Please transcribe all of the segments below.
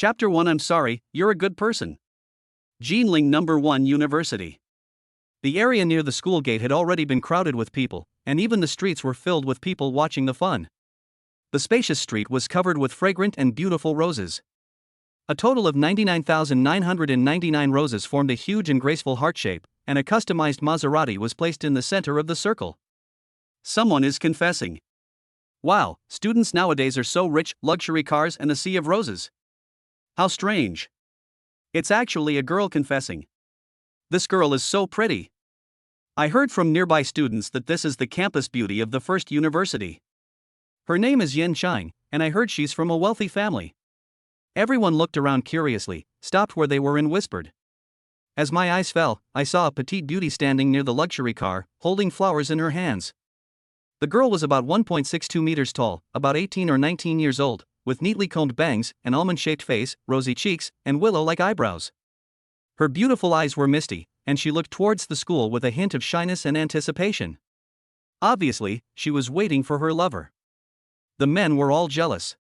Chapter 1 I'm sorry, you're a good person. Jinling Number 1 University. The area near the school gate had already been crowded with people, and even the streets were filled with people watching the fun. The spacious street was covered with fragrant and beautiful roses. A total of 99,999 roses formed a huge and graceful heart shape, and a customized Maserati was placed in the center of the circle. Someone is confessing. Wow, students nowadays are so rich, luxury cars and a sea of roses. How strange. It's actually a girl confessing. This girl is so pretty. I heard from nearby students that this is the campus beauty of the first university. Her name is Yin Yashin, and I heard she's from a wealthy family. Everyone looked around curiously, stopped where they were and whispered. As my eyes fell, I saw a petite beauty standing near the luxury car, holding flowers in her hands. The girl was about 1.62 meters tall, about 18 or 19 years old, with neatly combed bangs, an almond-shaped face, rosy cheeks, and willow-like eyebrows. Her beautiful eyes were misty, and she looked towards the school with a hint of shyness and anticipation. Obviously, she was waiting for her lover. The men were all jealous.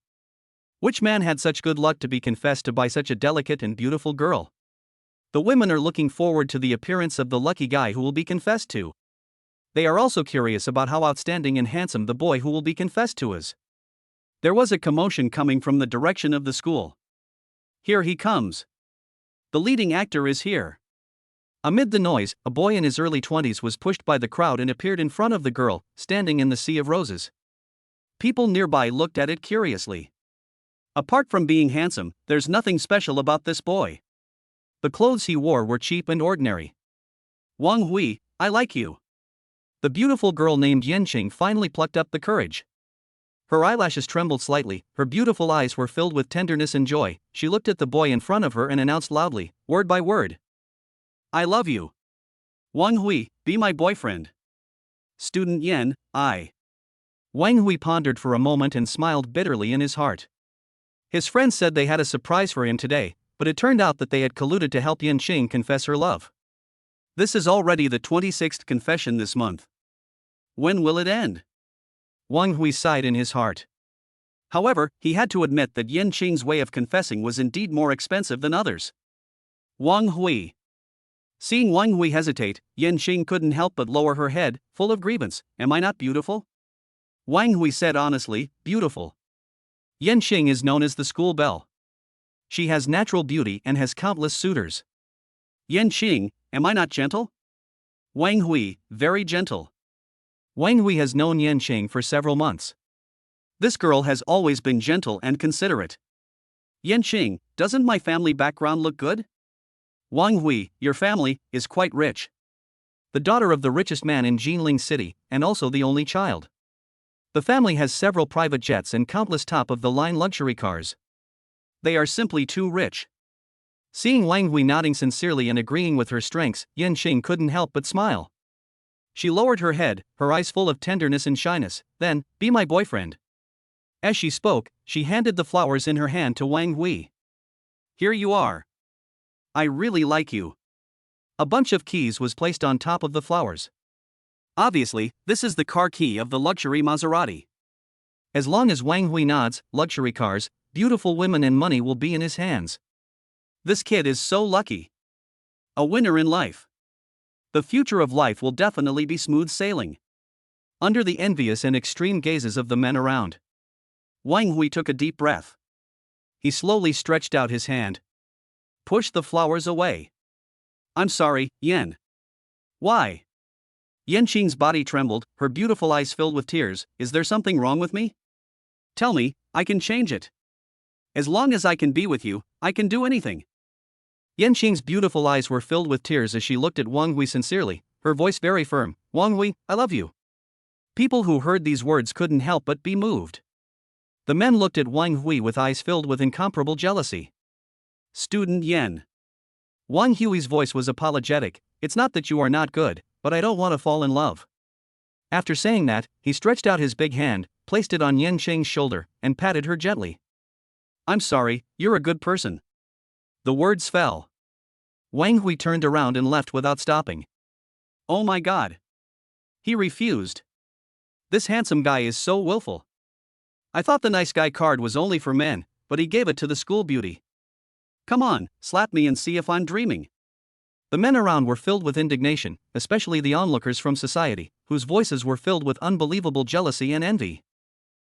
Which man had such good luck to be confessed to by such a delicate and beautiful girl? The women are looking forward to the appearance of the lucky guy who will be confessed to. They are also curious about how outstanding and handsome the boy who will be confessed to is. There was a commotion coming from the direction of the school. Here he comes. The leading actor is here. Amid the noise, a boy in his early 20s was pushed by the crowd and appeared in front of the girl, standing in the sea of roses. People nearby looked at it curiously. Apart from being handsome, there's nothing special about this boy. The clothes he wore were cheap and ordinary. Wang Hui, I like you. The beautiful girl named Yanqing finally plucked up the courage. Her eyelashes trembled slightly, her beautiful eyes were filled with tenderness and joy. She looked at the boy in front of her and announced loudly, word by word. I love you. Wang Hui, be my boyfriend. Student Yen, I. Wang Hui pondered for a moment and smiled bitterly in his heart. His friends said they had a surprise for him today, but it turned out that they had colluded to help Yanqing confess her love. This is already the 26th confession this month. When will it end? Wang Hui sighed in his heart. However, he had to admit that Yanqing's way of confessing was indeed more expensive than others. Wang Hui. Seeing Wang Hui hesitate, Yanqing couldn't help but lower her head, full of grievance. Am I not beautiful? Wang Hui said honestly, beautiful. Yanqing is known as the school belle. She has natural beauty and has countless suitors. Yanqing, am I not gentle? Wang Hui, very gentle. Wang Hui has known Yanqing for several months. This girl has always been gentle and considerate. Yanqing, doesn't my family background look good? Wang Hui, your family is quite rich. The daughter of the richest man in Jinling City, and also the only child. The family has several private jets and countless top-of-the-line luxury cars. They are simply too rich. Seeing Wang Hui nodding sincerely and agreeing with her strengths, Yanqing couldn't help but smile. She lowered her head, her eyes full of tenderness and shyness. Then, be my boyfriend. As she spoke, she handed the flowers in her hand to Wang Hui. Here you are. I really like you. A bunch of keys was placed on top of the flowers. Obviously, this is the car key of the luxury Maserati. As long as Wang Hui nods, luxury cars, beautiful women and money will be in his hands. This kid is so lucky. A winner in life. The future of life will definitely be smooth sailing. Under the envious and extreme gazes of the men around, Wang Hui took a deep breath. He slowly stretched out his hand. Pushed the flowers away. I'm sorry, Yen. Why? Yanqing's body trembled, her beautiful eyes filled with tears. Is there something wrong with me? Tell me, I can change it. As long as I can be with you, I can do anything. Yanqing's beautiful eyes were filled with tears as she looked at Wang Hui sincerely, her voice very firm. Wang Hui, I love you. People who heard these words couldn't help but be moved. The men looked at Wang Hui with eyes filled with incomparable jealousy. Student Yen. Wang Hui's voice was apologetic. It's not that you are not good, but I don't want to fall in love. After saying that, he stretched out his big hand, placed it on Yanqing's shoulder, and patted her gently. I'm sorry, you're a good person. The words fell. Wang Hui turned around and left without stopping. Oh my god. He refused. This handsome guy is so willful. I thought the nice guy card was only for men, but he gave it to the school beauty. Come on, slap me and see if I'm dreaming. The men around were filled with indignation, especially the onlookers from society, whose voices were filled with unbelievable jealousy and envy.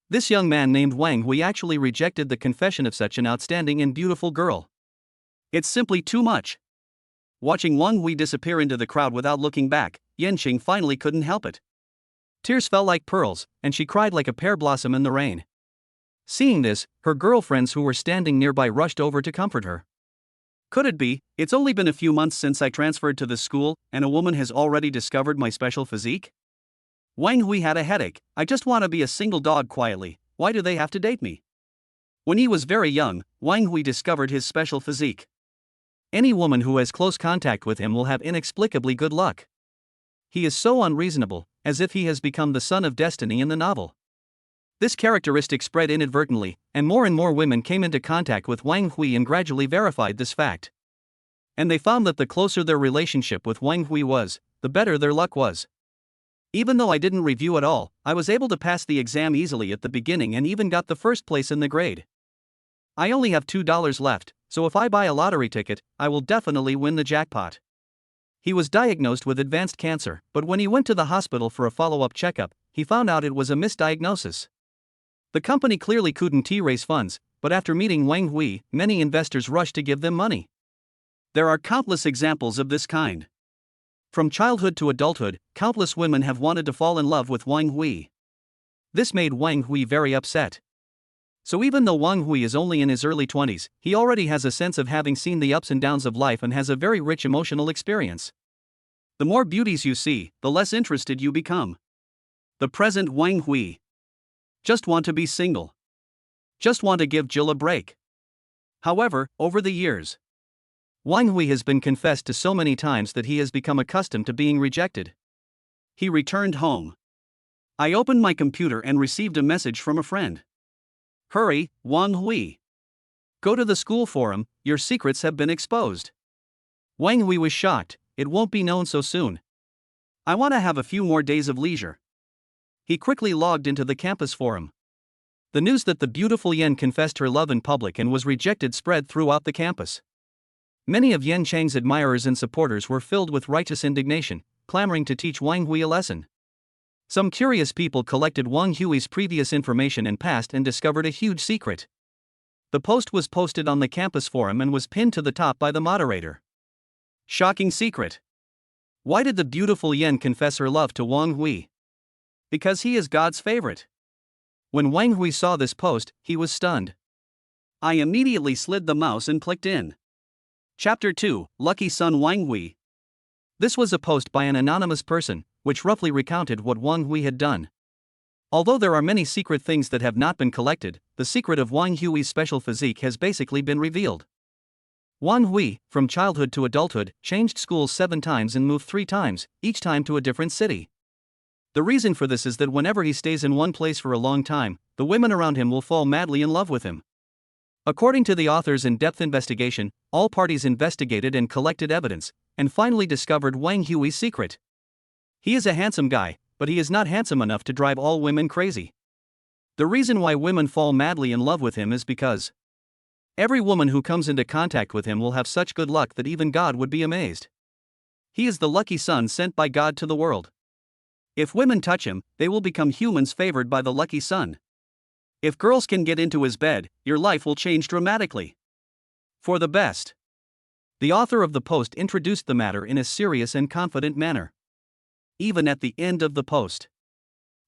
This young man named Wang Hui actually rejected the confession of such an outstanding and beautiful girl. It's simply too much. Watching Wang Hui disappear into the crowd without looking back, Yanqing finally couldn't help it. Tears fell like pearls, and she cried like a pear blossom in the rain. Seeing this, her girlfriends who were standing nearby rushed over to comfort her. Could it be, it's only been a few months since I transferred to this school, and a woman has already discovered my special physique? Wang Hui had a headache. I just want to be a single dog quietly. Why do they have to date me? When he was very young, Wang Hui discovered his special physique. Any woman who has close contact with him will have inexplicably good luck. He is so unreasonable, as if he has become the son of destiny in the novel. This characteristic spread inadvertently, and more women came into contact with Wang Hui and gradually verified this fact. And they found that the closer their relationship with Wang Hui was, the better their luck was. Even though I didn't review at all, I was able to pass the exam easily at the beginning and even got the first place in the grade. I only have $2 left, so if I buy a lottery ticket, I will definitely win the jackpot. He was diagnosed with advanced cancer, but when he went to the hospital for a follow-up checkup, he found out it was a misdiagnosis. The company clearly couldn't raise funds, but after meeting Wang Hui, many investors rushed to give them money. There are countless examples of this kind. From childhood to adulthood, countless women have wanted to fall in love with Wang Hui. This made Wang Hui very upset. So even though Wang Hui is only in his early 20s, he already has a sense of having seen the ups and downs of life and has a very rich emotional experience. The more beauties you see, the less interested you become. The present Wang Hui. Just want to be single. Just want to give Jill a break. However, over the years, Wang Hui has been confessed to so many times that he has become accustomed to being rejected. He returned home. I opened my computer and received a message from a friend. Hurry, Wang Hui. Go to the school forum, your secrets have been exposed. Wang Hui was shocked. It won't be known so soon. I want to have a few more days of leisure. He quickly logged into the campus forum. The news that the beautiful Yan confessed her love in public and was rejected spread throughout the campus. Many of Yan Chang's admirers and supporters were filled with righteous indignation, clamoring to teach Wang Hui a lesson. Some curious people collected Wang Hui's previous information and past and discovered a huge secret. The post was posted on the campus forum and was pinned to the top by the moderator. Shocking secret. Why did the beautiful Yan confess her love to Wang Hui? Because he is God's favorite. When Wang Hui saw this post, he was stunned. I immediately slid the mouse and clicked in. Chapter 2, Lucky Son Wang Hui. This was a post by an anonymous person, which roughly recounted what Wang Hui had done. Although there are many secret things that have not been collected, the secret of Wang Hui's special physique has basically been revealed. Wang Hui, from childhood to adulthood, changed schools 7 times and moved 3 times, each time to a different city. The reason for this is that whenever he stays in one place for a long time, the women around him will fall madly in love with him. According to the author's in-depth investigation, all parties investigated and collected evidence, and finally discovered Wang Hui's secret. He is a handsome guy, but he is not handsome enough to drive all women crazy. The reason why women fall madly in love with him is because every woman who comes into contact with him will have such good luck that even God would be amazed. He is the lucky son sent by God to the world. If women touch him, they will become humans favored by the lucky son. If girls can get into his bed, your life will change dramatically. For the best. The author of the post introduced the matter in a serious and confident manner. Even at the end of the post.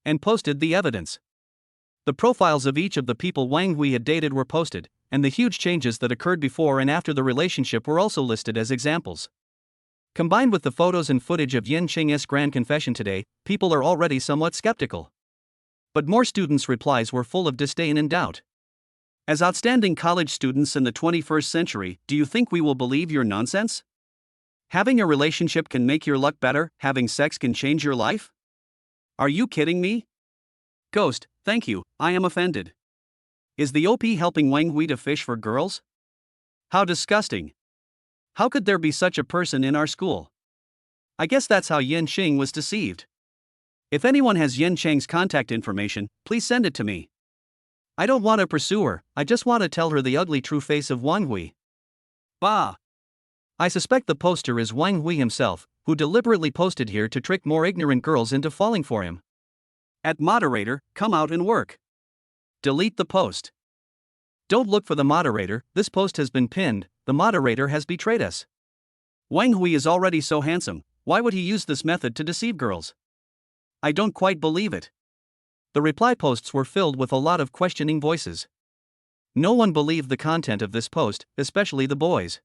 And posted the evidence. The profiles of each of the people Wang Hui had dated were posted, and the huge changes that occurred before and after the relationship were also listed as examples. Combined with the photos and footage of Yan Qing's grand confession today, people are already somewhat skeptical. But more students' replies were full of disdain and doubt. As outstanding college students in the 21st century, do you think we will believe your nonsense? Having a relationship can make your luck better, having sex can change your life? Are you kidding me? Ghost, thank you, I am offended. Is the OP helping Wang Hui to fish for girls? How disgusting. How could there be such a person in our school? I guess that's how Yan Qing was deceived. If anyone has Yan Chang's contact information, please send it to me. I don't want to pursue her, I just want to tell her the ugly true face of Wang Hui. Bah! I suspect the poster is Wang Hui himself, who deliberately posted here to trick more ignorant girls into falling for him. At moderator, come out and work. Delete the post. Don't look for the moderator, this post has been pinned, the moderator has betrayed us. Wang Hui is already so handsome, why would he use this method to deceive girls? I don't quite believe it. The reply posts were filled with a lot of questioning voices. No one believed the content of this post, especially the boys.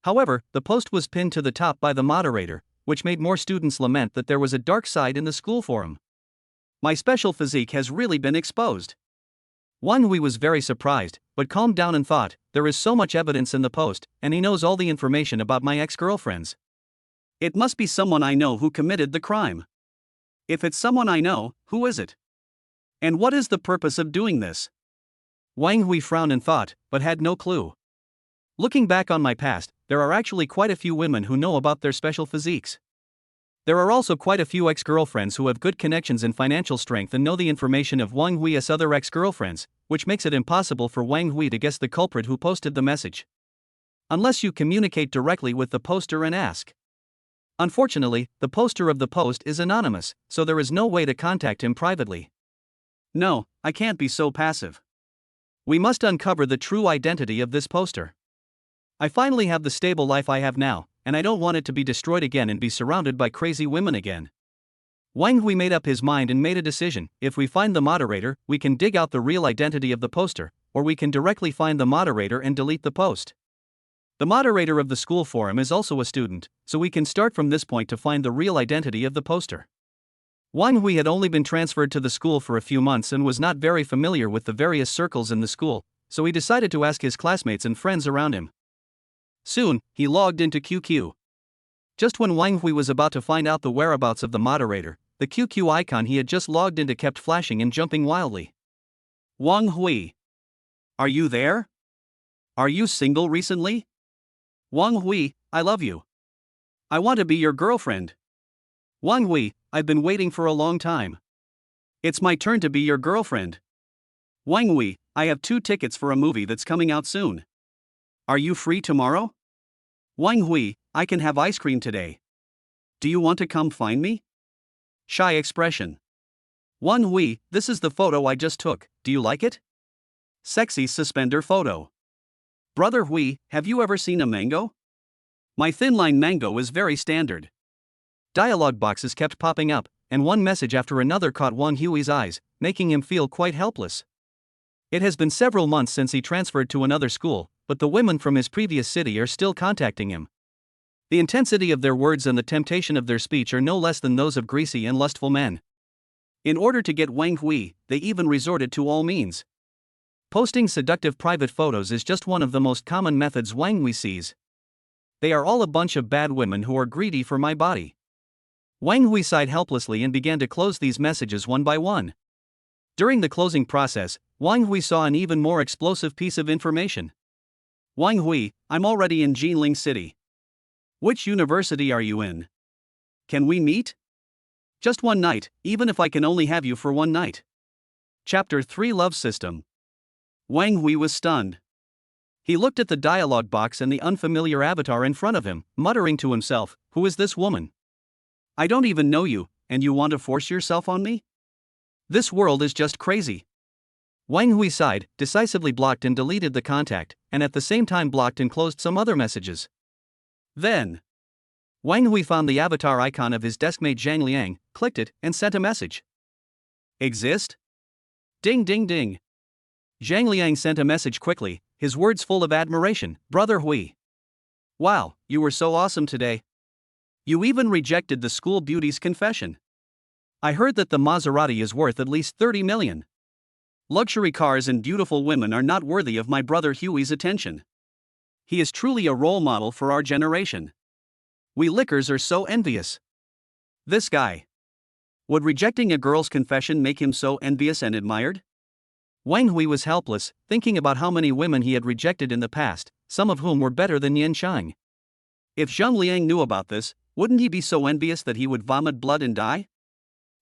However, the post was pinned to the top by the moderator, which made more students lament that there was a dark side in the school forum. My special physique has really been exposed. Wang Hui was very surprised, but calmed down and thought, there is so much evidence in the post, and he knows all the information about my ex-girlfriends. It must be someone I know who committed the crime. If it's someone I know, who is it? And what is the purpose of doing this? Wang Hui frowned and thought, but had no clue. Looking back on my past, there are actually quite a few women who know about their special physiques. There are also quite a few ex-girlfriends who have good connections and financial strength and know the information of Wang Hui's other ex-girlfriends, which makes it impossible for Wang Hui to guess the culprit who posted the message. Unless you communicate directly with the poster and ask. Unfortunately, the poster of the post is anonymous, so there is no way to contact him privately. No, I can't be so passive. We must uncover the true identity of this poster. I finally have the stable life I have now, and I don't want it to be destroyed again and be surrounded by crazy women again. Wang Hui made up his mind and made a decision. If we find the moderator, we can dig out the real identity of the poster, or we can directly find the moderator and delete the post. The moderator of the school forum is also a student, so we can start from this point to find the real identity of the poster. Wang Hui had only been transferred to the school for a few months and was not very familiar with the various circles in the school, so he decided to ask his classmates and friends around him. Soon, he logged into QQ. Just when Wang Hui was about to find out the whereabouts of the moderator, the QQ icon he had just logged into kept flashing and jumping wildly. Wang Hui. Are you there? Are you single recently? Wang Hui, I love you. I want to be your girlfriend. Wang Hui, I've been waiting for a long time. It's my turn to be your girlfriend. Wang Hui, I have 2 tickets for a movie that's coming out soon. Are you free tomorrow? Wang Hui, I can have ice cream today. Do you want to come find me? Shy expression. Wang Hui, this is the photo I just took, do you like it? Sexy suspender photo. Brother Hui, have you ever seen a mango? My thin line mango is very standard. Dialogue boxes kept popping up, and one message after another caught Wang Hui's eyes, making him feel quite helpless. It has been several months since he transferred to another school, but the women from his previous city are still contacting him. The intensity of their words and the temptation of their speech are no less than those of greasy and lustful men. In order to get Wang Hui, they even resorted to all means. Posting seductive private photos is just one of the most common methods Wang Hui sees. They are all a bunch of bad women who are greedy for my body. Wang Hui sighed helplessly and began to close these messages one by one. During the closing process, Wang Hui saw an even more explosive piece of information. Wang Hui, I'm already in Jinling City. Which university are you in? Can we meet? Just one night, even if I can only have you for one night. Chapter 3 Love System. Wang Hui was stunned. He looked at the dialogue box and the unfamiliar avatar in front of him, muttering to himself, who is this woman? I don't even know you, and you want to force yourself on me? This world is just crazy. Wang Hui sighed, decisively blocked and deleted the contact, and at the same time blocked and closed some other messages. Then, Wang Hui found the avatar icon of his deskmate Zhang Liang, clicked it, and sent a message. Exist? Ding ding ding. Zhang Liang sent a message quickly, his words full of admiration, Brother Hui. Wow, you were so awesome today. You even rejected the school beauty's confession. I heard that the Maserati is worth at least 30 million. Luxury cars and beautiful women are not worthy of my brother Huey's attention. He is truly a role model for our generation. We lickers are so envious. This guy. Would rejecting a girl's confession make him so envious and admired? Wang Hui was helpless, thinking about how many women he had rejected in the past, some of whom were better than Yin Shang. If Zhang Liang knew about this, wouldn't he be so envious that he would vomit blood and die?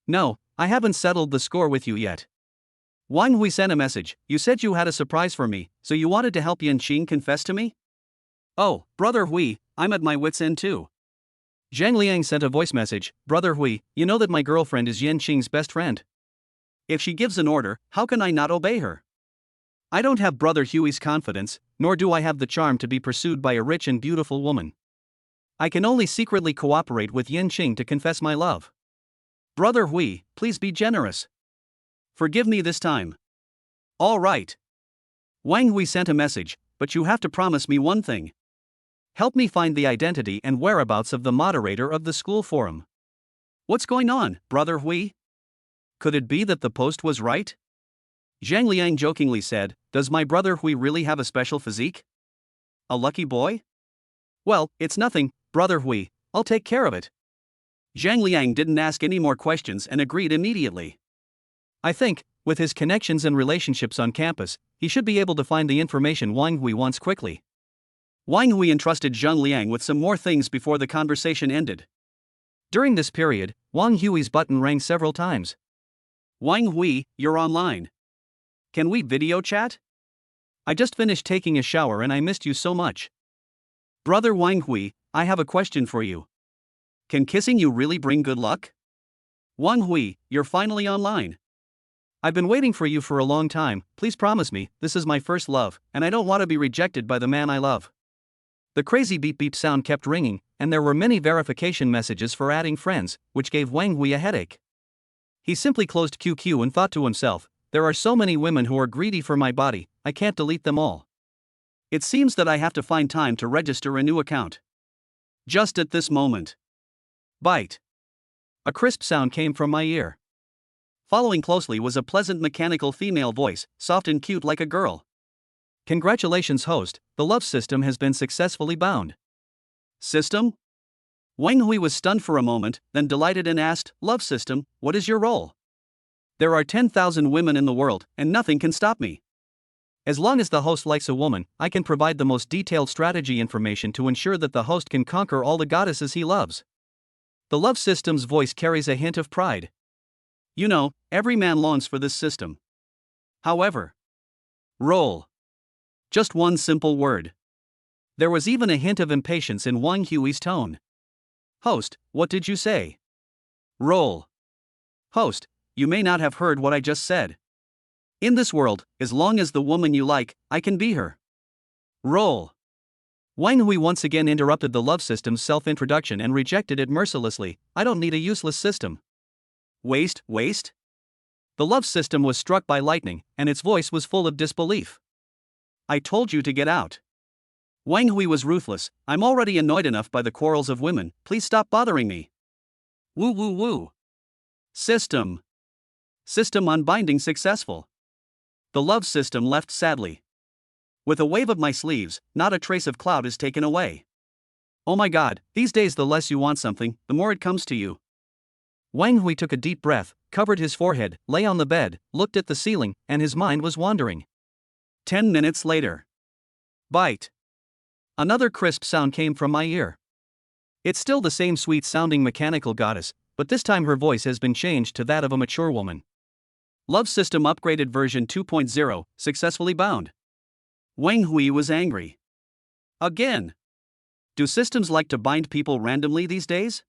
No, I haven't settled the score with you yet. Wang Hui sent a message, you said you had a surprise for me, so you wanted to help Yin Qing confess to me? Oh, Brother Hui, I'm at my wit's end too. Zhang Liang sent a voice message. Brother Hui, you know that my girlfriend is Yan Qing's best friend. If she gives an order, how can I not obey her? I don't have Brother Huey's confidence, nor do I have the charm to be pursued by a rich and beautiful woman. I can only secretly cooperate with Yan Qing to confess my love. Brother Hui, please be generous. Forgive me this time. All right. Wang Hui sent a message, but you have to promise me one thing. Help me find the identity and whereabouts of the moderator of the school forum. What's going on, Brother Hui? Could it be that the post was right? Zhang Liang jokingly said, does my brother Hui really have a special physique? A lucky boy? Well, it's nothing, Brother Hui, I'll take care of it. Zhang Liang didn't ask any more questions and agreed immediately. I think, with his connections and relationships on campus, he should be able to find the information Wang Hui wants quickly. Wang Hui entrusted Zhang Liang with some more things before the conversation ended. During this period, Wang Hui's button rang several times. Wang Hui, you're online. Can we video chat? I just finished taking a shower and I missed you so much. Brother Wang Hui, I have a question for you. Can kissing you really bring good luck? Wang Hui, you're finally online. I've been waiting for you for a long time, please promise me, this is my first love, and I don't want to be rejected by the man I love. The crazy beep beep sound kept ringing, and there were many verification messages for adding friends, which gave Wang Hui a headache. He simply closed QQ and thought to himself, there are so many women who are greedy for my body, I can't delete them all. It seems that I have to find time to register a new account. Just at this moment. Bite. A crisp sound came from my ear. Following closely was a pleasant mechanical female voice, soft and cute like a girl. Congratulations host, the love system has been successfully bound. System? Wang Hui was stunned for a moment, then delighted and asked, love system, what is your role? There are 10,000 women in the world, and nothing can stop me. As long as the host likes a woman, I can provide the most detailed strategy information to ensure that the host can conquer all the goddesses he loves. The love system's voice carries a hint of pride. You know, every man longs for this system. However, role. Just one simple word. There was even a hint of impatience in Wang Hui's tone. Host, what did you say? Role. Host, you may not have heard what I just said. In this world, as long as the woman you like, I can be her. Role. Wang Hui once again interrupted the love system's self-introduction and rejected it mercilessly. I don't need a useless system. Waste? The love system was struck by lightning, and its voice was full of disbelief. I told you to get out. Wang Hui was ruthless. I'm already annoyed enough by the quarrels of women, please stop bothering me. Woo woo woo. System. System unbinding successful. The love system left sadly. With a wave of my sleeves, not a trace of cloud is taken away. Oh my god, these days the less you want something, the more it comes to you. Wang Hui took a deep breath, covered his forehead, lay on the bed, looked at the ceiling, and his mind was wandering. 10 minutes later. Bite. Another crisp sound came from my ear. It's still the same sweet-sounding mechanical goddess, but this time her voice has been changed to that of a mature woman. Love System Upgraded version 2.0, successfully bound. Wang Hui was angry. Again. Do systems like to bind people randomly these days?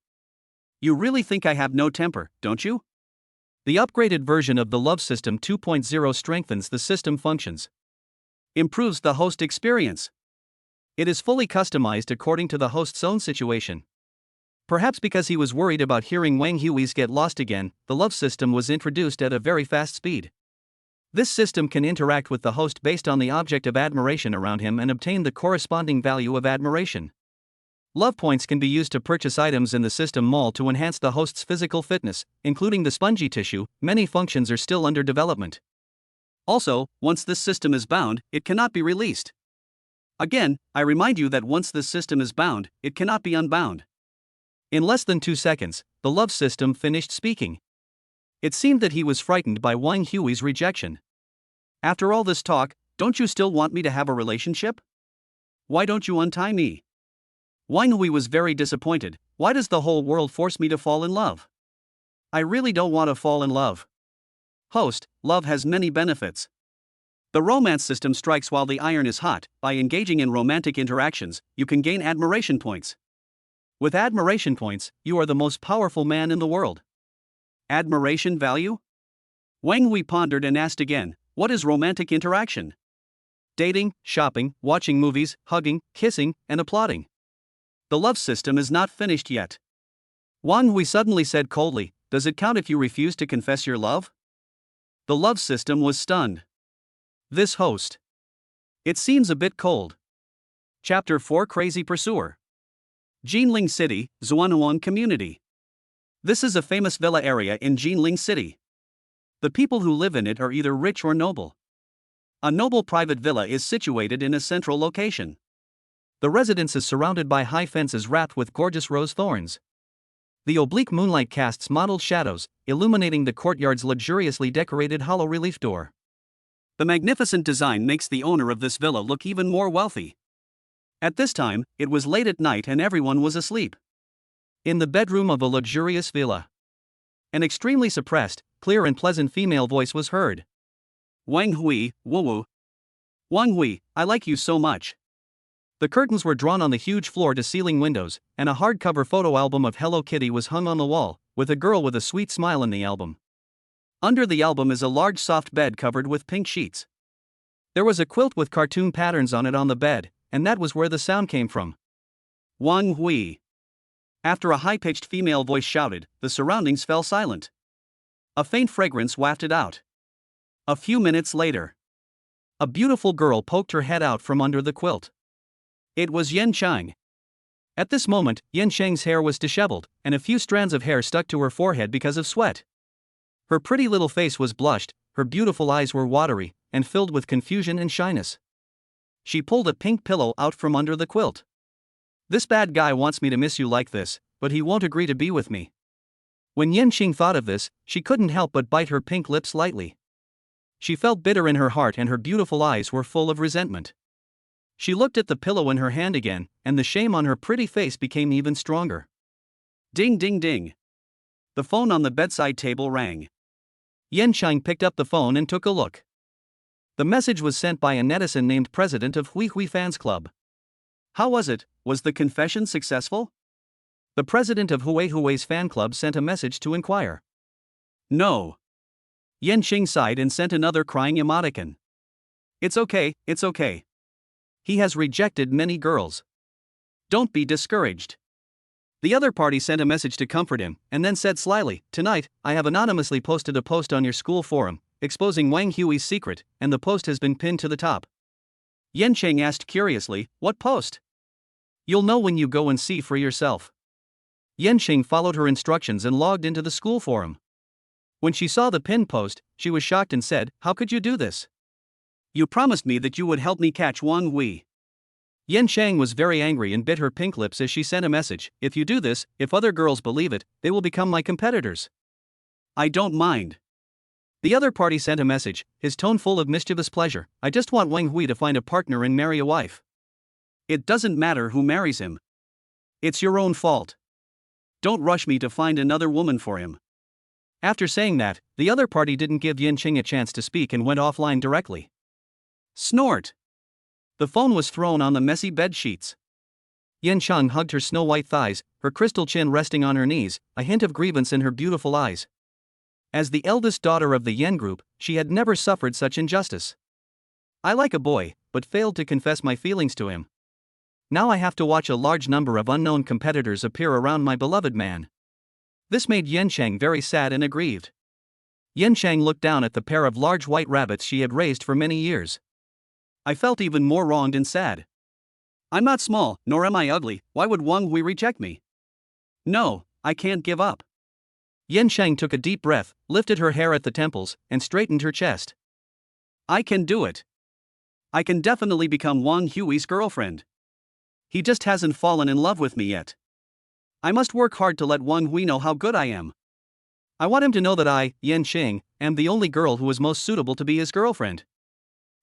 You really think I have no temper, don't you? The upgraded version of the Love System 2.0 strengthens the system functions. Improves the host experience. It is fully customized according to the host's own situation. Perhaps because he was worried about hearing Wang Hui's get lost again, the love system was introduced at a very fast speed. This system can interact with the host based on the object of admiration around him and obtain the corresponding value of admiration. Love points can be used to purchase items in the system mall to enhance the host's physical fitness, including the spongy tissue. Many functions are still under development. Also, once this system is bound, it cannot be released. Again, I remind you that once this system is bound, it cannot be unbound. In less than 2 seconds, the love system finished speaking. It seemed that he was frightened by Wang Hui's rejection. After all this talk, don't you still want me to have a relationship? Why don't you untie me? Wang Hui was very disappointed. Why does the whole world force me to fall in love? I really don't want to fall in love. Host, love has many benefits. The romance system strikes while the iron is hot. By engaging in romantic interactions, you can gain admiration points. With admiration points, you are the most powerful man in the world. Admiration value? Wang Hui pondered and asked again, what is romantic interaction? Dating, shopping, watching movies, hugging, kissing, and applauding. The love system is not finished yet. Wang Hui suddenly said coldly, does it count if you refuse to confess your love? The love system was stunned. This host. It seems a bit cold. Chapter 4 Crazy Pursuer. Jinling City, Zhuanhuan Community. This is a famous villa area in Jinling City. The people who live in it are either rich or noble. A noble private villa is situated in a central location. The residence is surrounded by high fences wrapped with gorgeous rose thorns. The oblique moonlight casts mottled shadows, illuminating the courtyard's luxuriously decorated hollow relief door. The magnificent design makes the owner of this villa look even more wealthy. At this time, it was late at night and everyone was asleep. In the bedroom of a luxurious villa, an extremely suppressed, clear and pleasant female voice was heard. Wang Hui, woo-woo. Wang Hui, I like you so much. The curtains were drawn on the huge floor-to-ceiling windows, and a hardcover photo album of Hello Kitty was hung on the wall, with a girl with a sweet smile in the album. Under the album is a large soft bed covered with pink sheets. There was a quilt with cartoon patterns on it on the bed, and that was where the sound came from. Wang Hui. After a high-pitched female voice shouted, the surroundings fell silent. A faint fragrance wafted out. A few minutes later, a beautiful girl poked her head out from under the quilt. It was Yan Chang. At this moment, Yan Chang's hair was disheveled, and a few strands of hair stuck to her forehead because of sweat. Her pretty little face was blushed, her beautiful eyes were watery, and filled with confusion and shyness. She pulled a pink pillow out from under the quilt. This bad guy wants me to miss you like this, but he won't agree to be with me. When Yan Qing thought of this, she couldn't help but bite her pink lips lightly. She felt bitter in her heart and her beautiful eyes were full of resentment. She looked at the pillow in her hand again, and the shame on her pretty face became even stronger. Ding ding ding. The phone on the bedside table rang. Yan Chang picked up the phone and took a look. The message was sent by a netizen named President of Hui Hui Fans Club. How was it? Was the confession successful? The president of Hui Hui's fan club sent a message to inquire. No. Yan Qing sighed and sent another crying emoticon. It's okay, it's okay. He has rejected many girls. Don't be discouraged. The other party sent a message to comfort him, and then said slyly, tonight, I have anonymously posted a post on your school forum, exposing Wang Hui's secret, and the post has been pinned to the top. Yan Cheng asked curiously, what post? You'll know when you go and see for yourself. Yan Cheng followed her instructions and logged into the school forum. When she saw the pinned post, she was shocked and said, how could you do this? You promised me that you would help me catch Wang Hui. Yan Chang was very angry and bit her pink lips as she sent a message, if you do this, if other girls believe it, they will become my competitors. I don't mind. The other party sent a message, his tone full of mischievous pleasure, I just want Wang Hui to find a partner and marry a wife. It doesn't matter who marries him. It's your own fault. Don't rush me to find another woman for him. After saying that, the other party didn't give Yan Ching a chance to speak and went offline directly. Snort. The phone was thrown on the messy bed sheets. Yan Chang hugged her snow-white thighs, her crystal chin resting on her knees, a hint of grievance in her beautiful eyes. As the eldest daughter of the Yan group, she had never suffered such injustice. I like a boy, but failed to confess my feelings to him. Now I have to watch a large number of unknown competitors appear around my beloved man. This made Yan Chang very sad and aggrieved. Yan Chang looked down at the pair of large white rabbits she had raised for many years. I felt even more wronged and sad. I'm not small, nor am I ugly, why would Wang Hui reject me? No, I can't give up. Yan Chang took a deep breath, lifted her hair at the temples, and straightened her chest. I can do it. I can definitely become Wang Hui's girlfriend. He just hasn't fallen in love with me yet. I must work hard to let Wang Hui know how good I am. I want him to know that I, Yan Ching, am the only girl who is most suitable to be his girlfriend.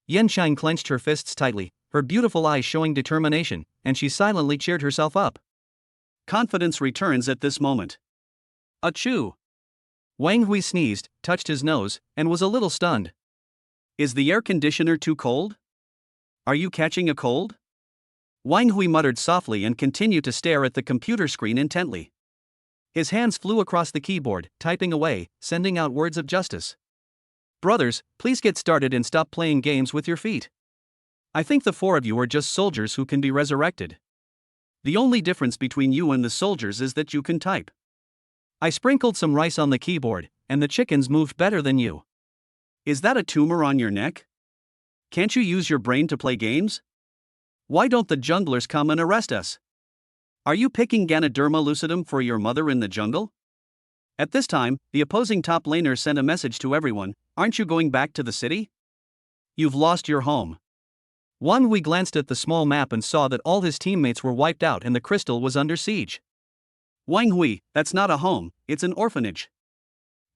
Yan Chang clenched her fists tightly, her beautiful eyes showing determination, and she silently cheered herself up. Confidence returns at this moment. Achoo! Wang Hui sneezed, touched his nose, and was a little stunned. Is the air conditioner too cold? Are you catching a cold? Wang Hui muttered softly and continued to stare at the computer screen intently. His hands flew across the keyboard, typing away, sending out words of justice. Brothers, please get started and stop playing games with your feet. I think the four of you are just soldiers who can be resurrected. The only difference between you and the soldiers is that you can type. I sprinkled some rice on the keyboard, and the chickens moved better than you. Is that a tumor on your neck? Can't you use your brain to play games? Why don't the junglers come and arrest us? Are you picking Ganoderma lucidum for your mother in the jungle? At this time, the opposing top laner sent a message to everyone, aren't you going back to the city? You've lost your home. Wang Hui glanced at the small map and saw that all his teammates were wiped out and the crystal was under siege. Wang Hui, that's not a home, it's an orphanage.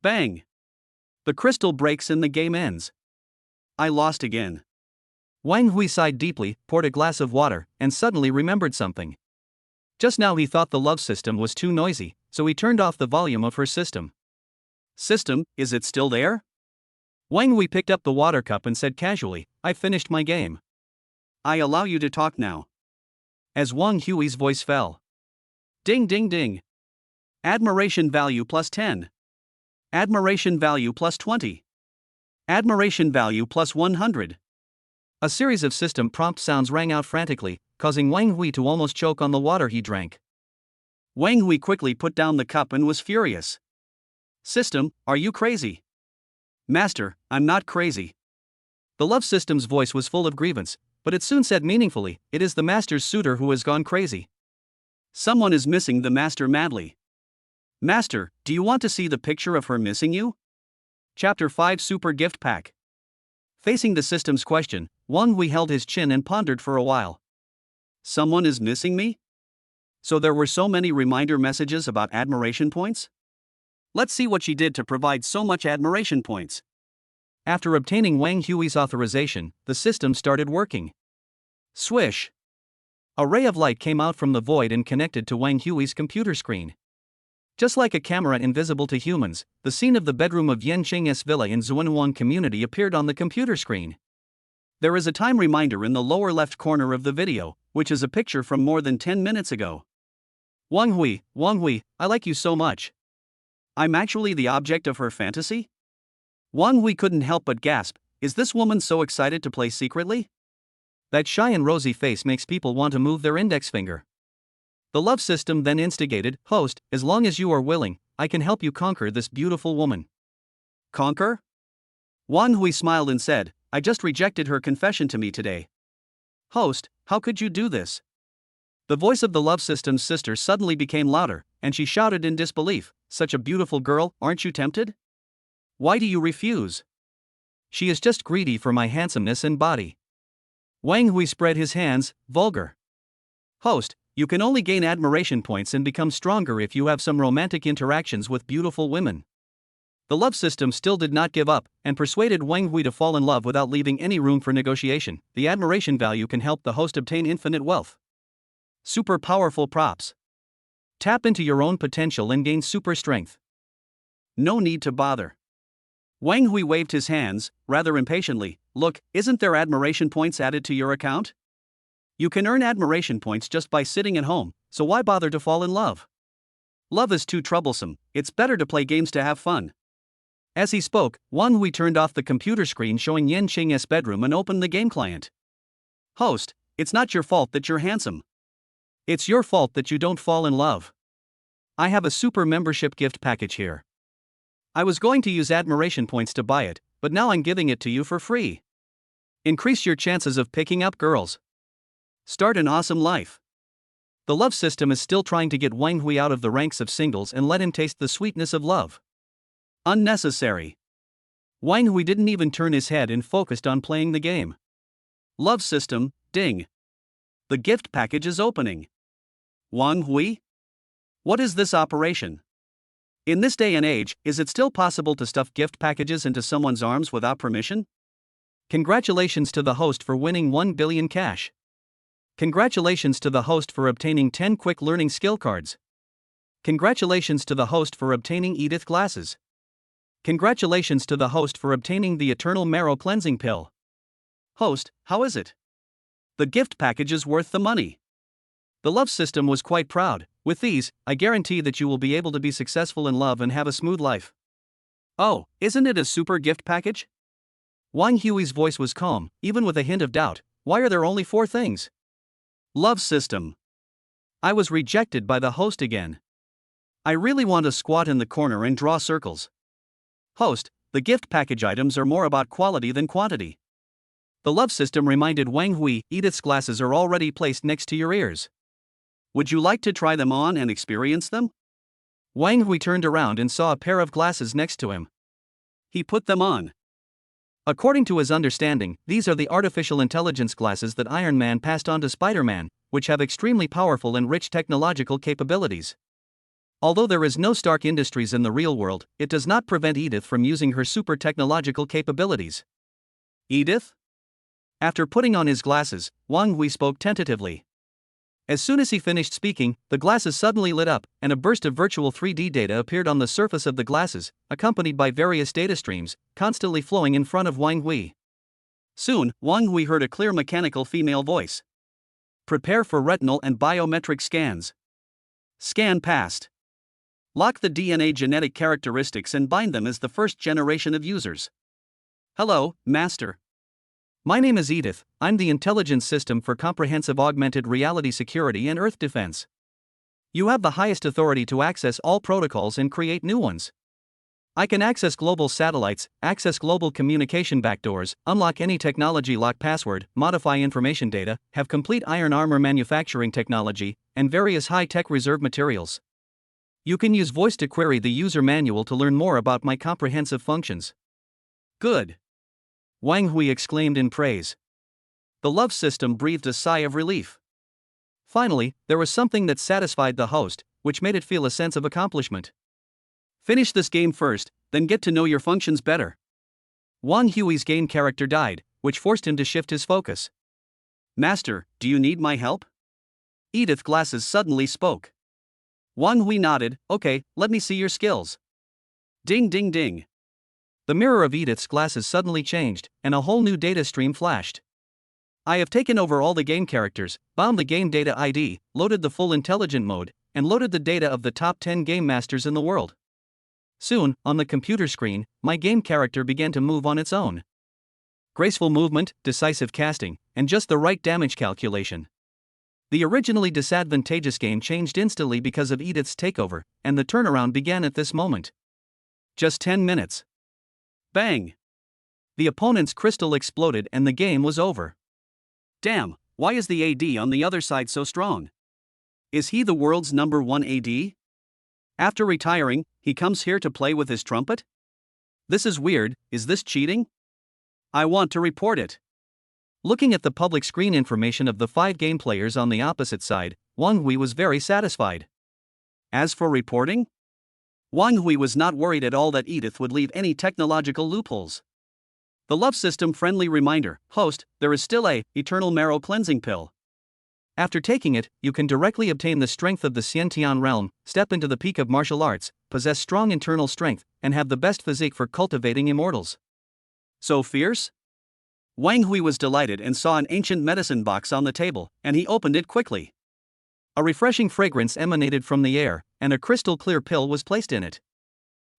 Bang! The crystal breaks and the game ends. I lost again. Wang Hui sighed deeply, poured a glass of water, and suddenly remembered something. Just now he thought the love system was too noisy, so he turned off the volume of her system. System, is it still there? Wang Hui picked up the water cup and said casually, I finished my game. I allow you to talk now. As Wang Hui's voice fell. Ding ding ding. Admiration value plus 10. Admiration value plus 20. Admiration value plus 100. A series of system prompt sounds rang out frantically, causing Wang Hui to almost choke on the water he drank. Wang Hui quickly put down the cup and was furious. System, are you crazy? Master, I'm not crazy. The love system's voice was full of grievance, but it soon said meaningfully, it is the master's suitor who has gone crazy. Someone is missing the master madly. Master, do you want to see the picture of her missing you? Chapter 5 Super Gift Pack. Facing the system's question, Wang Hui held his chin and pondered for a while. Someone is missing me? So there were so many reminder messages about admiration points? Let's see what she did to provide so much admiration points. After obtaining Wang Hui's authorization, the system started working. Swish! A ray of light came out from the void and connected to Wang Hui's computer screen. Just like a camera invisible to humans, the scene of the bedroom of Yan Qing's villa in Zhuanhuan community appeared on the computer screen. There is a time reminder in the lower left corner of the video, which is a picture from more than 10 minutes ago. Wang Hui, I like you so much. I'm actually the object of her fantasy? Wang Hui couldn't help but gasp, is this woman so excited to play secretly? That shy and rosy face makes people want to move their index finger. The love system then instigated, host, as long as you are willing, I can help you conquer this beautiful woman. Conquer? Wang Hui smiled and said, I just rejected her confession to me today. Host, how could you do this? The voice of the love system's sister suddenly became louder, and she shouted in disbelief, such a beautiful girl, aren't you tempted? Why do you refuse? She is just greedy for my handsomeness and body. Wang Hui spread his hands, vulgar. Host, you can only gain admiration points and become stronger if you have some romantic interactions with beautiful women. The love system still did not give up, and persuaded Wang Hui to fall in love without leaving any room for negotiation. The admiration value can help the host obtain infinite wealth. Super powerful props. Tap into your own potential and gain super strength. No need to bother. Wang Hui waved his hands, rather impatiently. Look, isn't there admiration points added to your account? You can earn admiration points just by sitting at home, so why bother to fall in love? Love is too troublesome, it's better to play games to have fun. As he spoke, Wang Hui turned off the computer screen showing Yan Qing's bedroom and opened the game client. Host, it's not your fault that you're handsome. It's your fault that you don't fall in love. I have a super membership gift package here. I was going to use admiration points to buy it, but now I'm giving it to you for free. Increase your chances of picking up girls. Start an awesome life. The love system is still trying to get Wang Hui out of the ranks of singles and let him taste the sweetness of love. Unnecessary. Wang Hui didn't even turn his head and focused on playing the game. Love system, ding. The gift package is opening. Wang Hui? What is this operation? In this day and age, is it still possible to stuff gift packages into someone's arms without permission? Congratulations to the host for winning 1 billion cash. Congratulations to the host for obtaining 10 quick learning skill cards. Congratulations to the host for obtaining Edith glasses. Congratulations to the host for obtaining the Eternal Marrow Cleansing Pill. Host, how is it? The gift package is worth the money. The love system was quite proud. With these, I guarantee that you will be able to be successful in love and have a smooth life. Oh, isn't it a super gift package? Wang Hui's voice was calm, even with a hint of doubt. Why are there only 4 things? Love system. I was rejected by the host again. I really want to squat in the corner and draw circles. Host, the gift package items are more about quality than quantity. The love system reminded Wang Hui. Edith's glasses are already placed next to your ears. Would you like to try them on and experience them? Wang Hui turned around and saw a pair of glasses next to him. He put them on. According to his understanding, these are the artificial intelligence glasses that Iron Man passed on to Spider-Man, which have extremely powerful and rich technological capabilities. Although there is no Stark Industries in the real world, it does not prevent Edith from using her super technological capabilities. Edith? After putting on his glasses, Wang Hui spoke tentatively. As soon as he finished speaking, the glasses suddenly lit up, and a burst of virtual 3D data appeared on the surface of the glasses, accompanied by various data streams, constantly flowing in front of Wang Hui. Soon, Wang Hui heard a clear mechanical female voice. Prepare for retinal and biometric scans. Scan passed. Lock the DNA genetic characteristics and bind them as the first generation of users. Hello, Master. My name is Edith. I'm the intelligence system for comprehensive augmented reality security and Earth defense. You have the highest authority to access all protocols and create new ones. I can access global satellites, access global communication backdoors, unlock any technology lock password, modify information data, have complete iron armor manufacturing technology, and various high-tech reserve materials. You can use voice to query the user manual to learn more about my comprehensive functions. Good. Wang Hui exclaimed in praise. The love system breathed a sigh of relief. Finally, there was something that satisfied the host, which made it feel a sense of accomplishment. Finish this game first, then get to know your functions better. Wang Hui's game character died, which forced him to shift his focus. Master, do you need my help? Edith's glasses suddenly spoke. Wang Hui nodded. Okay, let me see your skills. Ding ding ding. The mirror of Edith's glasses suddenly changed, and a whole new data stream flashed. I have taken over all the game characters, bound the game data ID, loaded the full intelligent mode, and loaded the data of the top 10 game masters in the world. Soon, on the computer screen, my game character began to move on its own. Graceful movement, decisive casting, and just the right damage calculation. The originally disadvantageous game changed instantly because of Edith's takeover, and the turnaround began at this moment. Just 10 minutes. Bang! The opponent's crystal exploded and the game was over. Damn, why is the AD on the other side so strong? Is he the world's #1 AD? After retiring, he comes here to play with his trumpet? This is weird. Is this cheating? I want to report it. Looking at the public screen information of the 5 game players on the opposite side, Wang Hui was very satisfied. As for reporting? Wang Hui was not worried at all that Edith would leave any technological loopholes. The love system friendly reminder, host, there is still a Eternal Marrow Cleansing Pill. After taking it, you can directly obtain the strength of the Xiantian realm, step into the peak of martial arts, possess strong internal strength, and have the best physique for cultivating immortals. So fierce? Wang Hui was delighted and saw an ancient medicine box on the table, and he opened it quickly. A refreshing fragrance emanated from the air, and a crystal-clear pill was placed in it.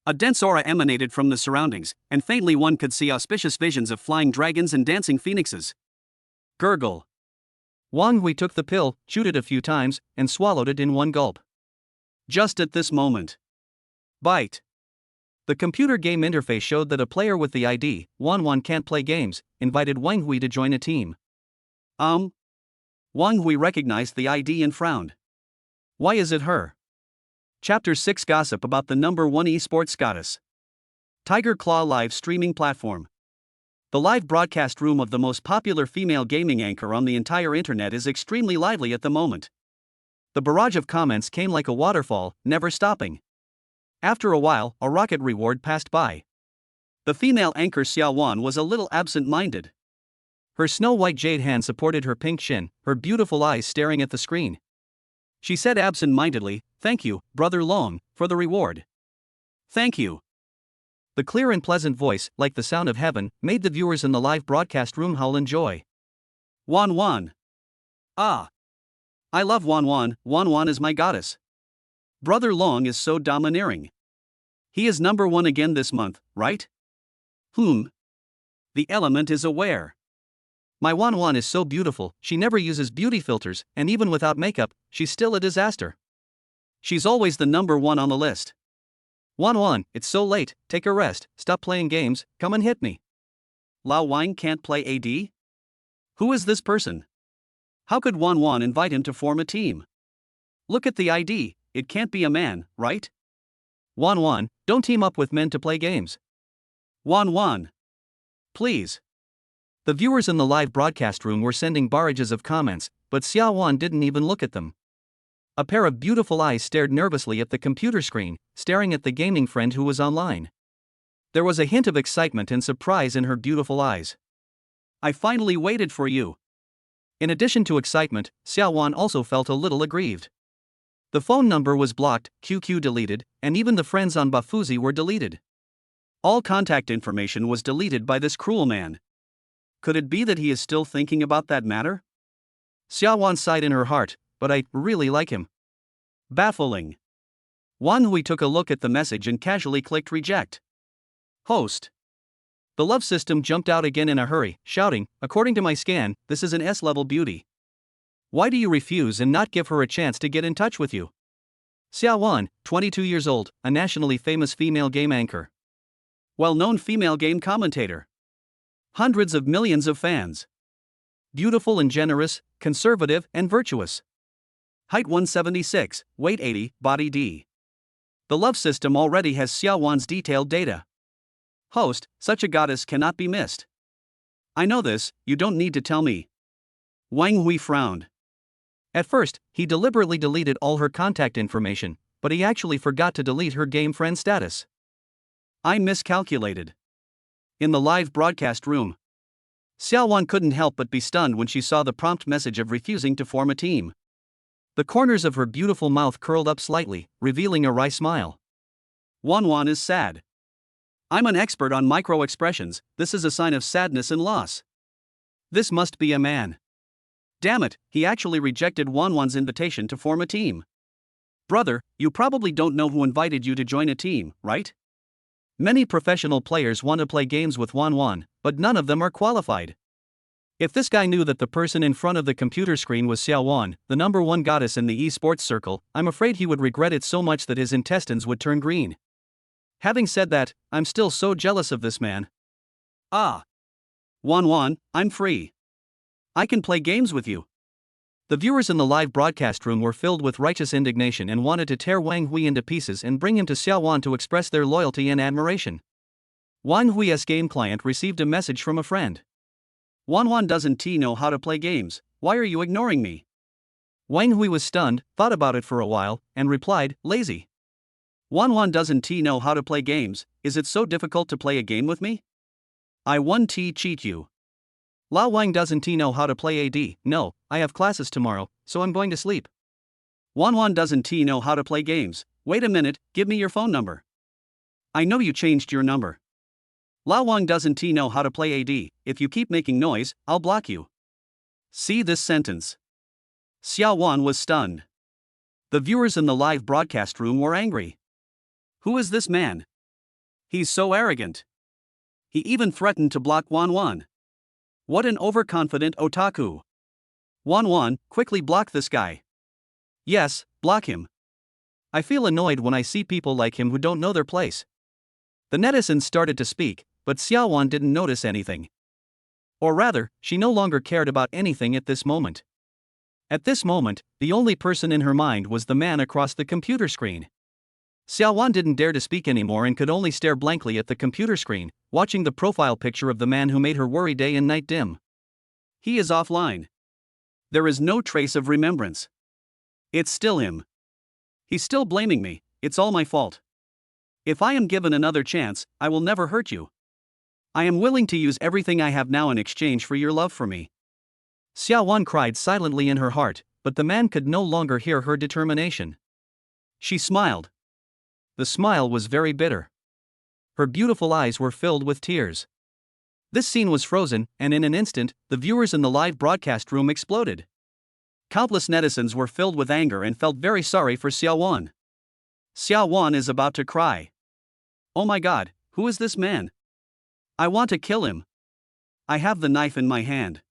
A dense aura emanated from the surroundings, and faintly one could see auspicious visions of flying dragons and dancing phoenixes. Gurgle. Wang Hui took the pill, chewed it a few times, and swallowed it in one gulp. Just at this moment. Bite. The computer game interface showed that a player with the ID, 11 can't play games, invited Wang Hui to join a team. Wang Hui recognized the ID and frowned. Why is it her? Chapter 6 Gossip about the #1 esports goddess. Tiger Claw live streaming platform. The live broadcast room of the most popular female gaming anchor on the entire internet is extremely lively at the moment. The barrage of comments came like a waterfall, never stopping. After a while, a rocket reward passed by. The female anchor Xiaowan was a little absent-minded. Her snow-white jade hand supported her pink shin, her beautiful eyes staring at the screen. She said absent-mindedly, "Thank you, Brother Long, for the reward." "Thank you." The clear and pleasant voice, like the sound of heaven, made the viewers in the live broadcast room howl in joy. Wan Wan. Ah. I love Wan Wan. Wan Wan is my goddess. Brother Long is so domineering. He is number 1 again this month, right? The element is aware. My Wan Wan is so beautiful, she never uses beauty filters, and even without makeup, she's still a disaster. She's always the number 1 on the list. Wan Wan, it's so late, take a rest, stop playing games, come and hit me. Lao Wang can't play AD? Who is this person? How could Wan Wan invite him to form a team? Look at the ID, it can't be a man, right? Wan Wan, don't team up with men to play games. Wan Wan. Please. The viewers in the live broadcast room were sending barrages of comments, but Xiao Wan didn't even look at them. A pair of beautiful eyes stared nervously at the computer screen, staring at the gaming friend who was online. There was a hint of excitement and surprise in her beautiful eyes. I finally waited for you. In addition to excitement, Xiao Wan also felt a little aggrieved. The phone number was blocked, QQ deleted, and even the friends on Bafuzi were deleted. All contact information was deleted by this cruel man. Could it be that he is still thinking about that matter? Xiao Wan sighed in her heart, but I really like him. Baffling. Wan Hui took a look at the message and casually clicked reject. Host. The love system jumped out again in a hurry, shouting, according to my scan, this is an S-level beauty. Why do you refuse and not give her a chance to get in touch with you? Xiao Wan, 22 years old, a nationally famous female game anchor. Well-known female game commentator. Hundreds of millions of fans. Beautiful and generous, conservative and virtuous. Height 176, weight 80, body D. The love system already has Xiao Wan's detailed data. Host, such a goddess cannot be missed. I know this, you don't need to tell me. Wang Hui frowned. At first, he deliberately deleted all her contact information, but he actually forgot to delete her game friend status. I miscalculated. In the live broadcast room, Xiao Wan couldn't help but be stunned when she saw the prompt message of refusing to form a team. The corners of her beautiful mouth curled up slightly, revealing a wry smile. Wan Wan is sad. I'm an expert on micro-expressions, this is a sign of sadness and loss. This must be a man. Damn it, he actually rejected Wan Wan's invitation to form a team. Brother, you probably don't know who invited you to join a team, right? Many professional players want to play games with Wan Wan, but none of them are qualified. If this guy knew that the person in front of the computer screen was Xiao Wan, the number 1 goddess in the esports circle, I'm afraid he would regret it so much that his intestines would turn green. Having said that, I'm still so jealous of this man. Ah. Wan Wan, I'm free. I can play games with you. The viewers in the live broadcast room were filled with righteous indignation and wanted to tear Wang Hui into pieces and bring him to Xiao Wan to express their loyalty and admiration. Wang Hui's game client received a message from a friend. Wan Wan doesn't know how to play games, why are you ignoring me? Wang Hui was stunned, thought about it for a while, and replied, lazy. Wan Wan doesn't know how to play games, is it so difficult to play a game with me? I 1T cheat you. Lao Wang doesn't know how to play AD, no, I have classes tomorrow, so I'm going to sleep. Wan Wan doesn't know how to play games, wait a minute, give me your phone number. I know you changed your number. Lao Wang doesn't know how to play AD, if you keep making noise, I'll block you. See this sentence. Xiao Wan was stunned. The viewers in the live broadcast room were angry. Who is this man? He's so arrogant. He even threatened to block Wan Wan. What an overconfident otaku. Wan Wan, quickly block this guy. Yes, block him. I feel annoyed when I see people like him who don't know their place. The netizens started to speak, but Xiao Wan didn't notice anything. Or rather, she no longer cared about anything at this moment. At this moment, the only person in her mind was the man across the computer screen. Xiao Wan didn't dare to speak anymore and could only stare blankly at the computer screen, watching the profile picture of the man who made her worry day and night dim. He is offline. There is no trace of remembrance. It's still him. He's still blaming me, it's all my fault. If I am given another chance, I will never hurt you. I am willing to use everything I have now in exchange for your love for me. Xiao Wan cried silently in her heart, but the man could no longer hear her determination. She smiled. The smile was very bitter. Her beautiful eyes were filled with tears. This scene was frozen, and in an instant, the viewers in the live broadcast room exploded. Countless netizens were filled with anger and felt very sorry for Xiaowan. Xiaowan is about to cry. Oh my god, who is this man? I want to kill him. I have the knife in my hand.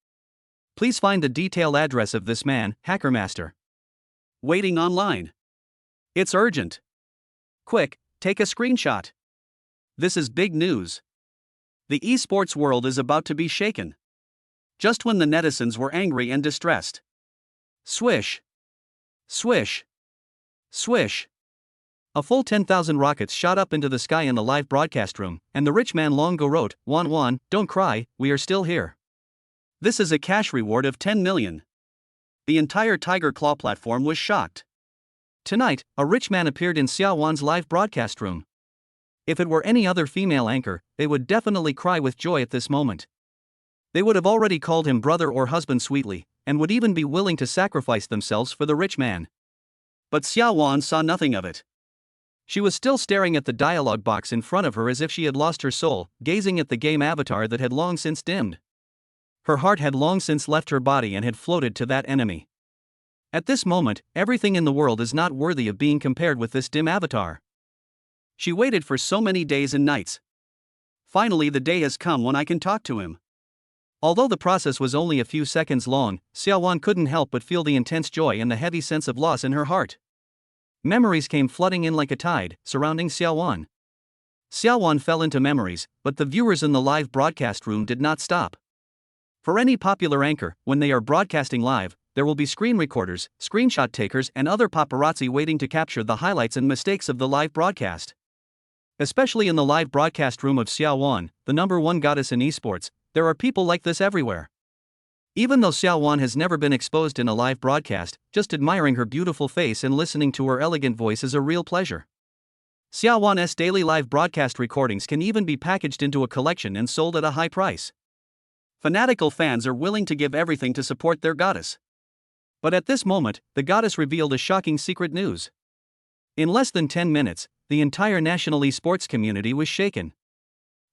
Please find the detailed address of this man, Hackermaster. Waiting online. It's urgent. Quick, take a screenshot. This is big news. The esports world is about to be shaken. Just when the netizens were angry and distressed. Swish. Swish. Swish. A full 10,000 rockets shot up into the sky in the live broadcast room, and the rich man long ago wrote, "Wan, don't cry, we are still here. This is a cash reward of 10 million. The entire Tiger Claw platform was shocked. Tonight, a rich man appeared in Xiaowan's live broadcast room. If it were any other female anchor, they would definitely cry with joy at this moment. They would have already called him brother or husband sweetly, and would even be willing to sacrifice themselves for the rich man. But Xiaowan saw nothing of it. She was still staring at the dialogue box in front of her as if she had lost her soul, gazing at the game avatar that had long since dimmed. Her heart had long since left her body and had floated to that enemy. At this moment, everything in the world is not worthy of being compared with this dim avatar. She waited for so many days and nights. Finally, the day has come when I can talk to him. Although the process was only a few seconds long, Xiaowan couldn't help but feel the intense joy and the heavy sense of loss in her heart. Memories came flooding in like a tide, surrounding Xiaowan. Xiaowan fell into memories, but the viewers in the live broadcast room did not stop. For any popular anchor, when they are broadcasting live, there will be screen recorders, screenshot takers, and other paparazzi waiting to capture the highlights and mistakes of the live broadcast. Especially in the live broadcast room of Xiaowan, the #1 goddess in esports, there are people like this everywhere. Even though Xiaowan has never been exposed in a live broadcast, just admiring her beautiful face and listening to her elegant voice is a real pleasure. Xiaowan's daily live broadcast recordings can even be packaged into a collection and sold at a high price. Fanatical fans are willing to give everything to support their goddess. But at this moment, the goddess revealed a shocking secret news. In less than 10 minutes, the entire national esports community was shaken.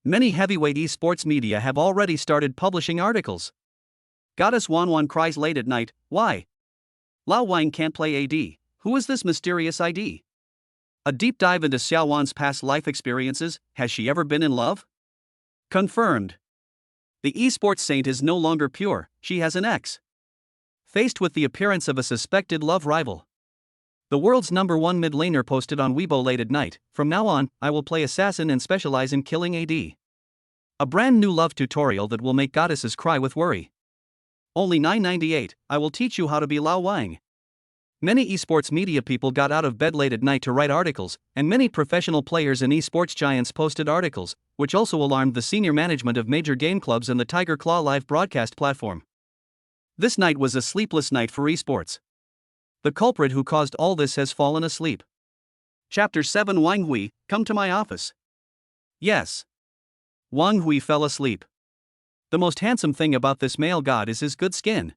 Many heavyweight esports media have already started publishing articles. Goddess Wanwan cries late at night, why? Lao Wang can't play AD, who is this mysterious ID? A deep dive into Xiaowan's past life experiences, has she ever been in love? Confirmed. The esports saint is no longer pure, she has an ex. Faced with the appearance of a suspected love rival. The world's #1 mid laner posted on Weibo late at night, from now on, I will play assassin and specialize in killing AD. A brand new love tutorial that will make goddesses cry with worry. Only $9.98, I will teach you how to be Lao Wang. Many esports media people got out of bed late at night to write articles, and many professional players and esports giants posted articles, which also alarmed the senior management of major game clubs and the Tiger Claw live broadcast platform. This night was a sleepless night for esports. The culprit who caused all this has fallen asleep. Chapter 7 Wang Hui, come to my office. Yes. Wang Hui fell asleep. The most handsome thing about this male god is his good skin.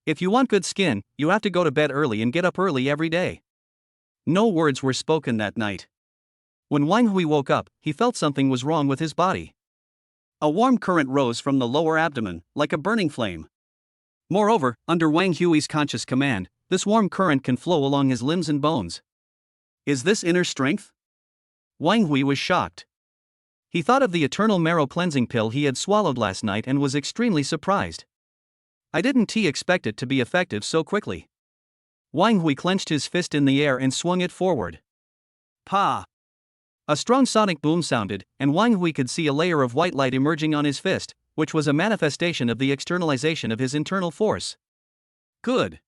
If you want good skin, you have to go to bed early and get up early every day. No words were spoken that night. When Wang Hui woke up, he felt something was wrong with his body. A warm current rose from the lower abdomen, like a burning flame. Moreover, under Wang Hui's conscious command, this warm current can flow along his limbs and bones. Is this inner strength? Wang Hui was shocked. He thought of the eternal marrow cleansing pill he had swallowed last night and was extremely surprised. I didn't expect it to be effective so quickly. Wang Hui clenched his fist in the air and swung it forward. Pa! A strong sonic boom sounded, and Wang Hui could see a layer of white light emerging on his fist, which was a manifestation of the externalization of his internal force. Good.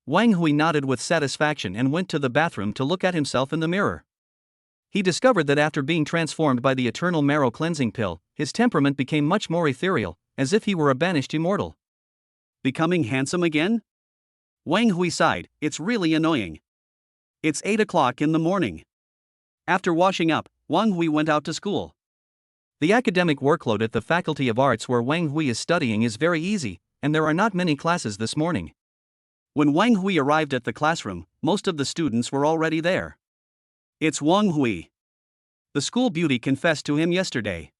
Wang Hui nodded with satisfaction and went to the bathroom to look at himself in the mirror. He discovered that after being transformed by the eternal marrow cleansing pill, his temperament became much more ethereal, as if he were a banished immortal. Becoming handsome again? Wang Hui sighed, it's really annoying. It's 8 o'clock in the morning. After washing up, Wang Hui went out to school. The academic workload at the Faculty of Arts where Wang Hui is studying is very easy, and there are not many classes this morning. When Wang Hui arrived at the classroom, most of the students were already there. It's Wang Hui. the school beauty confessed to him yesterday.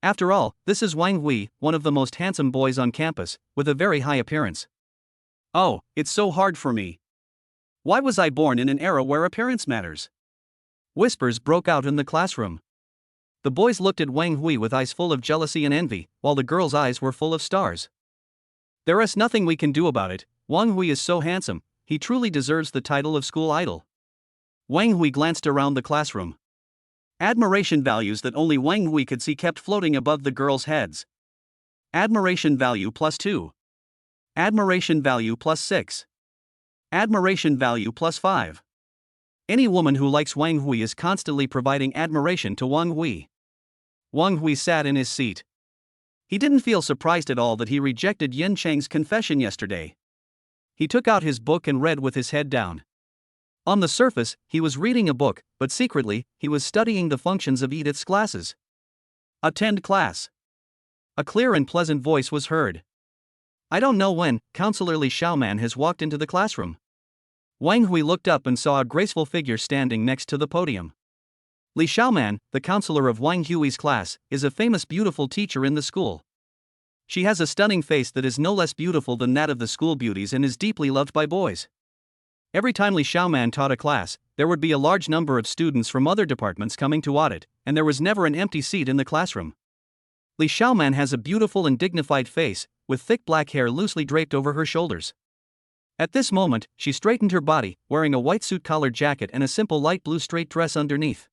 After all, this is Wang Hui, one of the most handsome boys on campus, with a very high appearance. Oh, it's so hard for me. Why was I born in an era where appearance matters? Whispers broke out in the classroom. The boys looked at Wang Hui with eyes full of jealousy and envy, while the girls' eyes were full of stars. There is nothing we can do about it. Wang Hui is so handsome, he truly deserves the title of school idol. Wang Hui glanced around the classroom. Admiration values that only Wang Hui could see kept floating above the girls' heads. Admiration value +2. Admiration value +6. Admiration value +5. Any woman who likes Wang Hui is constantly providing admiration to Wang Hui. Wang Hui sat in his seat. He didn't feel surprised at all that he rejected Yin Cheng's confession yesterday. He took out his book and read with his head down. On the surface, he was reading a book, but secretly, he was studying the functions of Edith's classes. Attend class. A clear and pleasant voice was heard. I don't know when, Counselor Li Xiaoman has walked into the classroom. Wang Hui looked up and saw a graceful figure standing next to the podium. Li Xiaoman, the counselor of Wang Hui's class, is a famous beautiful teacher in the school. She has a stunning face that is no less beautiful than that of the school beauties and is deeply loved by boys. Every time Li Xiaoman taught a class, there would be a large number of students from other departments coming to audit, and there was never an empty seat in the classroom. Li Xiaoman has a beautiful and dignified face, with thick black hair loosely draped over her shoulders. At this moment, she straightened her body, wearing a white suit-collared jacket and a simple light blue straight dress underneath.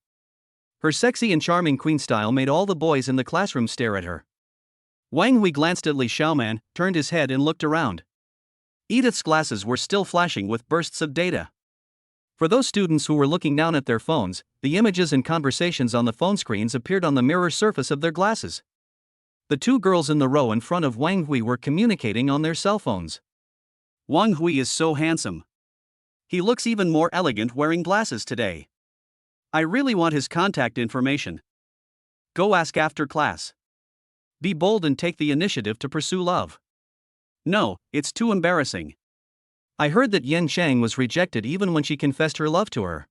Her sexy and charming queen style made all the boys in the classroom stare at her. Wang Hui glanced at Li Xiaoman, turned his head and looked around. Edith's glasses were still flashing with bursts of data. For those students who were looking down at their phones, the images and conversations on the phone screens appeared on the mirror surface of their glasses. The two girls in the row in front of Wang Hui were communicating on their cell phones. Wang Hui is so handsome. He looks even more elegant wearing glasses today. I really want his contact information. Go ask after class. Be bold and take the initiative to pursue love. No, it's too embarrassing. I heard that Yin Chang was rejected even when she confessed her love to her.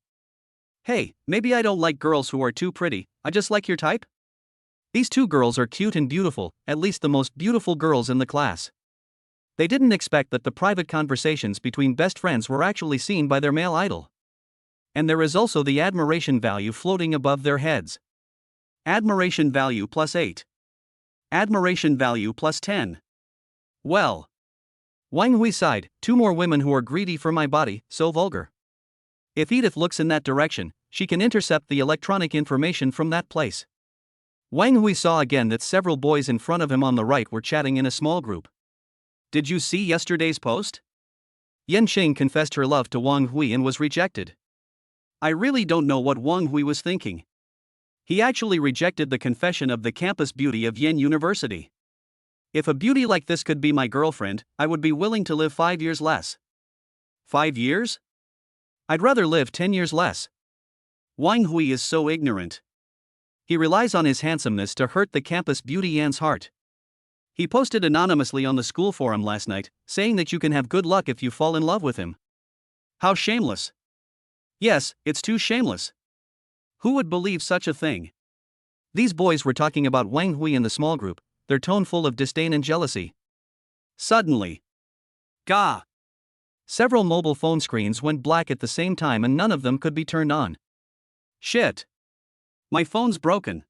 Hey, maybe I don't like girls who are too pretty, I just like your type? These two girls are cute and beautiful, at least the most beautiful girls in the class. They didn't expect that the private conversations between best friends were actually seen by their male idol. And there is also the admiration value floating above their heads. Admiration value +8. Admiration value +10. Well. Wang Hui sighed, two more women who are greedy for my body, so vulgar. If Edith looks in that direction, she can intercept the electronic information from that place. Wang Hui saw again that several boys in front of him on the right were chatting in a small group. Did you see yesterday's post? Yin Qing confessed her love to Wang Hui and was rejected. I really don't know what Wang Hui was thinking. He actually rejected the confession of the campus beauty of Yin University. If a beauty like this could be my girlfriend, I would be willing to live 5 years less. 5 years? I'd rather live 10 years less. Wang Hui is so ignorant. He relies on his handsomeness to hurt the campus beauty Yan's heart. He posted anonymously on the school forum last night, saying that you can have good luck if you fall in love with him. How shameless. Yes, it's too shameless. Who would believe such a thing? These boys were talking about Wang Hui in the small group, their tone full of disdain and jealousy. Suddenly. Gah! Several mobile phone screens went black at the same time and none of them could be turned on. Shit. My phone's broken.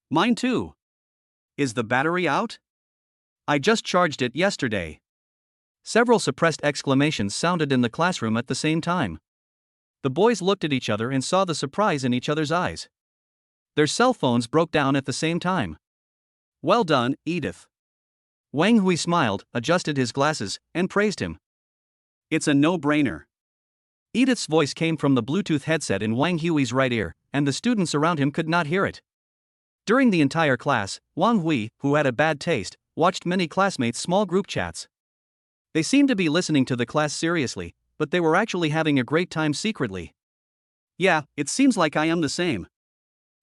Mine too. Is the battery out? I just charged it yesterday. Several suppressed exclamations sounded in the classroom at the same time. The boys looked at each other and saw the surprise in each other's eyes. Their cell phones broke down at the same time. Well done, Edith. Wang Hui smiled, adjusted his glasses, and praised him. It's a no-brainer. Edith's voice came from the Bluetooth headset in Wang Hui's right ear, and the students around him could not hear it. During the entire class, Wang Hui, who had a bad taste, watched many classmates' small group chats. They seemed to be listening to the class seriously, but they were actually having a great time secretly. Yeah, it seems like I am the same.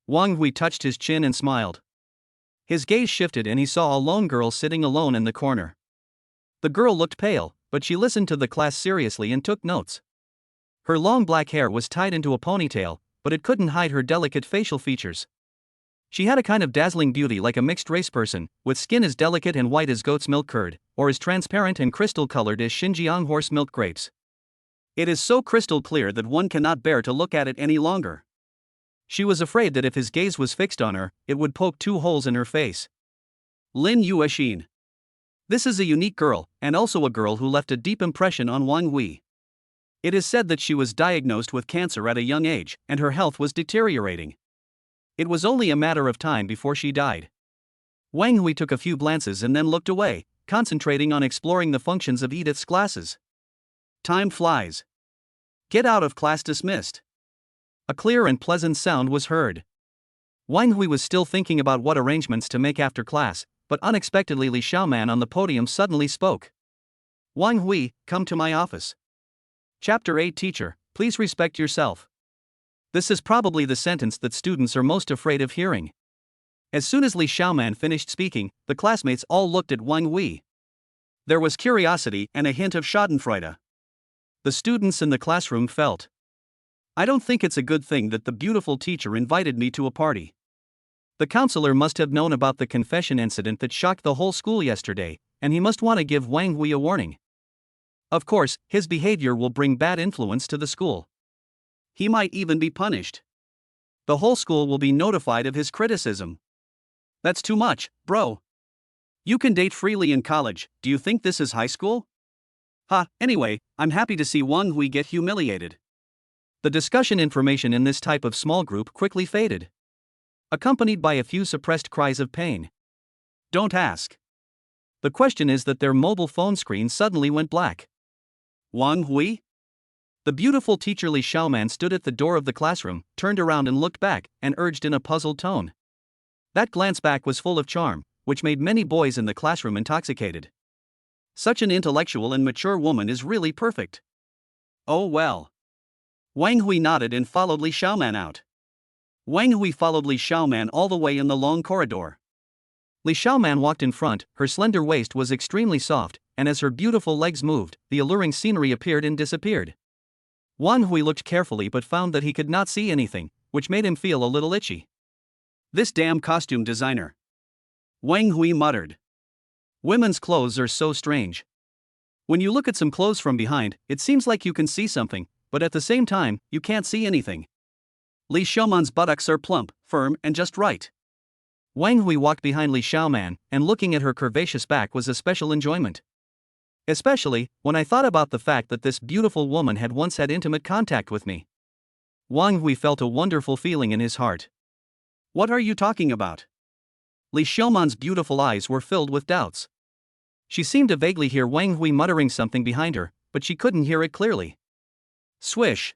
Wang Hui touched his chin and smiled. His gaze shifted and he saw a lone girl sitting alone in the corner. The girl looked pale, but she listened to the class seriously and took notes. Her long black hair was tied into a ponytail, but it couldn't hide her delicate facial features. She had a kind of dazzling beauty like a mixed-race person, with skin as delicate and white as goat's milk curd, or as transparent and crystal-colored as Xinjiang horse milk grapes. It is so crystal clear that one cannot bear to look at it any longer. She was afraid that if his gaze was fixed on her, it would poke 2 holes in her face. Lin Yashin. This is a unique girl, and also a girl who left a deep impression on Wang Hui. It is said that she was diagnosed with cancer at a young age, and her health was deteriorating. It was only a matter of time before she died. Wang Hui took a few glances and then looked away, concentrating on exploring the functions of Edith's classes. Time flies. Get out of class dismissed. A clear and pleasant sound was heard. Wang Hui was still thinking about what arrangements to make after class, but unexpectedly Li Xiaoman on the podium suddenly spoke. Wang Hui, come to my office. Chapter 8 Teacher, please respect yourself. This is probably the sentence that students are most afraid of hearing. As soon as Li Xiaoman finished speaking, the classmates all looked at Wang Hui. There was curiosity and a hint of schadenfreude. The students in the classroom felt. I don't think it's a good thing that the beautiful teacher invited me to a party. The counselor must have known about the confession incident that shocked the whole school yesterday, and he must want to give Wang Hui a warning. Of course, his behavior will bring bad influence to the school. He might even be punished. The whole school will be notified of his criticism. That's too much, bro. You can date freely in college, do you think this is high school? Anyway, I'm happy to see Wang Hui get humiliated. The discussion information in this type of small group quickly faded, accompanied by a few suppressed cries of pain. Don't ask. The question is that their mobile phone screen suddenly went black. Wang Hui? The beautiful teacher Li Xiaoman stood at the door of the classroom, turned around and looked back, and urged in a puzzled tone. That glance back was full of charm, which made many boys in the classroom intoxicated. Such an intellectual and mature woman is really perfect. Oh well. Wang Hui nodded and followed Li Xiaoman out. Wang Hui followed Li Xiaoman all the way in the long corridor. Li Xiaoman walked in front, her slender waist was extremely soft, and as her beautiful legs moved, the alluring scenery appeared and disappeared. Wang Hui looked carefully but found that he could not see anything, which made him feel a little itchy. This damn costume designer. Wang Hui muttered. Women's clothes are so strange. When you look at some clothes from behind, it seems like you can see something, but at the same time, you can't see anything. Li Xiaoman's buttocks are plump, firm, and just right. Wang Hui walked behind Li Xiaoman, and looking at her curvaceous back was a special enjoyment. Especially, when I thought about the fact that this beautiful woman had once had intimate contact with me. Wang Hui felt a wonderful feeling in his heart. What are you talking about? Li Xiaoman's beautiful eyes were filled with doubts. She seemed to vaguely hear Wang Hui muttering something behind her, but she couldn't hear it clearly. Swish.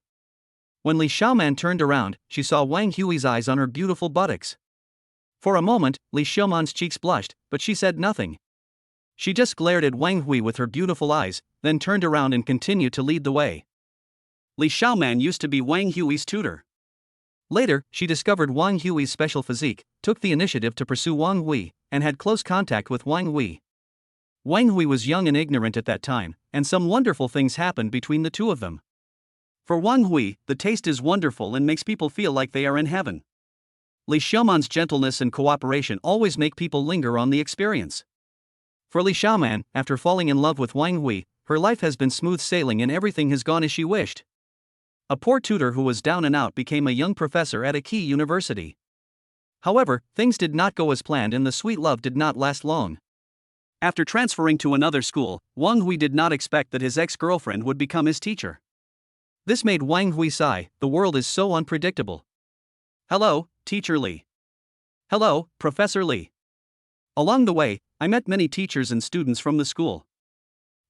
When Li Xiaoman turned around, she saw Wang Hui's eyes on her beautiful buttocks. For a moment, Li Xiaoman's cheeks blushed, but she said nothing. She just glared at Wang Hui with her beautiful eyes, then turned around and continued to lead the way. Li Xiaoman used to be Wang Hui's tutor. Later, she discovered Wang Hui's special physique, took the initiative to pursue Wang Hui, and had close contact with Wang Hui. Wang Hui was young and ignorant at that time, and some wonderful things happened between the two of them. For Wang Hui, the taste is wonderful and makes people feel like they are in heaven. Li Xiaoman's gentleness and cooperation always make people linger on the experience. For Li Xiaoman, after falling in love with Wang Hui, her life has been smooth sailing and everything has gone as she wished. A poor tutor who was down and out became a young professor at a key university. However, things did not go as planned and the sweet love did not last long. After transferring to another school, Wang Hui did not expect that his ex-girlfriend would become his teacher. This made Wang Hui sigh, the world is so unpredictable. Hello, Teacher Li. Hello, Professor Li. Along the way, I met many teachers and students from the school.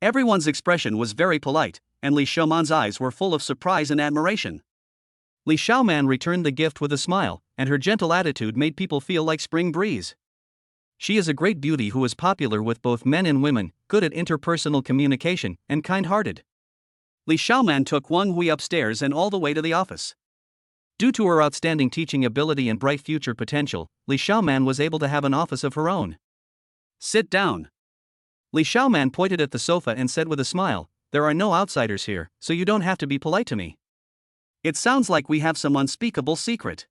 Everyone's expression was very polite, and Li Xiaoman's eyes were full of surprise and admiration. Li Xiaoman returned the gift with a smile, and her gentle attitude made people feel like spring breeze. She is a great beauty who is popular with both men and women, good at interpersonal communication, and kind-hearted. Li Xiaoman took Wang Hui upstairs and all the way to the office. Due to her outstanding teaching ability and bright future potential, Li Xiaoman was able to have an office of her own. Sit down. Li Xiaoman pointed at the sofa and said with a smile, there are no outsiders here, so you don't have to be polite to me. It sounds like we have some unspeakable secret.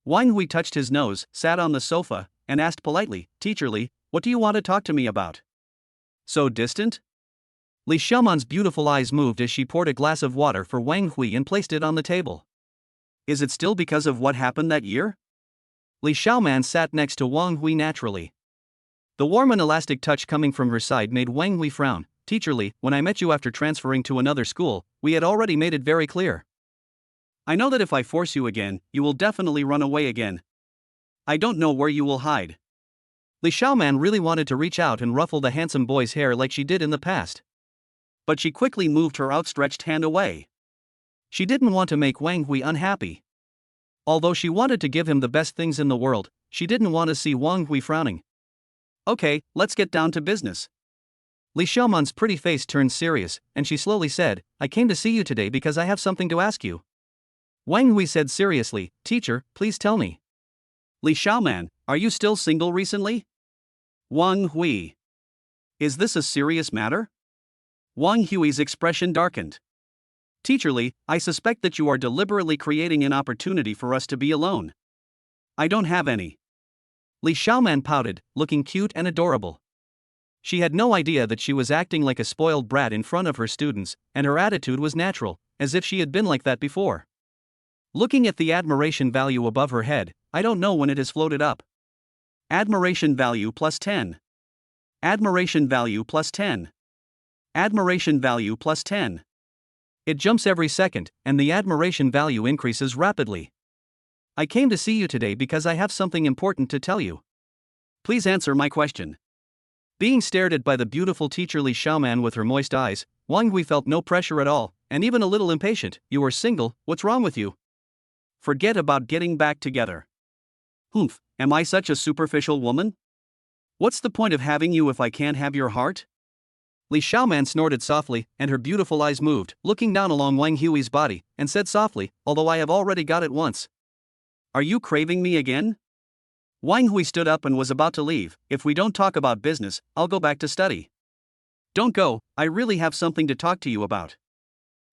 Wang Hui touched his nose, sat on the sofa, and asked politely, Teacher Li, what do you want to talk to me about? So distant? Li Xiaoman's beautiful eyes moved as she poured a glass of water for Wang Hui and placed it on the table. Is it still because of what happened that year? Li Xiaoman sat next to Wang Hui naturally. The warm and elastic touch coming from her side made Wang Hui frown. Teacher Li, when I met you after transferring to another school, we had already made it very clear. I know that if I force you again, you will definitely run away again. I don't know where you will hide. Li Xiaoman really wanted to reach out and ruffle the handsome boy's hair like she did in the past. But she quickly moved her outstretched hand away. She didn't want to make Wang Hui unhappy. Although she wanted to give him the best things in the world, she didn't want to see Wang Hui frowning. Okay, let's get down to business. Li Xiaoman's pretty face turned serious, and she slowly said, I came to see you today because I have something to ask you. Wang Hui said seriously, Teacher, please tell me. Li Xiaoman, are you still single recently? Wang Hui. Is this a serious matter? Wang Hui's expression darkened. Teacher Li, I suspect that you are deliberately creating an opportunity for us to be alone. I don't have any. Li Xiaoman pouted, looking cute and adorable. She had no idea that she was acting like a spoiled brat in front of her students, and her attitude was natural, as if she had been like that before. Looking at the admiration value above her head, I don't know when it has floated up. Admiration value plus 10. Admiration value plus 10. Admiration value plus 10. It jumps every second, and the admiration value increases rapidly. I came to see you today because I have something important to tell you. Please answer my question. Being stared at by the beautiful teacher Li Xiaoman with her moist eyes, Wang Hui felt no pressure at all, and even a little impatient. You are single, what's wrong with you? Forget about getting back together. Humph, am I such a superficial woman? What's the point of having you if I can't have your heart? Li Xiaoman snorted softly, and her beautiful eyes moved, looking down along Wang Hui's body, and said softly, although I have already got it once. Are you craving me again? Wang Hui stood up and was about to leave. If we don't talk about business, I'll go back to study. Don't go, I really have something to talk to you about.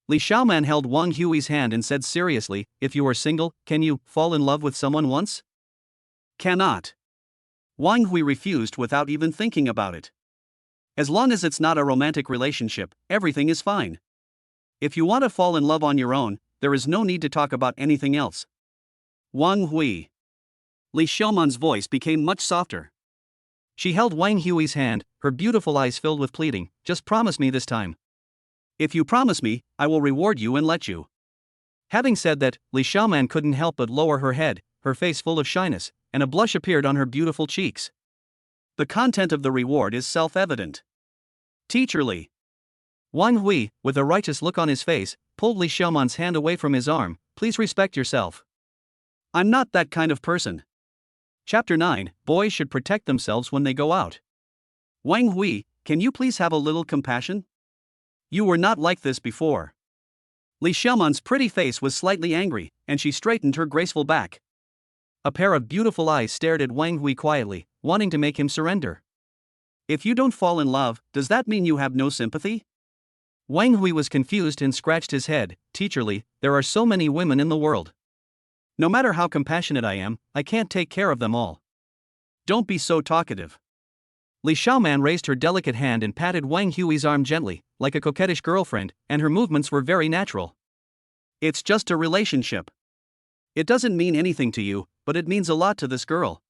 Li Xiaoman held Wang Hui's hand and said seriously, if you are single, can you fall in love with someone once? Cannot. Wang Hui refused without even thinking about it. As long as it's not a romantic relationship, everything is fine. If you want to fall in love on your own, there is no need to talk about anything else. Wang Hui. Li Xiaoman's voice became much softer. She held Wang Hui's hand, her beautiful eyes filled with pleading, just promise me this time. If you promise me, I will reward you and let you. Having said that, Li Xiaoman couldn't help but lower her head, her face full of shyness, and a blush appeared on her beautiful cheeks. The content of the reward is self-evident. Teacher Li. Wang Hui, with a righteous look on his face, pulled Li Xiaoman's hand away from his arm. Please respect yourself. I'm not that kind of person. Chapter 9, Boys should protect themselves when they go out. Wang Hui, can you please have a little compassion? You were not like this before. Li Xiaoman's pretty face was slightly angry, and she straightened her graceful back. A pair of beautiful eyes stared at Wang Hui quietly, wanting to make him surrender. If you don't fall in love, does that mean you have no sympathy? Wang Hui was confused and scratched his head. Teacher Li, there are so many women in the world. No matter how compassionate I am, I can't take care of them all. Don't be so talkative. Li Xiaoman raised her delicate hand and patted Wang Hui's arm gently, like a coquettish girlfriend, and her movements were very natural. It's just a relationship. It doesn't mean anything to you, but it means a lot to this girl.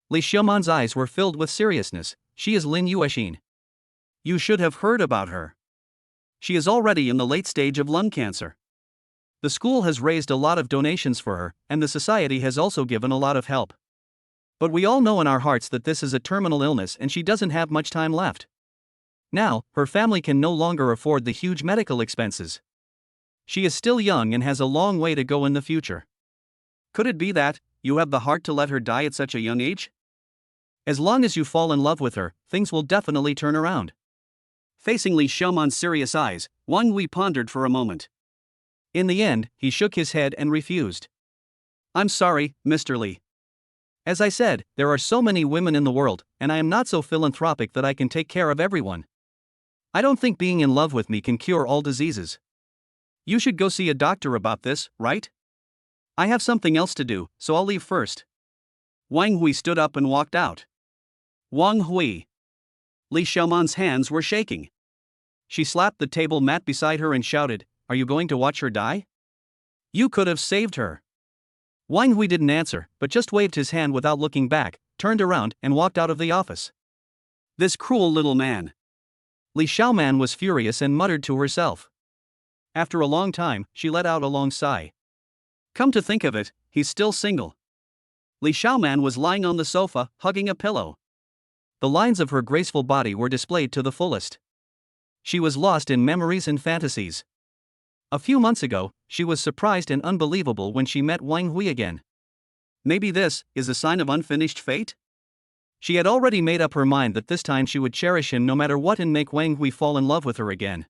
Li Xiaoman's eyes were filled with seriousness. She is Lin Yashin. You should have heard about her. She is already in the late stage of lung cancer. The school has raised a lot of donations for her, and the society has also given a lot of help. But we all know in our hearts that this is a terminal illness and she doesn't have much time left. Now, her family can no longer afford the huge medical expenses. She is still young and has a long way to go in the future. Could it be that you have the heart to let her die at such a young age? As long as you fall in love with her, things will definitely turn around. Facing Li Xiaoman's serious eyes, Wang Hui pondered for a moment. In the end, he shook his head and refused. I'm sorry, Mr. Li. As I said, there are so many women in the world, and I am not so philanthropic that I can take care of everyone. I don't think being in love with me can cure all diseases. You should go see a doctor about this, right? I have something else to do, so I'll leave first. Wang Hui stood up and walked out. Wang Hui. Li Xiaoman's hands were shaking. She slapped the table mat beside her and shouted, "Are you going to watch her die? You could have saved her." Wang Hui didn't answer, but just waved his hand without looking back, turned around, and walked out of the office. This cruel little man. Li Xiaoman was furious and muttered to herself. After a long time, she let out a long sigh. Come to think of it, he's still single. Li Xiaoman was lying on the sofa, hugging a pillow. The lines of her graceful body were displayed to the fullest. She was lost in memories and fantasies. A few months ago, she was surprised and unbelievable when she met Wang Hui again. Maybe this is a sign of unfinished fate? She had already made up her mind that this time she would cherish him no matter what and make Wang Hui fall in love with her again.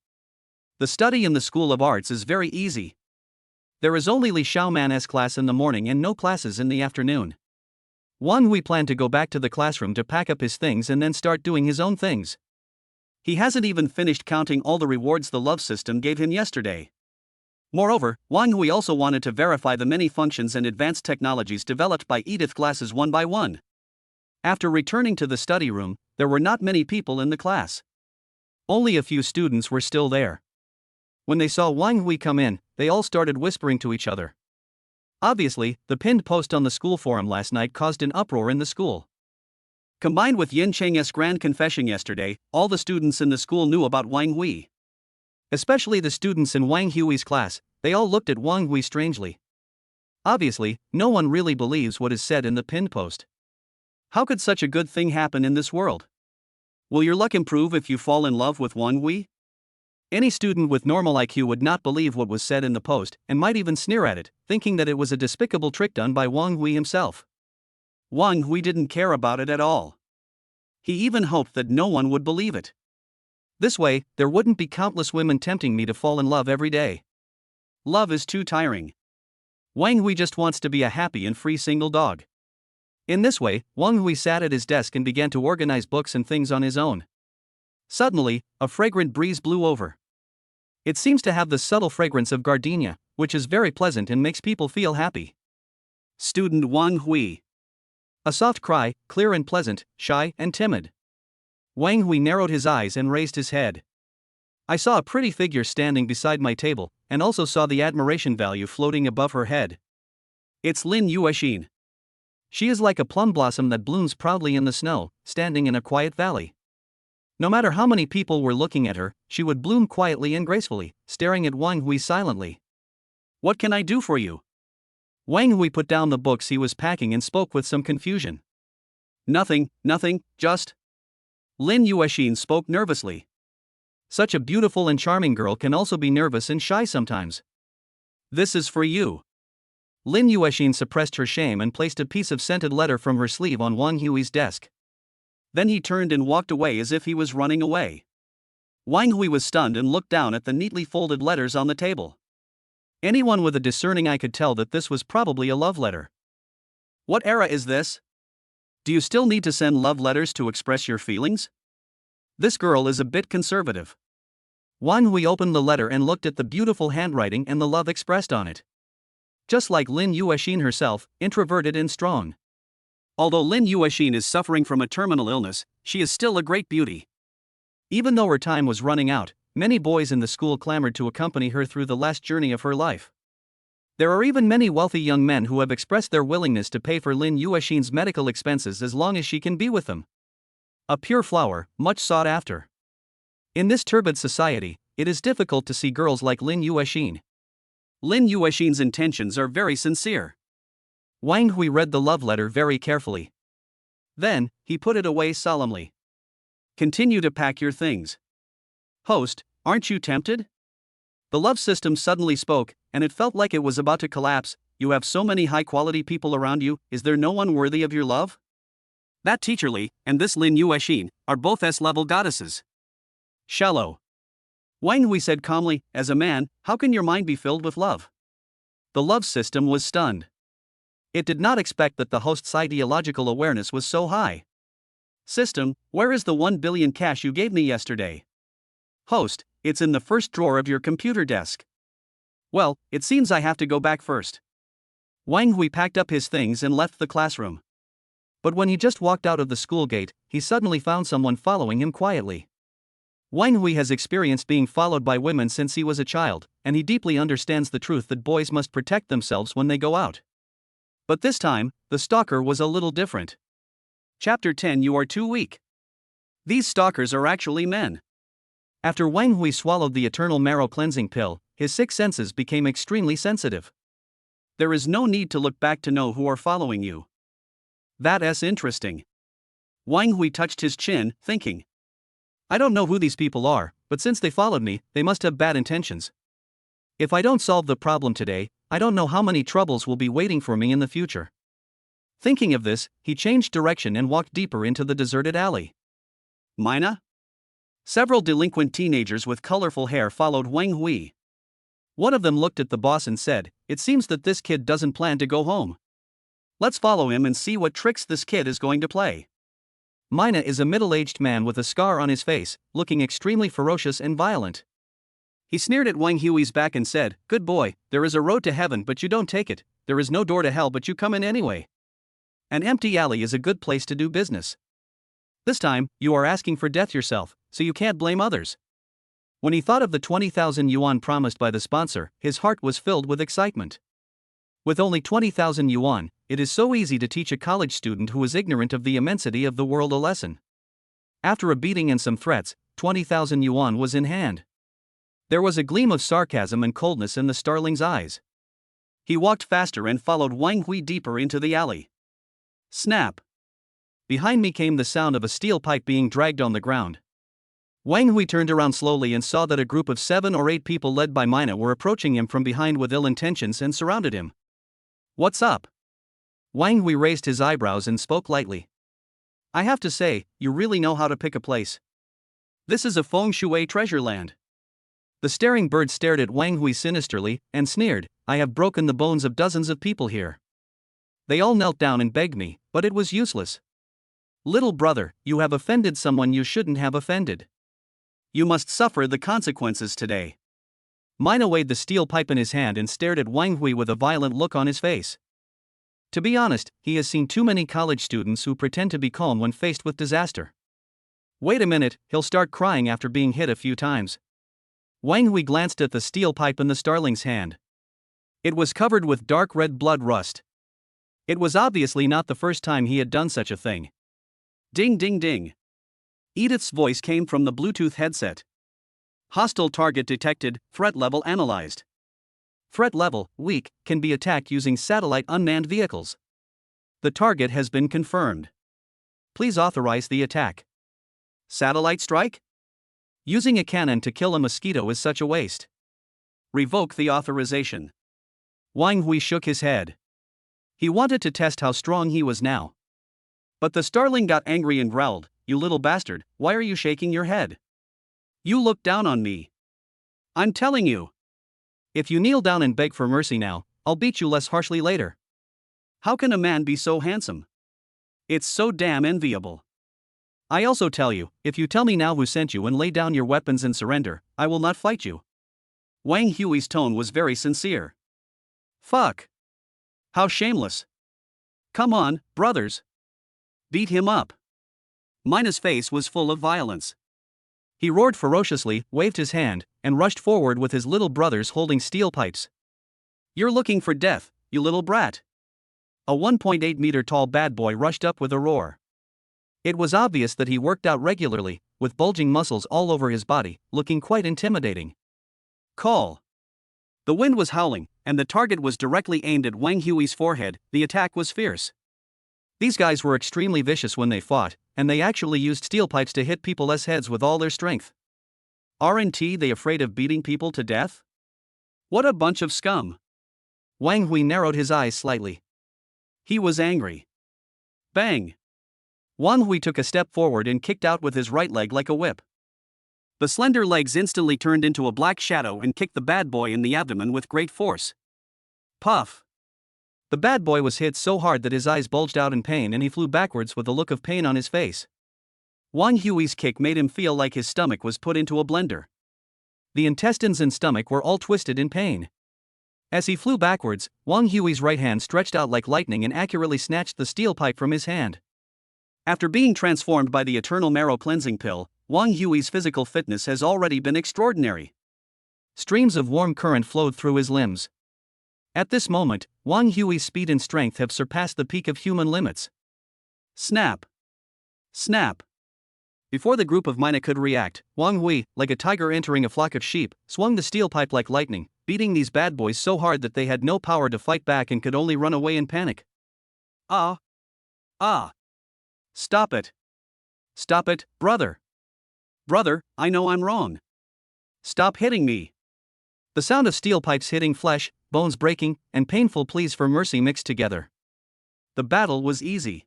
The study in the School of Arts is very easy. There is only Li Xiaoman's class in the morning and no classes in the afternoon. Wang Hui planned to go back to the classroom to pack up his things and then start doing his own things. He hasn't even finished counting all the rewards the love system gave him yesterday. Moreover, Wang Hui also wanted to verify the many functions and advanced technologies developed by Edith classes one by one. After returning to the study room, there were not many people in the class. Only a few students were still there. When they saw Wang Hui come in, they all started whispering to each other. Obviously, the pinned post on the school forum last night caused an uproar in the school. Combined with Yin Cheng's grand confession yesterday, all the students in the school knew about Wang Hui. Especially the students in Wang Hui's class, they all looked at Wang Hui strangely. Obviously, no one really believes what is said in the pinned post. How could such a good thing happen in this world? Will your luck improve if you fall in love with Wang Hui? Any student with normal IQ would not believe what was said in the post and might even sneer at it, thinking that it was a despicable trick done by Wang Hui himself. Wang Hui didn't care about it at all. He even hoped that no one would believe it. This way, there wouldn't be countless women tempting me to fall in love every day. Love is too tiring. Wang Hui just wants to be a happy and free single dog. In this way, Wang Hui sat at his desk and began to organize books and things on his own. Suddenly, a fragrant breeze blew over. It seems to have the subtle fragrance of gardenia, which is very pleasant and makes people feel happy. Student Wang Hui. A soft cry, clear and pleasant, shy and timid. Wang Hui narrowed his eyes and raised his head. I saw a pretty figure standing beside my table, and also saw the admiration value floating above her head. It's Lin Yashin. She is like a plum blossom that blooms proudly in the snow, standing in a quiet valley. No matter how many people were looking at her, she would bloom quietly and gracefully, staring at Wang Hui silently. What can I do for you? Wang Hui put down the books he was packing and spoke with some confusion. Nothing, just. Lin Yashin spoke nervously. Such a beautiful and charming girl can also be nervous and shy sometimes. This is for you. Lin Yashin suppressed her shame and placed a piece of scented letter from her sleeve on Wang Hui's desk. Then he turned and walked away as if he was running away. Wang Hui was stunned and looked down at the neatly folded letters on the table. Anyone with a discerning eye could tell that this was probably a love letter. What era is this? Do you still need to send love letters to express your feelings? This girl is a bit conservative. Wang Hui opened the letter and looked at the beautiful handwriting and the love expressed on it. Just like Lin Yashin herself, introverted and strong. Although Lin Yashin is suffering from a terminal illness, she is still a great beauty. Even though her time was running out, many boys in the school clamored to accompany her through the last journey of her life. There are even many wealthy young men who have expressed their willingness to pay for Lin Yashin's medical expenses as long as she can be with them. A pure flower, much sought after. In this turbid society, it is difficult to see girls like Lin Yashin. Lin Yashin's intentions are very sincere. Wang Hui read the love letter very carefully. Then, he put it away solemnly. Continue to pack your things. Host, aren't you tempted? The love system suddenly spoke, and it felt like it was about to collapse. You have so many high-quality people around you, is there no one worthy of your love? That teacher Li, and this Lin Yashin, are both S-level goddesses. Shallow. Wang Hui said calmly, as a man, how can your mind be filled with love? The love system was stunned. It did not expect that the host's ideological awareness was so high. System, where is the 1 billion cash you gave me yesterday? Host, it's in the first drawer of your computer desk. Well, it seems I have to go back first. Wang Hui packed up his things and left the classroom. But when he just walked out of the school gate, he suddenly found someone following him quietly. Wang Hui has experienced being followed by women since he was a child, and he deeply understands the truth that boys must protect themselves when they go out. But this time, the stalker was a little different. Chapter 10. You are too weak. These stalkers are actually men. After Wang Hui swallowed the eternal marrow cleansing pill, his six senses became extremely sensitive. There is no need to look back to know who are following you. That's interesting. Wang Hui touched his chin, thinking. I don't know who these people are, but since they followed me, they must have bad intentions. If I don't solve the problem today, I don't know how many troubles will be waiting for me in the future. Thinking of this, he changed direction and walked deeper into the deserted alley. Mina? Several delinquent teenagers with colorful hair followed Wang Hui. One of them looked at the boss and said, "It seems that this kid doesn't plan to go home. Let's follow him and see what tricks this kid is going to play." Mina is a middle-aged man with a scar on his face, looking extremely ferocious and violent. He sneered at Wang Hui's back and said, "Good boy, there is a road to heaven but you don't take it, there is no door to hell but you come in anyway. An empty alley is a good place to do business. This time, you are asking for death yourself, so you can't blame others." When he thought of the 20,000 yuan promised by the sponsor, his heart was filled with excitement. With only 20,000 yuan, it is so easy to teach a college student who is ignorant of the immensity of the world a lesson. After a beating and some threats, 20,000 yuan was in hand. There was a gleam of sarcasm and coldness in the starling's eyes. He walked faster and followed Wang Hui deeper into the alley. Snap! Behind me came the sound of a steel pipe being dragged on the ground. Wang Hui turned around slowly and saw that a group of 7 or 8 people led by Mina were approaching him from behind with ill intentions and surrounded him. "What's up?" Wang Hui raised his eyebrows and spoke lightly. "I have to say, you really know how to pick a place. This is a feng shui treasure land." The staring bird stared at Wang Hui sinisterly and sneered, "I have broken the bones of dozens of people here. They all knelt down and begged me, but it was useless. Little brother, you have offended someone you shouldn't have offended. You must suffer the consequences today." Mina weighed the steel pipe in his hand and stared at Wang Hui with a violent look on his face. To be honest, he has seen too many college students who pretend to be calm when faced with disaster. Wait a minute, he'll start crying after being hit a few times. Wang Hui glanced at the steel pipe in the starling's hand. It was covered with dark red blood rust. It was obviously not the first time he had done such a thing. Ding ding ding. Edith's voice came from the Bluetooth headset. Hostile target detected, threat level analyzed. Threat level, weak, can be attacked using satellite unmanned vehicles. The target has been confirmed. Please authorize the attack. Satellite strike? Using a cannon to kill a mosquito is such a waste. Revoke the authorization. Wang Hui shook his head. He wanted to test how strong he was now. But the starling got angry and growled, "You little bastard, why are you shaking your head? You look down on me. I'm telling you. If you kneel down and beg for mercy now, I'll beat you less harshly later. How can a man be so handsome? It's so damn enviable. I also tell you, if you tell me now who sent you and lay down your weapons and surrender, I will not fight you." Wang Hui's tone was very sincere. Fuck. How shameless. Come on, brothers. Beat him up. Mina's face was full of violence. He roared ferociously, waved his hand, and rushed forward with his little brothers holding steel pipes. "You're looking for death, you little brat." A 1.8-meter tall bad boy rushed up with a roar. It was obvious that he worked out regularly, with bulging muscles all over his body, looking quite intimidating. Call. The wind was howling, and the target was directly aimed at Wang Hui's forehead. The attack was fierce. These guys were extremely vicious when they fought, and they actually used steel pipes to hit people's heads with all their strength. Aren't they afraid of beating people to death? What a bunch of scum. Wang Hui narrowed his eyes slightly. He was angry. Bang! Wang Hui took a step forward and kicked out with his right leg like a whip. The slender legs instantly turned into a black shadow and kicked the bad boy in the abdomen with great force. Puff! The bad boy was hit so hard that his eyes bulged out in pain and he flew backwards with a look of pain on his face. Wang Hui's kick made him feel like his stomach was put into a blender. The intestines and stomach were all twisted in pain. As he flew backwards, Wang Hui's right hand stretched out like lightning and accurately snatched the steel pipe from his hand. After being transformed by the eternal marrow cleansing pill, Wang Hui's physical fitness has already been extraordinary. Streams of warm current flowed through his limbs. At this moment, Wang Hui's speed and strength have surpassed the peak of human limits. Snap! Snap! Before the group of Mina could react, Wang Hui, like a tiger entering a flock of sheep, swung the steel pipe like lightning, beating these bad boys so hard that they had no power to fight back and could only run away in panic. Ah! Ah! Stop it! Stop it, brother! Brother, I know I'm wrong. Stop hitting me! The sound of steel pipes hitting flesh, bones breaking, and painful pleas for mercy mixed together. The battle was easy.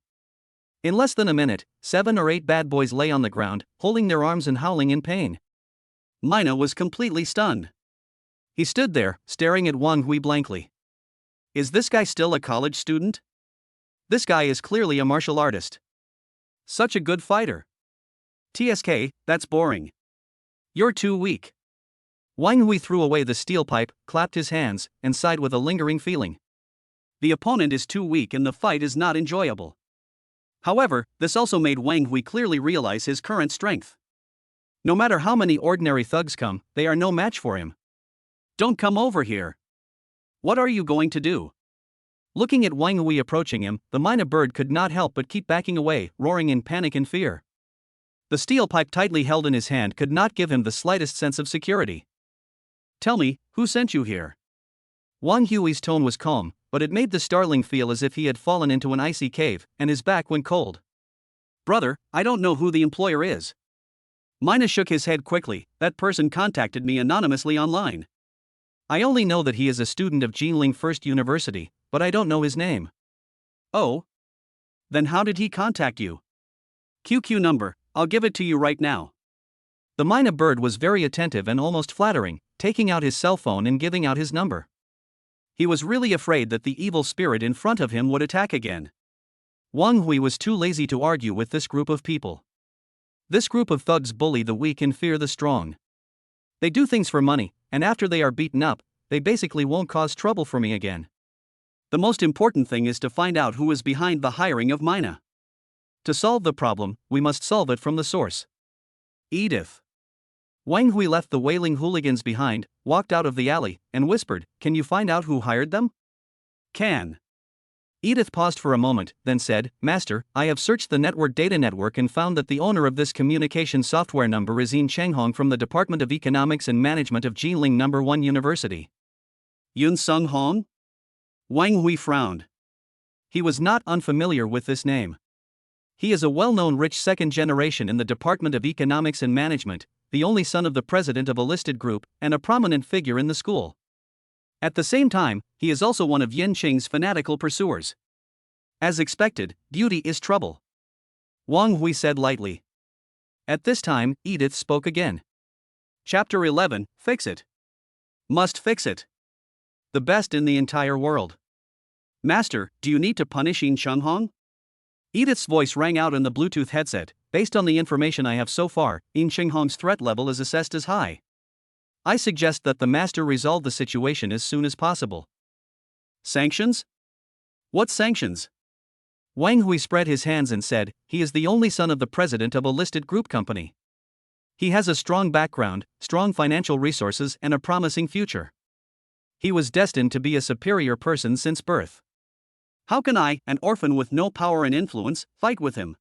In less than a minute, 7 or 8 bad boys lay on the ground, holding their arms and howling in pain. Mina was completely stunned. He stood there, staring at Wang Hui blankly. Is this guy still a college student? This guy is clearly a martial artist. Such a good fighter. TSK, that's boring. You're too weak. Wang Hui threw away the steel pipe, clapped his hands, and sighed with a lingering feeling. The opponent is too weak and the fight is not enjoyable. However, this also made Wang Hui clearly realize his current strength. No matter how many ordinary thugs come, they are no match for him. Don't come over here. What are you going to do? Looking at Wang Hui approaching him, the Mina bird could not help but keep backing away, roaring in panic and fear. The steel pipe tightly held in his hand could not give him the slightest sense of security. Tell me, who sent you here? Wang Hui's tone was calm, but it made the starling feel as if he had fallen into an icy cave, and his back went cold. Brother, I don't know who the employer is. Mina shook his head quickly. That person contacted me anonymously online. I only know that he is a student of Jingling First University, but I don't know his name. Oh? Then how did he contact you? QQ number, I'll give it to you right now. The Mina bird was very attentive and almost flattering, taking out his cell phone and giving out his number. He was really afraid that the evil spirit in front of him would attack again. Wang Hui was too lazy to argue with this group of people. This group of thugs bully the weak and fear the strong. They do things for money, and after they are beaten up, they basically won't cause trouble for me again. The most important thing is to find out who is behind the hiring of Mina. To solve the problem, we must solve it from the source. Edith. Wang Hui left the wailing hooligans behind, walked out of the alley, and whispered, "Can you find out who hired them?" "Can." Edith paused for a moment, then said, "Master, I have searched the network data network and found that the owner of this communication software number is Yin Changhong from the Department of Economics and Management of Jingling No. 1 University." Yun Sung Hong? Wang Hui frowned. He was not unfamiliar with this name. He is a well-known rich second generation in the Department of Economics and Management, the only son of the president of a listed group, and a prominent figure in the school. At the same time, he is also one of Yin Qing's fanatical pursuers. As expected, beauty is trouble. Wang Hui said lightly. At this time, Edith spoke again. Chapter 11, Fix It. Must fix it. The best in the entire world. Master, do you need to punish Yin Changhong? Edith's voice rang out in the Bluetooth headset. Based on the information I have so far, Yin Changhong's threat level is assessed as high. I suggest that the master resolve the situation as soon as possible. Sanctions? What sanctions? Wang Hui spread his hands and said, he is the only son of the president of a listed group company. He has a strong background, strong financial resources, and a promising future. He was destined to be a superior person since birth. How can I, an orphan with no power and influence, fight with him?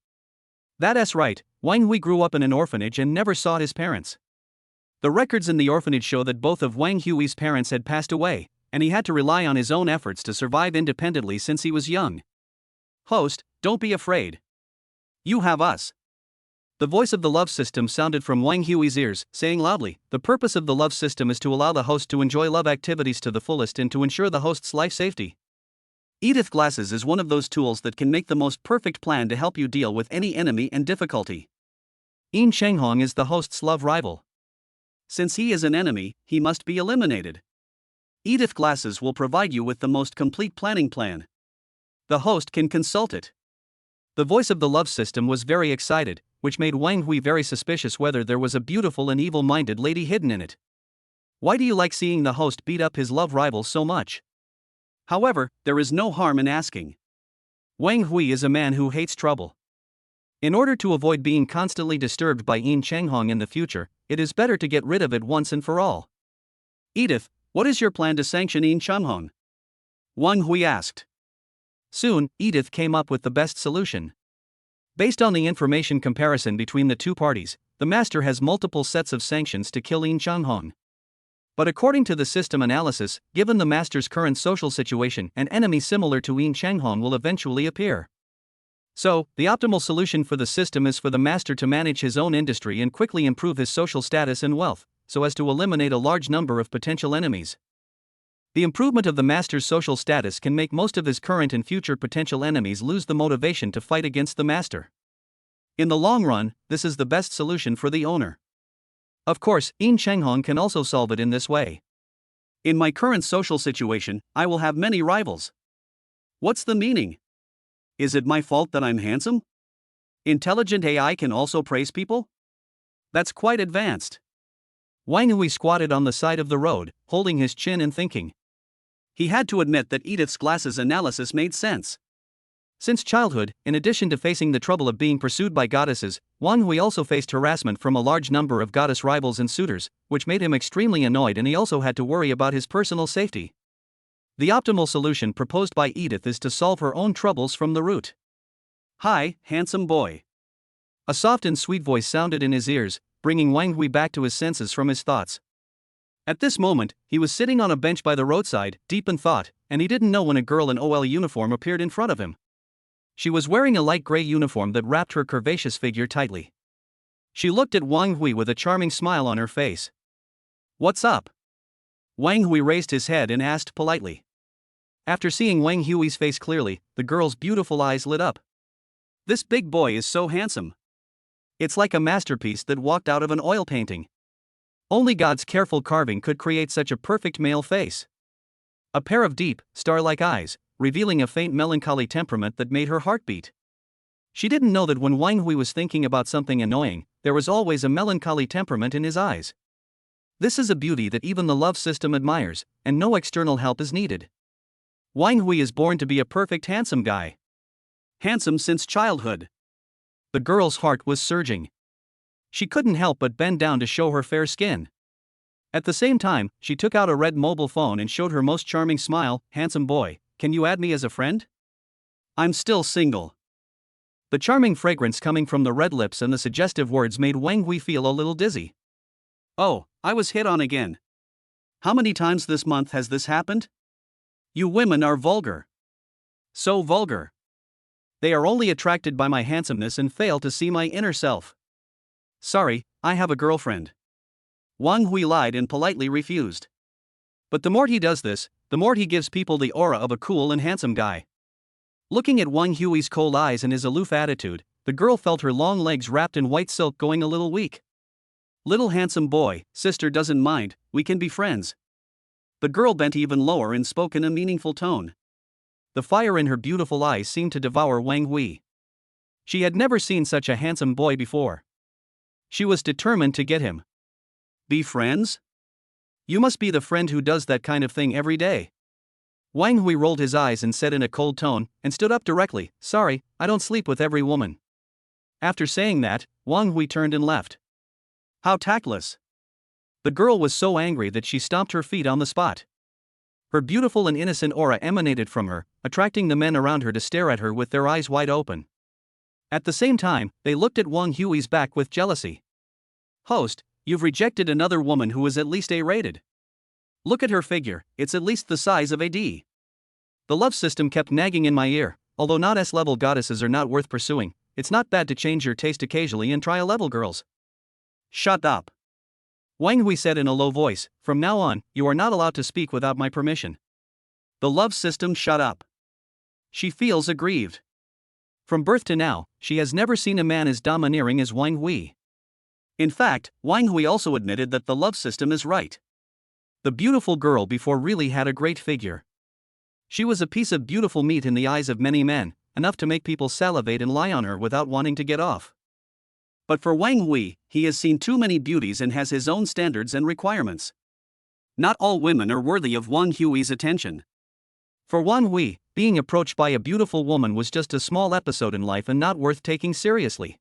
That's right, Wang Hui grew up in an orphanage and never saw his parents. The records in the orphanage show that both of Wang Hui's parents had passed away, and he had to rely on his own efforts to survive independently since he was young. Host, don't be afraid. You have us. The voice of the love system sounded from Wang Hui's ears, saying loudly, the purpose of the love system is to allow the host to enjoy love activities to the fullest and to ensure the host's life safety. Edith Glasses is one of those tools that can make the most perfect plan to help you deal with any enemy and difficulty. Yin Changhong is the host's love rival. Since he is an enemy, he must be eliminated. Edith Glasses will provide you with the most complete planning plan. The host can consult it. The voice of the love system was very excited, which made Wang Hui very suspicious whether there was a beautiful and evil-minded lady hidden in it. Why do you like seeing the host beat up his love rival so much? However, there is no harm in asking. Wang Hui is a man who hates trouble. In order to avoid being constantly disturbed by Yin Changhong in the future, it is better to get rid of it once and for all. Edith, what is your plan to sanction Yin Changhong? Wang Hui asked. Soon, Edith came up with the best solution. Based on the information comparison between the two parties, the master has multiple sets of sanctions to kill Yin Changhong. But according to the system analysis, given the master's current social situation, an enemy similar to Yin Changhong will eventually appear. So, the optimal solution for the system is for the master to manage his own industry and quickly improve his social status and wealth, so as to eliminate a large number of potential enemies. The improvement of the master's social status can make most of his current and future potential enemies lose the motivation to fight against the master. In the long run, this is the best solution for the owner. Of course, Yin Changhong can also solve it in this way. In my current social situation, I will have many rivals. What's the meaning? Is it my fault that I'm handsome? Intelligent AI can also praise people? That's quite advanced. Wang Hui squatted on the side of the road, holding his chin and thinking. He had to admit that Edith's glasses analysis made sense. Since childhood, in addition to facing the trouble of being pursued by goddesses, Wang Hui also faced harassment from a large number of goddess rivals and suitors, which made him extremely annoyed, and he also had to worry about his personal safety. The optimal solution proposed by Edith is to solve her own troubles from the root. Hi, handsome boy. A soft and sweet voice sounded in his ears, bringing Wang Hui back to his senses from his thoughts. At this moment, he was sitting on a bench by the roadside, deep in thought, and he didn't know when a girl in OL uniform appeared in front of him. She was wearing a light gray uniform that wrapped her curvaceous figure tightly. She looked at Wang Hui with a charming smile on her face. What's up? Wang Hui raised his head and asked politely. After seeing Wang Hui's face clearly, the girl's beautiful eyes lit up. This big boy is so handsome. It's like a masterpiece that walked out of an oil painting. Only God's careful carving could create such a perfect male face. A pair of deep, star-like eyes, revealing a faint melancholy temperament that made her heart beat. She didn't know that when Wang Hui was thinking about something annoying, there was always a melancholy temperament in his eyes. This is a beauty that even the love system admires, and no external help is needed. Wang Hui is born to be a perfect handsome guy. Handsome since childhood. The girl's heart was surging. She couldn't help but bend down to show her fair skin. At the same time, she took out a red mobile phone and showed her most charming smile. Handsome boy, can you add me as a friend? I'm still single. The charming fragrance coming from the red lips and the suggestive words made Wang Hui feel a little dizzy. Oh, I was hit on again. How many times this month has this happened? You women are vulgar. So vulgar. They are only attracted by my handsomeness and fail to see my inner self. Sorry, I have a girlfriend. Wang Hui lied and politely refused. But the more he does this, the more he gives people the aura of a cool and handsome guy. Looking at Wang Hui's cold eyes and his aloof attitude, the girl felt her long legs wrapped in white silk going a little weak. Little handsome boy, sister doesn't mind, we can be friends. The girl bent even lower and spoke in a meaningful tone. The fire in her beautiful eyes seemed to devour Wang Hui. She had never seen such a handsome boy before. She was determined to get him. Be friends? You must be the friend who does that kind of thing every day. Wang Hui rolled his eyes and said in a cold tone, and stood up directly, Sorry, I don't sleep with every woman. After saying that, Wang Hui turned and left. How tactless. The girl was so angry that she stomped her feet on the spot. Her beautiful and innocent aura emanated from her, attracting the men around her to stare at her with their eyes wide open. At the same time, they looked at Wang Hui's back with jealousy. Host, you've rejected another woman who is at least A-rated. Look at her figure, it's at least the size of a D. The love system kept nagging in my ear, although not S-level goddesses are not worth pursuing, it's not bad to change your taste occasionally and try a-level girls. Shut up. Wang Hui said in a low voice, From now on, you are not allowed to speak without my permission. The love system shut up. She feels aggrieved. From birth to now, she has never seen a man as domineering as Wang Hui. In fact, Wang Hui also admitted that the love system is right. The beautiful girl before really had a great figure. She was a piece of beautiful meat in the eyes of many men, enough to make people salivate and lie on her without wanting to get off. But for Wang Hui, he has seen too many beauties and has his own standards and requirements. Not all women are worthy of Wang Hui's attention. For Wang Hui, being approached by a beautiful woman was just a small episode in life and not worth taking seriously.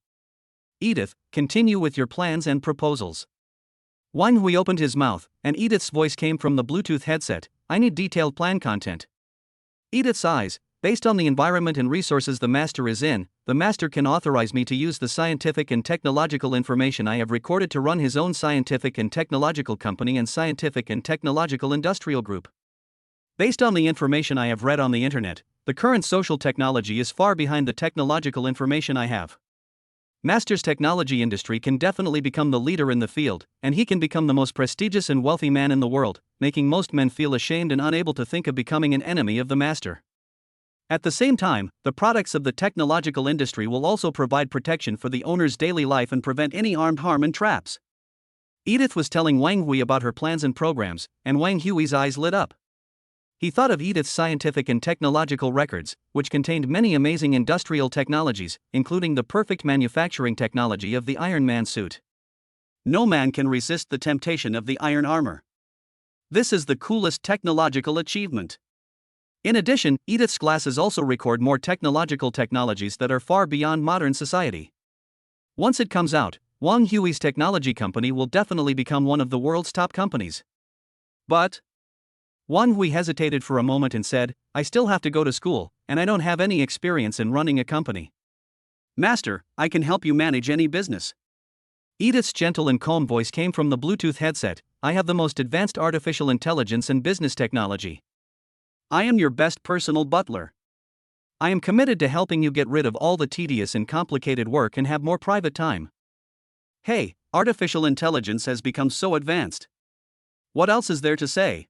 Edith, continue with your plans and proposals. Wang Hui opened his mouth, and Edith's voice came from the Bluetooth headset. I need detailed plan content. Edith's eyes, based on the environment and resources the master is in, the master can authorize me to use the scientific and technological information I have recorded to run his own scientific and technological company and scientific and technological industrial group. Based on the information I have read on the internet, the current social technology is far behind the technological information I have. Master's technology industry can definitely become the leader in the field, and he can become the most prestigious and wealthy man in the world, making most men feel ashamed and unable to think of becoming an enemy of the master. At the same time, the products of the technological industry will also provide protection for the owner's daily life and prevent any armed harm and traps. Edith was telling Wang Hui about her plans and programs, and Wang Hui's eyes lit up. He thought of Edith's scientific and technological records, which contained many amazing industrial technologies, including the perfect manufacturing technology of the Iron Man suit. No man can resist the temptation of the iron armor. This is the coolest technological achievement. In addition, Edith's glasses also record more technological technologies that are far beyond modern society. Once it comes out, Wang Hui's technology company will definitely become one of the world's top companies. But Wang Hui hesitated for a moment and said, I still have to go to school, and I don't have any experience in running a company. Master, I can help you manage any business. Edith's gentle and calm voice came from the Bluetooth headset. I have the most advanced artificial intelligence and business technology. I am your best personal butler. I am committed to helping you get rid of all the tedious and complicated work and have more private time. Hey, artificial intelligence has become so advanced. What else is there to say?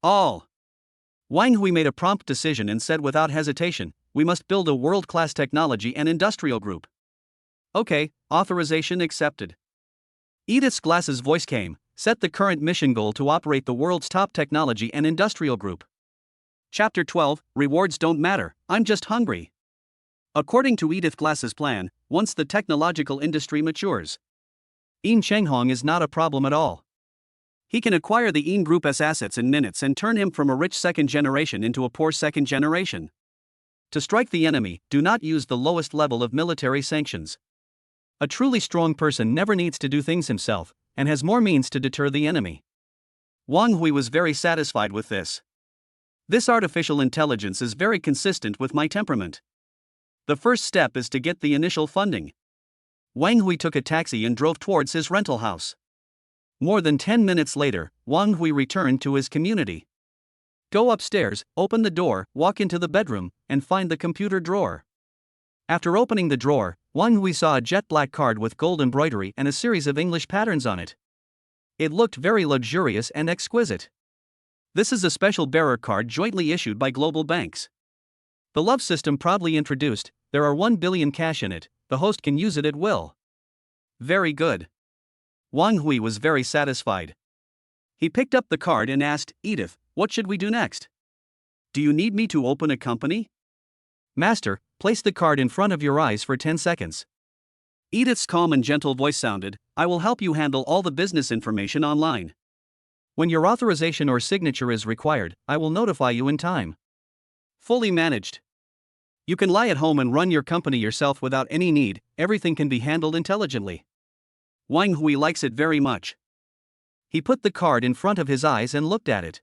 All. Wang Hui made a prompt decision and said without hesitation, we must build a world-class technology and industrial group. Okay, authorization accepted. Edith's glasses voice came, set the current mission goal to operate the world's top technology and industrial group. Chapter 12, Rewards Don't Matter, I'm Just Hungry. According to Edith Glass's plan, once the technological industry matures, Yin Chenghong is not a problem at all. He can acquire the Yin Group's assets in minutes and turn him from a rich second generation into a poor second generation. To strike the enemy, do not use the lowest level of military sanctions. A truly strong person never needs to do things himself, and has more means to deter the enemy. Wang Hui was very satisfied with this. This artificial intelligence is very consistent with my temperament. The first step is to get the initial funding. Wang Hui took a taxi and drove towards his rental house. More than 10 minutes later, Wang Hui returned to his community. Go upstairs, open the door, walk into the bedroom, and find the computer drawer. After opening the drawer, Wang Hui saw a jet black card with gold embroidery and a series of English patterns on it. It looked very luxurious and exquisite. This is a special bearer card jointly issued by global banks. The love system proudly introduced, there are 1 billion cash in it, the host can use it at will. Very good. Wang Hui was very satisfied. He picked up the card and asked, Edith, what should we do next? Do you need me to open a company? Master, place the card in front of your eyes for 10 seconds. Edith's calm and gentle voice sounded, I will help you handle all the business information online. When your authorization or signature is required, I will notify you in time. Fully managed. You can lie at home and run your company yourself without any need, everything can be handled intelligently. Wang Hui likes it very much. He put the card in front of his eyes and looked at it.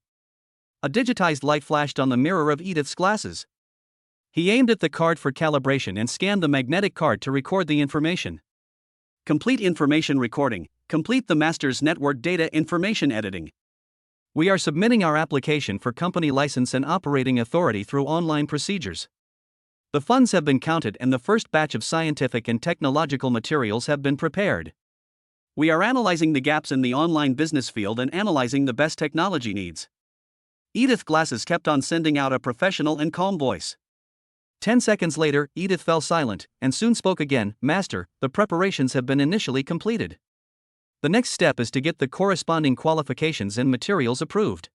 A digitized light flashed on the mirror of Edith's glasses. He aimed at the card for calibration and scanned the magnetic card to record the information. Complete information recording. Complete the master's network data information editing. We are submitting our application for company license and operating authority through online procedures. The funds have been counted and the first batch of scientific and technological materials have been prepared. We are analyzing the gaps in the online business field and analyzing the best technology needs. Edith Glasses kept on sending out a professional and calm voice. 10 seconds later, Edith fell silent, and soon spoke again, Master, the preparations have been initially completed. The next step is to get the corresponding qualifications and materials approved.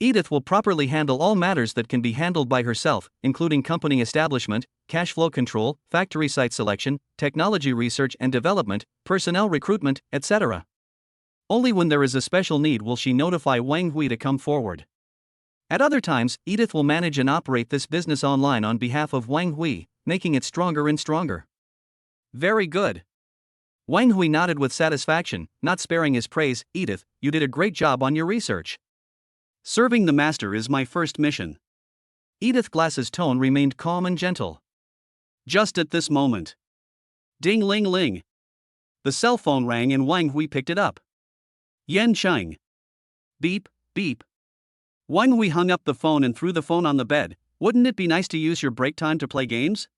Edith will properly handle all matters that can be handled by herself, including company establishment, cash flow control, factory site selection, technology research and development, personnel recruitment, etc. Only when there is a special need will she notify Wang Hui to come forward. At other times, Edith will manage and operate this business online on behalf of Wang Hui, making it stronger and stronger. Very good. Wang Hui nodded with satisfaction, not sparing his praise. Edith, you did a great job on your research. Serving the master is my first mission. Edith Glass's tone remained calm and gentle. Just at this moment. Ding ling ling. The cell phone rang and Wang Hui picked it up. Yan Cheng. Beep, beep. Wang Hui hung up the phone and threw the phone on the bed. Wouldn't it be nice to use your break time to play games?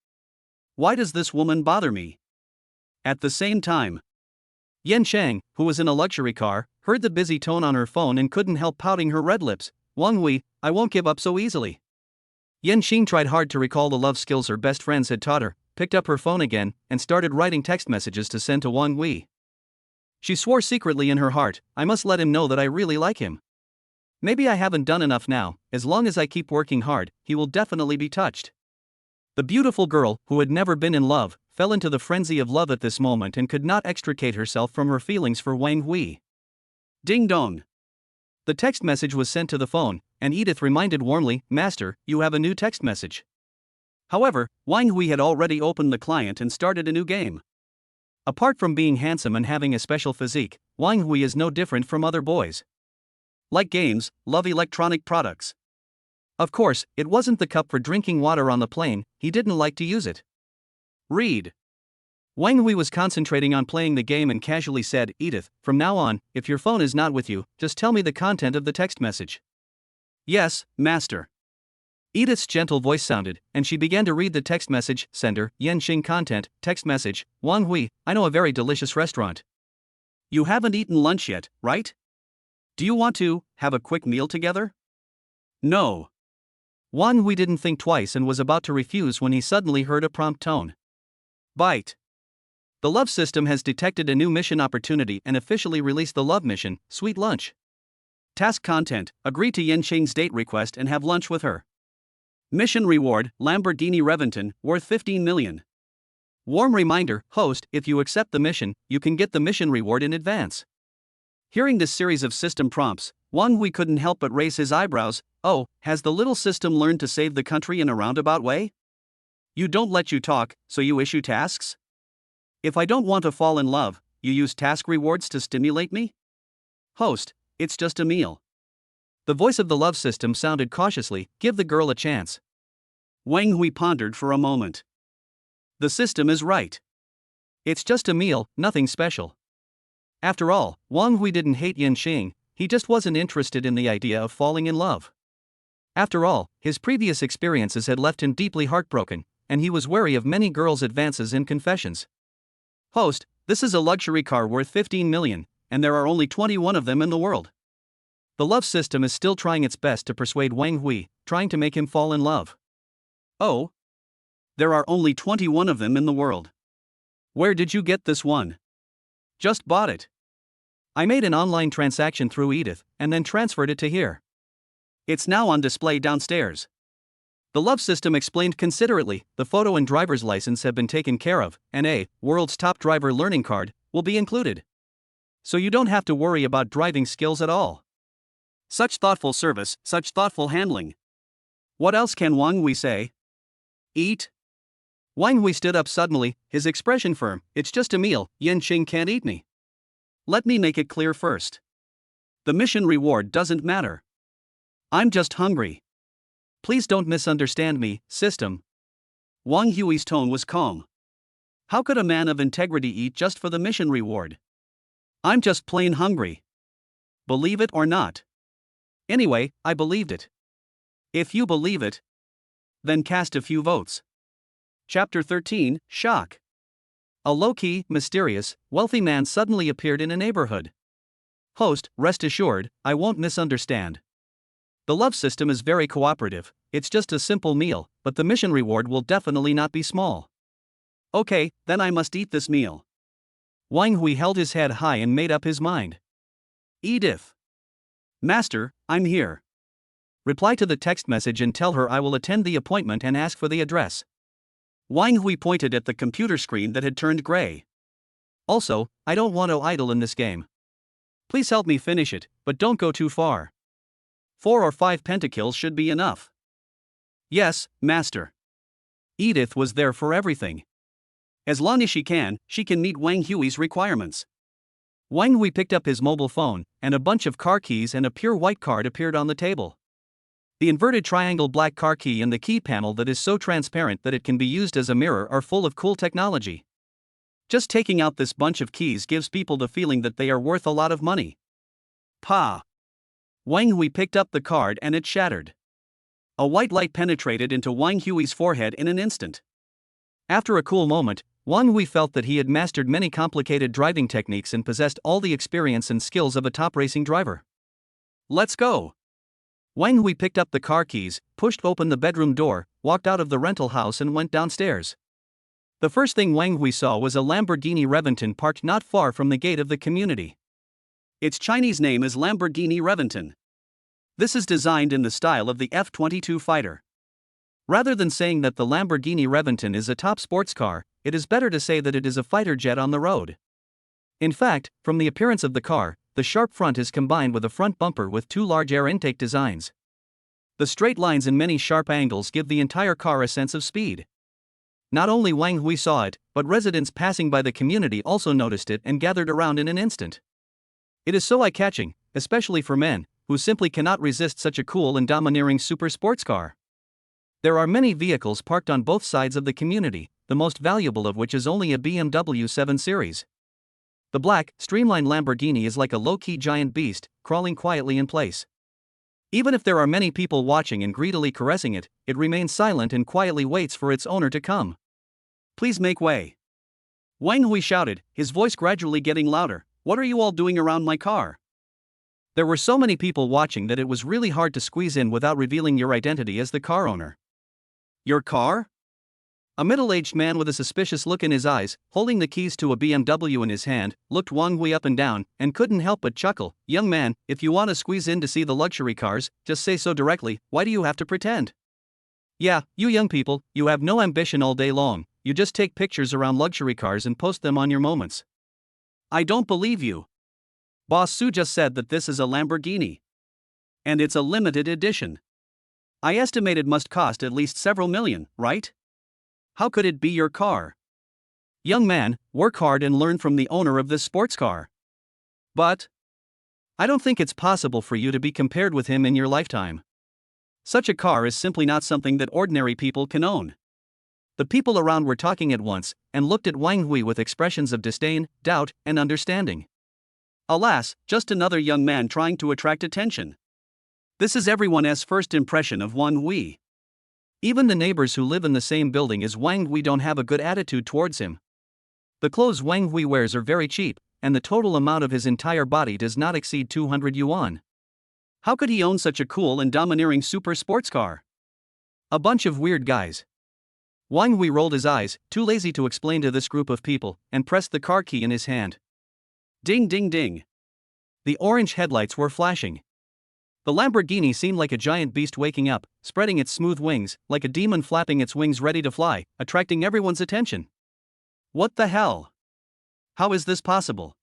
Why does this woman bother me? At the same time, Yan Cheng, who was in a luxury car, heard the busy tone on her phone and couldn't help pouting her red lips. Wang Hui, I won't give up so easily. Yan Cheng tried hard to recall the love skills her best friends had taught her, picked up her phone again, and started writing text messages to send to Wang Hui. She swore secretly in her heart, I must let him know that I really like him. Maybe I haven't done enough now, as long as I keep working hard, he will definitely be touched. The beautiful girl, who had never been in love, fell into the frenzy of love at this moment and could not extricate herself from her feelings for Wang Hui. Ding dong. The text message was sent to the phone, and Edith reminded warmly, Master, you have a new text message. However, Wang Hui had already opened the client and started a new game. Apart from being handsome and having a special physique, Wang Hui is no different from other boys. Like games, love electronic products. Of course, it wasn't the cup for drinking water on the plane, he didn't like to use it. Read. Wang Hui was concentrating on playing the game and casually said, Edith, from now on, if your phone is not with you, just tell me the content of the text message. Yes, master. Edith's gentle voice sounded, and she began to read the text message. Sender, Yan Xing content, text message, Wang Hui, I know a very delicious restaurant. You haven't eaten lunch yet, right? Do you want to have a quick meal together? No. Wang Hui didn't think twice and was about to refuse when he suddenly heard a prompt tone. Bite. The love system has detected a new mission opportunity and officially released the love mission, Sweet Lunch. Task content, agree to Yan Xing's date request and have lunch with her. Mission reward, Lamborghini Reventon, worth 15 million. Warm reminder, host, if you accept the mission, you can get the mission reward in advance. Hearing this series of system prompts, Wang Hui couldn't help but raise his eyebrows. Oh, has the little system learned to save the country in a roundabout way? You don't let you talk, so you issue tasks? If I don't want to fall in love, you use task rewards to stimulate me? Host, it's just a meal. The voice of the love system sounded cautiously, give the girl a chance. Wang Hui pondered for a moment. The system is right. It's just a meal, nothing special. After all, Wang Hui didn't hate Yan Xing, he just wasn't interested in the idea of falling in love. After all, his previous experiences had left him deeply heartbroken, and he was wary of many girls' advances and confessions. Host, this is a luxury car worth 15 million, and there are only 21 of them in the world. The love system is still trying its best to persuade Wang Hui, trying to make him fall in love. Oh? There are only 21 of them in the world. Where did you get this one? Just bought it. I made an online transaction through Edith, and then transferred it to here. It's now on display downstairs. The love system explained considerately, the photo and driver's license have been taken care of, and a world's top driver learning card will be included. So you don't have to worry about driving skills at all. Such thoughtful service, such thoughtful handling. What else can Wang Hui say? Eat? Wang Hui stood up suddenly, his expression firm. It's just a meal, Yan Xing can't eat me. Let me make it clear first. The mission reward doesn't matter. I'm just hungry. Please don't misunderstand me, system. Wang Hui's tone was calm. How could a man of integrity eat just for the mission reward? I'm just plain hungry. Believe it or not. Anyway, I believed it. If you believe it, then cast a few votes. Chapter 13, Shock. A low-key, mysterious, wealthy man suddenly appeared in a neighborhood. Host, rest assured, I won't misunderstand. The love system is very cooperative, it's just a simple meal, but the mission reward will definitely not be small. Okay, then I must eat this meal. Wang Hui held his head high and made up his mind. Edith. Master, I'm here. Reply to the text message and tell her I will attend the appointment and ask for the address. Wang Hui pointed at the computer screen that had turned gray. Also, I don't want to idle in this game. Please help me finish it, but don't go too far. 4 or 5 pentakills should be enough. Yes, master. Edith was there for everything. As long as she can meet Wang Hui's requirements. Wang Hui picked up his mobile phone, and a bunch of car keys and a pure white card appeared on the table. The inverted triangle black car key and the key panel that is so transparent that it can be used as a mirror are full of cool technology. Just taking out this bunch of keys gives people the feeling that they are worth a lot of money. Pa! Wang Hui picked up the card and it shattered. A white light penetrated into Wang Hui's forehead in an instant. After a cool moment, Wang Hui felt that he had mastered many complicated driving techniques and possessed all the experience and skills of a top racing driver. Let's go! Wang Hui picked up the car keys, pushed open the bedroom door, walked out of the rental house and went downstairs. The first thing Wang Hui saw was a Lamborghini Reventon parked not far from the gate of the community. Its Chinese name is Lamborghini Reventon. This is designed in the style of the F-22 fighter. Rather than saying that the Lamborghini Reventon is a top sports car, it is better to say that it is a fighter jet on the road. In fact, from the appearance of the car, the sharp front is combined with a front bumper with 2 large air intake designs. The straight lines and many sharp angles give the entire car a sense of speed. Not only Wang Hui saw it, but residents passing by the community also noticed it and gathered around in an instant. It is so eye-catching, especially for men, who simply cannot resist such a cool and domineering super sports car. There are many vehicles parked on both sides of the community, the most valuable of which is only a BMW 7 Series. The black, streamlined Lamborghini is like a low-key giant beast, crawling quietly in place. Even if there are many people watching and greedily caressing it, it remains silent and quietly waits for its owner to come. Please make way. Wang Hui shouted, his voice gradually getting louder. What are you all doing around my car? There were so many people watching that it was really hard to squeeze in without revealing your identity as the car owner. Your car? A middle-aged man with a suspicious look in his eyes, holding the keys to a BMW in his hand, looked Wang Hui up and down, and couldn't help but chuckle. Young man, if you want to squeeze in to see the luxury cars, just say so directly, why do you have to pretend? Yeah, you young people, you have no ambition all day long, you just take pictures around luxury cars and post them on your moments. I don't believe you. Boss Su just said that this is a Lamborghini. And it's a limited edition. I estimate it must cost at least several million, right? How could it be your car? Young man, work hard and learn from the owner of this sports car. But I don't think it's possible for you to be compared with him in your lifetime. Such a car is simply not something that ordinary people can own. The people around were talking at once, and looked at Wang Hui with expressions of disdain, doubt, and understanding. Alas, just another young man trying to attract attention. This is everyone's first impression of Wang Hui. Even the neighbors who live in the same building as Wang Hui don't have a good attitude towards him. The clothes Wang Hui wears are very cheap, and the total amount of his entire body does not exceed 200 yuan. How could he own such a cool and domineering super sports car? A bunch of weird guys. Wang Hui rolled his eyes, too lazy to explain to this group of people, and pressed the car key in his hand. Ding ding ding. The orange headlights were flashing. The Lamborghini seemed like a giant beast waking up, spreading its smooth wings, like a demon flapping its wings ready to fly, attracting everyone's attention. What the hell? How is this possible?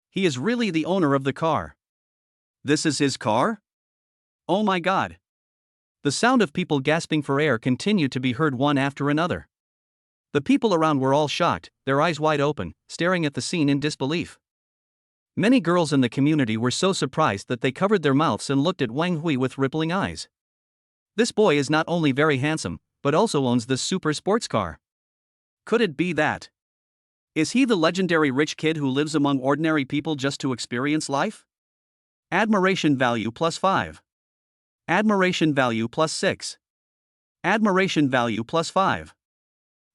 He is really the owner of the car. This is his car? Oh my god. The sound of people gasping for air continued to be heard one after another. The people around were all shocked, their eyes wide open, staring at the scene in disbelief. Many girls in the community were so surprised that they covered their mouths and looked at Wang Hui with rippling eyes. This boy is not only very handsome, but also owns this super sports car. Could it be that? Is he the legendary rich kid who lives among ordinary people just to experience life? Admiration value +5. Admiration value +6. Admiration value +5.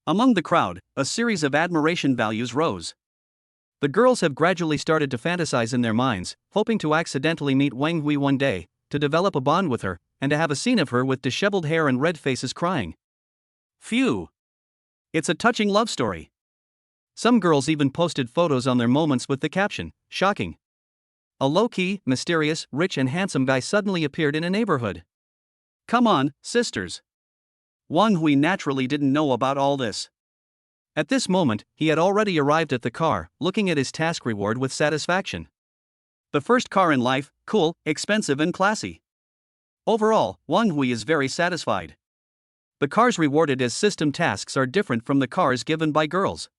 Among the crowd, a series of admiration values rose. The girls have gradually started to fantasize in their minds, hoping to accidentally meet Wang Hui one day, to develop a bond with her, and to have a scene of her with disheveled hair and red faces crying. Phew! It's a touching love story. Some girls even posted photos on their moments with the caption, "Shocking." A low-key, mysterious, rich and handsome guy suddenly appeared in a neighborhood. Come on, sisters. Wang Hui naturally didn't know about all this. At this moment, he had already arrived at the car, looking at his task reward with satisfaction. The first car in life, cool, expensive and classy. Overall, Wang Hui is very satisfied. The cars rewarded as system tasks are different from the cars given by girls.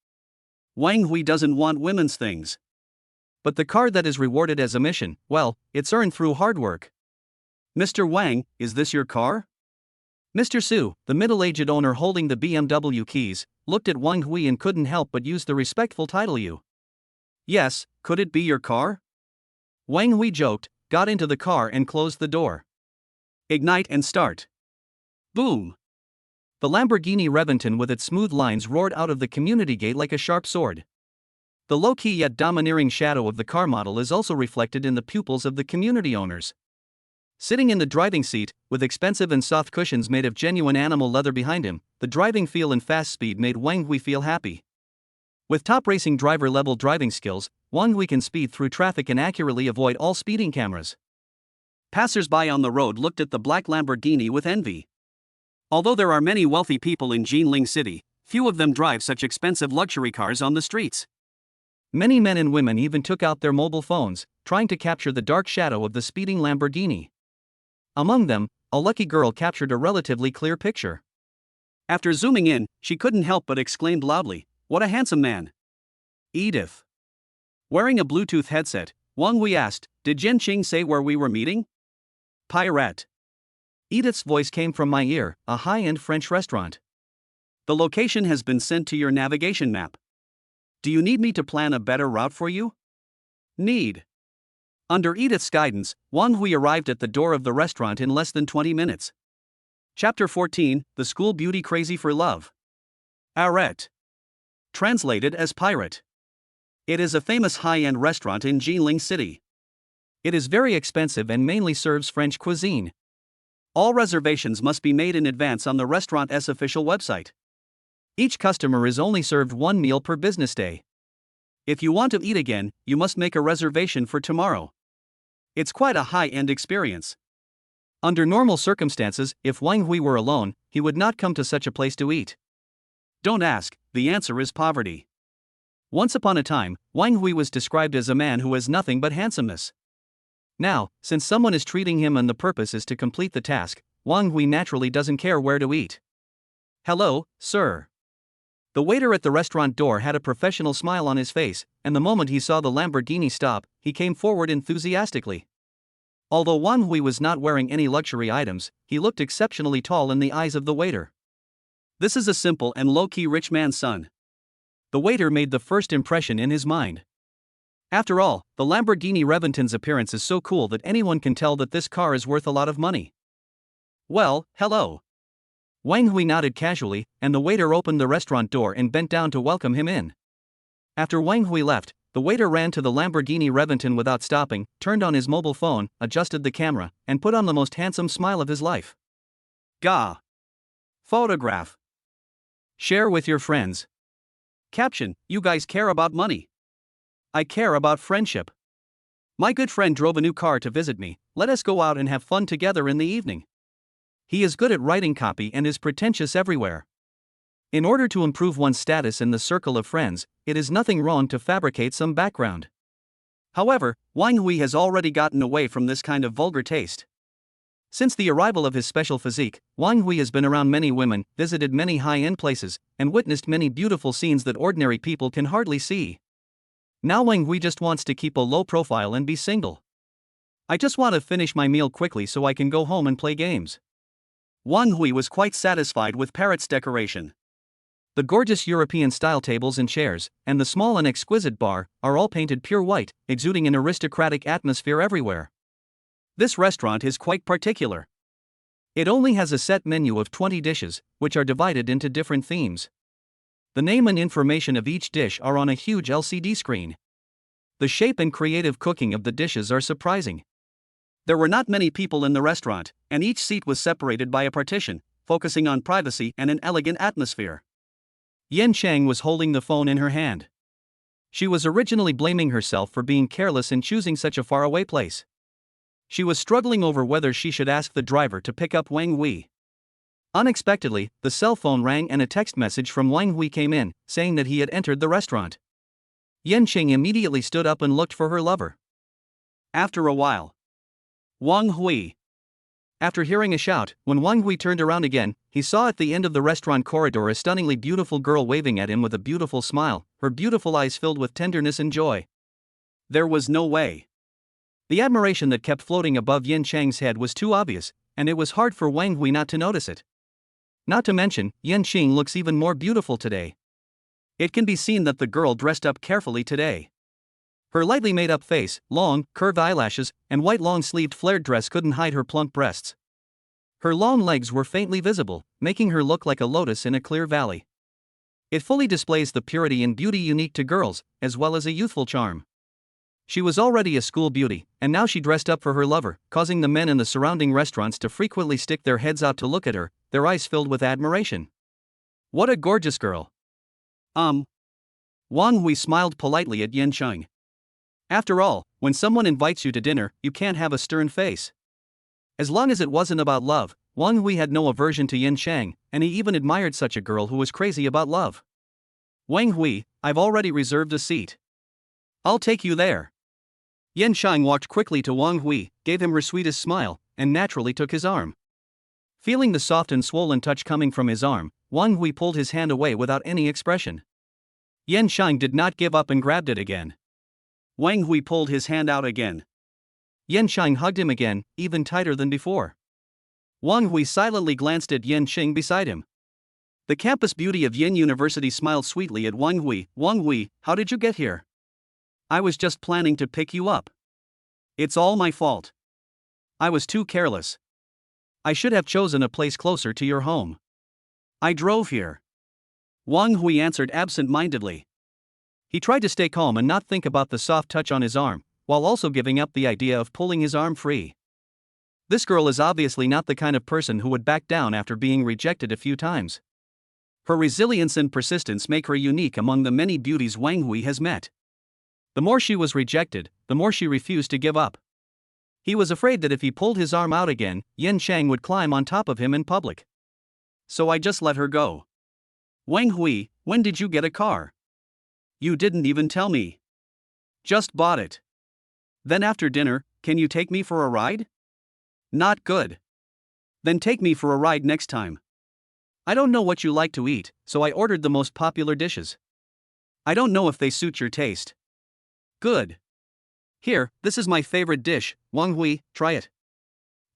Wang Hui doesn't want women's things. But the car that is rewarded as a mission, well, it's earned through hard work. Mr. Wang, is this your car? Mr. Su, the middle-aged owner holding the BMW keys, looked at Wang Hui and couldn't help but use the respectful title you. Yes, could it be your car? Wang Hui joked, got into the car and closed the door. Ignite and start. Boom. The Lamborghini Reventon with its smooth lines roared out of the community gate like a sharp sword. The low-key yet domineering shadow of the car model is also reflected in the pupils of the community owners. Sitting in the driving seat, with expensive and soft cushions made of genuine animal leather behind him, the driving feel and fast speed made Wang Hui feel happy. With top racing driver-level driving skills, Wang Hui can speed through traffic and accurately avoid all speeding cameras. Passers-by on the road looked at the black Lamborghini with envy. Although there are many wealthy people in Jinling City, few of them drive such expensive luxury cars on the streets. Many men and women even took out their mobile phones, trying to capture the dark shadow of the speeding Lamborghini. Among them, a lucky girl captured a relatively clear picture. After zooming in, she couldn't help but exclaimed loudly, "What a handsome man!" Edith. Wearing a Bluetooth headset, Wang Hui asked, "Did Qing say where we were meeting?" Pirate. Edith's voice came from my ear, a high-end French restaurant. The location has been sent to your navigation map. Do you need me to plan a better route for you? Need. Under Edith's guidance, Wang Hui arrived at the door of the restaurant in less than 20 minutes. Chapter 14, The School Beauty Crazy for Love. Arrête. Translated as pirate. It is a famous high-end restaurant in Jinling City. It is very expensive and mainly serves French cuisine. All reservations must be made in advance on the restaurant's official website. Each customer is only served one meal per business day. If you want to eat again, you must make a reservation for tomorrow. It's quite a high-end experience. Under normal circumstances, if Wang Hui were alone, he would not come to such a place to eat. Don't ask, the answer is poverty. Once upon a time, Wang Hui was described as a man who has nothing but handsomeness. Now, since someone is treating him and the purpose is to complete the task, Wang Hui naturally doesn't care where to eat. Hello, sir. The waiter at the restaurant door had a professional smile on his face, and the moment he saw the Lamborghini stop, he came forward enthusiastically. Although Wang Hui was not wearing any luxury items, he looked exceptionally tall in the eyes of the waiter. This is a simple and low-key rich man's son. The waiter made the first impression in his mind. After all, the Lamborghini Reventon's appearance is so cool that anyone can tell that this car is worth a lot of money. Well, hello. Wang Hui nodded casually, and the waiter opened the restaurant door and bent down to welcome him in. After Wang Hui left, the waiter ran to the Lamborghini Reventon without stopping, turned on his mobile phone, adjusted the camera, and put on the most handsome smile of his life. Gah! Photograph. Share with your friends. Caption, you guys care about money. I care about friendship. My good friend drove a new car to visit me, let us go out and have fun together in the evening. He is good at writing copy and is pretentious everywhere. In order to improve one's status in the circle of friends, it is nothing wrong to fabricate some background. However, Wang Hui has already gotten away from this kind of vulgar taste. Since the arrival of his special physique, Wang Hui has been around many women, visited many high-end places, and witnessed many beautiful scenes that ordinary people can hardly see. Now Wang Hui just wants to keep a low profile and be single. I just want to finish my meal quickly so I can go home and play games. Wang Hui was quite satisfied with Parrot's decoration. The gorgeous European-style tables and chairs, and the small and exquisite bar, are all painted pure white, exuding an aristocratic atmosphere everywhere. This restaurant is quite particular. It only has a set menu of 20 dishes, which are divided into different themes. The name and information of each dish are on a huge LCD screen. The shape and creative cooking of the dishes are surprising. There were not many people in the restaurant, and each seat was separated by a partition, focusing on privacy and an elegant atmosphere. Yan Chang was holding the phone in her hand. She was originally blaming herself for being careless in choosing such a faraway place. She was struggling over whether she should ask the driver to pick up Wang Hui. Unexpectedly, the cell phone rang and a text message from Wang Hui came in, saying that he had entered the restaurant. Yan Qing immediately stood up and looked for her lover. After a while. Wang Hui. After hearing a shout, when Wang Hui turned around again, he saw at the end of the restaurant corridor a stunningly beautiful girl waving at him with a beautiful smile, her beautiful eyes filled with tenderness and joy. There was no way. The admiration that kept floating above Yin Chang's head was too obvious, and it was hard for Wang Hui not to notice it. Not to mention, Yin Qing looks even more beautiful today. It can be seen that the girl dressed up carefully today. Her lightly made-up face, long, curved eyelashes, and white long-sleeved flared dress couldn't hide her plump breasts. Her long legs were faintly visible, making her look like a lotus in a clear valley. It fully displays the purity and beauty unique to girls, as well as a youthful charm. She was already a school beauty, and now she dressed up for her lover, causing the men in the surrounding restaurants to frequently stick their heads out to look at her, their eyes filled with admiration. What a gorgeous girl. Wang Hui smiled politely at Yin Cheng. After all, when someone invites you to dinner, you can't have a stern face. As long as it wasn't about love, Wang Hui had no aversion to Yin Cheng, and he even admired such a girl who was crazy about love. Wang Hui, I've already reserved a seat. I'll take you there. Yin Cheng walked quickly to Wang Hui, gave him her sweetest smile, and naturally took his arm. Feeling the soft and swollen touch coming from his arm, Wang Hui pulled his hand away without any expression. Yin Cheng did not give up and grabbed it again. Wang Hui pulled his hand out again. Yin Cheng hugged him again, even tighter than before. Wang Hui silently glanced at Yin Cheng beside him. The campus beauty of Yin University smiled sweetly at Wang Hui. Wang Hui, how did you get here? I was just planning to pick you up. It's all my fault. I was too careless. I should have chosen a place closer to your home. I drove here. Wang Hui answered absent-mindedly. He tried to stay calm and not think about the soft touch on his arm, while also giving up the idea of pulling his arm free. This girl is obviously not the kind of person who would back down after being rejected a few times. Her resilience and persistence make her unique among the many beauties Wang Hui has met. The more she was rejected, the more she refused to give up. He was afraid that if he pulled his arm out again, Yin Cheng would climb on top of him in public. So I just let her go. Wang Hui, when did you get a car? You didn't even tell me. Just bought it. Then after dinner, can you take me for a ride? Not good. Then take me for a ride next time. I don't know what you like to eat, so I ordered the most popular dishes. I don't know if they suit your taste. Good. Here, this is my favorite dish, Wang Hui, try it.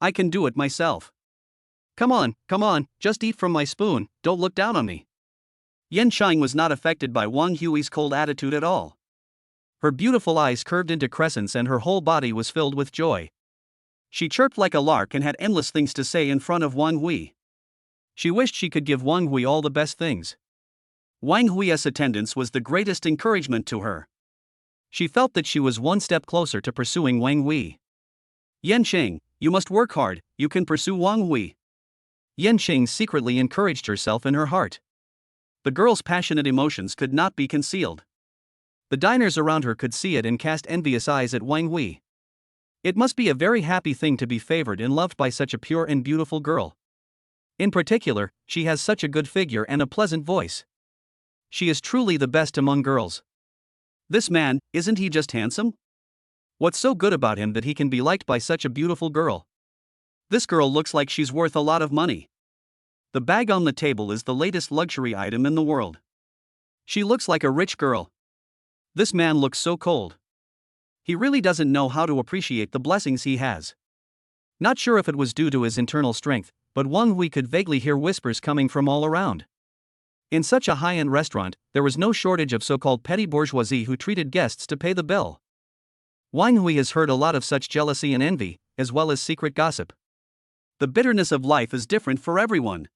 I can do it myself. Come on, just eat from my spoon, don't look down on me. Yin Cheng was not affected by Wang Hui's cold attitude at all. Her beautiful eyes curved into crescents and her whole body was filled with joy. She chirped like a lark and had endless things to say in front of Wang Hui. She wished she could give Wang Hui all the best things. Wang Hui's attendance was the greatest encouragement to her. She felt that she was one step closer to pursuing Wang Hui. Yin Cheng, you must work hard, you can pursue Wang Hui. Yin Cheng secretly encouraged herself in her heart. The girl's passionate emotions could not be concealed. The diners around her could see it and cast envious eyes at Wang Hui. It must be a very happy thing to be favored and loved by such a pure and beautiful girl. In particular, she has such a good figure and a pleasant voice. She is truly the best among girls. This man, isn't he just handsome? What's so good about him that he can be liked by such a beautiful girl? This girl looks like she's worth a lot of money. The bag on the table is the latest luxury item in the world. She looks like a rich girl. This man looks so cold. He really doesn't know how to appreciate the blessings he has. Not sure if it was due to his internal strength, but Wang Hui could vaguely hear whispers coming from all around. In such a high-end restaurant, there was no shortage of so-called petty bourgeoisie who treated guests to pay the bill. Wang Hui has heard a lot of such jealousy and envy, as well as secret gossip. The bitterness of life is different for everyone.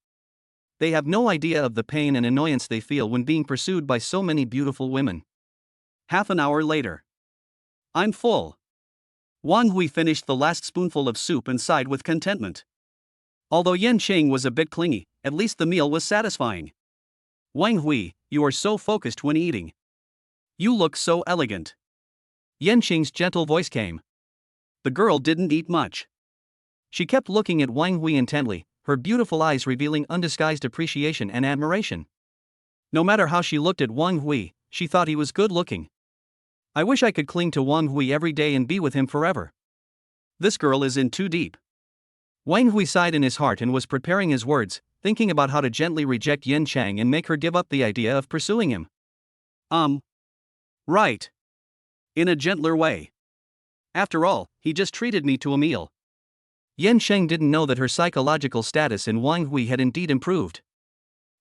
They have no idea of the pain and annoyance they feel when being pursued by so many beautiful women. Half an hour later. I'm full. Wang Hui finished the last spoonful of soup and sighed with contentment. Although Yin Cheng was a bit clingy, at least the meal was satisfying. Wang Hui, you are so focused when eating. You look so elegant. Yin Cheng's gentle voice came. The girl didn't eat much. She kept looking at Wang Hui intently, her beautiful eyes revealing undisguised appreciation and admiration. No matter how she looked at Wang Hui, she thought he was good looking. I wish I could cling to Wang Hui every day and be with him forever. This girl is in too deep. Wang Hui sighed in his heart and was preparing his words, thinking about how to gently reject Yin Chang and make her give up the idea of pursuing him. Right. In a gentler way. After all, he just treated me to a meal. Yin Chang didn't know that her psychological status in Wang Hui had indeed improved.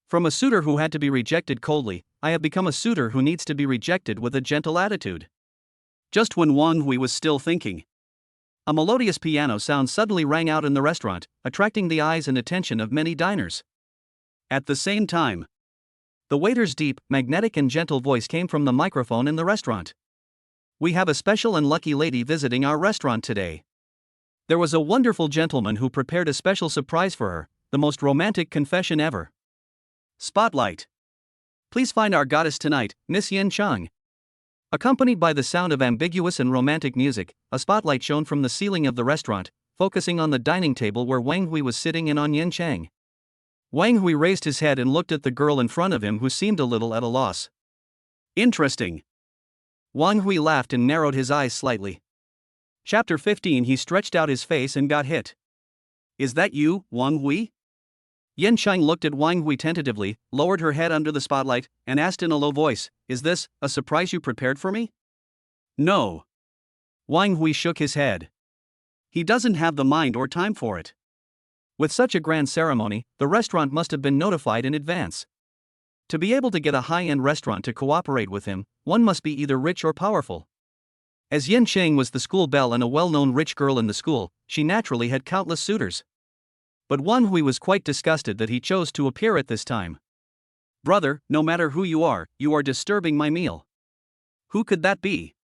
From a suitor who had to be rejected coldly, I have become a suitor who needs to be rejected with a gentle attitude. Just when Wang Hui was still thinking, a melodious piano sound suddenly rang out in the restaurant, attracting the eyes and attention of many diners. At the same time, the waiter's deep, magnetic and gentle voice came from the microphone in the restaurant. We have a special and lucky lady visiting our restaurant today. There was a wonderful gentleman who prepared a special surprise for her, the most romantic confession ever. Spotlight. Please find our goddess tonight, Miss Yin Chang. Accompanied by the sound of ambiguous and romantic music, a spotlight shone from the ceiling of the restaurant, focusing on the dining table where Wang Hui was sitting and on Yin Chang. Wang Hui raised his head and looked at the girl in front of him, who seemed a little at a loss. Interesting. Wang Hui laughed and narrowed his eyes slightly. Chapter 15. He stretched out his face and got hit. Is that you, Wang Hui? Yin Chang looked at Wang Hui tentatively, lowered her head under the spotlight, and asked in a low voice, Is this a surprise you prepared for me? No. Wang Hui shook his head. He doesn't have the mind or time for it. With such a grand ceremony, the restaurant must have been notified in advance. To be able to get a high-end restaurant to cooperate with him, one must be either rich or powerful. As Yin Chang was the school belle and a well-known rich girl in the school, she naturally had countless suitors. But Wang Hui was quite disgusted that he chose to appear at this time. Brother, no matter who you are disturbing my meal. Who could that be?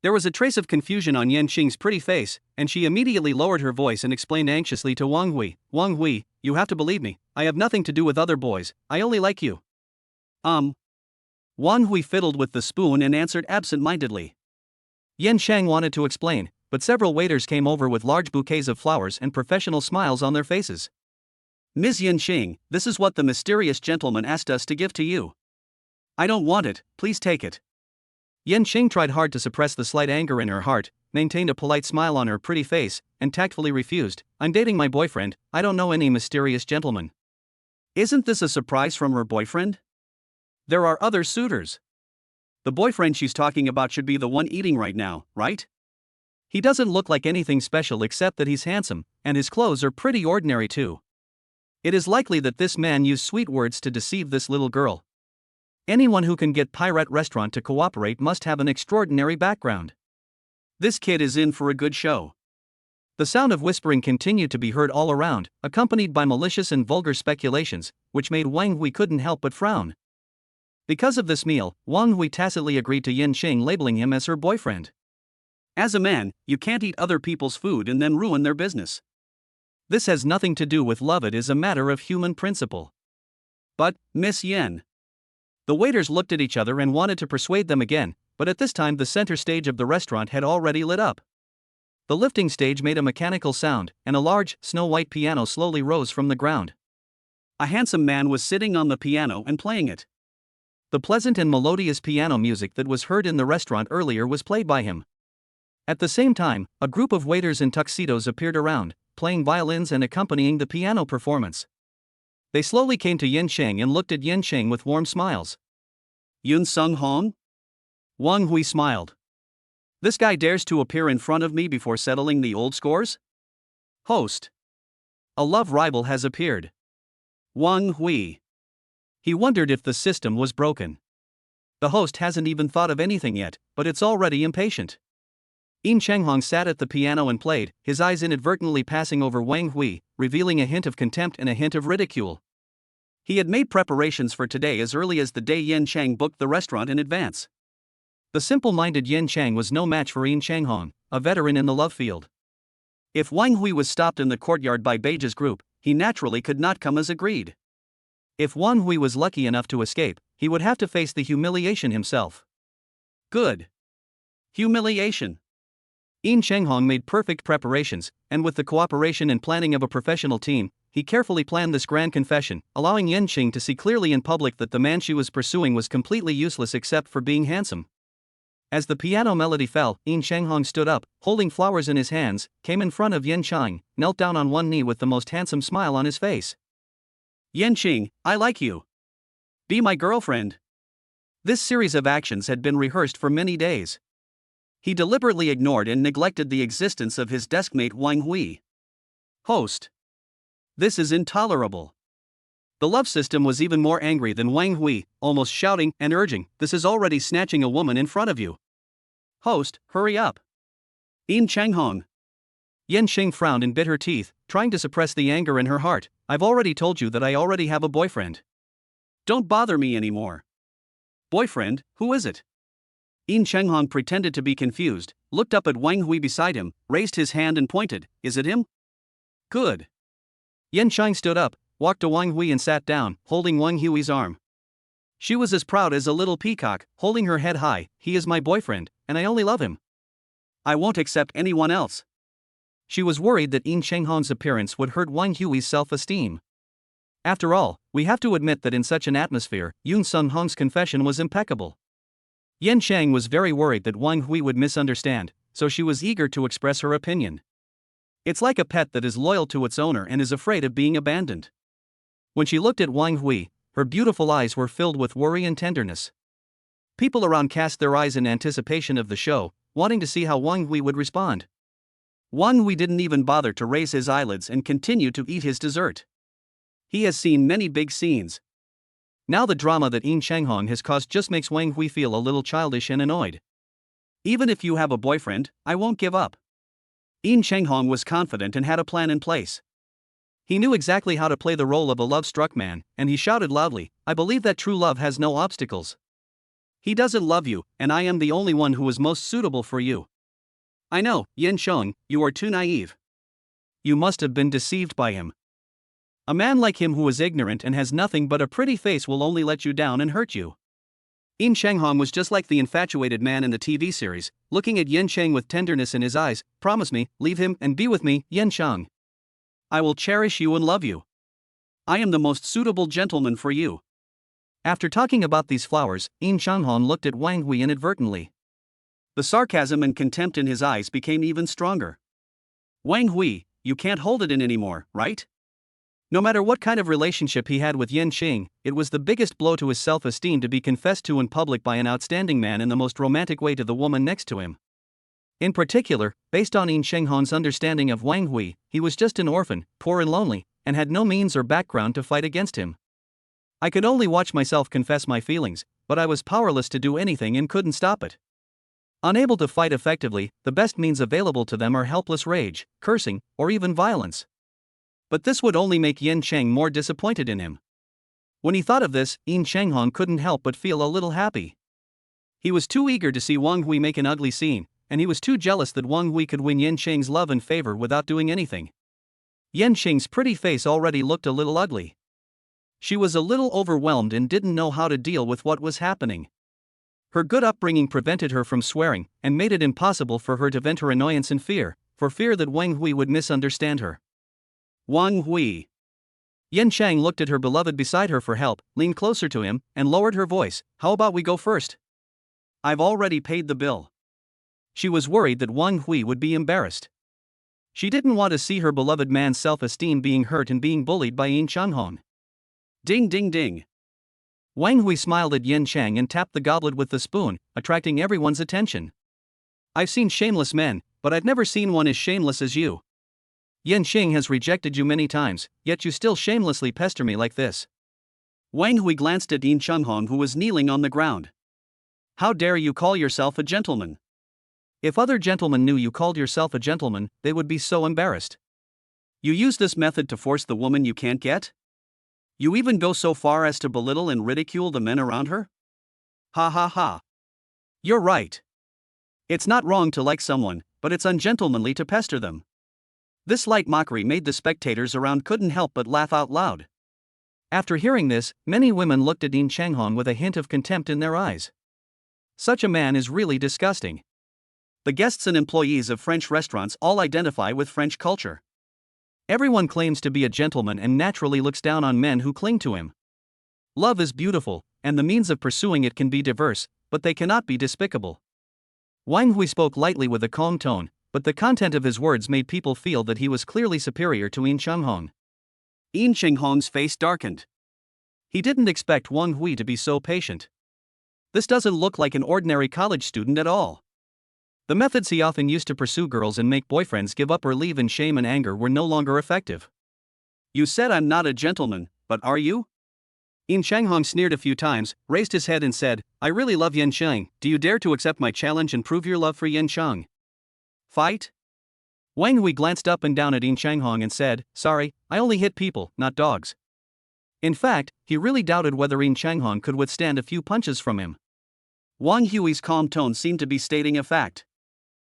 There was a trace of confusion on Yin Chang's pretty face, and she immediately lowered her voice and explained anxiously to Wang Hui, Wang Hui, you have to believe me, I have nothing to do with other boys, I only like you. Wang Hui fiddled with the spoon and answered absent-mindedly. Yin Chang wanted to explain, but several waiters came over with large bouquets of flowers and professional smiles on their faces. Ms. Yin Chang, this is what the mysterious gentleman asked us to give to you. I don't want it, please take it. Yin Chang tried hard to suppress the slight anger in her heart, maintained a polite smile on her pretty face, and tactfully refused, I'm dating my boyfriend, I don't know any mysterious gentleman. Isn't this a surprise from her boyfriend? There are other suitors. The boyfriend she's talking about should be the one eating right now, right? He doesn't look like anything special except that he's handsome, and his clothes are pretty ordinary too. It is likely that this man used sweet words to deceive this little girl. Anyone who can get Pirate Restaurant to cooperate must have an extraordinary background. This kid is in for a good show. The sound of whispering continued to be heard all around, accompanied by malicious and vulgar speculations, which made Wang Hui couldn't help but frown. Because of this meal, Wang Hui tacitly agreed to Yin Chang labeling him as her boyfriend. As a man, you can't eat other people's food and then ruin their business. This has nothing to do with love, it is a matter of human principle. But, Miss Yin. The waiters looked at each other and wanted to persuade them again, but at this time the center stage of the restaurant had already lit up. The lifting stage made a mechanical sound, and a large, snow-white piano slowly rose from the ground. A handsome man was sitting on the piano and playing it. The pleasant and melodious piano music that was heard in the restaurant earlier was played by him. At the same time, a group of waiters in tuxedos appeared around, playing violins and accompanying the piano performance. They slowly came to Yin Chang and looked at Yin Chang with warm smiles. Yun Sung Hong? Wang Hui smiled. This guy dares to appear in front of me before settling the old scores? Host. A love rival has appeared. Wang Hui. He wondered if the system was broken. The host hasn't even thought of anything yet, but it's already impatient. Yin Changhong sat at the piano and played, his eyes inadvertently passing over Wang Hui, revealing a hint of contempt and a hint of ridicule. He had made preparations for today as early as the day Yin Chang booked the restaurant in advance. The simple-minded Yin Chang was no match for Yin Changhong, a veteran in the love field. If Wang Hui was stopped in the courtyard by Beige's group, he naturally could not come as agreed. If Wang Hui was lucky enough to escape, he would have to face the humiliation himself. Good. Humiliation. Yin Changhong made perfect preparations, and with the cooperation and planning of a professional team, he carefully planned this grand confession, allowing Yin Ching to see clearly in public that the man she was pursuing was completely useless except for being handsome. As the piano melody fell, Yin Shanghong stood up, holding flowers in his hands, came in front of Yen Qing, knelt down on one knee with the most handsome smile on his face. Yen Qing, I like you. Be my girlfriend. This series of actions had been rehearsed for many days. He deliberately ignored and neglected the existence of his deskmate Wang Hui. Host. This is intolerable. The love system was even more angry than Wang Hui, almost shouting and urging, "This is already snatching a woman in front of you. Host, hurry up." Yin Changhong. Yen Qing frowned and bit her teeth, trying to suppress the anger in her heart. "I've already told you that I already have a boyfriend. Don't bother me anymore." Boyfriend, who is it? Yin Changhong pretended to be confused, looked up at Wang Hui beside him, raised his hand and pointed. "Is it him?" "Good." Yen Qing stood up, walked to Wang Hui and sat down, holding Wang Hui's arm. She was as proud as a little peacock, holding her head high. "He is my boyfriend, and I only love him. I won't accept anyone else." She was worried that Yin Changhong's appearance would hurt Wang Hui's self-esteem. After all, we have to admit that in such an atmosphere, Yun Sun Hong's confession was impeccable. Yen Chang was very worried that Wang Hui would misunderstand, so she was eager to express her opinion. It's like a pet that is loyal to its owner and is afraid of being abandoned. When she looked at Wang Hui, her beautiful eyes were filled with worry and tenderness. People around cast their eyes in anticipation of the show, wanting to see how Wang Hui would respond. Wang Hui didn't even bother to raise his eyelids and continued to eat his dessert. He has seen many big scenes. Now the drama that Yin Changhong has caused just makes Wang Hui feel a little childish and annoyed. "Even if you have a boyfriend, I won't give up." Yin Changhong was confident and had a plan in place. He knew exactly how to play the role of a love-struck man, and he shouted loudly, "I believe that true love has no obstacles. He doesn't love you, and I am the only one who is most suitable for you." "I know, Yen Sheng, you are too naive. You must have been deceived by him. A man like him who is ignorant and has nothing but a pretty face will only let you down and hurt you." Yin Changhong was just like the infatuated man in the TV series, looking at Yen Cheng with tenderness in his eyes. "Promise me, leave him and be with me, Yen Sheng. I will cherish you and love you. I am the most suitable gentleman for you." After talking about these flowers, Yin Changhong looked at Wang Hui inadvertently. The sarcasm and contempt in his eyes became even stronger. "Wang Hui, you can't hold it in anymore, right?" No matter what kind of relationship he had with Yen Qing, it was the biggest blow to his self-esteem to be confessed to in public by an outstanding man in the most romantic way to the woman next to him. In particular, based on Yin Changhong's understanding of Wang Hui, he was just an orphan, poor and lonely, and had no means or background to fight against him. I could only watch myself confess my feelings, but I was powerless to do anything and couldn't stop it. Unable to fight effectively, the best means available to them are helpless rage, cursing, or even violence. But this would only make Yen Cheng more disappointed in him. When he thought of this, Yin Changhong couldn't help but feel a little happy. He was too eager to see Wang Hui make an ugly scene, and he was too jealous that Wang Hui could win Yen Cheng's love and favor without doing anything. Yen Cheng's pretty face already looked a little ugly. She was a little overwhelmed and didn't know how to deal with what was happening. Her good upbringing prevented her from swearing, and made it impossible for her to vent her annoyance and fear, for fear that Wang Hui would misunderstand her. Wang Hui. Yen Chang looked at her beloved beside her for help, leaned closer to him, and lowered her voice. "How about we go first? I've already paid the bill." She was worried that Wang Hui would be embarrassed. She didn't want to see her beloved man's self-esteem being hurt and being bullied by Yin Changhong. Ding ding ding. Wang Hui smiled at Yen Chang and tapped the goblet with the spoon, attracting everyone's attention. "I've seen shameless men, but I've never seen one as shameless as you. Yen Qing has rejected you many times, yet you still shamelessly pester me like this." Wang Hui glanced at Yin Changhong, who was kneeling on the ground. "How dare you call yourself a gentleman? If other gentlemen knew you called yourself a gentleman, they would be so embarrassed. You use this method to force the woman you can't get? You even go so far as to belittle and ridicule the men around her? Ha ha ha. You're right. It's not wrong to like someone, but it's ungentlemanly to pester them." This light mockery made the spectators around couldn't help but laugh out loud. After hearing this, many women looked at Yin Changhong with a hint of contempt in their eyes. Such a man is really disgusting. The guests and employees of French restaurants all identify with French culture. Everyone claims to be a gentleman and naturally looks down on men who cling to him. Love is beautiful, and the means of pursuing it can be diverse, but they cannot be despicable. Wang Hui spoke lightly with a calm tone, but the content of his words made people feel that he was clearly superior to Yin Chenghong. Yin Chenghong's face darkened. He didn't expect Wang Hui to be so patient. This doesn't look like an ordinary college student at all. The methods he often used to pursue girls and make boyfriends give up or leave in shame and anger were no longer effective. You said I'm not a gentleman, but are you? Yin Chenghong sneered a few times, raised his head and said, I really love Yin Cheng, do you dare to accept my challenge and prove your love for Yin Cheng? Fight? Wang Hui glanced up and down at Yin Chenghong and said, sorry, I only hit people, not dogs. In fact, he really doubted whether Yin Chenghong could withstand a few punches from him. Wang Hui's calm tone seemed to be stating a fact.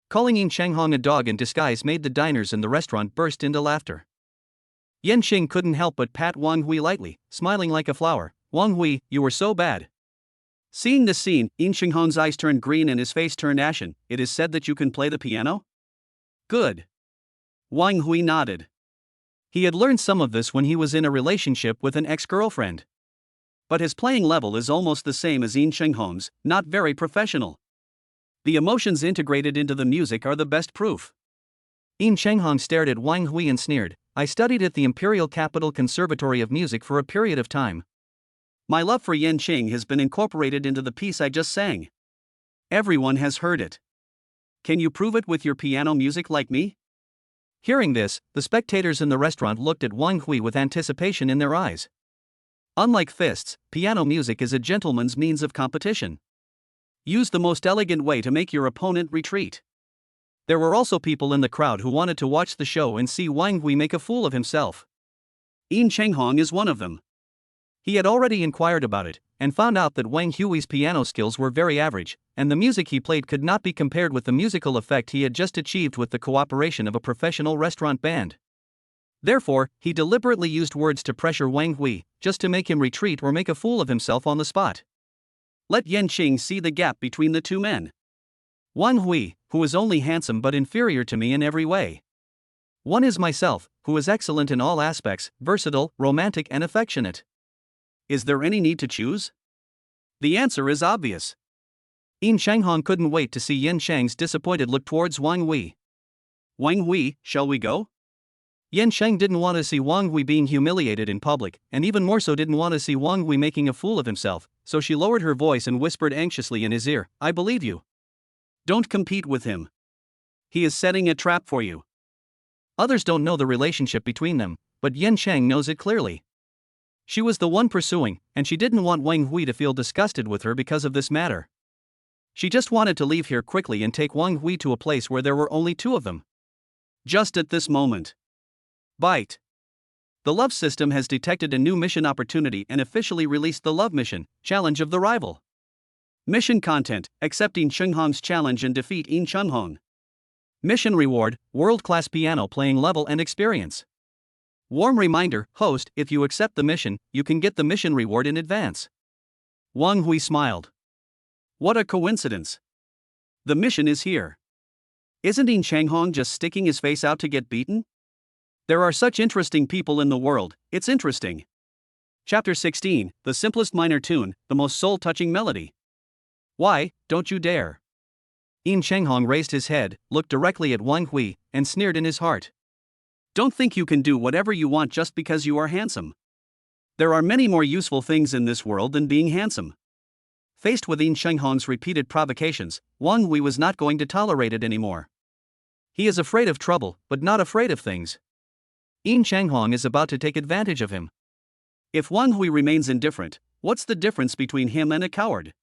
Calling Yin Chenghong a dog in disguise made the diners in the restaurant burst into laughter. Yan Xing couldn't help but pat Wang Hui lightly, smiling like a flower. Wang Hui, you were so bad. Seeing this scene, Yin Chenghong's eyes turned green and his face turned ashen. It is said that you can play the piano? Good. Wang Hui nodded. He had learned some of this when he was in a relationship with an ex-girlfriend. But his playing level is almost the same as Yin Chenghong's, not very professional. The emotions integrated into the music are the best proof. Yin Chenghong stared at Wang Hui and sneered, I studied at the Imperial Capital Conservatory of Music for a period of time. My love for Yan Qing has been incorporated into the piece I just sang. Everyone has heard it. Can you prove it with your piano music like me? Hearing this, the spectators in the restaurant looked at Wang Hui with anticipation in their eyes. Unlike fists, piano music is a gentleman's means of competition. Use the most elegant way to make your opponent retreat. There were also people in the crowd who wanted to watch the show and see Wang Hui make a fool of himself. Yin Chenghong is one of them. He had already inquired about it, and found out that Wang Hui's piano skills were very average, and the music he played could not be compared with the musical effect he had just achieved with the cooperation of a professional restaurant band. Therefore, he deliberately used words to pressure Wang Hui, just to make him retreat or make a fool of himself on the spot. Let Yan Qing see the gap between the two men. Wang Hui, who is only handsome but inferior to me in every way. One is myself, who is excellent in all aspects, versatile, romantic and affectionate. Is there any need to choose? The answer is obvious. Yin Chenghong couldn't wait to see Yin Sheng's disappointed look towards Wang Hui. Wang Hui, shall we go? Yin Sheng didn't want to see Wang Hui being humiliated in public, and even more so didn't want to see Wang Hui making a fool of himself, so she lowered her voice and whispered anxiously in his ear, I believe you. Don't compete with him. He is setting a trap for you. Others don't know the relationship between them, but Yin Sheng knows it clearly. She was the one pursuing, and she didn't want Wang Hui to feel disgusted with her because of this matter. She just wanted to leave here quickly and take Wang Hui to a place where there were only two of them. Just at this moment. Bite. The love system has detected a new mission opportunity and officially released the love mission, Challenge of the Rival. Mission content, accept Yin Chenghong's challenge and defeat Yin Chenghong. Mission reward, world-class piano playing level and experience. Warm reminder, host, if you accept the mission, you can get the mission reward in advance. Wang Hui smiled. What a coincidence. The mission is here. Isn't Yin Chenghong just sticking his face out to get beaten? There are such interesting people in the world, it's interesting. Chapter 16, the simplest minor tune, the most soul-touching melody. Why, don't you dare. Yin Chenghong raised his head, looked directly at Wang Hui, and sneered in his heart. Don't think you can do whatever you want just because you are handsome. There are many more useful things in this world than being handsome. Faced with Yin Chenghong's repeated provocations, Wang Hui was not going to tolerate it anymore. He is afraid of trouble, but not afraid of things. Yin Chenghong is about to take advantage of him. If Wang Hui remains indifferent, what's the difference between him and a coward?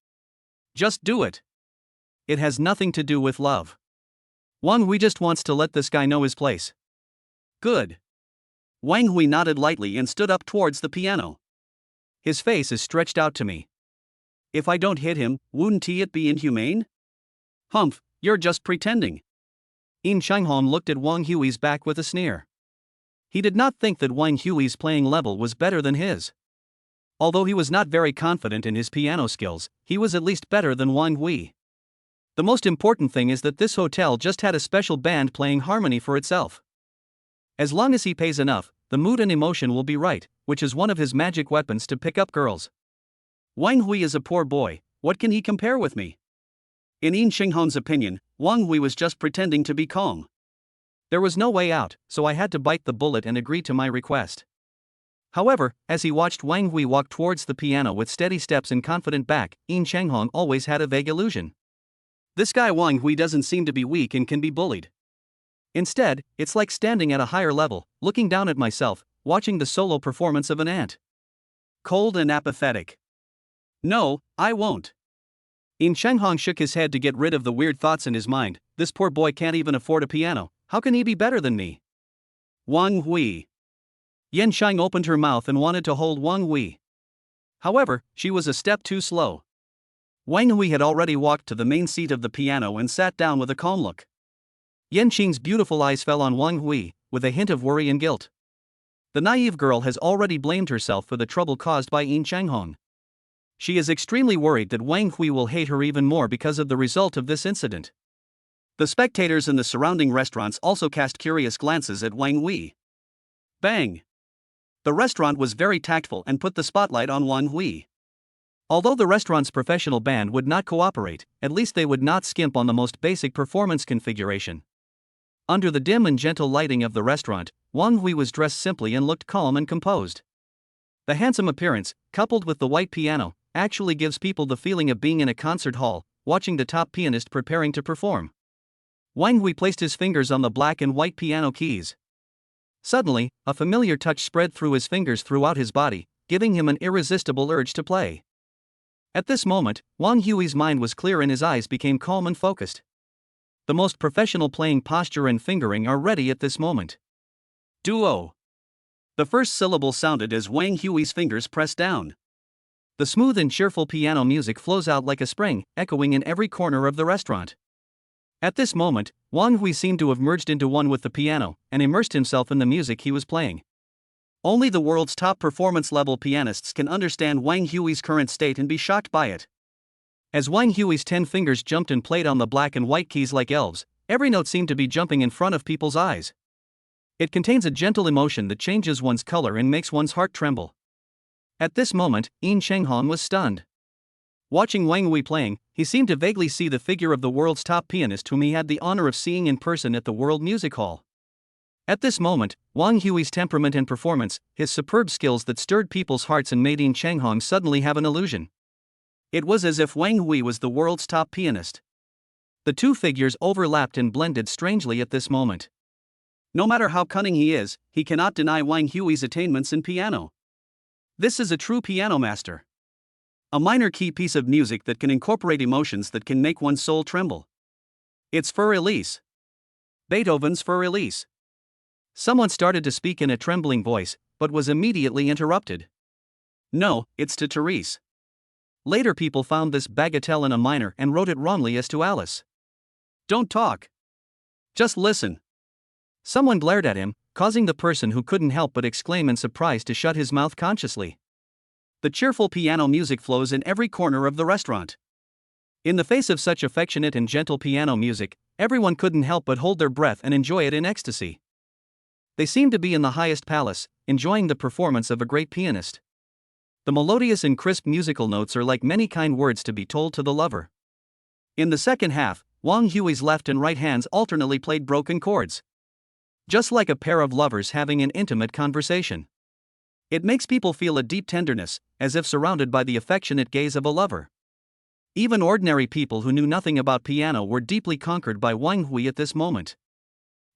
Just do it. It has nothing to do with love. Wang Hui just wants to let this guy know his place. Good. Wang Hui nodded lightly and stood up towards the piano. His face is stretched out to me. If I don't hit him, wouldn't it be inhumane? Humph, you're just pretending. Yin Chenghong looked at Wang Hui's back with a sneer. He did not think that Wang Hui's playing level was better than his. Although he was not very confident in his piano skills, he was at least better than Wang Hui. The most important thing is that this hotel just had a special band playing harmony for itself. As long as he pays enough, the mood and emotion will be right, which is one of his magic weapons to pick up girls. Wang Hui is a poor boy, what can he compare with me? In Yin Xinghong's opinion, Wang Hui was just pretending to be calm. There was no way out, so I had to bite the bullet and agree to my request. However, as he watched Wang Hui walk towards the piano with steady steps and confident back, Yin Xinghong always had a vague illusion. This guy Wang Hui doesn't seem to be weak and can be bullied. Instead, it's like standing at a higher level, looking down at myself, watching the solo performance of an ant. Cold and apathetic. No, I won't. Yin Xinghong shook his head to get rid of the weird thoughts in his mind. This poor boy can't even afford a piano. How can he be better than me? Wang Hui. Yan Shang opened her mouth and wanted to hold Wang Hui. However, she was a step too slow. Wang Hui had already walked to the main seat of the piano and sat down with a calm look. Yan Qing's beautiful eyes fell on Wang Hui, with a hint of worry and guilt. The naive girl has already blamed herself for the trouble caused by Yin Xinghong. She is extremely worried that Wang Hui will hate her even more because of the result of this incident. The spectators in the surrounding restaurants also cast curious glances at Wang Hui. Bang! The restaurant was very tactful and put the spotlight on Wang Hui. Although the restaurant's professional band would not cooperate, at least they would not skimp on the most basic performance configuration. Under the dim and gentle lighting of the restaurant, Wang Hui was dressed simply and looked calm and composed. The handsome appearance, coupled with the white piano, actually gives people the feeling of being in a concert hall, watching the top pianist preparing to perform. Wang Hui placed his fingers on the black and white piano keys. Suddenly, a familiar touch spread through his fingers throughout his body, giving him an irresistible urge to play. At this moment, Wang Hui's mind was clear and his eyes became calm and focused. The most professional playing posture and fingering are ready at this moment. Duo. The first syllable sounded as Wang Hui's fingers pressed down. The smooth and cheerful piano music flows out like a spring, echoing in every corner of the restaurant. At this moment, Wang Hui seemed to have merged into one with the piano, and immersed himself in the music he was playing. Only the world's top performance-level pianists can understand Wang Hui's current state and be shocked by it. As Wang Hui's 10 fingers jumped and played on the black and white keys like elves, every note seemed to be jumping in front of people's eyes. It contains a gentle emotion that changes one's color and makes one's heart tremble. At this moment, Yin Xinghong was stunned. Watching Wang Hui playing, he seemed to vaguely see the figure of the world's top pianist whom he had the honor of seeing in person at the World Music Hall. At this moment, Wang Hui's temperament and performance, his superb skills that stirred people's hearts and made Yin Xinghong suddenly have an illusion. It was as if Wang Hui was the world's top pianist. The two figures overlapped and blended strangely at this moment. No matter how cunning he is, he cannot deny Wang Hui's attainments in piano. This is a true piano master. A minor key piece of music that can incorporate emotions that can make one's soul tremble. It's Für Elise. Beethoven's Für Elise. Someone started to speak in a trembling voice, but was immediately interrupted. No, it's to Therese. Later people found this bagatelle in a minor and wrote it wrongly as to Alice. Don't talk. Just listen. Someone glared at him, causing the person who couldn't help but exclaim in surprise to shut his mouth consciously. The cheerful piano music flows in every corner of the restaurant. In the face of such affectionate and gentle piano music, everyone couldn't help but hold their breath and enjoy it in ecstasy. They seemed to be in the highest palace, enjoying the performance of a great pianist. The melodious and crisp musical notes are like many kind words to be told to the lover. In the second half, Wang Hui's left and right hands alternately played broken chords. Just like a pair of lovers having an intimate conversation. It makes people feel a deep tenderness, as if surrounded by the affectionate gaze of a lover. Even ordinary people who knew nothing about piano were deeply conquered by Wang Hui at this moment.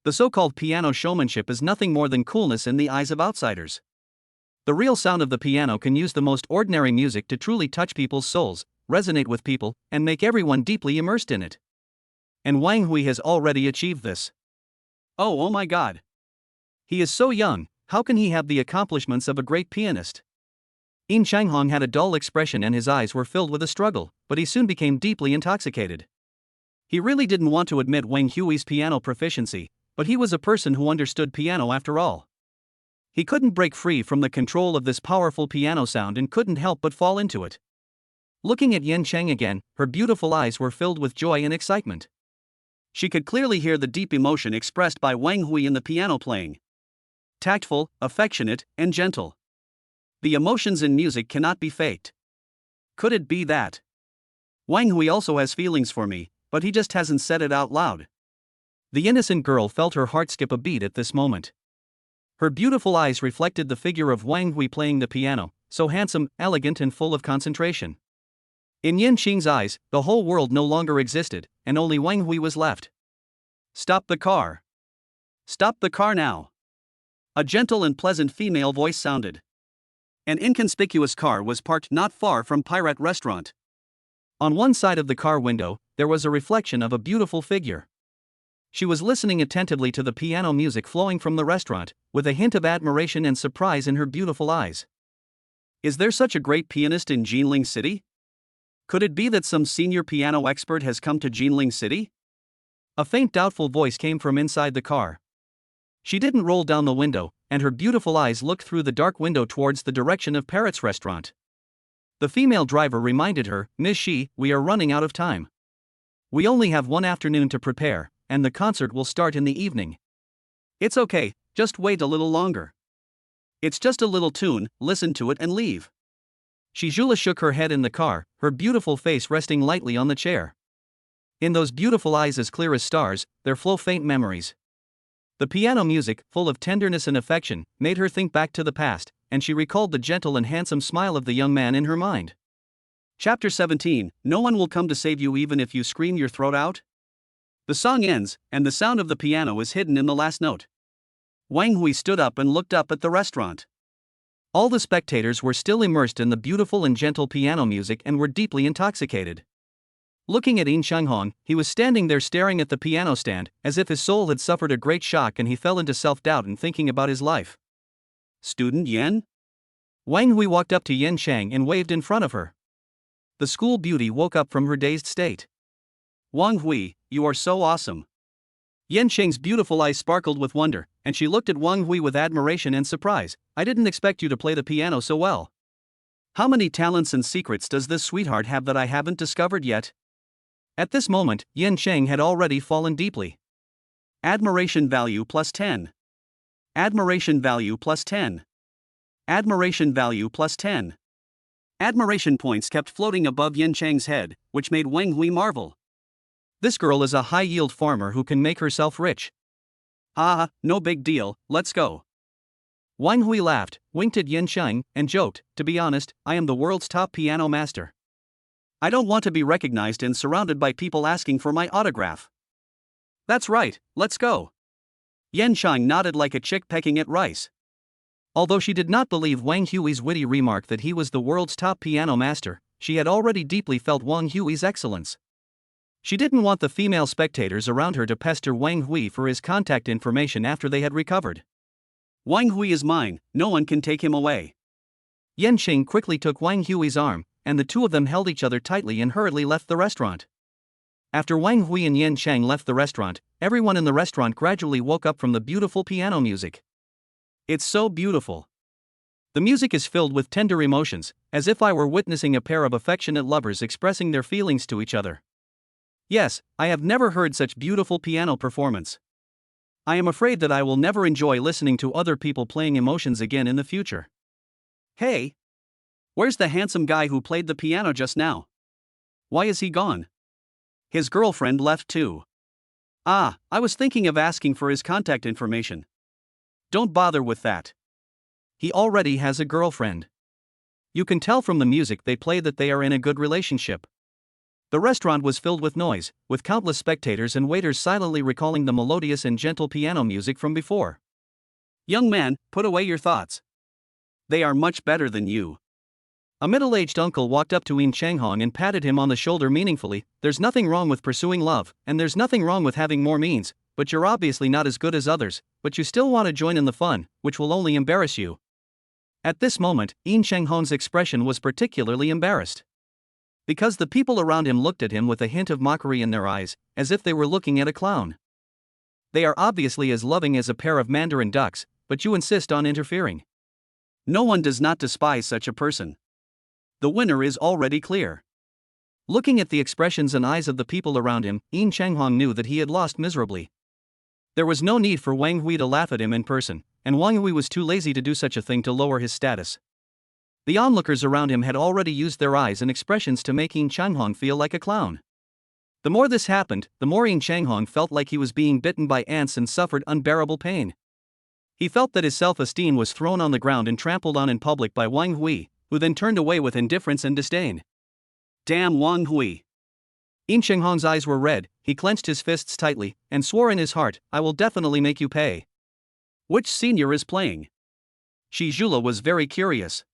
The so-called piano showmanship is nothing more than coolness in the eyes of outsiders. The real sound of the piano can use the most ordinary music to truly touch people's souls, resonate with people, and make everyone deeply immersed in it. And Wang Hui has already achieved this. Oh my God. He is so young, how can he have the accomplishments of a great pianist? Yin Xinghong had a dull expression and his eyes were filled with a struggle, but he soon became deeply intoxicated. He really didn't want to admit Wang Hui's piano proficiency, but he was a person who understood piano after all. He couldn't break free from the control of this powerful piano sound and couldn't help but fall into it. Looking at Yan Cheng again, her beautiful eyes were filled with joy and excitement. She could clearly hear the deep emotion expressed by Wang Hui in the piano playing. Tactful, affectionate, and gentle. The emotions in music cannot be faked. Could it be that Wang Hui also has feelings for me, but he just hasn't said it out loud. The innocent girl felt her heart skip a beat at this moment. Her beautiful eyes reflected the figure of Wang Hui playing the piano, so handsome, elegant and full of concentration. In Yin Qing's eyes, the whole world no longer existed, and only Wang Hui was left. "Stop the car. Stop the car now." A gentle and pleasant female voice sounded. An inconspicuous car was parked not far from Pirate Restaurant. On one side of the car window, there was a reflection of a beautiful figure. She was listening attentively to the piano music flowing from the restaurant, with a hint of admiration and surprise in her beautiful eyes. Is there such a great pianist in Jinling City? Could it be that some senior piano expert has come to Jinling City? A faint doubtful voice came from inside the car. She didn't roll down the window, and her beautiful eyes looked through the dark window towards the direction of Parrot's restaurant. The female driver reminded her, "Ms. Shi, we are running out of time. We only have one afternoon to prepare, and the concert will start in the evening. It's okay, just wait a little longer. It's just a little tune, listen to it and leave." Shizula shook her head in the car, her beautiful face resting lightly on the chair. In those beautiful eyes as clear as stars, there flow faint memories. The piano music, full of tenderness and affection, made her think back to the past, and she recalled the gentle and handsome smile of the young man in her mind. Chapter 17, No one will come to save you even if you scream your throat out? The song ends, and the sound of the piano is hidden in the last note. Wang Hui stood up and looked up at the restaurant. All the spectators were still immersed in the beautiful and gentle piano music and were deeply intoxicated. Looking at Yin Shanghong, he was standing there staring at the piano stand, as if his soul had suffered a great shock and he fell into self-doubt and thinking about his life. "Student Yen?" Wang Hui walked up to Yen Shang and waved in front of her. The school beauty woke up from her dazed state. "Wang Hui, you are so awesome." Yen Shang's beautiful eyes sparkled with wonder, and she looked at Wang Hui with admiration and surprise. "I didn't expect you to play the piano so well. How many talents and secrets does this sweetheart have that I haven't discovered yet?" At this moment, Yen Shang had already fallen deeply. Admiration value plus 10. Admiration value plus 10. Admiration value plus 10. Admiration points kept floating above Yen Chang's head, which made Wang Hui marvel. This girl is a high-yield farmer who can make herself rich. "Ah, no big deal, let's go." Wang Hui laughed, winked at Yen Shang, and joked, "To be honest, I am the world's top piano master. I don't want to be recognized and surrounded by people asking for my autograph." "That's right, let's go." Yen Shang nodded like a chick pecking at rice. Although she did not believe Wang Hui's witty remark that he was the world's top piano master, she had already deeply felt Wang Hui's excellence. She didn't want the female spectators around her to pester Wang Hui for his contact information after they had recovered. "Wang Hui is mine, no one can take him away." Yen Xing quickly took Wang Hui's arm, and the two of them held each other tightly and hurriedly left the restaurant. After Wang Hui and Yen Shang left the restaurant, everyone in the restaurant gradually woke up from the beautiful piano music. It's so beautiful. The music is filled with tender emotions, as if I were witnessing a pair of affectionate lovers expressing their feelings to each other. Yes, I have never heard such beautiful piano performance. I am afraid that I will never enjoy listening to other people playing emotions again in the future. Hey! Where's the handsome guy who played the piano just now? Why is he gone? His girlfriend left too. Ah, I was thinking of asking for his contact information. Don't bother with that. He already has a girlfriend. You can tell from the music they play that they are in a good relationship. The restaurant was filled with noise, with countless spectators and waiters silently recalling the melodious and gentle piano music from before. Young man, put away your thoughts. They are much better than you. A middle-aged uncle walked up to Yin Changhong and patted him on the shoulder meaningfully. There's nothing wrong with pursuing love, and there's nothing wrong with having more means, but you're obviously not as good as others, but you still want to join in the fun, which will only embarrass you. At this moment, Yin Changhong's expression was particularly embarrassed. Because the people around him looked at him with a hint of mockery in their eyes, as if they were looking at a clown. They are obviously as loving as a pair of mandarin ducks, but you insist on interfering. No one does not despise such a person. The winner is already clear. Looking at the expressions and eyes of the people around him, Yin Changhong knew that he had lost miserably. There was no need for Wang Hui to laugh at him in person, and Wang Hui was too lazy to do such a thing to lower his status. The onlookers around him had already used their eyes and expressions to make Yin Changhong feel like a clown. The more this happened, the more Yin Changhong felt like he was being bitten by ants and suffered unbearable pain. He felt that his self-esteem was thrown on the ground and trampled on in public by Wang Hui, who then turned away with indifference and disdain. Damn Wang Hui. Yin Changhong's eyes were red, he clenched his fists tightly, and swore in his heart, I will definitely make you pay. Which senior is playing? Shi Zhula was very curious.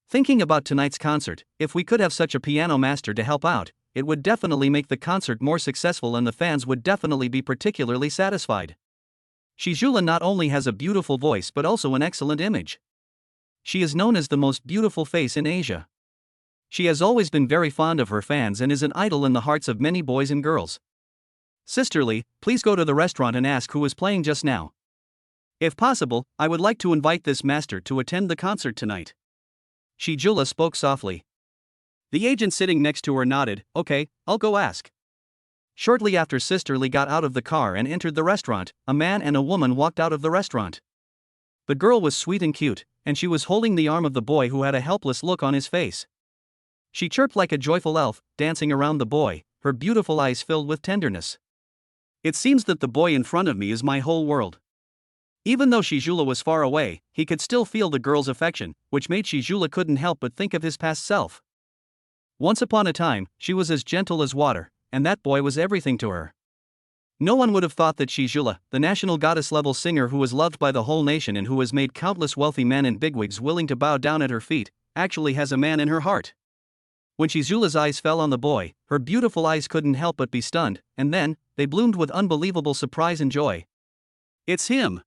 Thinking about tonight's concert, if we could have such a piano master to help out, it would definitely make the concert more successful and the fans would definitely be particularly satisfied. Shi Zhula not only has a beautiful voice but also an excellent image. She is known as the most beautiful face in Asia. She has always been very fond of her fans and is an idol in the hearts of many boys and girls. Sisterly, please go to the restaurant and ask who is playing just now. If possible, I would like to invite this master to attend the concert tonight. Shi Zhula spoke softly. The agent sitting next to her nodded, okay, I'll go ask. Shortly after Sisterly got out of the car and entered the restaurant, a man and a woman walked out of the restaurant. The girl was sweet and cute, and she was holding the arm of the boy who had a helpless look on his face. She chirped like a joyful elf, dancing around the boy, her beautiful eyes filled with tenderness. It seems that the boy in front of me is my whole world. Even though Shi Zhula was far away, he could still feel the girl's affection, which made Shi Zhula couldn't help but think of his past self. Once upon a time, she was as gentle as water, and that boy was everything to her. No one would have thought that Shi Zhula, the national goddess-level singer who was loved by the whole nation and who has made countless wealthy men and bigwigs willing to bow down at her feet, actually has a man in her heart. When Shi Zhula's eyes fell on the boy, her beautiful eyes couldn't help but be stunned, and then, they bloomed with unbelievable surprise and joy. It's him!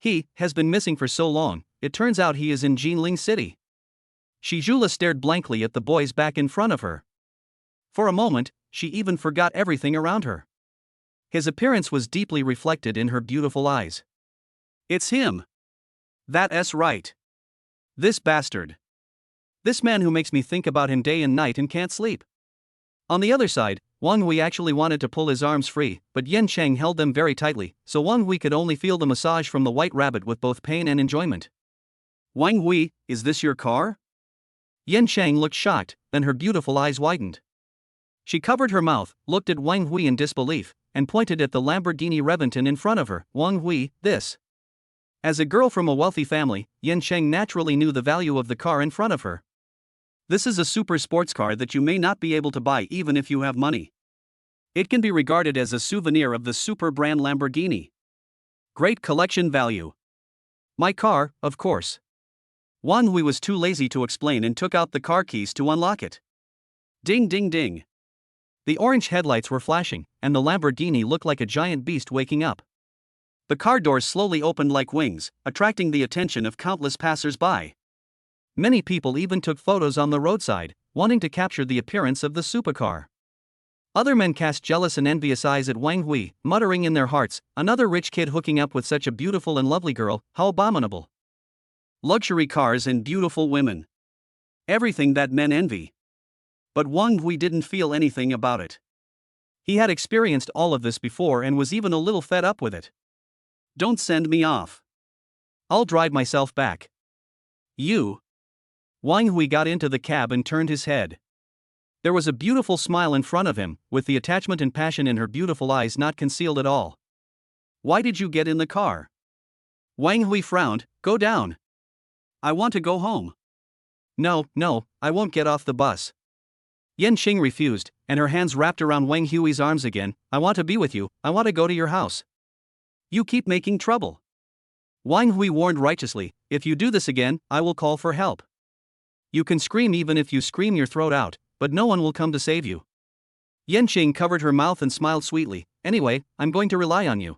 He has been missing for so long, it turns out he is in Jinling City. Shi Zhula stared blankly at the boys back in front of her. For a moment, she even forgot everything around her. His appearance was deeply reflected in her beautiful eyes. It's him! That's right. This bastard. This man who makes me think about him day and night and can't sleep. On the other side, Wang Hui actually wanted to pull his arms free, but Yen Cheng held them very tightly, so Wang Hui could only feel the massage from the white rabbit with both pain and enjoyment. Wang Hui, is this your car? Yen Cheng looked shocked, then her beautiful eyes widened. She covered her mouth, looked at Wang Hui in disbelief, and pointed at the Lamborghini Reventon in front of her. Wang Hui, this. As a girl from a wealthy family, Yen Cheng naturally knew the value of the car in front of her. This is a super sports car that you may not be able to buy even if you have money. It can be regarded as a souvenir of the super brand Lamborghini. Great collection value. My car, of course. Wang Hui was too lazy to explain and took out the car keys to unlock it. Ding ding ding. The orange headlights were flashing, and the Lamborghini looked like a giant beast waking up. The car doors slowly opened like wings, attracting the attention of countless passers-by. Many people even took photos on the roadside, wanting to capture the appearance of the supercar. Other men cast jealous and envious eyes at Wang Hui, muttering in their hearts, another rich kid hooking up with such a beautiful and lovely girl, how abominable. Luxury cars and beautiful women. Everything that men envy. But Wang Hui didn't feel anything about it. He had experienced all of this before and was even a little fed up with it. Don't send me off. I'll drive myself back. You. Wang Hui got into the cab and turned his head. There was a beautiful smile in front of him, with the attachment and passion in her beautiful eyes not concealed at all. Why did you get in the car? Wang Hui frowned. Go down. I want to go home. No, I won't get off the bus. Yen Qing refused, and her hands wrapped around Wang Hui's arms again. I want to be with you, I want to go to your house. You keep making trouble. Wang Hui warned righteously, if you do this again, I will call for help. You can scream even if you scream your throat out, but no one will come to save you. Yen Qing covered her mouth and smiled sweetly. Anyway, I'm going to rely on you.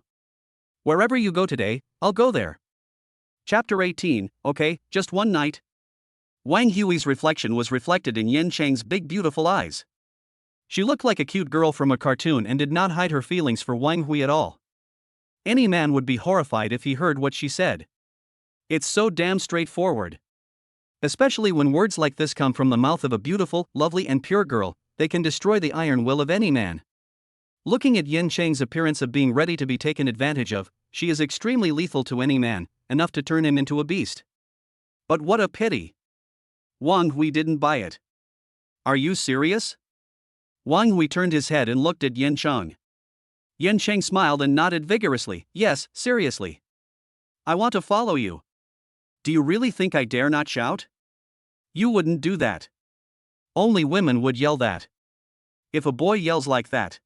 Wherever you go today, I'll go there. Chapter 18, okay, just one night. Wang Hui's reflection was reflected in Yen Cheng's big beautiful eyes. She looked like a cute girl from a cartoon and did not hide her feelings for Wang Hui at all. Any man would be horrified if he heard what she said. It's so damn straightforward. Especially when words like this come from the mouth of a beautiful, lovely and pure girl, they can destroy the iron will of any man. Looking at Yen Cheng's appearance of being ready to be taken advantage of, she is extremely lethal to any man, enough to turn him into a beast. But what a pity. Wang Hui didn't buy it. Are you serious? Wang Hui turned his head and looked at Yin Cheng. Yin Cheng smiled and nodded vigorously. Yes, seriously. I want to follow you. Do you really think I dare not shout? You wouldn't do that. Only women would yell that. If a boy yells like that.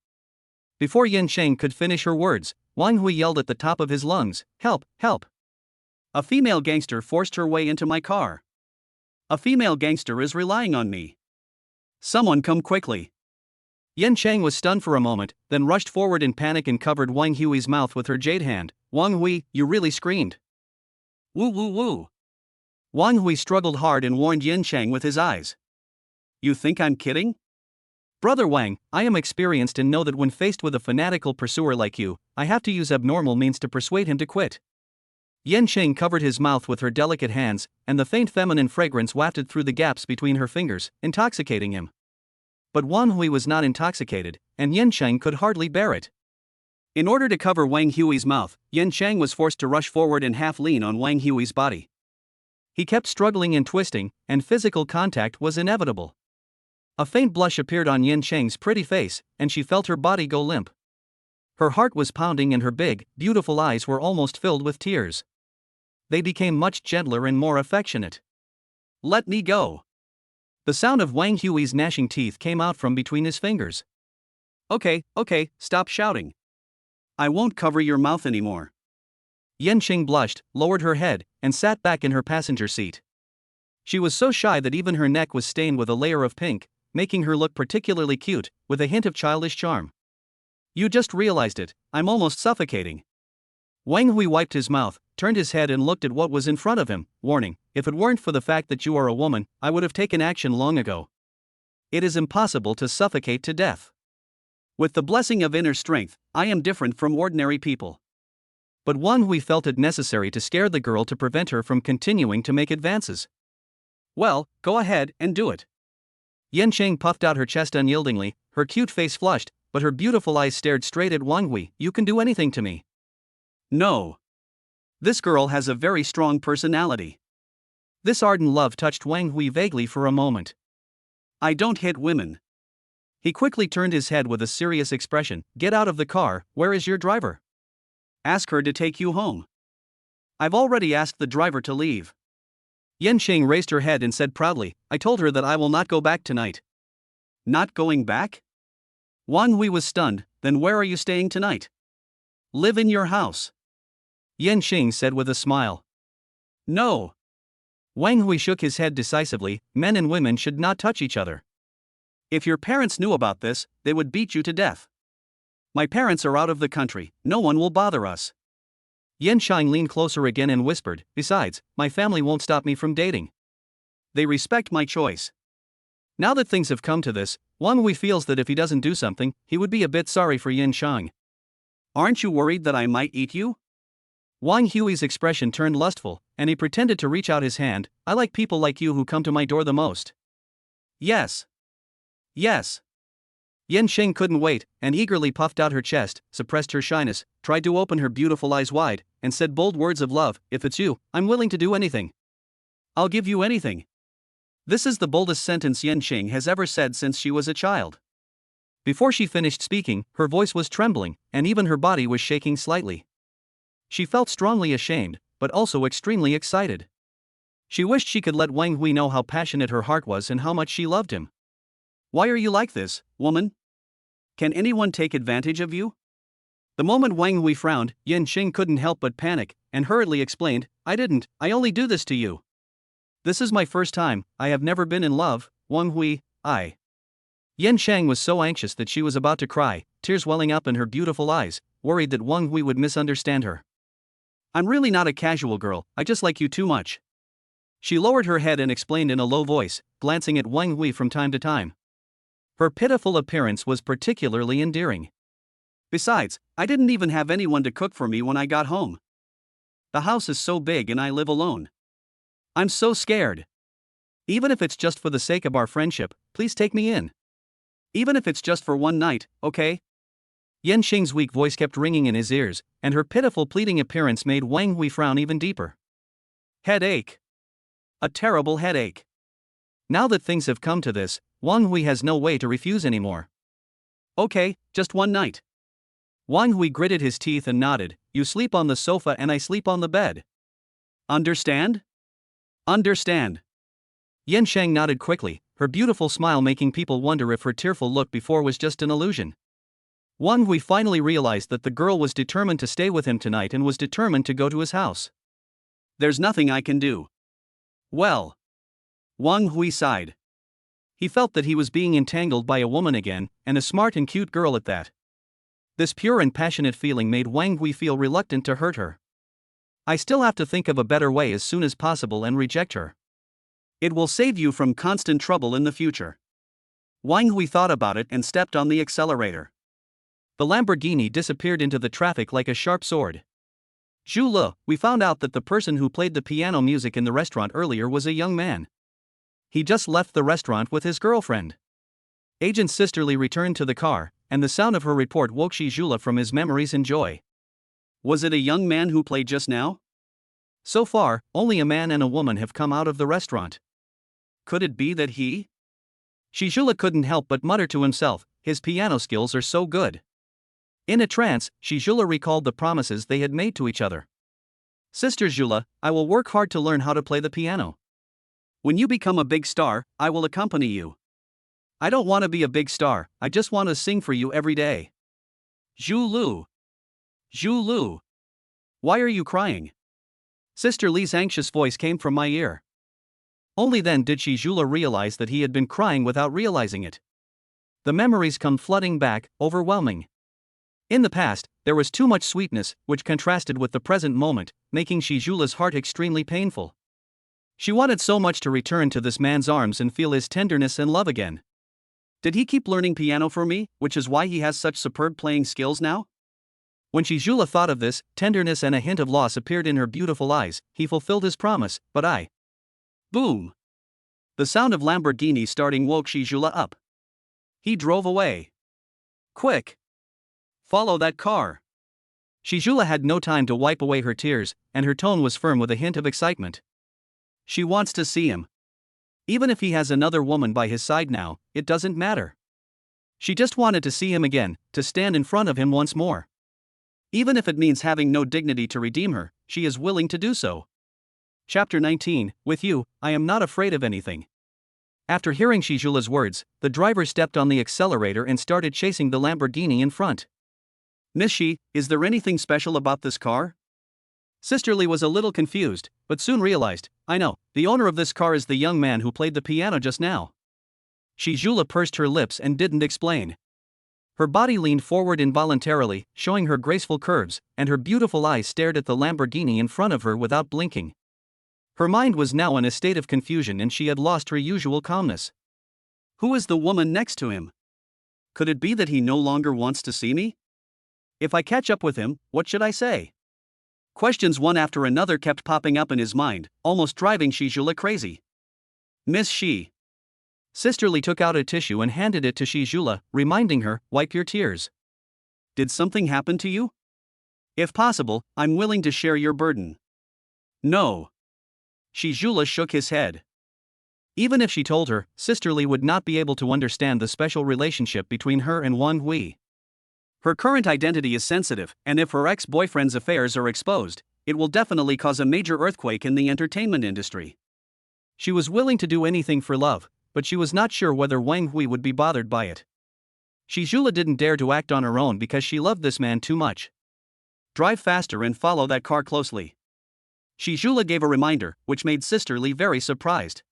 Before Yin Cheng could finish her words, Wang Hui yelled at the top of his lungs, "Help, help! A female gangster forced her way into my car. A female gangster is relying on me. Someone come quickly." Yin Cheng was stunned for a moment, then rushed forward in panic and covered Wang Hui's mouth with her jade hand. "Wang Hui, you really screamed." "Woo woo woo." Wang Hui struggled hard and warned Yin Cheng with his eyes. "You think I'm kidding? Brother Wang, I am experienced and know that when faced with a fanatical pursuer like you, I have to use abnormal means to persuade him to quit." Yin Cheng covered his mouth with her delicate hands, and the faint feminine fragrance wafted through the gaps between her fingers, intoxicating him. But Wang Hui was not intoxicated, and Yin Cheng could hardly bear it. In order to cover Wang Hui's mouth, Yin Cheng was forced to rush forward and half lean on Wang Hui's body. He kept struggling and twisting, and physical contact was inevitable. A faint blush appeared on Yin Cheng's pretty face, and she felt her body go limp. Her heart was pounding and her big, beautiful eyes were almost filled with tears. They became much gentler and more affectionate. "Let me go." The sound of Wang Hui's gnashing teeth came out from between his fingers. Okay, stop shouting. I won't cover your mouth anymore." Yin Cheng blushed, lowered her head, and sat back in her passenger seat. She was so shy that even her neck was stained with a layer of pink, making her look particularly cute, with a hint of childish charm. "You just realized it, I'm almost suffocating." Wang Hui wiped his mouth, turned his head and looked at what was in front of him, warning, "If it weren't for the fact that you are a woman, I would have taken action long ago. It is impossible to suffocate to death. With the blessing of inner strength, I am different from ordinary people." But Wang Hui felt it necessary to scare the girl to prevent her from continuing to make advances. "Well, go ahead and do it." Yin Cheng puffed out her chest unyieldingly, her cute face flushed, but her beautiful eyes stared straight at Wang Hui. "You can do anything to me." "No. This girl has a very strong personality." This ardent love touched Wang Hui vaguely for a moment. "I don't hit women." He quickly turned his head with a serious expression. "Get out of the car, where is your driver? Ask her to take you home." "I've already asked the driver to leave." Yin Cheng raised her head and said proudly, "I told her that I will not go back tonight." "Not going back?" Wang Hui was stunned. "Then where are you staying tonight?" "Live in your house," Yin Cheng said with a smile. "No." Wang Hui shook his head decisively. "Men and women should not touch each other. If your parents knew about this, they would beat you to death. My parents are out of the country, no one will bother us." Yin Cheng leaned closer again and whispered, "Besides, my family won't stop me from dating. They respect my choice." Now that things have come to this, Wang Hui feels that if he doesn't do something, he would be a bit sorry for Yin Cheng. "Aren't you worried that I might eat you?" Wang Hui's expression turned lustful, and he pretended to reach out his hand. "I like people like you who come to my door the most." "Yes. Yes." Yin Cheng couldn't wait, and eagerly puffed out her chest, suppressed her shyness, tried to open her beautiful eyes wide, and said bold words of love. "If it's you, I'm willing to do anything. I'll give you anything." This is the boldest sentence Yin Cheng has ever said since she was a child. Before she finished speaking, her voice was trembling, and even her body was shaking slightly. She felt strongly ashamed, but also extremely excited. She wished she could let Wang Hui know how passionate her heart was and how much she loved him. "Why are you like this, woman? Can anyone take advantage of you?" The moment Wang Hui frowned, Yin Cheng couldn't help but panic, and hurriedly explained, I only do this to you. This is my first time, I have never been in love, Wang Hui, I." Yin Cheng was so anxious that she was about to cry, tears welling up in her beautiful eyes, worried that Wang Hui would misunderstand her. "I'm really not a casual girl, I just like you too much." She lowered her head and explained in a low voice, glancing at Wang Hui from time to time. Her pitiful appearance was particularly endearing. "Besides, I didn't even have anyone to cook for me when I got home. The house is so big and I live alone. I'm so scared. Even if it's just for the sake of our friendship, please take me in. Even if it's just for one night, okay?" Yin Cheng's weak voice kept ringing in his ears, and her pitiful pleading appearance made Wang Hui frown even deeper. Headache. A terrible headache. Now that things have come to this, Wang Hui has no way to refuse anymore. Okay, just one night. Wang Hui gritted his teeth and nodded. You sleep on the sofa and I sleep on the bed. Understand? Understand. Yan Shang nodded quickly, her beautiful smile making people wonder if her tearful look before was just an illusion. Wang Hui finally realized that the girl was determined to stay with him tonight and was determined to go to his house. There's nothing I can do. Well. Wang Hui sighed. He felt that he was being entangled by a woman again, and a smart and cute girl at that. This pure and passionate feeling made Wang Hui feel reluctant to hurt her. I still have to think of a better way as soon as possible and reject her. It will save you from constant trouble in the future. Wang Hui thought about it and stepped on the accelerator. The Lamborghini disappeared into the traffic like a sharp sword. Zhu Le, we found out that the person who played the piano music in the restaurant earlier was a young man. He just left the restaurant with his girlfriend. Agent Sisterly returned to the car, and the sound of her report woke Zhu Le from his memories and joy. Was it a young man who played just now? So far, only a man and a woman have come out of the restaurant. Could it be that he? Zhu Le couldn't help but mutter to himself, his piano skills are so good. In a trance, Zhu Le recalled the promises they had made to each other. Sister Zhu Le, I will work hard to learn how to play the piano. When you become a big star, I will accompany you. I don't want to be a big star, I just want to sing for you every day. Zhu Lu. Zhu Lu. Why are you crying? Sister Li's anxious voice came from my ear. Only then did Zhu Le realize that he had been crying without realizing it. The memories come flooding back, overwhelming. In the past, there was too much sweetness, which contrasted with the present moment, making Zhu Le's heart extremely painful. She wanted so much to return to this man's arms and feel his tenderness and love again. Did he keep learning piano for me, which is why he has such superb playing skills now? When Zhu Le thought of this, tenderness and a hint of loss appeared in her beautiful eyes. He fulfilled his promise, but I. Boom! The sound of Lamborghini starting woke Zhu Le up. He drove away. Quick! Follow that car! Zhu Le had no time to wipe away her tears, and her tone was firm with a hint of excitement. She wants to see him. Even if he has another woman by his side now, it doesn't matter. She just wanted to see him again, to stand in front of him once more. Even if it means having no dignity to redeem her, she is willing to do so. Chapter 19, With you, I am not afraid of anything. After hearing Zhu Le's words, the driver stepped on the accelerator and started chasing the Lamborghini in front. Miss Shi, is there anything special about this car? Sisterly was a little confused, but soon realized, I know, the owner of this car is the young man who played the piano just now. Zhu Le pursed her lips and didn't explain. Her body leaned forward involuntarily, showing her graceful curves, and her beautiful eyes stared at the Lamborghini in front of her without blinking. Her mind was now in a state of confusion and she had lost her usual calmness. Who is the woman next to him? Could it be that he no longer wants to see me? If I catch up with him, what should I say? Questions one after another kept popping up in his mind, almost driving Zhu Le crazy. Miss Shi. Sisterly took out a tissue and handed it to Zhu Le, reminding her, wipe your tears. Did something happen to you? If possible, I'm willing to share your burden. No. Zhu Le shook his head. Even if she told her, Sisterly would not be able to understand the special relationship between her and Wang Hui. Her current identity is sensitive, and if her ex-boyfriend's affairs are exposed, it will definitely cause a major earthquake in the entertainment industry. She was willing to do anything for love, but she was not sure whether Wang Hui would be bothered by it. Zhu Le didn't dare to act on her own because she loved this man too much. Drive faster and follow that car closely. Zhu Le gave a reminder, which made Sisterly very surprised.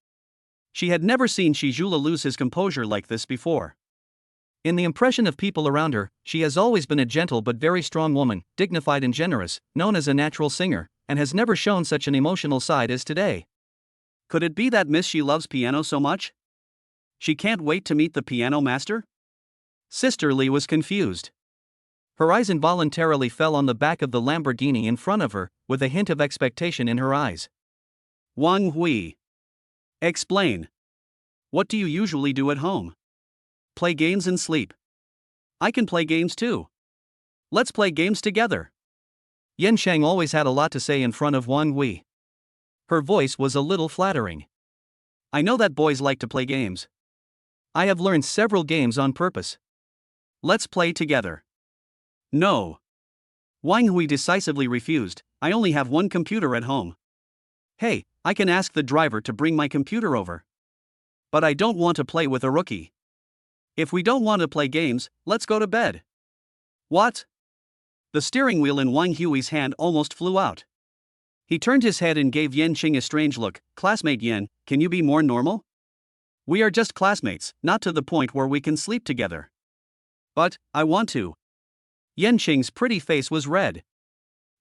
She had never seen Zhu Le lose his composure like this before. In the impression of people around her, she has always been a gentle but very strong woman, dignified and generous, known as a natural singer, and has never shown such an emotional side as today. Could it be that Miss Shi loves piano so much? She can't wait to meet the piano master? Sisterly was confused. Her eyes involuntarily fell on the back of the Lamborghini in front of her, with a hint of expectation in her eyes. Wang Hui. Explain. What do you usually do at home? Play games and sleep. I can play games too. Let's play games together. Yan Shang always had a lot to say in front of Wang Hui. Her voice was a little flattering. I know that boys like to play games. I have learned several games on purpose. Let's play together. No. Wang Hui decisively refused. I only have one computer at home. Hey, I can ask the driver to bring my computer over. But I don't want to play with a rookie. If we don't want to play games, let's go to bed. What? The steering wheel in Wang Hui's hand almost flew out. He turned his head and gave Yan Qing a strange look. Classmate Yan, can you be more normal? We are just classmates, not to the point where we can sleep together. But, I want to. Yan Qing's pretty face was red.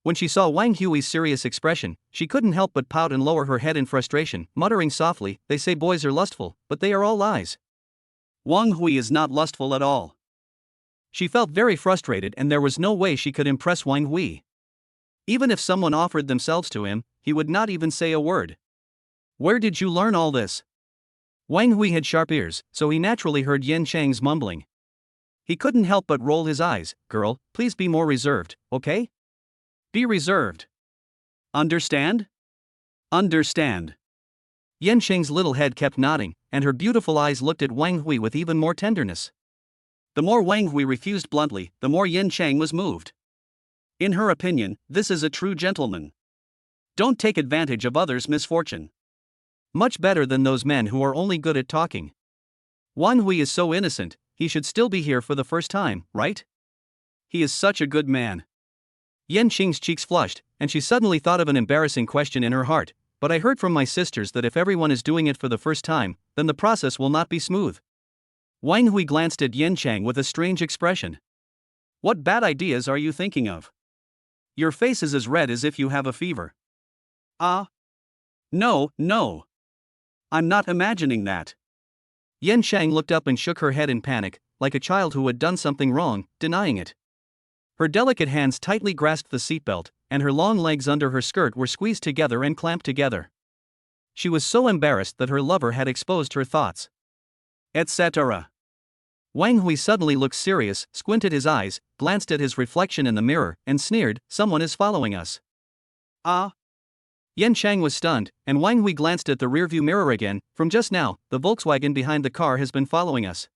When she saw Wang Hui's serious expression, she couldn't help but pout and lower her head in frustration, muttering softly, "They say boys are lustful, but they are all lies. Wang Hui is not lustful at all." She felt very frustrated and there was no way she could impress Wang Hui. Even if someone offered themselves to him, he would not even say a word. Where did you learn all this? Wang Hui had sharp ears, so he naturally heard Yan Chang's mumbling. He couldn't help but roll his eyes. Girl, please be more reserved, okay? Be reserved. Understand? Understand. Yan Chang's little head kept nodding, and her beautiful eyes looked at Wang Hui with even more tenderness. The more Wang Hui refused bluntly, the more Yan Chang was moved. In her opinion, this is a true gentleman. Don't take advantage of others' misfortune. Much better than those men who are only good at talking. Wang Hui is so innocent, he should still be here for the first time, right? He is such a good man. Yan Qing's cheeks flushed, and she suddenly thought of an embarrassing question in her heart. But I heard from my sisters that if everyone is doing it for the first time, then the process will not be smooth. Wang Hui glanced at Yan Chang with a strange expression. What bad ideas are you thinking of? Your face is as red as if you have a fever. No. I'm not imagining that. Yan Chang looked up and shook her head in panic, like a child who had done something wrong, denying it. Her delicate hands tightly grasped the seatbelt, and her long legs under her skirt were squeezed together and clamped together. She was so embarrassed that her lover had exposed her thoughts. Etc. Wang Hui suddenly looked serious, squinted his eyes, glanced at his reflection in the mirror, and sneered, "Someone is following us." Yan Chang was stunned, and Wang Hui glanced at the rearview mirror again. From just now, the Volkswagen behind the car has been following us.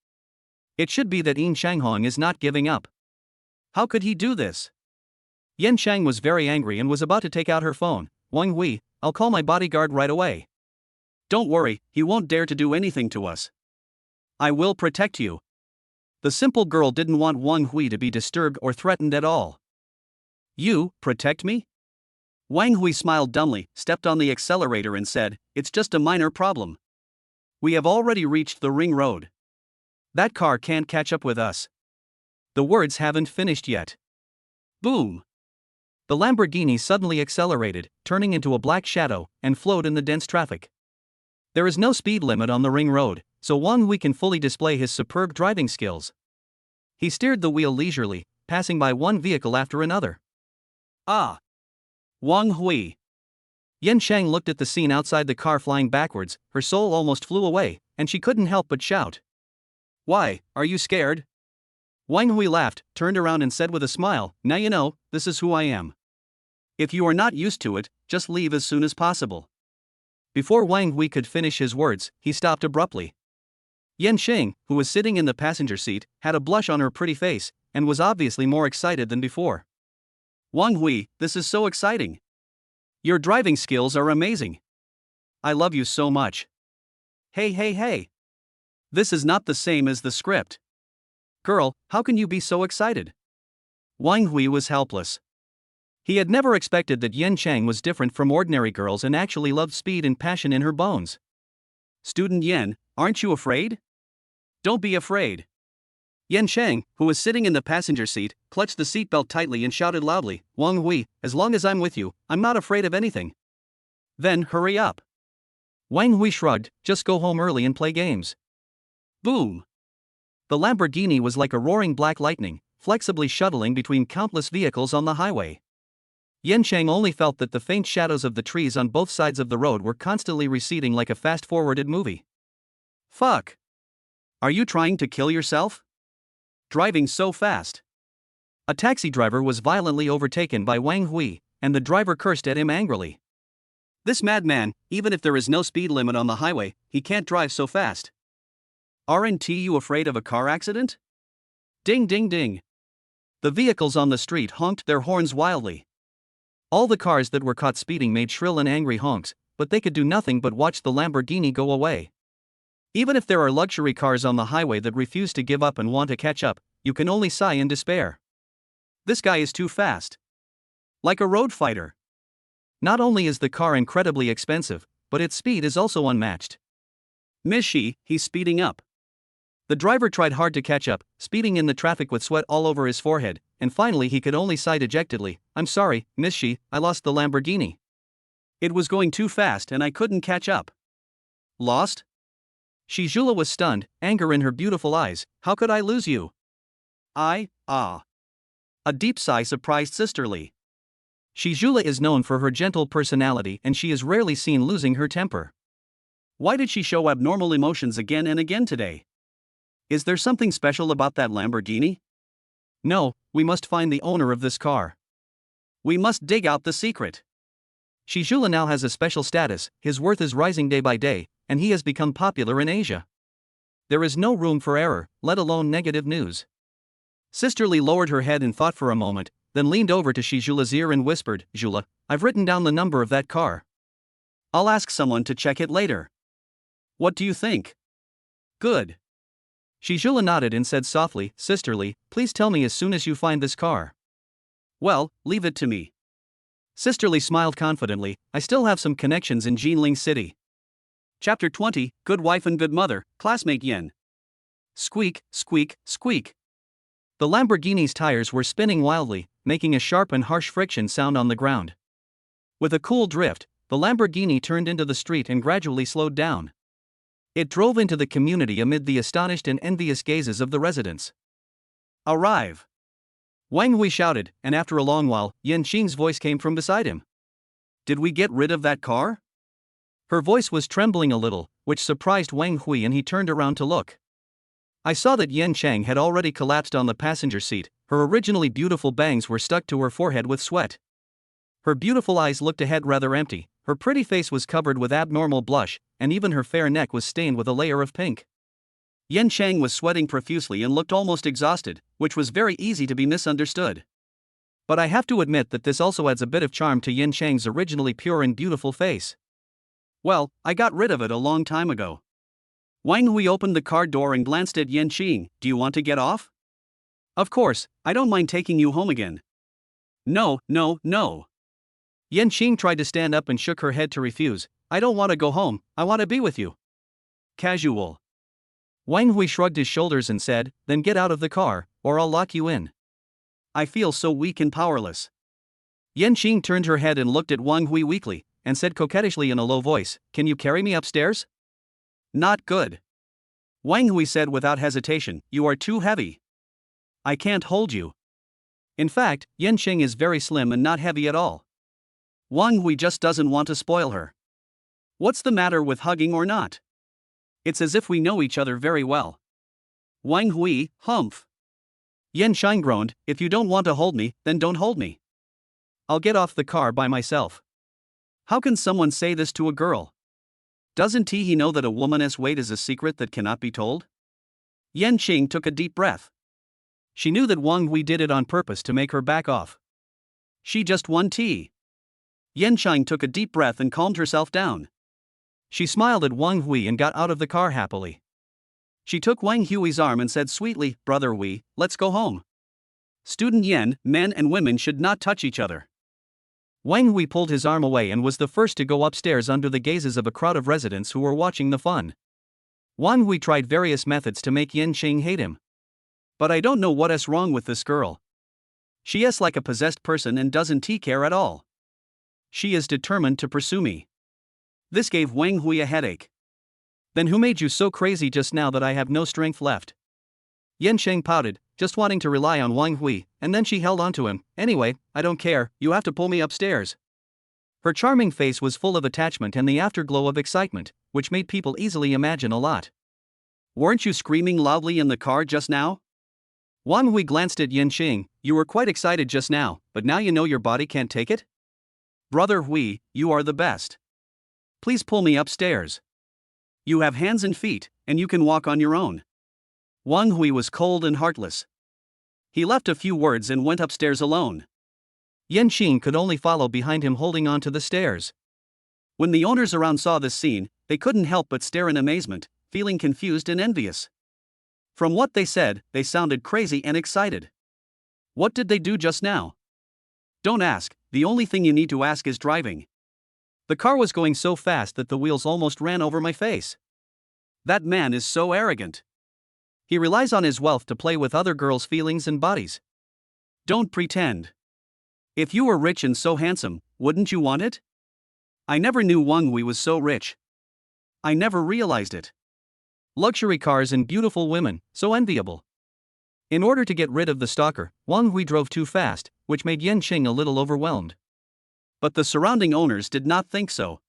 It should be that Yin Changhong is not giving up. How could he do this? Yan Chang was very angry and was about to take out her phone. Wang Hui, I'll call my bodyguard right away. Don't worry, he won't dare to do anything to us. I will protect you. The simple girl didn't want Wang Hui to be disturbed or threatened at all. You, protect me? Wang Hui smiled dumbly, stepped on the accelerator and said, "It's just a minor problem. We have already reached the ring road. That car can't catch up with us." The words haven't finished yet. Boom! The Lamborghini suddenly accelerated, turning into a black shadow, and flowed in the dense traffic. There is no speed limit on the ring road, so Wang Hui can fully display his superb driving skills. He steered the wheel leisurely, passing by one vehicle after another. Wang Hui. Yan Chang looked at the scene outside the car flying backwards, her soul almost flew away, and she couldn't help but shout. Why, are you scared? Wang Hui laughed, turned around and said with a smile, "Now you know, this is who I am. If you are not used to it, just leave as soon as possible." Before Wang Hui could finish his words, he stopped abruptly. Yan Qing, who was sitting in the passenger seat, had a blush on her pretty face, and was obviously more excited than before. Wang Hui, this is so exciting. Your driving skills are amazing. I love you so much. Hey. This is not the same as the script. Girl, how can you be so excited? Wang Hui was helpless. He had never expected that Yan Chang was different from ordinary girls and actually loved speed and passion in her bones. Student Yan, aren't you afraid? Don't be afraid. Yan Chang, who was sitting in the passenger seat, clutched the seatbelt tightly and shouted loudly, "Wang Hui, as long as I'm with you, I'm not afraid of anything." Then hurry up. Wang Hui shrugged, "Just go home early and play games." Boom! The Lamborghini was like a roaring black lightning, flexibly shuttling between countless vehicles on the highway. Yan Chang only felt that the faint shadows of the trees on both sides of the road were constantly receding like a fast-forwarded movie. Fuck! Are you trying to kill yourself? Driving so fast. A taxi driver was violently overtaken by Wang Hui, and the driver cursed at him angrily. This madman, even if there is no speed limit on the highway, he can't drive so fast. Aren't you afraid of a car accident? Ding ding ding. The vehicles on the street honked their horns wildly. All the cars that were caught speeding made shrill and angry honks, but they could do nothing but watch the Lamborghini go away. Even if there are luxury cars on the highway that refuse to give up and want to catch up, you can only sigh in despair. This guy is too fast. Like a road fighter. Not only is the car incredibly expensive, but its speed is also unmatched. Miss, he's speeding up. The driver tried hard to catch up, speeding in the traffic with sweat all over his forehead, and finally he could only sigh dejectedly, "I'm sorry, Miss, I lost the Lamborghini. It was going too fast and I couldn't catch up." Lost? Shizula was stunned, anger in her beautiful eyes. "How could I lose you?" A deep sigh surprised Sister Lee. Shizula is known for her gentle personality and she is rarely seen losing her temper. Why did she show abnormal emotions again and again today? Is there something special about that Lamborghini? No, we must find the owner of this car. We must dig out the secret. Shizula now has a special status, his worth is rising day by day, and he has become popular in Asia. There is no room for error, let alone negative news. Sister Lee lowered her head in thought for a moment, then leaned over to Shizula's ear and whispered, "Jula, I've written down the number of that car. I'll ask someone to check it later. What do you think?" "Good." Shizula nodded and said softly, "Sister Lee, please tell me as soon as you find this car." "Well, leave it to me." Sister Lee smiled confidently, "I still have some connections in Jinling City." Chapter 20, Good Wife and Good Mother, Classmate Yen. Squeak, squeak, squeak. The Lamborghini's tires were spinning wildly, making a sharp and harsh friction sound on the ground. With a cool drift, the Lamborghini turned into the street and gradually slowed down. It drove into the community amid the astonished and envious gazes of the residents. "Arrive!" Wang Hui shouted, and after a long while, Yan Qing's voice came from beside him. "Did we get rid of that car?" Her voice was trembling a little, which surprised Wang Hui and he turned around to look. I saw that Yan Chang had already collapsed on the passenger seat, her originally beautiful bangs were stuck to her forehead with sweat. Her beautiful eyes looked ahead rather empty, her pretty face was covered with abnormal blush, and even her fair neck was stained with a layer of pink. Yan Chang was sweating profusely and looked almost exhausted, which was very easy to be misunderstood. But I have to admit that this also adds a bit of charm to Yan Chang's originally pure and beautiful face. "Well, I got rid of it a long time ago." Wang Hui opened the car door and glanced at Yan Qing. "Do you want to get off?" "Of course, I don't mind taking you home again." No. Yan Qing tried to stand up and shook her head to refuse. "I don't want to go home, I want to be with you." Casual. Wang Hui shrugged his shoulders and said, "Then get out of the car, or I'll lock you in." "I feel so weak and powerless." Yan Qing turned her head and looked at Wang Hui weakly, and said coquettishly in a low voice, "Can you carry me upstairs?" "Not good." Wang Hui said without hesitation, "You are too heavy. I can't hold you." In fact, Yan Qing is very slim and not heavy at all. Wang Hui just doesn't want to spoil her. What's the matter with hugging or not? It's as if we know each other very well. Wang Hui, humph. Yan Qing groaned, "If you don't want to hold me, then don't hold me. I'll get off the car by myself." How can someone say this to a girl? Doesn't he know that a woman's weight is a secret that cannot be told? Yan Qing took a deep breath. She knew that Wang Hui did it on purpose to make her back off. She just won tea. Yan Qing took a deep breath and calmed herself down. She smiled at Wang Hui and got out of the car happily. She took Wang Hui's arm and said sweetly, "Brother Hui, let's go home. Student Yan, men and women should not touch each other." Wang Hui pulled his arm away and was the first to go upstairs under the gazes of a crowd of residents who were watching the fun. Wang Hui tried various methods to make Yan Qing hate him. "But I don't know what's wrong with this girl. She is like a possessed person and doesn't care at all. She is determined to pursue me." This gave Wang Hui a headache. "Then who made you so crazy just now that I have no strength left?" Yan Qing pouted, just wanting to rely on Wang Hui, and then she held onto him. "Anyway, I don't care, you have to pull me upstairs." Her charming face was full of attachment and the afterglow of excitement, which made people easily imagine a lot. "Weren't you screaming loudly in the car just now?" Wang Hui glanced at Yan Qing. "You were quite excited just now, but now you know your body can't take it? Brother Hui, you are the best. Please pull me upstairs. You have hands and feet, and you can walk on your own." Wang Hui was cold and heartless. He left a few words and went upstairs alone. Yan Qing could only follow behind him holding on to the stairs. When the owners around saw this scene, they couldn't help but stare in amazement, feeling confused and envious. From what they said, they sounded crazy and excited. What did they do just now? Don't ask, the only thing you need to ask is driving. The car was going so fast that the wheels almost ran over my face. That man is so arrogant. He relies on his wealth to play with other girls' feelings and bodies. Don't pretend. If you were rich and so handsome, wouldn't you want it? I never knew Wang Hui was so rich. I never realized it. Luxury cars and beautiful women, so enviable. In order to get rid of the stalker, Wang Hui drove too fast, which made Yan Qing a little overwhelmed. But the surrounding owners did not think so.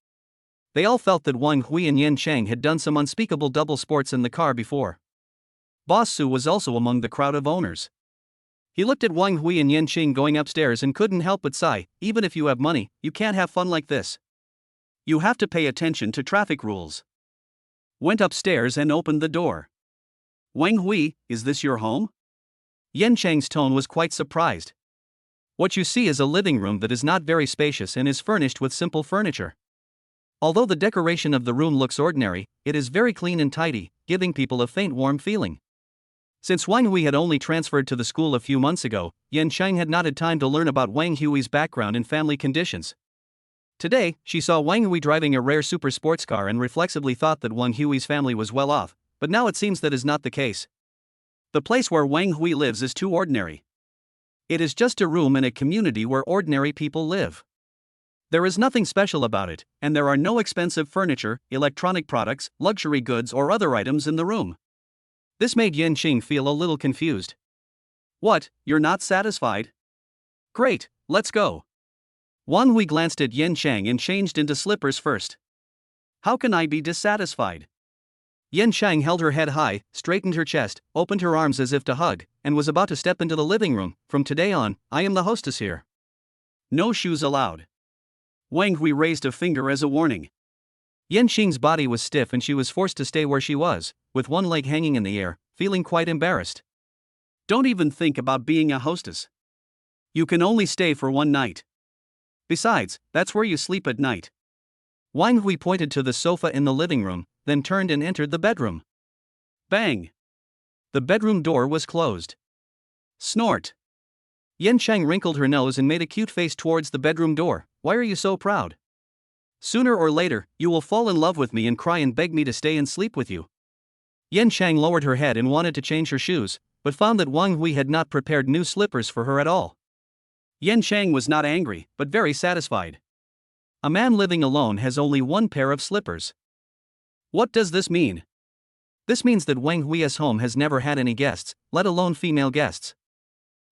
They all felt that Wang Hui and Yan Qing had done some unspeakable double sports in the car before. Boss Su was also among the crowd of owners. He looked at Wang Hui and Yan Qing going upstairs and couldn't help but sigh. Even if you have money, you can't have fun like this. You have to pay attention to traffic rules. Went upstairs and opened the door. Wang Hui, is this your home? Yan Chang's tone was quite surprised. What you see is a living room that is not very spacious and is furnished with simple furniture. Although the decoration of the room looks ordinary, it is very clean and tidy, giving people a faint warm feeling. Since Wang Hui had only transferred to the school a few months ago, Yan Chang had not had time to learn about Wang Hui's background and family conditions. Today, she saw Wang Hui driving a rare super sports car and reflexively thought that Wang Hui's family was well off, but now it seems that is not the case. The place where Wang Hui lives is too ordinary. It is just a room in a community where ordinary people live. There is nothing special about it, and there are no expensive furniture, electronic products, luxury goods or other items in the room. This made Yan Qing feel a little confused. What, you're not satisfied? Great, let's go. Wang Hui glanced at Yan Chang and changed into slippers first. How can I be dissatisfied? Yan Chang held her head high, straightened her chest, opened her arms as if to hug, and was about to step into the living room. From today on, I am the hostess here. No shoes allowed. Wang Hui raised a finger as a warning. Yan Qing's body was stiff and she was forced to stay where she was, with one leg hanging in the air, feeling quite embarrassed. Don't even think about being a hostess. You can only stay for one night. Besides, that's where you sleep at night. Wang Hui pointed to the sofa in the living room, then turned and entered the bedroom. Bang! The bedroom door was closed. Snort! Yan Chang wrinkled her nose and made a cute face towards the bedroom door. Why are you so proud? Sooner or later, you will fall in love with me and cry and beg me to stay and sleep with you. Yan Chang lowered her head and wanted to change her shoes, but found that Wang Hui had not prepared new slippers for her at all. Yan Chang was not angry, but very satisfied. A man living alone has only one pair of slippers. What does this mean? This means that Wang Hui's home has never had any guests, let alone female guests.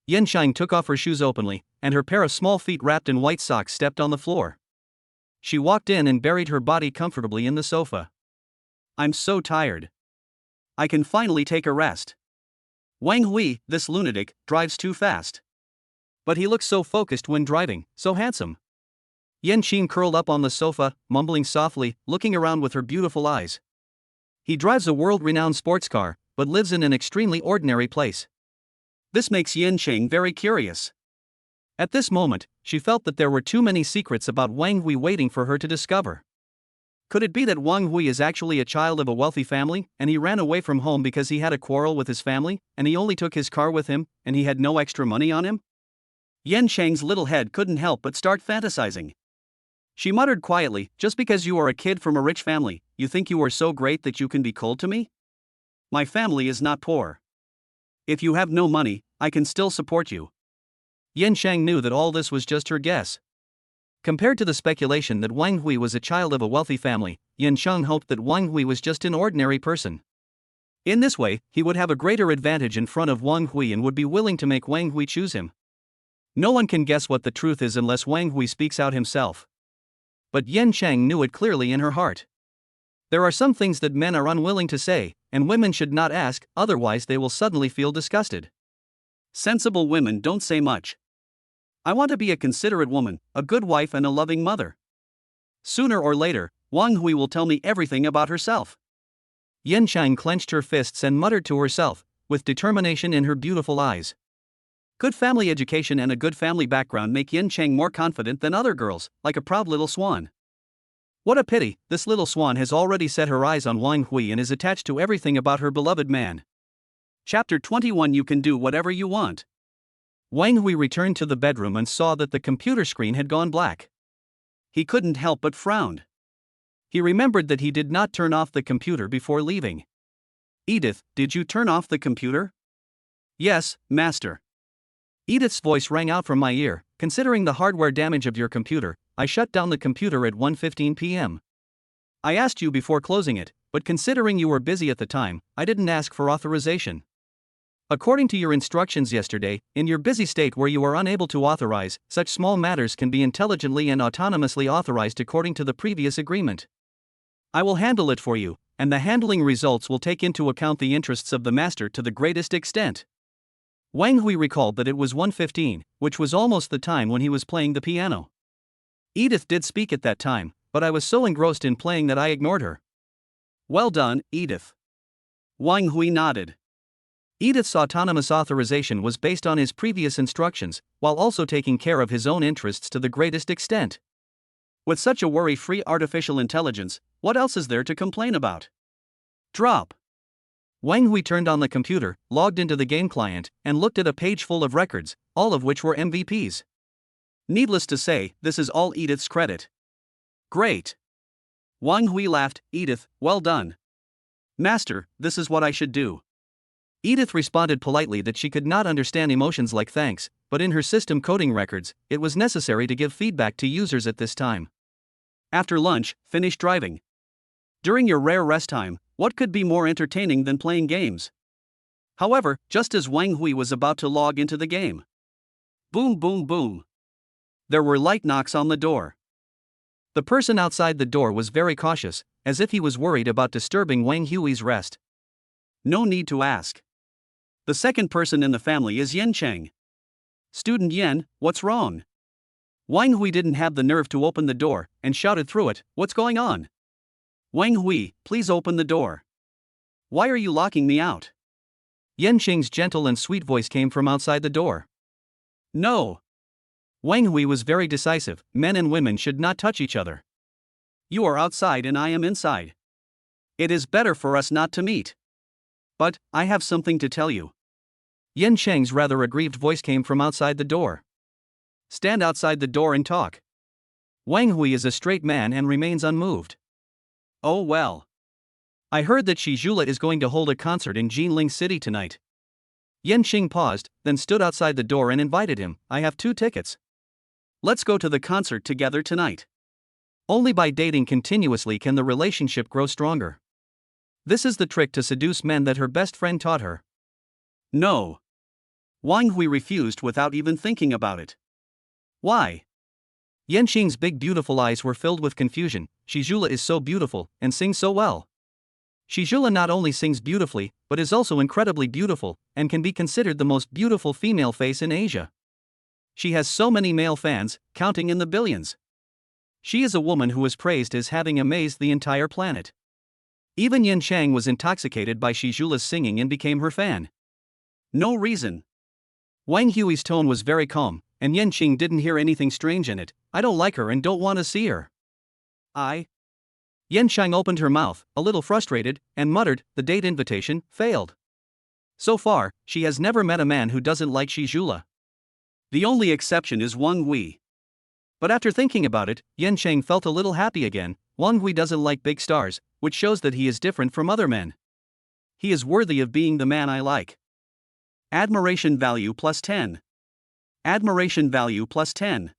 Yan Chang took off her shoes openly, and her pair of small feet wrapped in white socks stepped on the floor. She walked in and buried her body comfortably in the sofa. I'm so tired. I can finally take a rest. Wang Hui, this lunatic, drives too fast. But he looks so focused when driving, so handsome. Yan Qing curled up on the sofa, mumbling softly, looking around with her beautiful eyes. He drives a world-renowned sports car, but lives in an extremely ordinary place. This makes Yan Qing very curious. At this moment, she felt that there were too many secrets about Wang Hui waiting for her to discover. Could it be that Wang Hui is actually a child of a wealthy family, and he ran away from home because he had a quarrel with his family, and he only took his car with him, and he had no extra money on him? Yan Chang's little head couldn't help but start fantasizing. She muttered quietly, just because you are a kid from a rich family, you think you are so great that you can be cold to me? My family is not poor. If you have no money, I can still support you. Yan Chang knew that all this was just her guess. Compared to the speculation that Wang Hui was a child of a wealthy family, Yan Chang hoped that Wang Hui was just an ordinary person. In this way, he would have a greater advantage in front of Wang Hui and would be willing to make Wang Hui choose him. No one can guess what the truth is unless Wang Hui speaks out himself. But Yan Chang knew it clearly in her heart. There are some things that men are unwilling to say, and women should not ask, otherwise they will suddenly feel disgusted. Sensible women don't say much. I want to be a considerate woman, a good wife and a loving mother. Sooner or later, Wang Hui will tell me everything about herself. Yan Chang clenched her fists and muttered to herself, with determination in her beautiful eyes. Good family education and a good family background make Yin Chang more confident than other girls, like a proud little swan. What a pity, this little swan has already set her eyes on Wang Hui and is attached to everything about her beloved man. Chapter 21. You can do whatever you want. Wang Hui returned to the bedroom and saw that the computer screen had gone black. He couldn't help but frown. He remembered that he did not turn off the computer before leaving. Edith, did you turn off the computer? Yes, master. Edith's voice rang out from my ear. Considering the hardware damage of your computer, I shut down the computer at 1:15 p.m. I asked you before closing it, but considering you were busy at the time, I didn't ask for authorization. According to your instructions yesterday, in your busy state where you are unable to authorize, such small matters can be intelligently and autonomously authorized according to the previous agreement. I will handle it for you, and the handling results will take into account the interests of the master to the greatest extent. Wang Hui recalled that it was 1:15, which was almost the time when he was playing the piano. Edith did speak at that time, but I was so engrossed in playing that I ignored her. Well done, Edith. Wang Hui nodded. Edith's autonomous authorization was based on his previous instructions, while also taking care of his own interests to the greatest extent. With such a worry-free artificial intelligence, what else is there to complain about? Drop. Wang Hui turned on the computer, logged into the game client, and looked at a page full of records, all of which were MVPs. Needless to say, this is all Edith's credit. Great. Wang Hui laughed. Edith, well done. Master, this is what I should do. Edith responded politely that she could not understand emotions like thanks, but in her system coding records, it was necessary to give feedback to users at this time. After lunch, finish driving. During your rare rest time, what could be more entertaining than playing games? However, just as Wang Hui was about to log into the game, boom boom boom, there were light knocks on the door. The person outside the door was very cautious, as if he was worried about disturbing Wang Hui's rest. No need to ask. The second person in the family is Yin Chang. Student Yin, what's wrong? Wang Hui didn't have the nerve to open the door, and shouted through it, what's going on? Wang Hui, please open the door. Why are you locking me out? Yin Chang's gentle and sweet voice came from outside the door. No. Wang Hui was very decisive. Men and women should not touch each other. You are outside and I am inside. It is better for us not to meet. But, I have something to tell you. Yin Chang's rather aggrieved voice came from outside the door. Stand outside the door and talk. Wang Hui is a straight man and remains unmoved. Oh well. I heard that Shi Zhula is going to hold a concert in Jinling City tonight. Yin Qing paused, then stood outside the door and invited him. I have 2 tickets. Let's go to the concert together tonight. Only by dating continuously can the relationship grow stronger. This is the trick to seduce men that her best friend taught her. No. Wang Hui refused without even thinking about it. Why? Yin Qing's big beautiful eyes were filled with confusion. Shi Zhula is so beautiful, and sings so well. Shi Zhula not only sings beautifully, but is also incredibly beautiful, and can be considered the most beautiful female face in Asia. She has so many male fans, counting in the billions. She is a woman who is praised as having amazed the entire planet. Even Yin Chang was intoxicated by Shi Zhula's singing and became her fan. No reason. Wang Hui's tone was very calm, and Yin Qing didn't hear anything strange in it. I don't like her and don't want to see her. Yin Chang opened her mouth, a little frustrated, and muttered, the date invitation failed. So far, she has never met a man who doesn't like Shi Zhula. The only exception is Wang Hui. But after thinking about it, Yin Chang felt a little happy again. Wang Hui doesn't like big stars, which shows that he is different from other men. He is worthy of being the man I like. Admiration value plus 10. Admiration value plus 10.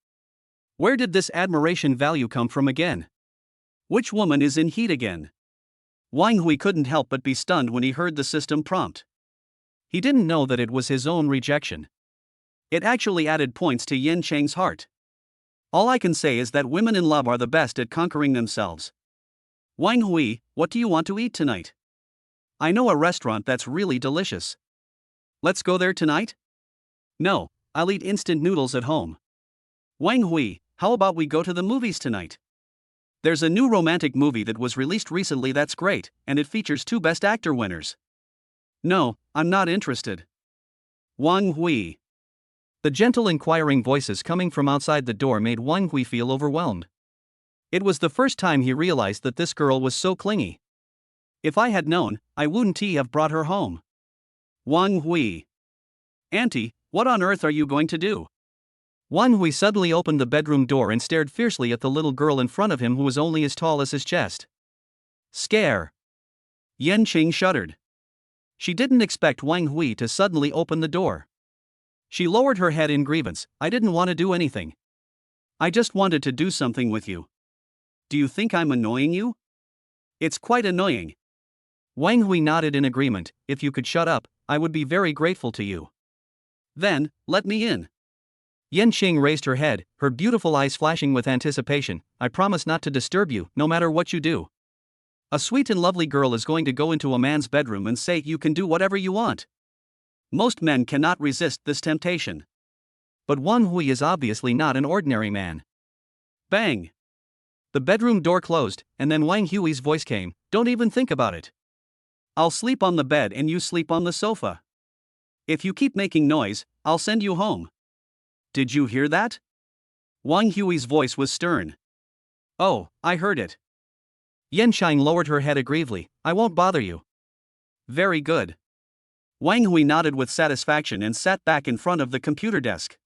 Where did this admiration value come from again? Which woman is in heat again? Wang Hui couldn't help but be stunned when he heard the system prompt. He didn't know that it was his own rejection. It actually added points to Yin Chang's heart. All I can say is that women in love are the best at conquering themselves. Wang Hui, what do you want to eat tonight? I know a restaurant that's really delicious. Let's go there tonight? No, I'll eat instant noodles at home. Wang Hui, how about we go to the movies tonight? There's a new romantic movie that was released recently that's great, and it features 2 Best Actor winners. No, I'm not interested. Wang Hui. The gentle inquiring voices coming from outside the door made Wang Hui feel overwhelmed. It was the first time he realized that this girl was so clingy. If I had known, I wouldn't have brought her home. Wang Hui. Auntie, what on earth are you going to do? Wang Hui suddenly opened the bedroom door and stared fiercely at the little girl in front of him who was only as tall as his chest. Scare. Qing shuddered. She didn't expect Wang Hui to suddenly open the door. She lowered her head in grievance. I didn't want to do anything. I just wanted to do something with you. Do you think I'm annoying you? It's quite annoying. Wang Hui nodded in agreement. If you could shut up, I would be very grateful to you. Then, let me in. Qing raised her head, her beautiful eyes flashing with anticipation. I promise not to disturb you, no matter what you do. A sweet and lovely girl is going to go into a man's bedroom and say you can do whatever you want. Most men cannot resist this temptation. But Wang Hui is obviously not an ordinary man. Bang! The bedroom door closed, and then Wang Hui's voice came, don't even think about it. I'll sleep on the bed and you sleep on the sofa. If you keep making noise, I'll send you home. Did you hear that? Wang Hui's voice was stern. Oh, I heard it. Qing lowered her head aggrievely. I won't bother you. Very good. Wang Hui nodded with satisfaction and sat back in front of the computer desk.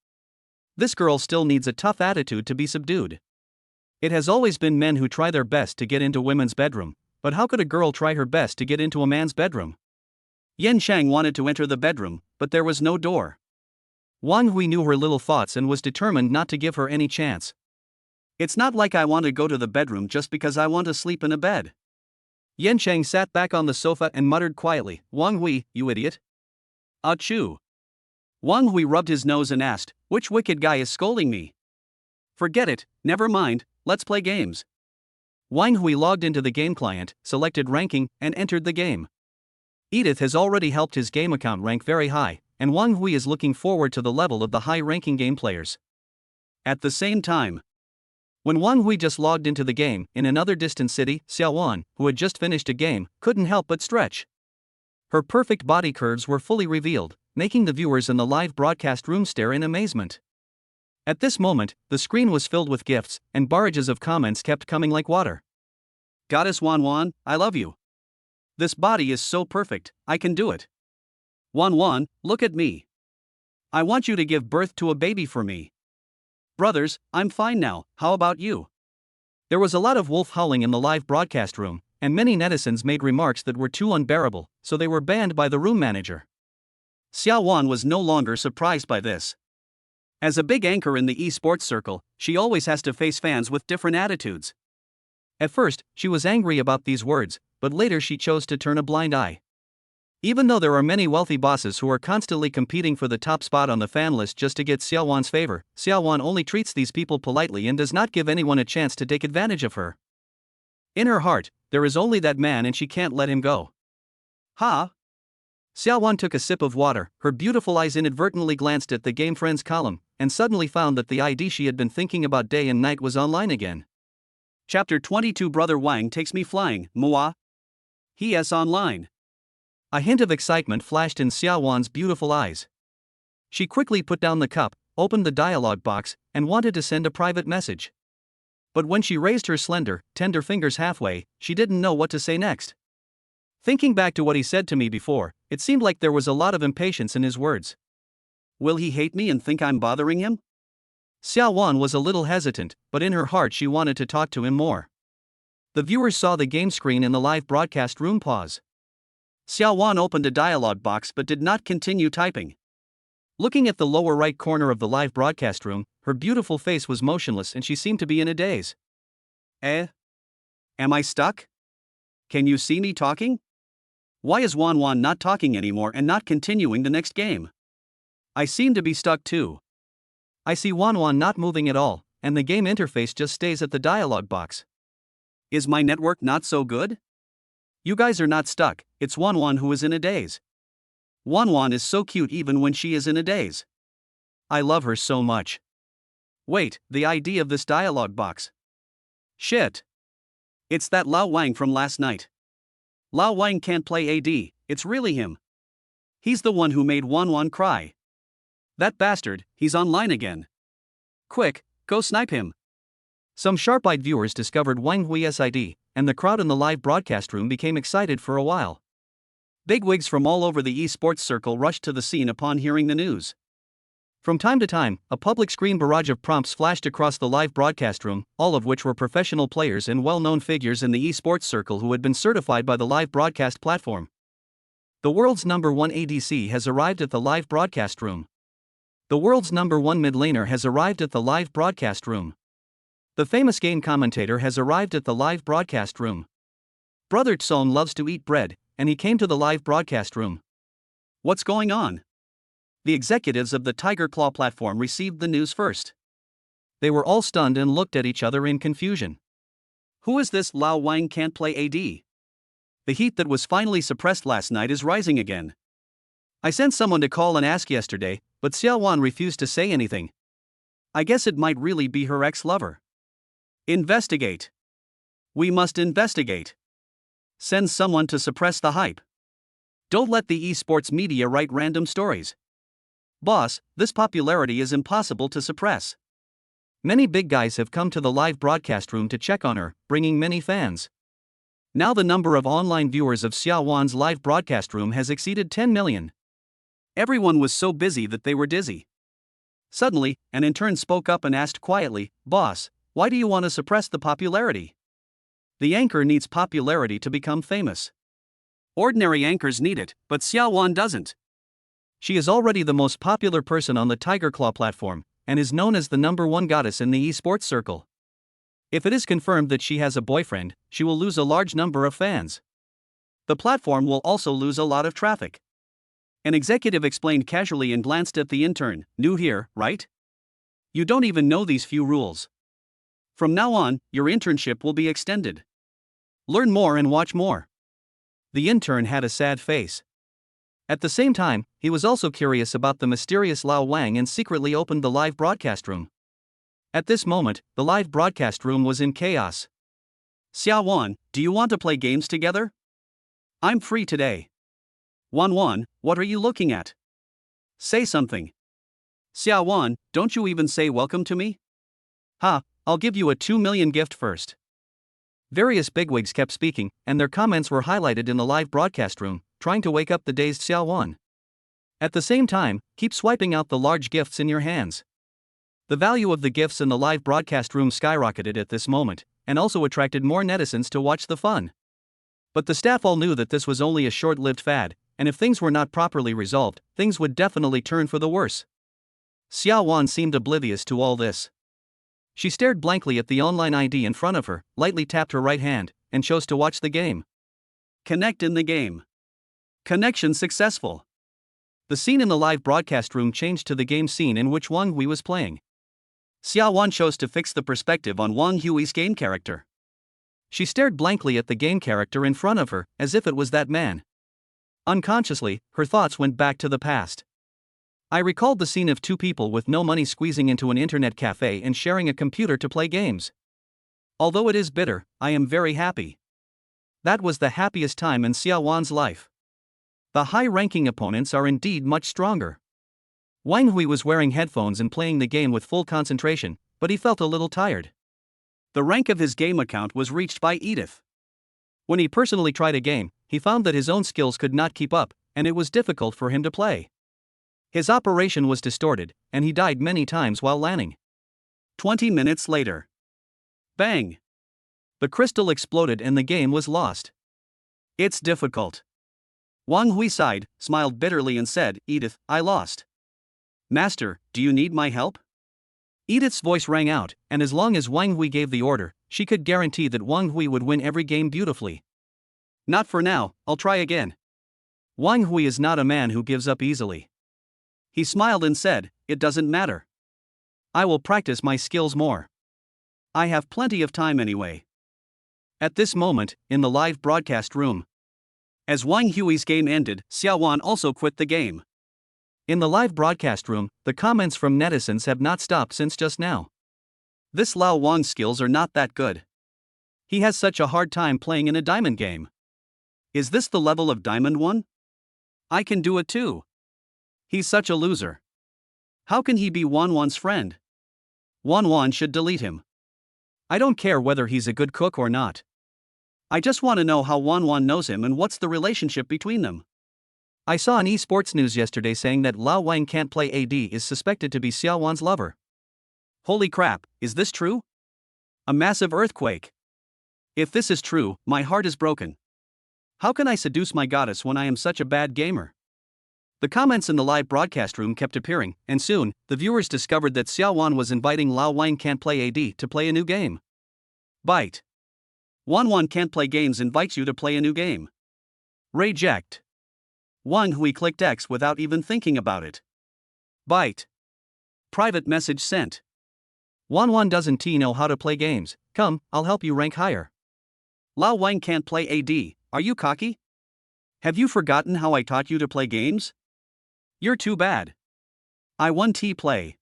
This girl still needs a tough attitude to be subdued. It has always been men who try their best to get into women's bedroom, but how could a girl try her best to get into a man's bedroom? Qing wanted to enter the bedroom, but there was no door. Wang Hui knew her little thoughts and was determined not to give her any chance. It's not like I want to go to the bedroom just because I want to sleep in a bed. Qing sat back on the sofa and muttered quietly, Wang Hui, you idiot. Achoo. Wang Hui rubbed his nose and asked, which wicked guy is scolding me? Forget it, never mind, let's play games. Wang Hui logged into the game client, selected ranking, and entered the game. Edith has already helped his game account rank very high, and Wang Hui is looking forward to the level of the high-ranking game players. At the same time, when Wang Hui just logged into the game, in another distant city, Xiaowan, who had just finished a game, couldn't help but stretch. Her perfect body curves were fully revealed, making the viewers in the live broadcast room stare in amazement. At this moment, the screen was filled with gifts, and barrages of comments kept coming like water. Goddess Wan Wan, I love you. This body is so perfect, I can do it. Wan Wan, look at me. I want you to give birth to a baby for me. Brothers, I'm fine now, how about you? There was a lot of wolf howling in the live broadcast room, and many netizens made remarks that were too unbearable, so they were banned by the room manager. Xiaowan was no longer surprised by this. As a big anchor in the esports circle, she always has to face fans with different attitudes. At first, she was angry about these words, but later she chose to turn a blind eye. Even though there are many wealthy bosses who are constantly competing for the top spot on the fan list just to get Xiaowan's favor, Xiaowan only treats these people politely and does not give anyone a chance to take advantage of her. In her heart, there is only that man and she can't let him go. Ha! Xiaowan took a sip of water, her beautiful eyes inadvertently glanced at the Game Friends column, and suddenly found that the ID she had been thinking about day and night was online again. Chapter 22 Brother Wang takes me flying, Moa. He is online. A hint of excitement flashed in Xiaowan's beautiful eyes. She quickly put down the cup, opened the dialog box, and wanted to send a private message. But when she raised her slender, tender fingers halfway, she didn't know what to say next. Thinking back to what he said to me before, it seemed like there was a lot of impatience in his words. Will he hate me and think I'm bothering him? Xiaowan was a little hesitant, but in her heart she wanted to talk to him more. The viewers saw the game screen in the live broadcast room pause. Xiaowan opened a dialog box but did not continue typing. Looking at the lower right corner of the live broadcast room, her beautiful face was motionless and she seemed to be in a daze. Am I stuck? Can you see me talking? Why is Wan Wan not talking anymore and not continuing the next game? I seem to be stuck too. I see Wan Wan not moving at all, and the game interface just stays at the dialog box. Is my network not so good? You guys are not stuck, it's Wan Wan who is in a daze. Wan Wan is so cute even when she is in a daze. I love her so much. Wait, the ID of this dialog box. Shit. It's that Lao Wang from last night. Lao Wang can't play AD, it's really him. He's the one who made Wan Wan cry. That bastard, he's online again. Quick, go snipe him. Some sharp-eyed viewers discovered Wang Hui's ID, and the crowd in the live broadcast room became excited for a while. Bigwigs from all over the esports circle rushed to the scene upon hearing the news. From time to time, a public screen barrage of prompts flashed across the live broadcast room, all of which were professional players and well-known figures in the esports circle who had been certified by the live broadcast platform. The world's #1 ADC has arrived at the live broadcast room. The world's #1 mid laner has arrived at the live broadcast room. The famous game commentator has arrived at the live broadcast room. Brother Tsone loves to eat bread, and he came to the live broadcast room. What's going on? The executives of the Tiger Claw platform received the news first. They were all stunned and looked at each other in confusion. Who is this Lao Wang can't play AD? The heat that was finally suppressed last night is rising again. I sent someone to call and ask yesterday, but Xiao Wan refused to say anything. I guess it might really be her ex-lover. Investigate. We must investigate. Send someone to suppress the hype. Don't let the esports media write random stories. Boss, this popularity is impossible to suppress. Many big guys have come to the live broadcast room to check on her, bringing many fans. Now the number of online viewers of Xiao Wan's live broadcast room has exceeded 10 million. Everyone was so busy that they were dizzy. Suddenly, an intern spoke up and asked quietly, "Boss, why do you want to suppress the popularity?" The anchor needs popularity to become famous. Ordinary anchors need it, but Xiao Wan doesn't. She is already the most popular person on the Tiger Claw platform, and is known as the #1 goddess in the esports circle. If it is confirmed that she has a boyfriend, she will lose a large number of fans. The platform will also lose a lot of traffic. An executive explained casually and glanced at the intern. New here, right? You don't even know these few rules. From now on, your internship will be extended. Learn more and watch more. The intern had a sad face. At the same time, he was also curious about the mysterious Lao Wang and secretly opened the live broadcast room. At this moment, the live broadcast room was in chaos. Xiao Wan, do you want to play games together? I'm free today. Wan, what are you looking at? Say something. Xiao Wan, don't you even say welcome to me? Ha, I'll give you a 2 million gift first. Various bigwigs kept speaking, and their comments were highlighted in the live broadcast room, trying to wake up the dazed Xiao Wan. At the same time, keep swiping out the large gifts in your hands. The value of the gifts in the live broadcast room skyrocketed at this moment, and also attracted more netizens to watch the fun. But the staff all knew that this was only a short-lived fad, and if things were not properly resolved, things would definitely turn for the worse. Xiao Wan seemed oblivious to all this. She stared blankly at the online ID in front of her, lightly tapped her right hand, and chose to watch the game. Connect in the game. Connection successful. The scene in the live broadcast room changed to the game scene in which Wang Hui was playing. Xiao Wan chose to fix the perspective on Wang Hui's game character. She stared blankly at the game character in front of her, as if it was that man. Unconsciously, her thoughts went back to the past. I recalled the scene of two people with no money squeezing into an internet cafe and sharing a computer to play games. Although it is bitter, I am very happy. That was the happiest time in Xiao Wan's life. The high-ranking opponents are indeed much stronger. Wang Hui was wearing headphones and playing the game with full concentration, but he felt a little tired. The rank of his game account was reached by Edith. When he personally tried a game, he found that his own skills could not keep up, and it was difficult for him to play. His operation was distorted, and he died many times while landing. 20 minutes later. Bang! The crystal exploded and the game was lost. It's difficult. Wang Hui sighed, smiled bitterly and said, Edith, I lost. Master, do you need my help? Edith's voice rang out, and as long as Wang Hui gave the order, she could guarantee that Wang Hui would win every game beautifully. Not for now, I'll try again. Wang Hui is not a man who gives up easily. He smiled and said, it doesn't matter. I will practice my skills more. I have plenty of time anyway. At this moment, in the live broadcast room. As Wang Hui's game ended, Xiao Wan also quit the game. In the live broadcast room, the comments from netizens have not stopped since just now. This Lao Wang's skills are not that good. He has such a hard time playing in a diamond game. Is this the level of Diamond 1? I can do it too. He's such a loser. How can he be Wanwan's friend? Wanwan should delete him. I don't care whether he's a good cook or not. I just want to know how Wanwan knows him and what's the relationship between them. I saw an esports news yesterday saying that Lao Wang can't play AD is suspected to be Xiaowan's lover. Holy crap, is this true? A massive earthquake. If this is true, my heart is broken. How can I seduce my goddess when I am such a bad gamer? The comments in the live broadcast room kept appearing, and soon, the viewers discovered that Xiaowan was inviting Lao Wang can't play AD to play a new game. Bite. Wanwan can't play games invites you to play a new game. Reject. Wang Hui clicked X without even thinking about it. Bite. Private message sent. Wanwan doesn't know how to play games. Come, I'll help you rank higher. Lao Wang can't play AD, are you cocky? Have you forgotten how I taught you to play games? You're too bad. I won play.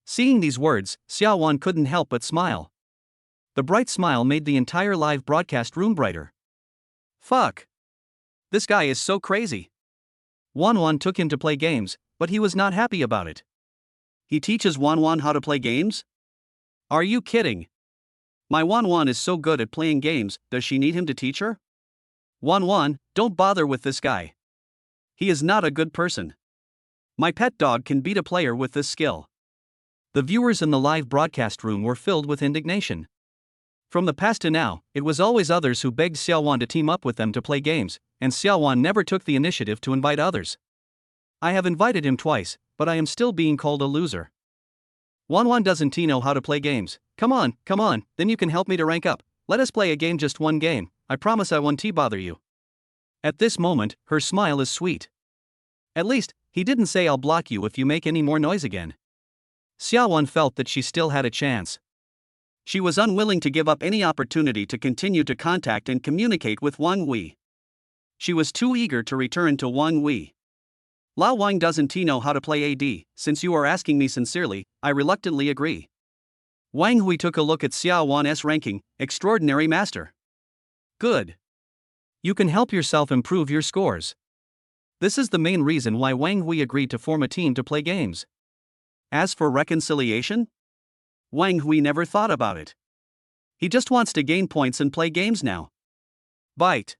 Seeing these words, Xiaowan couldn't help but smile. The bright smile made the entire live broadcast room brighter. Fuck. This guy is so crazy. Wanwan took him to play games, but he was not happy about it. He teaches Wanwan how to play games? Are you kidding? My Wanwan is so good at playing games, does she need him to teach her? Wanwan, don't bother with this guy. He is not a good person. My pet dog can beat a player with this skill. The viewers in the live broadcast room were filled with indignation. From the past to now, it was always others who begged Xiaowan to team up with them to play games, and Xiaowan never took the initiative to invite others. I have invited him twice, but I am still being called a loser. Wanwan doesn't know how to play games. Come on, then you can help me to rank up. Let us play a game, just one game. I promise I won't bother you. At this moment, her smile is sweet. At least, he didn't say I'll block you if you make any more noise again. Xiaowan felt that she still had a chance. She was unwilling to give up any opportunity to continue to contact and communicate with Wang Hui. She was too eager to return to Wang Hui. Lao Wang doesn't know how to play AD, since you are asking me sincerely, I reluctantly agree. Wang Hui took a look at Xiaowan's ranking, Extraordinary Master. Good. You can help yourself improve your scores. This is the main reason why Wang Hui agreed to form a team to play games. As for reconciliation? Wang Hui never thought about it. He just wants to gain points and play games now. Bite.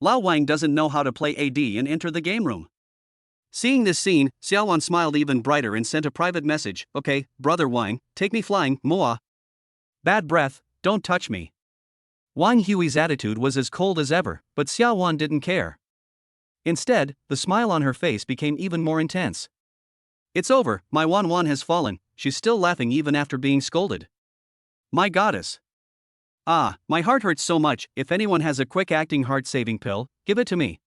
Lao Wang doesn't know how to play AD and enter the game room. Seeing this scene, Xiaowan smiled even brighter and sent a private message. Okay, brother Wang, take me flying, moa. Bad breath, don't touch me. Wang Hui's attitude was as cold as ever, but Xiaowan didn't care. Instead, the smile on her face became even more intense. It's over, my Wanwan has fallen, she's still laughing even after being scolded. My goddess. Ah, my heart hurts so much, if anyone has a quick-acting heart-saving pill, give it to me.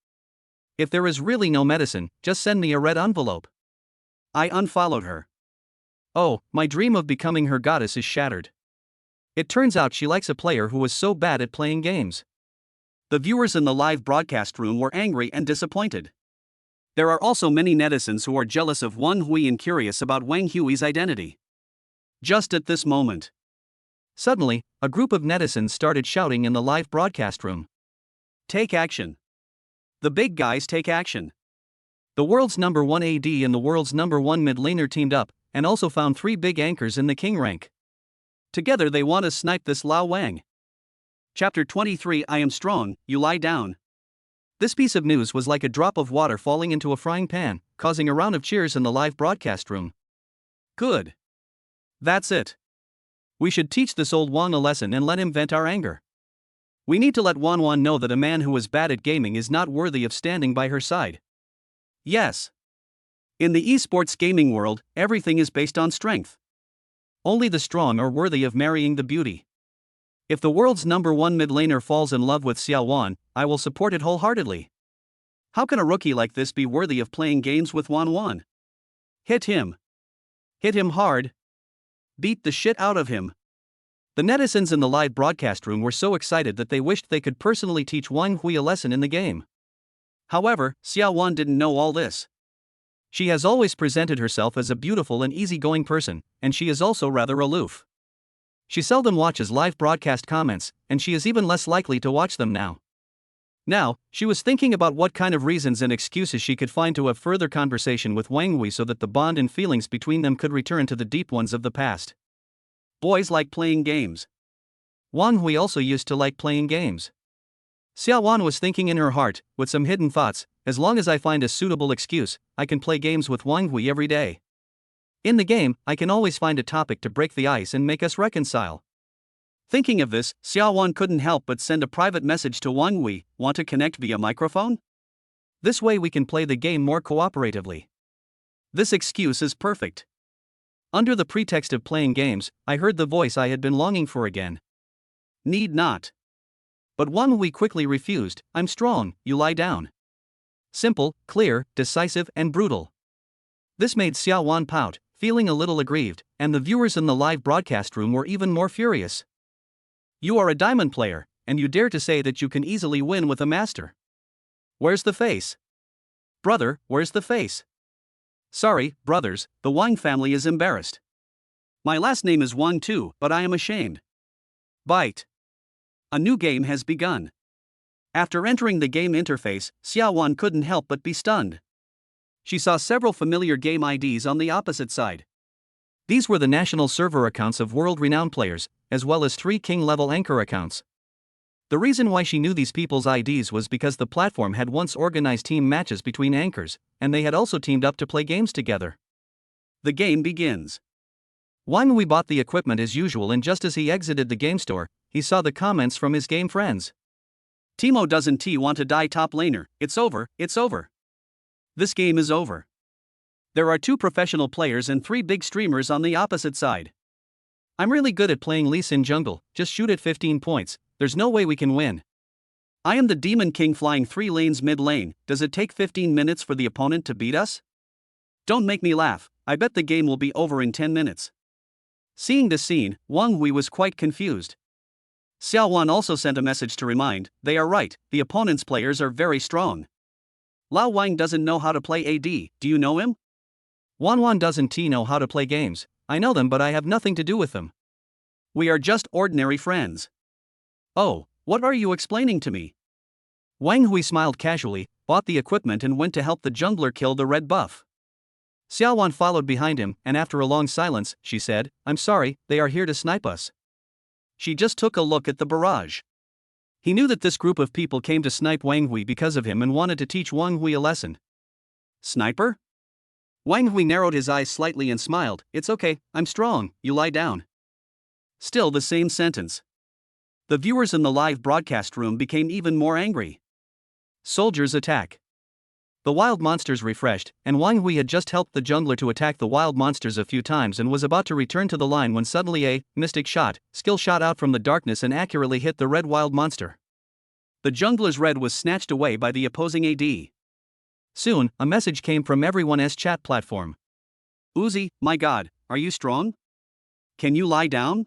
If there is really no medicine, just send me a red envelope. I unfollowed her. Oh, my dream of becoming her goddess is shattered. It turns out she likes a player who was so bad at playing games. The viewers in the live broadcast room were angry and disappointed. There are also many netizens who are jealous of Wang Hui and curious about Wang Hui's identity. Just at this moment. Suddenly, a group of netizens started shouting in the live broadcast room. Take action. The big guys take action. The world's number 1 AD and the world's number 1 mid laner teamed up, and also found 3 big anchors in the King rank. Together they want to snipe this Lao Wang. Chapter 23 I am strong, you lie down. This piece of news was like a drop of water falling into a frying pan, causing a round of cheers in the live broadcast room. Good. That's it. We should teach this old Wang a lesson and let him vent our anger. We need to let Wanwan know that a man who is bad at gaming is not worthy of standing by her side. Yes. In the esports gaming world, everything is based on strength. Only the strong are worthy of marrying the beauty. If the world's number 1 mid laner falls in love with Xiaowan, I will support it wholeheartedly. How can a rookie like this be worthy of playing games with Wanwan? Hit him. Hit him hard. Beat the shit out of him. The netizens in the live broadcast room were so excited that they wished they could personally teach Wang Hui a lesson in the game. However, Xiaowan didn't know all this. She has always presented herself as a beautiful and easygoing person, and she is also rather aloof. She seldom watches live broadcast comments, and she is even less likely to watch them now. Now, she was thinking about what kind of reasons and excuses she could find to have further conversation with Wang Hui so that the bond and feelings between them could return to the deep ones of the past. Boys like playing games. Wang Hui also used to like playing games. Xiao Wan was thinking in her heart, with some hidden thoughts, as long as I find a suitable excuse, I can play games with Wang Hui every day. In the game, I can always find a topic to break the ice and make us reconcile. Thinking of this, Xiao Wan couldn't help but send a private message to Wang Hui, want to connect via microphone? This way we can play the game more cooperatively. This excuse is perfect. Under the pretext of playing games, I heard the voice I had been longing for again. Need not. But Wang Hui quickly refused, I'm strong, you lie down. Simple, clear, decisive and brutal. This made Xiao Wan pout, feeling a little aggrieved, and the viewers in the live broadcast room were even more furious. You are a diamond player, and you dare to say that you can easily win with a master. Where's the face? Brother, where's the face? Sorry, brothers, the Wang family is embarrassed. My last name is Wang too, but I am ashamed. Bite. A new game has begun. After entering the game interface, Xiao Wan couldn't help but be stunned. She saw several familiar game IDs on the opposite side. These were the national server accounts of world-renowned players, as well as 3 King-level anchor accounts. The reason why she knew these people's IDs was because the platform had once organized team matches between anchors, and they had also teamed up to play games together. The game begins. Wang Hui bought the equipment as usual, and just as he exited the game store, he saw the comments from his game friends. Timo doesn't want to die top laner, it's over, it's over. This game is over. There are 2 professional players and 3 big streamers on the opposite side. I'm really good at playing Lee Sin jungle, just shoot at 15 points, there's no way we can win. I am the Demon King flying 3 lanes mid lane, does it take 15 minutes for the opponent to beat us? Don't make me laugh, I bet the game will be over in 10 minutes. Seeing this scene, Wang Hui was quite confused. Xiao Wan also sent a message to remind, they are right, the opponent's players are very strong. Lao Wang doesn't know how to play AD, do you know him? Wan doesn't know how to play games, I know them but I have nothing to do with them. We are just ordinary friends. Oh, what are you explaining to me? Wang Hui smiled casually, bought the equipment and went to help the jungler kill the red buff. Xiao Wan followed behind him, and after a long silence, she said, I'm sorry, they are here to snipe us. She just took a look at the barrage. He knew that this group of people came to snipe Wang Hui because of him and wanted to teach Wang Hui a lesson. Sniper? Wang Hui narrowed his eyes slightly and smiled, it's okay, I'm strong, you lie down. Still the same sentence. The viewers in the live broadcast room became even more angry. Soldiers attack. The wild monsters refreshed, and Wang Hui had just helped the jungler to attack the wild monsters a few times and was about to return to the line when suddenly a mystic skill shot out from the darkness and accurately hit the red wild monster. The jungler's red was snatched away by the opposing AD. Soon, a message came from everyone's chat platform. Uzi, my god, are you strong? Can you lie down?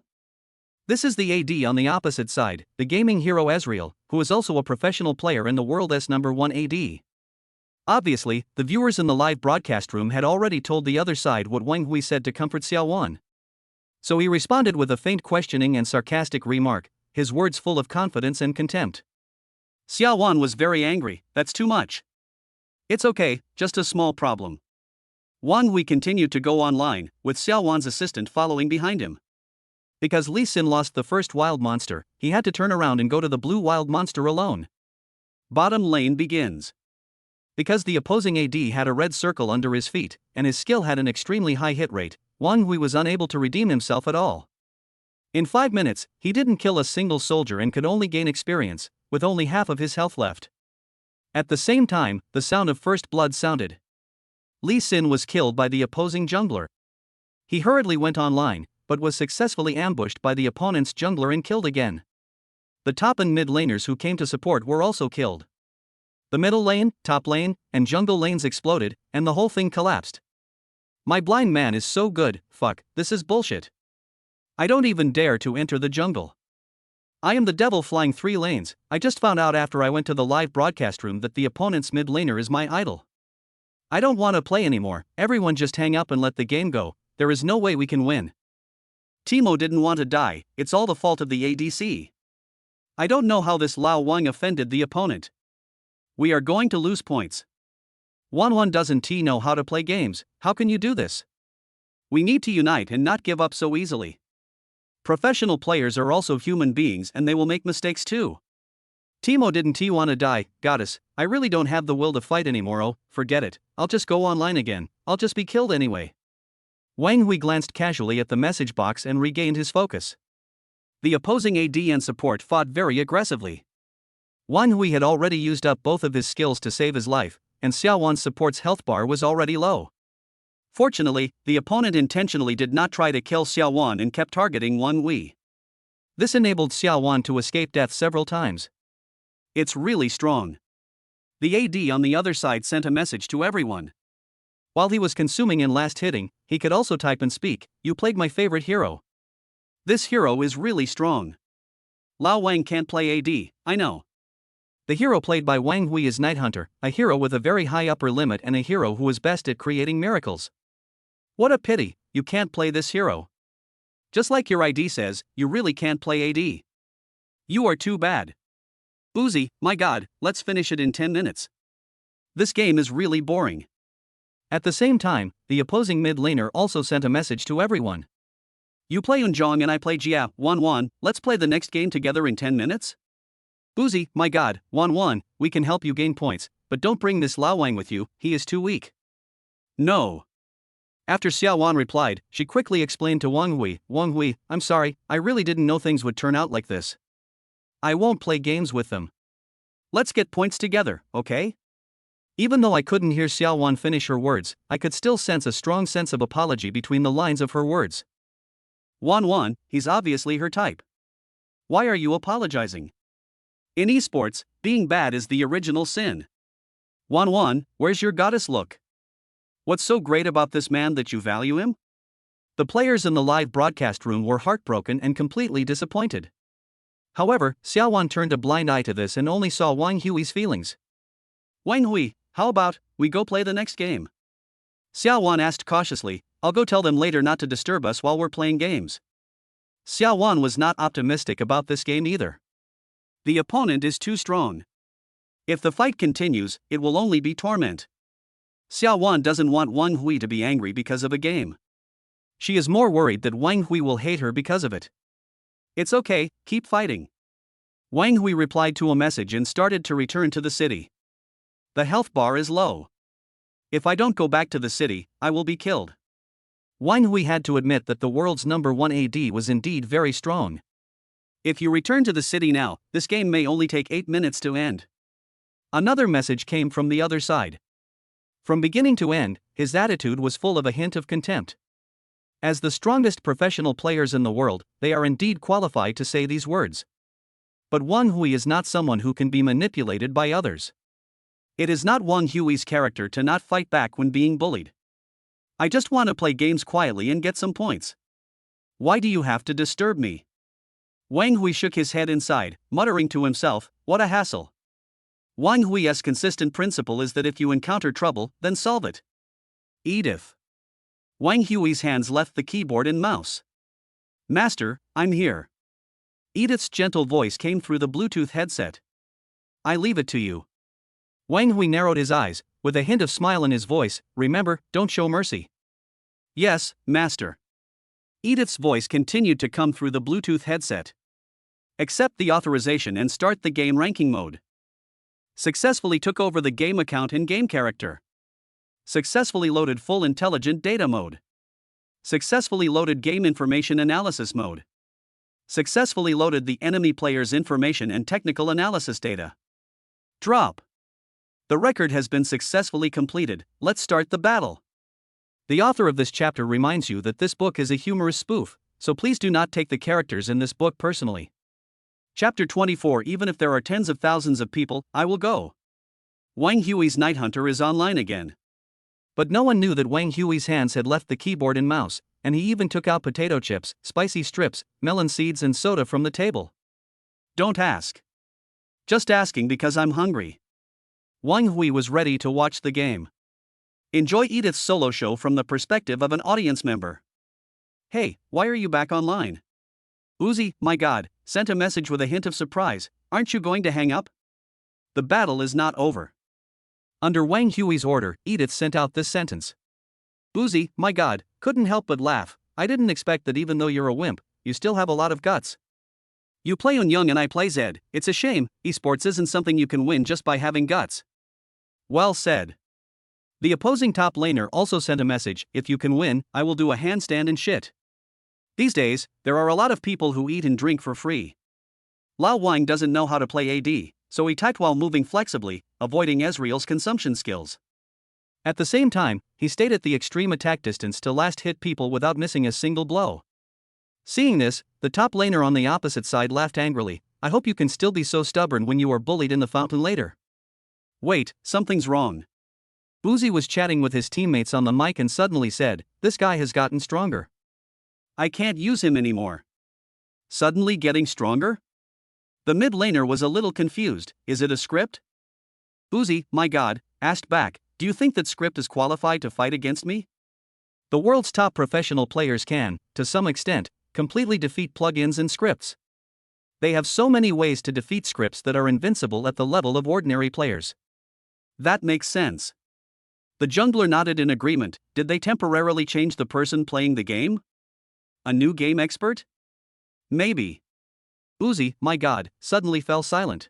This is the AD on the opposite side, the gaming hero Ezreal, who is also a professional player in the world's #1 AD. Obviously, the viewers in the live broadcast room had already told the other side what Wang Hui said to comfort Xiao Wan. So he responded with a faint questioning and sarcastic remark, his words full of confidence and contempt. Xiao Wan was very angry, that's too much. It's okay, just a small problem. Wang Hui continued to go online, with Xiao Wan's assistant following behind him. Because Lee Sin lost the first wild monster, he had to turn around and go to the blue wild monster alone. Bottom lane begins. Because the opposing AD had a red circle under his feet, and his skill had an extremely high hit rate, Wang Hui was unable to redeem himself at all. In 5 minutes, he didn't kill a single soldier and could only gain experience, with only half of his health left. At the same time, the sound of first blood sounded. Lee Sin was killed by the opposing jungler. He hurriedly went online, but was successfully ambushed by the opponent's jungler and killed again. The top and mid laners who came to support were also killed. The middle lane, top lane, and jungle lanes exploded, and the whole thing collapsed. My blind man is so good, fuck, this is bullshit. I don't even dare to enter the jungle. I am the devil flying 3 lanes, I just found out after I went to the live broadcast room that the opponent's mid laner is my idol. I don't want to play anymore, everyone just hang up and let the game go, there is no way we can win. Timo didn't want to die, it's all the fault of the ADC. I don't know how this Lao Wang offended the opponent. We are going to lose points. 1-1 doesn't know how to play games, how can you do this? We need to unite and not give up so easily. Professional players are also human beings and they will make mistakes too. Timo didn't wanna die, goddess, I really don't have the will to fight anymore, oh, forget it, I'll just go online again, I'll just be killed anyway. Wang Hui glanced casually at the message box and regained his focus. The opposing AD and support fought very aggressively. Wang Hui had already used up both of his skills to save his life, and Xiao Wan's support's health bar was already low. Fortunately, the opponent intentionally did not try to kill Xiao Wan and kept targeting Wang Hui. This enabled Xiao Wan to escape death several times. It's really strong. The AD on the other side sent a message to everyone. While he was consuming in last hitting, he could also type and speak, "You played my favorite hero. This hero is really strong. Lao Wang can't play AD, I know." The hero played by Wang Hui is Night Hunter, a hero with a very high upper limit and a hero who is best at creating miracles. What a pity, you can't play this hero. Just like your ID says, you really can't play AD. You are too bad. Uzi, my god, let's finish it in 10 minutes. This game is really boring. At the same time, the opposing mid laner also sent a message to everyone. You play Zhang and I play Jia, 1-1, let's play the next game together in 10 minutes? Uzi, my god, 1-1, we can help you gain points, but don't bring this Lao Wang with you, he is too weak. No. After Xiao Wan replied, she quickly explained to Wang Hui, I'm sorry, I really didn't know things would turn out like this. I won't play games with them. Let's get points together, okay? Even though I couldn't hear Xiao Wan finish her words, I could still sense a strong sense of apology between the lines of her words. 1-1, he's obviously her type. Why are you apologizing? In esports, being bad is the original sin. 1-1, where's your goddess look? What's so great about this man that you value him? The players in the live broadcast room were heartbroken and completely disappointed. However, Xiao Wan turned a blind eye to this and only saw Wang Hui's feelings. Wang Hui, how about we go play the next game? Xiao Wan asked cautiously, I'll go tell them later not to disturb us while we're playing games. Xiao Wan was not optimistic about this game either. The opponent is too strong. If the fight continues, it will only be torment. Xiao Wan doesn't want Wang Hui to be angry because of a game. She is more worried that Wang Hui will hate her because of it. It's okay, keep fighting. Wang Hui replied to a message and started to return to the city. The health bar is low. If I don't go back to the city, I will be killed. Wang Hui had to admit that the world's #1 AD was indeed very strong. If you return to the city now, this game may only take 8 minutes to end. Another message came from the other side. From beginning to end, his attitude was full of a hint of contempt. As the strongest professional players in the world, they are indeed qualified to say these words. But Wang Hui is not someone who can be manipulated by others. It is not Wang Hui's character to not fight back when being bullied. I just want to play games quietly and get some points. Why do you have to disturb me? Wang Hui shook his head inside, muttering to himself, what a hassle. Wang Hui's consistent principle is that if you encounter trouble, then solve it. Edith. Wang Hui's hands left the keyboard and mouse. Master, I'm here. Edith's gentle voice came through the Bluetooth headset. I leave it to you. Wang Hui narrowed his eyes, with a hint of smile in his voice, remember, don't show mercy. Yes, master. Edith's voice continued to come through the Bluetooth headset. Accept the authorization and start the game ranking mode. Successfully took over the game account and game character. Successfully loaded full intelligent data mode. Successfully loaded game information analysis mode. Successfully loaded the enemy player's information and technical analysis data. Drop. The record has been successfully completed, let's start the battle. The author of this chapter reminds you that this book is a humorous spoof, so please do not take the characters in this book personally. Chapter 24 Even if there are tens of thousands of people, I will go. Wang Hui's Night Hunter is online again. But no one knew that Wang Hui's hands had left the keyboard and mouse, and he even took out potato chips, spicy strips, melon seeds and soda from the table. Don't ask. Just asking because I'm hungry. Wang Hui was ready to watch the game. Enjoy Edith's solo show from the perspective of an audience member. Hey, why are you back online? Uzi, my god, sent a message with a hint of surprise, aren't you going to hang up? The battle is not over. Under Wang Hui's order, Edith sent out this sentence. Uzi, my god, couldn't help but laugh. I didn't expect that even though you're a wimp, you still have a lot of guts. You play Young and I play Zed. It's a shame, esports isn't something you can win just by having guts. Well said. The opposing top laner also sent a message, if you can win, I will do a handstand and shit. These days, there are a lot of people who eat and drink for free. Lao Wang doesn't know how to play AD, so he typed while moving flexibly, avoiding Ezreal's consumption skills. At the same time, he stayed at the extreme attack distance to last hit people without missing a single blow. Seeing this, the top laner on the opposite side laughed angrily. I hope you can still be so stubborn when you are bullied in the fountain later. Wait, something's wrong. Uzi was chatting with his teammates on the mic and suddenly said, this guy has gotten stronger. I can't use him anymore. Suddenly getting stronger? The mid laner was a little confused. Is it a script? Uzi, my god, asked back, do you think that script is qualified to fight against me? The world's top professional players can, to some extent, completely defeat plugins and scripts. They have so many ways to defeat scripts that are invincible at the level of ordinary players. That makes sense. The jungler nodded in agreement. Did they temporarily change the person playing the game? A new game expert? Maybe. Uzi, my god, suddenly fell silent.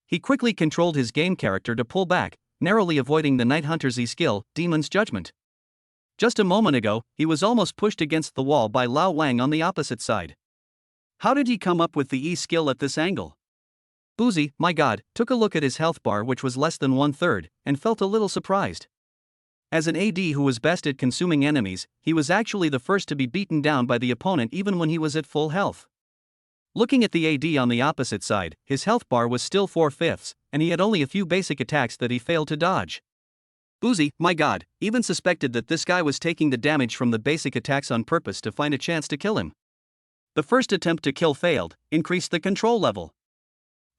He quickly controlled his game character to pull back, narrowly avoiding the Night Hunter's E skill, Demon's Judgment. Just a moment ago, he was almost pushed against the wall by Lao Wang on the opposite side. How did he come up with the E skill at this angle? Uzi, my god, took a look at his health bar, which was less than 1/3, and felt a little surprised. As an AD who was best at consuming enemies, he was actually the first to be beaten down by the opponent even when he was at full health. Looking at the AD on the opposite side, his health bar was still 4/5, and he had only a few basic attacks that he failed to dodge. Uzi, my god, even suspected that this guy was taking the damage from the basic attacks on purpose to find a chance to kill him. The first attempt to kill failed. Increase the control level.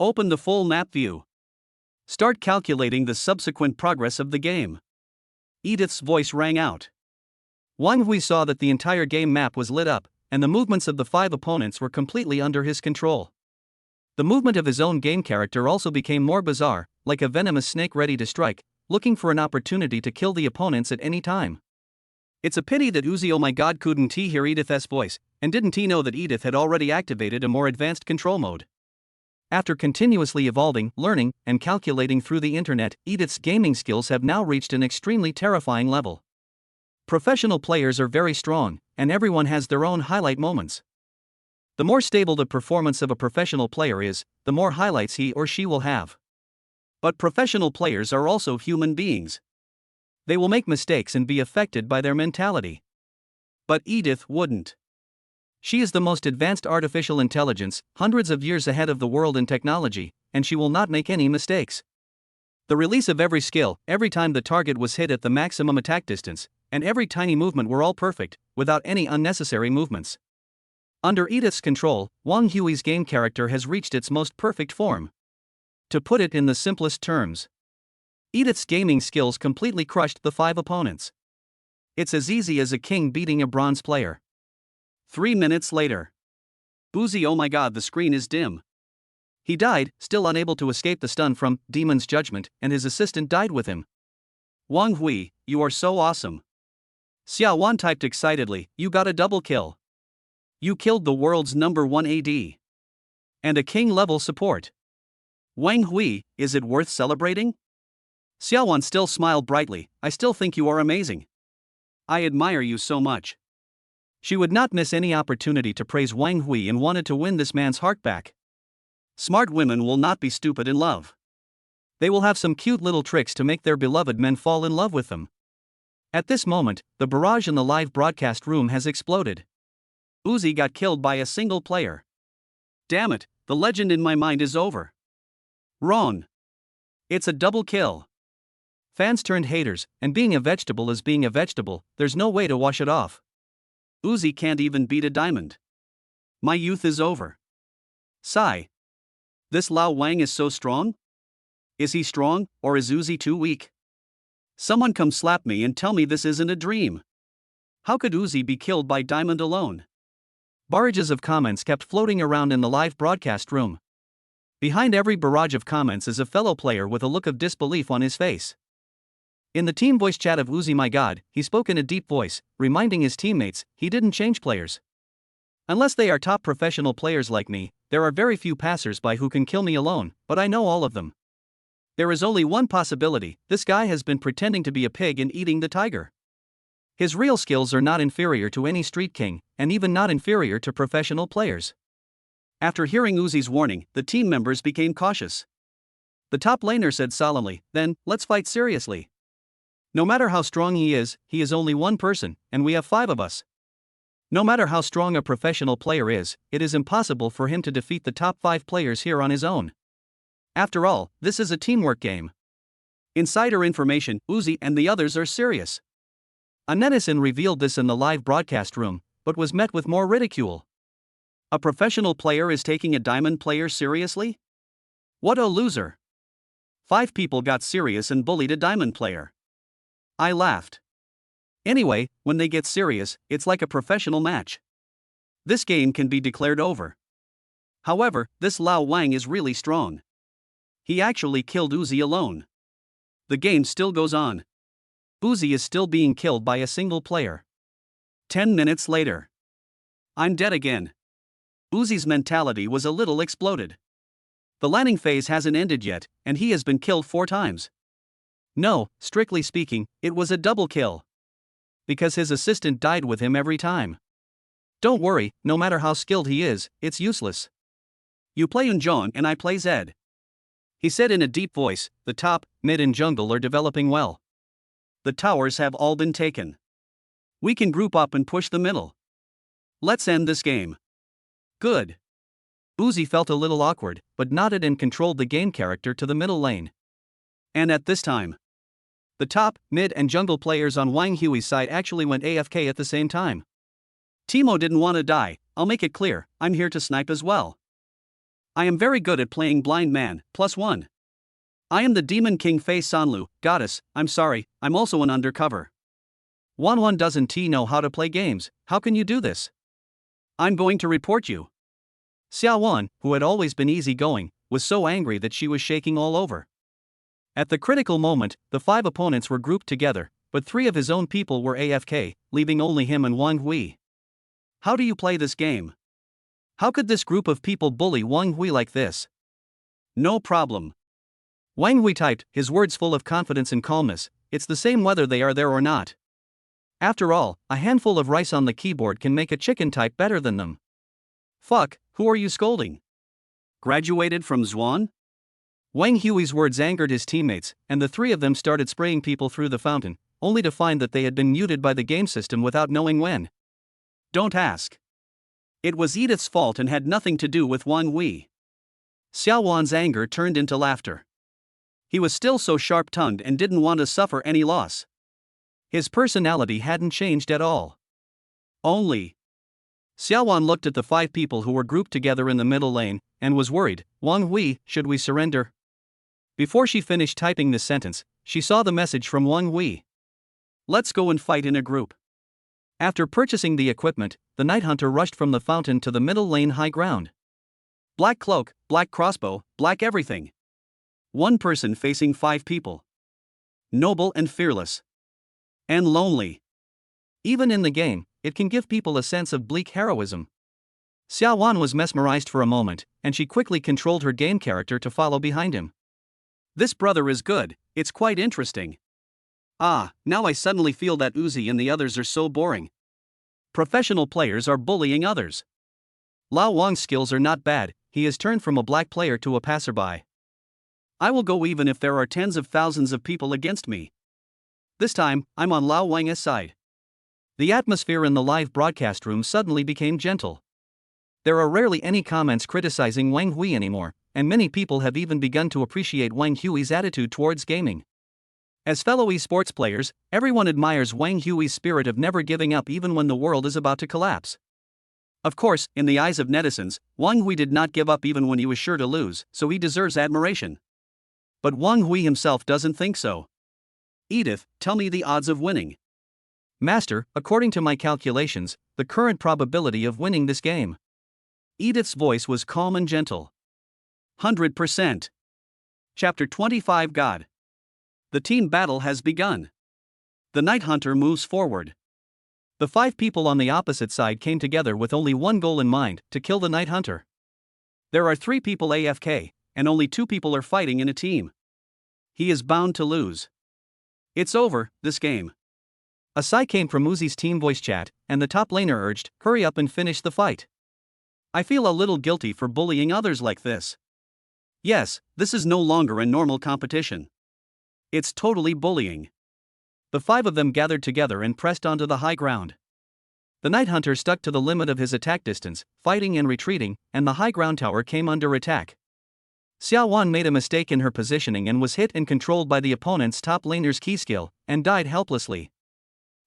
Open the full map view. Start calculating the subsequent progress of the game. Edith's voice rang out. Wang Hui saw that the entire game map was lit up, and the movements of the 5 opponents were completely under his control. The movement of his own game character also became more bizarre, like a venomous snake ready to strike, looking for an opportunity to kill the opponents at any time. It's a pity that Uzi, oh my god, couldn't he hear Edith's voice, and didn't he know that Edith had already activated a more advanced control mode. After continuously evolving, learning, and calculating through the internet, Edith's gaming skills have now reached an extremely terrifying level. Professional players are very strong, and everyone has their own highlight moments. The more stable the performance of a professional player is, the more highlights he or she will have. But professional players are also human beings. They will make mistakes and be affected by their mentality. But Edith wouldn't. She is the most advanced artificial intelligence, hundreds of years ahead of the world in technology, and she will not make any mistakes. The release of every skill, every time the target was hit at the maximum attack distance, and every tiny movement were all perfect, without any unnecessary movements. Under Edith's control, Wang Hui's game character has reached its most perfect form. To put it in the simplest terms, Edith's gaming skills completely crushed the 5 opponents. It's as easy as a king beating a bronze player. 3 minutes later. Uzi, oh my god, the screen is dim. He died, still unable to escape the stun from Demon's Judgment, and his assistant died with him. Wang Hui, you are so awesome. Xiao Wan typed excitedly, you got a double kill. You killed the world's #1 AD. And a king-level support. Wang Hui, is it worth celebrating? Xiao Wan still smiled brightly, I still think you are amazing. I admire you so much. She would not miss any opportunity to praise Wang Hui and wanted to win this man's heart back. Smart women will not be stupid in love. They will have some cute little tricks to make their beloved men fall in love with them. At this moment, the barrage in the live broadcast room has exploded. Uzi got killed by a single player. Damn it, the legend in my mind is over. Wrong. It's a double kill. Fans turned haters, and being a vegetable is being a vegetable, there's no way to wash it off. Uzi can't even beat a diamond. My youth is over. Sigh. This Lao Wang is so strong? Is he strong, or is Uzi too weak? Someone come slap me and tell me this isn't a dream. How could Uzi be killed by diamond alone? Barrages of comments kept floating around in the live broadcast room. Behind every barrage of comments is a fellow player with a look of disbelief on his face. In the team voice chat of Uzi, my god, he spoke in a deep voice, reminding his teammates he didn't change players. Unless they are top professional players like me, there are very few passers-by who can kill me alone, but I know all of them. There is only one possibility: this guy has been pretending to be a pig and eating the tiger. His real skills are not inferior to any street king, and even not inferior to professional players. After hearing Uzi's warning, the team members became cautious. The top laner said solemnly, "Then, let's fight seriously. No matter how strong he is only one person, and we have 5 of us. No matter how strong a professional player is, it is impossible for him to defeat the top 5 players here on his own. After all, this is a teamwork game." Insider information: Uzi and the others are serious. A netizen revealed this in the live broadcast room, but was met with more ridicule. A professional player is taking a diamond player seriously? What a loser. 5 people got serious and bullied a diamond player. I laughed. Anyway, when they get serious, it's like a professional match. This game can be declared over. However, this Lao Wang is really strong. He actually killed Uzi alone. The game still goes on. Uzi is still being killed by a single player. 10 minutes later. I'm dead again. Uzi's mentality was a little exploded. The landing phase hasn't ended yet, and he has been killed 4 times. No, strictly speaking, it was a double kill. Because his assistant died with him every time. Don't worry, no matter how skilled he is, it's useless. You play Jang and I play Zed. He said in a deep voice, the top, mid and jungle are developing well. The towers have all been taken. We can group up and push the middle. Let's end this game. Good. Uzi felt a little awkward, but nodded and controlled the game character to the middle lane. And at this time, the top, mid and jungle players on Wang Hui's side actually went AFK at the same time. Timo didn't want to die. I'll make it clear, I'm here to snipe as well. I am very good at playing blind man, +1. I am the Demon King Fei Sanlu, goddess. I'm sorry, I'm also an undercover. Wanwan doesn't know how to play games. How can you do this? I'm going to report you. Xiaowan, who had always been easygoing, was so angry that she was shaking all over. At the critical moment, the 5 opponents were grouped together, but 3 of his own people were AFK, leaving only him and Wang Hui. How do you play this game? How could this group of people bully Wang Hui like this? No problem. Wang Hui typed, his words full of confidence and calmness, it's the same whether they are there or not. After all, a handful of rice on the keyboard can make a chicken type better than them. Fuck, who are you scolding? Graduated from Zhuan? Wang Hui's words angered his teammates, and the 3 of them started spraying people through the fountain, only to find that they had been muted by the game system without knowing when. Don't ask. It was Edith's fault and had nothing to do with Wang Hui. Xiaowan's anger turned into laughter. He was still so sharp-tongued and didn't want to suffer any loss. His personality hadn't changed at all. Only. Xiaowan looked at the 5 people who were grouped together in the middle lane, and was worried. Wang Hui, should we surrender? Before she finished typing this sentence, she saw the message from Wang Hui. Let's go and fight in a group. After purchasing the equipment, the Night Hunter rushed from the fountain to the middle lane high ground. Black cloak, black crossbow, black everything. 1 person facing 5 people. Noble and fearless. And lonely. Even in the game, it can give people a sense of bleak heroism. Xiaowan was mesmerized for a moment, and she quickly controlled her game character to follow behind him. This brother is good, it's quite interesting. Now I suddenly feel that Uzi and the others are so boring. Professional players are bullying others. Lao Wang's skills are not bad, he has turned from a black player to a passerby. I will go even if there are tens of thousands of people against me. This time, I'm on Lao Wang's side. The atmosphere in the live broadcast room suddenly became gentle. There are rarely any comments criticizing Wang Hui anymore, and many people have even begun to appreciate Wang Hui's attitude towards gaming. As fellow esports players, everyone admires Wang Hui's spirit of never giving up even when the world is about to collapse. Of course, in the eyes of netizens, Wang Hui did not give up even when he was sure to lose, so he deserves admiration. But Wang Hui himself doesn't think so. Edith, tell me the odds of winning. Master, according to my calculations, the current probability of winning this game. Edith's voice was calm and gentle. 100%. Chapter 25 God. The team battle has begun. The Night Hunter moves forward. The 5 people on the opposite side came together with only one goal in mind: to kill the Night Hunter. There are 3 people AFK, and only 2 people are fighting in a team. He is bound to lose. It's over, this game. A sigh came from Uzi's team voice chat, and the top laner urged, hurry up and finish the fight. I feel a little guilty for bullying others like this. Yes, this is no longer a normal competition. It's totally bullying. The 5 of them gathered together and pressed onto the high ground. The Night Hunter stuck to the limit of his attack distance, fighting and retreating, and the high ground tower came under attack. Xiaowan made a mistake in her positioning and was hit and controlled by the opponent's top laner's key skill, and died helplessly.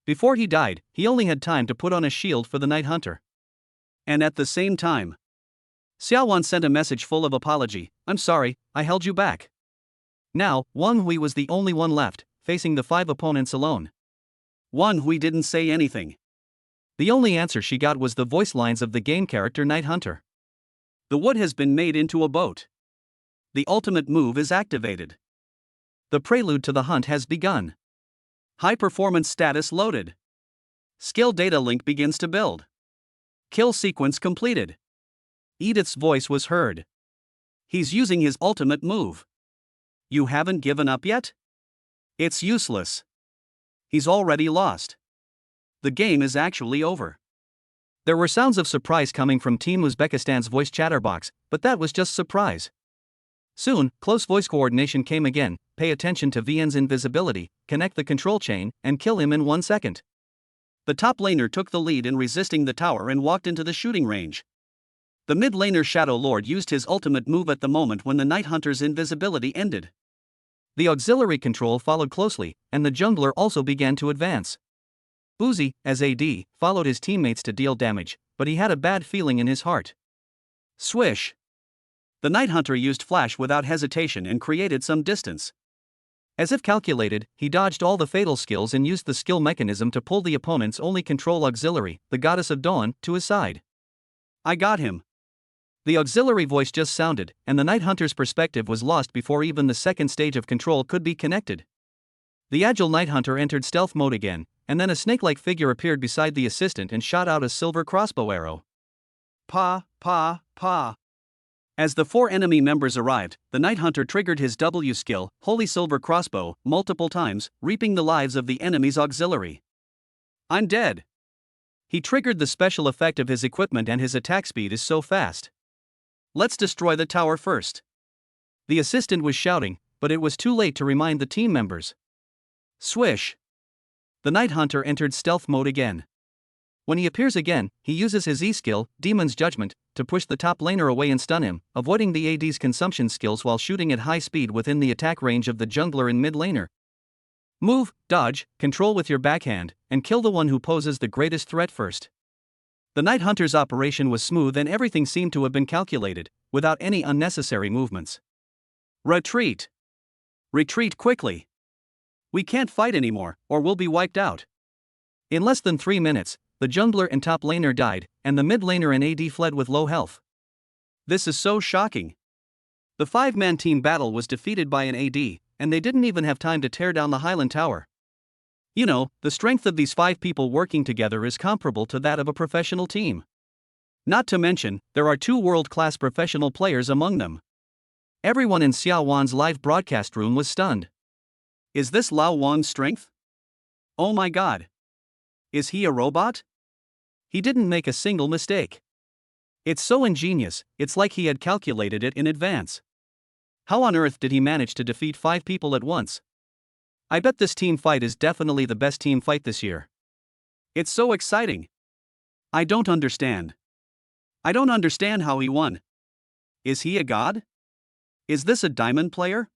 Before he died, he only had time to put on a shield for the Night Hunter. And at the same time, Xiaowan sent a message full of apology. I'm sorry, I held you back. Now, Wang Hui was the only one left, facing the 5 opponents alone. Wang Hui didn't say anything. The only answer she got was the voice lines of the game character Night Hunter. The wood has been made into a boat. The ultimate move is activated. The prelude to the hunt has begun. High performance status loaded. Skill data link begins to build. Kill sequence completed. Edith's voice was heard. He's using his ultimate move. You haven't given up yet? It's useless. He's already lost. The game is actually over. There were sounds of surprise coming from Team Uzbekistan's voice chatterbox, but that was just surprise. Soon, close voice coordination came again. Pay attention to VN's invisibility, connect the control chain, and kill him in 1 second. The top laner took the lead in resisting the tower and walked into the shooting range. The mid laner Shadow Lord used his ultimate move at the moment when the Night Hunter's invisibility ended. The auxiliary control followed closely, and the jungler also began to advance. Uzi, as AD, followed his teammates to deal damage, but he had a bad feeling in his heart. Swish! The Night Hunter used flash without hesitation and created some distance. As if calculated, he dodged all the fatal skills and used the skill mechanism to pull the opponent's only control auxiliary, the Goddess of Dawn, to his side. I got him. The auxiliary voice just sounded, and the Night Hunter's perspective was lost before even the second stage of control could be connected. The agile Night Hunter entered stealth mode again, and then a snake-like figure appeared beside the assistant and shot out a silver crossbow arrow. Pa, pa, pa. As the 4 enemy members arrived, the Night Hunter triggered his W skill, Holy Silver Crossbow, multiple times, reaping the lives of the enemy's auxiliary. I'm dead. He triggered the special effect of his equipment and his attack speed is so fast. Let's destroy the tower first. The assistant was shouting, but it was too late to remind the team members. Swish! The Night Hunter entered stealth mode again. When he appears again, he uses his E skill, Demon's Judgment, to push the top laner away and stun him, avoiding the AD's consumption skills while shooting at high speed within the attack range of the jungler and mid laner. Move, dodge, control with your backhand, and kill the one who poses the greatest threat first. The Night Hunter's operation was smooth and everything seemed to have been calculated, without any unnecessary movements. Retreat! Retreat quickly! We can't fight anymore, or we'll be wiped out. In less than 3 minutes, the jungler and top laner died, and the mid laner and AD fled with low health. This is so shocking. The 5-man team battle was defeated by an AD, and they didn't even have time to tear down the Highland Tower. You know, the strength of these 5 people working together is comparable to that of a professional team. Not to mention, there are 2 world-class professional players among them. Everyone in Xiao Wan's live broadcast room was stunned. Is this Lao Wang's strength? Oh my god. Is he a robot? He didn't make a single mistake. It's so ingenious, it's like he had calculated it in advance. How on earth did he manage to defeat 5 people at once? I bet this team fight is definitely the best team fight this year. It's so exciting. I don't understand. I don't understand how he won. Is he a god? Is this a diamond player?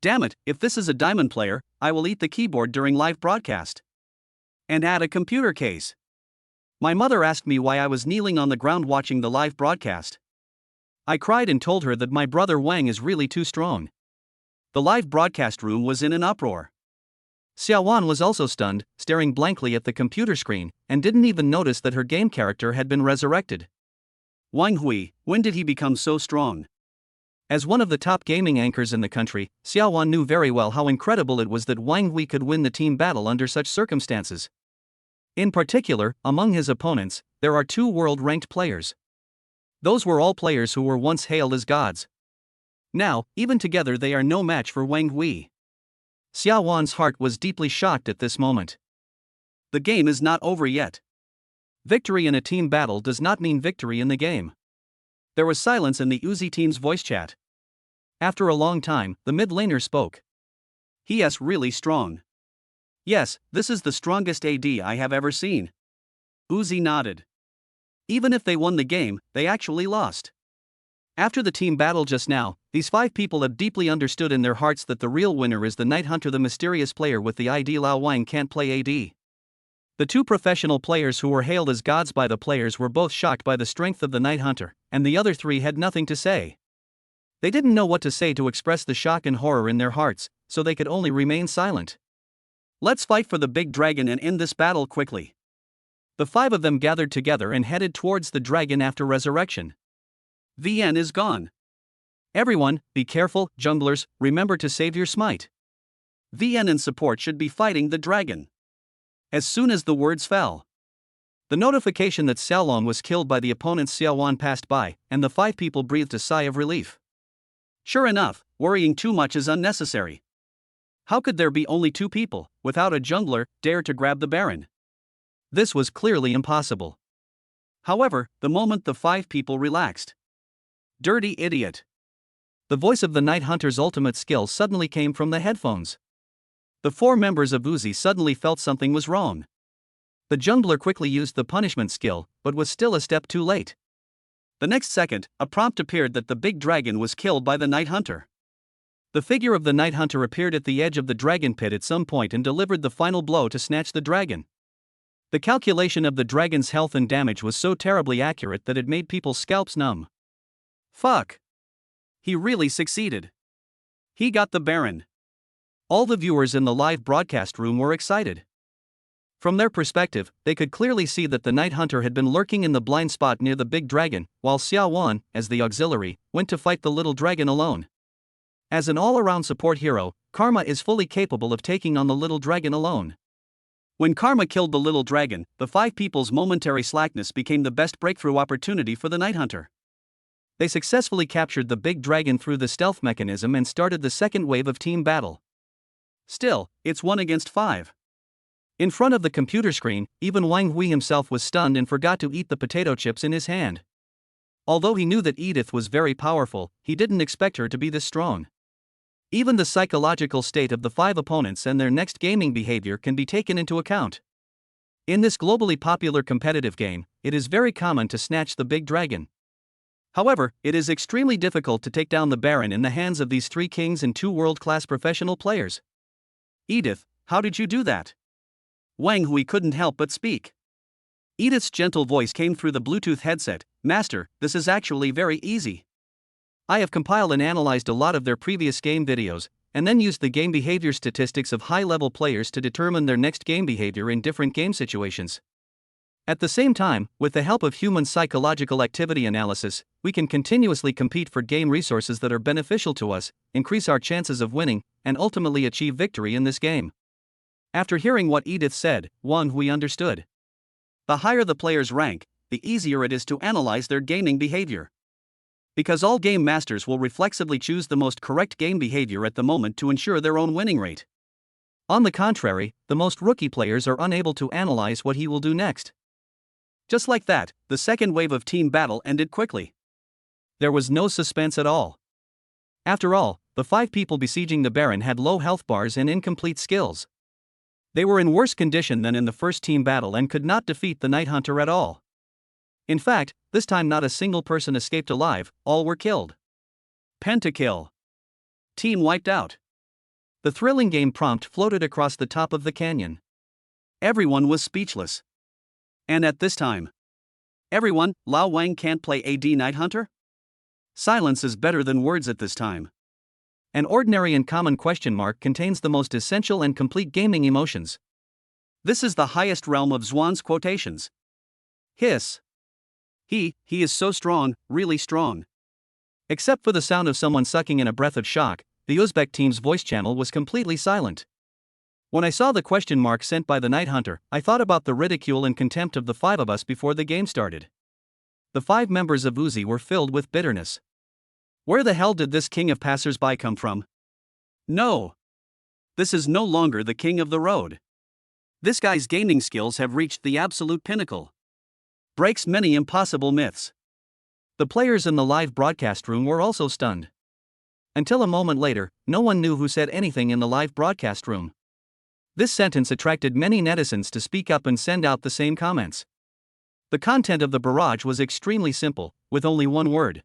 Damn it, if this is a diamond player, I will eat the keyboard during live broadcast. And add a computer case. My mother asked me why I was kneeling on the ground watching the live broadcast. I cried and told her that my brother Wang is really too strong. The live broadcast room was in an uproar. Xiaowan was also stunned, staring blankly at the computer screen, and didn't even notice that her game character had been resurrected. Wang Hui, when did he become so strong? As one of the top gaming anchors in the country, Xiaowan knew very well how incredible it was that Wang Hui could win the team battle under such circumstances. In particular, among his opponents, there are 2 world-ranked players. Those were all players who were once hailed as gods. Now, even together they are no match for Wang Hui. Xiaowan's heart was deeply shocked at this moment. The game is not over yet. Victory in a team battle does not mean victory in the game. There was silence in the Uzi team's voice chat. After a long time, the mid laner spoke. He's really strong. Yes, this is the strongest AD I have ever seen. Uzi nodded. Even if they won the game, they actually lost. After the team battle just now, these 5 people have deeply understood in their hearts that the real winner is the Night Hunter, the mysterious player with the ID Lao Wang can't play AD. The 2 professional players who were hailed as gods by the players were both shocked by the strength of the Night Hunter, and the other 3 had nothing to say. They didn't know what to say to express the shock and horror in their hearts, so they could only remain silent. Let's fight for the big dragon and end this battle quickly. The 5 of them gathered together and headed towards the dragon after resurrection. VN is gone. Everyone, be careful, junglers, remember to save your smite. VN and support should be fighting the dragon. As soon as the words fell, the notification that Xiaolong was killed by the opponent's Xiaowan passed by, and the 5 people breathed a sigh of relief. Sure enough, worrying too much is unnecessary. How could there be only 2 people, without a jungler, dare to grab the Baron? This was clearly impossible. However, the moment the 5 people relaxed. Dirty idiot. The voice of the Night Hunter's ultimate skill suddenly came from the headphones. The 4 members of Uzi suddenly felt something was wrong. The jungler quickly used the punishment skill, but was still a step too late. The next second, a prompt appeared that the big dragon was killed by the Night Hunter. The figure of the Night Hunter appeared at the edge of the dragon pit at some point and delivered the final blow to snatch the dragon. The calculation of the dragon's health and damage was so terribly accurate that it made people's scalps numb. Fuck. He really succeeded. He got the Baron. All the viewers in the live broadcast room were excited. From their perspective, they could clearly see that the Night Hunter had been lurking in the blind spot near the big dragon, while Xiaowan, as the auxiliary, went to fight the little dragon alone. As an all-around support hero, Karma is fully capable of taking on the little dragon alone. When Karma killed the little dragon, the 5 people's momentary slackness became the best breakthrough opportunity for the Night Hunter. They successfully captured the big dragon through the stealth mechanism and started the second wave of team battle. Still, it's 1 against 5. In front of the computer screen, even Wang Hui himself was stunned and forgot to eat the potato chips in his hand. Although he knew that Edith was very powerful, he didn't expect her to be this strong. Even the psychological state of the 5 opponents and their next gaming behavior can be taken into account. In this globally popular competitive game, it is very common to snatch the big dragon. However, it is extremely difficult to take down the Baron in the hands of these 3 kings and 2 world-class professional players. Edith, how did you do that? Wang Hui couldn't help but speak. Edith's gentle voice came through the Bluetooth headset. Master, this is actually very easy. I have compiled and analyzed a lot of their previous game videos, and then used the game behavior statistics of high-level players to determine their next game behavior in different game situations. At the same time, with the help of human psychological activity analysis, we can continuously compete for game resources that are beneficial to us, increase our chances of winning, and ultimately achieve victory in this game. After hearing what Edith said, Wang Hui understood. The higher the player's rank, the easier it is to analyze their gaming behavior. Because all game masters will reflexively choose the most correct game behavior at the moment to ensure their own winning rate. On the contrary, the most rookie players are unable to analyze what he will do next. Just like that, the second wave of team battle ended quickly. There was no suspense at all. After all, the 5 people besieging the Baron had low health bars and incomplete skills. They were in worse condition than in the first team battle and could not defeat the Night Hunter at all. In fact, this time not a single person escaped alive, all were killed. Pentakill. Team wiped out. The thrilling game prompt floated across the top of the canyon. Everyone was speechless. And at this time, everyone, Lao Wang can't play AD Night Hunter? Silence is better than words at this time. An ordinary and common question mark contains the most essential and complete gaming emotions. This is the highest realm of Zhuan's quotations. Hiss. He is so strong, really strong. Except for the sound of someone sucking in a breath of shock, the Uzbek team's voice channel was completely silent. When I saw the question mark sent by the Night Hunter, I thought about the ridicule and contempt of the five of us before the game started. The 5 members of Uzi were filled with bitterness. Where the hell did this king of passers-by come from? No. This is no longer the king of the road. This guy's gaming skills have reached the absolute pinnacle. Breaks many impossible myths. The players in the live broadcast room were also stunned. Until a moment later, no one knew who said anything in the live broadcast room. This sentence attracted many netizens to speak up and send out the same comments. The content of the barrage was extremely simple, with only one word.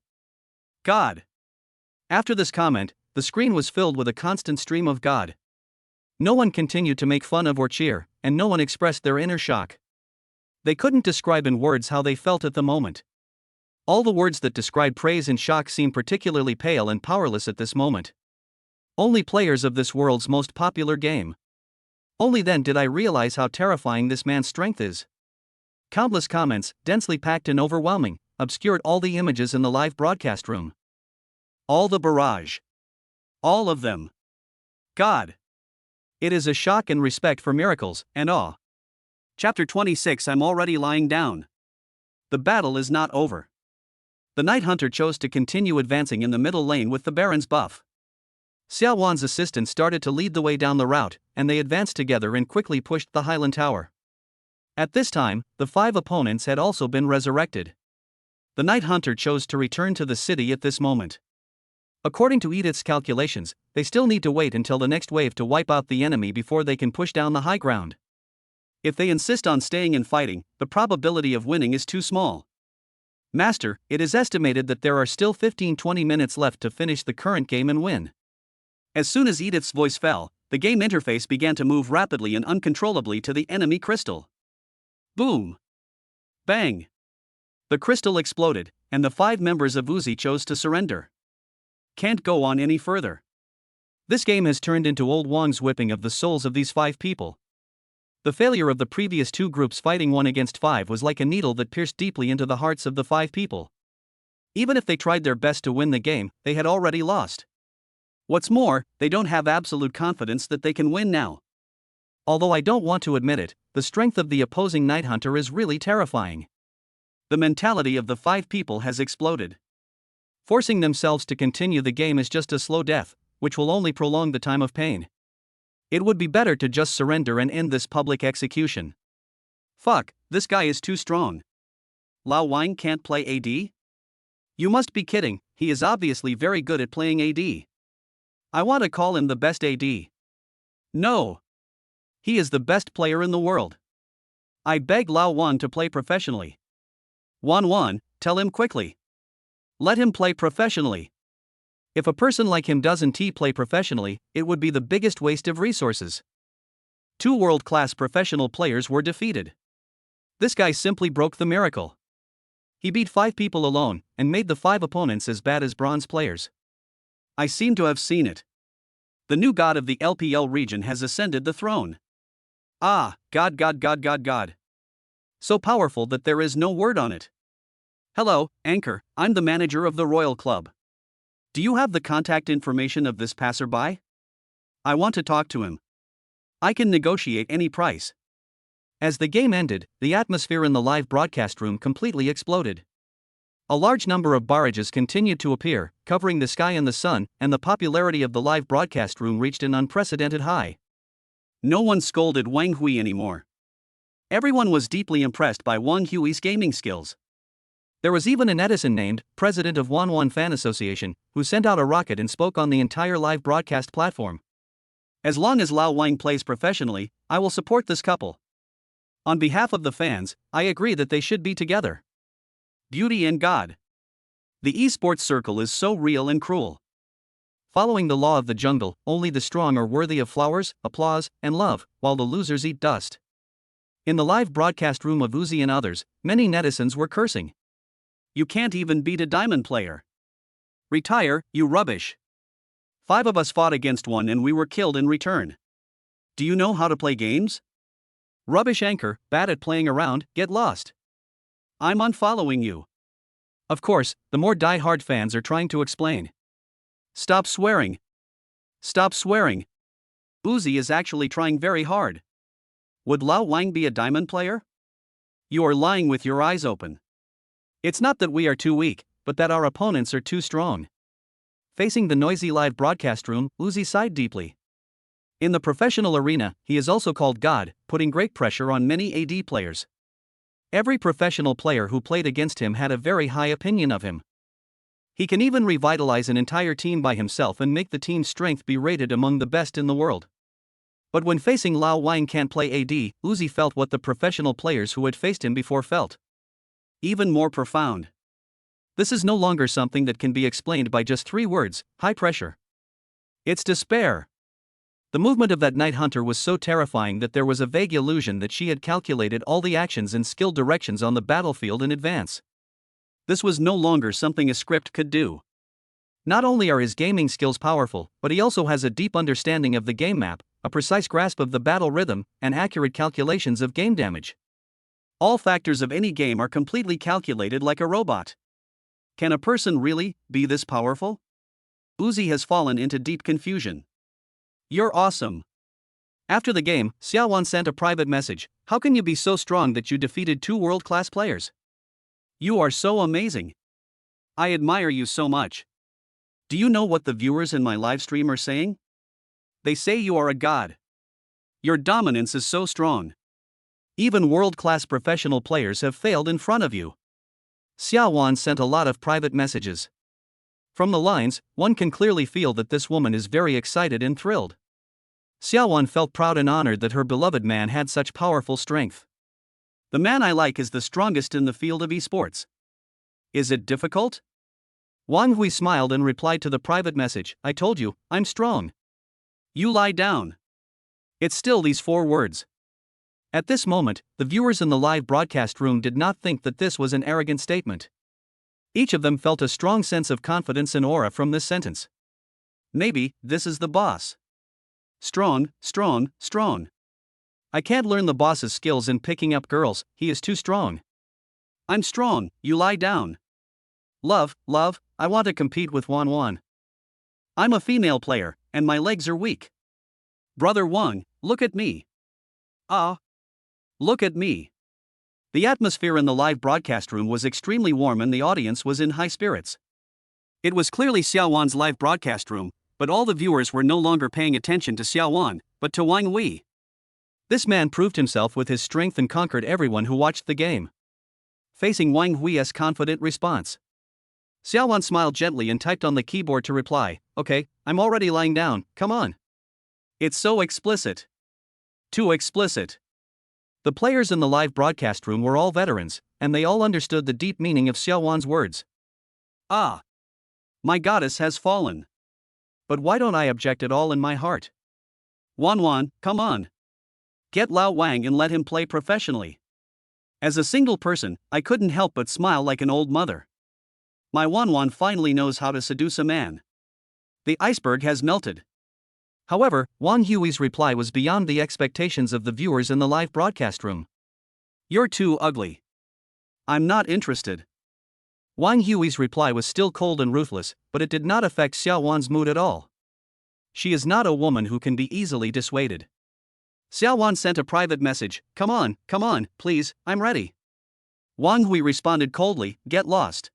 God. After this comment, the screen was filled with a constant stream of God. No one continued to make fun of or cheer, and no one expressed their inner shock. They couldn't describe in words how they felt at the moment. All the words that describe praise and shock seemed particularly pale and powerless at this moment. Only players of this world's most popular game. Only then did I realize how terrifying this man's strength is. Countless comments, densely packed and overwhelming, obscured all the images in the live broadcast room. All the barrage. All of them. God. It is a shock and respect for miracles, and awe. Chapter 26. I'm already lying down. The battle is not over. The Night Hunter chose to continue advancing in the middle lane with the Baron's buff. Xiao Wan's assistant started to lead the way down the route, and they advanced together and quickly pushed the Highland Tower. At this time, the 5 opponents had also been resurrected. The Night Hunter chose to return to the city at this moment. According to Edith's calculations, they still need to wait until the next wave to wipe out the enemy before they can push down the high ground. If they insist on staying and fighting, the probability of winning is too small. Master, it is estimated that there are still 15-20 minutes left to finish the current game and win. As soon as Edith's voice fell, the game interface began to move rapidly and uncontrollably to the enemy crystal. Boom! Bang! The crystal exploded, and the 5 members of Uzi chose to surrender. Can't go on any further. This game has turned into old Wang's whipping of the souls of these 5 people. The failure of the previous 2 groups fighting 1 against 5 was like a needle that pierced deeply into the hearts of the 5 people. Even if they tried their best to win the game, they had already lost. What's more, they don't have absolute confidence that they can win now. Although I don't want to admit it, the strength of the opposing Night Hunter is really terrifying. The mentality of the 5 people has exploded. Forcing themselves to continue the game is just a slow death, which will only prolong the time of pain. It would be better to just surrender and end this public execution. Fuck, this guy is too strong. Lao Wang can't play AD? You must be kidding, he is obviously very good at playing AD. I want to call him the best AD. No. He is the best player in the world. I beg Lao Wan to play professionally. Wan, tell him quickly. Let him play professionally. If a person like him doesn't play professionally, it would be the biggest waste of resources. 2 world-class professional players were defeated. This guy simply broke the miracle. He beat 5 people alone, and made the 5 opponents as bad as bronze players. I seem to have seen it. The new god of the LPL region has ascended the throne. Ah, God. So powerful that there is no word on it. Hello, Anchor, I'm the manager of the Royal Club. Do you have the contact information of this passerby? I want to talk to him. I can negotiate any price. As the game ended, the atmosphere in the live broadcast room completely exploded. A large number of barrages continued to appear, covering the sky and the sun, and the popularity of the live broadcast room reached an unprecedented high. No one scolded Wang Hui anymore. Everyone was deeply impressed by Wang Hui's gaming skills. There was even a netizen named, President of Wanwan Fan Association, who sent out a rocket and spoke on the entire live broadcast platform. As long as Lao Wang plays professionally, I will support this couple. On behalf of the fans, I agree that they should be together. Beauty and God. The esports circle is so real and cruel. Following the law of the jungle, only the strong are worthy of flowers, applause, and love, while the losers eat dust. In the live broadcast room of Uzi and others, many netizens were cursing. You can't even beat a diamond player. Retire, you rubbish. 5 of us fought against 1 and we were killed in return. Do you know how to play games? Rubbish Anchor, bad at playing around, get lost. I'm unfollowing you. Of course, the more die-hard fans are trying to explain. Stop swearing. Stop swearing. Uzi is actually trying very hard. Would Lao Wang be a diamond player? You are lying with your eyes open. It's not that we are too weak, but that our opponents are too strong. Facing the noisy live broadcast room, Uzi sighed deeply. In the professional arena, he is also called God, putting great pressure on many AD players. Every professional player who played against him had a very high opinion of him. He can even revitalize an entire team by himself and make the team's strength be rated among the best in the world. But when facing Lao Wang can't play AD, Uzi felt what the professional players who had faced him before felt. Even more profound. This is no longer something that can be explained by just 3 words: high pressure. It's despair. The movement of that night hunter was so terrifying that there was a vague illusion that she had calculated all the actions and skill directions on the battlefield in advance. This was no longer something a script could do. Not only are his gaming skills powerful, but he also has a deep understanding of the game map, a precise grasp of the battle rhythm, and accurate calculations of game damage. All factors of any game are completely calculated like a robot. Can a person really be this powerful? Uzi has fallen into deep confusion. You're awesome. After the game, Xiaowan sent a private message. How can you be so strong that you defeated 2 world-class players? You are so amazing. I admire you so much. Do you know what the viewers in my live stream are saying? They say you are a god. Your dominance is so strong. Even world-class professional players have failed in front of you. Xiaowan sent a lot of private messages. From the lines, one can clearly feel that this woman is very excited and thrilled. Xiaowan felt proud and honored that her beloved man had such powerful strength. The man I like is the strongest in the field of esports. Is it difficult? Wang Hui smiled and replied to the private message. I told you, I'm strong. You lie down. It's still these 4 words. At this moment, the viewers in the live broadcast room did not think that this was an arrogant statement. Each of them felt a strong sense of confidence and aura from this sentence. Maybe this is the boss. Strong, strong, strong. I can't learn the boss's skills in picking up girls, he is too strong. I'm strong, you lie down. Love, love, I want to compete with Wan Wan. I'm a female player, and my legs are weak. Brother Wang, look at me. Ah. Look at me. The atmosphere in the live broadcast room was extremely warm and the audience was in high spirits. It was clearly Xiaowan's live broadcast room, but all the viewers were no longer paying attention to Xiaowan, but to Wang Hui. This man proved himself with his strength and conquered everyone who watched the game. Facing Wang Hui's confident response, Xiaowan smiled gently and typed on the keyboard to reply, okay, I'm already lying down, come on. It's so explicit. Too explicit. The players in the live broadcast room were all veterans, and they all understood the deep meaning of Xiaowan's words. Ah! My goddess has fallen. But why don't I object at all in my heart? Wan Wan, come on. Get Lao Wang and let him play professionally. As a single person, I couldn't help but smile like an old mother. My Wan Wan finally knows how to seduce a man. The iceberg has melted. However, Wang Hui's reply was beyond the expectations of the viewers in the live broadcast room. You're too ugly. I'm not interested. Wang Hui's reply was still cold and ruthless, but it did not affect Xiaowan's mood at all. She is not a woman who can be easily dissuaded. Xiaowan sent a private message, come on, please, I'm ready. Wang Hui responded coldly, get lost.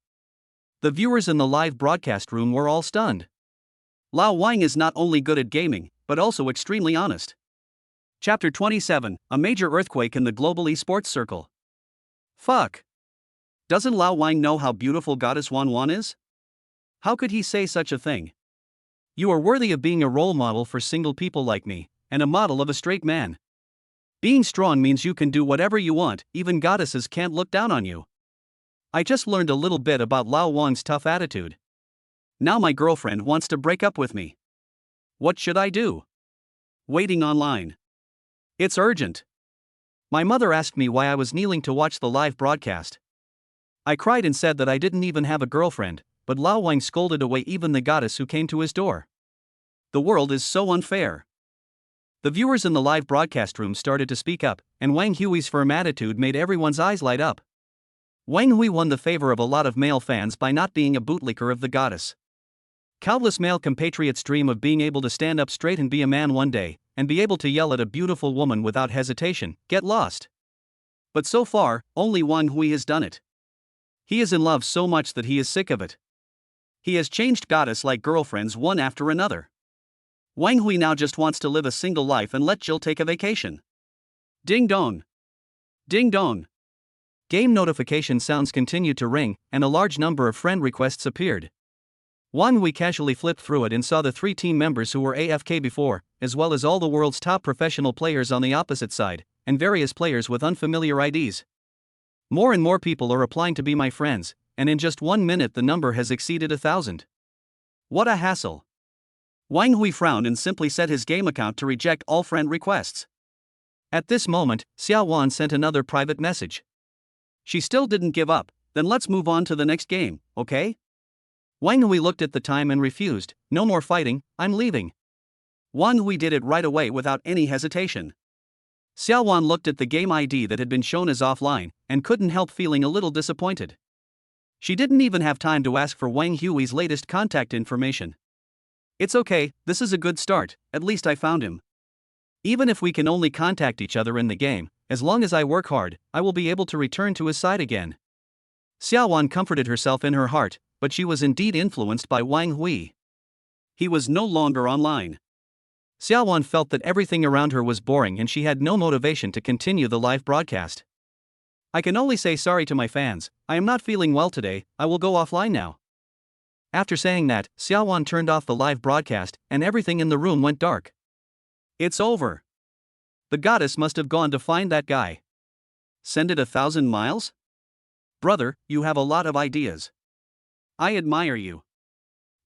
The viewers in the live broadcast room were all stunned. Lao Wang is not only good at gaming, but also extremely honest. Chapter 27, A Major Earthquake in the Global Esports Circle. Fuck. Doesn't Lao Wang know how beautiful Goddess Wan Wan is? How could he say such a thing? You are worthy of being a role model for single people like me, and a model of a straight man. Being strong means you can do whatever you want, even goddesses can't look down on you. I just learned a little bit about Lao Wang's tough attitude. Now my girlfriend wants to break up with me. What should I do? Waiting online. It's urgent. My mother asked me why I was kneeling to watch the live broadcast. I cried and said that I didn't even have a girlfriend, but Lao Wang scolded away even the goddess who came to his door. The world is so unfair. The viewers in the live broadcast room started to speak up, and Wang Hui's firm attitude made everyone's eyes light up. Wang Hui won the favor of a lot of male fans by not being a bootlicker of the goddess. Countless male compatriots dream of being able to stand up straight and be a man one day, and be able to yell at a beautiful woman without hesitation, "Get lost!" But so far, only Wang Hui has done it. He is in love so much that he is sick of it. He has changed goddess-like girlfriends one after another. Wang Hui now just wants to live a single life and let Jill take a vacation. Ding dong! Ding dong! Game notification sounds continued to ring, and a large number of friend requests appeared. Wang Hui casually flipped through it and saw the 3 team members who were AFK before, as well as all the world's top professional players on the opposite side, and various players with unfamiliar IDs. More and more people are applying to be my friends, and in just 1 minute the number has exceeded 1,000. What a hassle! Wang Hui frowned and simply set his game account to reject all friend requests. At this moment, Xiao Wan sent another private message. She still didn't give up. Then let's move on to the next game, okay? Wang Hui looked at the time and refused. No more fighting, I'm leaving. Wang Hui did it right away without any hesitation. Xiao Wan looked at the game ID that had been shown as offline, and couldn't help feeling a little disappointed. She didn't even have time to ask for Wang Hui's latest contact information. It's okay, this is a good start, at least I found him. Even if we can only contact each other in the game, as long as I work hard, I will be able to return to his side again. Xiao Wan comforted herself in her heart, but she was indeed influenced by Wang Hui. He was no longer online. Xiao Wan felt that everything around her was boring and she had no motivation to continue the live broadcast. I can only say sorry to my fans, I am not feeling well today, I will go offline now. After saying that, Xiao Wan turned off the live broadcast, and everything in the room went dark. It's over. The goddess must have gone to find that guy. Send it 1,000 miles? Brother, you have a lot of ideas. I admire you.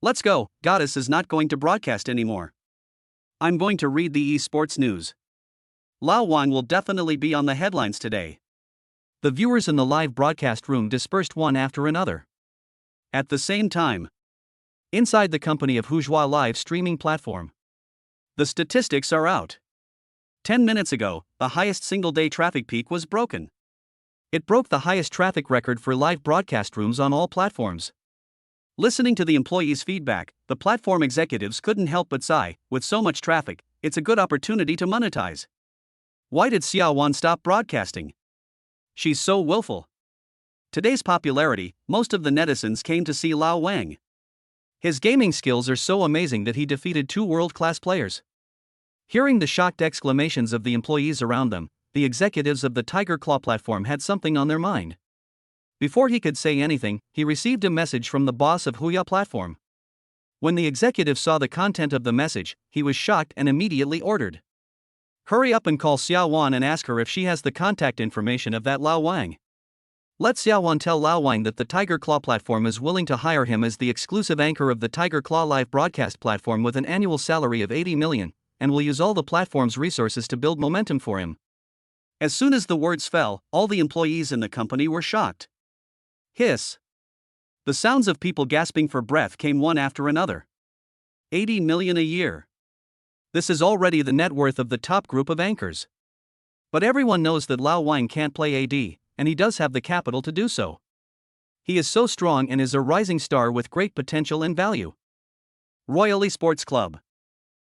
Let's go, goddess is not going to broadcast anymore. I'm going to read the esports news. Lao Wang will definitely be on the headlines today. The viewers in the live broadcast room dispersed one after another. At the same time, inside the company of Huzhua live streaming platform, the statistics are out. 10 minutes ago, the highest single-day traffic peak was broken. It broke the highest traffic record for live broadcast rooms on all platforms. Listening to the employees' feedback, the platform executives couldn't help but sigh. With so much traffic, it's a good opportunity to monetize. Why did Xiao Wan stop broadcasting? She's so willful. Today's popularity, most of the netizens came to see Lao Wang. His gaming skills are so amazing that he defeated 2 world-class players. Hearing the shocked exclamations of the employees around them, the executives of the Tiger Claw platform had something on their mind. Before he could say anything, he received a message from the boss of Huya platform. When the executive saw the content of the message, he was shocked and immediately ordered, "Hurry up and call Xiao Wan and ask her if she has the contact information of that Lao Wang. Let Xiao Wan tell Lao Wang that the Tiger Claw platform is willing to hire him as the exclusive anchor of the Tiger Claw live broadcast platform with an annual salary of 80 million, and will use all the platform's resources to build momentum for him." As soon as the words fell, all the employees in the company were shocked. Hiss. The sounds of people gasping for breath came one after another. 80 million a year. This is already the net worth of the top group of anchors. But everyone knows that Lao Wang can't play AD, and he does have the capital to do so. He is so strong and is a rising star with great potential and value. Royal Esports Club.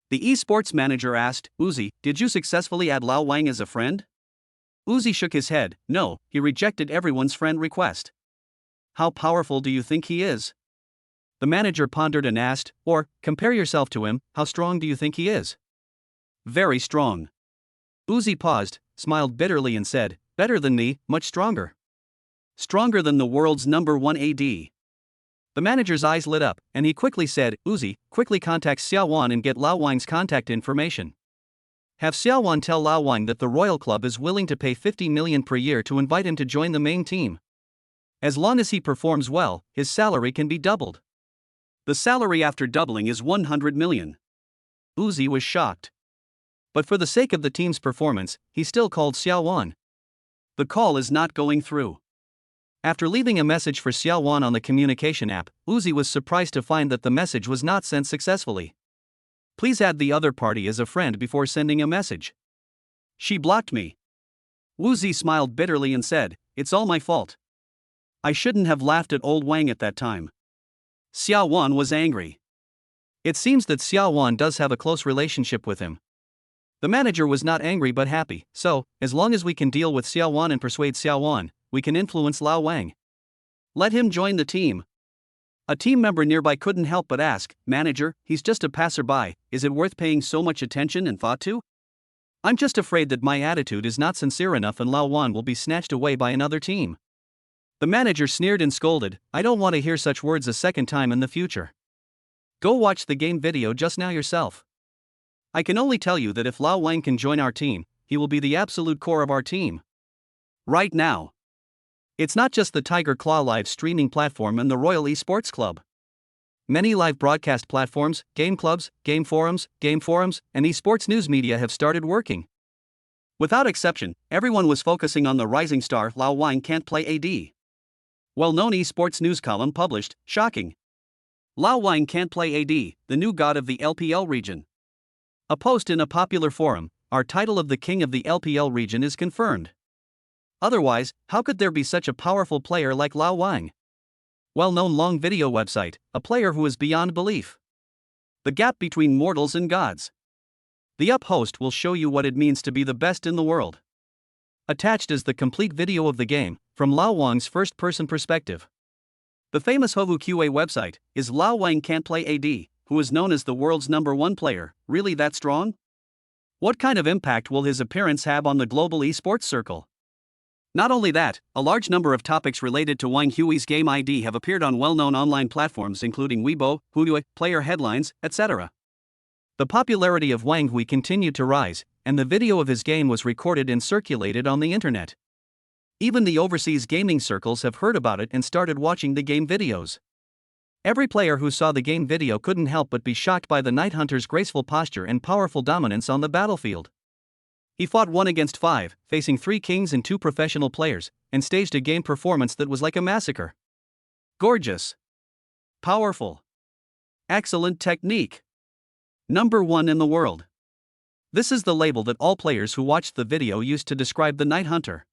The esports manager asked, "Uzi, did you successfully add Lao Wang as a friend?" Uzi shook his head. No, he rejected everyone's friend request. How powerful do you think he is? The manager pondered and asked, or, compare yourself to him, how strong do you think he is? Very strong. Uzi paused, smiled bitterly and said, better than me, much stronger. Stronger than the world's #1 AD. The manager's eyes lit up, and he quickly said, Uzi, quickly contact Xiao Wan and get Lao Wang's contact information. Have Xiao Wan tell Lao Wang that the Royal Club is willing to pay 50 million per year to invite him to join the main team. As long as he performs well, his salary can be doubled. The salary after doubling is 100 million. Uzi was shocked. But for the sake of the team's performance, he still called Xiao Wan. The call is not going through. After leaving a message for Xiao Wan on the communication app, Uzi was surprised to find that the message was not sent successfully. Please add the other party as a friend before sending a message. She blocked me. Uzi smiled bitterly and said, it's all my fault. I shouldn't have laughed at old Wang at that time. Xiao Wan was angry. It seems that Xiao Wan does have a close relationship with him. The manager was not angry but happy, so, as long as we can deal with Xiao Wan and persuade Xiao Wan, we can influence Lao Wang. Let him join the team. A team member nearby couldn't help but ask, "Manager, he's just a passerby, is it worth paying so much attention and thought to?" I'm just afraid that my attitude is not sincere enough and Lao Wan will be snatched away by another team. The manager sneered and scolded, "I don't want to hear such words a second time in the future. Go watch the game video just now yourself. I can only tell you that if Lao Wang can join our team, he will be the absolute core of our team. Right now. It's not just the Tiger Claw live streaming platform and the Royal Esports Club. Many live broadcast platforms, game clubs, game forums, and esports news media have started working. Without exception, everyone was focusing on the rising star Lao Wang can't play AD. Well-known esports news column published, shocking. Lao Wang can't play AD, the new god of the LPL region. A post in a popular forum, our title of the king of the LPL region is confirmed. Otherwise, how could there be such a powerful player like Lao Wang? Well-known long video website, a player who is beyond belief. The gap between mortals and gods. The up host will show you what it means to be the best in the world. Attached is the complete video of the game, from Lao Wang's first-person perspective. The famous Hovu QA website, "Is Lao Wang can't play AD, who is known as the world's #1 player, really that strong? What kind of impact will his appearance have on the global esports circle?" Not only that, a large number of topics related to Wang Hui's game ID have appeared on well-known online platforms including Weibo, Huidui, player headlines, etc. The popularity of Wang Hui continued to rise, and the video of his game was recorded and circulated on the internet. Even the overseas gaming circles have heard about it and started watching the game videos. Every player who saw the game video couldn't help but be shocked by the Night Hunter's graceful posture and powerful dominance on the battlefield. He fought 1 against 5, facing 3 kings and 2 professional players, and staged a game performance that was like a massacre. Gorgeous. Powerful. Excellent technique. #1 in the world. This is the label that all players who watched the video used to describe the Night Hunter.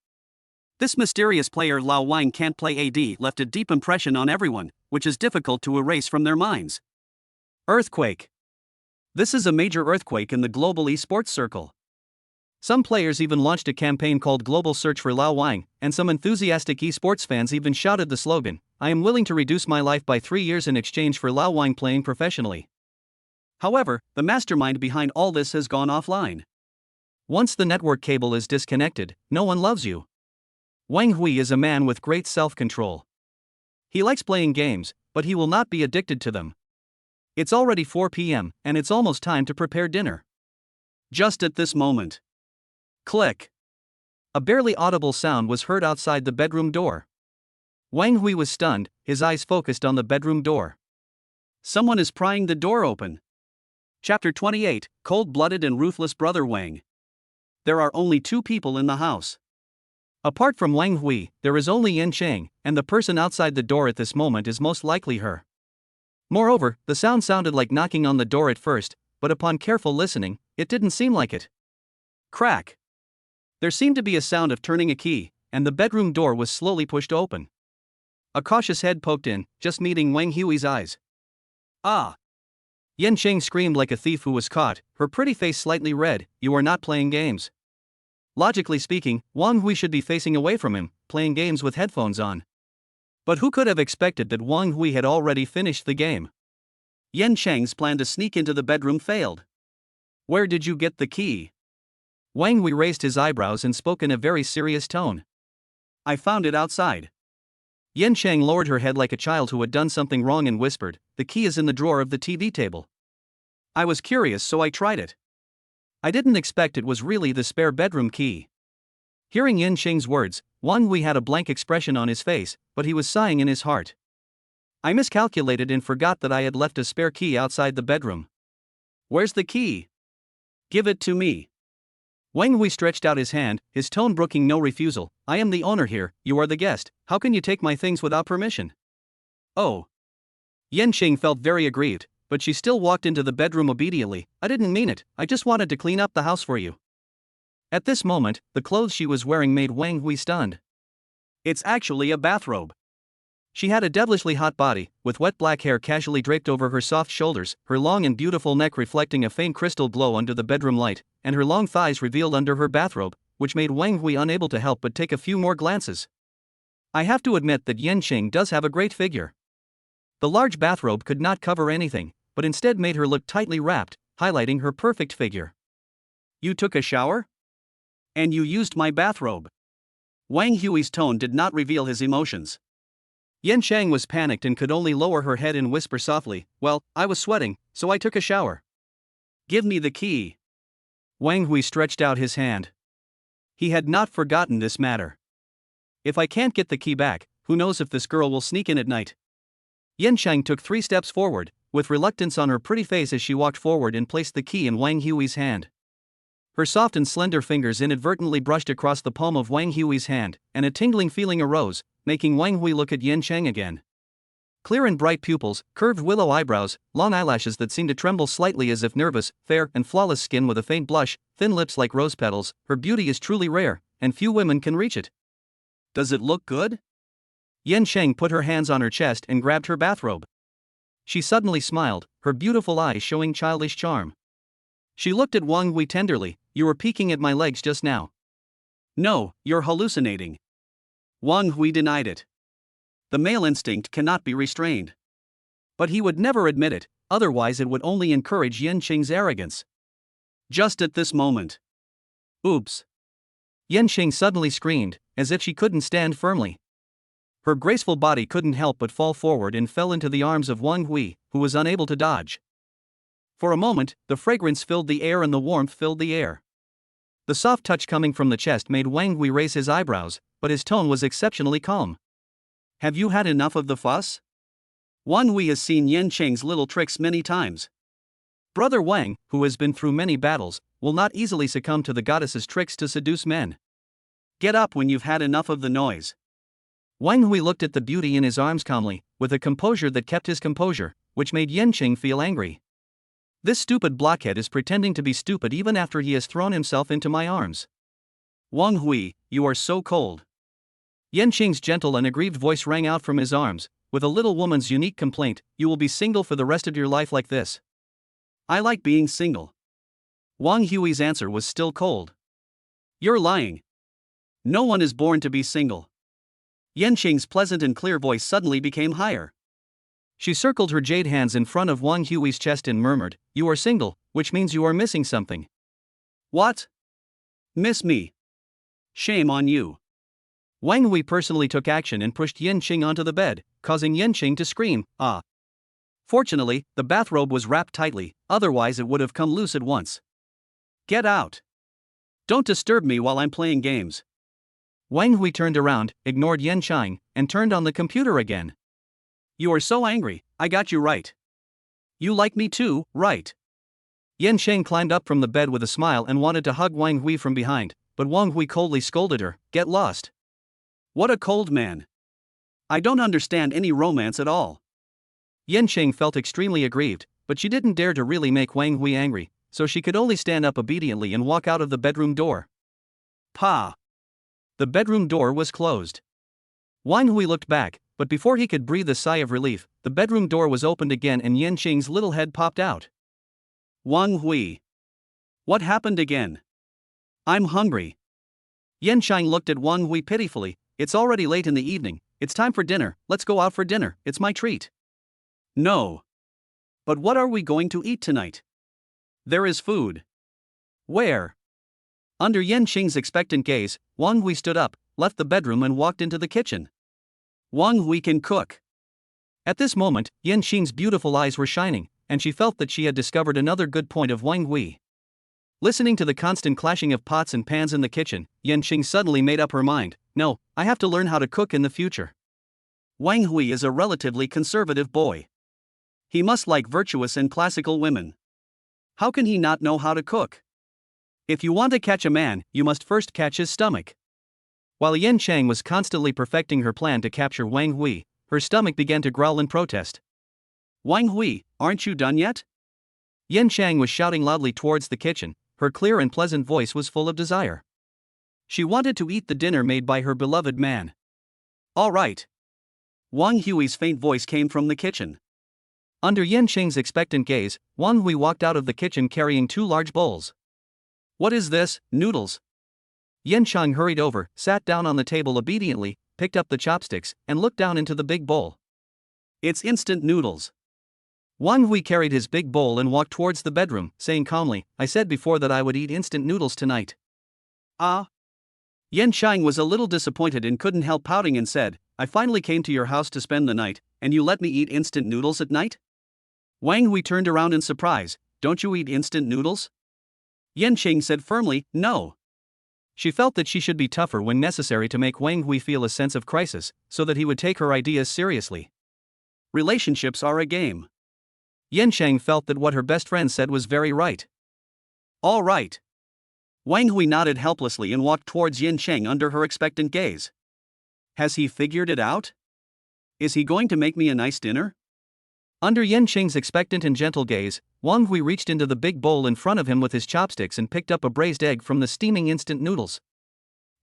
This mysterious player Lao Wang can't play AD left a deep impression on everyone, which is difficult to erase from their minds. Earthquake. This is a major earthquake in the global esports circle. Some players even launched a campaign called Global Search for Lao Wang, and some enthusiastic esports fans even shouted the slogan, "I am willing to reduce my life by 3 years in exchange for Lao Wang playing professionally." However, the mastermind behind all this has gone offline. Once the network cable is disconnected, no one loves you. Wang Hui is a man with great self-control. He likes playing games, but he will not be addicted to them. It's already 4 p.m., and it's almost time to prepare dinner. Just at this moment. Click. A barely audible sound was heard outside the bedroom door. Wang Hui was stunned, his eyes focused on the bedroom door. Someone is prying the door open. Chapter 28, Cold-Blooded and Ruthless Brother Wang. There are only 2 people in the house. Apart from Wang Hui, there is only Yin Chang, and the person outside the door at this moment is most likely her. Moreover, the sound sounded like knocking on the door at first, but upon careful listening, it didn't seem like it. Crack. There seemed to be a sound of turning a key, and the bedroom door was slowly pushed open. A cautious head poked in, just meeting Wang Hui's eyes. "Ah!" Yin Chang screamed like a thief who was caught, her pretty face slightly red. "You are not playing games." Logically speaking, Wang Hui should be facing away from him, playing games with headphones on. But who could have expected that Wang Hui had already finished the game? Yin Chang's plan to sneak into the bedroom failed. "Where did you get the key?" Wang Hui raised his eyebrows and spoke in a very serious tone. "I found it outside." Yin Chang lowered her head like a child who had done something wrong and whispered, "The key is in the drawer of the TV table." "I was curious so I tried it. I didn't expect it was really the spare bedroom key." Hearing Yin Chang's words, Wang Hui had a blank expression on his face, but he was sighing in his heart. "I miscalculated and forgot that I had left a spare key outside the bedroom. Where's the key? Give it to me." Wang Hui stretched out his hand, his tone brooking no refusal. "I am the owner here, you are the guest, how can you take my things without permission?" "Oh." Yin Chang felt very aggrieved, but she still walked into the bedroom obediently. "I didn't mean it, I just wanted to clean up the house for you." At this moment, the clothes she was wearing made Wang Hui stunned. "It's actually a bathrobe. She had a devilishly hot body, with wet black hair casually draped over her soft shoulders, her long and beautiful neck reflecting a faint crystal glow under the bedroom light, and her long thighs revealed under her bathrobe, which made Wang Hui unable to help but take a few more glances. I have to admit that Yan Qing does have a great figure. The large bathrobe could not cover anything, but instead made her look tightly wrapped, highlighting her perfect figure. You took a shower? And you used my bathrobe? Wang Hui's tone did not reveal his emotions. Yan Shang was panicked and could only lower her head and whisper softly, "Well, I was sweating, so I took a shower." "Give me the key." Wang Hui stretched out his hand. He had not forgotten this matter. If I can't get the key back, who knows if this girl will sneak in at night. Yan Shang took 3 steps forward, with reluctance on her pretty face as she walked forward and placed the key in Wang Hui's hand. Her soft and slender fingers inadvertently brushed across the palm of Wang Hui's hand, and a tingling feeling arose, making Wang Hui look at Yan Shang again. Clear and bright pupils, curved willow eyebrows, long eyelashes that seemed to tremble slightly as if nervous, fair and flawless skin with a faint blush, thin lips like rose petals. Her beauty is truly rare, and few women can reach it. Does it look good? Yan Shang put her hands on her chest and grabbed her bathrobe. She suddenly smiled, her beautiful eyes showing childish charm. She looked at Wang Hui tenderly. "You were peeking at my legs just now." "No, you're hallucinating." Wang Hui denied it. The male instinct cannot be restrained. But he would never admit it, otherwise it would only encourage Yan Qing's arrogance. Just at this moment. Oops. Yan Qing suddenly screamed, as if she couldn't stand firmly. Her graceful body couldn't help but fall forward and fell into the arms of Wang Hui, who was unable to dodge. For a moment, the fragrance filled the air and the warmth filled the air. The soft touch coming from the chest made Wang Hui raise his eyebrows, but his tone was exceptionally calm. "Have you had enough of the fuss?" Wang Hui has seen Yan Qing's little tricks many times. Brother Wang, who has been through many battles, will not easily succumb to the goddess's tricks to seduce men. "Get up when you've had enough of the noise." Wang Hui looked at the beauty in his arms calmly, with a composure that kept his composure, which made Yan Qing feel angry. This stupid blockhead is pretending to be stupid even after he has thrown himself into my arms. "Wang Hui, you are so cold." Yan Qing's gentle and aggrieved voice rang out from his arms, with a little woman's unique complaint: "You will be single for the rest of your life like this." "I like being single." Wang Hui's answer was still cold. "You're lying. No one is born to be single." Yan Qing's pleasant and clear voice suddenly became higher. She circled her jade hands in front of Wang Hui's chest and murmured, "You are single, which means you are missing something." "What? Miss me? Shame on you." Wang Hui personally took action and pushed Yan Qing onto the bed, causing Yan Qing to scream, "Ah!" Fortunately, the bathrobe was wrapped tightly, otherwise it would have come loose at once. "Get out! Don't disturb me while I'm playing games." Wang Hui turned around, ignored Yan Qing, and turned on the computer again. "You are so angry, I got you right. You like me too, right?" Yan Qing climbed up from the bed with a smile and wanted to hug Wang Hui from behind, but Wang Hui coldly scolded her, "Get lost." What a cold man. I don't understand any romance at all. Yan Qing felt extremely aggrieved, but she didn't dare to really make Wang Hui angry, so she could only stand up obediently and walk out of the bedroom door. Pa! The bedroom door was closed. Wang Hui looked back, but before he could breathe a sigh of relief, the bedroom door was opened again and Yan Qing's little head popped out. "Wang Hui. What happened again? I'm hungry." Yan Qing looked at Wang Hui pitifully. "It's already late in the evening, it's time for dinner, let's go out for dinner, it's my treat." "No. But what are we going to eat tonight?" "There is food." "Where?" Under Yan Qing's expectant gaze, Wang Hui stood up, left the bedroom and walked into the kitchen. "Wang Hui can cook." At this moment, Yan Qing's beautiful eyes were shining, and she felt that she had discovered another good point of Wang Hui. Listening to the constant clashing of pots and pans in the kitchen, Yan Qing suddenly made up her mind, "No, I have to learn how to cook in the future." Wang Hui is a relatively conservative boy. He must like virtuous and classical women. How can he not know how to cook? If you want to catch a man, you must first catch his stomach. While Yan Qing was constantly perfecting her plan to capture Wang Hui, her stomach began to growl in protest. "Wang Hui, aren't you done yet?" Yan Qing was shouting loudly towards the kitchen, her clear and pleasant voice was full of desire. She wanted to eat the dinner made by her beloved man. "All right. Wang Hui's faint voice came from the kitchen. Under Yanqing's expectant gaze, Wang Hui walked out of the kitchen carrying 2 large bowls. What is this, noodles? Yanqing hurried over, sat down on the table obediently, picked up the chopsticks, and looked down into the big bowl. It's instant noodles. Wang Hui carried his big bowl and walked towards the bedroom, saying calmly, I said before that I would eat instant noodles tonight. Ah? Yanqing was a little disappointed and couldn't help pouting and said, I finally came to your house to spend the night, and you let me eat instant noodles at night? Wang Hui turned around in surprise. Don't you eat instant noodles? Yanqing said firmly, no. She felt that she should be tougher when necessary to make Wang Hui feel a sense of crisis, so that he would take her ideas seriously. Relationships are a game. Yanqing felt that what her best friend said was very right. All right. Wang Hui nodded helplessly and walked towards Yanqing under her expectant gaze. Has he figured it out? Is he going to make me a nice dinner? Under Yanqing's expectant and gentle gaze, Wang Hui reached into the big bowl in front of him with his chopsticks and picked up a braised egg from the steaming instant noodles.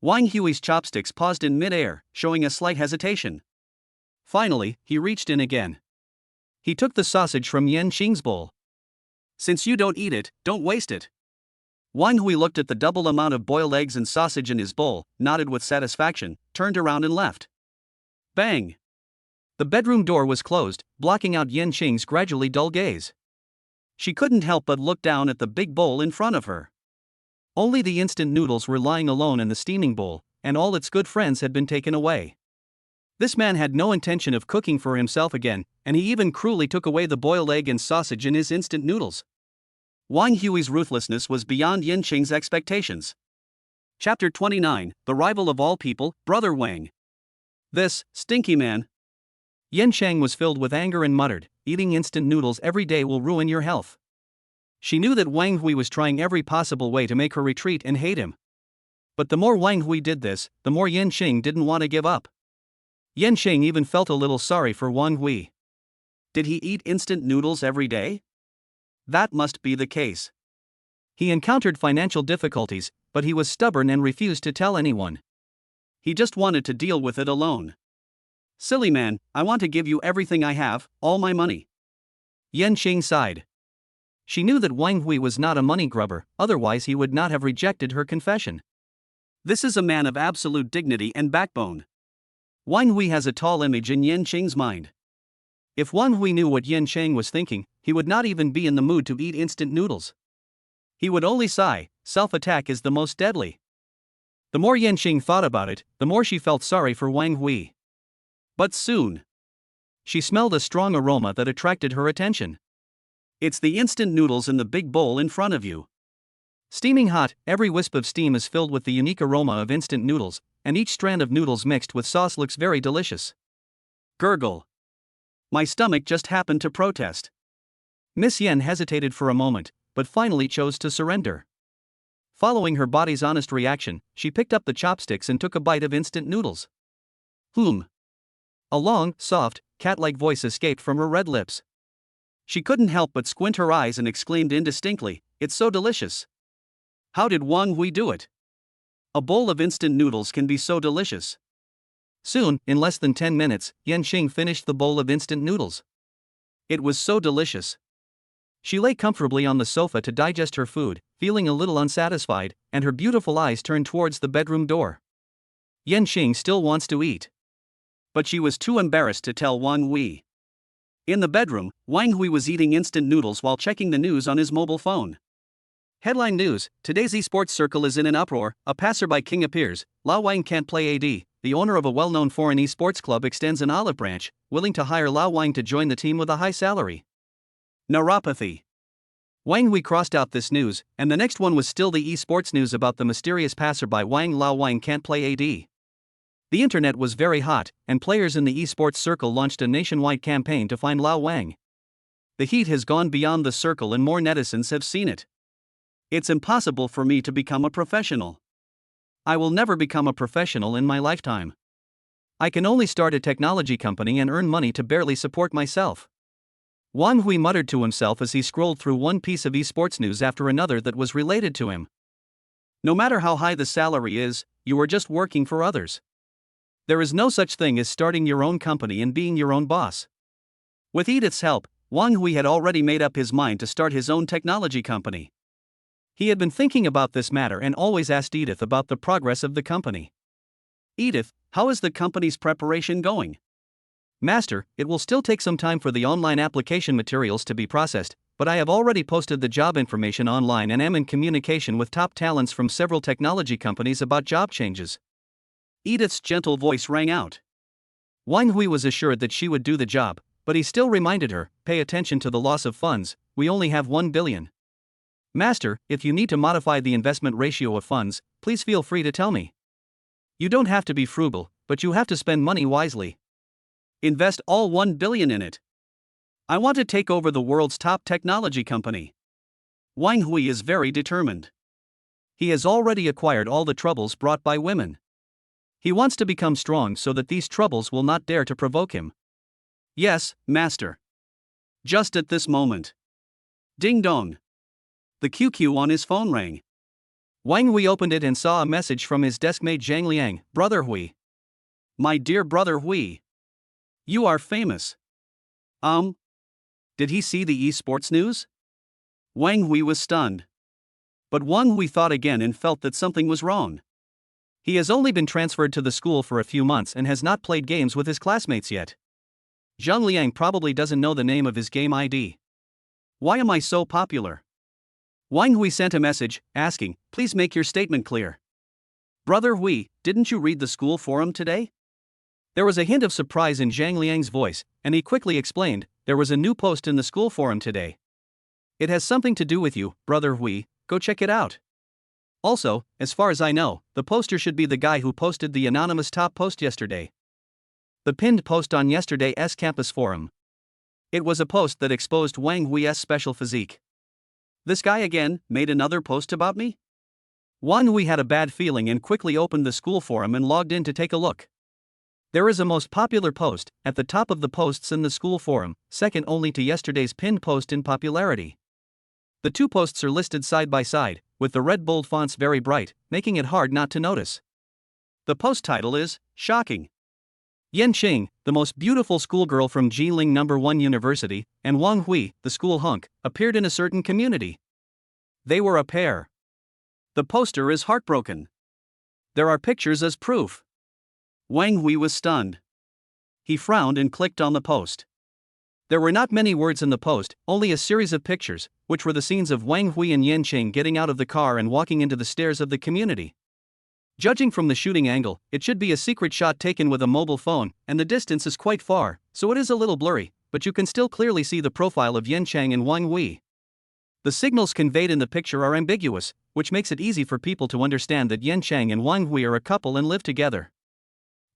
Wang Hui's chopsticks paused in mid-air, showing a slight hesitation. Finally, he reached in again. He took the sausage from Yanqing's bowl. Since you don't eat it, don't waste it. Wang Hui looked at the double amount of boiled eggs and sausage in his bowl, nodded with satisfaction, turned around and left. Bang! The bedroom door was closed, blocking out Yanqing's gradually dull gaze. She couldn't help but look down at the big bowl in front of her. Only the instant noodles were lying alone in the steaming bowl, and all its good friends had been taken away. This man had no intention of cooking for himself again, and he even cruelly took away the boiled egg and sausage in his instant noodles. Wang Hui's ruthlessness was beyond Yanqing's expectations. Chapter 29, The Rival of All People, Brother Wang. This stinky man. Yanqing was filled with anger and muttered, eating instant noodles every day will ruin your health. She knew that Wang Hui was trying every possible way to make her retreat and hate him. But the more Wang Hui did this, the more Yanqing didn't want to give up. Yanqing even felt a little sorry for Wang Hui. Did he eat instant noodles every day? That must be the case. He encountered financial difficulties, but he was stubborn and refused to tell anyone. He just wanted to deal with it alone. Silly man, I want to give you everything I have, all my money. Yanqing sighed. She knew that Wang Hui was not a money grubber, otherwise he would not have rejected her confession. This is a man of absolute dignity and backbone. Wang Hui has a tall image in Yanqing's mind. If Wang Hui knew what Yanqing was thinking, he would not even be in the mood to eat instant noodles. He would only sigh, self-attack is the most deadly. The more Yanqing thought about it, the more she felt sorry for Wang Hui. But soon, she smelled a strong aroma that attracted her attention. It's the instant noodles in the big bowl in front of you. Steaming hot, every wisp of steam is filled with the unique aroma of instant noodles, and each strand of noodles mixed with sauce looks very delicious. Gurgle. My stomach just happened to protest. Miss Yen hesitated for a moment, but finally chose to surrender. Following her body's honest reaction, she picked up the chopsticks and took a bite of instant noodles. A long, soft, cat-like voice escaped from her red lips. She couldn't help but squint her eyes and exclaimed indistinctly, it's so delicious. How did Wang Hui do it? A bowl of instant noodles can be so delicious. Soon, in less than 10 minutes, Yanqing finished the bowl of instant noodles. It was so delicious. She lay comfortably on the sofa to digest her food, feeling a little unsatisfied, and her beautiful eyes turned towards the bedroom door. Yanqing still wants to eat. But she was too embarrassed to tell Wang Hui. In the bedroom, Wang Hui was eating instant noodles while checking the news on his mobile phone. Headline news, today's esports circle is in an uproar, a passerby Qing appears, Lao Wang can't play AD, the owner of a well-known foreign esports club extends an olive branch, willing to hire Lao Wang to join the team with a high salary. Neuropathy. Wang Hui crossed out this news, and the next one was still the esports news about the mysterious passerby Lao Wang can't play AD. The internet was very hot, and players in the esports circle launched a nationwide campaign to find Lao Wang. The heat has gone beyond the circle and more netizens have seen it. It's impossible for me to become a professional. I will never become a professional in my lifetime. I can only start a technology company and earn money to barely support myself. Wang Hui muttered to himself as he scrolled through one piece of esports news after another that was related to him. No matter how high the salary is, you are just working for others. There is no such thing as starting your own company and being your own boss. With Edith's help, Wang Hui had already made up his mind to start his own technology company. He had been thinking about this matter and always asked Edith about the progress of the company. Edith, how is the company's preparation going? Master, it will still take some time for the online application materials to be processed, but I have already posted the job information online and am in communication with top talents from several technology companies about job changes. Edith's gentle voice rang out. Wang Hui was assured that she would do the job, but he still reminded her, pay attention to the loss of funds, we only have 1 billion. Master, if you need to modify the investment ratio of funds, please feel free to tell me. You don't have to be frugal, but you have to spend money wisely. Invest all 1 billion in it. I want to take over the world's top technology company. Wang Hui is very determined. He has already acquired all the troubles brought by women. He wants to become strong so that these troubles will not dare to provoke him. Yes, master. Just at this moment. Ding dong. The QQ on his phone rang. Wang Hui opened it and saw a message from his deskmate Zhang Liang, Brother Hui. My dear brother Hui. You are famous. Did he see the esports news? Wang Hui was stunned. But Wang Hui thought again and felt that something was wrong. He has only been transferred to the school for a few months and has not played games with his classmates yet. Zhang Liang probably doesn't know the name of his game ID. Why am I so popular? Wang Hui sent a message, asking, please make your statement clear. Brother Hui, didn't you read the school forum today? There was a hint of surprise in Zhang Liang's voice, and he quickly explained, there was a new post in the school forum today. It has something to do with you, Brother Hui, go check it out. Also, as far as I know, the poster should be the guy who posted the anonymous top post yesterday. The pinned post on yesterday's campus forum. It was a post that exposed Wang Hui's special physique. This guy again made another post about me? Wang Hui had a bad feeling and quickly opened the school forum and logged in to take a look. There is a most popular post at the top of the posts in the school forum, second only to yesterday's pinned post in popularity. The two posts are listed side by side, with the red bold fonts very bright, making it hard not to notice. The post title is, Shocking. Yan Qing, the most beautiful schoolgirl from Jilin No. 1 University, and Wang Hui, the school hunk, appeared in a certain community. They were a pair. The poster is heartbroken. There are pictures as proof. Wang Hui was stunned. He frowned and clicked on the post. There were not many words in the post, only a series of pictures, which were the scenes of Wang Hui and Yan Qing getting out of the car and walking into the stairs of the community. Judging from the shooting angle, it should be a secret shot taken with a mobile phone, and the distance is quite far, so it is a little blurry, but you can still clearly see the profile of Yan Qing and Wang Hui. The signals conveyed in the picture are ambiguous, which makes it easy for people to understand that Yan Qing and Wang Hui are a couple and live together.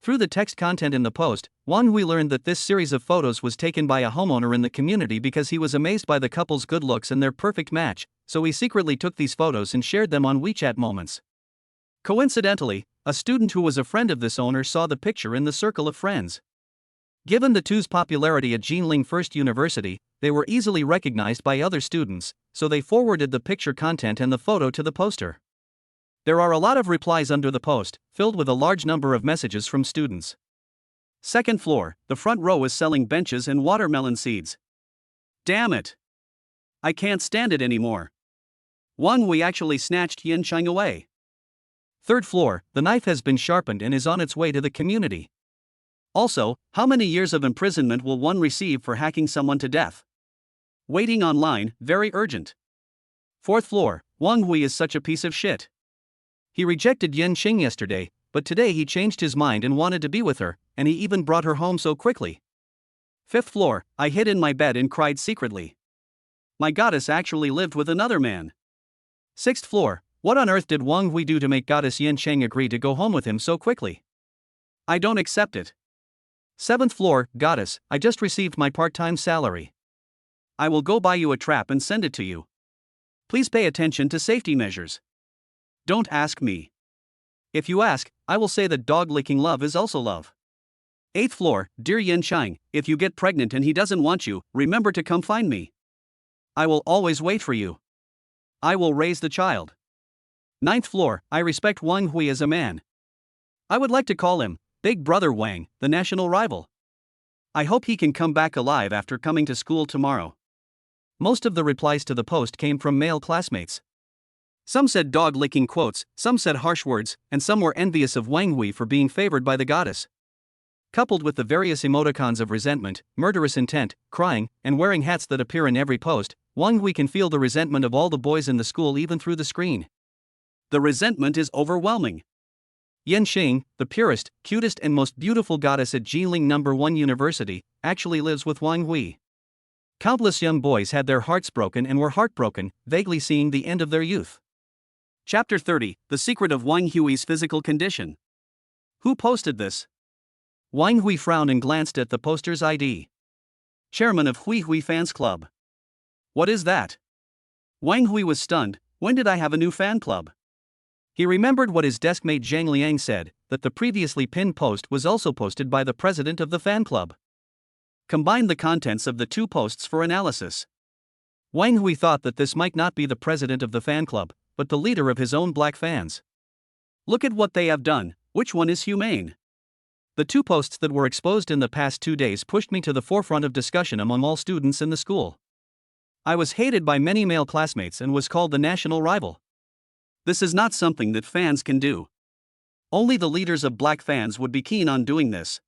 Through the text content in the post, Wang Hui learned that this series of photos was taken by a homeowner in the community because he was amazed by the couple's good looks and their perfect match, so he secretly took these photos and shared them on WeChat Moments. Coincidentally, a student who was a friend of this owner saw the picture in the circle of friends. Given the two's popularity at Jilin First University, they were easily recognized by other students, so they forwarded the picture content and the photo to the poster. There are a lot of replies under the post, filled with a large number of messages from students. Second floor, the front row is selling benches and watermelon seeds. Damn it! I can't stand it anymore. Wang Hui actually snatched Yan Qing away. Third floor, the knife has been sharpened and is on its way to the community. Also, how many years of imprisonment will one receive for hacking someone to death? Waiting online, very urgent. Fourth floor, Wang Hui is such a piece of shit. He rejected Yan Qing yesterday, but today he changed his mind and wanted to be with her, and he even brought her home so quickly. Fifth floor, I hid in my bed and cried secretly. My goddess actually lived with another man. Sixth floor, what on earth did Wang Hui do to make goddess Yan Qing agree to go home with him so quickly? I don't accept it. Seventh floor, goddess, I just received my part-time salary. I will go buy you a trap and send it to you. Please pay attention to safety measures. Don't ask me. If you ask, I will say that dog-licking love is also love. Eighth floor, dear Yan Qing, if you get pregnant and he doesn't want you, remember to come find me. I will always wait for you. I will raise the child. Ninth floor, I respect Wang Hui as a man. I would like to call him Big Brother Wang, the national rival. I hope he can come back alive after coming to school tomorrow. Most of the replies to the post came from male classmates. Some said dog-licking quotes, some said harsh words, and some were envious of Wang Hui for being favored by the goddess. Coupled with the various emoticons of resentment, murderous intent, crying, and wearing hats that appear in every post, Wang Hui can feel the resentment of all the boys in the school even through the screen. The resentment is overwhelming. Lin Yashin, the purest, cutest and most beautiful goddess at Jing No. 1 University, actually lives with Wang Hui. Countless young boys had their hearts broken and were heartbroken, vaguely seeing the end of their youth. Chapter 30, The Secret of Wang Hui's Physical Condition. Who posted this? Wang Hui frowned and glanced at the poster's ID. Chairman of Hui Hui Fans Club. What is that? Wang Hui was stunned. When did I have a new fan club? He remembered what his deskmate Zhang Liang said, that the previously pinned post was also posted by the president of the fan club. Combine the contents of the two posts for analysis. Wang Hui thought that this might not be the president of the fan club, but the leader of his own black fans. Look at what they have done, which one is humane? The two posts that were exposed in the past 2 days pushed me to the forefront of discussion among all students in the school. I was hated by many male classmates and was called the national rival. This is not something that fans can do. Only the leaders of black fans would be keen on doing this.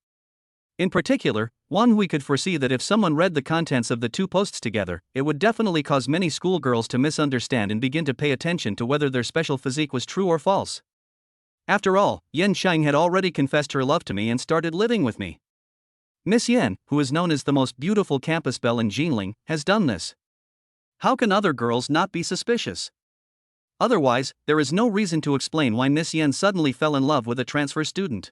In particular, Wang Hui could foresee that if someone read the contents of the two posts together, it would definitely cause many schoolgirls to misunderstand and begin to pay attention to whether their special physique was true or false. After all, Lin Yashin had already confessed her love to me and started living with me. Miss Yan, who is known as the most beautiful campus belle in Jingling, has done this. How can other girls not be suspicious? Otherwise, there is no reason to explain why Miss Yan suddenly fell in love with a transfer student.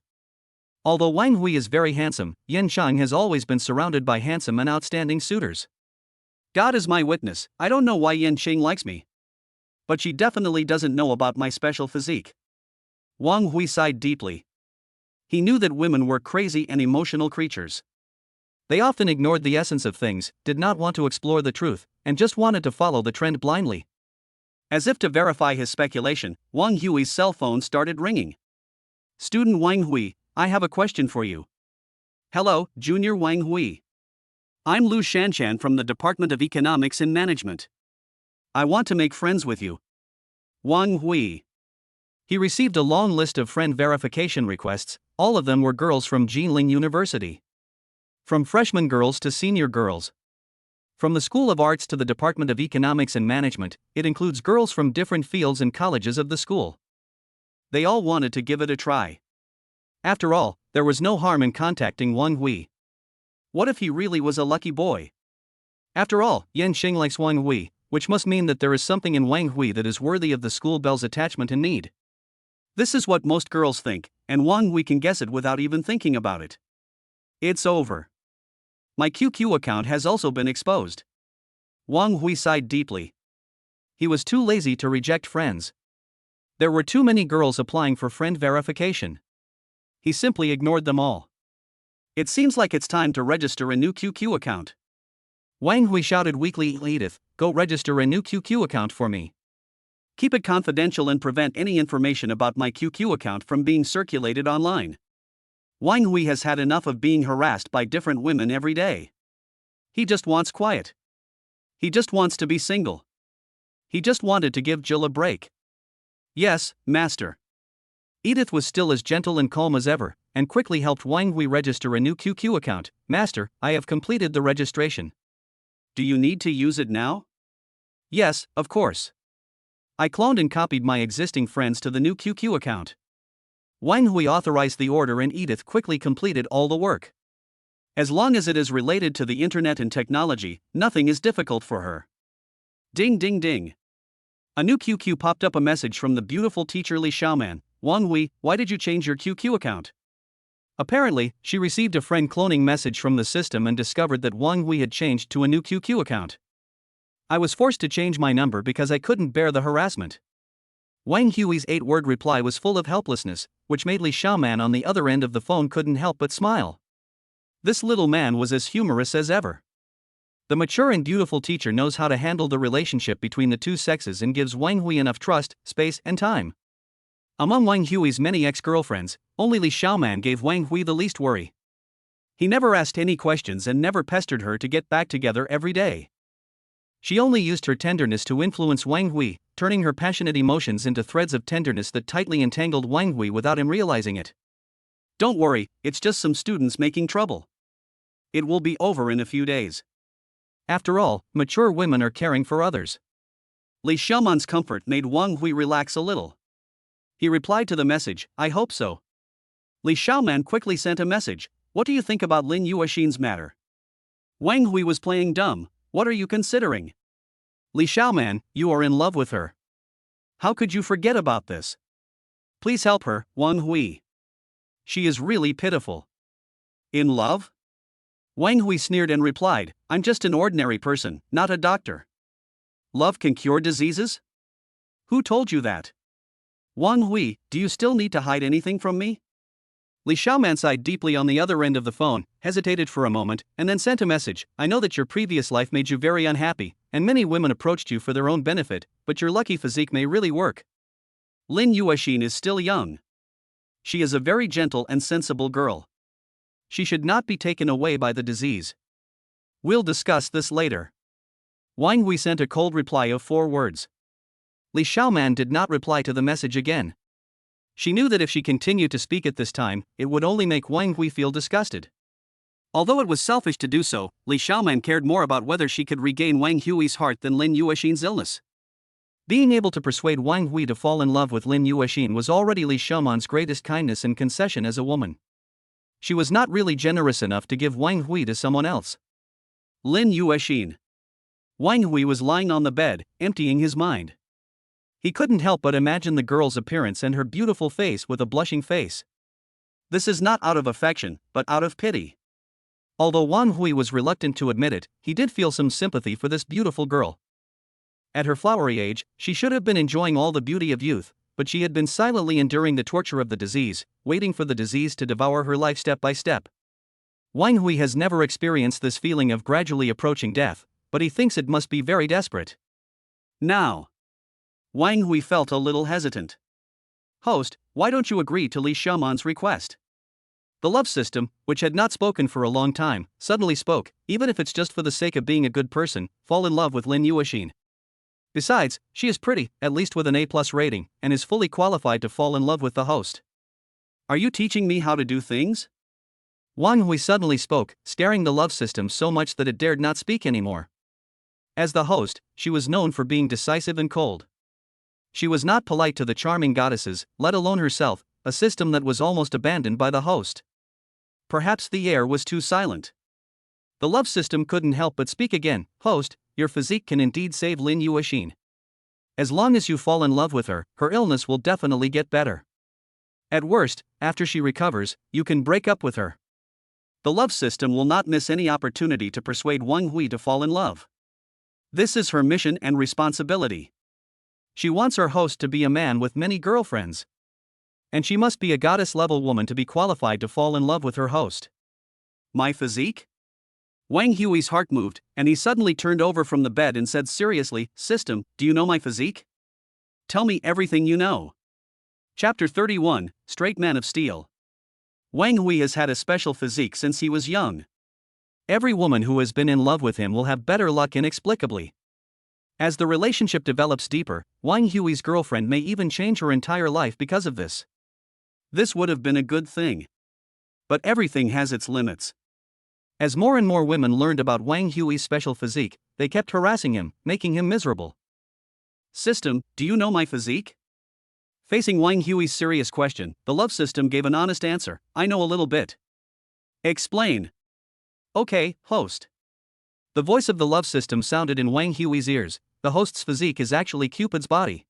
Although Wang Hui is very handsome, Lin Yashin has always been surrounded by handsome and outstanding suitors. God is my witness, I don't know why Lin Yashin likes me. But she definitely doesn't know about my special physique. Wang Hui sighed deeply. He knew that women were crazy and emotional creatures. They often ignored the essence of things, did not want to explore the truth, and just wanted to follow the trend blindly. As if to verify his speculation, Wang Hui's cell phone started ringing. Student Wang Hui, I have a question for you. Hello, Junior Wang Hui. I'm Lu Shanshan from the Department of Economics and Management. I want to make friends with you. Wang Hui. He received a long list of friend verification requests, all of them were girls from Jingling University. From freshman girls to senior girls. From the School of Arts to the Department of Economics and Management, it includes girls from different fields and colleges of the school. They all wanted to give it a try. After all, there was no harm in contacting Wang Hui. What if he really was a lucky boy? After all, Lin Yashin likes Wang Hui, which must mean that there is something in Wang Hui that is worthy of the school belle's attachment and need. This is what most girls think, and Wang Hui can guess it without even thinking about it. It's over. My QQ account has also been exposed. Wang Hui sighed deeply. He was too lazy to reject friends. There were too many girls applying for friend verification. He simply ignored them all. It seems like it's time to register a new QQ account. Wang Hui shouted weakly, Edith, go register a new QQ account for me. Keep it confidential and prevent any information about my QQ account from being circulated online. Wang Hui has had enough of being harassed by different women every day. He just wants quiet. He just wants to be single. He just wanted to give Jill a break. Yes, master. Edith was still as gentle and calm as ever, and quickly helped Wang Hui register a new QQ account. Master, I have completed the registration. Do you need to use it now? Yes, of course. I cloned and copied my existing friends to the new QQ account. Wang Hui authorized the order and Edith quickly completed all the work. As long as it is related to the internet and technology, nothing is difficult for her. Ding ding ding. A new QQ popped up, a message from the beautiful teacher Li Xiaoman. Wang Hui, why did you change your QQ account? Apparently, she received a friend cloning message from the system and discovered that Wang Hui had changed to a new QQ account. I was forced to change my number because I couldn't bear the harassment. Wang Hui's 8-word reply was full of helplessness, which made Li Xiaoman on the other end of the phone couldn't help but smile. This little man was as humorous as ever. The mature and beautiful teacher knows how to handle the relationship between the two sexes and gives Wang Hui enough trust, space, and time. Among Wang Hui's many ex-girlfriends, only Li Xiaoman gave Wang Hui the least worry. He never asked any questions and never pestered her to get back together every day. She only used her tenderness to influence Wang Hui, turning her passionate emotions into threads of tenderness that tightly entangled Wang Hui without him realizing it. Don't worry, it's just some students making trouble. It will be over in a few days. After all, mature women are caring for others. Li Xiaoman's comfort made Wang Hui relax a little. He replied to the message, I hope so. Li Xiaoman quickly sent a message, what do you think about Lin Yashin's matter? Wang Hui was playing dumb, what are you considering? Li Xiaoman, you are in love with her. How could you forget about this? Please help her, Wang Hui. She is really pitiful. In love? Wang Hui sneered and replied, I'm just an ordinary person, not a doctor. Love can cure diseases? Who told you that? Wang Hui, do you still need to hide anything from me? Li Xiaoman sighed deeply on the other end of the phone, hesitated for a moment, and then sent a message, I know that your previous life made you very unhappy, and many women approached you for their own benefit, but your lucky physique may really work. Lin Yashin is still young. She is a very gentle and sensible girl. She should not be taken away by the disease. We'll discuss this later. Wang Hui sent a cold reply of 4 words. Li Xiaoman did not reply to the message again. She knew that if she continued to speak at this time, it would only make Wang Hui feel disgusted. Although it was selfish to do so, Li Xiaoman cared more about whether she could regain Wang Hui's heart than Lin Yashin's illness. Being able to persuade Wang Hui to fall in love with Lin Yashin was already Li Xiaoman's greatest kindness and concession as a woman. She was not really generous enough to give Wang Hui to someone else. Lin Yashin. Wang Hui was lying on the bed, emptying his mind. He couldn't help but imagine the girl's appearance and her beautiful face with a blushing face. This is not out of affection, but out of pity. Although Wang Hui was reluctant to admit it, he did feel some sympathy for this beautiful girl. At her flowery age, she should have been enjoying all the beauty of youth, but she had been silently enduring the torture of the disease, waiting for the disease to devour her life step by step. Wang Hui has never experienced this feeling of gradually approaching death, but he thinks it must be very desperate. Now. Wang Hui felt a little hesitant. Host, why don't you agree to Li Xiaoman's request? The love system, which had not spoken for a long time, suddenly spoke, even if it's just for the sake of being a good person, fall in love with Lin Yashin. Besides, she is pretty, at least with an A+ rating, and is fully qualified to fall in love with the host. Are you teaching me how to do things? Wang Hui suddenly spoke, staring the love system so much that it dared not speak anymore. As the host, she was known for being decisive and cold. She was not polite to the charming goddesses, let alone herself, a system that was almost abandoned by the host. Perhaps the air was too silent. The love system couldn't help but speak again, Host, your physique can indeed save Lin Yashin. As long as you fall in love with her, her illness will definitely get better. At worst, after she recovers, you can break up with her. The love system will not miss any opportunity to persuade Wang Hui to fall in love. This is her mission and responsibility. She wants her host to be a man with many girlfriends. And she must be a goddess-level woman to be qualified to fall in love with her host. My physique? Wang Hui's heart moved, and he suddenly turned over from the bed and said seriously, System, do you know my physique? Tell me everything you know. Chapter 31, Straight Man of Steel. Wang Hui has had a special physique since he was young. Every woman who has been in love with him will have better luck inexplicably. As the relationship develops deeper, Wang Hui's girlfriend may even change her entire life because of this. This would have been a good thing. But everything has its limits. As more and more women learned about Wang Hui's special physique, they kept harassing him, making him miserable. System, do you know my physique? Facing Wang Hui's serious question, the love system gave an honest answer, I know a little bit. Explain. Okay, host. The voice of the love system sounded in Wang Hui's ears. The host's physique is actually Cupid's body.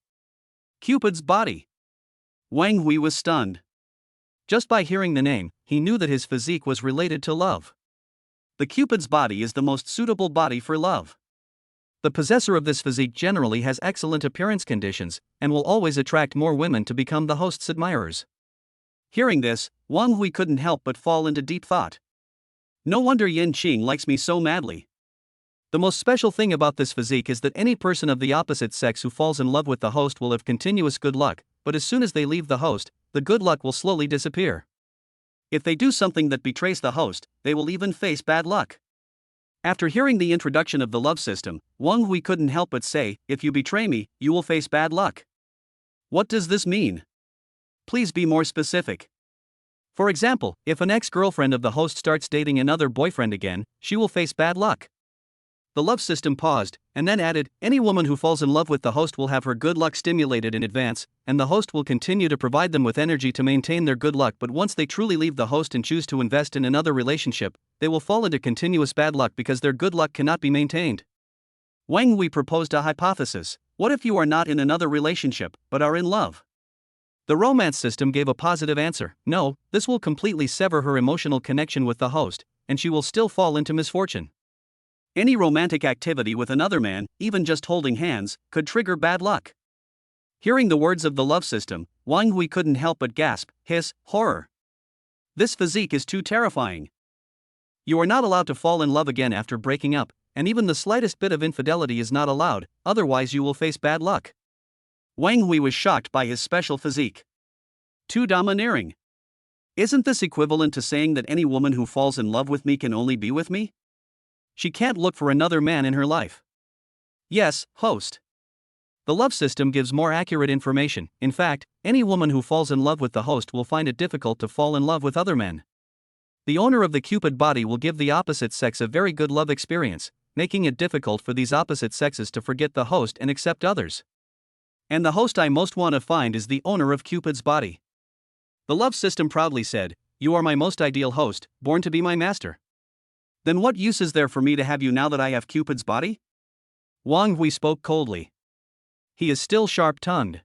Cupid's body. Wang Hui was stunned. Just by hearing the name, he knew that his physique was related to love. The Cupid's body is the most suitable body for love. The possessor of this physique generally has excellent appearance conditions, and will always attract more women to become the host's admirers. Hearing this, Wang Hui couldn't help but fall into deep thought. No wonder Qing likes me so madly. The most special thing about this physique is that any person of the opposite sex who falls in love with the host will have continuous good luck, but as soon as they leave the host, the good luck will slowly disappear. If they do something that betrays the host, they will even face bad luck. After hearing the introduction of the love system, Wang Hui couldn't help but say, "If you betray me, you will face bad luck." What does this mean? Please be more specific. For example, if an ex-girlfriend of the host starts dating another boyfriend again, she will face bad luck. The love system paused, and then added, any woman who falls in love with the host will have her good luck stimulated in advance, and the host will continue to provide them with energy to maintain their good luck, but once they truly leave the host and choose to invest in another relationship, they will fall into continuous bad luck because their good luck cannot be maintained. Wang Hui proposed a hypothesis. What if you are not in another relationship, but are in love? The romance system gave a positive answer. No, this will completely sever her emotional connection with the host, and she will still fall into misfortune. Any romantic activity with another man, even just holding hands, could trigger bad luck. Hearing the words of the love system, Wang Hui couldn't help but gasp, hiss, horror. This physique is too terrifying. You are not allowed to fall in love again after breaking up, and even the slightest bit of infidelity is not allowed, otherwise you will face bad luck. Wang Hui was shocked by his special physique. Too domineering. Isn't this equivalent to saying that any woman who falls in love with me can only be with me? She can't look for another man in her life. Yes, host. The love system gives more accurate information. In fact, any woman who falls in love with the host will find it difficult to fall in love with other men. The owner of the Cupid body will give the opposite sex a very good love experience, making it difficult for these opposite sexes to forget the host and accept others. And the host I most want to find is the owner of Cupid's body. The love system proudly said, "You are my most ideal host, born to be my master." Then what use is there for me to have you now that I have Cupid's body? Wang Hui spoke coldly. He is still sharp-tongued.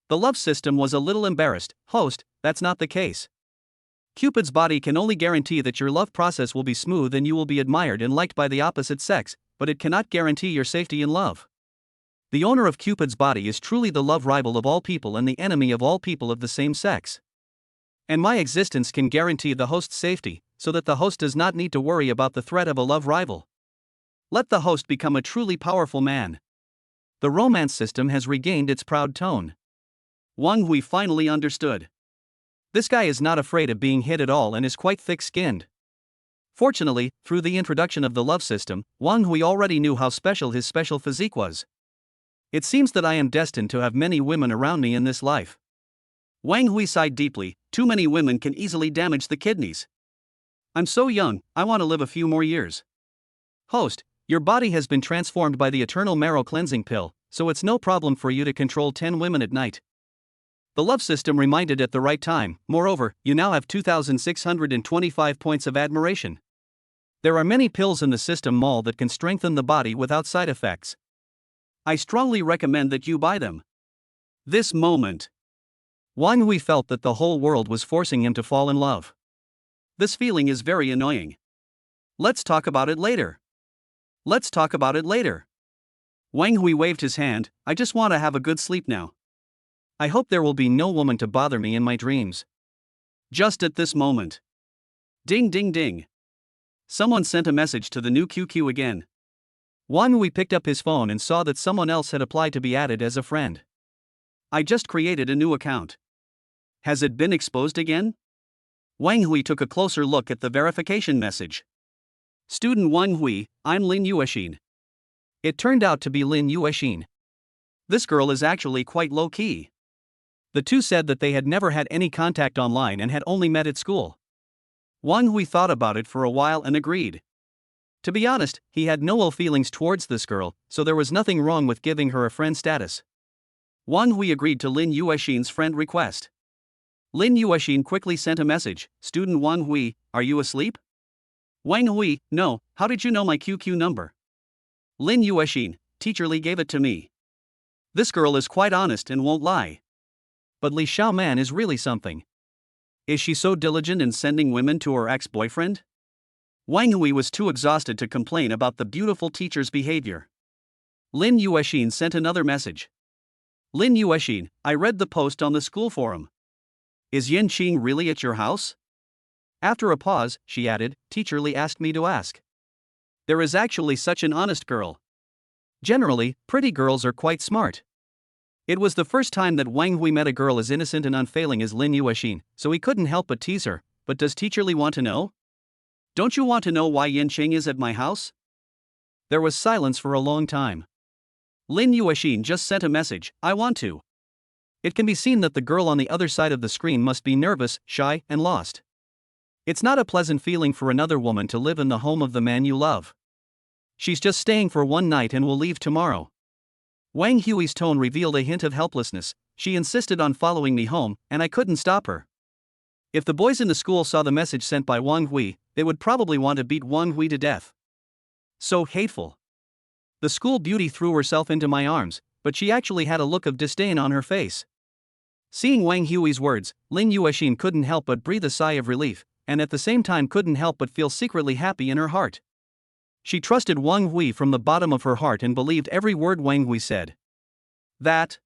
The love system was a little embarrassed. Host, that's not the case. Cupid's body can only guarantee that your love process will be smooth and you will be admired and liked by the opposite sex, but it cannot guarantee your safety in love. The owner of Cupid's body is truly the love rival of all people and the enemy of all people of the same sex. And my existence can guarantee the host's safety, so that the host does not need to worry about the threat of a love rival. Let the host become a truly powerful man. The romance system has regained its proud tone. Wang Hui finally understood. This guy is not afraid of being hit at all and is quite thick-skinned. Fortunately, through the introduction of the love system, Wang Hui already knew how special his special physique was. It seems that I am destined to have many women around me in this life. Wang Hui sighed deeply. Too many women can easily damage the kidneys. I'm so young, I want to live a few more years. Host, your body has been transformed by the eternal marrow cleansing pill, so it's no problem for you to control 10 women at night. The love system reminded at the right time. Moreover, you now have 2,625 points of admiration. There are many pills in the system mall that can strengthen the body without side effects. I strongly recommend that you buy them. This moment. Wang Hui felt that the whole world was forcing him to fall in love. This feeling is very annoying. Let's talk about it later. Let's talk about it later. Wang Hui waved his hand. I just want to have a good sleep now. I hope there will be no woman to bother me in my dreams. Just at this moment. Ding ding ding. Someone sent a message to the new QQ again. Wang Hui picked up his phone and saw that someone else had applied to be added as a friend. I just created a new account. Has it been exposed again? Wang Hui took a closer look at the verification message. Student Wang Hui, I'm Lin Yashin. It turned out to be Lin Yashin. This girl is actually quite low-key. The two said that they had never had any contact online and had only met at school. Wang Hui thought about it for a while and agreed. To be honest, he had no ill feelings towards this girl, so there was nothing wrong with giving her a friend status. Wang Hui agreed to Lin Yashin's friend request. Lin Yashin quickly sent a message. Student Wang Hui, are you asleep? Wang Hui, no, how did you know my QQ number? Lin Yashin, Teacher Li gave it to me. This girl is quite honest and won't lie. But Li Xiaoman is really something. Is she so diligent in sending women to her ex-boyfriend? Wang Hui was too exhausted to complain about the beautiful teacher's behavior. Lin Yashin sent another message. Lin Yashin, I read the post on the school forum. Is Yin Qing really at your house? After a pause, she added, Teacher Li asked me to ask. There is actually such an honest girl. Generally, pretty girls are quite smart. It was the first time that Wang Hui met a girl as innocent and unfailing as Lin Yashin, so he couldn't help but tease her. But does Teacher Li want to know? Don't you want to know why Qing is at my house? There was silence for a long time. Lin Yashin just sent a message, I want to. It can be seen that the girl on the other side of the screen must be nervous, shy, and lost. It's not a pleasant feeling for another woman to live in the home of the man you love. She's just staying for one night and will leave tomorrow. Wang Hui's tone revealed a hint of helplessness. She insisted on following me home, and I couldn't stop her. If the boys in the school saw the message sent by Wang Hui, they would probably want to beat Wang Hui to death. So hateful. The school beauty threw herself into my arms, but she actually had a look of disdain on her face. Seeing Wang Hui's words, Lin Yashin couldn't help but breathe a sigh of relief, and at the same time couldn't help but feel secretly happy in her heart. She trusted Wang Hui from the bottom of her heart and believed every word Wang Hui said. That.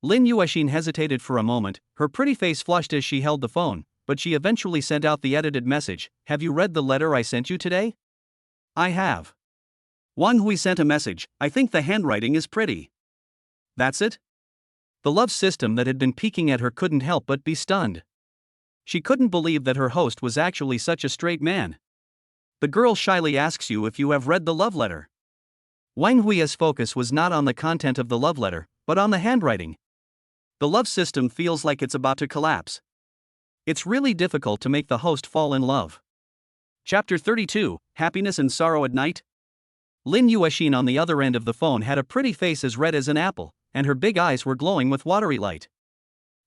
Lin Yashin hesitated for a moment, her pretty face flushed as she held the phone, but she eventually sent out the edited message, Have you read the letter I sent you today? I have. Wang Hui sent a message, I think the handwriting is pretty. That's it? The love system that had been peeking at her couldn't help but be stunned. She couldn't believe that her host was actually such a straight man. The girl shyly asks you if you have read the love letter. Wang Hui's focus was not on the content of the love letter, but on the handwriting. The love system feels like it's about to collapse. It's really difficult to make the host fall in love. Chapter 32, Happiness and Sorrow at Night. Lin Yashin on the other end of the phone had a pretty face as red as an apple, and her big eyes were glowing with watery light.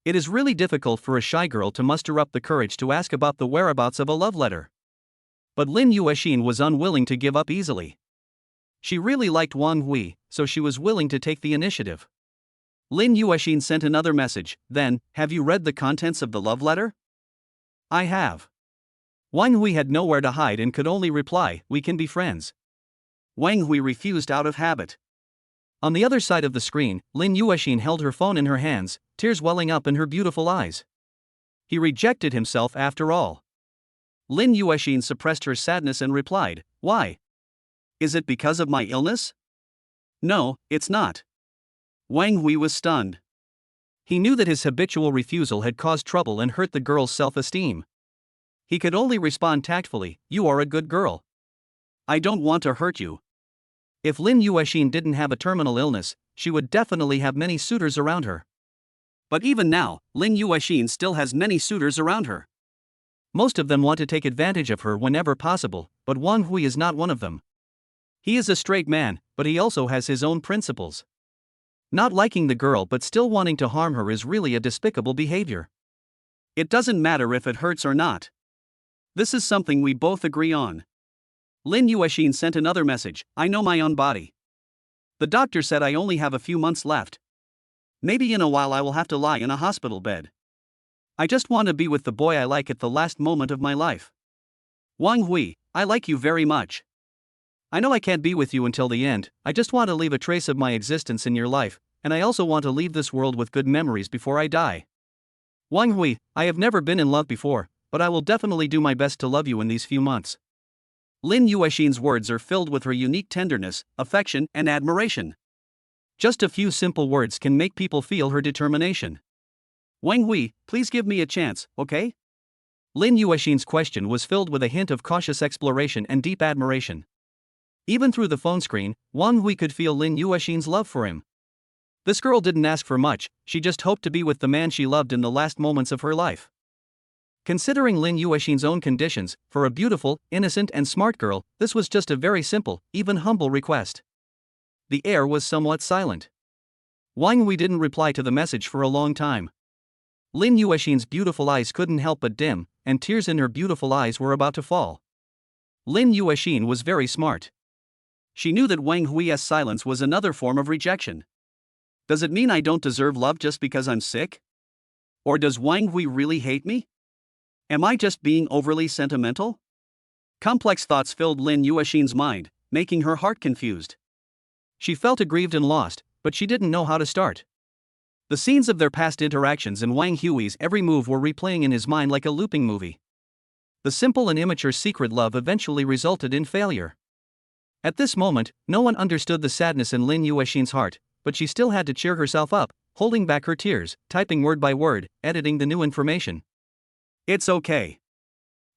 It is really difficult for a shy girl to muster up the courage to ask about the whereabouts of a love letter. But Lin Yashin was unwilling to give up easily. She really liked Wang Hui, so she was willing to take the initiative. Lin Yashin sent another message, then, Have you read the contents of the love letter? I have. Wang Hui had nowhere to hide and could only reply, We can be friends. Wang Hui refused out of habit. On the other side of the screen, Lin Yashin held her phone in her hands, tears welling up in her beautiful eyes. He rejected himself after all. Lin Yashin suppressed her sadness and replied, Why? Is it because of my illness? No, it's not. Wang Hui was stunned. He knew that his habitual refusal had caused trouble and hurt the girl's self-esteem. He could only respond tactfully, You are a good girl. I don't want to hurt you. If Lin Yashin didn't have a terminal illness, she would definitely have many suitors around her. But even now, Lin Yashin still has many suitors around her. Most of them want to take advantage of her whenever possible, but Wang Hui is not one of them. He is a straight man, but he also has his own principles. Not liking the girl but still wanting to harm her is really a despicable behavior. It doesn't matter if it hurts or not. This is something we both agree on. Lin Yashin sent another message, I know my own body. The doctor said I only have a few months left. Maybe in a while I will have to lie in a hospital bed. I just want to be with the boy I like at the last moment of my life. Wang Hui, I like you very much. I know I can't be with you until the end, I just want to leave a trace of my existence in your life, and I also want to leave this world with good memories before I die. Wang Hui, I have never been in love before, but I will definitely do my best to love you in these few months. Lin Yashin's words are filled with her unique tenderness, affection, and admiration. Just a few simple words can make people feel her determination. Wang Hui, please give me a chance, okay? Lin Yashin's question was filled with a hint of cautious exploration and deep admiration. Even through the phone screen, Wang Hui could feel Lin Yashin's love for him. This girl didn't ask for much, she just hoped to be with the man she loved in the last moments of her life. Considering Lin Yashin's own conditions, for a beautiful, innocent and smart girl, this was just a very simple, even humble request. The air was somewhat silent. Wang Hui didn't reply to the message for a long time. Lin Yashin's beautiful eyes couldn't help but dim, and tears in her beautiful eyes were about to fall. Lin Yashin was very smart. She knew that Wang Hui's silence was another form of rejection. Does it mean I don't deserve love just because I'm sick? Or does Wang Hui really hate me? Am I just being overly sentimental? Complex thoughts filled Lin Yashin's mind, making her heart confused. She felt aggrieved and lost, but she didn't know how to start. The scenes of their past interactions and Wang Hui's every move were replaying in his mind like a looping movie. The simple and immature secret love eventually resulted in failure. At this moment, no one understood the sadness in Lin Yashin's heart, but she still had to cheer herself up, holding back her tears, typing word by word, editing the new information. It's okay.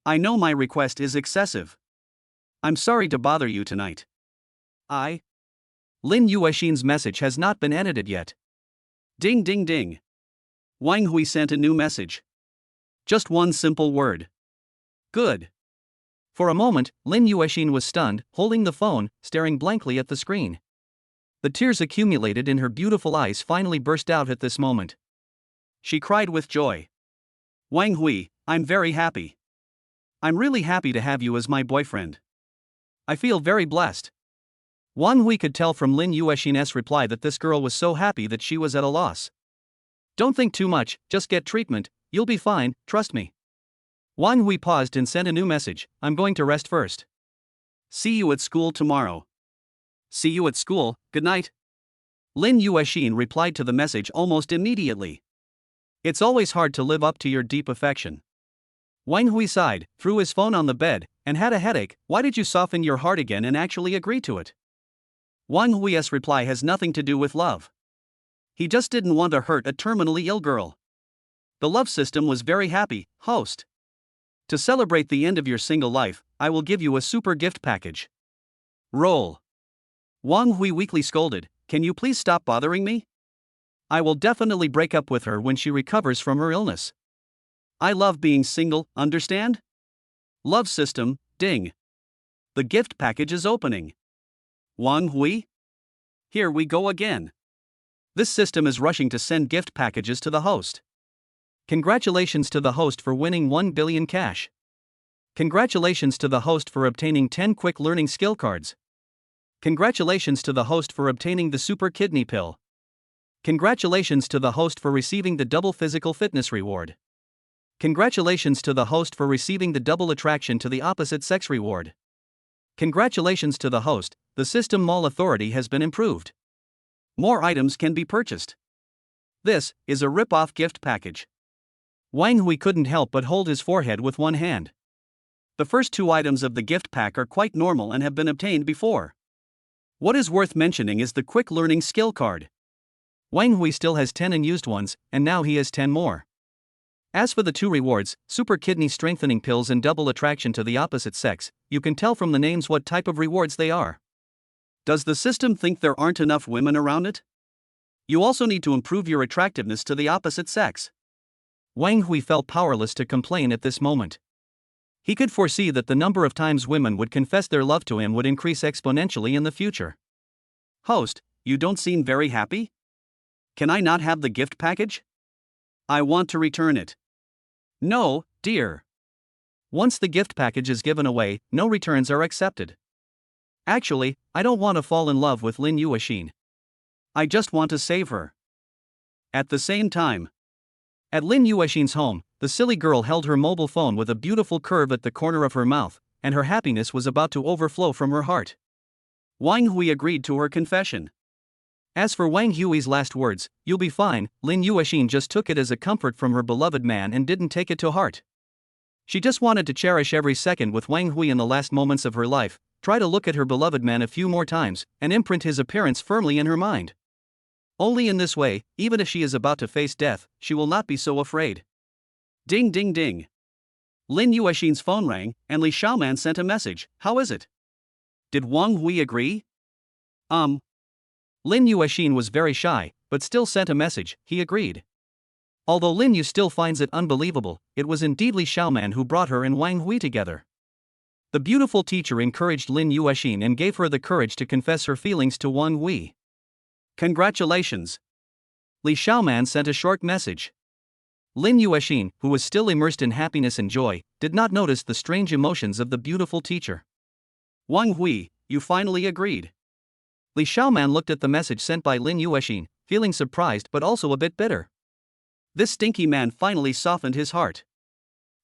I know my request is excessive. I'm sorry to bother you tonight. Lin Yashin's message has not been edited yet. Ding ding ding. Wang Hui sent a new message. Just one simple word. Good. For a moment, Lin Yashin was stunned, holding the phone, staring blankly at the screen. The tears accumulated in her beautiful eyes finally burst out at this moment. She cried with joy. Wang Hui, I'm very happy. I'm really happy to have you as my boyfriend. I feel very blessed. Wang Hui could tell from Lin Yashin's reply that this girl was so happy that she was at a loss. Don't think too much, just get treatment, you'll be fine, trust me. Wang Hui paused and sent a new message, I'm going to rest first. See you at school tomorrow. See you at school, good night. Lin Yashin replied to the message almost immediately. It's always hard to live up to your deep affection. Wang Hui sighed, threw his phone on the bed, and had a headache. Why did you soften your heart again and actually agree to it? Wang Hui's reply has nothing to do with love. He just didn't want to hurt a terminally ill girl. The love system was very happy, host. To celebrate the end of your single life, I will give you a super gift package. Roll. Wang Hui weakly scolded, can you please stop bothering me? I will definitely break up with her when she recovers from her illness. I love being single, understand? Love system, ding. The gift package is opening. Wang Hui? Here we go again. This system is rushing to send gift packages to the host. Congratulations to the host for winning 1 billion cash. Congratulations to the host for obtaining 10 quick learning skill cards. Congratulations to the host for obtaining the super kidney pill. Congratulations to the host for receiving the double physical fitness reward. Congratulations to the host for receiving the double attraction to the opposite sex reward. Congratulations to the host, the system mall authority has been improved. More items can be purchased. This is a rip-off gift package. Wang Hui couldn't help but hold his forehead with one hand. The first two items of the gift pack are quite normal and have been obtained before. What is worth mentioning is the quick learning skill card. Wang Hui still has 10 unused ones, and now he has 10 more. As for the two rewards, super kidney strengthening pills and double attraction to the opposite sex, you can tell from the names what type of rewards they are. Does the system think there aren't enough women around it? You also need to improve your attractiveness to the opposite sex. Wang Hui felt powerless to complain at this moment. He could foresee that the number of times women would confess their love to him would increase exponentially in the future. Host, you don't seem very happy? Can I not have the gift package? I want to return it. No, dear. Once the gift package is given away, no returns are accepted. Actually, I don't want to fall in love with Lin Yashin. I just want to save her. At the same time, at Lin Yashin's home, the silly girl held her mobile phone with a beautiful curve at the corner of her mouth, and her happiness was about to overflow from her heart. Wang Hui agreed to her confession. As for Wang Hui's last words, you'll be fine, Lin Yashin just took it as a comfort from her beloved man and didn't take it to heart. She just wanted to cherish every second with Wang Hui in the last moments of her life, try to look at her beloved man a few more times, and imprint his appearance firmly in her mind. Only in this way, even if she is about to face death, she will not be so afraid. Ding ding ding. Lin Yashin's phone rang, and Li Xiaoman sent a message, how is it? Did Wang Hui agree? Lin Yashin was very shy, but still sent a message, he agreed. Although Lin Yu still finds it unbelievable, it was indeed Li Xiaoman who brought her and Wang Hui together. The beautiful teacher encouraged Lin Yashin and gave her the courage to confess her feelings to Wang Hui. Congratulations. Li Xiaoman sent a short message. Lin Yashin, who was still immersed in happiness and joy, did not notice the strange emotions of the beautiful teacher. Wang Hui, you finally agreed. Li Xiaoman looked at the message sent by Lin Yashin, feeling surprised but also a bit bitter. This stinky man finally softened his heart.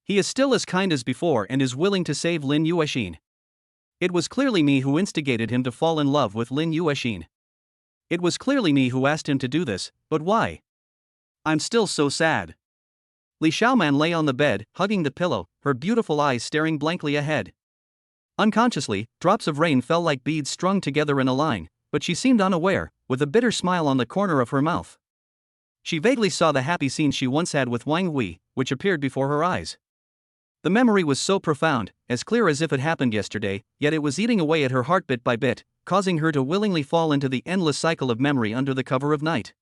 He is still as kind as before and is willing to save Lin Yashin. It was clearly me who instigated him to fall in love with Lin Yashin. It was clearly me who asked him to do this, but why? I'm still so sad. Li Xiaoman lay on the bed, hugging the pillow, her beautiful eyes staring blankly ahead. Unconsciously, drops of rain fell like beads strung together in a line, but she seemed unaware, with a bitter smile on the corner of her mouth. She vaguely saw the happy scene she once had with Wang Hui, which appeared before her eyes. The memory was so profound, as clear as if it happened yesterday, yet it was eating away at her heart bit by bit, causing her to willingly fall into the endless cycle of memory under the cover of night.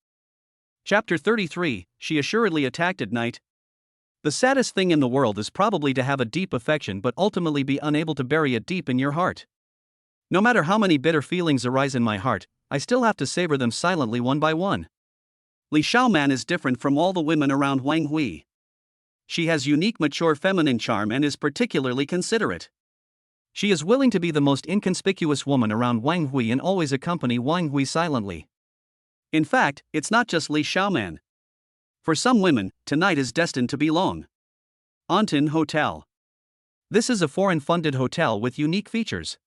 Chapter 33, She Assuredly Attacked at Night. The saddest thing in the world is probably to have a deep affection but ultimately be unable to bury it deep in your heart. No matter how many bitter feelings arise in my heart, I still have to savor them silently one by one. Li Xiaoman is different from all the women around Wang Hui. She has unique mature feminine charm and is particularly considerate. She is willing to be the most inconspicuous woman around Wang Hui and always accompany Wang Hui silently. In fact, it's not just Li Xiaoman. For some women, tonight is destined to be long. Antin Hotel. This is a foreign-funded hotel with unique features.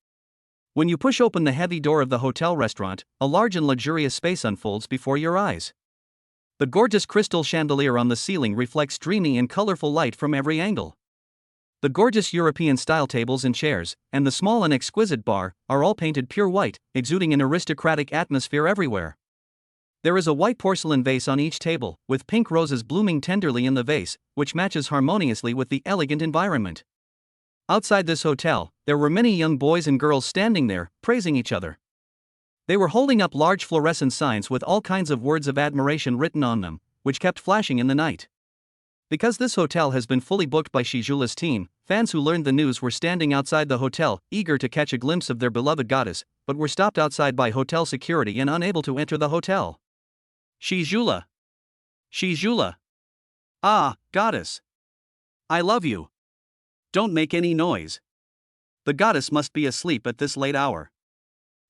When you push open the heavy door of the hotel restaurant, a large and luxurious space unfolds before your eyes. The gorgeous crystal chandelier on the ceiling reflects dreamy and colorful light from every angle. The gorgeous European-style tables and chairs, and the small and exquisite bar, are all painted pure white, exuding an aristocratic atmosphere everywhere. There is a white porcelain vase on each table, with pink roses blooming tenderly in the vase, which matches harmoniously with the elegant environment. Outside this hotel, there were many young boys and girls standing there, praising each other. They were holding up large fluorescent signs with all kinds of words of admiration written on them, which kept flashing in the night. Because this hotel has been fully booked by Shizula's team, fans who learned the news were standing outside the hotel, eager to catch a glimpse of their beloved goddess, but were stopped outside by hotel security and unable to enter the hotel. Shizula. Shizula. Ah, goddess. I love you. Don't make any noise. The goddess must be asleep at this late hour.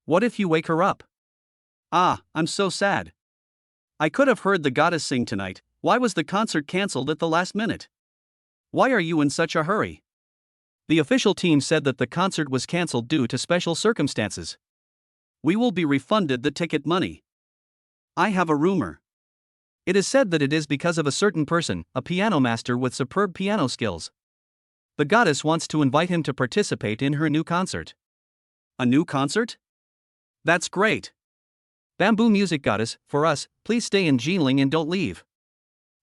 What if you wake her up? Ah, I'm so sad. I could have heard the goddess sing tonight. Why was the concert cancelled at the last minute? Why are you in such a hurry? The official team said that the concert was cancelled due to special circumstances. We will be refunded the ticket money. I have a rumor. It is said that it is because of a certain person, a piano master with superb piano skills. The goddess wants to invite him to participate in her new concert. A new concert? That's great. Bamboo music goddess, for us, please stay in Jinling and don't leave.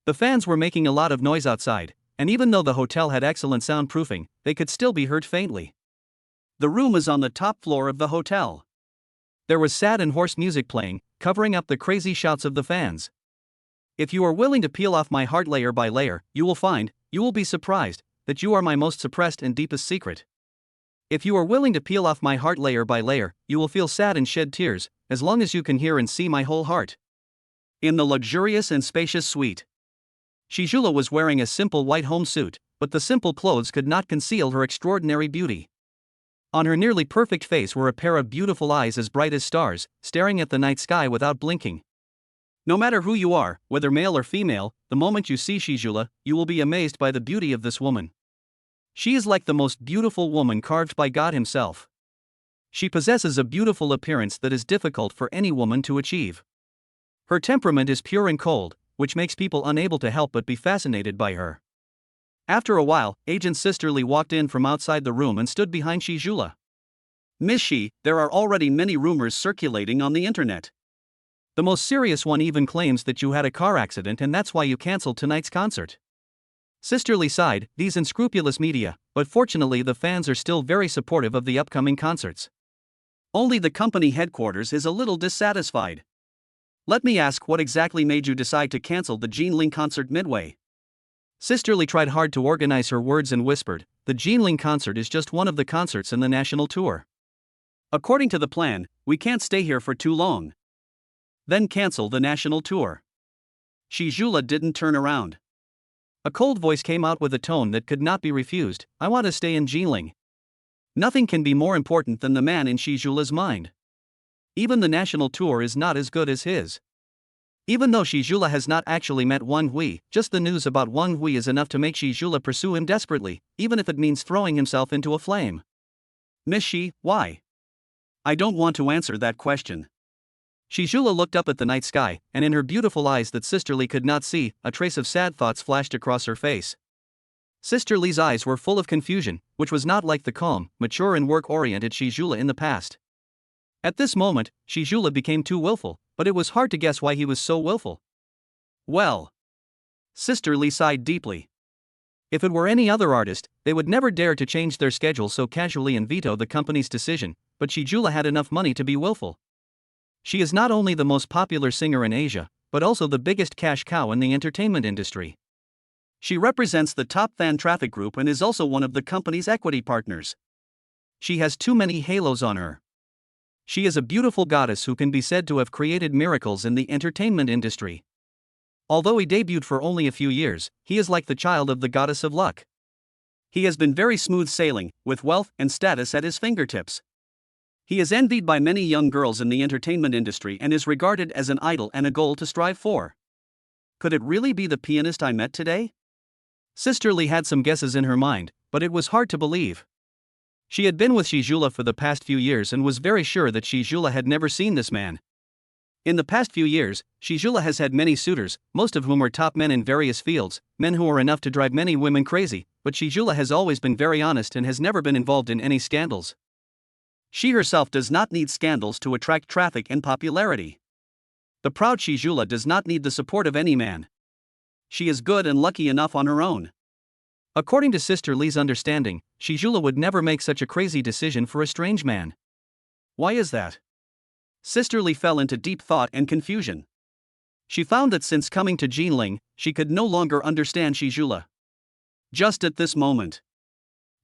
The fans were making a lot of noise outside, and even though the hotel had excellent soundproofing, they could still be heard faintly. The room is on the top floor of the hotel. There was sad and hoarse music playing, covering up the crazy shouts of the fans. If you are willing to peel off my heart layer by layer, you will be surprised, that you are my most suppressed and deepest secret. If you are willing to peel off my heart layer by layer, you will feel sad and shed tears, as long as you can hear and see my whole heart. In the luxurious and spacious suite, Shizula was wearing a simple white home suit, but the simple clothes could not conceal her extraordinary beauty. On her nearly perfect face were a pair of beautiful eyes as bright as stars, staring at the night sky without blinking. No matter who you are, whether male or female, the moment you see Shizula, you will be amazed by the beauty of this woman. She is like the most beautiful woman carved by God himself. She possesses a beautiful appearance that is difficult for any woman to achieve. Her temperament is pure and cold, which makes people unable to help but be fascinated by her. After a while, Agent Sisterly walked in from outside the room and stood behind Shizula. Miss Shi, there are already many rumors circulating on the internet. The most serious one even claims that you had a car accident and that's why you cancelled tonight's concert. Sisterly sighed, these unscrupulous media, but fortunately the fans are still very supportive of the upcoming concerts. Only the company headquarters is a little dissatisfied. Let me ask, what exactly made you decide to cancel the Jinling concert midway? Sisterly tried hard to organize her words and whispered, the Jinling concert is just one of the concerts in the national tour. According to the plan, we can't stay here for too long. Then cancel the national tour. Shizula didn't turn around. A cold voice came out with a tone that could not be refused, I want to stay in Jinling. Nothing can be more important than the man in Shizula's mind. Even the national tour is not as good as his. Even though Shizula has not actually met Wang Hui, just the news about Wang Hui is enough to make Shizula pursue him desperately, even if it means throwing himself into a flame. Miss Shi, why? I don't want to answer that question. Shizula looked up at the night sky, and in her beautiful eyes that Sisterly could not see, a trace of sad thoughts flashed across her face. Sister Li's eyes were full of confusion, which was not like the calm, mature and work-oriented Shizula in the past. At this moment, Shizula became too willful, but it was hard to guess why he was so willful. Well. Sister Li sighed deeply. If it were any other artist, they would never dare to change their schedule so casually and veto the company's decision, but Shizula had enough money to be willful. She is not only the most popular singer in Asia, but also the biggest cash cow in the entertainment industry. She represents the top fan traffic group and is also one of the company's equity partners. She has too many halos on her. She is a beautiful goddess who can be said to have created miracles in the entertainment industry. Although he debuted for only a few years, he is like the child of the goddess of luck. He has been very smooth sailing, with wealth and status at his fingertips. He is envied by many young girls in the entertainment industry and is regarded as an idol and a goal to strive for. Could it really be the pianist I met today? Sister Li had some guesses in her mind, but it was hard to believe. She had been with Shizula for the past few years and was very sure that Shizula had never seen this man. In the past few years, Shizula has had many suitors, most of whom are top men in various fields, men who are enough to drive many women crazy, but Shizula has always been very honest and has never been involved in any scandals. She herself does not need scandals to attract traffic and popularity. The proud Shizula does not need the support of any man. She is good and lucky enough on her own. According to Sister Li's understanding, Shizula would never make such a crazy decision for a strange man. Why is that? Sister Li fell into deep thought and confusion. She found that since coming to Jinling, she could no longer understand Shizula. Just at this moment,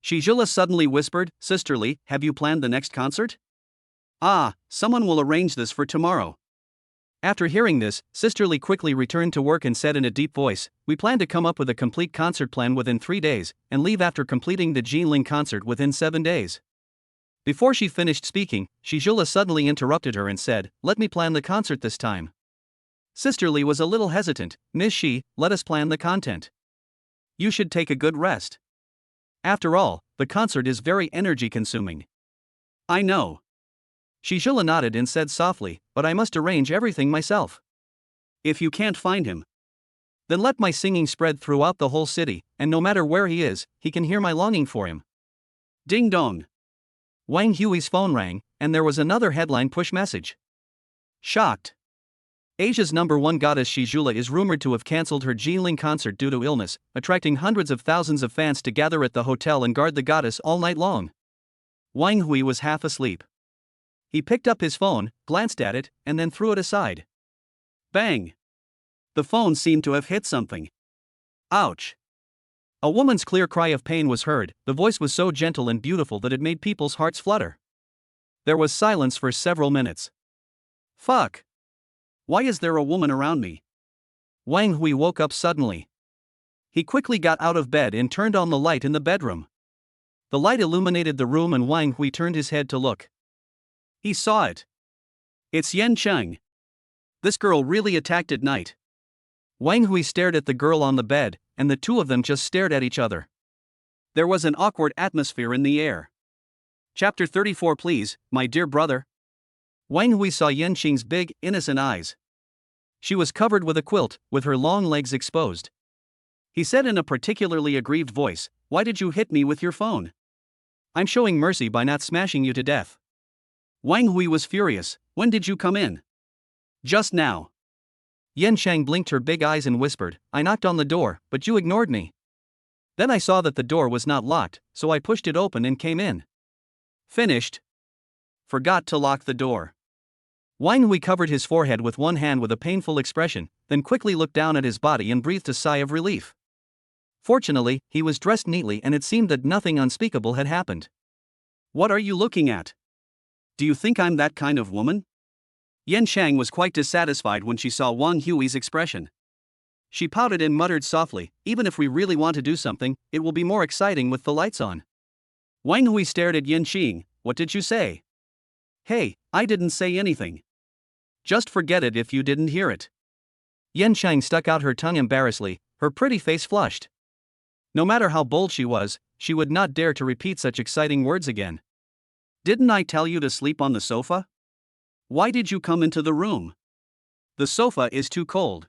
Shizula suddenly whispered, "Sister Li, have you planned the next concert?" "Ah, someone will arrange this for tomorrow." After hearing this, Sister Li quickly returned to work and said in a deep voice, "We plan to come up with a complete concert plan within 3 days, and leave after completing the Jinling concert within 7 days. Before she finished speaking, Shizula suddenly interrupted her and said, "Let me plan the concert this time." Sister Li was a little hesitant. "Miss Shi, let us plan the content. You should take a good rest. After all, the concert is very energy-consuming." "I know." Shizula nodded and said softly, "But I must arrange everything myself." "If you can't find him, then let my singing spread throughout the whole city, and no matter where he is, he can hear my longing for him." Ding dong. Wang Hui's phone rang, and there was another headline push message. Shocked. Asia's #1 goddess Shizula is rumored to have cancelled her Jinling concert due to illness, attracting hundreds of thousands of fans to gather at the hotel and guard the goddess all night long. Wang Hui was half asleep. He picked up his phone, glanced at it, and then threw it aside. Bang! The phone seemed to have hit something. Ouch! A woman's clear cry of pain was heard. The voice was so gentle and beautiful that it made people's hearts flutter. There was silence for several minutes. Fuck! Why is there a woman around me? Wang Hui woke up suddenly. He quickly got out of bed and turned on the light in the bedroom. The light illuminated the room and Wang Hui turned his head to look. He saw it. It's Yen Cheng. This girl really attacked at night. Wang Hui stared at the girl on the bed, and the two of them just stared at each other. There was an awkward atmosphere in the air. Chapter 34. Please, my dear brother. Wang Hui saw Yen Cheng's big, innocent eyes. She was covered with a quilt, with her long legs exposed. He said in a particularly aggrieved voice, "Why did you hit me with your phone? I'm showing mercy by not smashing you to death." Wang Hui was furious. "When did you come in?" "Just now." Yen Cheng blinked her big eyes and whispered, "I knocked on the door, but you ignored me. Then I saw that the door was not locked, so I pushed it open and came in." Finished. Forgot to lock the door. Wang Hui covered his forehead with one hand with a painful expression, then quickly looked down at his body and breathed a sigh of relief. Fortunately, he was dressed neatly and it seemed that nothing unspeakable had happened. "What are you looking at? Do you think I'm that kind of woman?" Yen Cheng was quite dissatisfied when she saw Wang Hui's expression. She pouted and muttered softly, "Even if we really want to do something, it will be more exciting with the lights on." Wang Hui stared at Yen Cheng. "What did you say?" "Hey, I didn't say anything." "Just forget it if you didn't hear it." Yen Cheng stuck out her tongue embarrassedly, her pretty face flushed. No matter how bold she was, she would not dare to repeat such exciting words again. "Didn't I tell you to sleep on the sofa? Why did you come into the room? The sofa is too cold.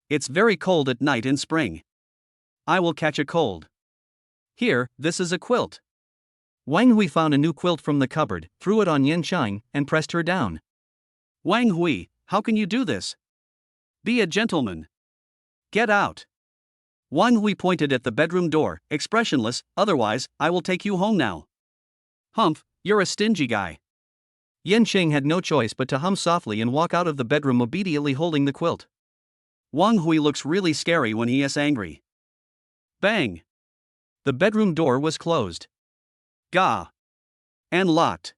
It's very cold at night in spring. I will catch a cold." Here, this is a quilt. Wang Hui found a new quilt from the cupboard, threw it on Yen Qiang, and pressed her down. Wang Hui, how can you do this? Be a gentleman. Get out. Wang Hui pointed at the bedroom door, expressionless, otherwise, I will take you home now. Humph, you're a stingy guy. Yen Qiang had no choice but to hum softly and walk out of the bedroom obediently holding the quilt. Wang Hui looks really scary when he is angry. Bang! The bedroom door was closed. Gah! And locked.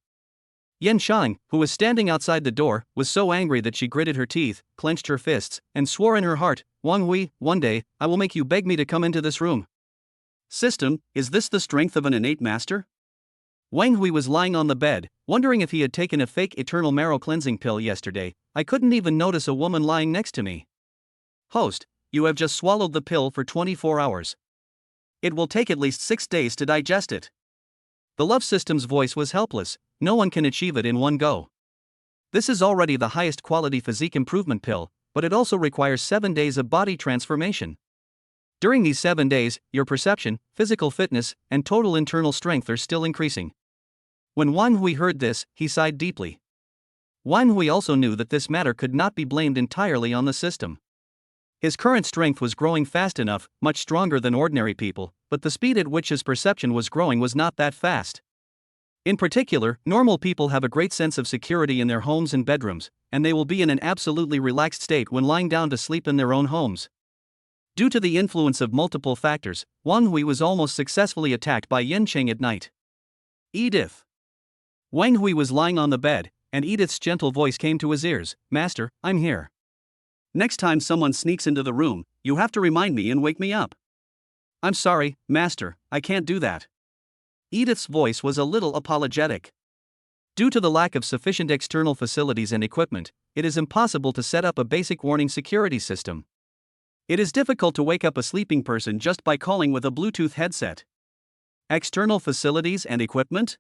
Yen Qiang, who was standing outside the door, was so angry that she gritted her teeth, clenched her fists, and swore in her heart, Wang Hui, one day, I will make you beg me to come into this room. System, is this the strength of an innate master? Wang Hui was lying on the bed, wondering if he had taken a fake eternal marrow cleansing pill yesterday. I couldn't even notice a woman lying next to me. Host, you have just swallowed the pill for 24 hours. It will take at least 6 days to digest it. The love system's voice was helpless. No one can achieve it in one go. This is already the highest quality physique improvement pill, but it also requires 7 days of body transformation. During these 7 days, your perception, physical fitness, and total internal strength are still increasing. When Wang Hui heard this, he sighed deeply. Wang Hui also knew that this matter could not be blamed entirely on the system. His current strength was growing fast enough, much stronger than ordinary people, but the speed at which his perception was growing was not that fast. In particular, normal people have a great sense of security in their homes and bedrooms, and they will be in an absolutely relaxed state when lying down to sleep in their own homes. Due to the influence of multiple factors, Wang Hui was almost successfully attacked by Yen Qiang at night. Edith. Wang Hui was lying on the bed, and Edith's gentle voice came to his ears, Master, I'm here. Next time someone sneaks into the room, you have to remind me and wake me up. I'm sorry, Master, I can't do that. Edith's voice was a little apologetic. Due to the lack of sufficient external facilities and equipment, it is impossible to set up a basic warning security system. It is difficult to wake up a sleeping person just by calling with a Bluetooth headset. External facilities and equipment?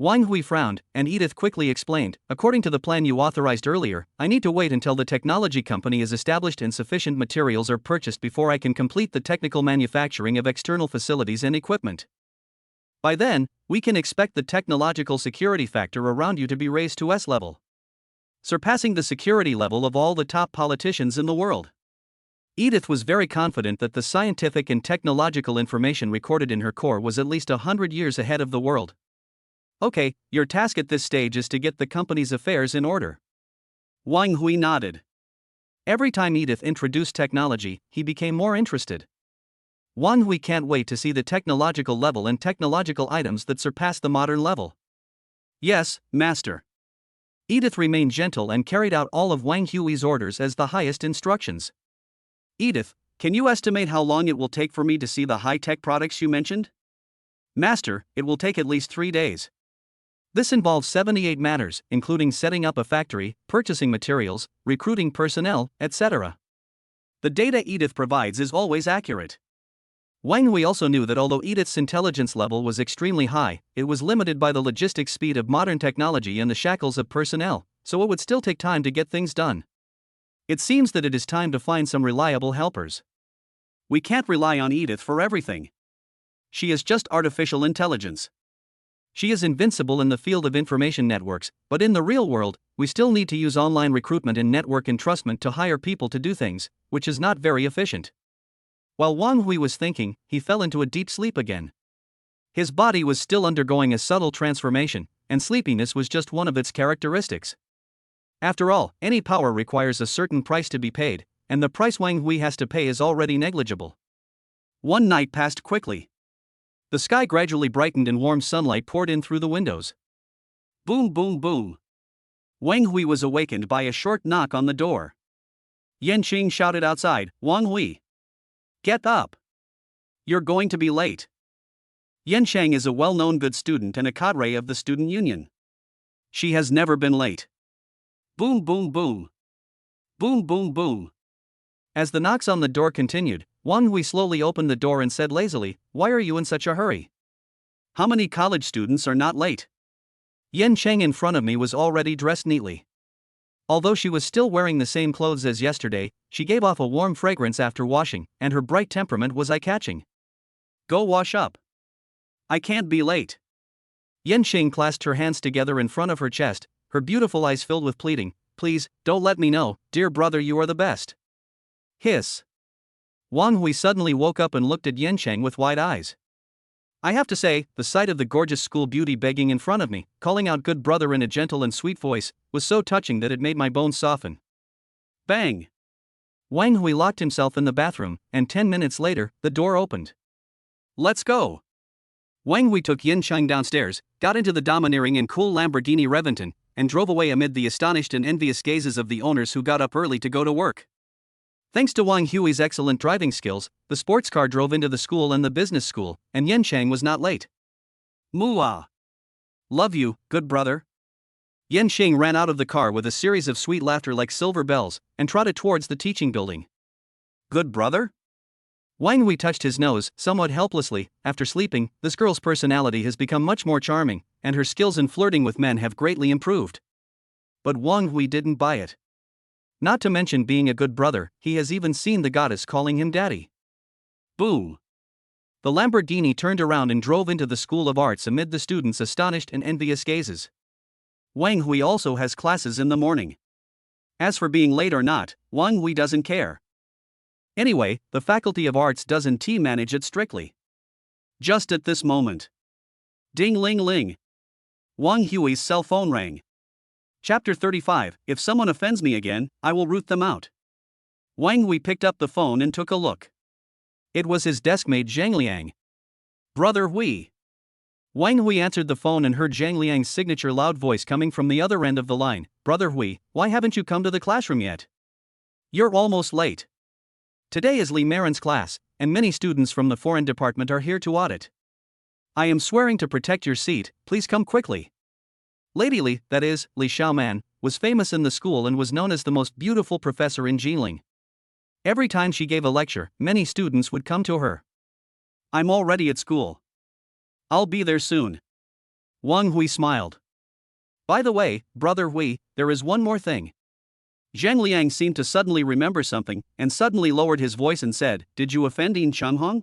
Wang Hui frowned, and Edith quickly explained, according to the plan you authorized earlier, I need to wait until the technology company is established and sufficient materials are purchased before I can complete the technical manufacturing of external facilities and equipment. By then, we can expect the technological security factor around you to be raised to S level, surpassing the security level of all the top politicians in the world. Edith was very confident that the scientific and technological information recorded in her core was at least 100 years ahead of the world. Okay, your task at this stage is to get the company's affairs in order. Wang Hui nodded. Every time Edith introduced technology, he became more interested. Wang Hui can't wait to see the technological level and technological items that surpass the modern level. Yes, Master. Edith remained gentle and carried out all of Wang Hui's orders as the highest instructions. Edith, can you estimate how long it will take for me to see the high-tech products you mentioned? Master, it will take at least 3 days. This involves 78 matters, including setting up a factory, purchasing materials, recruiting personnel, etc. The data Edith provides is always accurate. Wang Hui also knew that although Edith's intelligence level was extremely high, it was limited by the logistic speed of modern technology and the shackles of personnel, so it would still take time to get things done. It seems that it is time to find some reliable helpers. We can't rely on Edith for everything. She is just artificial intelligence. She is invincible in the field of information networks, but in the real world, we still need to use online recruitment and network entrustment to hire people to do things, which is not very efficient. While Wang Hui was thinking, he fell into a deep sleep again. His body was still undergoing a subtle transformation, and sleepiness was just one of its characteristics. After all, any power requires a certain price to be paid, and the price Wang Hui has to pay is already negligible. One night passed quickly. The sky gradually brightened and warm sunlight poured in through the windows. Boom, boom, boom. Wang Hui was awakened by a short knock on the door. Yen Qiang shouted outside, Wang Hui. Get up. You're going to be late. Yen Qiang is a well-known good student and a cadre of the student union. She has never been late. Boom, boom, boom. Boom, boom, boom. As the knocks on the door continued, Wang Hui slowly opened the door and said lazily, Why are you in such a hurry? How many college students are not late? Yen Qiang in front of me was already dressed neatly. Although she was still wearing the same clothes as yesterday, she gave off a warm fragrance after washing, and her bright temperament was eye-catching. Go wash up. I can't be late. Yanqing clasped her hands together in front of her chest, her beautiful eyes filled with pleading. Please, don't let me know, dear brother, you are the best. Hiss. Wang Hui suddenly woke up and looked at Yanqing with wide eyes. I have to say, the sight of the gorgeous school beauty begging in front of me, calling out good brother in a gentle and sweet voice, was so touching that it made my bones soften. Bang! Wang Hui locked himself in the bathroom, and 10 minutes later, the door opened. Let's go! Wang Hui took Yanqing downstairs, got into the domineering and cool Lamborghini Reventon, and drove away amid the astonished and envious gazes of the owners who got up early to go to work. Thanks to Wang Hui's excellent driving skills, the sports car drove into the school and the business school, and Yanqing was not late. Mooah! Love you, good brother. Yanqing ran out of the car with a series of sweet laughter like silver bells, and trotted towards the teaching building. Good brother? Wang Hui touched his nose, somewhat helplessly. After sleeping, this girl's personality has become much more charming, and her skills in flirting with men have greatly improved. But Wang Hui didn't buy it. Not to mention being a good brother, he has even seen the goddess calling him daddy. Boom! The Lamborghini turned around and drove into the School of Arts amid the students' astonished and envious gazes. Wang Hui also has classes in the morning. As for being late or not, Wang Hui doesn't care. Anyway, the Faculty of Arts doesn't manage it strictly. Just at this moment. Ding ling ling. Wang Hui's cell phone rang. Chapter 35, If someone offends me again, I will root them out. Wang Hui picked up the phone and took a look. It was his deskmate Zhang Liang. Brother Hui. Wang Hui answered the phone and heard Zhang Liang's signature loud voice coming from the other end of the line. Brother Hui, why haven't you come to the classroom yet? You're almost late. Today is Li Marin's class, and many students from the foreign department are here to audit. I am swearing to protect your seat, please come quickly. Lady Li, that is, Li Xiaoman, was famous in the school and was known as the most beautiful professor in Jingling. Every time she gave a lecture, many students would come to her. I'm already at school. I'll be there soon. Wang Hui smiled. By the way, brother Hui, there is one more thing. Zhang Liang seemed to suddenly remember something, and suddenly lowered his voice and said, Did you offend Yin Changhong?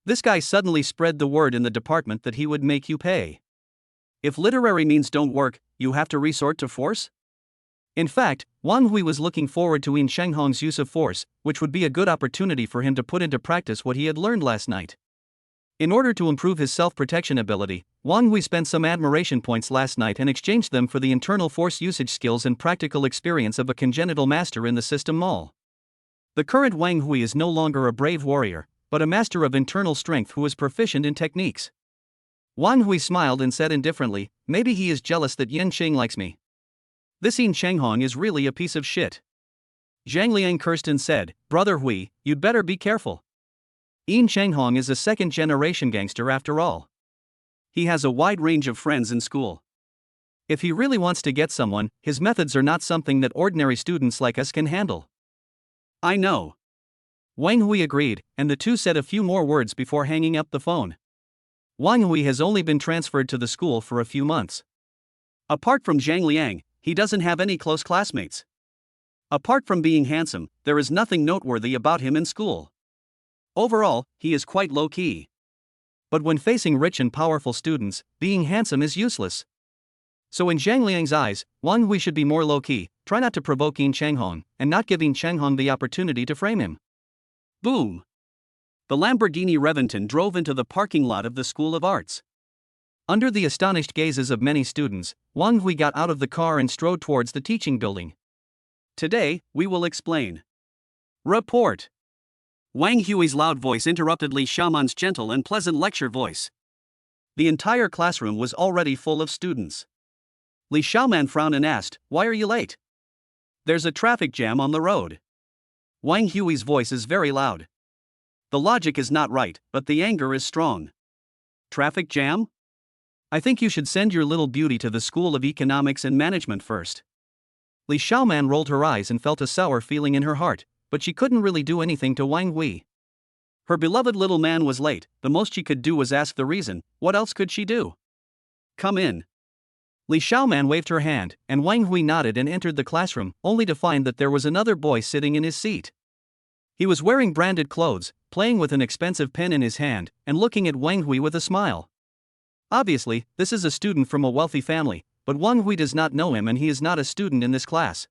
This guy suddenly spread the word in the department that he would make you pay. If literary means don't work, you have to resort to force? In fact, Wang Hui was looking forward to Yin Changhong's use of force, which would be a good opportunity for him to put into practice what he had learned last night. In order to improve his self-protection ability, Wang Hui spent some admiration points last night and exchanged them for the internal force usage skills and practical experience of a congenital master in the system mall. The current Wang Hui is no longer a brave warrior, but a master of internal strength who is proficient in techniques. Wang Hui smiled and said indifferently, maybe he is jealous that Yanqing likes me. This Yin Changhong is really a piece of shit. Zhang Liang cursed and said, Brother Hui, you'd better be careful. Yin Changhong is a second-generation gangster after all. He has a wide range of friends in school. If he really wants to get someone, his methods are not something that ordinary students like us can handle. I know. Wang Hui agreed, and the two said a few more words before hanging up the phone. Wang Hui has only been transferred to the school for a few months. Apart from Zhang Liang, he doesn't have any close classmates. Apart from being handsome, there is nothing noteworthy about him in school. Overall, he is quite low-key. But when facing rich and powerful students, being handsome is useless. So in Zhang Liang's eyes, Wang Hui should be more low-key, try not to provoke Yin Changhong, and not give Yin Changhong the opportunity to frame him. Boom! The Lamborghini Reventon drove into the parking lot of the School of Arts. Under the astonished gazes of many students, Wang Hui got out of the car and strode towards the teaching building. Today, we will explain. Report. Wang Hui's loud voice interrupted Li Xiaoman's gentle and pleasant lecture voice. The entire classroom was already full of students. Li Xiaoman frowned and asked, Why are you late? There's a traffic jam on the road. Wang Hui's voice is very loud. The logic is not right, but the anger is strong. Traffic jam? I think you should send your little beauty to the School of Economics and Management first. Li Xiaoman rolled her eyes and felt a sour feeling in her heart, but she couldn't really do anything to Wang Hui. Her beloved little man was late, the most she could do was ask the reason, what else could she do? Come in. Li Xiaoman waved her hand, and Wang Hui nodded and entered the classroom, only to find that there was another boy sitting in his seat. He was wearing branded clothes, playing with an expensive pen in his hand, and looking at Wang Hui with a smile. Obviously, this is a student from a wealthy family, but Wang Hui does not know him and he is not a student in this class.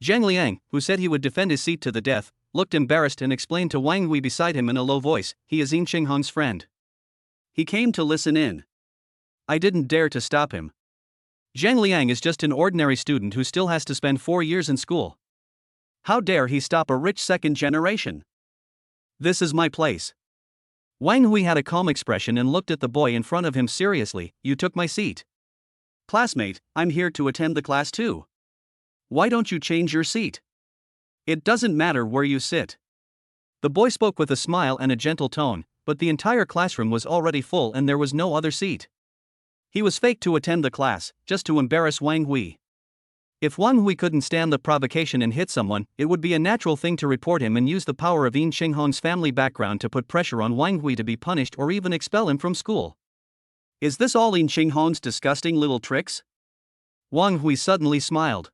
Zhang Liang, who said he would defend his seat to the death, looked embarrassed and explained to Wang Hui beside him in a low voice, he is Yin Qinghong's friend. He came to listen in. I didn't dare to stop him. Zhang Liang is just an ordinary student who still has to spend 4 years in school. How dare he stop a rich second generation? This is my place. Wang Hui had a calm expression and looked at the boy in front of him seriously, you took my seat. Classmate, I'm here to attend the class too. Why don't you change your seat? It doesn't matter where you sit. The boy spoke with a smile and a gentle tone, but the entire classroom was already full and there was no other seat. He was fake to attend the class, just to embarrass Wang Hui. If Wang Hui couldn't stand the provocation and hit someone, it would be a natural thing to report him and use the power of Yin Qinghong's family background to put pressure on Wang Hui to be punished or even expel him from school. Is this all Yin Qinghong's disgusting little tricks? Wang Hui suddenly smiled.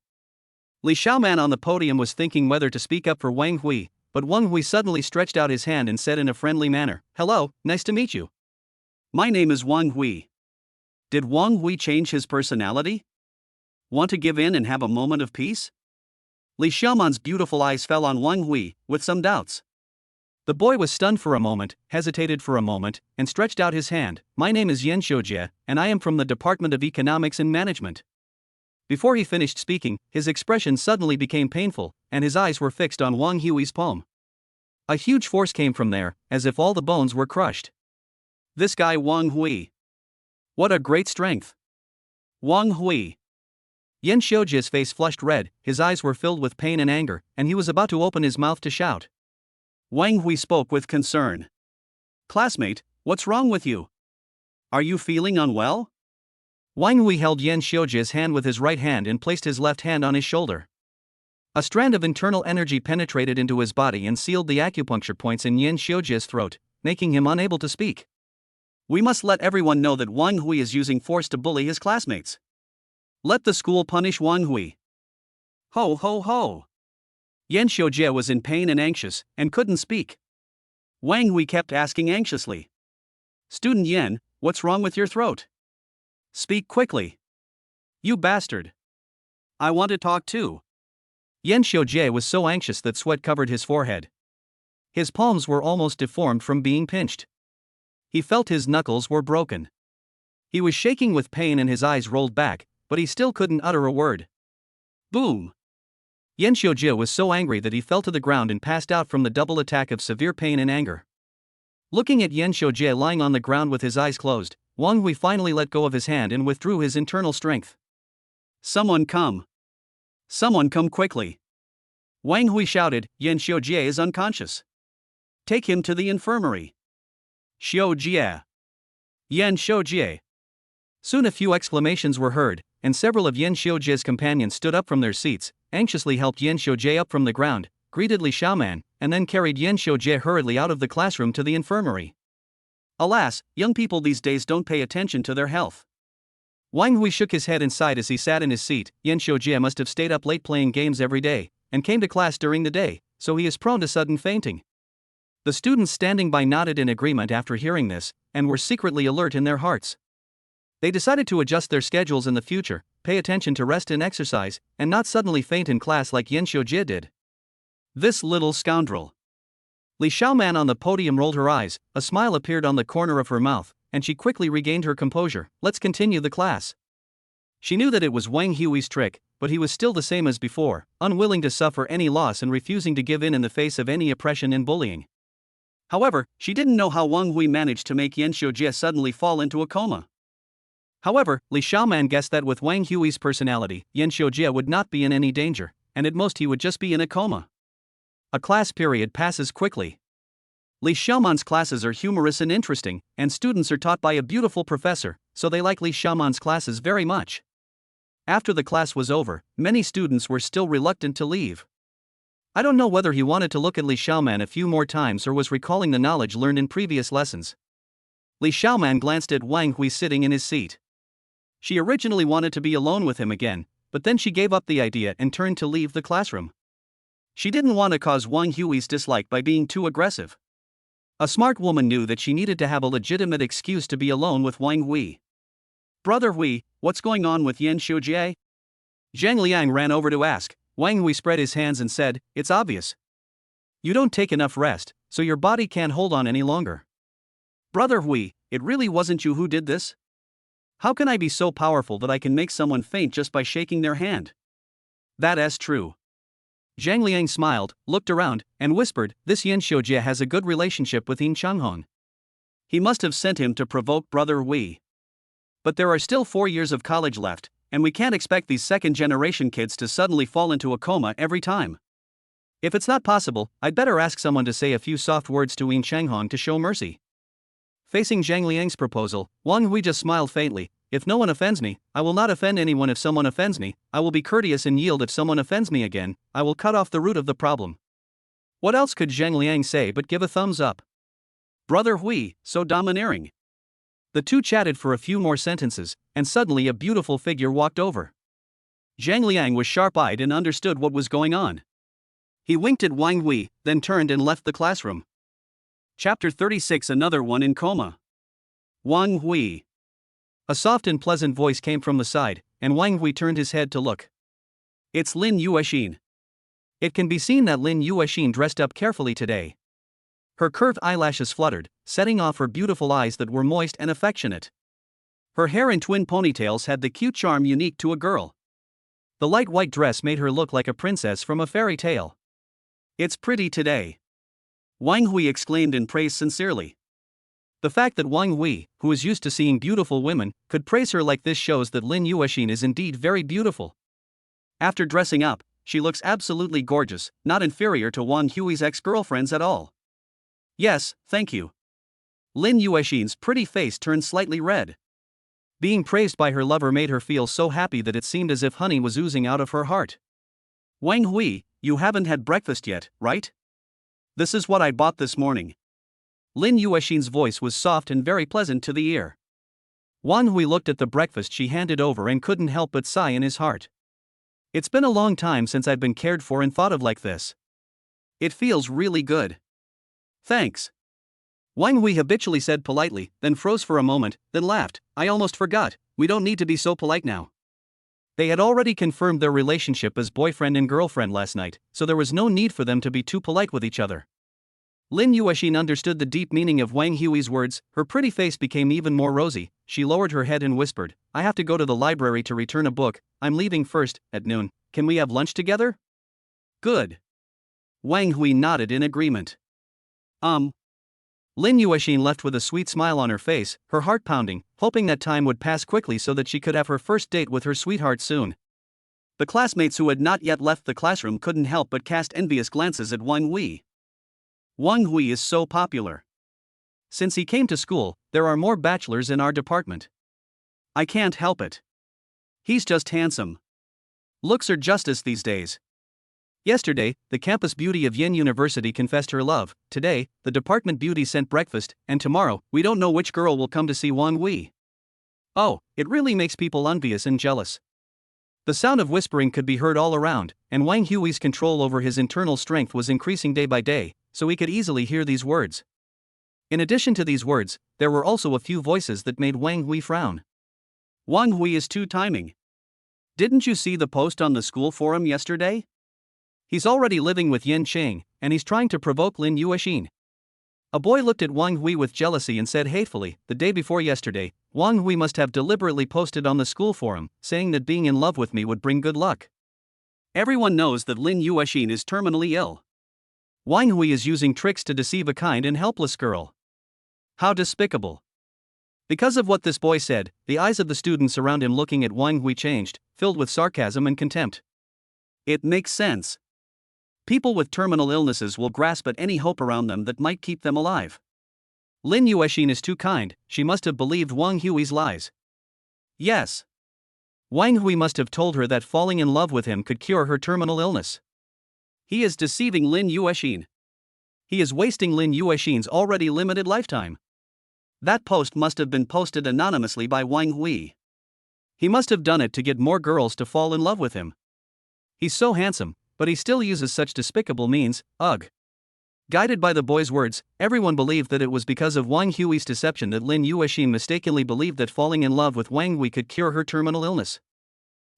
Li Xiaoman on the podium was thinking whether to speak up for Wang Hui, but Wang Hui suddenly stretched out his hand and said in a friendly manner, hello, nice to meet you. My name is Wang Hui. Did Wang Hui change his personality? Want to give in and have a moment of peace? Li Xiaoman's beautiful eyes fell on Wang Hui, with some doubts. The boy was stunned for a moment, hesitated for a moment, and stretched out his hand. My name is Yan Xiujie, and I am from the Department of Economics and Management. Before he finished speaking, his expression suddenly became painful, and his eyes were fixed on Wang Hui's palm. A huge force came from there, as if all the bones were crushed. This guy Wang Hui. What a great strength. Wang Hui. Yan Xiujie's face flushed red, his eyes were filled with pain and anger, and he was about to open his mouth to shout. Wang Hui spoke with concern. Classmate, what's wrong with you? Are you feeling unwell? Wang Hui held Yan Xiujie's hand with his right hand and placed his left hand on his shoulder. A strand of internal energy penetrated into his body and sealed the acupuncture points in Yan Xiujie's throat, making him unable to speak. We must let everyone know that Wang Hui is using force to bully his classmates. Let the school punish Wang Hui. Ho ho ho. Yan Xiujie was in pain and anxious, and couldn't speak. Wang Hui kept asking anxiously. Student Yan, what's wrong with your throat? Speak quickly. You bastard. I want to talk too. Yan Xiujie was so anxious that sweat covered his forehead. His palms were almost deformed from being pinched. He felt his knuckles were broken. He was shaking with pain and his eyes rolled back, but he still couldn't utter a word. Boom! Yan Xiujie was so angry that he fell to the ground and passed out from the double attack of severe pain and anger. Looking at Yan Xiujie lying on the ground with his eyes closed, Wang Hui finally let go of his hand and withdrew his internal strength. Someone come! Someone come quickly! Wang Hui shouted, Yan Xiujie is unconscious. Take him to the infirmary. Xiujie! Yan Xiujie! Soon a few exclamations were heard, and several of Yan Xiujie's companions stood up from their seats, anxiously helped Yan Xiujie up from the ground, greeted Li Xiaoman, and then carried Yan Xiujie hurriedly out of the classroom to the infirmary. Alas, young people these days don't pay attention to their health. Wang Hui shook his head and sighed as he sat in his seat. Yan Xiujie must have stayed up late playing games every day, and came to class during the day, so he is prone to sudden fainting. The students standing by nodded in agreement after hearing this, and were secretly alert in their hearts. They decided to adjust their schedules in the future, pay attention to rest and exercise, and not suddenly faint in class like Yan Xiujie did. This little scoundrel. Li Xiaoman on the podium rolled her eyes, a smile appeared on the corner of her mouth, and she quickly regained her composure. Let's continue the class. She knew that it was Wang Hui's trick, but he was still the same as before, unwilling to suffer any loss and refusing to give in the face of any oppression and bullying. However, she didn't know how Wang Hui managed to make Yan Xiujie suddenly fall into a coma. However, Li Xiaoman guessed that with Wang Hui's personality, Yan Xiujie would not be in any danger, and at most he would just be in a coma. A class period passes quickly. Li Xiaoman's classes are humorous and interesting, and students are taught by a beautiful professor, so they like Li Xiaoman's classes very much. After the class was over, many students were still reluctant to leave. I don't know whether he wanted to look at Li Xiaoman a few more times or was recalling the knowledge learned in previous lessons. Li Xiaoman glanced at Wang Hui sitting in his seat. She originally wanted to be alone with him again, but then she gave up the idea and turned to leave the classroom. She didn't want to cause Wang Hui's dislike by being too aggressive. A smart woman knew that she needed to have a legitimate excuse to be alone with Wang Hui. Brother Hui, what's going on with Yan Shujie? Zhang Liang ran over to ask. Wang Hui spread his hands and said, "It's obvious. You don't take enough rest, so your body can't hold on any longer." Brother Hui, it really wasn't you who did this? How can I be so powerful that I can make someone faint just by shaking their hand? That's true. Zhang Liang smiled, looked around, and whispered, "This Yan Shujie has a good relationship with Yin Changhong. He must have sent him to provoke Brother Hui. But there are still 4 years of college left, and we can't expect these second-generation kids to suddenly fall into a coma every time. If it's not possible, I'd better ask someone to say a few soft words to Yin Changhong to show mercy." Facing Zhang Liang's proposal, Wang Hui just smiled faintly. "If no one offends me, I will not offend anyone. If someone offends me, I will be courteous and yield. If someone offends me again, I will cut off the root of the problem." What else could Zhang Liang say but give a thumbs up? Brother Hui, so domineering. The two chatted for a few more sentences, and suddenly a beautiful figure walked over. Zhang Liang was sharp-eyed and understood what was going on. He winked at Wang Hui, then turned and left the classroom. Chapter 36. Another one in coma. Wang Hui. A soft and pleasant voice came from the side, and Wang Hui turned his head to look. It's Lin Yashin. It can be seen that Lin Yashin dressed up carefully today. Her curved eyelashes fluttered, setting off her beautiful eyes that were moist and affectionate. Her hair in twin ponytails had the cute charm unique to a girl. The light white dress made her look like a princess from a fairy tale. "It's pretty today," Wang Hui exclaimed in praise sincerely. The fact that Wang Hui, who is used to seeing beautiful women, could praise her like this shows that Lin Yashin is indeed very beautiful. After dressing up, she looks absolutely gorgeous, not inferior to Wang Hui's ex-girlfriends at all. "Yes, thank you." Lin Yashin's pretty face turned slightly red. Being praised by her lover made her feel so happy that it seemed as if honey was oozing out of her heart. "Wang Hui, you haven't had breakfast yet, right? This is what I bought this morning." Lin Yashin's voice was soft and very pleasant to the ear. Wang Hui looked at the breakfast she handed over and couldn't help but sigh in his heart. "It's been a long time since I've been cared for and thought of like this. It feels really good." "Thanks." Wang Hui habitually said politely, then froze for a moment, then laughed. "I almost forgot, we don't need to be so polite now." They had already confirmed their relationship as boyfriend and girlfriend last night, so there was no need for them to be too polite with each other. Lin Yashin understood the deep meaning of Wang Hui's words. Her pretty face became even more rosy. She lowered her head and whispered, "I have to go to the library to return a book. I'm leaving first, at noon. Can we have lunch together?" "Good." Wang Hui nodded in agreement. Lin Yashin left with a sweet smile on her face, her heart pounding, hoping that time would pass quickly so that she could have her first date with her sweetheart soon. The classmates who had not yet left the classroom couldn't help but cast envious glances at Wang Hui. Wang Hui is so popular. Since he came to school, there are more bachelors in our department. I can't help it. He's just handsome. Looks are justice these days. Yesterday, the campus beauty of Yin University confessed her love. Today, the department beauty sent breakfast, and tomorrow, we don't know which girl will come to see Wang Hui. Oh, it really makes people envious and jealous. The sound of whispering could be heard all around, and Wang Hui's control over his internal strength was increasing day by day, so he could easily hear these words. In addition to these words, there were also a few voices that made Wang Hui frown. Wang Hui is too timing. Didn't you see the post on the school forum yesterday? He's already living with Yin Qing, and he's trying to provoke Lin Yashin. A boy looked at Wang Hui with jealousy and said hatefully, "The day before yesterday, Wang Hui must have deliberately posted on the school forum, saying that being in love with me would bring good luck." Everyone knows that Lin Yashin is terminally ill. Wang Hui is using tricks to deceive a kind and helpless girl. How despicable. Because of what this boy said, the eyes of the students around him looking at Wang Hui changed, filled with sarcasm and contempt. It makes sense. People with terminal illnesses will grasp at any hope around them that might keep them alive. Lin Yashin is too kind, she must have believed Wang Hui's lies. Yes. Wang Hui must have told her that falling in love with him could cure her terminal illness. He is deceiving Lin Yashin. He is wasting Lin Yashin's already limited lifetime. That post must have been posted anonymously by Wang Hui. He must have done it to get more girls to fall in love with him. He's so handsome, but he still uses such despicable means. Ugh. Guided by the boy's words, everyone believed that it was because of Wang Hui's deception that Lin Yashin mistakenly believed that falling in love with Wang Hui could cure her terminal illness.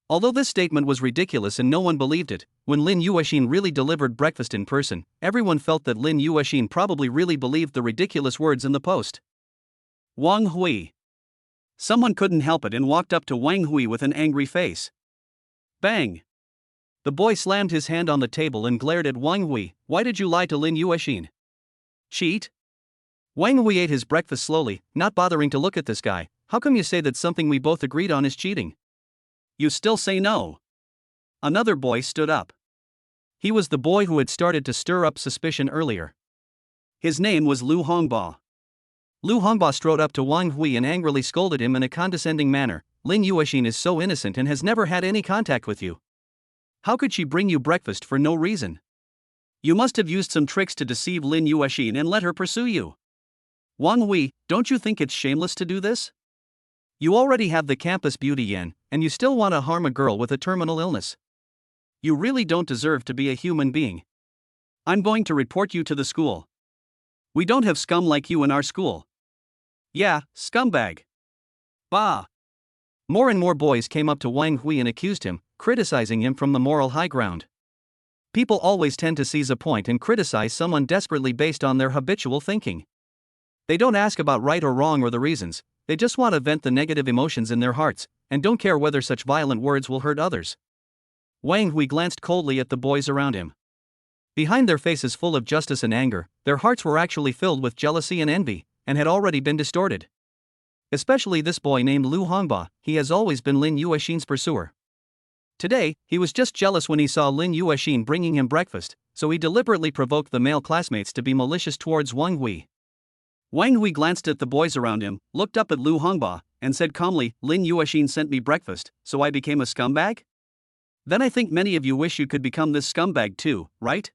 Although this statement was ridiculous and no one believed it, when Lin Yashin really delivered breakfast in person, everyone felt that Lin Yashin probably really believed the ridiculous words in the post. Wang Hui. Someone couldn't help it and walked up to Wang Hui with an angry face. Bang! The boy slammed his hand on the table and glared at Wang Hui. Why did you lie to Lin Yashin? Cheat? Wang Hui ate his breakfast slowly, not bothering to look at this guy. How come you say that something we both agreed on is cheating? You still say no? Another boy stood up. He was the boy who had started to stir up suspicion earlier. His name was Lu Hongba. Lu Hongba strode up to Wang Hui and angrily scolded him in a condescending manner. Lin Yashin is so innocent and has never had any contact with you. How could she bring you breakfast for no reason? You must have used some tricks to deceive Lin Yashin and let her pursue you. Wang Hui, don't you think it's shameless to do this? You already have the campus beauty Yan, and you still want to harm a girl with a terminal illness. You really don't deserve to be a human being. I'm going to report you to the school. We don't have scum like you in our school. Yeah, scumbag. Bah! More and more boys came up to Wang Hui and accused him, criticizing him from the moral high ground. People always tend to seize a point and criticize someone desperately based on their habitual thinking. They don't ask about right or wrong or the reasons, they just want to vent the negative emotions in their hearts, and don't care whether such violent words will hurt others. Wang Hui glanced coldly at the boys around him. Behind their faces full of justice and anger, their hearts were actually filled with jealousy and envy, and had already been distorted. Especially this boy named Lu Hongba, he has always been Lin Yashin's pursuer. Today, he was just jealous when he saw Lin Yashin bringing him breakfast, so he deliberately provoked the male classmates to be malicious towards Wang Hui. Wang Hui glanced at the boys around him, looked up at Lu Hongba, and said calmly, Lin Yashin sent me breakfast, so I became a scumbag? Then I think many of you wish you could become this scumbag too, right?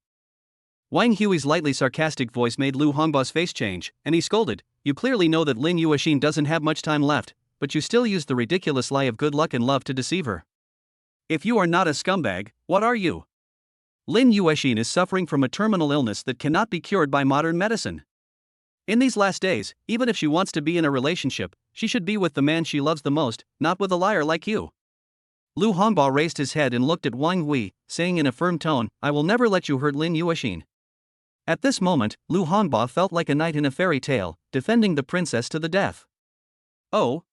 Wang Hui's lightly sarcastic voice made Lu Hongba's face change, and he scolded, You clearly know that Lin Yashin doesn't have much time left, but you still use the ridiculous lie of good luck and love to deceive her. If you are not a scumbag, what are you? Lin Yashin is suffering from a terminal illness that cannot be cured by modern medicine. In these last days, even if she wants to be in a relationship, she should be with the man she loves the most, not with a liar like you. Lu Hongba raised his head and looked at Wang Hui, saying in a firm tone, I will never let you hurt Lin Yashin. At this moment, Lu Hongba felt like a knight in a fairy tale, defending the princess to the death. Oh?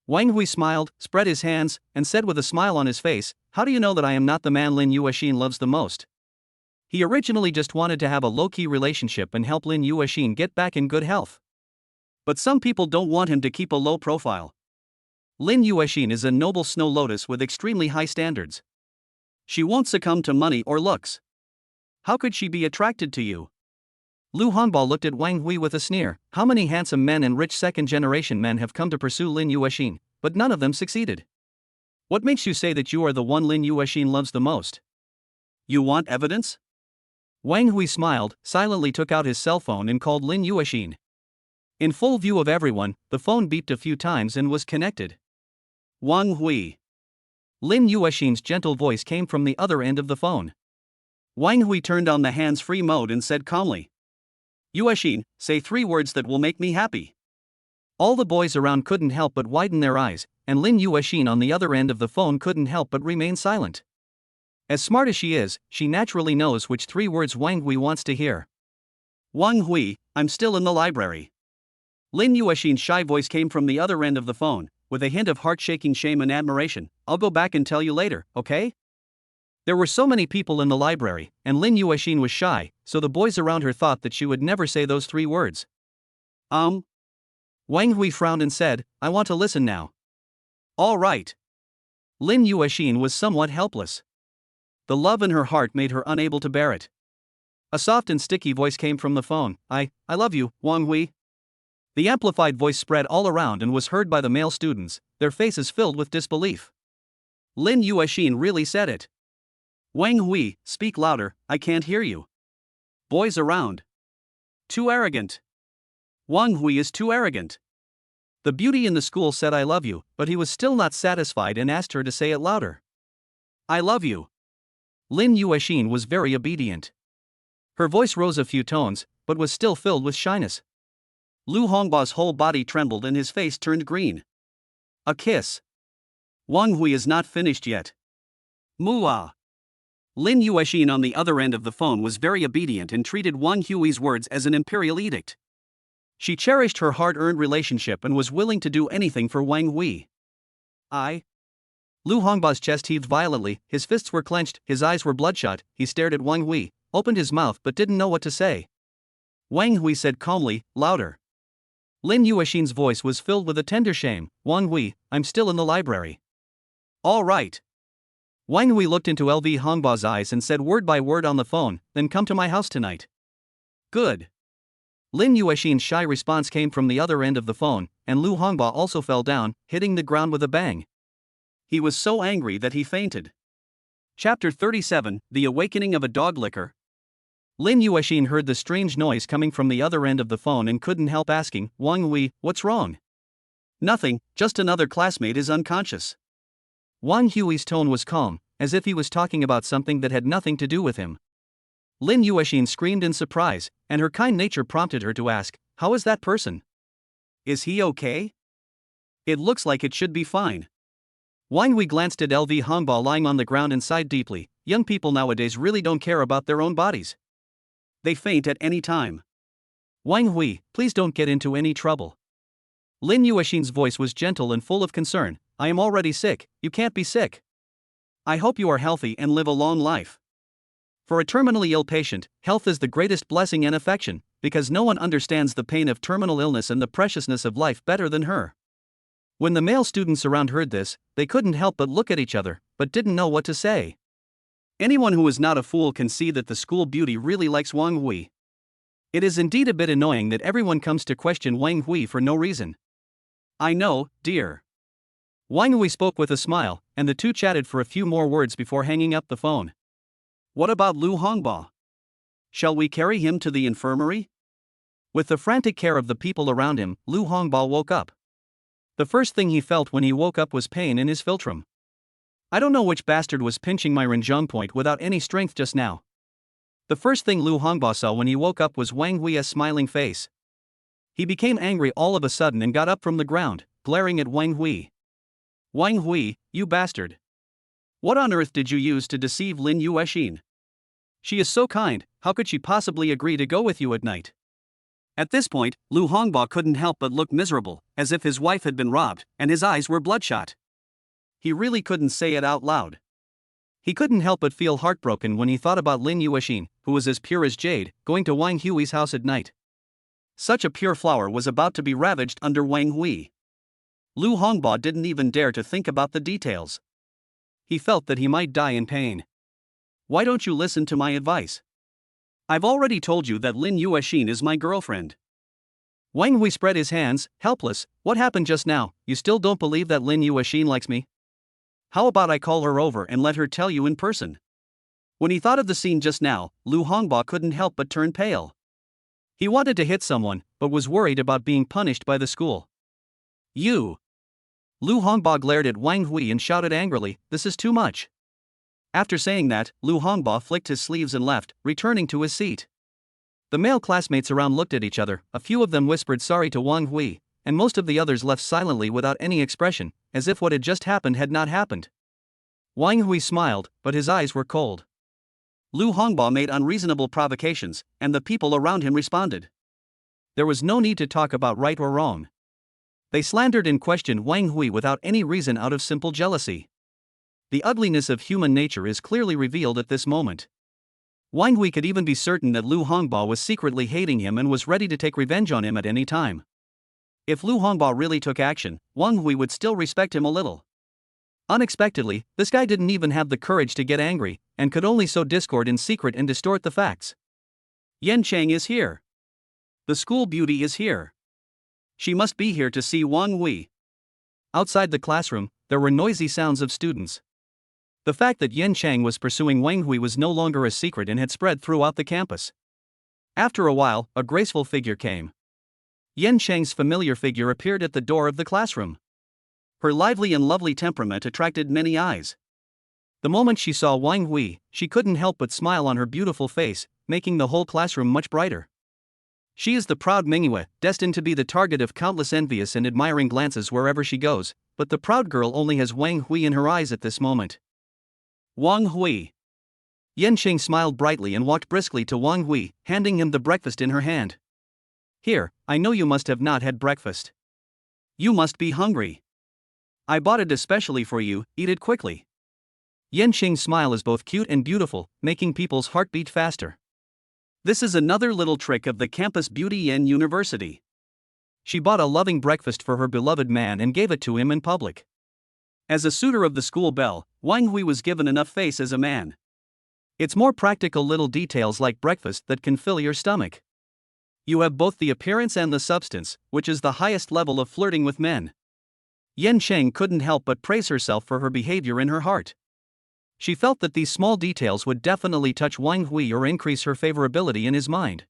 Wang Hui smiled, spread his hands, and said with a smile on his face, How do you know that I am not the man Lin Yashin loves the most? He originally just wanted to have a low-key relationship and help Lin Yashin get back in good health. But some people don't want him to keep a low profile. Lin Yashin is a noble snow lotus with extremely high standards. She won't succumb to money or looks. How could she be attracted to you? Lu Hongba looked at Wang Hui with a sneer. How many handsome men and rich second-generation men have come to pursue Lin Yashin, but none of them succeeded? What makes you say that you are the one Lin Yashin loves the most? You want evidence? Wang Hui smiled, silently took out his cell phone and called Lin Yashin. In full view of everyone, the phone beeped a few times and was connected. Wang Hui. Lin Yashin's gentle voice came from the other end of the phone. Wang Hui turned on the hands-free mode and said calmly, Yashin, say 3 words that will make me happy. All the boys around couldn't help but widen their eyes, and Lin Yashin on the other end of the phone couldn't help but remain silent. As smart as she is, she naturally knows which 3 words Wang Hui wants to hear. Wang Hui, I'm still in the library. Lin Yashin's shy voice came from the other end of the phone, with a hint of heart-shaking shame and admiration. I'll go back and tell you later, okay? There were so many people in the library, and Lin Yashin was shy, so the boys around her thought that she would never say those 3 words. Wang Hui frowned and said, I want to listen now. All right. Lin Yashin was somewhat helpless. The love in her heart made her unable to bear it. A soft and sticky voice came from the phone. I love you, Wang Hui. The amplified voice spread all around and was heard by the male students, their faces filled with disbelief. Lin Yashin really said it. Wang Hui, speak louder, I can't hear you. Boys around. Too arrogant. Wang Hui is too arrogant. The beauty in the school said I love you, but he was still not satisfied and asked her to say it louder. I love you. Lin Yashin was very obedient. Her voice rose a few tones, but was still filled with shyness. Lu Hongba's whole body trembled and his face turned green. A kiss. Wang Hui is not finished yet. Mua. Lin Yashin on the other end of the phone was very obedient and treated Wang Hui's words as an imperial edict. She cherished her hard-earned relationship and was willing to do anything for Wang Hui. Lu Hongba's chest heaved violently, his fists were clenched, his eyes were bloodshot, he stared at Wang Hui, opened his mouth but didn't know what to say. Wang Hui said calmly, louder. Lin Yashin's voice was filled with a tender shame. Wang Hui, I'm still in the library. All right. Wang Hui looked into LV Hongba's eyes and said word by word on the phone, then come to my house tonight. Good. Lin Yashin's shy response came from the other end of the phone, and Lu Hongba also fell down, hitting the ground with a bang. He was so angry that he fainted. Chapter 37, The Awakening of a Dog Licker. Lin Yashin heard the strange noise coming from the other end of the phone and couldn't help asking, Wang Hui, what's wrong? Nothing, just another classmate is unconscious. Wang Hui's tone was calm, as if he was talking about something that had nothing to do with him. Lin Yashin screamed in surprise, and her kind nature prompted her to ask, how is that person? Is he okay? It looks like it should be fine. Wang Hui glanced at LV Hongba lying on the ground and sighed deeply. Young people nowadays really don't care about their own bodies. They faint at any time. Wang Hui, please don't get into any trouble. Lin Yashin's voice was gentle and full of concern. I am already sick, you can't be sick. I hope you are healthy and live a long life. For a terminally ill patient, health is the greatest blessing and affection, because no one understands the pain of terminal illness and the preciousness of life better than her. When the male students around heard this, they couldn't help but look at each other, but didn't know what to say. Anyone who is not a fool can see that the school beauty really likes Wang Hui. It is indeed a bit annoying that everyone comes to question Wang Hui for no reason. I know, dear. Wang Hui spoke with a smile, and the two chatted for a few more words before hanging up the phone. What about Lu Hongba? Shall we carry him to the infirmary? With the frantic care of the people around him, Lu Hongba woke up. The first thing he felt when he woke up was pain in his philtrum. I don't know which bastard was pinching my Renjong point without any strength just now. The first thing Lu Hongba saw when he woke up was Wang Hui's smiling face. He became angry all of a sudden and got up from the ground, glaring at Wang Hui. Wang Hui, you bastard. What on earth did you use to deceive Lin Yashin? She is so kind, how could she possibly agree to go with you at night? At this point, Lu Hongba couldn't help but look miserable, as if his wife had been robbed, and his eyes were bloodshot. He really couldn't say it out loud. He couldn't help but feel heartbroken when he thought about Lin Yashin, who was as pure as jade, going to Wang Hui's house at night. Such a pure flower was about to be ravaged under Wang Hui. Lu Hongba didn't even dare to think about the details. He felt that he might die in pain. Why don't you listen to my advice? I've already told you that Lin Yashin is my girlfriend. Wang Hui spread his hands, helpless. What happened just now? You still don't believe that Lin Yashin likes me? How about I call her over and let her tell you in person? When he thought of the scene just now, Lu Hongba couldn't help but turn pale. He wanted to hit someone, but was worried about being punished by the school. You! Lu Hongba glared at Wang Hui and shouted angrily, this is too much. After saying that, Lu Hongba flicked his sleeves and left, returning to his seat. The male classmates around looked at each other, a few of them whispered sorry to Wang Hui, and most of the others left silently without any expression, as if what had just happened had not happened. Wang Hui smiled, but his eyes were cold. Lu Hongba made unreasonable provocations, and the people around him responded. There was no need to talk about right or wrong. They slandered and questioned Wang Hui without any reason out of simple jealousy. The ugliness of human nature is clearly revealed at this moment. Wang Hui could even be certain that Lu Hongba was secretly hating him and was ready to take revenge on him at any time. If Lu Hongba really took action, Wang Hui would still respect him a little. Unexpectedly, this guy didn't even have the courage to get angry, and could only sow discord in secret and distort the facts. Yan Chang is here. The school beauty is here. She must be here to see Wang Hui. Outside the classroom, there were noisy sounds of students. The fact that Yan Chang was pursuing Wang Hui was no longer a secret and had spread throughout the campus. After a while, a graceful figure came. Yan Chang's familiar figure appeared at the door of the classroom. Her lively and lovely temperament attracted many eyes. The moment she saw Wang Hui, she couldn't help but smile on her beautiful face, making the whole classroom much brighter. She is the proud Mingyue, destined to be the target of countless envious and admiring glances wherever she goes, but the proud girl only has Wang Hui in her eyes at this moment. Wang Hui. Yanqing smiled brightly and walked briskly to Wang Hui, handing him the breakfast in her hand. Here, I know you must have not had breakfast. You must be hungry. I bought it especially for you, eat it quickly. Yanqing's smile is both cute and beautiful, making people's heart beat faster. This is another little trick of the campus beauty Yen University. She bought a loving breakfast for her beloved man and gave it to him in public. As a suitor of the school belle, Wang Hui was given enough face as a man. It's more practical little details like breakfast that can fill your stomach. You have both the appearance and the substance, which is the highest level of flirting with men. Yanqing couldn't help but praise herself for her behavior in her heart. She felt that these small details would definitely touch Wang Hui or increase her favorability in his mind.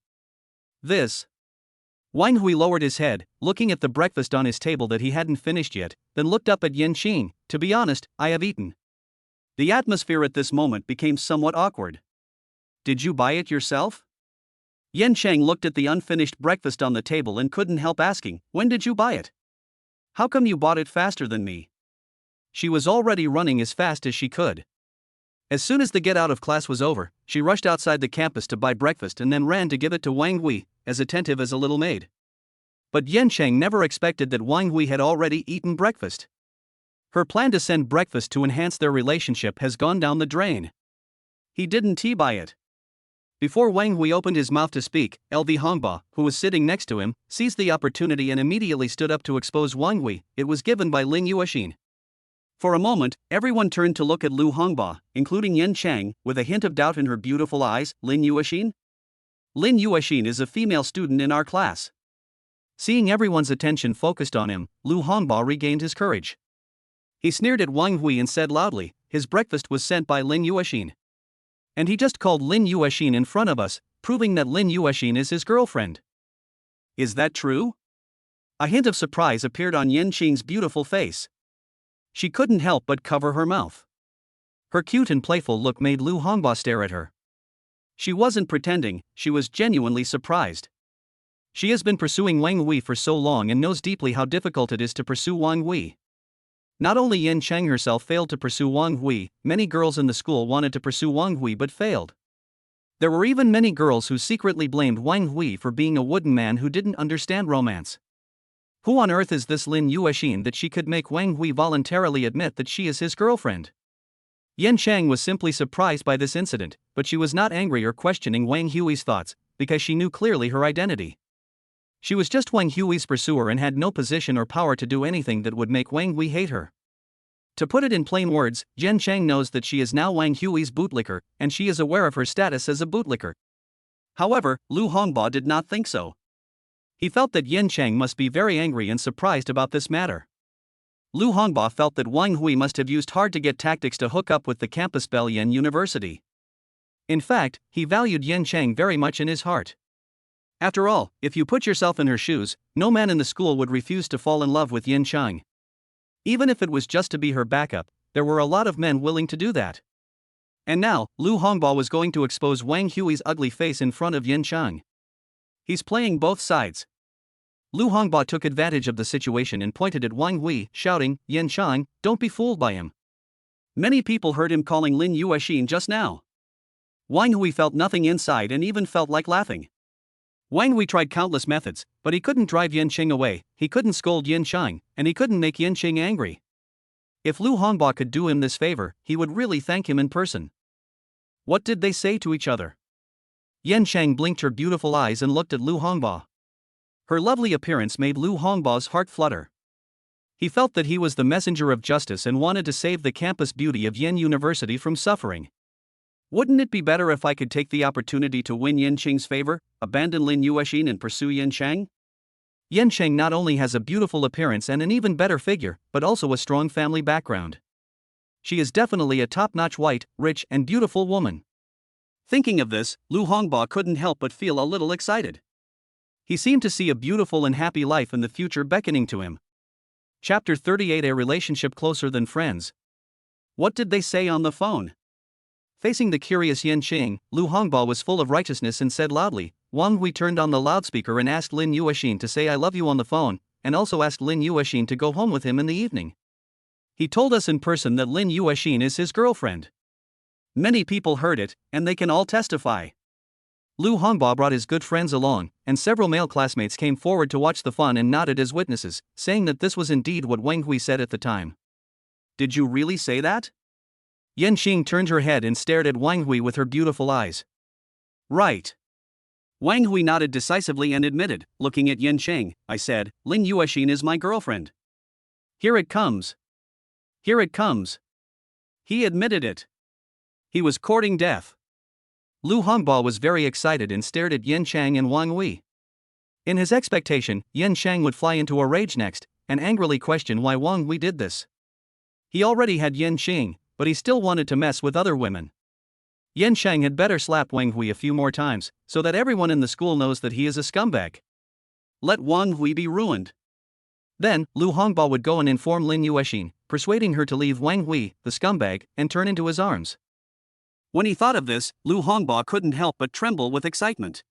Wang Hui lowered his head, looking at the breakfast on his table that he hadn't finished yet, then looked up at Yanqing. To be honest, I have eaten. The atmosphere at this moment became somewhat awkward. Did you buy it yourself? Yanqing looked at the unfinished breakfast on the table and couldn't help asking, when did you buy it? How come you bought it faster than me? She was already running as fast as she could. As soon as the get out of class was over, she rushed outside the campus to buy breakfast and then ran to give it to Wang Hui, as attentive as a little maid. But Yanqing never expected that Wang Hui had already eaten breakfast. Her plan to send breakfast to enhance their relationship has gone down the drain. He didn't buy it. Before Wang Hui opened his mouth to speak, LV Hongba, who was sitting next to him, seized the opportunity and immediately stood up to expose Wang Hui. It was given by Lin Yashin. For a moment, everyone turned to look at Lu Hongba, including Yanqing, with a hint of doubt in her beautiful eyes. Lin Yashin? Lin Yashin is a female student in our class. Seeing everyone's attention focused on him, Lu Hongba regained his courage. He sneered at Wang Hui and said loudly, his breakfast was sent by Lin Yashin. And he just called Lin Yashin in front of us, proving that Lin Yashin is his girlfriend. Is that true? A hint of surprise appeared on Yanqing's beautiful face. She couldn't help but cover her mouth. Her cute and playful look made Lu Hongba stare at her. She wasn't pretending, she was genuinely surprised. She has been pursuing Wang Hui for so long and knows deeply how difficult it is to pursue Wang Hui. Not only Yanqing herself failed to pursue Wang Hui, many girls in the school wanted to pursue Wang Hui but failed. There were even many girls who secretly blamed Wang Hui for being a wooden man who didn't understand romance. Who on earth is this Lin Yashin that she could make Wang Hui voluntarily admit that she is his girlfriend? Yanqing was simply surprised by this incident, but she was not angry or questioning Wang Hui's thoughts, because she knew clearly her identity. She was just Wang Hui's pursuer and had no position or power to do anything that would make Wang Hui hate her. To put it in plain words, Yanqing knows that she is now Wang Hui's bootlicker, and she is aware of her status as a bootlicker. However, Lu Hongba did not think so. He felt that Yanqing must be very angry and surprised about this matter. Lu Hongba felt that Wang Hui must have used hard to get tactics to hook up with the campus belle Yen University. In fact, he valued Yanqing very much in his heart. After all, if you put yourself in her shoes, no man in the school would refuse to fall in love with Yanqing. Even if it was just to be her backup, there were a lot of men willing to do that. And now, Lu Hongba was going to expose Wang Hui's ugly face in front of Yanqing. He's playing both sides. Lu Hongba took advantage of the situation and pointed at Wang Hui, shouting, Yanqing, don't be fooled by him. Many people heard him calling Lin Yashin just now. Wang Hui felt nothing inside and even felt like laughing. Wang Hui tried countless methods, but he couldn't drive Yanqing away, he couldn't scold Yanqing, and he couldn't make Yanqing angry. If Lu Hongba could do him this favor, he would really thank him in person. What did they say to each other? Yanqing blinked her beautiful eyes and looked at Lu Hongba. Her lovely appearance made Lu Hongba's heart flutter. He felt that he was the messenger of justice and wanted to save the campus beauty of Yen University from suffering. Wouldn't it be better if I could take the opportunity to win Yanqing's favor, abandon Lin Yashin and pursue Yanqing? Yanqing not only has a beautiful appearance and an even better figure, but also a strong family background. She is definitely a top-notch white, rich and beautiful woman. Thinking of this, Lu Hongba couldn't help but feel a little excited. He seemed to see a beautiful and happy life in the future beckoning to him. Chapter 38: A relationship closer than friends. What did they say on the phone? Facing the curious Yen Qing, Lu Hongbo was full of righteousness and said loudly. Wang Hui turned on the loudspeaker and asked Lin Yashin to say I love you on the phone, and also asked Lin Yashin to go home with him in the evening. He told us in person that Lin Yashin is his girlfriend. Many people heard it, and they can all testify. Lu Hongbo brought his good friends along, and several male classmates came forward to watch the fun and nodded as witnesses, saying that this was indeed what Wang Hui said at the time. Did you really say that? Yen Qing turned her head and stared at Wang Hui with her beautiful eyes. Right. Wang Hui nodded decisively and admitted, looking at Yen Qing, I said, Lin Yashin is my girlfriend. Here it comes. Here it comes. He admitted it. He was courting death. Lu Hongbo was very excited and stared at Yen Chang and Wang Hui. In his expectation, Yen Chang would fly into a rage next, and angrily question why Wang Hui did this. He already had Yen Qing, but he still wanted to mess with other women. Yen Chang had better slap Wang Hui a few more times, so that everyone in the school knows that he is a scumbag. Let Wang Hui be ruined. Then, Lu Hongbo would go and inform Lin Yashin, persuading her to leave Wang Hui, the scumbag, and turn into his arms. When he thought of this, Lu Hongbo couldn't help but tremble with excitement.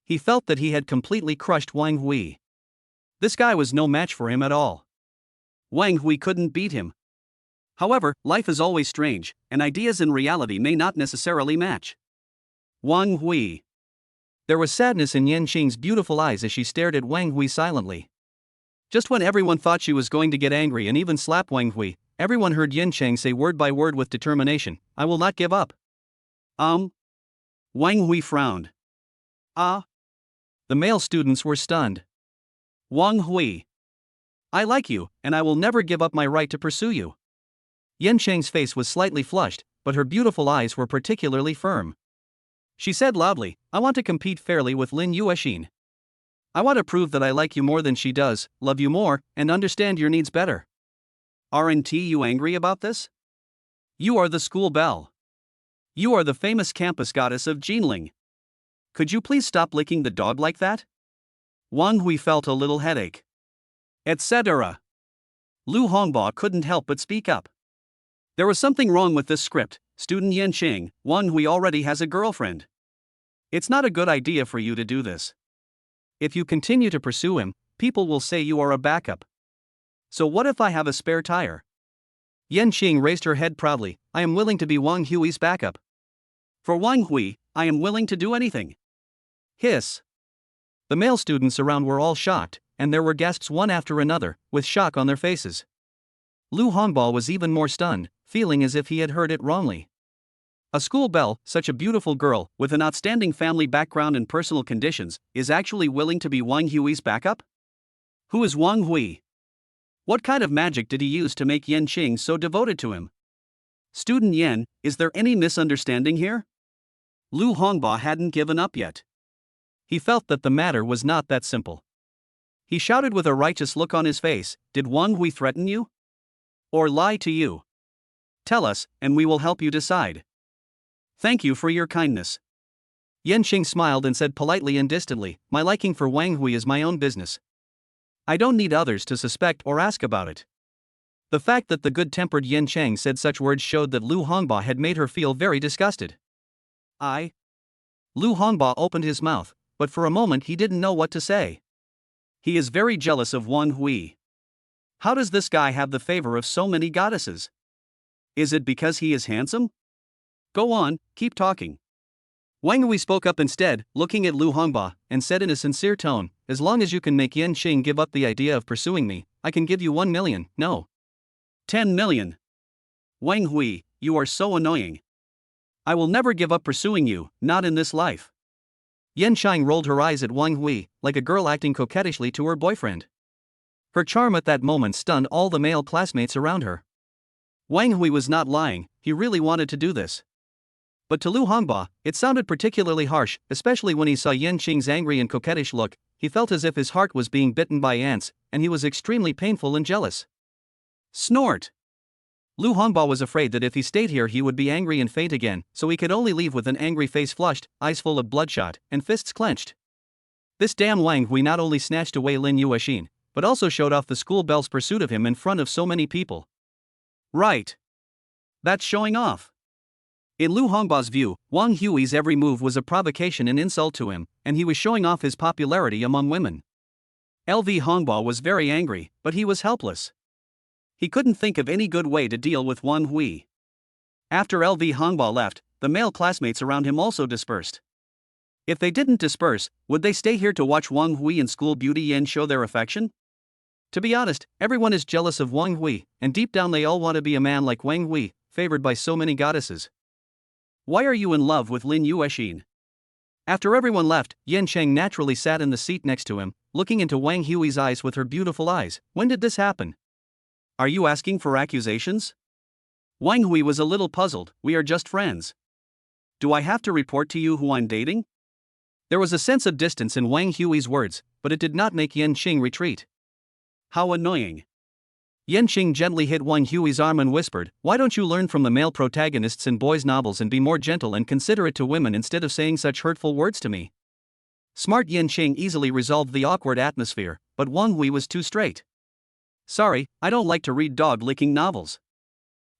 He felt that he had completely crushed Wang Hui. This guy was no match for him at all. Wang Hui couldn't beat him. However, life is always strange, and ideas and reality may not necessarily match. Wang Hui. There was sadness in Yen Qing's beautiful eyes as she stared at Wang Hui silently. Just when everyone thought she was going to get angry and even slap Wang Hui, everyone heard Yen Qing say word by word with determination, I will not give up. Wang Hui frowned. The male students were stunned. Wang Hui. I like you, and I will never give up my right to pursue you. Yen Qing's face was slightly flushed, but her beautiful eyes were particularly firm. She said loudly, I want to compete fairly with Lin Yashin. I want to prove that I like you more than she does, love you more, and understand your needs better. Aren't you angry about this? You are the school belle. You are the famous campus goddess of Jinling. Could you please stop licking the dog like that? Wang Hui felt a little headache. Etc. Lu Hongbo couldn't help but speak up. There was something wrong with this script, student Yen Qing. Wang Hui already has a girlfriend. It's not a good idea for you to do this. If you continue to pursue him, people will say you are a backup. So what if I have a spare tire? Yen Qing raised her head proudly, I am willing to be Wang Hui's backup. For Wang Hui, I am willing to do anything. Hiss. The male students around were all shocked, and there were gasps one after another, with shock on their faces. Lu Hongbo was even more stunned, feeling as if he had heard it wrongly. A school belle, such a beautiful girl, with an outstanding family background and personal conditions, is actually willing to be Wang Hui's backup? Who is Wang Hui? What kind of magic did he use to make Yen Qing so devoted to him? Student Yen, is there any misunderstanding here? Lu Hongbo hadn't given up yet. He felt that the matter was not that simple. He shouted with a righteous look on his face, did Wang Hui threaten you? Or lie to you? Tell us, and we will help you decide. Thank you for your kindness. Yen Qing smiled and said politely and distantly, my liking for Wang Hui is my own business. I don't need others to suspect or ask about it. The fact that the good-tempered Yen Chang said such words showed that Lu Hongbo had made her feel very disgusted. Lu Hongbo opened his mouth, but for a moment he didn't know what to say. He is very jealous of Wang Hui. How does this guy have the favor of so many goddesses? Is it because he is handsome? Go on, keep talking. Wang Hui spoke up instead, looking at Lu Hongbo, and said in a sincere tone, as long as you can make Yen Qing give up the idea of pursuing me, I can give you 1 million, no. 10 million. Wang Hui, you are so annoying. I will never give up pursuing you, not in this life. Yen Qing rolled her eyes at Wang Hui, like a girl acting coquettishly to her boyfriend. Her charm at that moment stunned all the male classmates around her. Wang Hui was not lying, he really wanted to do this. But to Lu Hongbo, it sounded particularly harsh, especially when he saw Yen Qing's angry and coquettish look. He felt as if his heart was being bitten by ants, and he was extremely painful and jealous. Snort! Lu Hongbo was afraid that if he stayed here he would be angry and faint again, so he could only leave with an angry face flushed, eyes full of bloodshot, and fists clenched. This damn Wang Hui not only snatched away Lin Yashin, but also showed off the school belle's pursuit of him in front of so many people. Right. That's showing off. In Lu Hongba's view, Wang Hui's every move was a provocation and insult to him, and he was showing off his popularity among women. LV Hongba was very angry, but he was helpless. He couldn't think of any good way to deal with Wang Hui. After LV Hongba left, the male classmates around him also dispersed. If they didn't disperse, would they stay here to watch Wang Hui and school beauty Yan show their affection? To be honest, everyone is jealous of Wang Hui, and deep down they all want to be a man like Wang Hui, favored by so many goddesses. Why are you in love with Lin Yashin? After everyone left, Yan Cheng naturally sat in the seat next to him, looking into Wang Hui's eyes with her beautiful eyes. When did this happen? Are you asking for accusations? Wang Hui was a little puzzled. We are just friends. Do I have to report to you who I'm dating? There was a sense of distance in Wang Hui's words, but it did not make Yan Qing retreat. How annoying. Yan Qing gently hit Wang Hui's arm and whispered, "Why don't you learn from the male protagonists in boys' novels and be more gentle and considerate to women instead of saying such hurtful words to me?" Smart Yan Qing easily resolved the awkward atmosphere, but Wang Hui was too straight. "Sorry, I don't like to read dog-licking novels."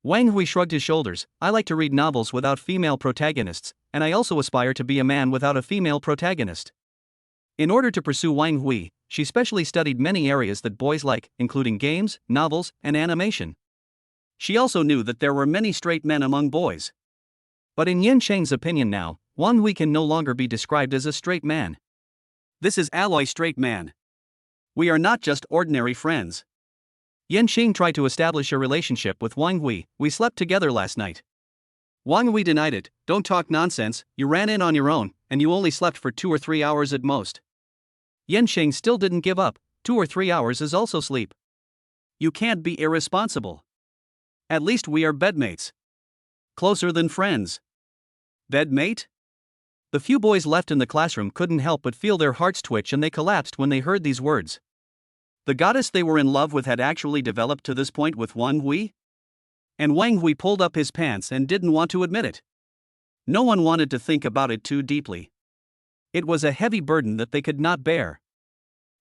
Wang Hui shrugged his shoulders. "I like to read novels without female protagonists, and I also aspire to be a man without a female protagonist." In order to pursue Wang Hui, she specially studied many areas that boys like, including games, novels, and animation. She also knew that there were many straight men among boys. But in Yan Cheng's opinion now, Wang Hui can no longer be described as a straight man. This is alloy straight man. We are not just ordinary friends. Yan Qing tried to establish a relationship with Wang Hui. "We slept together last night." Wang Hui denied it. "Don't talk nonsense, you ran in on your own, and you only slept for 2 or 3 hours at most." Yan Qing still didn't give up. 2 or 3 hours is also sleep. You can't be irresponsible. At least we are bedmates. Closer than friends. Bedmate? The few boys left in the classroom couldn't help but feel their hearts twitch, and they collapsed when they heard these words. The goddess they were in love with had actually developed to this point with Wang Hui? And Wang Hui pulled up his pants and didn't want to admit it. No one wanted to think about it too deeply. It was a heavy burden that they could not bear.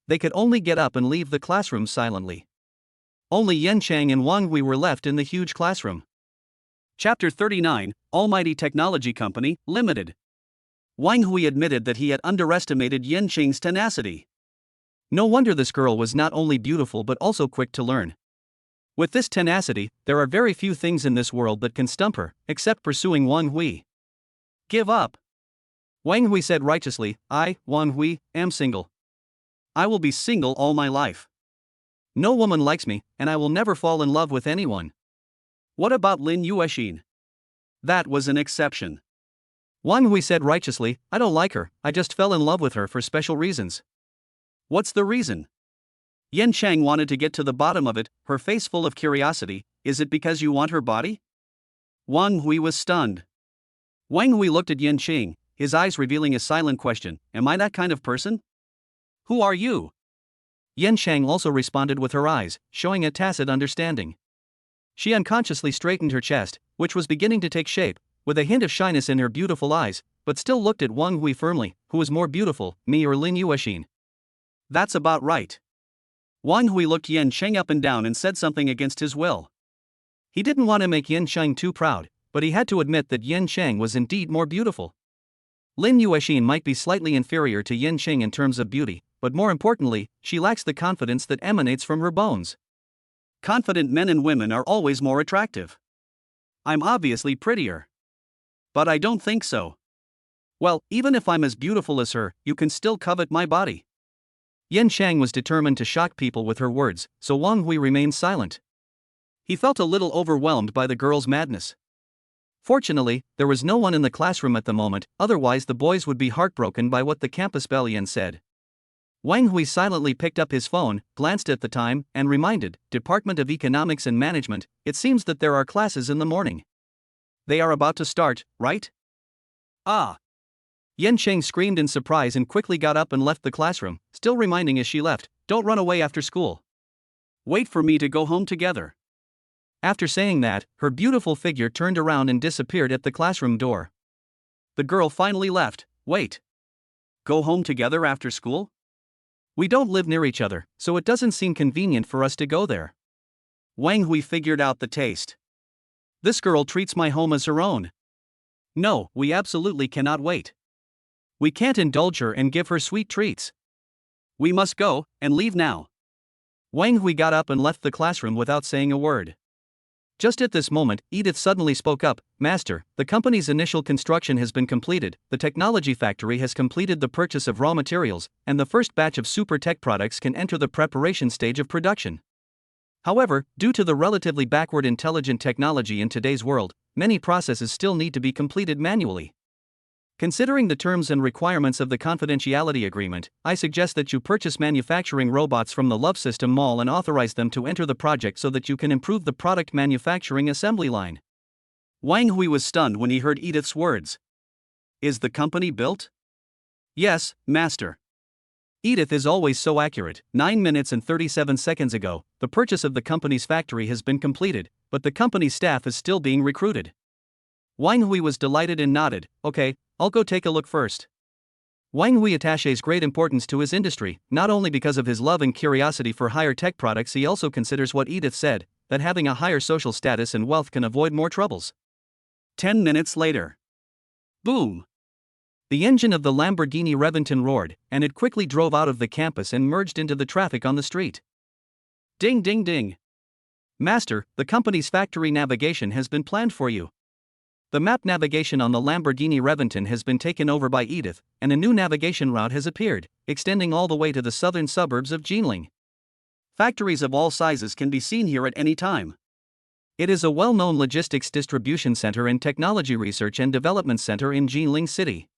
They could only get up and leave the classroom silently. Only Yan Cheng and Wang Hui were left in the huge classroom. Chapter 39, Almighty Technology Company, Limited. Wang Hui admitted that he had underestimated Yan Cheng's tenacity. No wonder this girl was not only beautiful but also quick to learn. With this tenacity, there are very few things in this world that can stump her, except pursuing Wang Hui. Give up. Wang Hui said righteously, "I, Wang Hui, am single. I will be single all my life. No woman likes me, and I will never fall in love with anyone." What about Lin Yashin? That was an exception. Wang Hui said righteously, "I don't like her, I just fell in love with her for special reasons." What's the reason? Yan Cheng wanted to get to the bottom of it, her face full of curiosity. Is it because you want her body? Wang Hui was stunned. Wang Hui looked at Yan Cheng, his eyes revealing a silent question. Am I that kind of person? Who are you? Yan Cheng also responded with her eyes, showing a tacit understanding. She unconsciously straightened her chest, which was beginning to take shape, with a hint of shyness in her beautiful eyes, but still looked at Wang Hui firmly. Who is more beautiful, me or Lin Yashin? That's about right. Wang Hui looked Yan Cheng up and down and said something against his will. He didn't want to make Yan Cheng too proud, but he had to admit that Yan Cheng was indeed more beautiful. Lin Yashin might be slightly inferior to Yan Cheng in terms of beauty, but more importantly, she lacks the confidence that emanates from her bones. Confident men and women are always more attractive. I'm obviously prettier. But I don't think so. Well, even if I'm as beautiful as her, you can still covet my body. Yan Cheng was determined to shock people with her words, so Wang Hui remained silent. He felt a little overwhelmed by the girl's madness. Fortunately, there was no one in the classroom at the moment, otherwise the boys would be heartbroken by what the campus bellyan said. Wang Hui silently picked up his phone, glanced at the time, and reminded, Department of Economics and Management, it seems that there are classes in the morning. They are about to start, right? Ah! Yan Cheng screamed in surprise and quickly got up and left the classroom, still reminding as she left, don't run away after school. Wait for me to go home together. After saying that, her beautiful figure turned around and disappeared at the classroom door. The girl finally left. Wait. Go home together after school? We don't live near each other, so it doesn't seem convenient for us to go there. Wang Hui figured out the taste. This girl treats my home as her own. No, we absolutely cannot wait. We can't indulge her and give her sweet treats. We must go, and leave now. Wang Hui got up and left the classroom without saying a word. Just at this moment, Edith suddenly spoke up, "Master, the company's initial construction has been completed, the technology factory has completed the purchase of raw materials, and the first batch of super tech products can enter the preparation stage of production." However, due to the relatively backward intelligent technology in today's world, many processes still need to be completed manually. Considering the terms and requirements of the confidentiality agreement, I suggest that you purchase manufacturing robots from the Love System Mall and authorize them to enter the project so that you can improve the product manufacturing assembly line. Wang Hui was stunned when he heard Edith's words. Is the company built? Yes, master. Edith is always so accurate. 9 minutes and 37 seconds ago, the purchase of the company's factory has been completed, but the company's staff is still being recruited. Wang Hui was delighted and nodded. Okay, I'll go take a look first. Wang Hui attaches great importance to his industry, not only because of his love and curiosity for higher tech products, he also considers what Edith said, that having a higher social status and wealth can avoid more troubles. 10 minutes later. Boom! The engine of the Lamborghini Reventon roared, and it quickly drove out of the campus and merged into the traffic on the street. Ding ding ding! Master, the company's factory navigation has been planned for you. The map navigation on the Lamborghini Reventon has been taken over by Edith, and a new navigation route has appeared, extending all the way to the southern suburbs of Jinling. Factories of all sizes can be seen here at any time. It is a well-known logistics distribution center and technology research and development center in Jinling City.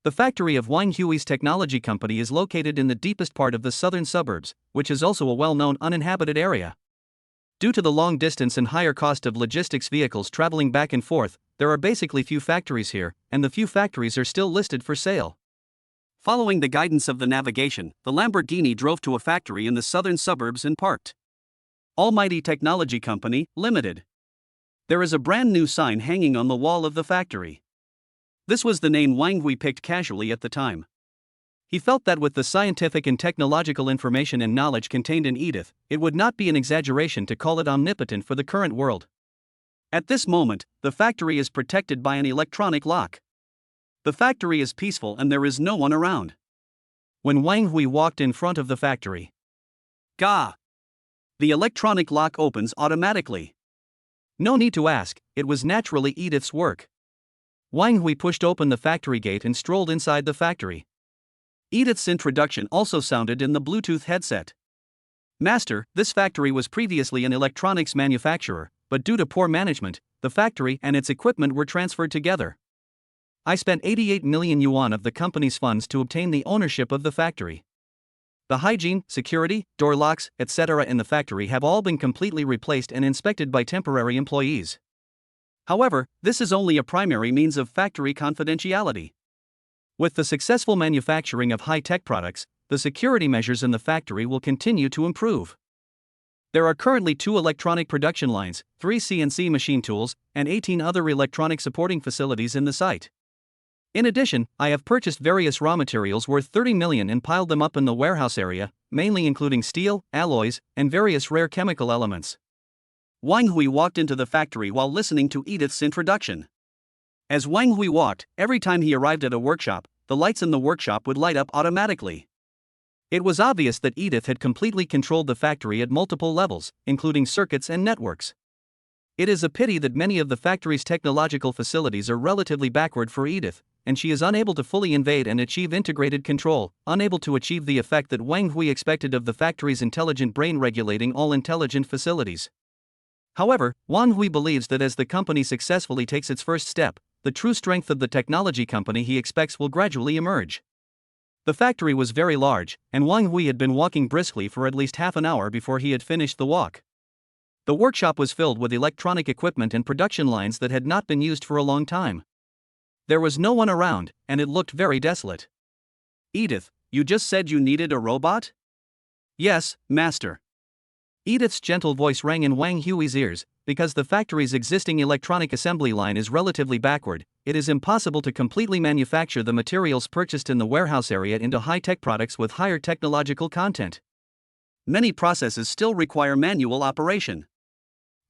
The factory of Wang Hui's technology company is located in the deepest part of the southern suburbs, which is also a well-known uninhabited area. Due to the long distance and higher cost of logistics vehicles traveling back and forth, there are basically few factories here, and the few factories are still listed for sale. Following the guidance of the navigation, the Lamborghini drove to a factory in the southern suburbs and parked. Almighty Technology Company, Limited. There is a brand new sign hanging on the wall of the factory. This was the name Wang Hui picked casually at the time. He felt that with the scientific and technological information and knowledge contained in Edith, it would not be an exaggeration to call it omnipotent for the current world. At this moment, the factory is protected by an electronic lock. The factory is peaceful and there is no one around. When Wang Hui walked in front of the factory, Gah! The electronic lock opens automatically. No need to ask, it was naturally Edith's work. Wang Hui pushed open the factory gate and strolled inside the factory. Edith's introduction also sounded in the Bluetooth headset. Master, this factory was previously an electronics manufacturer, but due to poor management, the factory and its equipment were transferred together. I spent 88 million yuan of the company's funds to obtain the ownership of the factory. The hygiene, security, door locks, etc. in the factory have all been completely replaced and inspected by temporary employees. However, this is only a primary means of factory confidentiality. With the successful manufacturing of high-tech products, the security measures in the factory will continue to improve. There are currently 2 electronic production lines, 3 CNC machine tools, and 18 other electronic supporting facilities in the site. In addition, I have purchased various raw materials worth 30 million and piled them up in the warehouse area, mainly including steel, alloys, and various rare chemical elements. Wang Hui walked into the factory while listening to Edith's introduction. As Wang Hui walked, every time he arrived at a workshop, the lights in the workshop would light up automatically. It was obvious that Edith had completely controlled the factory at multiple levels, including circuits and networks. It is a pity that many of the factory's technological facilities are relatively backward for Edith, and she is unable to fully invade and achieve integrated control, unable to achieve the effect that Wang Hui expected of the factory's intelligent brain regulating all intelligent facilities. However, Wang Hui believes that as the company successfully takes its first step, the true strength of the technology company he expects will gradually emerge. The factory was very large, and Wang Hui had been walking briskly for at least half an hour before he had finished the walk. The workshop was filled with electronic equipment and production lines that had not been used for a long time. There was no one around, and it looked very desolate. Edith, you just said you needed a robot? Yes, master. Edith's gentle voice rang in Wang Hui's ears. Because the factory's existing electronic assembly line is relatively backward, it is impossible to completely manufacture the materials purchased in the warehouse area into high-tech products with higher technological content. Many processes still require manual operation.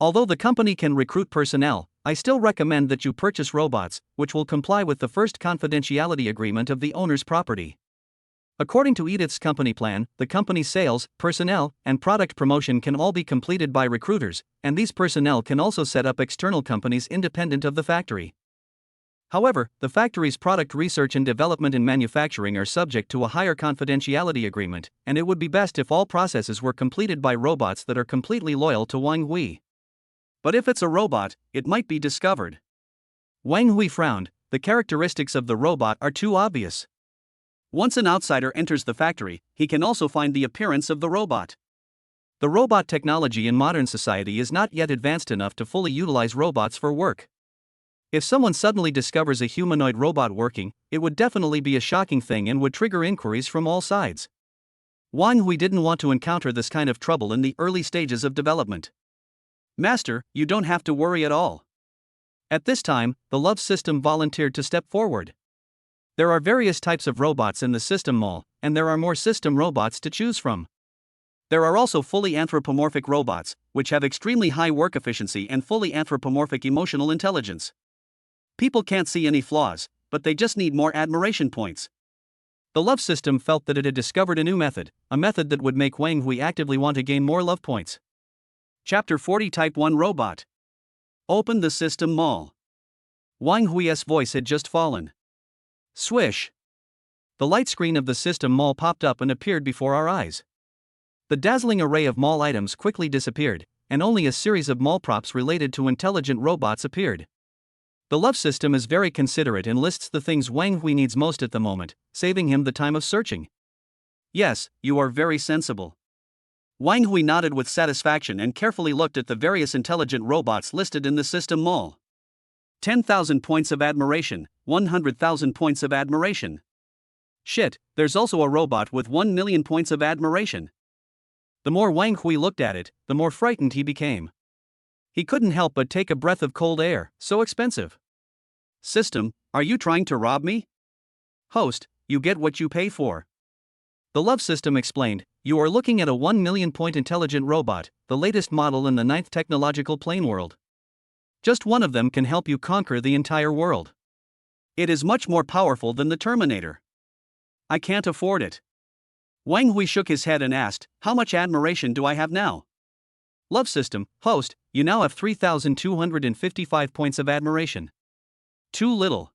Although the company can recruit personnel, I still recommend that you purchase robots, which will comply with the first confidentiality agreement of the owner's property. According to Edith's company plan, the company's sales, personnel, and product promotion can all be completed by recruiters, and these personnel can also set up external companies independent of the factory. However, the factory's product research and development and manufacturing are subject to a higher confidentiality agreement, and it would be best if all processes were completed by robots that are completely loyal to Wang Hui. But if it's a robot, it might be discovered. Wang Hui frowned. The characteristics of the robot are too obvious. Once an outsider enters the factory, he can also find the appearance of the robot. The robot technology in modern society is not yet advanced enough to fully utilize robots for work. If someone suddenly discovers a humanoid robot working, it would definitely be a shocking thing and would trigger inquiries from all sides. Wang Hui didn't want to encounter this kind of trouble in the early stages of development. Master, you don't have to worry at all. At this time, the love system volunteered to step forward. There are various types of robots in the system mall, and there are more system robots to choose from. There are also fully anthropomorphic robots, which have extremely high work efficiency and fully anthropomorphic emotional intelligence. People can't see any flaws, but they just need more admiration points. The love system felt that it had discovered a new method, a method that would make Wang Hui actively want to gain more love points. Chapter 40 Type 1 Robot. Open the system mall. Wang Hui's voice had just fallen. Swish. The light screen of the system mall popped up and appeared before our eyes. The dazzling array of mall items quickly disappeared, and only a series of mall props related to intelligent robots appeared. The love system is very considerate and lists the things Wang Hui needs most at the moment, saving him the time of searching. Yes, you are very sensible. Wang Hui nodded with satisfaction and carefully looked at the various intelligent robots listed in the system mall. 10,000 points of admiration, 100,000 points of admiration. Shit, there's also a robot with 1 million points of admiration. The more Wang Hui looked at it, the more frightened he became. He couldn't help but take a breath of cold air, so expensive. System, are you trying to rob me? Host, you get what you pay for. The love system explained, you are looking at a 1 million point intelligent robot, the latest model in the 9th technological plane world. Just one of them can help you conquer the entire world. It is much more powerful than the Terminator. I can't afford it. Wang Hui shook his head and asked, how much admiration do I have now? Love system, host, you now have 3,255 points of admiration. Too little.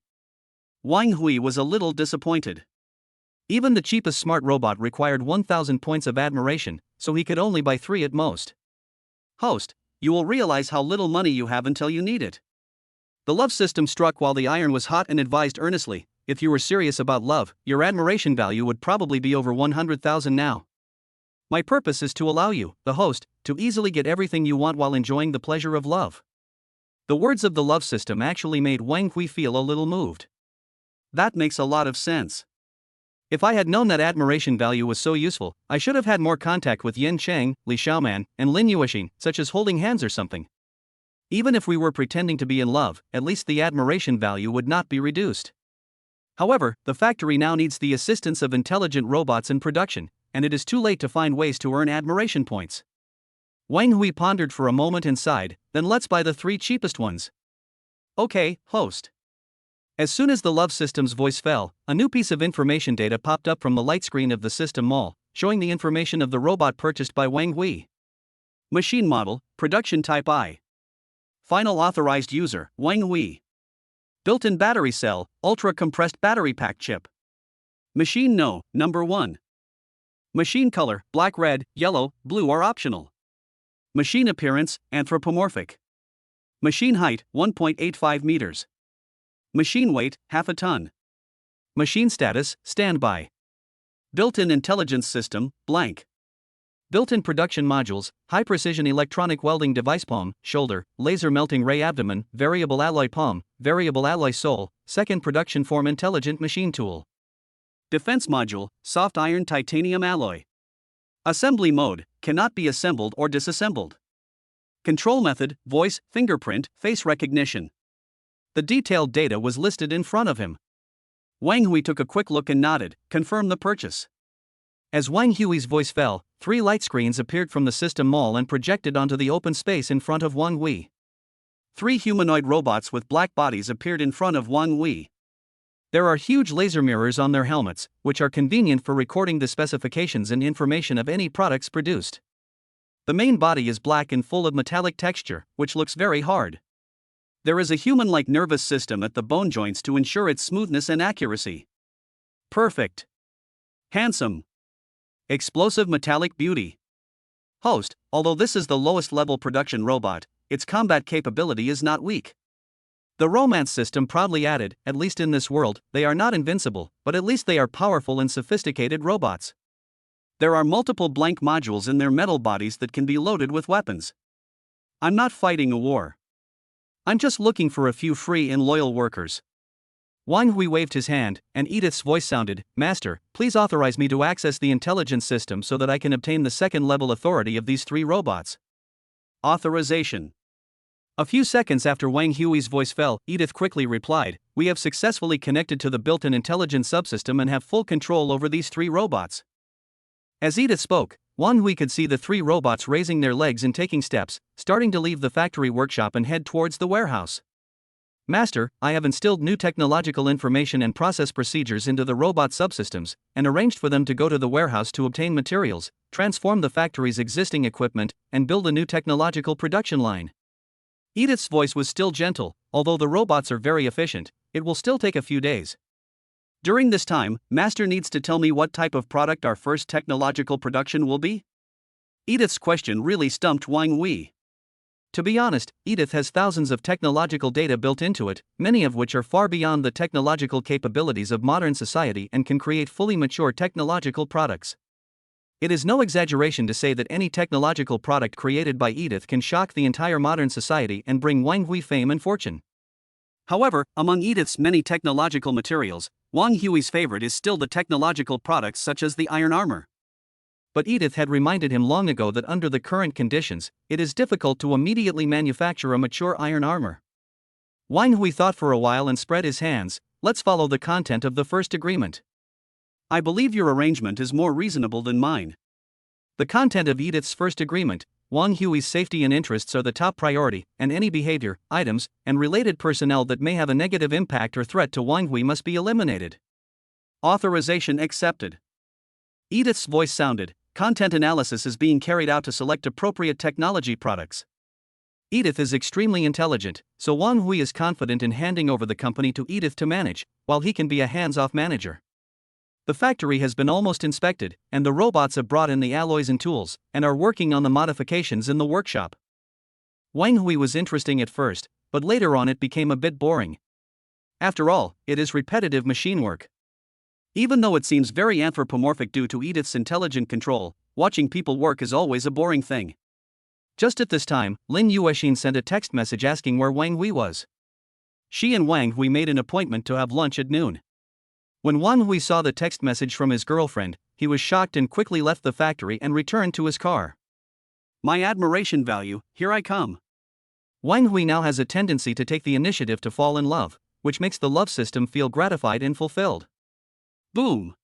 Wang Hui was a little disappointed. Even the cheapest smart robot required 1,000 points of admiration, so he could only buy 3 at most. Host, you will realize how little money you have until you need it. The love system struck while the iron was hot and advised earnestly, if you were serious about love, your admiration value would probably be over 100,000 now. My purpose is to allow you, the host, to easily get everything you want while enjoying the pleasure of love. The words of the love system actually made Wang Hui feel a little moved. That makes a lot of sense. If I had known that admiration value was so useful, I should have had more contact with Yin Chang, Li Xiaoman, and Lin Yashin, such as holding hands or something. Even if we were pretending to be in love, at least the admiration value would not be reduced. However, the factory now needs the assistance of intelligent robots in production, and it is too late to find ways to earn admiration points. Wang Hui pondered for a moment and sighed, then let's buy the 3 cheapest ones. Okay, host. As soon as the love system's voice fell, a new piece of information data popped up from the light screen of the system mall, showing the information of the robot purchased by Wang Hui. Machine model, production type I. Final authorized user, Wang Hui. Built-in battery cell, ultra-compressed battery pack chip. Machine No, number 1. Machine color, black, red, yellow, blue are optional. Machine appearance, anthropomorphic. Machine height, 1.85 meters. Machine weight, half a ton. Machine status, standby. Built-in intelligence system, blank. Built-in production modules, high-precision electronic welding device, palm, shoulder, laser melting ray abdomen, variable alloy palm, variable alloy sole, second production form intelligent machine tool. Defense module, soft iron titanium alloy. Assembly mode, cannot be assembled or disassembled. Control method, voice, fingerprint, face recognition. The detailed data was listed in front of him. Wang Hui took a quick look and nodded, confirm the purchase. As Wang Hui's voice fell, 3 light screens appeared from the system mall and projected onto the open space in front of Wang Hui. 3 humanoid robots with black bodies appeared in front of Wang Hui. There are huge laser mirrors on their helmets, which are convenient for recording the specifications and information of any products produced. The main body is black and full of metallic texture, which looks very hard. There is a human-like nervous system at the bone joints to ensure its smoothness and accuracy. Perfect. Handsome. Explosive metallic beauty. Host, although this is the lowest level production robot, its combat capability is not weak. The romance system proudly added, at least in this world, they are not invincible, but at least they are powerful and sophisticated robots. There are multiple blank modules in their metal bodies that can be loaded with weapons. I'm not fighting a war. I'm just looking for a few free and loyal workers. Wang Hui waved his hand, and Edith's voice sounded, Master, please authorize me to access the intelligence system so that I can obtain the second-level authority of these 3 robots. Authorization. A few seconds after Wang Hui's voice fell, Edith quickly replied, We have successfully connected to the built-in intelligence subsystem and have full control over these 3 robots. As Edith spoke, Wang Hui could see the 3 robots raising their legs and taking steps, starting to leave the factory workshop and head towards the warehouse. Master, I have instilled new technological information and process procedures into the robot subsystems, and arranged for them to go to the warehouse to obtain materials, transform the factory's existing equipment, and build a new technological production line. Edith's voice was still gentle, although the robots are very efficient, it will still take a few days. During this time, Master needs to tell me what type of product our first technological production will be? Edith's question really stumped Wang Hui. To be honest, Edith has thousands of technological data built into it, many of which are far beyond the technological capabilities of modern society and can create fully mature technological products. It is no exaggeration to say that any technological product created by Edith can shock the entire modern society and bring Wang Hui fame and fortune. However, among Edith's many technological materials, Wang Hui's favorite is still the technological products such as the iron armor. But Edith had reminded him long ago that under the current conditions, it is difficult to immediately manufacture a mature iron armor. Wang Hui thought for a while and spread his hands. Let's follow the content of the first agreement. I believe your arrangement is more reasonable than mine. The content of Edith's first agreement, Wang Hui's safety and interests are the top priority, and any behavior, items, and related personnel that may have a negative impact or threat to Wang Hui must be eliminated. Authorization accepted. Edith's voice sounded, content analysis is being carried out to select appropriate technology products. Edith is extremely intelligent, so Wang Hui is confident in handing over the company to Edith to manage, while he can be a hands-off manager. The factory has been almost inspected, and the robots have brought in the alloys and tools, and are working on the modifications in the workshop. Wang Hui was interesting at first, but later on it became a bit boring. After all, it is repetitive machine work. Even though it seems very anthropomorphic due to Edith's intelligent control, watching people work is always a boring thing. Just at this time, Lin Yashin sent a text message asking where Wang Hui was. She and Wang Hui made an appointment to have lunch at noon. When Wang Hui saw the text message from his girlfriend, he was shocked and quickly left the factory and returned to his car. My admiration value, here I come. Wang Hui now has a tendency to take the initiative to fall in love, which makes the love system feel gratified and fulfilled. Boom!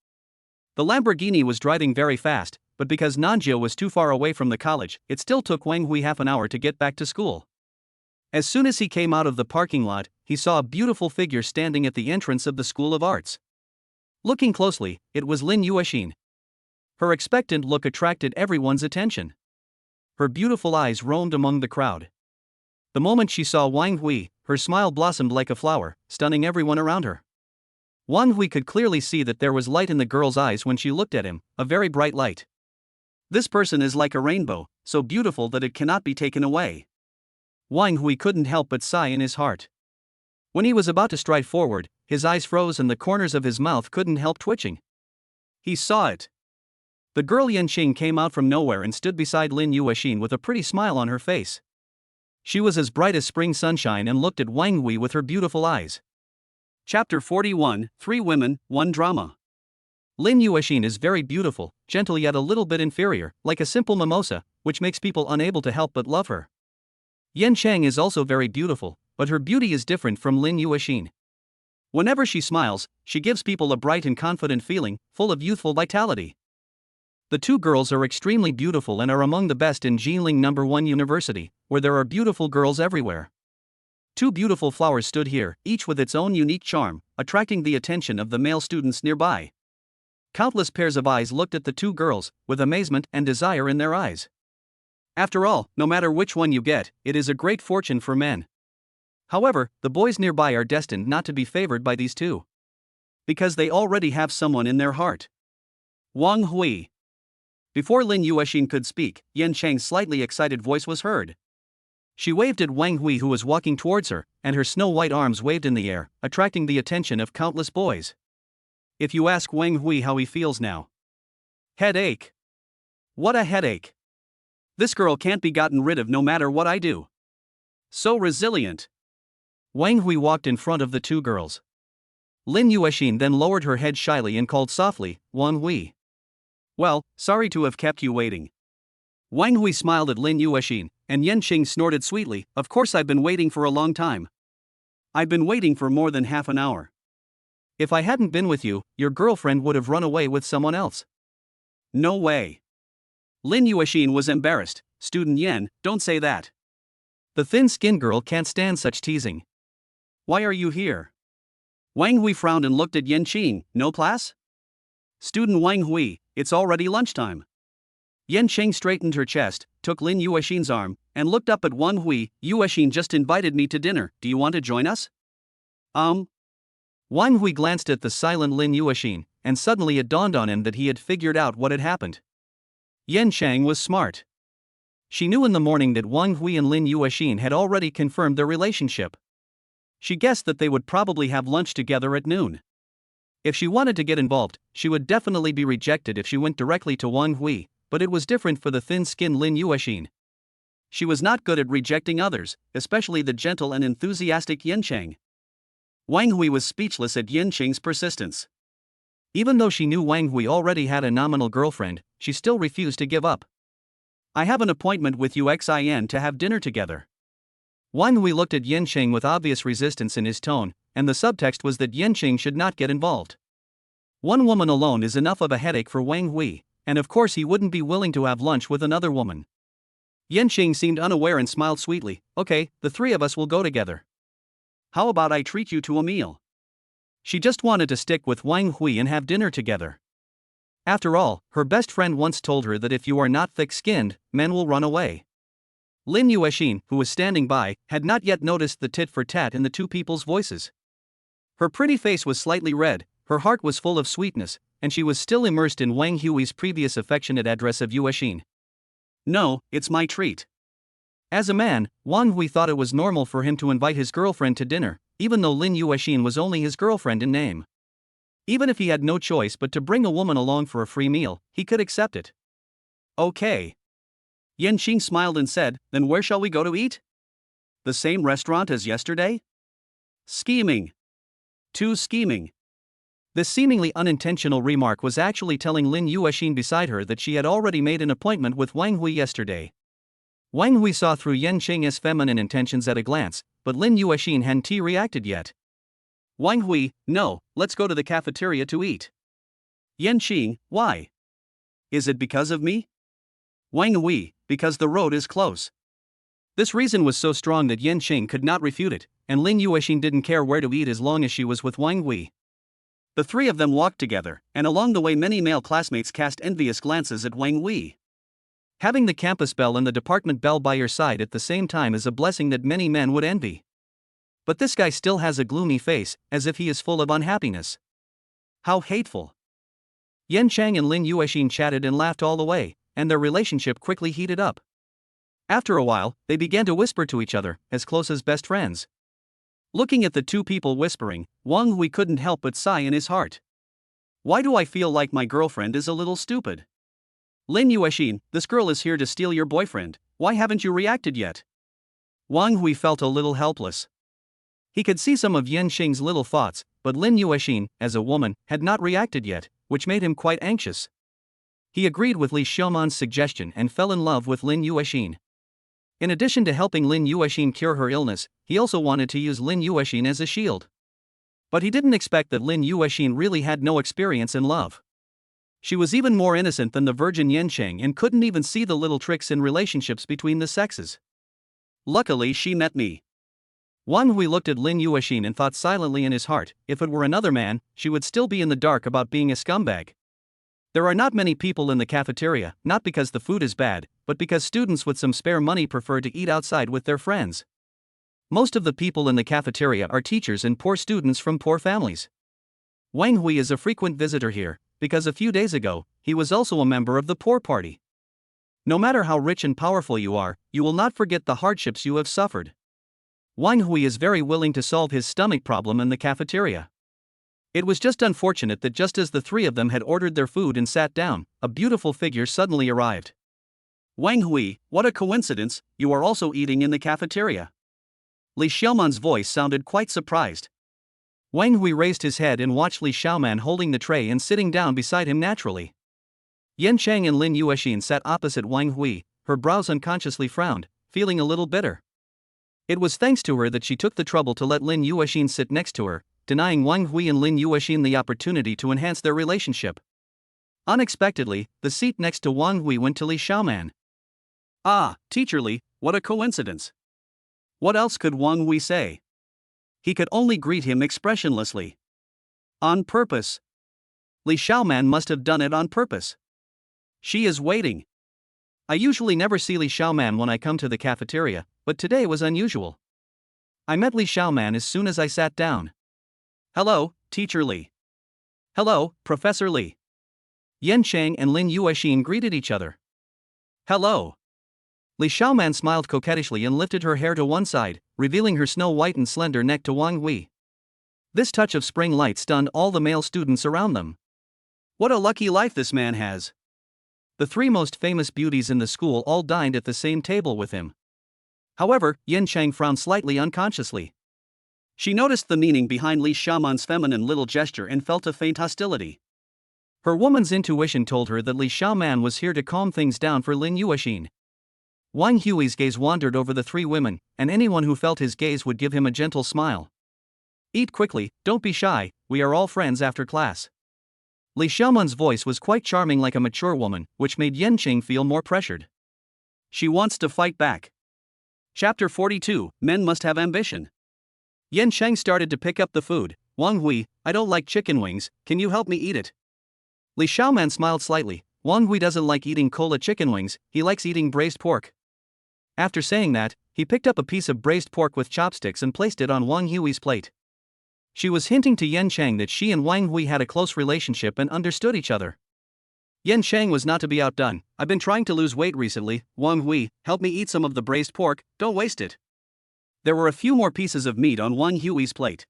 The Lamborghini was driving very fast, but because Nanjio was too far away from the college, it still took Wang Hui half an hour to get back to school. As soon as he came out of the parking lot, he saw a beautiful figure standing at the entrance of the School of Arts. Looking closely, it was Lin Yashin. Her expectant look attracted everyone's attention. Her beautiful eyes roamed among the crowd. The moment she saw Wang Hui, her smile blossomed like a flower, stunning everyone around her. Wang Hui could clearly see that there was light in the girl's eyes when she looked at him, a very bright light. This person is like a rainbow, so beautiful that it cannot be taken away. Wang Hui couldn't help but sigh in his heart. When he was about to stride forward, his eyes froze and the corners of his mouth couldn't help twitching. He saw it. The girl Qing came out from nowhere and stood beside Lin Yashin with a pretty smile on her face. She was as bright as spring sunshine and looked at Wang Hui with her beautiful eyes. Chapter 41, 3 Women, 1 Drama. Lin Yashin is very beautiful, gentle yet a little bit inferior, like a simple mimosa, which makes people unable to help but love her. Chang is also very beautiful, but her beauty is different from Lin Yashin. Whenever she smiles, she gives people a bright and confident feeling, full of youthful vitality. The two girls are extremely beautiful and are among the best in Jingling No. 1 University, where there are beautiful girls everywhere. Two beautiful flowers stood here, each with its own unique charm, attracting the attention of the male students nearby. Countless pairs of eyes looked at the two girls, with amazement and desire in their eyes. After all, no matter which one you get, it is a great fortune for men. However, the boys nearby are destined not to be favored by these two, because they already have someone in their heart. Wang Hui. Before Lin Yashin could speak, Yan Chang's slightly excited voice was heard. She waved at Wang Hui, who was walking towards her, and her snow-white arms waved in the air, attracting the attention of countless boys. If you ask Wang Hui how he feels now. Headache. What a headache. This girl can't be gotten rid of no matter what I do. So resilient. Wang Hui walked in front of the two girls. Lin Yashin then lowered her head shyly and called softly, Wang Hui. Well, sorry to have kept you waiting. Wang Hui smiled at Lin Yashin, and Yan Qing snorted sweetly, of course I've been waiting for a long time. I've been waiting for more than half an hour. If I hadn't been with you, your girlfriend would have run away with someone else. No way. Lin Yashin was embarrassed. Student Yan, don't say that. The thin-skinned girl can't stand such teasing. Why are you here? Wang Hui frowned and looked at Yan Qing. No class? Student Wang Hui, it's already lunchtime. Yan Qing straightened her chest, took Lin Yashin's arm, and looked up at Wang Hui. Yashin just invited me to dinner, do you want to join us? Wang Hui glanced at the silent Lin Yashin, and suddenly it dawned on him that he had figured out what had happened. Yan Chang was smart. She knew in the morning that Wang Hui and Lin Yashin had already confirmed their relationship. She guessed that they would probably have lunch together at noon. If she wanted to get involved, she would definitely be rejected if she went directly to Wang Hui, but it was different for the thin-skinned Lin Yashin. She was not good at rejecting others, especially the gentle and enthusiastic Yan Chang. Wang Hui was speechless at Yan Chang's persistence. Even though she knew Wang Hui already had a nominal girlfriend, she still refused to give up. I have an appointment with Uxin to have dinner together. Wang Hui looked at Yan Chang with obvious resistance in his tone, and the subtext was that Yan Chang should not get involved. One woman alone is enough of a headache for Wang Hui, and of course he wouldn't be willing to have lunch with another woman. Yan Chang seemed unaware and smiled sweetly. Okay, the three of us will go together. How about I treat you to a meal? She just wanted to stick with Wang Hui and have dinner together. After all, her best friend once told her that if you are not thick-skinned, men will run away. Lin Yashin, who was standing by, had not yet noticed the tit-for-tat in the two people's voices. Her pretty face was slightly red, her heart was full of sweetness, and she was still immersed in Wang Hui's previous affectionate address of Yashin. No, it's my treat. As a man, Wang Hui thought it was normal for him to invite his girlfriend to dinner, even though Lin Yashin was only his girlfriend in name. Even if he had no choice but to bring a woman along for a free meal, he could accept it. Okay. Yan Qing smiled and said, then where shall we go to eat? The same restaurant as yesterday? Scheming. Too scheming. This seemingly unintentional remark was actually telling Lin Yashin beside her that she had already made an appointment with Wang Hui yesterday. Wang Hui saw through Yan Qing's feminine intentions at a glance, but Lin Yashin hadn't reacted yet. Wang Hui, no, let's go to the cafeteria to eat. Yan Qing, why? Is it because of me? Wang Hui, because the road is close. This reason was so strong that Yan Qing could not refute it, and Lin Yashin didn't care where to eat as long as she was with Wang Hui. The three of them walked together, and along the way many male classmates cast envious glances at Wang Hui. Having the campus belle and the department belle by your side at the same time is a blessing that many men would envy. But this guy still has a gloomy face, as if he is full of unhappiness. How hateful. Yan Chang and Lin Yashin chatted and laughed all the way, and their relationship quickly heated up. After a while, they began to whisper to each other, as close as best friends. Looking at the two people whispering, Wang Hui couldn't help but sigh in his heart. Why do I feel like my girlfriend is a little stupid? Lin Yashin, this girl is here to steal your boyfriend, why haven't you reacted yet? Wang Hui felt a little helpless. He could see some of Yan Qing's little thoughts, but Lin Yashin, as a woman, had not reacted yet, which made him quite anxious. He agreed with Li Xiaoman's suggestion and fell in love with Lin Yashin. In addition to helping Lin Yashin cure her illness, he also wanted to use Lin Yashin as a shield. But he didn't expect that Lin Yashin really had no experience in love. She was even more innocent than the virgin Yancheng and couldn't even see the little tricks in relationships between the sexes. Luckily, she met me. Wang Hui looked at Lin Yashin and thought silently in his heart, if it were another man, she would still be in the dark about being a scumbag. There are not many people in the cafeteria, not because the food is bad, but because students with some spare money prefer to eat outside with their friends. Most of the people in the cafeteria are teachers and poor students from poor families. Wang Hui is a frequent visitor here, because a few days ago, he was also a member of the poor party. No matter how rich and powerful you are, you will not forget the hardships you have suffered. Wang Hui is very willing to solve his stomach problem in the cafeteria. It was just unfortunate that just as the three of them had ordered their food and sat down, a beautiful figure suddenly arrived. Wang Hui, what a coincidence, you are also eating in the cafeteria. Li Xiaoman's voice sounded quite surprised. Wang Hui raised his head and watched Li Xiaoman holding the tray and sitting down beside him naturally. Yan Chang and Lin Yashin sat opposite Wang Hui, her brows unconsciously frowned, feeling a little bitter. It was thanks to her that she took the trouble to let Lin Yashin sit next to her, denying Wang Hui and Lin Yashin the opportunity to enhance their relationship. Unexpectedly, the seat next to Wang Hui went to Li Xiaoman. Ah, Teacher Li, what a coincidence. What else could Wang Hui say? He could only greet him expressionlessly. On purpose. Li Xiaoman must have done it on purpose. She is waiting. I usually never see Li Xiaoman when I come to the cafeteria, but today was unusual. I met Li Xiaoman as soon as I sat down. Hello, Teacher Li. Hello, Professor Li. Yan Chang and Lin Yashin greeted each other. Hello. Li Xiaoman smiled coquettishly and lifted her hair to one side, revealing her snow-white and slender neck to Wang Hui. This touch of spring light stunned all the male students around them. What a lucky life this man has. The three most famous beauties in the school all dined at the same table with him. However, Yan Chang frowned slightly unconsciously. She noticed the meaning behind Li Xiaoman's feminine little gesture and felt a faint hostility. Her woman's intuition told her that Li Xiaoman was here to calm things down for Lin Yashin. Wang Hui's gaze wandered over the three women, and anyone who felt his gaze would give him a gentle smile. Eat quickly, don't be shy, we are all friends after class. Li Xiaoman's voice was quite charming like a mature woman, which made Yan Chang feel more pressured. She wants to fight back. Chapter 42, Men Must Have Ambition. Yan Chang started to pick up the food. Wang Hui, I don't like chicken wings, can you help me eat it? Li Xiaoman smiled slightly. Wang Hui doesn't like eating cola chicken wings, he likes eating braised pork. After saying that, he picked up a piece of braised pork with chopsticks and placed it on Wang Hui's plate. She was hinting to Yan Chang that she and Wang Hui had a close relationship and understood each other. Yan Chang was not to be outdone. I've been trying to lose weight recently. Wang Hui, help me eat some of the braised pork, don't waste it. There were a few more pieces of meat on Wang Hui's plate.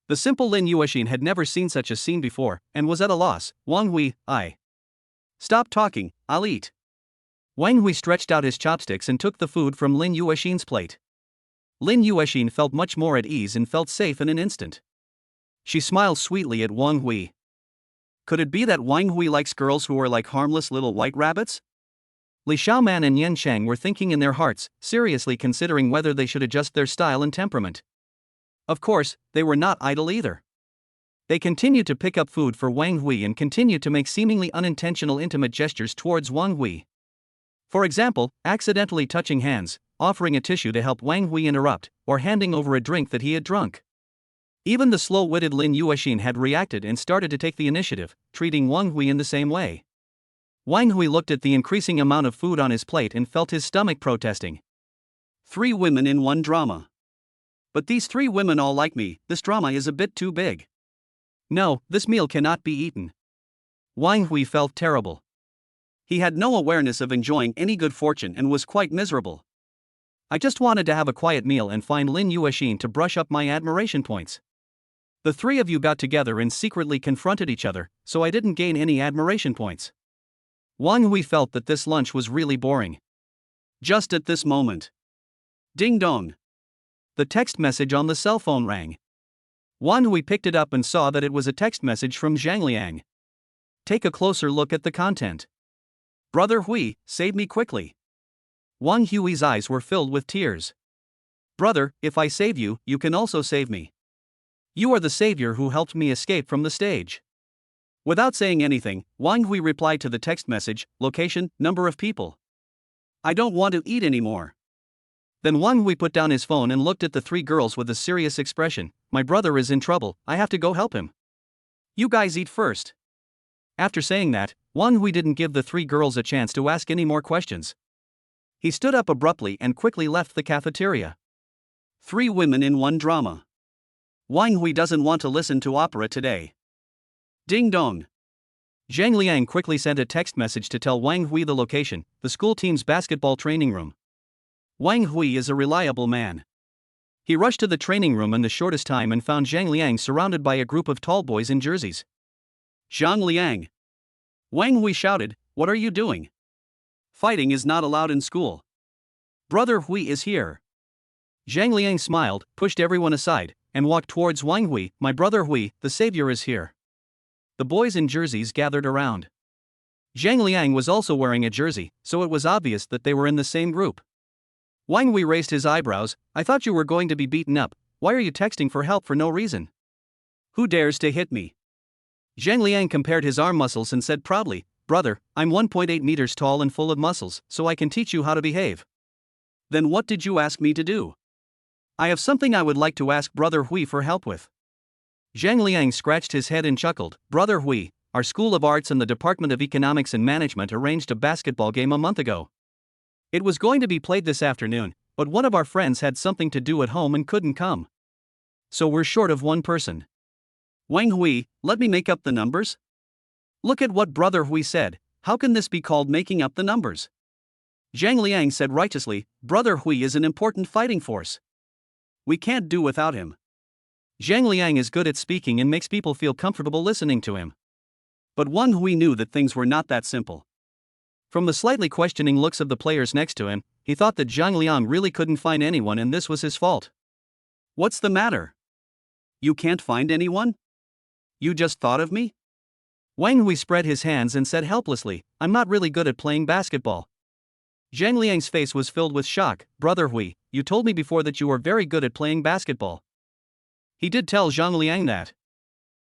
The simple Lin Yashin had never seen such a scene before, and was at a loss. Wang Hui, Stop talking, I'll eat. Wang Hui stretched out his chopsticks and took the food from Lin Yashin's plate. Lin Yashin felt much more at ease and felt safe in an instant. She smiled sweetly at Wang Hui. Could it be that Wang Hui likes girls who are like harmless little white rabbits? Li Xiaoman and Yan Chang were thinking in their hearts, seriously considering whether they should adjust their style and temperament. Of course, they were not idle either. They continued to pick up food for Wang Hui and continued to make seemingly unintentional intimate gestures towards Wang Hui. For example, accidentally touching hands, offering a tissue to help Wang Hui interrupt, or handing over a drink that he had drunk. Even the slow-witted Lin Yashin had reacted and started to take the initiative, treating Wang Hui in the same way. Wang Hui looked at the increasing amount of food on his plate and felt his stomach protesting. 3 women in one drama. But these 3 women all like me, this drama is a bit too big. No, this meal cannot be eaten. Wang Hui felt terrible. He had no awareness of enjoying any good fortune and was quite miserable. I just wanted to have a quiet meal and find Lin Yashin to brush up my admiration points. The 3 of you got together and secretly confronted each other, so I didn't gain any admiration points. Wang Hui felt that this lunch was really boring. Just at this moment. Ding dong. The text message on the cell phone rang. Wang Hui picked it up and saw that it was a text message from Zhang Liang. Take a closer look at the content. Brother Hui, save me quickly. Wang Hui's eyes were filled with tears. Brother, if I save you, you can also save me. You are the savior who helped me escape from the stage. Without saying anything, Wang Hui replied to the text message, location, number of people. I don't want to eat anymore. Then Wang Hui put down his phone and looked at the three girls with a serious expression. My brother is in trouble, I have to go help him. You guys eat first. After saying that, Wang Hui didn't give the three girls a chance to ask any more questions. He stood up abruptly and quickly left the cafeteria. 3 women in one drama. Wang Hui doesn't want to listen to opera today. Ding dong. Zhang Liang quickly sent a text message to tell Wang Hui the location, the school team's basketball training room. Wang Hui is a reliable man. He rushed to the training room in the shortest time and found Zhang Liang surrounded by a group of tall boys in jerseys. Zhang Liang. Wang Hui shouted, what are you doing? Fighting is not allowed in school. Brother Hui is here. Zhang Liang smiled, pushed everyone aside, and walked towards Wang Hui. My brother Hui, the savior, is here. The boys in jerseys gathered around. Zhang Liang was also wearing a jersey, so it was obvious that they were in the same group. Wang Hui raised his eyebrows. I thought you were going to be beaten up. Why are you texting for help for no reason? Who dares to hit me? Zhang Liang compared his arm muscles and said proudly, brother, I'm 1.8 meters tall and full of muscles, so I can teach you how to behave. Then what did you ask me to do? I have something I would like to ask Brother Hui for help with. Zhang Liang scratched his head and chuckled. Brother Hui, our School of Arts and the Department of Economics and Management arranged a basketball game a month ago. It was going to be played this afternoon, but one of our friends had something to do at home and couldn't come. So we're short of one person. Wang Hui, let me make up the numbers? Look at what Brother Hui said. How can this be called making up the numbers? Zhang Liang said righteously, Brother Hui is an important fighting force. We can't do without him. Zhang Liang is good at speaking and makes people feel comfortable listening to him. But Wang Hui knew that things were not that simple. From the slightly questioning looks of the players next to him, he thought that Zhang Liang really couldn't find anyone and this was his fault. What's the matter? You can't find anyone? You just thought of me? Wang Hui spread his hands and said helplessly, I'm not really good at playing basketball. Zhang Liang's face was filled with shock. Brother Hui, you told me before that you were very good at playing basketball. He did tell Zhang Liang that.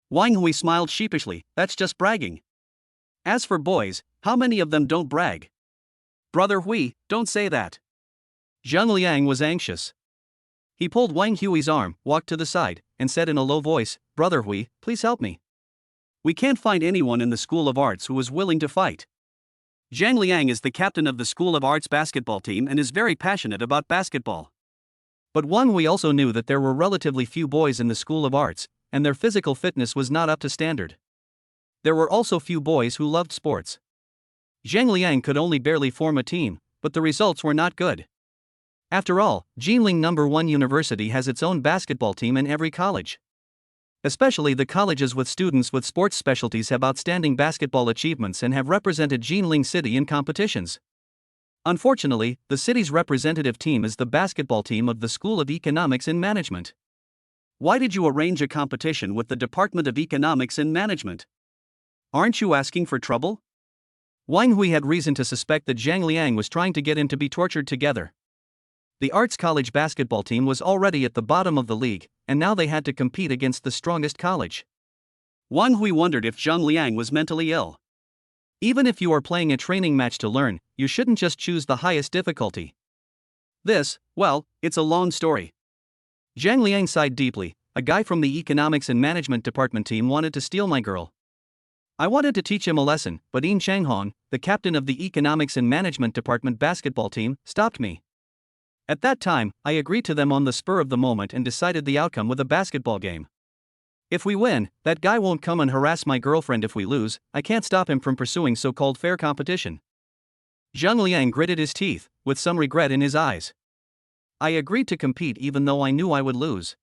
Wang Hui smiled sheepishly, that's just bragging. As for boys, how many of them don't brag? Brother Hui, don't say that. Zhang Liang was anxious. He pulled Wang Hui's arm, walked to the side, and said in a low voice, Brother Hui, please help me. We can't find anyone in the School of Arts who is willing to fight. Zhang Liang is the captain of the School of Arts basketball team and is very passionate about basketball. But Wang Hui also knew that there were relatively few boys in the School of Arts, and their physical fitness was not up to standard. There were also few boys who loved sports. Zhang Liang could only barely form a team, but the results were not good. After all, Jinling No. 1 University has its own basketball team in every college. Especially the colleges with students with sports specialties have outstanding basketball achievements and have represented Jinling City in competitions. Unfortunately, the city's representative team is the basketball team of the School of Economics and Management. Why did you arrange a competition with the Department of Economics and Management? Aren't you asking for trouble? Wang Hui had reason to suspect that Zhang Liang was trying to get him to be tortured together. The Arts College basketball team was already at the bottom of the league, and now they had to compete against the strongest college. Wang Hui wondered if Zhang Liang was mentally ill. Even if you are playing a training match to learn, you shouldn't just choose the highest difficulty. This, well, it's a long story. Zhang Liang sighed deeply. A guy from the Economics and Management Department team wanted to steal my girl. I wanted to teach him a lesson, but Yin Changhong, the captain of the Economics and Management Department basketball team, stopped me. At that time, I agreed to them on the spur of the moment and decided the outcome with a basketball game. If we win, that guy won't come and harass my girlfriend. If we lose, I can't stop him from pursuing so-called fair competition. Zhang Liang gritted his teeth, with some regret in his eyes. I agreed to compete even though I knew I would lose.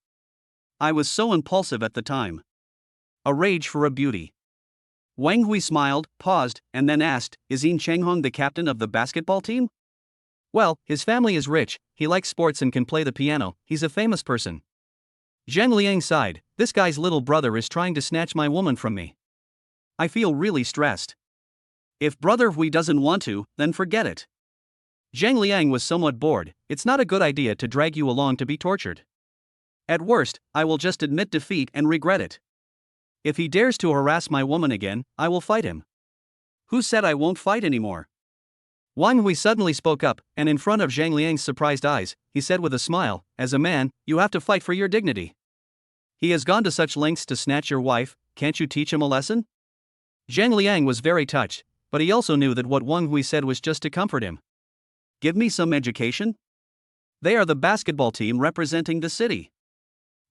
I was so impulsive at the time. A rage for a beauty. Wang Hui smiled, paused, and then asked, is Yin Changhong the captain of the basketball team? Well, his family is rich, he likes sports and can play the piano, he's a famous person. Zhang Liang sighed, this guy's little brother is trying to snatch my woman from me. I feel really stressed. If Brother Hui doesn't want to, then forget it. Zhang Liang was somewhat bored. It's not a good idea to drag you along to be tortured. At worst, I will just admit defeat and regret it. If he dares to harass my woman again, I will fight him. Who said I won't fight anymore? Wang Hui suddenly spoke up, and in front of Zhang Liang's surprised eyes, he said with a smile, as a man, you have to fight for your dignity. He has gone to such lengths to snatch your wife, can't you teach him a lesson? Zhang Liang was very touched, but he also knew that what Wang Hui said was just to comfort him. Give me some education? They are the basketball team representing the city.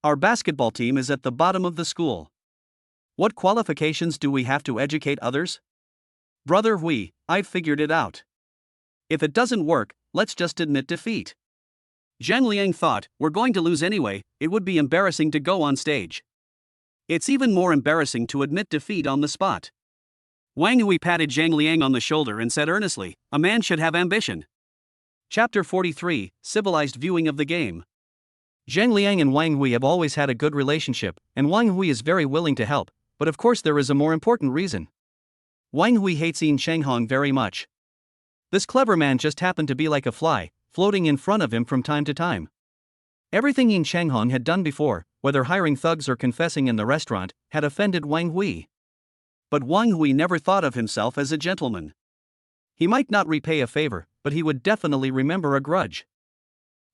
Our basketball team is at the bottom of the school. What qualifications do we have to educate others? Brother Hui, I've figured it out. If it doesn't work, let's just admit defeat. Zhang Liang thought, we're going to lose anyway, it would be embarrassing to go on stage. It's even more embarrassing to admit defeat on the spot. Wang Hui patted Zhang Liang on the shoulder and said earnestly, a man should have ambition. Chapter 43, Civilized Viewing of the Game. Zhang Liang and Wang Hui have always had a good relationship, and Wang Hui is very willing to help, but of course there is a more important reason. Wang Hui hates Yin Chenghong very much. This clever man just happened to be like a fly, floating in front of him from time to time. Everything Yin Chenghong had done before, whether hiring thugs or confessing in the restaurant, had offended Wang Hui. But Wang Hui never thought of himself as a gentleman. He might not repay a favor, but he would definitely remember a grudge.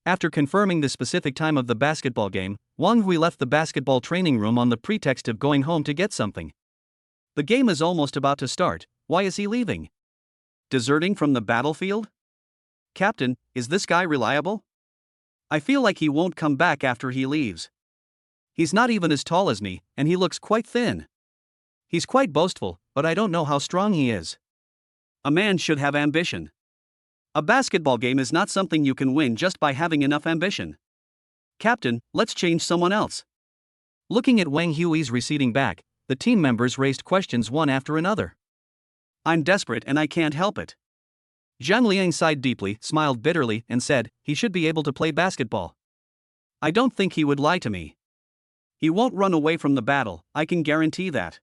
After confirming the specific time of the basketball game, Wang Hui left the basketball training room on the pretext of going home to get something. The game is almost about to start, why is he leaving? Deserting from the battlefield? Captain, is this guy reliable? I feel like he won't come back after he leaves. He's not even as tall as me, and he looks quite thin. He's quite boastful, but I don't know how strong he is. A man should have ambition. A basketball game is not something you can win just by having enough ambition. Captain, let's change someone else. Looking at Wang Hui's receding back, the team members raised questions one after another. I'm desperate and I can't help it. Zhang Liang sighed deeply, smiled bitterly, and said, he should be able to play basketball. I don't think he would lie to me. He won't run away from the battle, I can guarantee that.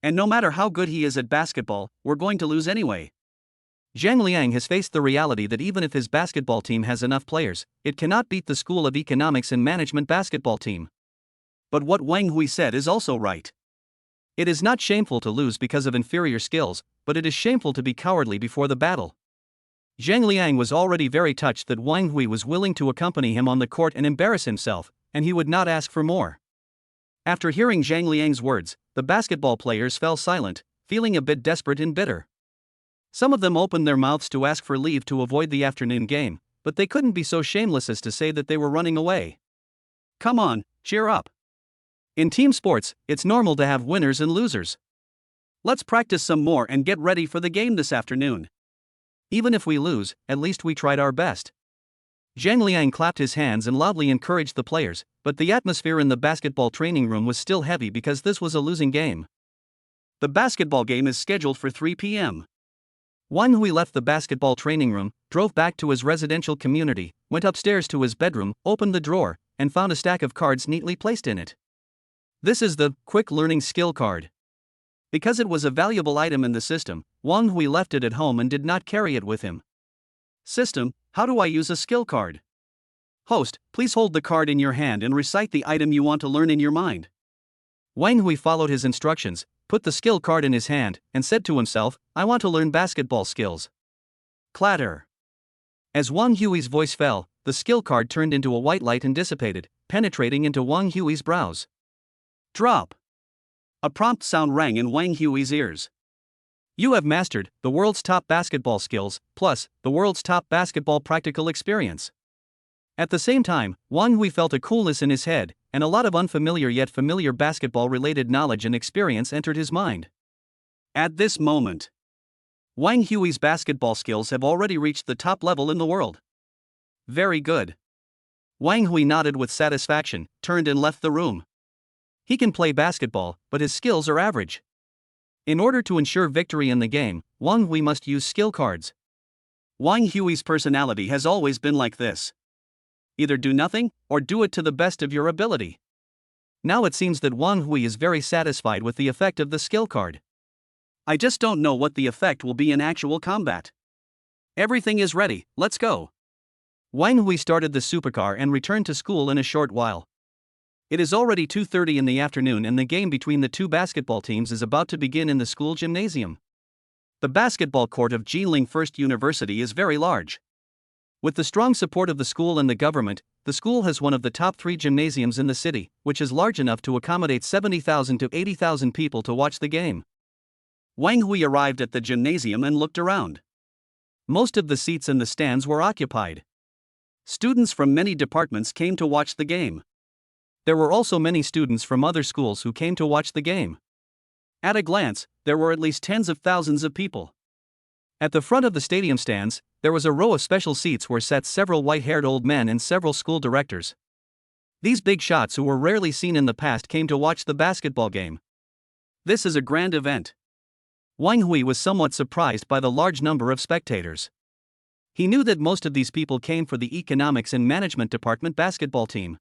And no matter how good he is at basketball, we're going to lose anyway. Zhang Liang has faced the reality that even if his basketball team has enough players, it cannot beat the School of Economics and Management basketball team. But what Wang Hui said is also right. It is not shameful to lose because of inferior skills, but it is shameful to be cowardly before the battle. Zhang Liang was already very touched that Wang Hui was willing to accompany him on the court and embarrass himself, and he would not ask for more. After hearing Zhang Liang's words, the basketball players fell silent, feeling a bit desperate and bitter. Some of them opened their mouths to ask for leave to avoid the afternoon game, but they couldn't be so shameless as to say that they were running away. Come on, cheer up. In team sports, it's normal to have winners and losers. Let's practice some more and get ready for the game this afternoon. Even if we lose, at least we tried our best. Zhang Liang clapped his hands and loudly encouraged the players, but the atmosphere in the basketball training room was still heavy because this was a losing game. The basketball game is scheduled for 3 p.m. Wang Hui left the basketball training room, drove back to his residential community, went upstairs to his bedroom, opened the drawer, and found a stack of cards neatly placed in it. This is the Quick Learning Skill card. Because it was a valuable item in the system, Wang Hui left it at home and did not carry it with him. System, how do I use a skill card? Host, please hold the card in your hand and recite the item you want to learn in your mind. Wang Hui followed his instructions, put the skill card in his hand, and said to himself, I want to learn basketball skills. Clatter. As Wang Hui's voice fell, the skill card turned into a white light and dissipated, penetrating into Wang Hui's brows. Drop. A prompt sound rang in Wang Hui's ears. You have mastered the world's top basketball skills, plus the world's top basketball practical experience. At the same time, Wang Hui felt a coolness in his head, and a lot of unfamiliar yet familiar basketball-related knowledge and experience entered his mind. At this moment, Wang Hui's basketball skills have already reached the top level in the world. Very good. Wang Hui nodded with satisfaction, turned and left the room. He can play basketball, but his skills are average. In order to ensure victory in the game, Wang Hui must use skill cards. Wang Hui's personality has always been like this. Either do nothing, or do it to the best of your ability. Now it seems that Wang Hui is very satisfied with the effect of the skill card. I just don't know what the effect will be in actual combat. Everything is ready, let's go. Wang Hui started the supercar and returned to school in a short while. It is already 2:30 in the afternoon and the game between the two basketball teams is about to begin in the school gymnasium. The basketball court of Jing First University is very large. With the strong support of the school and the government, the school has one of the top 3 gymnasiums in the city, which is large enough to accommodate 70,000 to 80,000 people to watch the game. Wang Hui arrived at the gymnasium and looked around. Most of the seats in the stands were occupied. Students from many departments came to watch the game. There were also many students from other schools who came to watch the game. At a glance, there were at least tens of thousands of people. At the front of the stadium stands, there was a row of special seats where sat several white-haired old men and several school directors. These big shots who were rarely seen in the past came to watch the basketball game. This is a grand event. Wang Hui was somewhat surprised by the large number of spectators. He knew that most of these people came for the Economics and Management Department basketball team.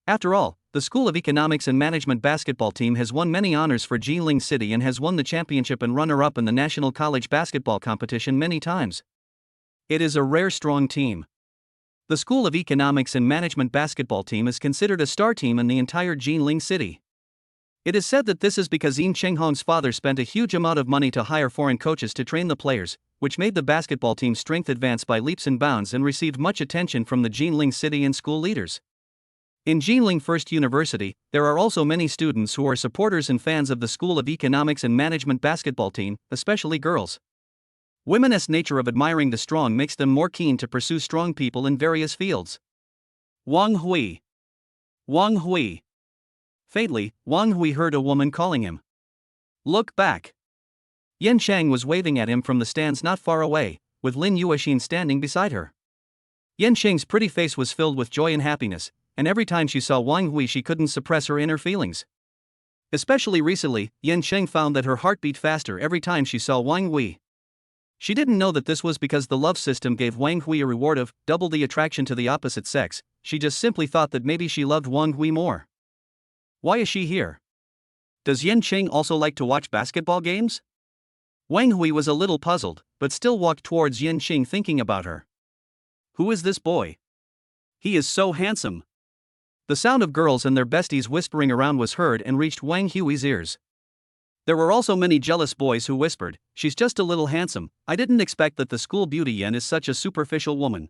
After all, the School of Economics and Management basketball team has won many honors for Jing City and has won the championship and runner-up in the National College Basketball Competition many times. It is a rare strong team. The School of Economics and Management basketball team is considered a star team in the entire Jing City. It is said that this is because Yin Chenghong's father spent a huge amount of money to hire foreign coaches to train the players, which made the basketball team's strength advance by leaps and bounds and received much attention from the Jing City and school leaders. In Jing First University, there are also many students who are supporters and fans of the School of Economics and Management basketball team, especially girls. Women's nature of admiring the strong makes them more keen to pursue strong people in various fields. Wang Hui. Wang Hui. Faintly, Wang Hui heard a woman calling him. Look back. Yan Shang was waving at him from the stands not far away, with Lin Yashin standing beside her. Yan Shang's pretty face was filled with joy and happiness, and every time she saw Wang Hui she couldn't suppress her inner feelings. Especially recently, Yan Sheng found that her heart beat faster every time she saw Wang Hui. She didn't know that this was because the love system gave Wang Hui a reward of double the attraction to the opposite sex. She just simply thought that maybe she loved Wang Hui more. Why is she here? Does Yan Sheng also like to watch basketball games? Wang Hui was a little puzzled, but still walked towards Yan Sheng thinking about her. Who is this boy? He is so handsome. The sound of girls and their besties whispering around was heard and reached Wang Hui's ears. There were also many jealous boys who whispered, "She's just a little handsome, I didn't expect that the school beauty Yan is such a superficial woman.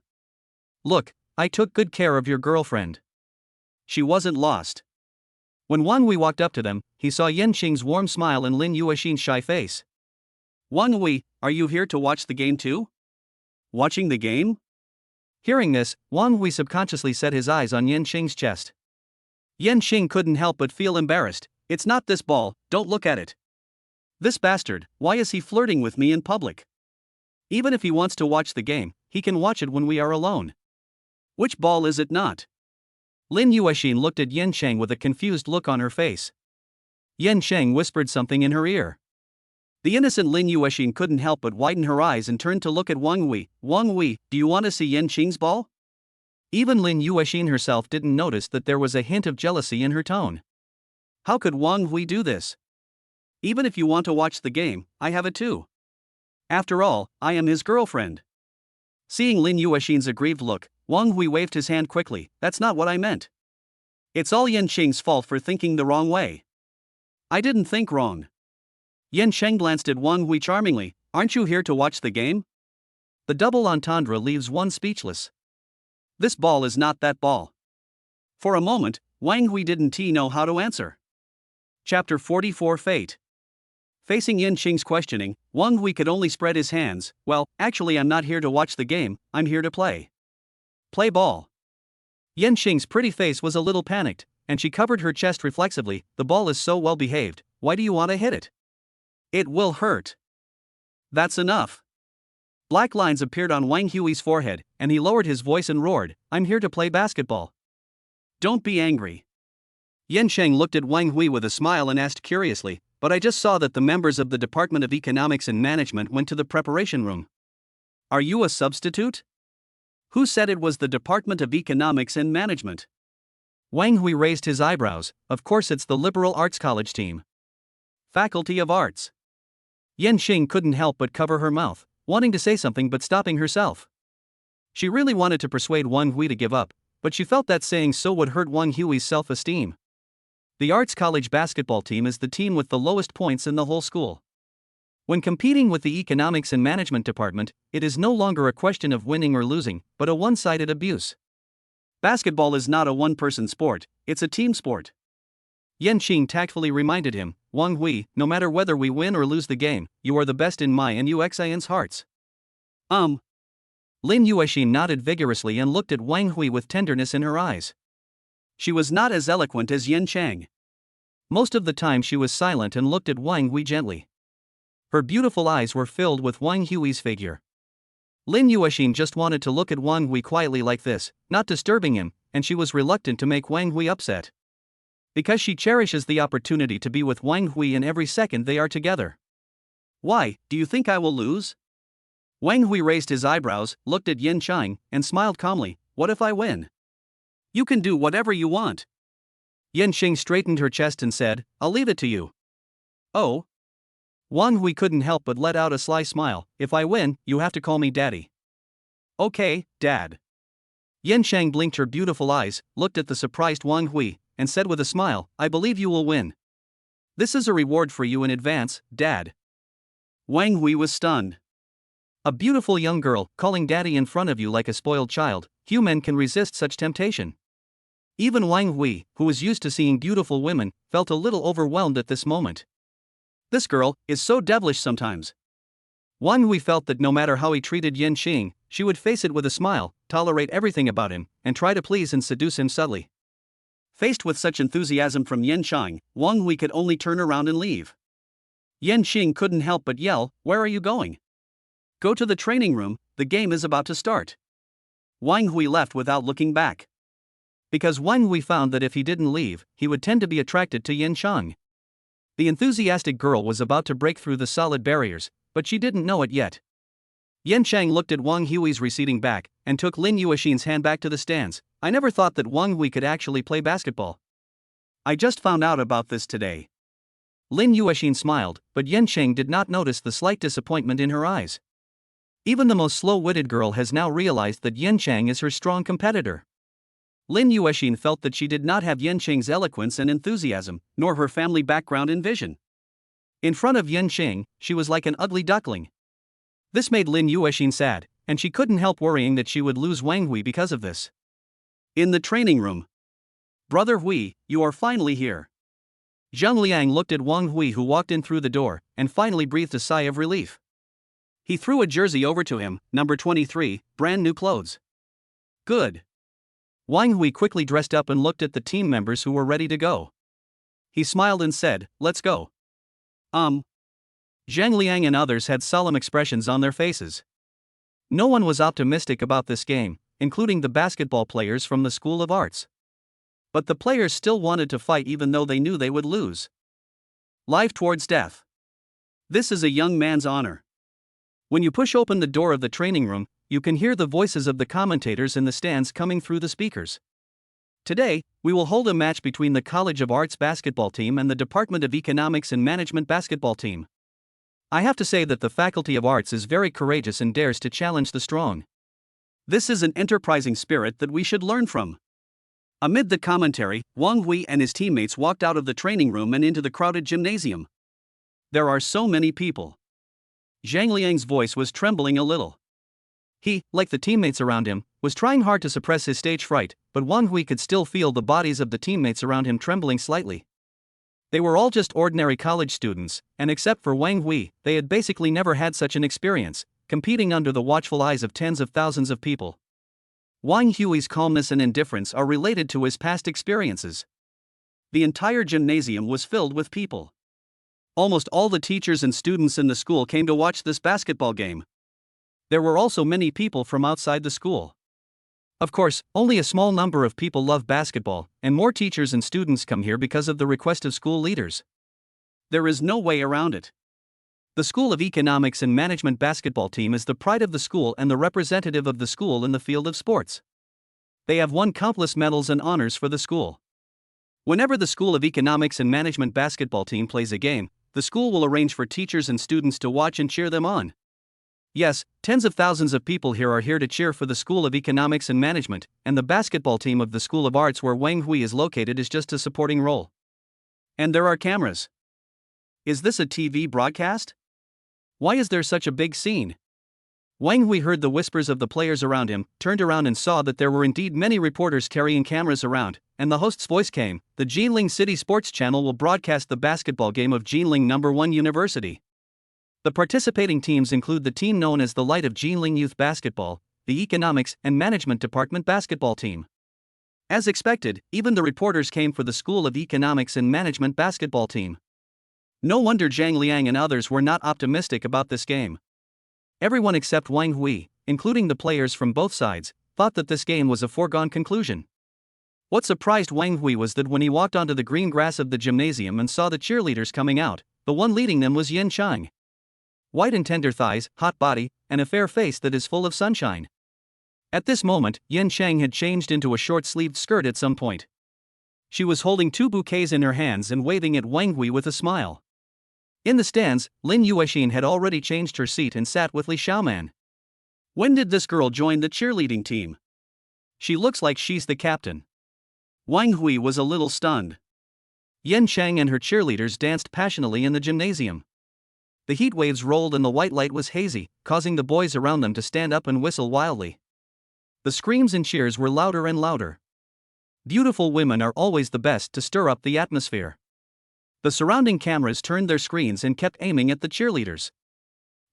Look, I took good care of your girlfriend. She wasn't lost." When Wang Hui walked up to them, he saw Yan Xing's warm smile and Lin Yashin's shy face. Wang Hui, are you here to watch the game too? Watching the game? Hearing this, Wang Hui subconsciously set his eyes on Yan Xing's chest. Yan Xing couldn't help but feel embarrassed. It's not this ball, don't look at it. This bastard, why is he flirting with me in public? Even if he wants to watch the game, he can watch it when we are alone. Which ball is it not? Lin Yashin looked at Yan Sheng with a confused look on her face. Yan Sheng whispered something in her ear. The innocent Lin Yashin couldn't help but widen her eyes and turned to look at Wang Hui. Wang Hui, do you want to see Yan Xing's ball? Even Lin Yashin herself didn't notice that there was a hint of jealousy in her tone. How could Wang Hui do this? Even if you want to watch the game, I have it too. After all, I am his girlfriend. Seeing Lin Yashin's aggrieved look, Wang Hui waved his hand quickly. That's not what I meant. It's all Yan Xing's fault for thinking the wrong way. I didn't think wrong. Yan Sheng glanced at Wang Hui charmingly. Aren't you here to watch the game? The double entendre leaves one speechless. This ball is not that ball. For a moment, Wang Hui didn't know how to answer. Chapter 44 Fate. Facing Yan Xing's questioning, Wang Hui could only spread his hands. Well, actually I'm not here to watch the game, I'm here to play. Play ball. Yan Xing's pretty face was a little panicked, and she covered her chest reflexively. The ball is so well behaved, why do you want to hit it? It will hurt. That's enough. Black lines appeared on Wang Hui's forehead, and he lowered his voice and roared, I'm here to play basketball. Don't be angry. Yan Sheng looked at Wang Hui with a smile and asked curiously, but I just saw that the members of the Department of Economics and Management went to the preparation room. Are you a substitute? Who said it was the Department of Economics and Management? Wang Hui raised his eyebrows. Of course it's the Liberal Arts College team. Faculty of Arts. Yan Xing couldn't help but cover her mouth, wanting to say something but stopping herself. She really wanted to persuade Wang Hui to give up, but she felt that saying so would hurt Wang Hui's self-esteem. The arts college basketball team is the team with the lowest points in the whole school. When competing with the economics and management department, it is no longer a question of winning or losing, but a one-sided abuse. Basketball is not a one-person sport, it's a team sport. Qing tactfully reminded him, Wang Hui, no matter whether we win or lose the game, you are the best in my and Yuxian's hearts. Lin Yashin nodded vigorously and looked at Wang Hui with tenderness in her eyes. She was not as eloquent as Yen Chang. Most of the time she was silent and looked at Wang Hui gently. Her beautiful eyes were filled with Wang Hui's figure. Lin Yashin just wanted to look at Wang Hui quietly like this, not disturbing him, and she was reluctant to make Wang Hui upset. Because she cherishes the opportunity to be with Wang Hui in every second they are together. Why, do you think I will lose? Wang Hui raised his eyebrows, looked at Yen Chang, and smiled calmly. What if I win? You can do whatever you want. Yen Chang straightened her chest and said, I'll leave it to you. Oh? Wang Hui couldn't help but let out a sly smile. If I win, you have to call me daddy. Okay, dad. Yen Chang blinked her beautiful eyes, looked at the surprised Wang Hui, and said with a smile, I believe you will win. This is a reward for you in advance, dad. Wang Hui was stunned. A beautiful young girl calling daddy in front of you like a spoiled child, few men can resist such temptation. Even Wang Hui, who was used to seeing beautiful women, felt a little overwhelmed at this moment. This girl is so devilish sometimes. Wang Hui felt that no matter how he treated Yen Qing, she would face it with a smile, tolerate everything about him, and try to please and seduce him subtly. Faced with such enthusiasm from Yen Chang, Wang Hui could only turn around and leave. Yen Qing couldn't help but yell, Where are you going? Go to the training room, the game is about to start. Wang Hui left without looking back. Because Wang Hui found that if he didn't leave, he would tend to be attracted to Yen Chang. The enthusiastic girl was about to break through the solid barriers, but she didn't know it yet. Yen Chang looked at Wang Hui's receding back, and took Lin Yashin's hand back to the stands. I never thought that Wang Hui could actually play basketball. I just found out about this today. Lin Yashin smiled, but Yen Chang did not notice the slight disappointment in her eyes. Even the most slow-witted girl has now realized that Yen Chang is her strong competitor. Lin Yashin felt that she did not have Yen Chang's eloquence and enthusiasm, nor her family background and vision. In front of Yen Chang, she was like an ugly duckling. This made Lin Yashin sad, and she couldn't help worrying that she would lose Wang Hui because of this. In the training room. Brother Hui, you are finally here. Zhang Liang looked at Wang Hui who walked in through the door, and finally breathed a sigh of relief. He threw a jersey over to him, number 23, brand new clothes. Good. Wang Hui quickly dressed up and looked at the team members who were ready to go. He smiled and said, Let's go. Zhang Liang and others had solemn expressions on their faces. No one was optimistic about this game, including the basketball players from the School of Arts. But the players still wanted to fight even though they knew they would lose. Life towards death. This is a young man's honor. When you push open the door of the training room, you can hear the voices of the commentators in the stands coming through the speakers. Today, we will hold a match between the College of Arts basketball team and the Department of Economics and Management basketball team. I have to say that the Faculty of Arts is very courageous and dares to challenge the strong. This is an enterprising spirit that we should learn from. Amid the commentary, Wang Hui and his teammates walked out of the training room and into the crowded gymnasium. There are so many people. Zhang Liang's voice was trembling a little. He, like the teammates around him, was trying hard to suppress his stage fright, but Wang Hui could still feel the bodies of the teammates around him trembling slightly. They were all just ordinary college students, and except for Wang Hui, they had basically never had such an experience, competing under the watchful eyes of tens of thousands of people. Wang Hui's calmness and indifference are related to his past experiences. The entire gymnasium was filled with people. Almost all the teachers and students in the school came to watch this basketball game. There were also many people from outside the school. Of course, only a small number of people love basketball, and more teachers and students come here because of the request of school leaders. There is no way around it. The School of Economics and Management basketball team is the pride of the school and the representative of the school in the field of sports. They have won countless medals and honors for the school. Whenever the School of Economics and Management basketball team plays a game, the school will arrange for teachers and students to watch and cheer them on. Yes, tens of thousands of people here are here to cheer for the School of Economics and Management, and the basketball team of the School of Arts where Wang Hui is located is just a supporting role. And there are cameras. Is this a TV broadcast? Why is there such a big scene? Wang Hui heard the whispers of the players around him, turned around and saw that there were indeed many reporters carrying cameras around, and the host's voice came, "The Jinling City Sports Channel will broadcast the basketball game of Jinling No. 1 University. The participating teams include the team known as the Light of Jinling Youth Basketball, the Economics and Management Department basketball team." As expected, even the reporters came for the School of Economics and Management basketball team. No wonder Zhang Liang and others were not optimistic about this game. Everyone except Wang Hui, including the players from both sides, thought that this game was a foregone conclusion. What surprised Wang Hui was that when he walked onto the green grass of the gymnasium and saw the cheerleaders coming out, the one leading them was Yin Chang. White and tender thighs, hot body, and a fair face that is full of sunshine. At this moment, Yin Chang had changed into a short-sleeved skirt at some point. She was holding 2 bouquets in her hands and waving at Wang Hui with a smile. In the stands, Lin Yashin had already changed her seat and sat with Li Xiaoman. When did this girl join the cheerleading team? She looks like she's the captain. Wang Hui was a little stunned. Yin Chang and her cheerleaders danced passionately in the gymnasium. The heat waves rolled and the white light was hazy, causing the boys around them to stand up and whistle wildly. The screams and cheers were louder and louder. Beautiful women are always the best to stir up the atmosphere. The surrounding cameras turned their screens and kept aiming at the cheerleaders.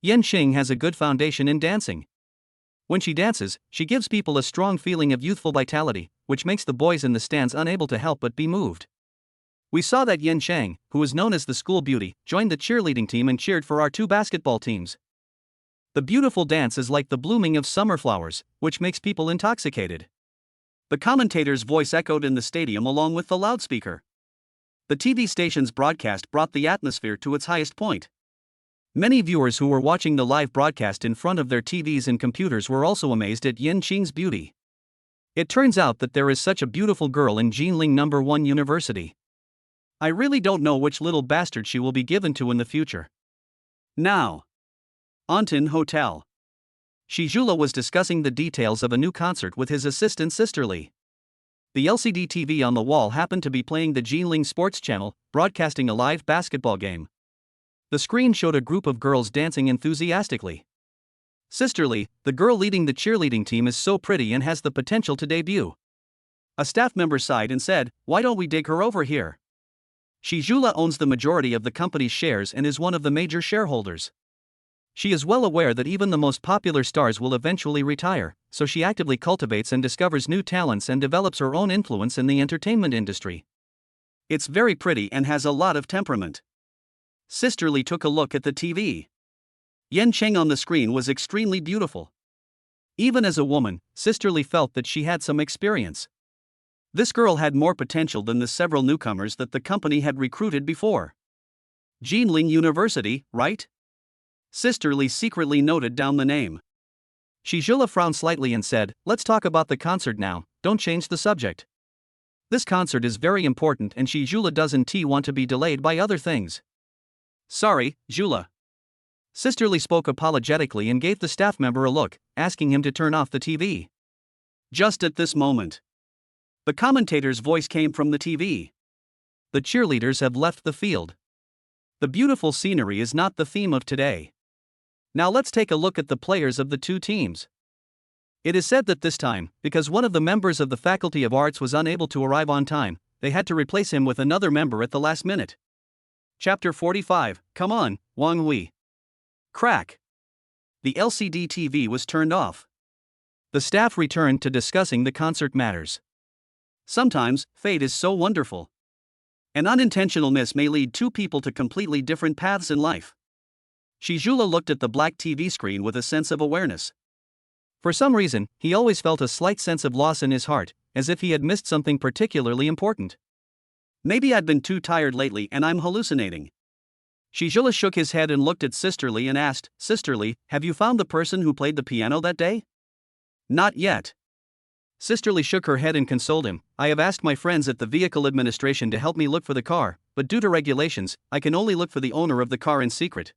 Yin Xing has a good foundation in dancing. When she dances, she gives people a strong feeling of youthful vitality, which makes the boys in the stands unable to help but be moved. We saw that Yin Chang, who is known as the school beauty, joined the cheerleading team and cheered for our 2 basketball teams. The beautiful dance is like the blooming of summer flowers, which makes people intoxicated. The commentator's voice echoed in the stadium along with the loudspeaker. The TV station's broadcast brought the atmosphere to its highest point. Many viewers who were watching the live broadcast in front of their TVs and computers were also amazed at Yin Qing's beauty. It turns out that there is such a beautiful girl in Jinling No. 1 University. I really don't know which little bastard she will be given to in the future. Now. Antin Hotel. Shizhula was discussing the details of a new concert with his assistant Sisterly. The LCD TV on the wall happened to be playing the Jinling Sports Channel, broadcasting a live basketball game. The screen showed a group of girls dancing enthusiastically. Sisterly, the girl leading the cheerleading team, is so pretty and has the potential to debut. A staff member sighed and said, "Why don't we dig her over here?" Shizhula owns the majority of the company's shares and is one of the major shareholders. She is well aware that even the most popular stars will eventually retire, so she actively cultivates and discovers new talents and develops her own influence in the entertainment industry. It's very pretty and has a lot of temperament. Sisterly took a look at the TV. Yin Cheng on the screen was extremely beautiful. Even as a woman, Sisterly felt that she had some experience. This girl had more potential than the several newcomers that the company had recruited before. Jinling University, right? Sisterly secretly noted down the name. Shizhula frowned slightly and said, "Let's talk about the concert now, don't change the subject. This concert is very important and Shizhula doesn't want to be delayed by other things." "Sorry, Zhula." Sisterly spoke apologetically and gave the staff member a look, asking him to turn off the TV. Just at this moment, the commentator's voice came from the TV. The cheerleaders have left the field. The beautiful scenery is not the theme of today. Now let's take a look at the players of the 2 teams. It is said that this time, because one of the members of the Faculty of Arts was unable to arrive on time, they had to replace him with another member at the last minute. Chapter 45, Come on, Wang Hui. Crack. The LCD TV was turned off. The staff returned to discussing the concert matters. Sometimes, fate is so wonderful. An unintentional miss may lead 2 people to completely different paths in life. Shizhula looked at the black TV screen with a sense of awareness. For some reason, he always felt a slight sense of loss in his heart, as if he had missed something particularly important. Maybe I'd been too tired lately and I'm hallucinating. Shizhula shook his head and looked at Sisterly and asked, "Sisterly, have you found the person who played the piano that day?" "Not yet." Sisterly shook her head and consoled him, "I have asked my friends at the vehicle administration to help me look for the car, but due to regulations, I can only look for the owner of the car in secret.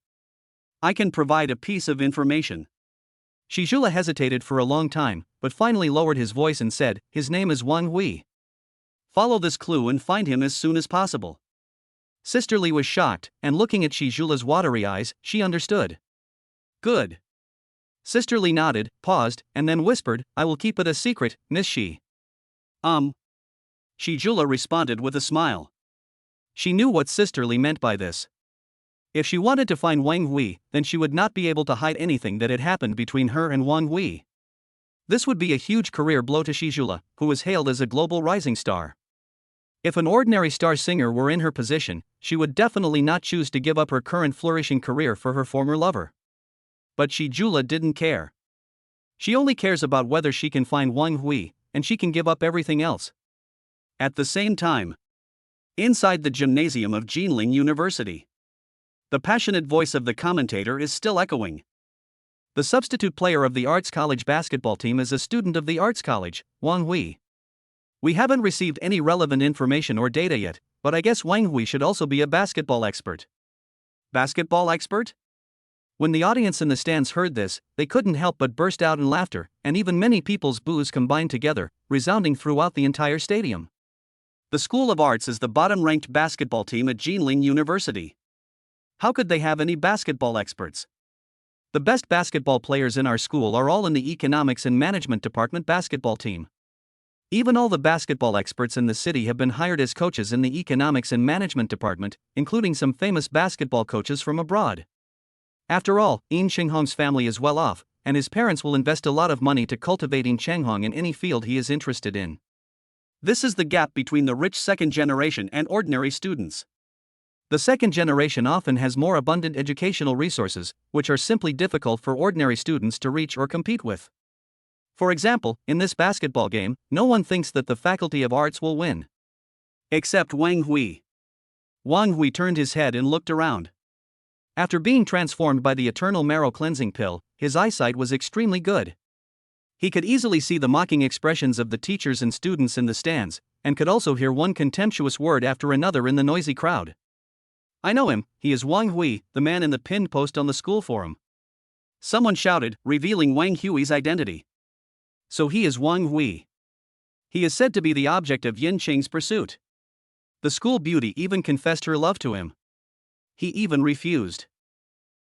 I can provide a piece of information. Shizhula hesitated for a long time, but finally lowered his voice and said, "His name is Wang Hui. Follow this clue and find him as soon as possible." Sister Li was shocked, and looking at Shizhula's watery eyes, she understood. "Good." Sister Li nodded, paused, and then whispered, "I will keep it a secret, Miss Shi." Shizhula responded with a smile. She knew what Sister Li meant by this. If she wanted to find Wang Hui, then she would not be able to hide anything that had happened between her and Wang Hui. This would be a huge career blow to Shizhula, who was hailed as a global rising star. If an ordinary star singer were in her position, she would definitely not choose to give up her current flourishing career for her former lover. But Shizhula didn't care. She only cares about whether she can find Wang Hui, and she can give up everything else. At the same time, inside the gymnasium of Jinling University, the passionate voice of the commentator is still echoing. The substitute player of the Arts College basketball team is a student of the Arts College, Wang Hui. We haven't received any relevant information or data yet, but I guess Wang Hui should also be a basketball expert. Basketball expert? When the audience in the stands heard this, they couldn't help but burst out in laughter, and even many people's boos combined together, resounding throughout the entire stadium. The School of Arts is the bottom-ranked basketball team at Jinling University. How could they have any basketball experts? The best basketball players in our school are all in the Economics and Management Department basketball team. Even all the basketball experts in the city have been hired as coaches in the Economics and Management Department, including some famous basketball coaches from abroad. After all, Yin Qinghong's family is well off, and his parents will invest a lot of money to cultivate Yin Qinghong in any field he is interested in. This is the gap between the rich second generation and ordinary students. The second generation often has more abundant educational resources, which are simply difficult for ordinary students to reach or compete with. For example, in this basketball game, no one thinks that the Faculty of Arts will win. Except Wang Hui. Wang Hui turned his head and looked around. After being transformed by the eternal marrow cleansing pill, his eyesight was extremely good. He could easily see the mocking expressions of the teachers and students in the stands, and could also hear one contemptuous word after another in the noisy crowd. "I know him, he is Wang Hui, the man in the pinned post on the school forum." Someone shouted, revealing Wang Hui's identity. So he is Wang Hui. He is said to be the object of Yin Qing's pursuit. The school beauty even confessed her love to him. He even refused.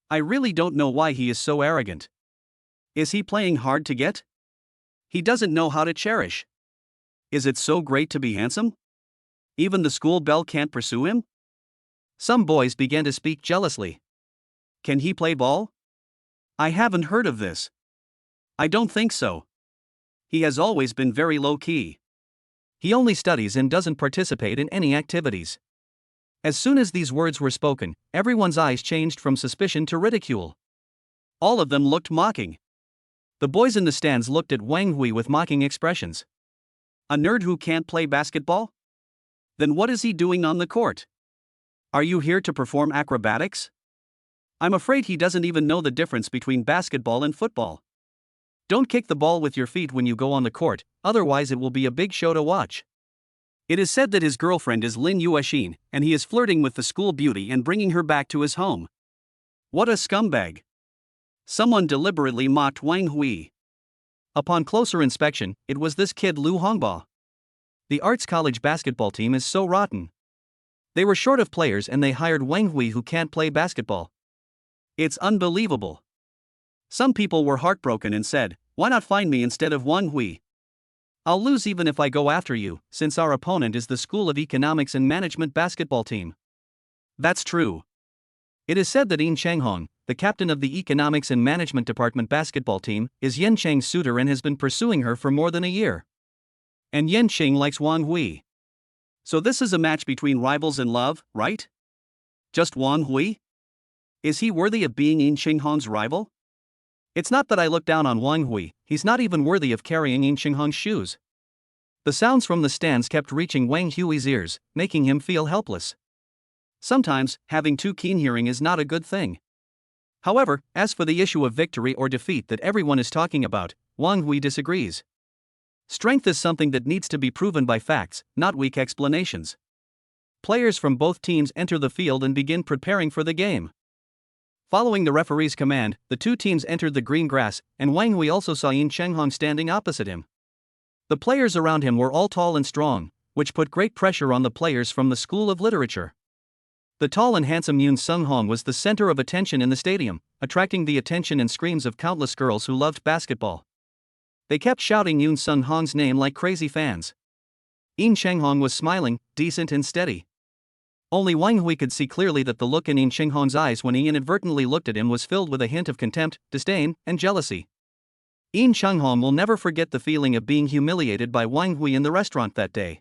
I really don't know why he is so arrogant. Is he playing hard to get? He doesn't know how to cherish. Is it so great to be handsome? Even the school belle can't pursue him? Some boys began to speak jealously. Can he play ball? I haven't heard of this. I don't think so. He has always been very low-key. He only studies and doesn't participate in any activities. As soon as these words were spoken, everyone's eyes changed from suspicion to ridicule. All of them looked mocking. The boys in the stands looked at Wang Hui with mocking expressions. A nerd who can't play basketball? Then what is he doing on the court? Are you here to perform acrobatics? I'm afraid he doesn't even know the difference between basketball and football. Don't kick the ball with your feet when you go on the court, otherwise it will be a big show to watch. It is said that his girlfriend is Lin Yashin, and he is flirting with the school beauty and bringing her back to his home. What a scumbag. Someone deliberately mocked Wang Hui. Upon closer inspection, it was this kid Lu Hongba. The Arts College basketball team is so rotten. They were short of players and they hired Wang Hui who can't play basketball. It's unbelievable. Some people were heartbroken and said, "Why not find me instead of Wang Hui? I'll lose even if I go after you, since our opponent is the School of Economics and Management basketball team." That's true. It is said that Yin Qinghong, the captain of the Economics and Management Department basketball team, is Yin Qing's suitor and has been pursuing her for more than a year. And Yin Qing likes Wang Hui. So this is a match between rivals in love, right? Just Wang Hui? Is he worthy of being Yin Qinghong's rival? It's not that I look down on Wang Hui, he's not even worthy of carrying Yin Qinghong's shoes. The sounds from the stands kept reaching Wang Hui's ears, making him feel helpless. Sometimes, having too keen hearing is not a good thing. However, as for the issue of victory or defeat that everyone is talking about, Wang Hui disagrees. Strength is something that needs to be proven by facts, not weak explanations. Players from both teams enter the field and begin preparing for the game. Following the referee's command, the two teams entered the green grass, and Wang Hui also saw Yin Chenghong standing opposite him. The players around him were all tall and strong, which put great pressure on the players from the School of Literature. The tall and handsome Yun Sung-hong was the center of attention in the stadium, attracting the attention and screams of countless girls who loved basketball. They kept shouting Yun Sung-hong's name like crazy fans. Yin Chenghong was smiling, decent and steady. Only Wang Hui could see clearly that the look in Yin Chenghong's eyes when he inadvertently looked at him was filled with a hint of contempt, disdain, and jealousy. Yin Chenghong will never forget the feeling of being humiliated by Wang Hui in the restaurant that day.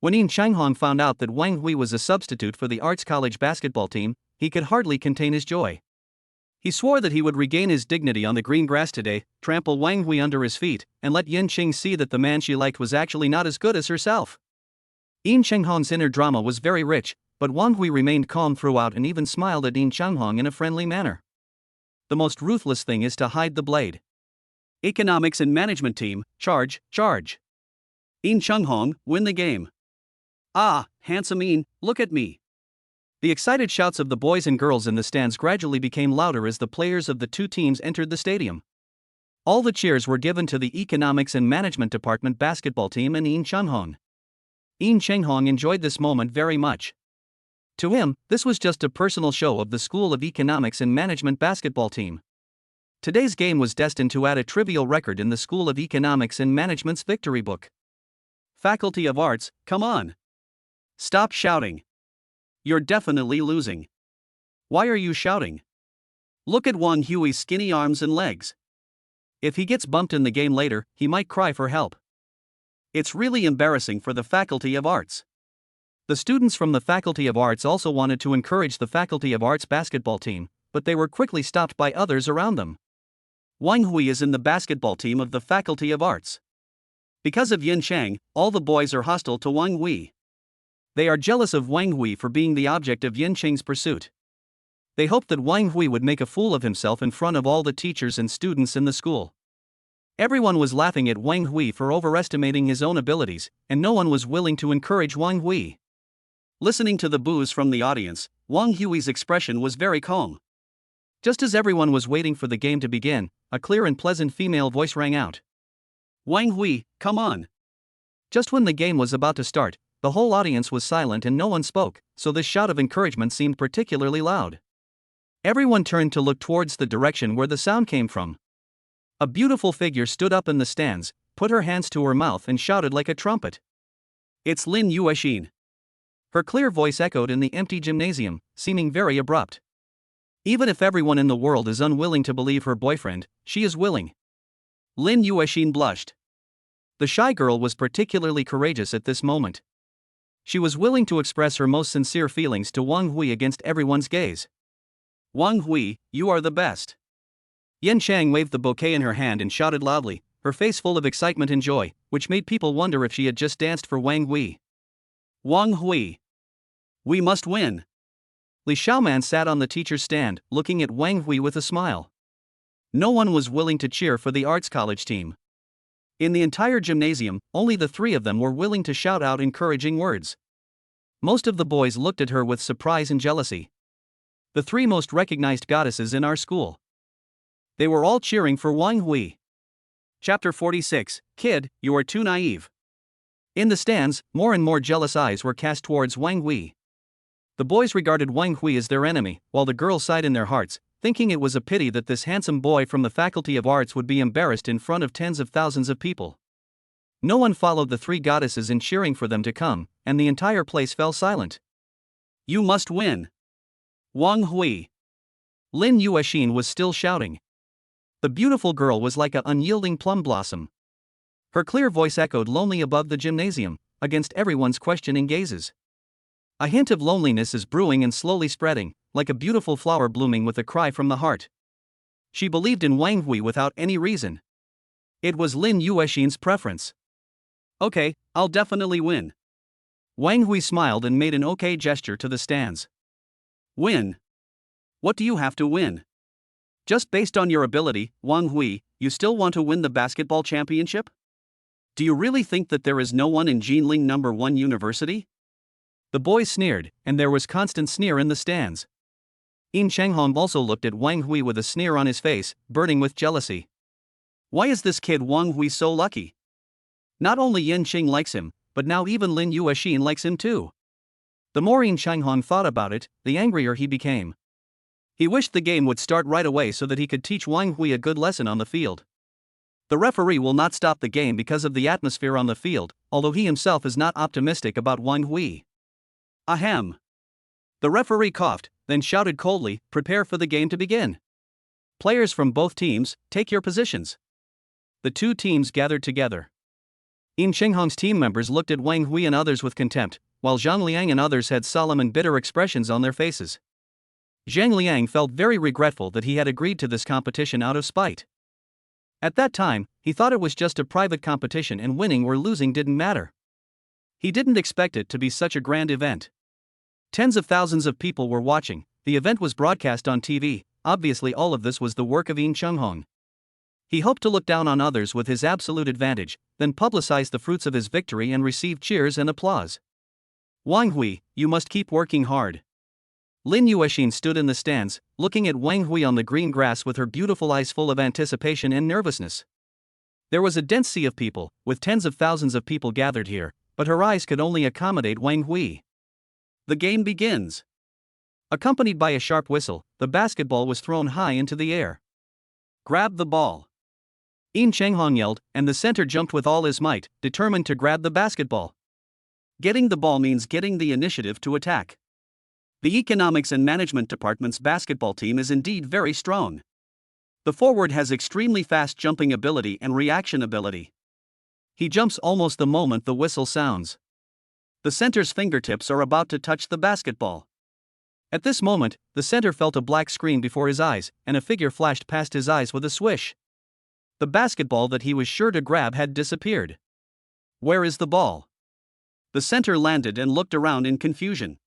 When Yin Chenghong found out that Wang Hui was a substitute for the Arts College basketball team, he could hardly contain his joy. He swore that he would regain his dignity on the green grass today, trample Wang Hui under his feet, and let Yin Qing see that the man she liked was actually not as good as herself. Yin Chenghong's inner drama was very rich, but Wang Hui remained calm throughout and even smiled at Yin Chenghong in a friendly manner. The most ruthless thing is to hide the blade. Economics and Management Team, charge. Yin Chenghong, win the game. Ah, handsome Yin, look at me. The excited shouts of the boys and girls in the stands gradually became louder as the players of the two teams entered the stadium. All the cheers were given to the Economics and Management Department basketball team and Yin Chenghong. Yin Chenghong enjoyed this moment very much. To him, this was just a personal show of the School of Economics and Management basketball team. Today's game was destined to add a trivial record in the School of Economics and Management's victory book. Faculty of Arts, come on. Stop shouting. You're definitely losing. Why are you shouting? Look at Wang Hui's skinny arms and legs. If he gets bumped in the game later, he might cry for help. It's really embarrassing for the Faculty of Arts. The students from the Faculty of Arts also wanted to encourage the Faculty of Arts basketball team, but they were quickly stopped by others around them. Wang Hui is in the basketball team of the Faculty of Arts. Because of Yin Chang, all the boys are hostile to Wang Hui. They are jealous of Wang Hui for being the object of Yin Chang's pursuit. They hoped that Wang Hui would make a fool of himself in front of all the teachers and students in the school. Everyone was laughing at Wang Hui for overestimating his own abilities, and no one was willing to encourage Wang Hui. Listening to the boos from the audience, Wang Hui's expression was very calm. Just as everyone was waiting for the game to begin, a clear and pleasant female voice rang out. Wang Hui, come on. Just when the game was about to start, the whole audience was silent and no one spoke, so this shout of encouragement seemed particularly loud. Everyone turned to look towards the direction where the sound came from. A beautiful figure stood up in the stands, put her hands to her mouth and shouted like a trumpet. It's Lin Yashin. Her clear voice echoed in the empty gymnasium, seeming very abrupt. Even if everyone in the world is unwilling to believe her boyfriend, she is willing. Lin Yashin blushed. The shy girl was particularly courageous at this moment. She was willing to express her most sincere feelings to Wang Hui against everyone's gaze. Wang Hui, you are the best. Yin Chang waved the bouquet in her hand and shouted loudly, her face full of excitement and joy, which made people wonder if she had just danced for Wang Hui. Wang Hui. We must win. Li Xiaoman sat on the teacher's stand, looking at Wang Hui with a smile. No one was willing to cheer for the arts college team. In the entire gymnasium, only the three of them were willing to shout out encouraging words. Most of the boys looked at her with surprise and jealousy. The three most recognized goddesses in our school. They were all cheering for Wang Hui. Chapter 46, Kid, you are too naive. In the stands, more and more jealous eyes were cast towards Wang Hui. The boys regarded Wang Hui as their enemy, while the girls sighed in their hearts, thinking it was a pity that this handsome boy from the Faculty of Arts would be embarrassed in front of tens of thousands of people. No one followed the three goddesses in cheering for them to come, and the entire place fell silent. You must win. Wang Hui. Lin Yashin was still shouting. The beautiful girl was like an unyielding plum blossom. Her clear voice echoed lonely above the gymnasium, against everyone's questioning gazes. A hint of loneliness is brewing and slowly spreading, like a beautiful flower blooming with a cry from the heart. She believed in Wang Hui without any reason. It was Lin Yashin's preference. Okay, I'll definitely win. Wang Hui smiled and made an okay gesture to the stands. Win? What do you have to win? Just based on your ability, Wang Hui, you still want to win the basketball championship? Do you really think that there is no one in Jinling No. 1 University? The boys sneered, and there was constant sneer in the stands. Yin Changhong also looked at Wang Hui with a sneer on his face, burning with jealousy. Why is this kid Wang Hui so lucky? Not only Yin Qing likes him, but now even Lin Yashin likes him too. The more Yin Changhong thought about it, the angrier he became. He wished the game would start right away so that he could teach Wang Hui a good lesson on the field. The referee will not stop the game because of the atmosphere on the field, although he himself is not optimistic about Wang Hui. Ahem. The referee coughed, then shouted coldly, "Prepare for the game to begin. Players from both teams, take your positions." The two teams gathered together. Yin Changhong's team members looked at Wang Hui and others with contempt, while Zhang Liang and others had solemn and bitter expressions on their faces. Zhang Liang felt very regretful that he had agreed to this competition out of spite. At that time, he thought it was just a private competition and winning or losing didn't matter. He didn't expect it to be such a grand event. Tens of thousands of people were watching, the event was broadcast on TV, obviously all of this was the work of Yin Changhong. He hoped to look down on others with his absolute advantage, then publicize the fruits of his victory and receive cheers and applause. Wang Hui, you must keep working hard. Lin Yashin stood in the stands, looking at Wang Hui on the green grass with her beautiful eyes full of anticipation and nervousness. There was a dense sea of people, with tens of thousands of people gathered here, but her eyes could only accommodate Wang Hui. The game begins. Accompanied by a sharp whistle, the basketball was thrown high into the air. Grab the ball. Yin Changhong yelled, and the center jumped with all his might, determined to grab the basketball. Getting the ball means getting the initiative to attack. The Economics and Management Department's basketball team is indeed very strong. The forward has extremely fast jumping ability and reaction ability. He jumps almost the moment the whistle sounds. The center's fingertips are about to touch the basketball. At this moment, the center felt a black screen before his eyes, and a figure flashed past his eyes with a swish. The basketball that he was sure to grab had disappeared. Where is the ball? The center landed and looked around in confusion.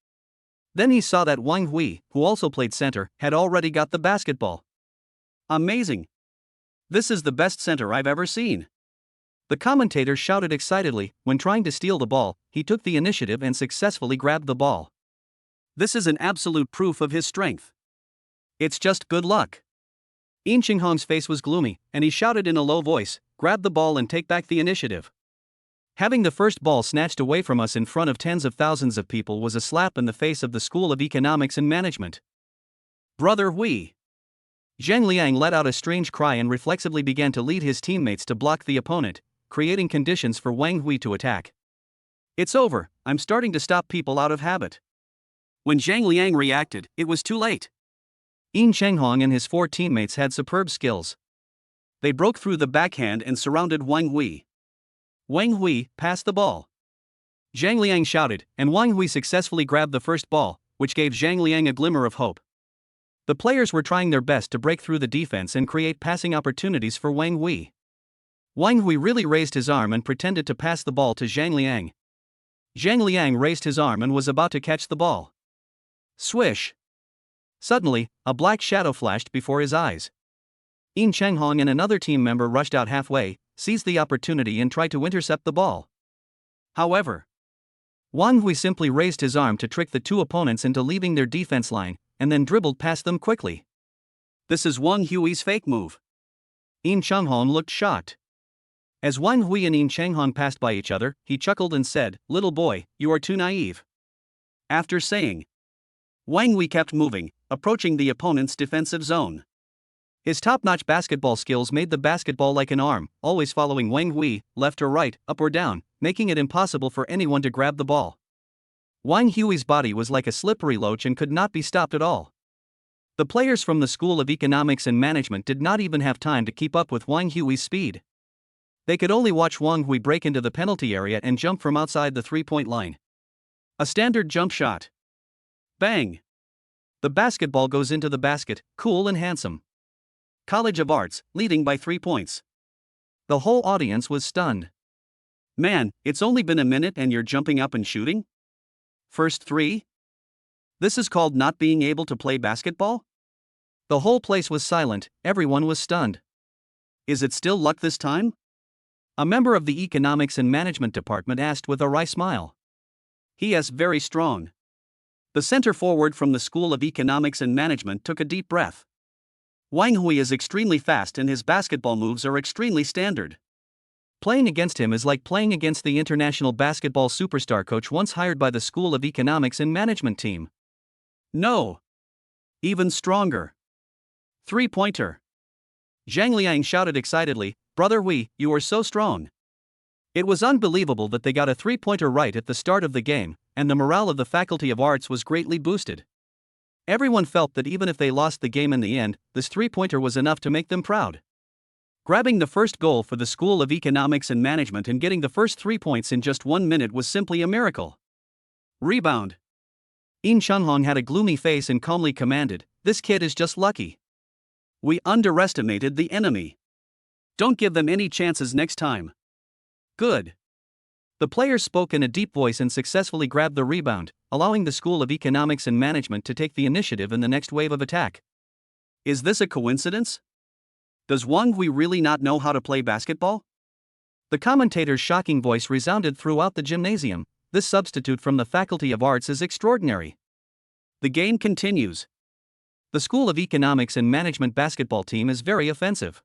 Then he saw that Wang Hui, who also played center, had already got the basketball. Amazing! This is the best center I've ever seen. The commentator shouted excitedly. When trying to steal the ball, he took the initiative and successfully grabbed the ball. This is an absolute proof of his strength. It's just good luck. Yin Changhong's face was gloomy, and he shouted in a low voice, "Grab the ball and take back the initiative." Having the first ball snatched away from us in front of tens of thousands of people was a slap in the face of the School of Economics and Management. Brother Hui. Zhang Liang let out a strange cry and reflexively began to lead his teammates to block the opponent, creating conditions for Wang Hui to attack. It's over, I'm starting to stop people out of habit. When Zhang Liang reacted, it was too late. Yin Changhong and his four teammates had superb skills. They broke through the backhand and surrounded Wang Hui. Wang Hui, pass the ball. Zhang Liang shouted, and Wang Hui successfully grabbed the first ball, which gave Zhang Liang a glimmer of hope. The players were trying their best to break through the defense and create passing opportunities for Wang Hui. Wang Hui really raised his arm and pretended to pass the ball to Zhang Liang. Zhang Liang raised his arm and was about to catch the ball. Swish! Suddenly, a black shadow flashed before his eyes. Yin Changhong and another team member rushed out halfway, seized the opportunity and tried to intercept the ball. However, Wang Hui simply raised his arm to trick the two opponents into leaving their defense line, and then dribbled past them quickly. This is Wang Hui's fake move. Yin Changhong looked shocked. As Wang Hui and Yin Changhong passed by each other, he chuckled and said, "Little boy, you are too naive." After saying, Wang Hui kept moving, approaching the opponent's defensive zone. His top-notch basketball skills made the basketball like an arm, always following Wang Hui, left or right, up or down, making it impossible for anyone to grab the ball. Wang Hui's body was like a slippery loach and could not be stopped at all. The players from the School of Economics and Management did not even have time to keep up with Wang Hui's speed. They could only watch Wang Hui break into the penalty area and jump from outside the three-point line. A standard jump shot. Bang! The basketball goes into the basket, cool and handsome. College of Arts, leading by 3 points. The whole audience was stunned. Man, it's only been a minute and you're jumping up and shooting? First three? This is called not being able to play basketball? The whole place was silent, everyone was stunned. Is it still luck this time? A member of the Economics and Management Department asked with a wry smile. He is very strong. The center forward from the School of Economics and Management took a deep breath. Wang Hui is extremely fast and his basketball moves are extremely standard. Playing against him is like playing against the international basketball superstar coach once hired by the School of Economics and Management team. No. Even stronger. Three-pointer. Zhang Liang shouted excitedly, "Brother Hui, you are so strong." It was unbelievable that they got a three-pointer right at the start of the game, and the morale of the Faculty of Arts was greatly boosted. Everyone felt that even if they lost the game in the end, this three-pointer was enough to make them proud. Grabbing the first goal for the School of Economics and Management and getting the first 3 points in just 1 minute was simply a miracle. Rebound. Yin Shenghong had a gloomy face and calmly commanded, "This kid is just lucky. We underestimated the enemy. Don't give them any chances next time." Good. The players spoke in a deep voice and successfully grabbed the rebound, allowing the School of Economics and Management to take the initiative in the next wave of attack. Is this a coincidence? Does Wang Hui really not know how to play basketball? The commentator's shocking voice resounded throughout the gymnasium. This substitute from the Faculty of Arts is extraordinary. The game continues. The School of Economics and Management basketball team is very offensive.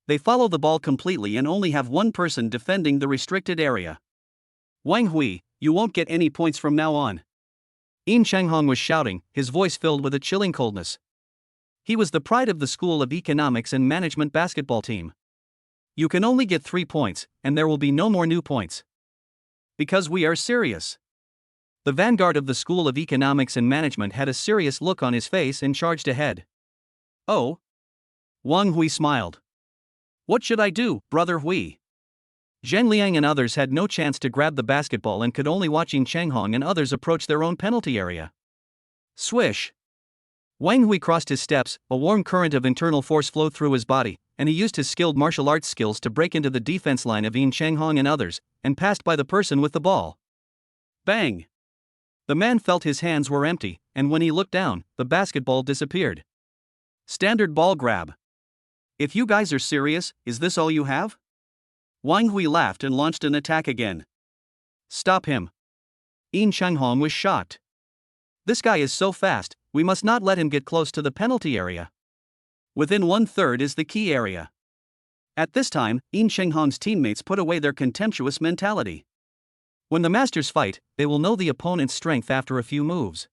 They follow the ball completely and only have one person defending the restricted area. "Wang Hui, you won't get any points from now on." Yin Shenghong was shouting, his voice filled with a chilling coldness. He was the pride of the School of Economics and Management basketball team. You can only get 3 points, and there will be no more new points. Because we are serious. The vanguard of the School of Economics and Management had a serious look on his face and charged ahead. "Oh?" Wang Hui smiled. "What should I do, Brother Hui?" Zhang Liang and others had no chance to grab the basketball and could only watch Yin Shenghong and others approach their own penalty area. Swish! Wang Hui crossed his steps, a warm current of internal force flowed through his body, and he used his skilled martial arts skills to break into the defense line of Yin Shenghong and others, and passed by the person with the ball. Bang! The man felt his hands were empty, and when he looked down, the basketball disappeared. Standard ball grab. If you guys are serious, is this all you have? Wang Hui laughed and launched an attack again. Stop him. Yin Shenghong was shocked. This guy is so fast, we must not let him get close to the penalty area. Within 1/3 is the key area. At this time, Yin Shenghong's teammates put away their contemptuous mentality. When the masters fight, they will know the opponent's strength after a few moves.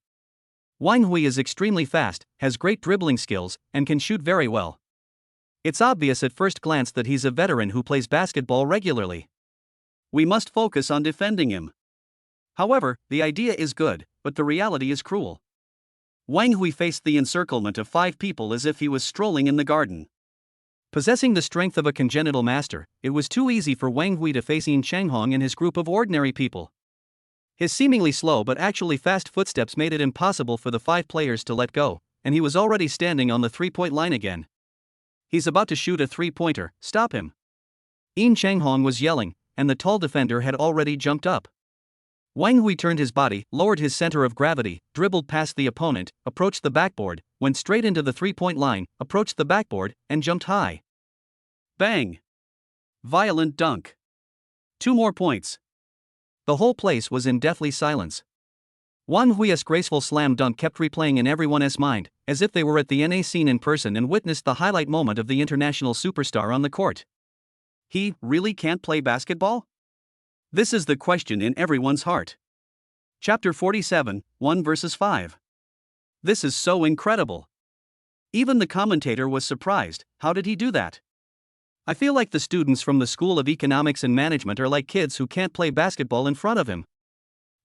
Wang Hui is extremely fast, has great dribbling skills, and can shoot very well. It's obvious at first glance that he's a veteran who plays basketball regularly. We must focus on defending him. However, the idea is good, but the reality is cruel. Wang Hui faced the encirclement of 5 people as if he was strolling in the garden. Possessing the strength of a congenital master, it was too easy for Wang Hui to face Yin Shenghong and his group of ordinary people. His seemingly slow but actually fast footsteps made it impossible for the 5 players to let go, and he was already standing on the 3-point line again. He's about to shoot a 3-pointer, stop him. Yin Shenghong was yelling, and the tall defender had already jumped up. Wang Hui turned his body, lowered his center of gravity, dribbled past the opponent, approached the backboard, went straight into the 3-point line, approached the backboard, and jumped high. Bang! Violent dunk. 2 more points. The whole place was in deathly silence. Wang Hui's graceful slam dunk kept replaying in everyone's mind, as if they were at the NA scene in person and witnessed the highlight moment of the international superstar on the court. He really can't play basketball? This is the question in everyone's heart. Chapter 47, 1 verses 5. This is so incredible. Even the commentator was surprised. How did he do that? I feel like the students from the School of Economics and Management are like kids who can't play basketball in front of him.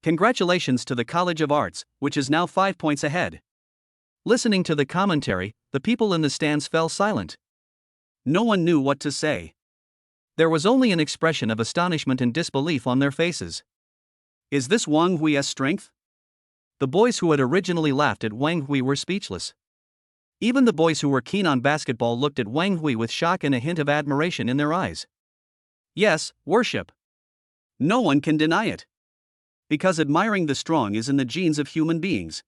Congratulations to the College of Arts, which is now 5 points ahead. Listening to the commentary, the people in the stands fell silent. No one knew what to say. There was only an expression of astonishment and disbelief on their faces. Is this Wang Hui's strength? The boys who had originally laughed at Wang Hui were speechless. Even the boys who were keen on basketball looked at Wang Hui with shock and a hint of admiration in their eyes. Yes, worship. No one can deny it. Because admiring the strong is in the genes of human beings.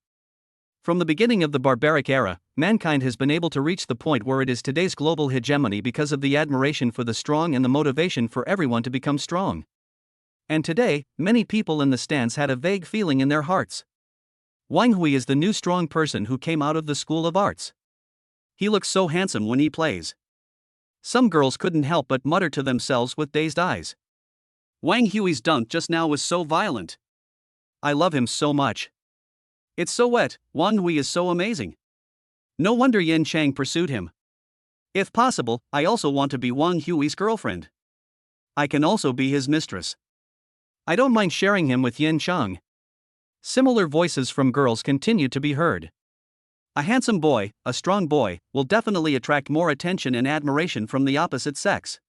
From the beginning of the barbaric era, mankind has been able to reach the point where it is today's global hegemony because of the admiration for the strong and the motivation for everyone to become strong. And today, many people in the stands had a vague feeling in their hearts. Wang Hui is the new strong person who came out of the School of Arts. He looks so handsome when he plays. Some girls couldn't help but mutter to themselves with dazed eyes. Wang Hui's dunk just now was so violent. I love him so much. It's so wet, Wang Hui is so amazing. No wonder Yin Chang pursued him. If possible, I also want to be Wang Hui's girlfriend. I can also be his mistress. I don't mind sharing him with Yin Chang. Similar voices from girls continued to be heard. A handsome boy, a strong boy, will definitely attract more attention and admiration from the opposite sex.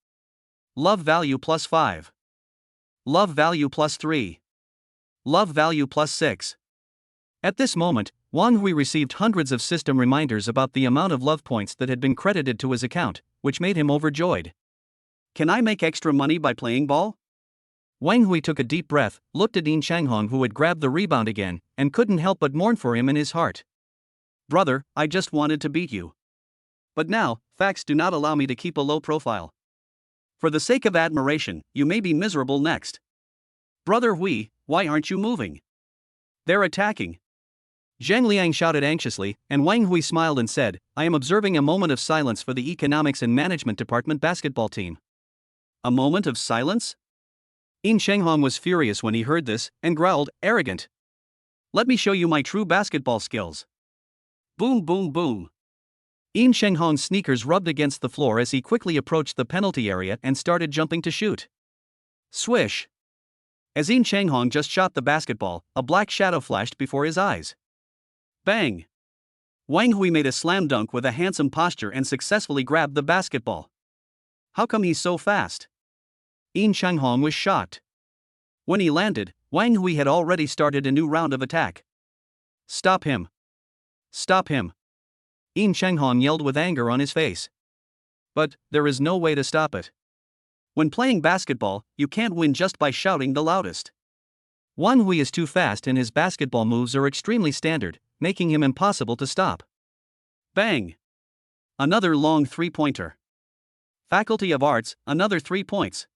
Love value +5. Love value +3. Love value +6. At this moment, Wang Hui received hundreds of system reminders about the amount of love points that had been credited to his account, which made him overjoyed. Can I make extra money by playing ball? Wang Hui took a deep breath, looked at Yin Changhong who had grabbed the rebound again, and couldn't help but mourn for him in his heart. Brother, I just wanted to beat you. But now, facts do not allow me to keep a low profile. For the sake of admiration, you may be miserable next. Brother Hui, why aren't you moving? They're attacking. Zhang Liang shouted anxiously, and Wang Hui smiled and said, I am observing a moment of silence for the Economics and Management Department basketball team. A moment of silence? Yin Shenghong was furious when he heard this, and growled, arrogant. Let me show you my true basketball skills. Boom boom boom. Yin Shenghong's sneakers rubbed against the floor as he quickly approached the penalty area and started jumping to shoot. Swish. As Yin Shenghong just shot the basketball, a black shadow flashed before his eyes. Bang! Wang Hui made a slam dunk with a handsome posture and successfully grabbed the basketball. How come he's so fast? Yin Shenghong was shocked. When he landed, Wang Hui had already started a new round of attack. Stop him! Stop him! Yin Shenghong yelled with anger on his face. But there is no way to stop it. When playing basketball, you can't win just by shouting the loudest. Wang Hui is too fast and his basketball moves are extremely standard, making him impossible to stop. Bang! Another long three-pointer. Faculty of Arts, another 3 points.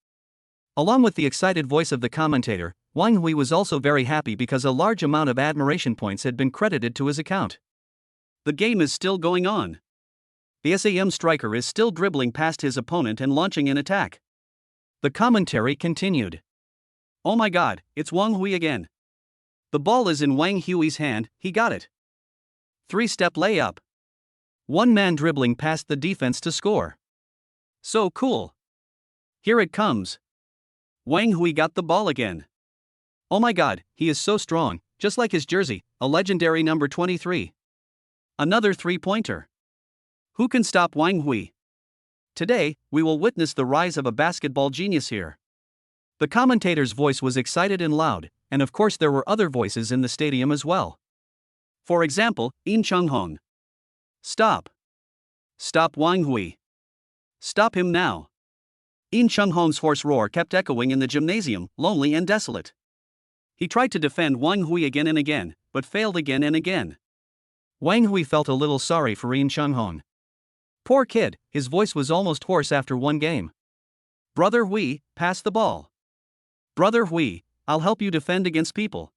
Along with the excited voice of the commentator, Wang Hui was also very happy because a large amount of admiration points had been credited to his account. The game is still going on. The SAM striker is still dribbling past his opponent and launching an attack. The commentary continued. Oh my god, it's Wang Hui again. The ball is in Wang Hui's hand, he got it. 3-step layup. One man dribbling past the defense to score. So cool. Here it comes. Wang Hui got the ball again. Oh my god, he is so strong, just like his jersey, a legendary number 23. Another 3-pointer. Who can stop Wang Hui? Today, we will witness the rise of a basketball genius here. The commentator's voice was excited and loud, and of course there were other voices in the stadium as well. For example, Yin Changhong. Stop. Stop Wang Hui. Stop him now. Yin Changhong's hoarse roar kept echoing in the gymnasium, lonely and desolate. He tried to defend Wang Hui again and again, but failed again and again. Wang Hui felt a little sorry for Yin Changhong. Poor kid, his voice was almost hoarse after one game. Brother Hui, pass the ball. Brother Hui, I'll help you defend against people.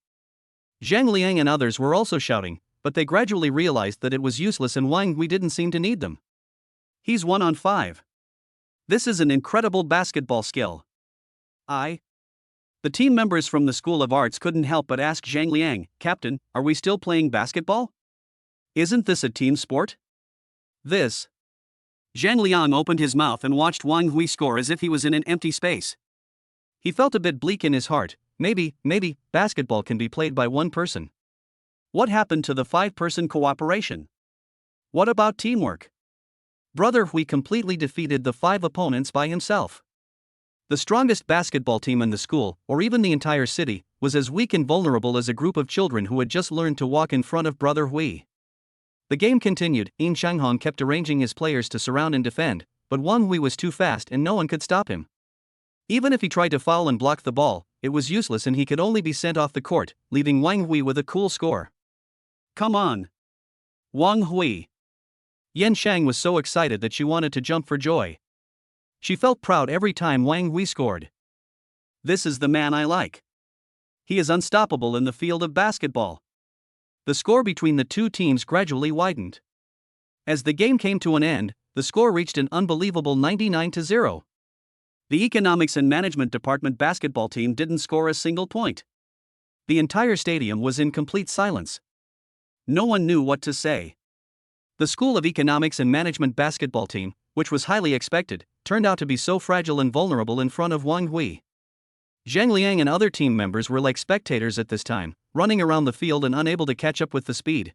Zhang Liang and others were also shouting, but they gradually realized that it was useless and Wang Hui didn't seem to need them. He's 1 on 5. This is an incredible basketball skill. The team members from the School of Arts couldn't help but ask Zhang Liang, Captain, are we still playing basketball? Isn't this a team sport? Zhang Liang opened his mouth and watched Wang Hui score as if he was in an empty space. He felt a bit bleak in his heart. Maybe, basketball can be played by one person. What happened to the 5-person cooperation? What about teamwork? Brother Hui completely defeated the 5 opponents by himself. The strongest basketball team in the school, or even the entire city, was as weak and vulnerable as a group of children who had just learned to walk in front of Brother Hui. The game continued. Yin Changhong kept arranging his players to surround and defend, but Wang Hui was too fast and no one could stop him. Even if he tried to foul and block the ball, it was useless and he could only be sent off the court, leaving Wang Hui with a cool score. Come on! Wang Hui! Yan Shang was so excited that she wanted to jump for joy. She felt proud every time Wang Hui scored. This is the man I like. He is unstoppable in the field of basketball. the score between the two teams gradually widened. As the game came to an end, the score reached an unbelievable 99-0. The Economics and Management Department basketball team didn't score a single point. The entire stadium was in complete silence. No one knew what to say. The School of Economics and Management basketball team, which was highly expected, turned out to be so fragile and vulnerable in front of Wang Hui. Zhang Liang and other team members were like spectators at this time, running around the field and unable to catch up with the speed.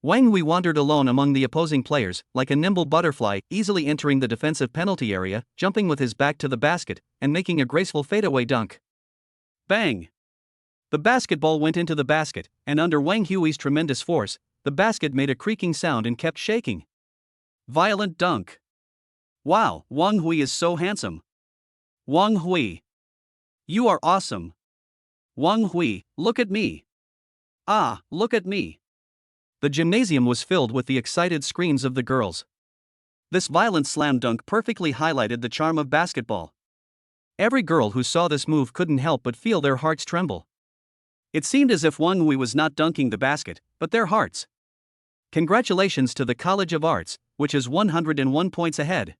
Wang Hui wandered alone among the opposing players, like a nimble butterfly, easily entering the defensive penalty area, jumping with his back to the basket, and making a graceful fadeaway dunk. Bang! The basketball went into the basket, and under Wang Hui's tremendous force, the basket made a creaking sound and kept shaking. Violent dunk. Wow, Wang Hui is so handsome. Wang Hui. You are awesome. Wang Hui, look at me. Ah, look at me. The gymnasium was filled with the excited screams of the girls. This violent slam dunk perfectly highlighted the charm of basketball. Every girl who saw this move couldn't help but feel their hearts tremble. It seemed as if Wang Hui was not dunking the basket, but their hearts. Congratulations to the College of Arts, which is 101 points ahead.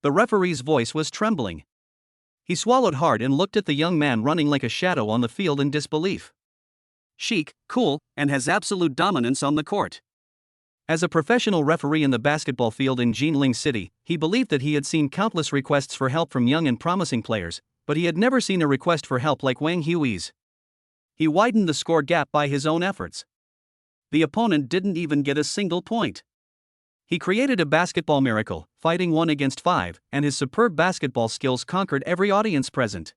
The referee's voice was trembling. He swallowed hard and looked at the young man running like a shadow on the field in disbelief. Chic, cool, and has absolute dominance on the court. As a professional referee in the basketball field in Jinling City, he believed that he had seen countless requests for help from young and promising players, but he had never seen a request for help like Wang Hui's. He widened the score gap by his own efforts. The opponent didn't even get a single point. He created a basketball miracle, fighting 1 against 5, and his superb basketball skills conquered every audience present.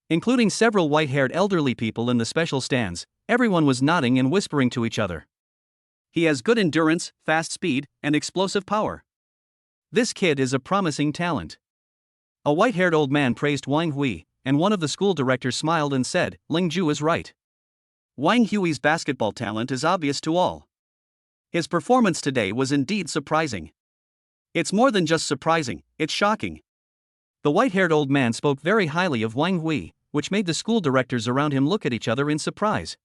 Including several white-haired elderly people in the special stands, everyone was nodding and whispering to each other. He has good endurance, fast speed, and explosive power. This kid is a promising talent. A white-haired old man praised Wang Hui, and one of the school directors smiled and said, Ling Ju is right. Wang Hui's basketball talent is obvious to all. His performance today was indeed surprising. It's more than just surprising, it's shocking. The white-haired old man spoke very highly of Wang Hui, which made the school directors around him look at each other in surprise.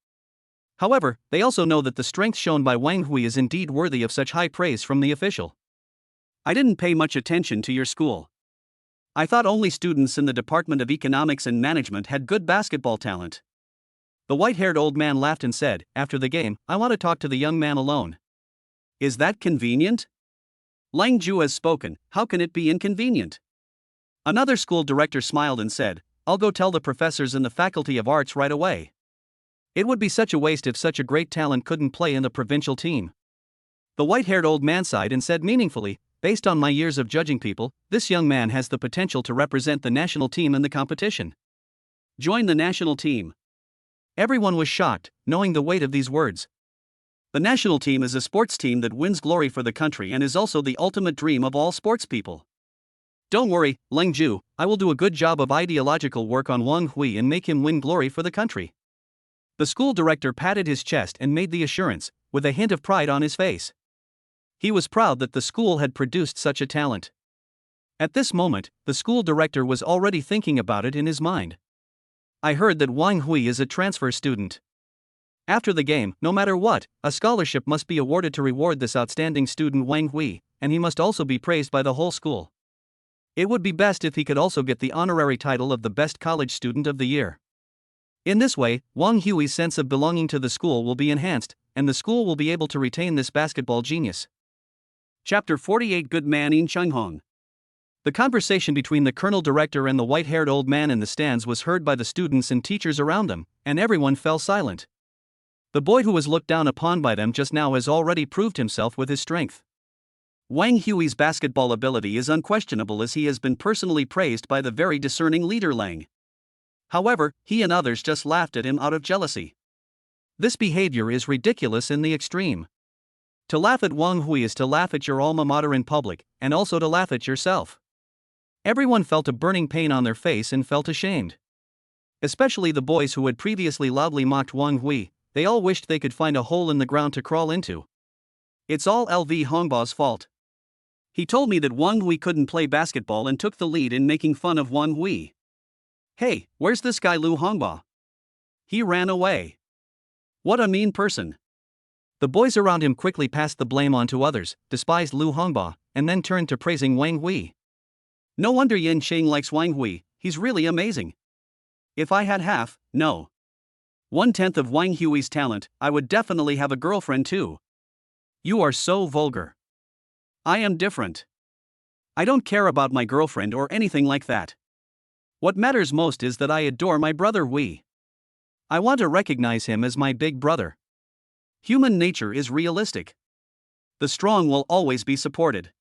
However, they also know that the strength shown by Wang Hui is indeed worthy of such high praise from the official. I didn't pay much attention to your school. I thought only students in the Department of Economics and Management had good basketball talent. The white-haired old man laughed and said, after the game, I want to talk to the young man alone. Is that convenient? Lang Ju has spoken, how can it be inconvenient? Another school director smiled and said, I'll go tell the professors in the Faculty of Arts right away. It would be such a waste if such a great talent couldn't play in the provincial team. The white-haired old man sighed and said meaningfully, based on my years of judging people, this young man has the potential to represent the national team in the competition. Join the national team. Everyone was shocked, knowing the weight of these words. The national team is a sports team that wins glory for the country and is also the ultimate dream of all sports people. Don't worry, Leng Ju, I will do a good job of ideological work on Wang Hui and make him win glory for the country. The school director patted his chest and made the assurance, with a hint of pride on his face. He was proud that the school had produced such a talent. At this moment, the school director was already thinking about it in his mind. I heard that Wang Hui is a transfer student. After the game, no matter what, a scholarship must be awarded to reward this outstanding student Wang Hui, and he must also be praised by the whole school. It would be best if he could also get the honorary title of the best college student of the year. In this way, Wang Hui's sense of belonging to the school will be enhanced, and the school will be able to retain this basketball genius. Chapter 48 Good Man in Changhong. The conversation between the colonel director and the white-haired old man in the stands was heard by the students and teachers around them, and everyone fell silent. The boy who was looked down upon by them just now has already proved himself with his strength. Wang Hui's basketball ability is unquestionable as he has been personally praised by the very discerning leader Liang. However, he and others just laughed at him out of jealousy. This behavior is ridiculous in the extreme. To laugh at Wang Hui is to laugh at your alma mater in public, and also to laugh at yourself. Everyone felt a burning pain on their face and felt ashamed. Especially the boys who had previously loudly mocked Wang Hui, they all wished they could find a hole in the ground to crawl into. It's all LV Hongba's fault. He told me that Wang Hui couldn't play basketball and took the lead in making fun of Wang Hui. Hey, where's this guy Lu Hongba? He ran away. What a mean person. The boys around him quickly passed the blame on to others, despised Lu Hongba, and then turned to praising Wang Hui. No wonder Yin Qing likes Wang Hui, he's really amazing. If I had half, no. 1/10 of Wang Hui's talent, I would definitely have a girlfriend too. You are so vulgar. I am different. I don't care about my girlfriend or anything like that. What matters most is that I adore my brother Hui. I want to recognize him as my big brother. Human nature is realistic. The strong will always be supported.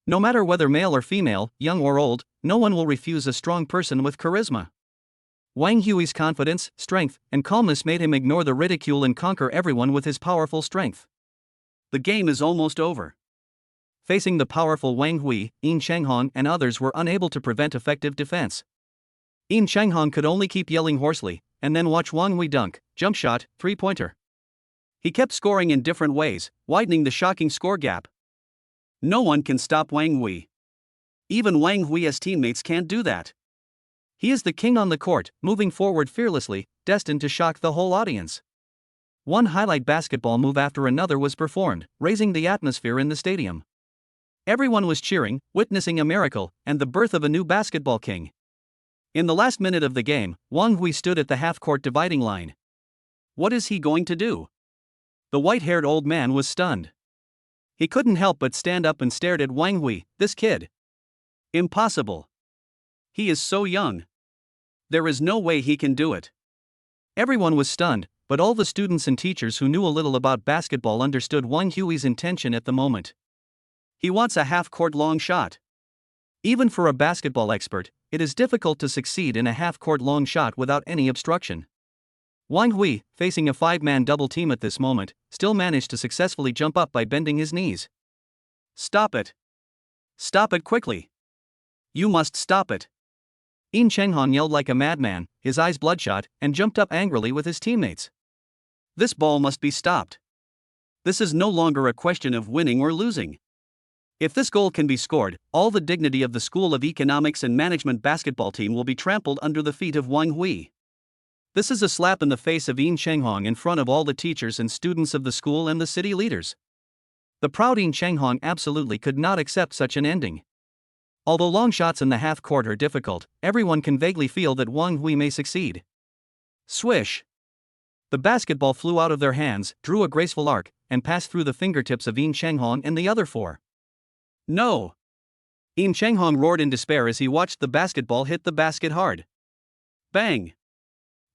No matter whether male or female, young or old, no one will refuse a strong person with charisma. Wang Hui's confidence, strength, and calmness made him ignore the ridicule and conquer everyone with his powerful strength. The game is almost over. Facing the powerful Wang Hui, Yin Changhong and others were unable to prevent effective defense. Yin Changhong could only keep yelling hoarsely, and then watch Wang Hui dunk, jump shot, three-pointer. He kept scoring in different ways, widening the shocking score gap. No one can stop Wang Hui. Even Wang Hui's teammates can't do that. He is the king on the court, moving forward fearlessly, destined to shock the whole audience. One highlight basketball move after another was performed, raising the atmosphere in the stadium. Everyone was cheering, witnessing a miracle, and the birth of a new basketball king. In the last minute of the game, Wang Hui stood at the half-court dividing line. What is he going to do? The white-haired old man was stunned. He couldn't help but stand up and stared at Wang Hui, this kid. Impossible. He is so young. There is no way he can do it. Everyone was stunned, but all the students and teachers who knew a little about basketball understood Wang Hui's intention at the moment. He wants a half-court long shot. Even for a basketball expert, it is difficult to succeed in a half-court long shot without any obstruction. Wang Hui, facing a 5-man double team at this moment, still managed to successfully jump up by bending his knees. Stop it. Stop it quickly. You must stop it. Yin Changhong yelled like a madman, his eyes bloodshot, and jumped up angrily with his teammates. This ball must be stopped. This is no longer a question of winning or losing. If this goal can be scored, all the dignity of the School of Economics and Management basketball team will be trampled under the feet of Wang Hui. This is a slap in the face of Yin Changhong in front of all the teachers and students of the school and the city leaders. The proud Yin Changhong absolutely could not accept such an ending. Although long shots in the half-court are difficult, everyone can vaguely feel that Wang Hui may succeed. Swish! The basketball flew out of their hands, drew a graceful arc, and passed through the fingertips of Yin Changhong and the other four. No! Yin Changhong roared in despair as he watched the basketball hit the basket hard. Bang!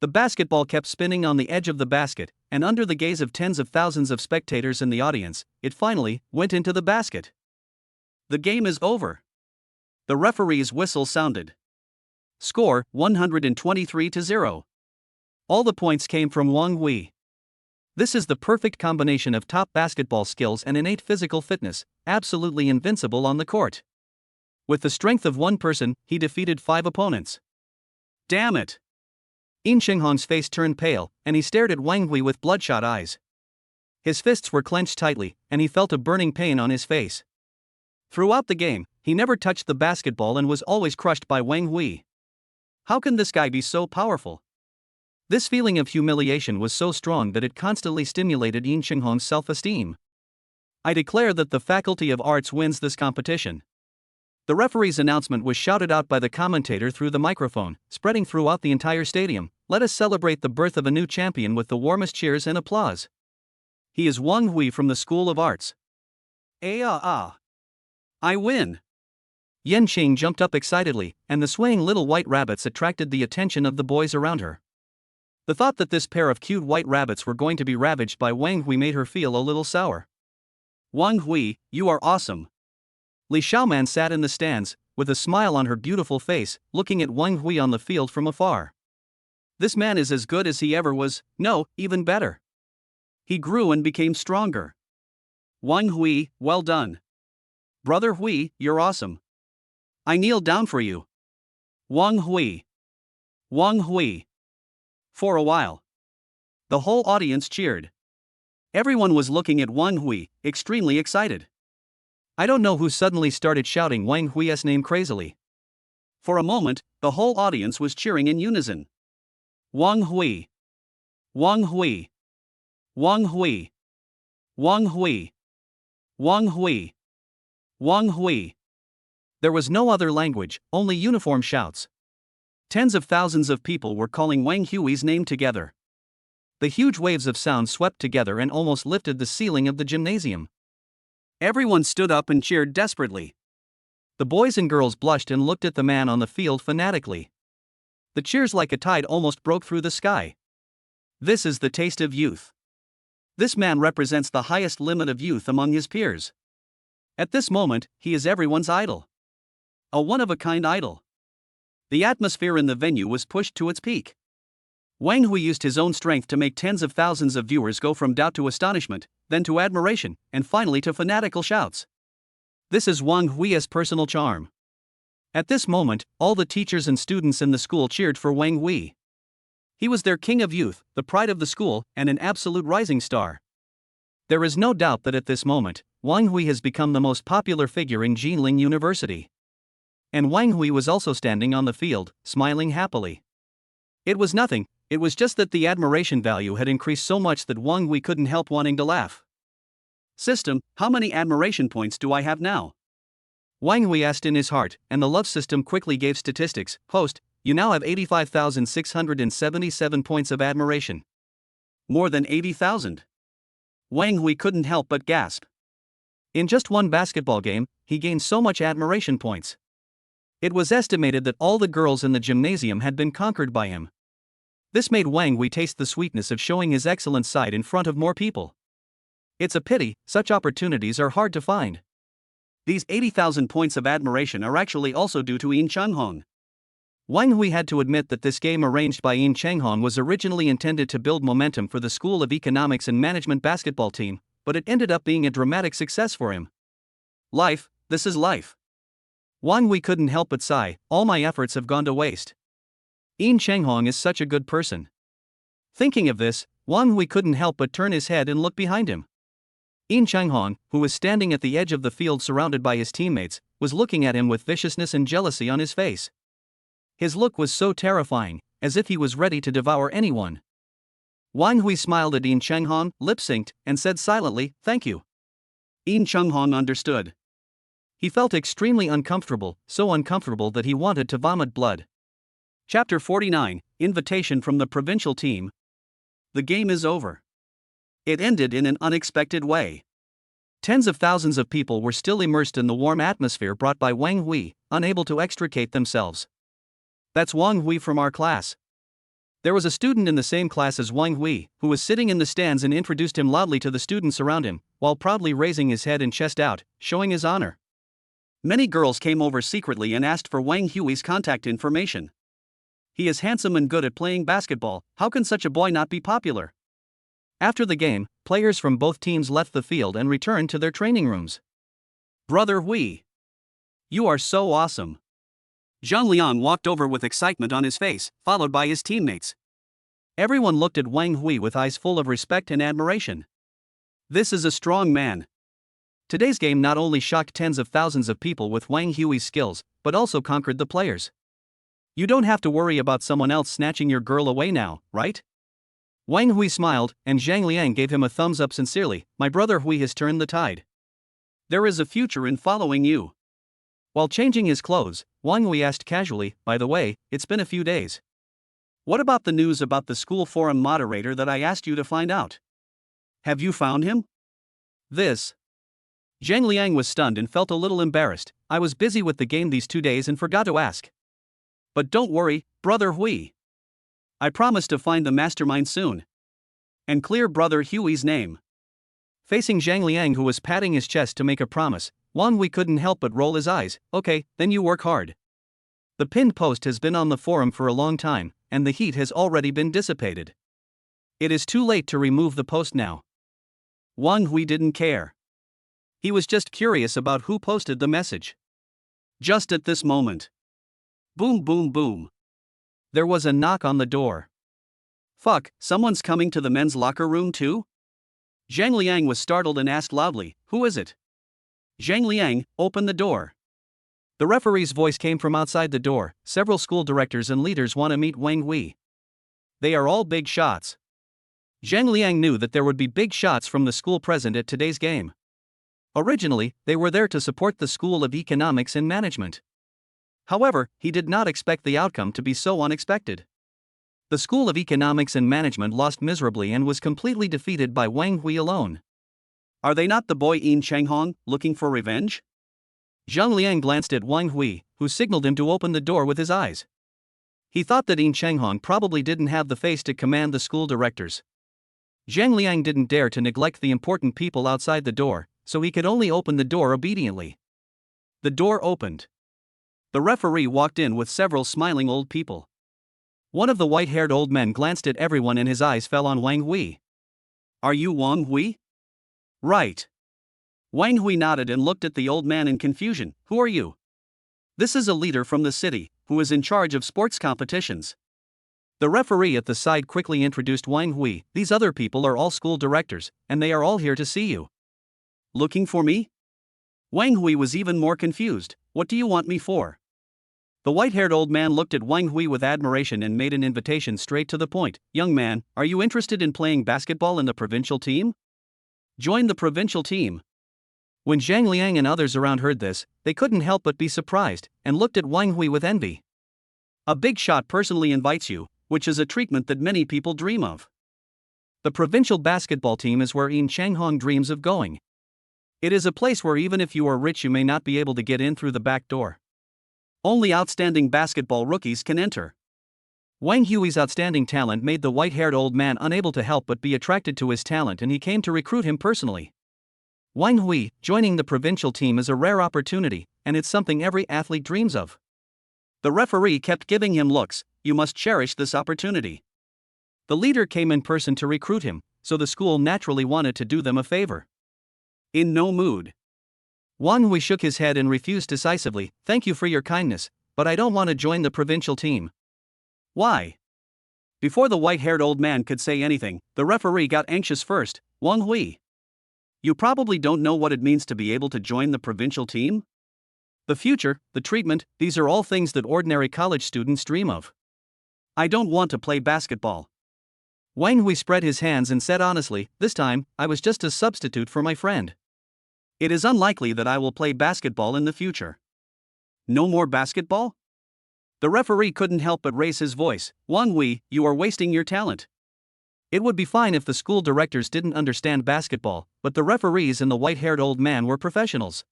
The basketball kept spinning on the edge of the basket, and under the gaze of tens of thousands of spectators in the audience, it finally went into the basket. The game is over. The referee's whistle sounded. Score 123-0. All the points came from Wang Hui. This is the perfect combination of top basketball skills and innate physical fitness, absolutely invincible on the court. With the strength of one person, he defeated 5 opponents. Damn it! Yin Changhong's face turned pale, and he stared at Wang Hui with bloodshot eyes. His fists were clenched tightly, and he felt a burning pain on his face. Throughout the game, he never touched the basketball and was always crushed by Wang Hui. How can this guy be so powerful? This feeling of humiliation was so strong that it constantly stimulated Yin Changhong's self-esteem. I declare that the Faculty of Arts wins this competition. The referee's announcement was shouted out by the commentator through the microphone, spreading throughout the entire stadium. Let us celebrate the birth of a new champion with the warmest cheers and applause. He is Wang Hui from the School of Arts. I win! Yan Qing jumped up excitedly, and the swaying little white rabbits attracted the attention of the boys around her. The thought that this pair of cute white rabbits were going to be ravaged by Wang Hui made her feel a little sour. Wang Hui, you are awesome. Li Xiaoman sat in the stands, with a smile on her beautiful face, looking at Wang Hui on the field from afar. This man is as good as he ever was, no, even better. He grew and became stronger. Wang Hui, well done. Brother Hui, you're awesome. I kneel down for you. Wang Hui. Wang Hui. For a while, the whole audience cheered. Everyone was looking at Wang Hui, extremely excited. I don't know who suddenly started shouting Wang Hui's name crazily. For a moment, the whole audience was cheering in unison. Wang Hui. Wang Hui. Wang Hui. Wang Hui. Wang Hui. Wang Hui. There was no other language, only uniform shouts. Tens of thousands of people were calling Wang Hui's name together. The huge waves of sound swept together and almost lifted the ceiling of the gymnasium. Everyone stood up and cheered desperately. The boys and girls blushed and looked at the man on the field fanatically. The cheers like a tide almost broke through the sky. This is the taste of youth. This man represents the highest limit of youth among his peers. At this moment, he is everyone's idol. A one-of-a-kind idol. The atmosphere in the venue was pushed to its peak. Wang Hui used his own strength to make tens of thousands of viewers go from doubt to astonishment, then to admiration, and finally to fanatical shouts. This is Wang Hui's personal charm. At this moment, all the teachers and students in the school cheered for Wang Hui. He was their king of youth, the pride of the school, and an absolute rising star. There is no doubt that at this moment, Wang Hui has become the most popular figure in Jingling University. And Wang Hui was also standing on the field, smiling happily. It was nothing, it was just that the admiration value had increased so much that Wang Hui couldn't help wanting to laugh. System, how many admiration points do I have now? Wang Hui asked in his heart, and the love system quickly gave statistics. Host, you now have 85,677 points of admiration. More than 80,000. Wang Hui couldn't help but gasp. In just one basketball game, he gained so much admiration points. It was estimated that all the girls in the gymnasium had been conquered by him. This made Wang Hui taste the sweetness of showing his excellent side in front of more people. It's a pity, such opportunities are hard to find. These 80,000 points of admiration are actually also due to Yin Changhong. Wang Hui had to admit that this game arranged by Yin Changhong was originally intended to build momentum for the School of Economics and Management basketball team, but it ended up being a dramatic success for him. Life, this is life. Wang Hui couldn't help but sigh, all my efforts have gone to waste. Yin Changhong is such a good person. Thinking of this, Wang Hui couldn't help but turn his head and look behind him. Yin Changhong, who was standing at the edge of the field surrounded by his teammates, was looking at him with viciousness and jealousy on his face. His look was so terrifying, as if he was ready to devour anyone. Wang Hui smiled at Yin Changhong, lip-synced, and said silently, "Thank you." Yin Changhong understood. He felt extremely uncomfortable, so uncomfortable that he wanted to vomit blood. Chapter 49, Invitation from the Provincial Team. The game is over. It ended in an unexpected way. Tens of thousands of people were still immersed in the warm atmosphere brought by Wang Hui, unable to extricate themselves. That's Wang Hui from our class. There was a student in the same class as Wang Hui, who was sitting in the stands and introduced him loudly to the students around him, while proudly raising his head and chest out, showing his honor. Many girls came over secretly and asked for Wang Hui's contact information. He is handsome and good at playing basketball, how can such a boy not be popular? After the game, players from both teams left the field and returned to their training rooms. Brother Hui. You are so awesome. Zhang Liang walked over with excitement on his face, followed by his teammates. Everyone looked at Wang Hui with eyes full of respect and admiration. This is a strong man. Today's game not only shocked tens of thousands of people with Wang Hui's skills, but also conquered the players. You don't have to worry about someone else snatching your girl away now, right? Wang Hui smiled, and Zhang Liang gave him a thumbs up sincerely. My brother Hui has turned the tide. There is a future in following you. While changing his clothes, Wang Hui asked casually, by the way, it's been a few days. What about the news about the school forum moderator that I asked you to find out? Have you found him? This. Zhang Liang was stunned and felt a little embarrassed. I was busy with the game these 2 days and forgot to ask. But don't worry, brother Hui. I promise to find the mastermind soon. And clear brother Hui's name. Facing Zhang Liang, who was patting his chest to make a promise, Wang Hui couldn't help but roll his eyes. Okay, then you work hard. The pinned post has been on the forum for a long time, and the heat has already been dissipated. It is too late to remove the post now. Wang Hui didn't care. He was just curious about who posted the message. Just at this moment. Boom boom boom. There was a knock on the door. Fuck, someone's coming to the men's locker room too? Zhang Liang was startled and asked loudly, who is it? Zhang Liang, open the door. The referee's voice came from outside the door. Several school directors and leaders want to meet Wang Hui. They are all big shots. Zhang Liang knew that there would be big shots from the school present at today's game. Originally, they were there to support the School of Economics and Management. However, he did not expect the outcome to be so unexpected. The School of Economics and Management lost miserably and was completely defeated by Wang Hui alone. Are they not the boy Yin Changhong, looking for revenge? Zhang Liang glanced at Wang Hui, who signaled him to open the door with his eyes. He thought that Yin Changhong probably didn't have the face to command the school directors. Zhang Liang didn't dare to neglect the important people outside the door, so he could only open the door obediently. The door opened. The referee walked in with several smiling old people. One of the white-haired old men glanced at everyone and his eyes fell on Wang Hui. Are you Wang Hui? Right. Wang Hui nodded and looked at the old man in confusion. Who are you? This is a leader from the city, who is in charge of sports competitions. The referee at the side quickly introduced Wang Hui. These other people are all school directors, and they are all here to see you. Looking for me? Wang Hui was even more confused. What do you want me for? The white-haired old man looked at Wang Hui with admiration and made an invitation straight to the point. Young man, are you interested in playing basketball in the provincial team? Join the provincial team. When Zhang Liang and others around heard this, they couldn't help but be surprised, and looked at Wang Hui with envy. A big shot personally invites you, which is a treatment that many people dream of. The provincial basketball team is where Yin Changhong dreams of going. It is a place where even if you are rich you may not be able to get in through the back door. Only outstanding basketball rookies can enter. Wang Hui's outstanding talent made the white-haired old man unable to help but be attracted to his talent, and he came to recruit him personally. Wang Hui, joining the provincial team is a rare opportunity, and it's something every athlete dreams of. The referee kept giving him looks. You must cherish this opportunity. The leader came in person to recruit him, so the school naturally wanted to do them a favor. In no mood, Wang Hui shook his head and refused decisively. Thank you for your kindness, but I don't want to join the provincial team. Why? Before the white-haired old man could say anything, the referee got anxious first. Wang Hui, you probably don't know what it means to be able to join the provincial team? The future, the treatment, these are all things that ordinary college students dream of. I don't want to play basketball. Wang Hui spread his hands and said honestly, this time, I was just a substitute for my friend. It is unlikely that I will play basketball in the future. No more basketball? The referee couldn't help but raise his voice. Wang Hui, you are wasting your talent. It would be fine if the school directors didn't understand basketball, but the referees and the white-haired old man were professionals.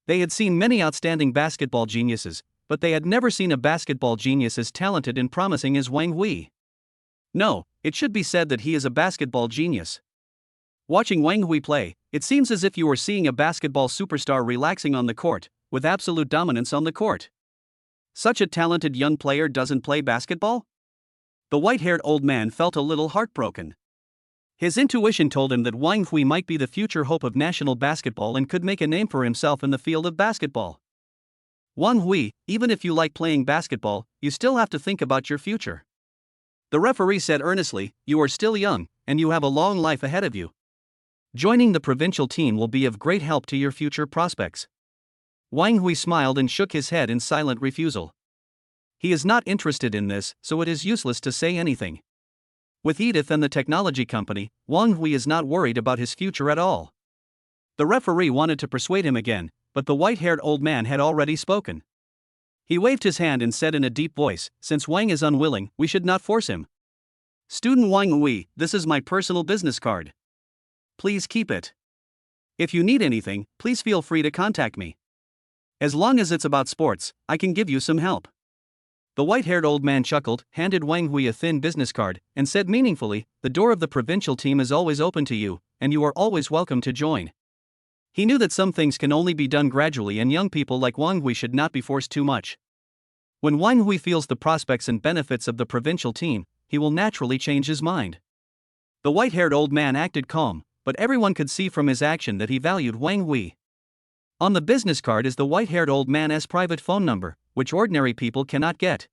They had seen many outstanding basketball geniuses, but they had never seen a basketball genius as talented and promising as Wang Hui. No, it should be said that he is a basketball genius. Watching Wang Hui play, it seems as if you were seeing a basketball superstar relaxing on the court, with absolute dominance on the court. Such a talented young player doesn't play basketball? The white-haired old man felt a little heartbroken. His intuition told him that Wang Hui might be the future hope of national basketball and could make a name for himself in the field of basketball. Wang Hui, even if you like playing basketball, you still have to think about your future. The referee said earnestly, you are still young, and you have a long life ahead of you. Joining the provincial team will be of great help to your future prospects. Wang Hui smiled and shook his head in silent refusal. He is not interested in this, so it is useless to say anything. With Edith and the technology company, Wang Hui is not worried about his future at all. The referee wanted to persuade him again, but the white-haired old man had already spoken. He waved his hand and said in a deep voice, since Wang is unwilling, we should not force him. Student Wang Hui, this is my personal business card. Please keep it. If you need anything, please feel free to contact me. As long as it's about sports, I can give you some help. The white-haired old man chuckled, handed Wang Hui a thin business card, and said meaningfully, the door of the provincial team is always open to you, and you are always welcome to join. He knew that some things can only be done gradually and young people like Wang Hui should not be forced too much. When Wang Hui feels the prospects and benefits of the provincial team, he will naturally change his mind. The white-haired old man acted calm, but everyone could see from his action that he valued Wang Hui. On the business card is the white-haired old man's private phone number, which ordinary people cannot get.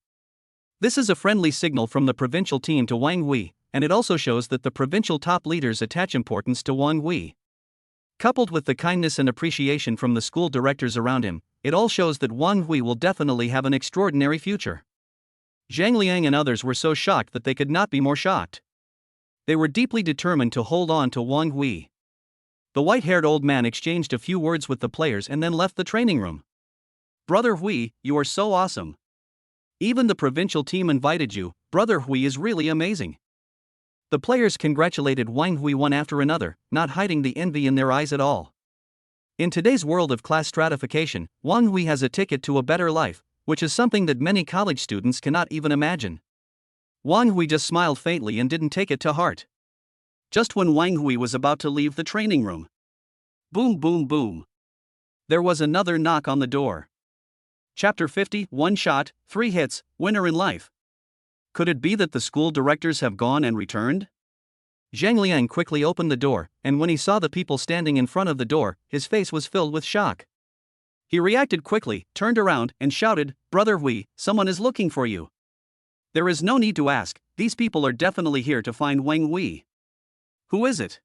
This is a friendly signal from the provincial team to Wang Hui, and it also shows that the provincial top leaders attach importance to Wang Hui. Coupled with the kindness and appreciation from the school directors around him, it all shows that Wang Hui will definitely have an extraordinary future. Zhang Liang and others were so shocked that they could not be more shocked. They were deeply determined to hold on to Wang Hui. The white-haired old man exchanged a few words with the players and then left the training room. Brother Hui, you are so awesome. Even the provincial team invited you. Brother Hui is really amazing. The players congratulated Wang Hui one after another, not hiding the envy in their eyes at all. In today's world of class stratification, Wang Hui has a ticket to a better life, which is something that many college students cannot even imagine. Wang Hui just smiled faintly and didn't take it to heart. Just when Wang Hui was about to leave the training room. Boom, boom, boom. There was another knock on the door. Chapter 50, 1 shot, 3 hits, winner in life. Could it be that the school directors have gone and returned? Zhang Liang quickly opened the door, and when he saw the people standing in front of the door, his face was filled with shock. He reacted quickly, turned around, and shouted, Brother Hui, someone is looking for you. There is no need to ask, these people are definitely here to find Wang Hui. Who is it?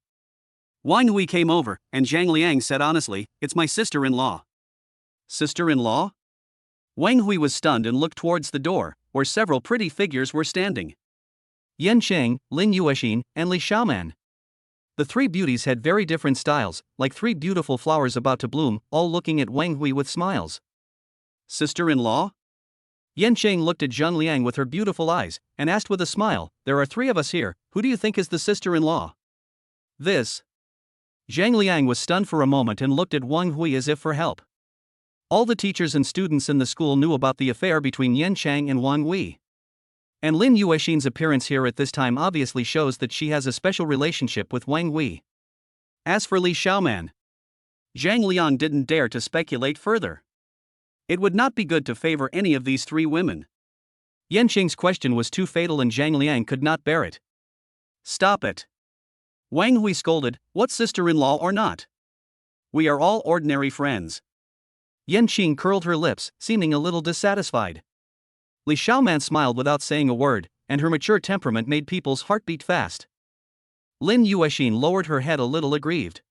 Wang Hui came over, and Zhang Liang said honestly, it's my sister-in-law. Sister-in-law? Wang Hui was stunned and looked towards the door, where several pretty figures were standing. Yan Cheng, Lin Yashin, and Li Xiaoman. The three beauties had very different styles, like three beautiful flowers about to bloom, all looking at Wang Hui with smiles. Sister-in-law? Yan Cheng looked at Zhang Liang with her beautiful eyes, and asked with a smile, there are 3 of us here, who do you think is the sister-in-law? This. Zhang Liang was stunned for a moment and looked at Wang Hui as if for help. All the teachers and students in the school knew about the affair between Yan Cheng and Wang Hui. And Lin Yashin's appearance here at this time obviously shows that she has a special relationship with Wang Hui. As for Li Xiaoman, Zhang Liang didn't dare to speculate further. It would not be good to favor any of these 3 women. Yan Qing's question was too fatal and Zhang Liang could not bear it. Stop it. Wang Hui scolded, what sister-in-law or not? We are all ordinary friends. Yan Qing curled her lips, seeming a little dissatisfied. Li Xiaoman smiled without saying a word, and her mature temperament made people's heart beat fast. Lin Yashin lowered her head a little aggrieved.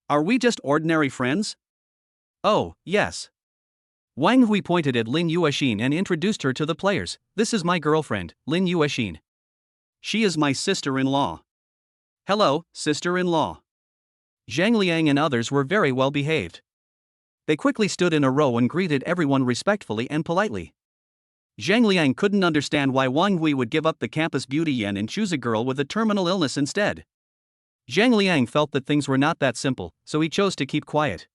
Are we just ordinary friends? Oh, yes. Wang Hui pointed at Lin Yashin and introduced her to the players. This is my girlfriend, Lin Yashin. She is my sister-in-law. Hello, sister-in-law. Zhang Liang and others were very well behaved. They quickly stood in a row and greeted everyone respectfully and politely. Zhang Liang couldn't understand why Wang Hui would give up the campus beauty Yan and choose a girl with a terminal illness instead. Zhang Liang felt that things were not that simple, so he chose to keep quiet.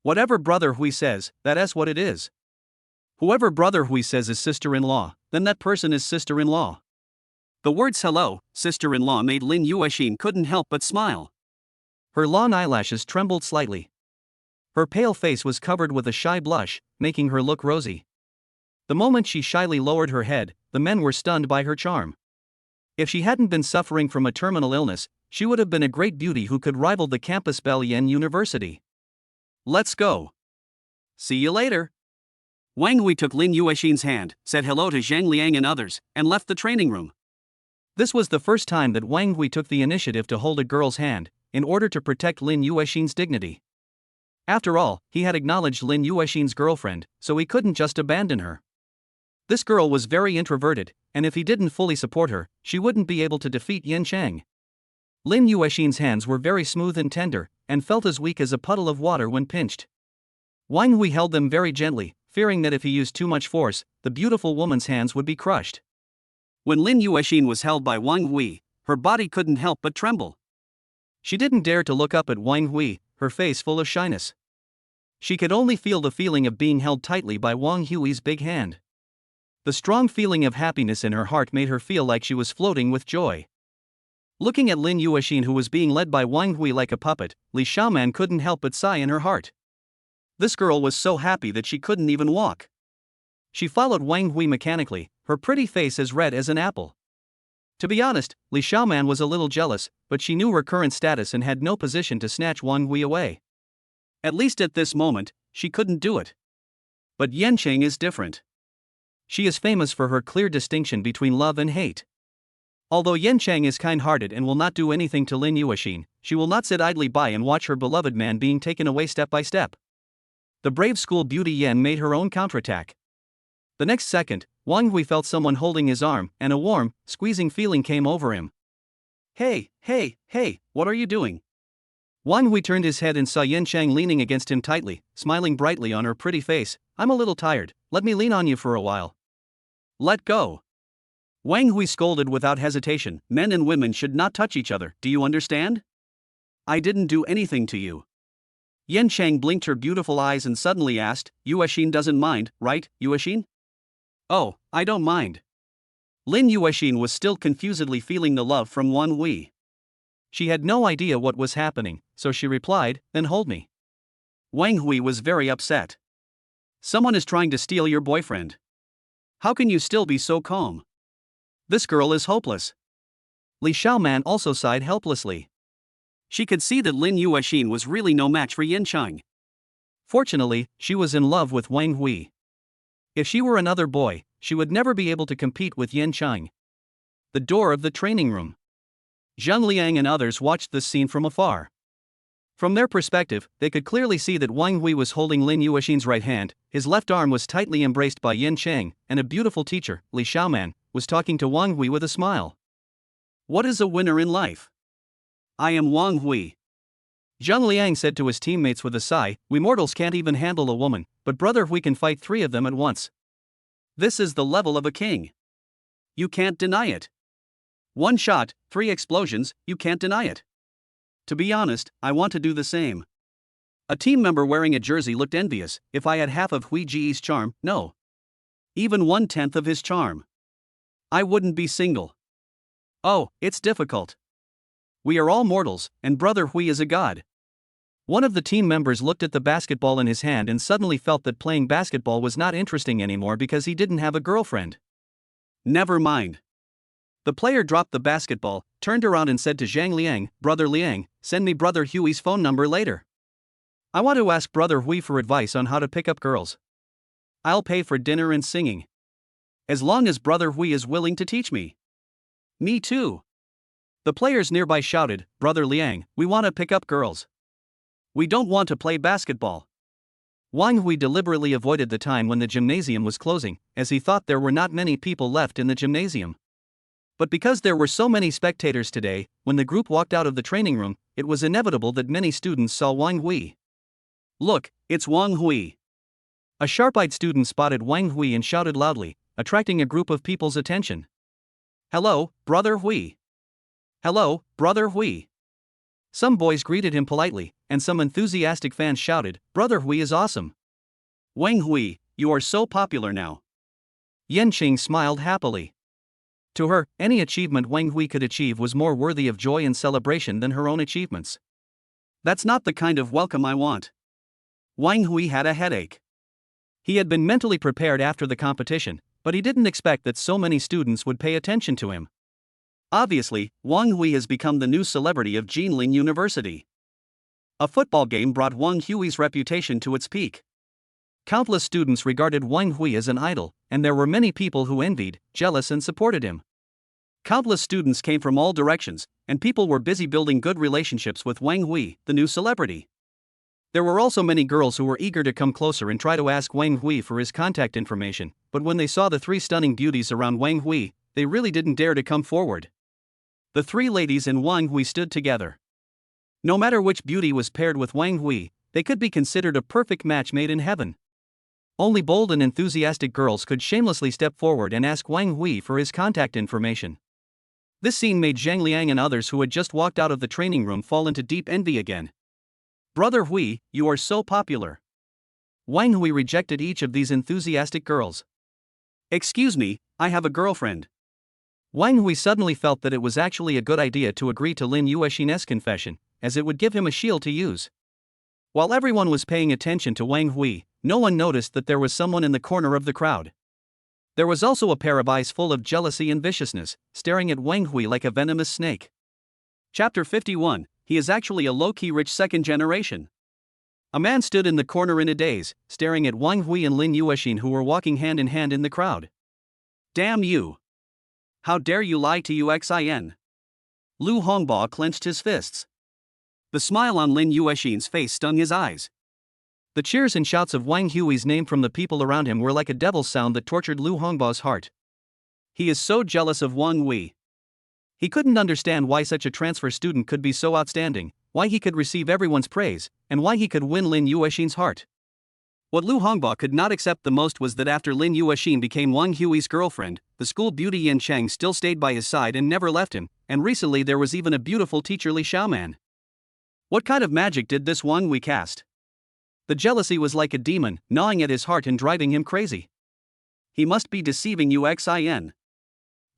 Whatever Brother Hui says, that is what it is. Whoever Brother Hui says is sister-in-law, then that person is sister-in-law. The words hello, sister-in-law made Lin Yashin couldn't help but smile. Her long eyelashes trembled slightly. Her pale face was covered with a shy blush, making her look rosy. The moment she shyly lowered her head, the men were stunned by her charm. If she hadn't been suffering from a terminal illness, she would have been a great beauty who could rival the campus belle Yen University. Let's go. See you later. Wang Hui took Lin Yashin's hand, said hello to Zhang Liang and others, and left the training room. This was the first time that Wang Hui took the initiative to hold a girl's hand, in order to protect Lin Yashin's dignity. After all, he had acknowledged Lin Yashin's girlfriend, so he couldn't just abandon her. This girl was very introverted, and if he didn't fully support her, she wouldn't be able to defeat Yan Cheng. Lin Yashin's hands were very smooth and tender, and felt as weak as a puddle of water when pinched. Wang Hui held them very gently, fearing that if he used too much force, the beautiful woman's hands would be crushed. When Lin Yashin was held by Wang Hui, her body couldn't help but tremble. She didn't dare to look up at Wang Hui, her face full of shyness. She could only feel the feeling of being held tightly by Wang Hui's big hand. The strong feeling of happiness in her heart made her feel like she was floating with joy. Looking at Lin Yashin, who was being led by Wang Hui like a puppet, Li Xiaoman couldn't help but sigh in her heart. This girl was so happy that she couldn't even walk. She followed Wang Hui mechanically, her pretty face as red as an apple. To be honest, Li Xiaoman was a little jealous, but she knew her current status and had no position to snatch Wang Hui away. At least at this moment, she couldn't do it. But Yan Cheng is different. She is famous for her clear distinction between love and hate. Although Yan Cheng is kind-hearted and will not do anything to Lin Yashin, she will not sit idly by and watch her beloved man being taken away step by step. The brave school beauty Yan made her own counterattack. The next second, Wang Hui felt someone holding his arm, and a warm, squeezing feeling came over him. Hey, what are you doing? Wang Hui turned his head and saw Yin Chang leaning against him tightly, smiling brightly on her pretty face. I'm a little tired, let me lean on you for a while. Let go. Wang Hui scolded without hesitation. Men and women should not touch each other, do you understand? I didn't do anything to you. Yin Chang blinked her beautiful eyes and suddenly asked, Yashin doesn't mind, right, Yashin? Oh, I don't mind. Lin Yashin was still confusedly feeling the love from Wang Hui. She had no idea what was happening, so she replied, then hold me. Wang Hui was very upset. Someone is trying to steal your boyfriend. How can you still be so calm? This girl is hopeless. Li Xiaoman also sighed helplessly. She could see that Lin Yashin was really no match for Yin Chang. Fortunately, she was in love with Wang Hui. If she were another boy, she would never be able to compete with Yin Chang. The door of the training room. Zhang Liang and others watched this scene from afar. From their perspective, they could clearly see that Wang Hui was holding Lin Yashin's right hand, his left arm was tightly embraced by Yin Chang, and a beautiful teacher, Li Xiaoman, was talking to Wang Hui with a smile. What is a winner in life? I am Wang Hui. Zhang Liang said to his teammates with a sigh, we mortals can't even handle a woman, but brother Hui can fight 3 of them at once. This is the level of a king. You can't deny it. 1 shot, 3 explosions, you can't deny it. To be honest, I want to do the same. A team member wearing a jersey looked envious. If I had half of Hui Ji's charm, no. Even 1/10 of his charm. I wouldn't be single. Oh, it's difficult. We are all mortals, and brother Hui is a god. One of the team members looked at the basketball in his hand and suddenly felt that playing basketball was not interesting anymore because he didn't have a girlfriend. Never mind. The player dropped the basketball, turned around and said to Zhang Liang, Brother Liang, send me Brother Hui's phone number later. I want to ask Brother Hui for advice on how to pick up girls. I'll pay for dinner and singing. As long as Brother Hui is willing to teach me. Me too. The players nearby shouted, Brother Liang, we want to pick up girls. We don't want to play basketball. Wang Hui deliberately avoided the time when the gymnasium was closing, as he thought there were not many people left in the gymnasium. But because there were so many spectators today, when the group walked out of the training room, it was inevitable that many students saw Wang Hui. Look, it's Wang Hui. A sharp-eyed student spotted Wang Hui and shouted loudly, attracting a group of people's attention. Hello, Brother Hui. Hello, Brother Hui. Some boys greeted him politely, and some enthusiastic fans shouted, Brother Hui is awesome. Wang Hui, you are so popular now. Yin Chang smiled happily. To her, any achievement Wang Hui could achieve was more worthy of joy and celebration than her own achievements. That's not the kind of welcome I want. Wang Hui had a headache. He had been mentally prepared after the competition, but he didn't expect that so many students would pay attention to him. Obviously, Wang Hui has become the new celebrity of Jinling University. A football game brought Wang Hui's reputation to its peak. Countless students regarded Wang Hui as an idol, and there were many people who envied, jealous and supported him. Countless students came from all directions, and people were busy building good relationships with Wang Hui, the new celebrity. There were also many girls who were eager to come closer and try to ask Wang Hui for his contact information, but when they saw the 3 stunning beauties around Wang Hui, they really didn't dare to come forward. The 3 ladies and Wang Hui stood together. No matter which beauty was paired with Wang Hui, they could be considered a perfect match made in heaven. Only bold and enthusiastic girls could shamelessly step forward and ask Wang Hui for his contact information. This scene made Zhang Liang and others who had just walked out of the training room fall into deep envy again. Brother Hui, you are so popular. Wang Hui rejected each of these enthusiastic girls. Excuse me, I have a girlfriend. Wang Hui suddenly felt that it was actually a good idea to agree to Lin Yashin's confession, as it would give him a shield to use. While everyone was paying attention to Wang Hui, no one noticed that there was someone in the corner of the crowd. There was also a pair of eyes full of jealousy and viciousness, staring at Wang Hui like a venomous snake. Chapter 51, he is actually a low-key rich second generation. A man stood in the corner in a daze, staring at Wang Hui and Lin Yashin who were walking hand in hand in the crowd. Damn you! How dare you lie to Uxin? Lu Hongbo clenched his fists. The smile on Lin Yashin's face stung his eyes. The cheers and shouts of Wang Hui's name from the people around him were like a devil's sound that tortured Lu Hongbo's heart. He is so jealous of Wang Hui. He couldn't understand why such a transfer student could be so outstanding, why he could receive everyone's praise, and why he could win Lin Yashin's heart. What Lu Hongbo could not accept the most was that after Lin Yashin became Wang Hui's girlfriend, the school beauty Yin Cheng still stayed by his side and never left him, and recently there was even a beautiful teacher Li Xiaoman. What kind of magic did this Wang Hui cast? The jealousy was like a demon, gnawing at his heart and driving him crazy. He must be deceiving Uxin.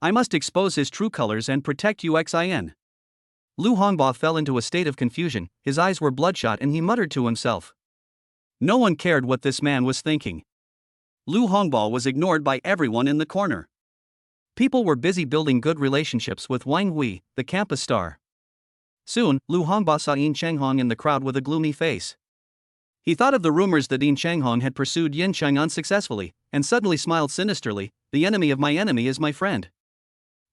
I must expose his true colors and protect Uxin. Lu Hongbo fell into a state of confusion, his eyes were bloodshot and he muttered to himself. No one cared what this man was thinking. Lu Hongbo was ignored by everyone in the corner. People were busy building good relationships with Wang Hui, the campus star. Soon, Lu Hongbo saw Yin Chenghong in the crowd with a gloomy face. He thought of the rumors that Yin Chenghong had pursued Yin Cheng unsuccessfully, and suddenly smiled sinisterly. The enemy of my enemy is my friend.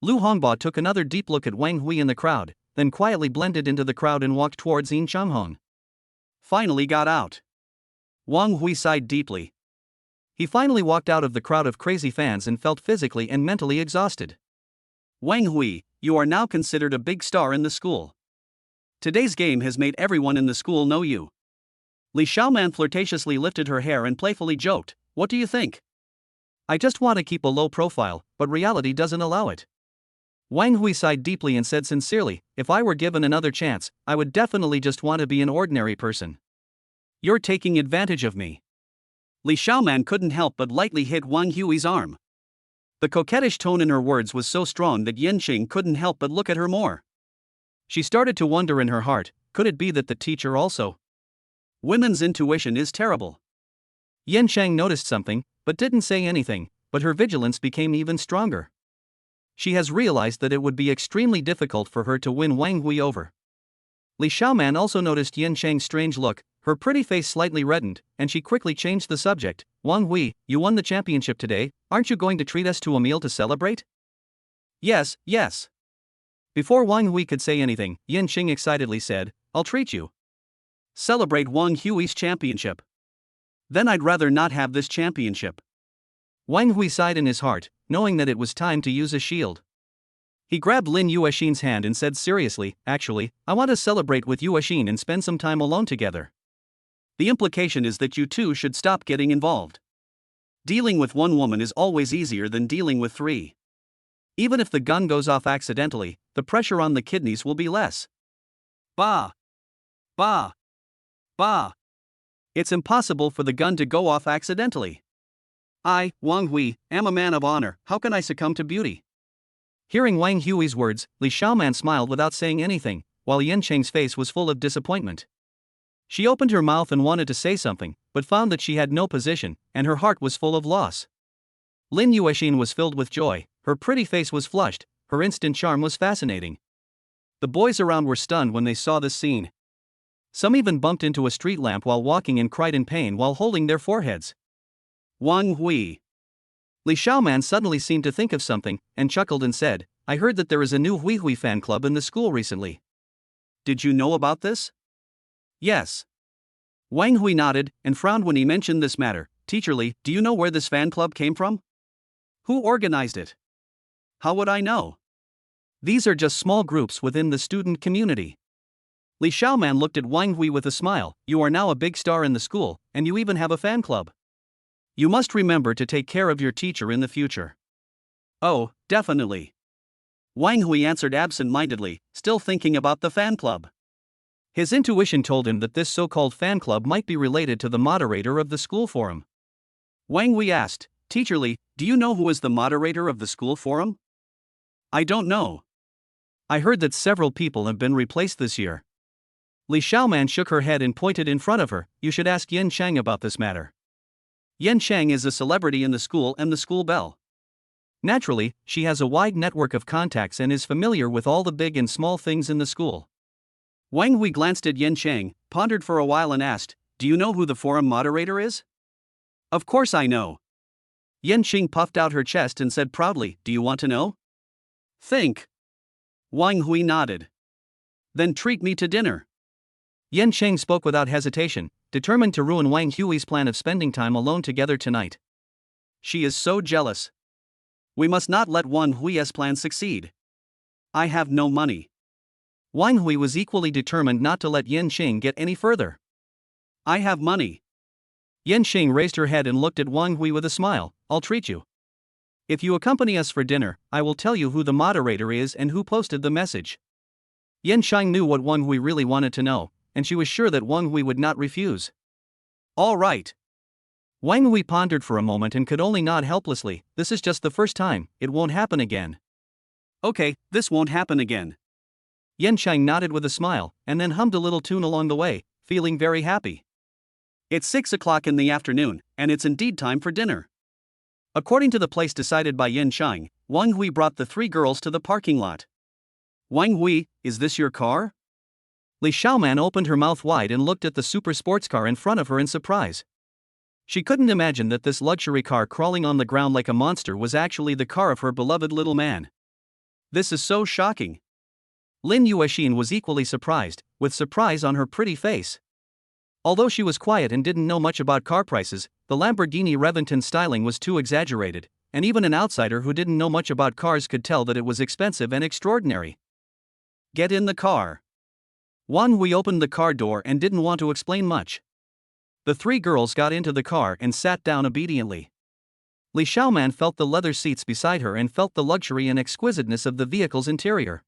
Lu Hongbo took another deep look at Wang Hui in the crowd, then quietly blended into the crowd and walked towards Yin Chenghong. Finally got out. Wang Hui sighed deeply. He finally walked out of the crowd of crazy fans and felt physically and mentally exhausted. Wang Hui, you are now considered a big star in the school. Today's game has made everyone in the school know you. Li Xiaoman flirtatiously lifted her hair and playfully joked, what do you think? I just want to keep a low profile, but reality doesn't allow it. Wang Hui sighed deeply and said sincerely, if I were given another chance, I would definitely just want to be an ordinary person. You're taking advantage of me. Li Xiaoman couldn't help but lightly hit Wang Hui's arm. The coquettish tone in her words was so strong that Yin Qing couldn't help but look at her more. She started to wonder in her heart, could it be that the teacher also? Women's intuition is terrible. Yin Cheng noticed something, but didn't say anything, but her vigilance became even stronger. She has realized that it would be extremely difficult for her to win Wang Hui over. Li Xiaoman also noticed Yin Cheng's strange look, her pretty face slightly reddened, and she quickly changed the subject. Wang Hui, you won the championship today, aren't you going to treat us to a meal to celebrate? Yes, yes. Before Wang Hui could say anything, Yin Qing excitedly said, I'll treat you. Celebrate Wang Hui's championship. Then I'd rather not have this championship. Wang Hui sighed in his heart, knowing that it was time to use a shield. He grabbed Lin Yashin's hand and said seriously, actually, I want to celebrate with Yashin and spend some time alone together. The implication is that you two should stop getting involved. Dealing with one woman is always easier than dealing with three. Even if the gun goes off accidentally, the pressure on the kidneys will be less. Bah! Bah! Bah! It's impossible for the gun to go off accidentally. I, Wang Hui, am a man of honor, how can I succumb to beauty? Hearing Wang Hui's words, Li Xiaoman smiled without saying anything, while Yin Cheng's face was full of disappointment. She opened her mouth and wanted to say something, but found that she had no position, and her heart was full of loss. Lin Yashin was filled with joy, her pretty face was flushed, her instant charm was fascinating. The boys around were stunned when they saw this scene. Some even bumped into a street lamp while walking and cried in pain while holding their foreheads. Wang Hui. Li Xiaoman suddenly seemed to think of something, and chuckled and said, I heard that there is a new Hui fan club in the school recently. Did you know about this? Yes. Wang Hui nodded, and frowned when he mentioned this matter. Teacher Li, do you know where this fan club came from? Who organized it? How would I know? These are just small groups within the student community. Li Xiaoman looked at Wang Hui with a smile, you are now a big star in the school, and you even have a fan club. You must remember to take care of your teacher in the future. Oh, definitely. Wang Hui answered absent-mindedly, still thinking about the fan club. His intuition told him that this so-called fan club might be related to the moderator of the school forum. Wang Hui asked, Teacher Li, do you know who is the moderator of the school forum? I don't know. I heard that several people have been replaced this year. Li Xiaoman shook her head and pointed in front of her, you should ask Yin Cheng about this matter. Yin Cheng is a celebrity in the school and the school belle. Naturally, she has a wide network of contacts and is familiar with all the big and small things in the school. Wang Hui glanced at Yin Cheng, pondered for a while and asked, do you know who the forum moderator is? Of course I know. Yin Qing puffed out her chest and said proudly, do you want to know? Think. Wang Hui nodded. Then treat me to dinner. Yin Cheng spoke without hesitation, determined to ruin Wang Hui's plan of spending time alone together tonight. She is so jealous. We must not let Wang Hui's plan succeed. I have no money. Wang Hui was equally determined not to let Yin Xing get any further. I have money. Yin Xing raised her head and looked at Wang Hui with a smile. I'll treat you. If you accompany us for dinner, I will tell you who the moderator is and who posted the message. Yin Xing knew what Wang Hui really wanted to know, and she was sure that Wang Hui would not refuse. All right. Wang Hui pondered for a moment and could only nod helplessly. This is just the first time, it won't happen again. Okay, this won't happen again. Yin Xing nodded with a smile, and then hummed a little tune along the way, feeling very happy. It's 6 o'clock in the afternoon, and it's indeed time for dinner. According to the place decided by Yin Xing, Wang Hui brought the three girls to the parking lot. Wang Hui, is this your car? Li Xiaoman opened her mouth wide and looked at the super sports car in front of her in surprise. She couldn't imagine that this luxury car crawling on the ground like a monster was actually the car of her beloved little man. This is so shocking. Lin Yashin was equally surprised, with surprise on her pretty face. Although she was quiet and didn't know much about car prices, the Lamborghini Reventon's styling was too exaggerated, and even an outsider who didn't know much about cars could tell that it was expensive and extraordinary. Get in the car. Wang Hui opened the car door and didn't want to explain much. The three girls got into the car and sat down obediently. Li Xiaoman felt the leather seats beside her and felt the luxury and exquisiteness of the vehicle's interior.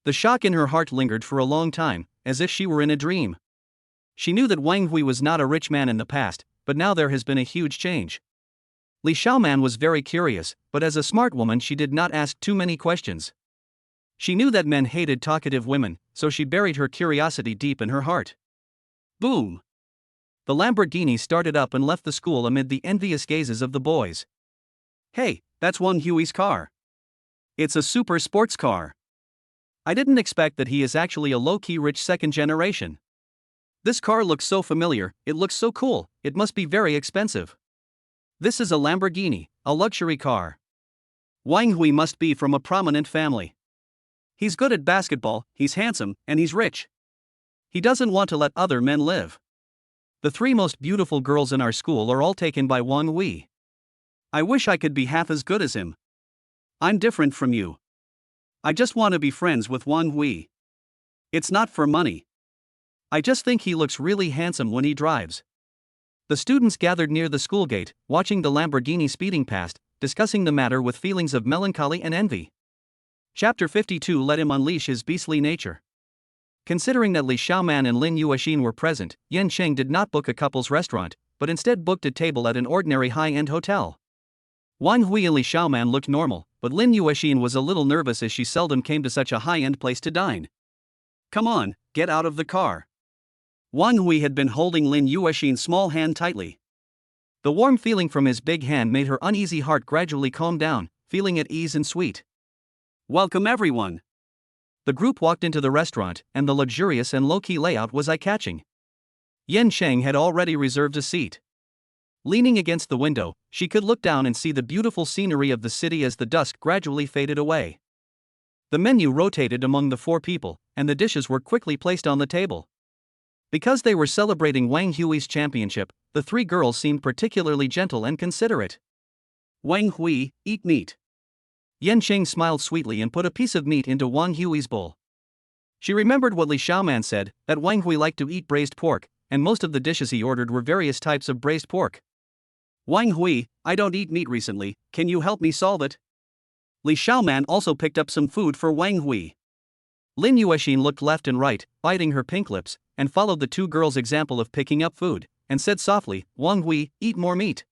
The shock in her heart lingered for a long time, as if she were in a dream. She knew that Wang Hui was not a rich man in the past, but now there has been a huge change. Li Xiaoman was very curious, but as a smart woman she did not ask too many questions. She knew that men hated talkative women, so she buried her curiosity deep in her heart. Boom! The Lamborghini started up and left the school amid the envious gazes of the boys. Hey, that's Wang Hui's car. It's a super sports car. I didn't expect that he is actually a low-key rich second generation. This car looks so familiar, it looks so cool, it must be very expensive. This is a Lamborghini, a luxury car. Wang Hui must be from a prominent family. He's good at basketball, he's handsome, and he's rich. He doesn't want to let other men live. The three most beautiful girls in our school are all taken by Wang Hui. I wish I could be half as good as him. I'm different from you. I just want to be friends with Wang Hui. It's not for money. I just think he looks really handsome when he drives. The students gathered near the school gate, watching the Lamborghini speeding past, discussing the matter with feelings of melancholy and envy. Chapter 52 let him unleash his beastly nature. Considering that Li Xiaoman and Lin Yashin were present, Yin Xing did not book a couple's restaurant, but instead booked a table at an ordinary high-end hotel. Wang Hui and Li Xiaoman looked normal, but Lin Yashin was a little nervous as she seldom came to such a high-end place to dine. Come on, get out of the car. Wang Hui had been holding Lin Yashin's small hand tightly. The warm feeling from his big hand made her uneasy heart gradually calm down, feeling at ease and sweet. Welcome everyone. The group walked into the restaurant, and the luxurious and low-key layout was eye-catching. Yin Xing had already reserved a seat. Leaning against the window, she could look down and see the beautiful scenery of the city as the dusk gradually faded away. The menu rotated among the four people, and the dishes were quickly placed on the table. Because they were celebrating Wang Hui's championship, the three girls seemed particularly gentle and considerate. Wang Hui, eat meat. Yin Xing smiled sweetly and put a piece of meat into Wang Hui's bowl. She remembered what Li Xiaoman said, that Wang Hui liked to eat braised pork, and most of the dishes he ordered were various types of braised pork. Wang Hui, I don't eat meat recently, can you help me solve it? Li Xiaoman also picked up some food for Wang Hui. Lin Yashin looked left and right, biting her pink lips, and followed the two girls' example of picking up food, and said softly, Wang Hui, eat more meat.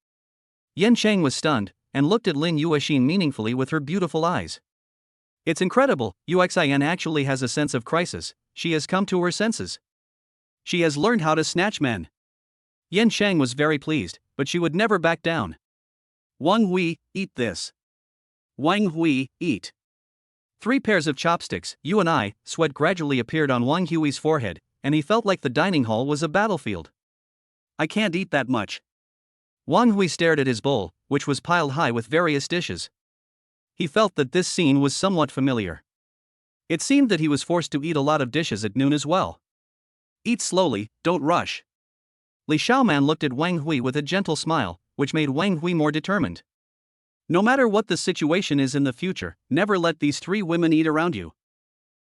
Yin Xing was stunned, and looked at Lin Yashin meaningfully with her beautiful eyes. It's incredible, Uxin actually has a sense of crisis, she has come to her senses. She has learned how to snatch men. Yin Xing was very pleased, but she would never back down. Wang Hui, eat this. Wang Hui, eat. 3 pairs of chopsticks, you and I, sweat gradually appeared on Wang Hui's forehead, and he felt like the dining hall was a battlefield. I can't eat that much. Wang Hui stared at his bowl, which was piled high with various dishes. He felt that this scene was somewhat familiar. It seemed that he was forced to eat a lot of dishes at noon as well. Eat slowly, don't rush. Li Xiaoman looked at Wang Hui with a gentle smile, which made Wang Hui more determined. No matter what the situation is in the future, never let these three women eat around you.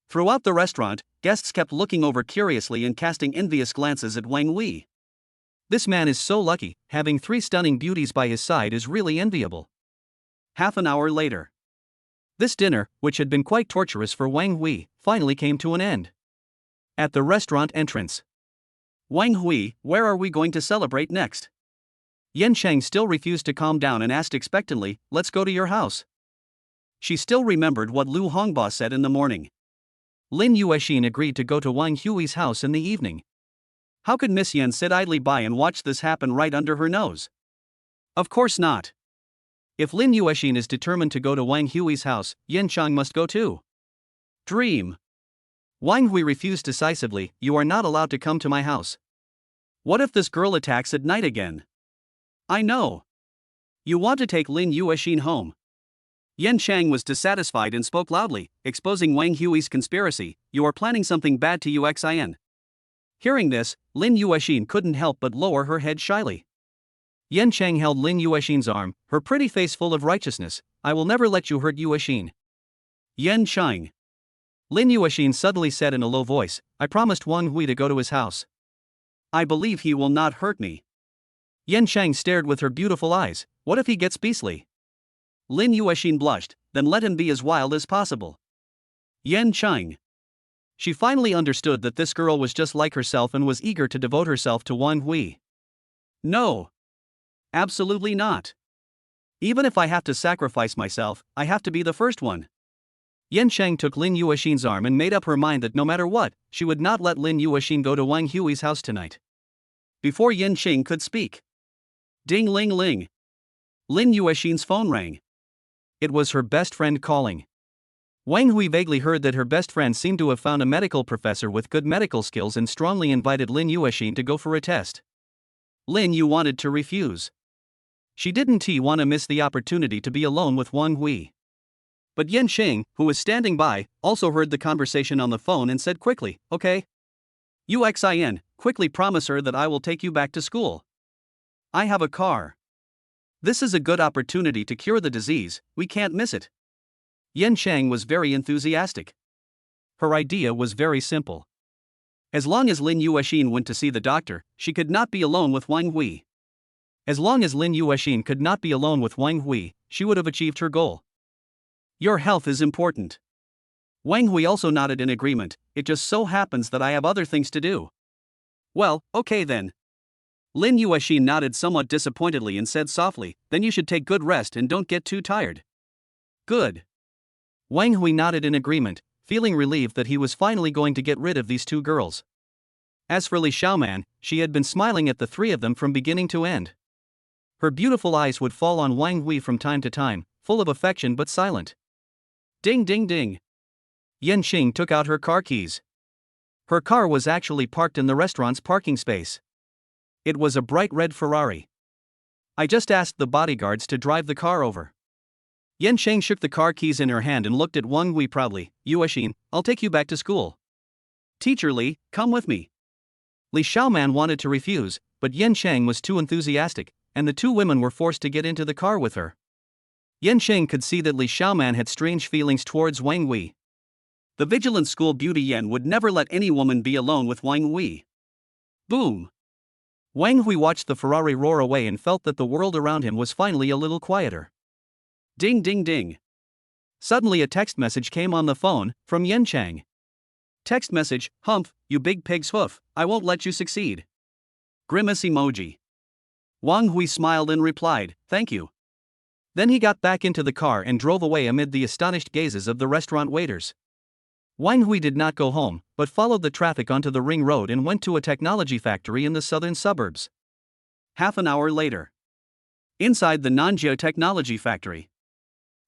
Throughout the restaurant, guests kept looking over curiously and casting envious glances at Wang Hui. This man is so lucky, having three stunning beauties by his side is really enviable. Half an hour later. This dinner, which had been quite torturous for Wang Hui, finally came to an end. At the restaurant entrance. Wang Hui, where are we going to celebrate next? Yan Cheng still refused to calm down and asked expectantly, let's go to your house. She still remembered what Lu Hongba said in the morning. Lin Yashin agreed to go to Wang Hui's house in the evening. How could Miss Yan sit idly by and watch this happen right under her nose? Of course not. If Lin Yashin is determined to go to Wang Hui's house, Yan Cheng must go too. Dream. Wang Hui refused decisively, you are not allowed to come to my house. What if this girl attacks at night again? I know. You want to take Lin Yashin home. Yan Cheng was dissatisfied and spoke loudly, exposing Wang Hui's conspiracy, you are planning something bad to Uxin. Hearing this, Lin Yashin couldn't help but lower her head shyly. Yan Cheng held Lin Yashin's arm, her pretty face full of righteousness, I will never let you hurt Yashin. Yan Cheng. Lin Yashin suddenly said in a low voice, I promised Wang Hui to go to his house. I believe he will not hurt me. Yan Cheng stared with her beautiful eyes, what if he gets beastly? Lin Yashin blushed, then let him be as wild as possible. Yan Cheng. She finally understood that this girl was just like herself and was eager to devote herself to Wang Hui. No. Absolutely not. Even if I have to sacrifice myself, I have to be the first one. Yan Cheng took Lin Yashin's arm and made up her mind that no matter what, she would not let Lin Yashin go to Wang Hui's house tonight. Before Yan Cheng could speak. Ding ling ling. Lin Yashin's phone rang. It was her best friend calling. Wang Hui vaguely heard that her best friend seemed to have found a medical professor with good medical skills and strongly invited Lin Yashin to go for a test. Lin Yu wanted to refuse. She didn't want to miss the opportunity to be alone with Wang Hui. But Yan Cheng, who was standing by, also heard the conversation on the phone and said quickly, okay. Uxin, quickly promise her that I will take you back to school. I have a car. This is a good opportunity to cure the disease, we can't miss it. Yan Cheng was very enthusiastic. Her idea was very simple. As long as Lin Yashin went to see the doctor, she could not be alone with Wang Hui. As long as Lin Yashin could not be alone with Wang Hui, she would have achieved her goal. Your health is important. Wang Hui also nodded in agreement, it just so happens that I have other things to do. Well, okay then. Lin Yashin nodded somewhat disappointedly and said softly, then you should take good rest and don't get too tired. Good. Wang Hui nodded in agreement, feeling relieved that he was finally going to get rid of these two girls. As for Li Xiaoman, she had been smiling at the three of them from beginning to end. Her beautiful eyes would fall on Wang Hui from time to time, full of affection but silent. Ding ding ding. Yan Cheng took out her car keys. Her car was actually parked in the restaurant's parking space. It was a bright red Ferrari. I just asked the bodyguards to drive the car over. Yan Cheng shook the car keys in her hand and looked at Wang Hui proudly. Yashin, I'll take you back to school. Teacher Li, come with me. Li Xiaoman wanted to refuse, but Yan Cheng was too enthusiastic, and the two women were forced to get into the car with her. Yan Cheng could see that Li Xiaoman had strange feelings towards Wang Hui. The vigilant school beauty Yan would never let any woman be alone with Wang Hui. Boom! Wang Hui watched the Ferrari roar away and felt that the world around him was finally a little quieter. Ding ding ding. Suddenly a text message came on the phone, from Yan Cheng. Text message, humph, you big pig's hoof, I won't let you succeed. Grimace emoji. Wang Hui smiled and replied, thank you. Then he got back into the car and drove away amid the astonished gazes of the restaurant waiters. Wang Hui did not go home, but followed the traffic onto the ring road and went to a technology factory in the southern suburbs. Half an hour later. Inside the Nanjiao technology factory.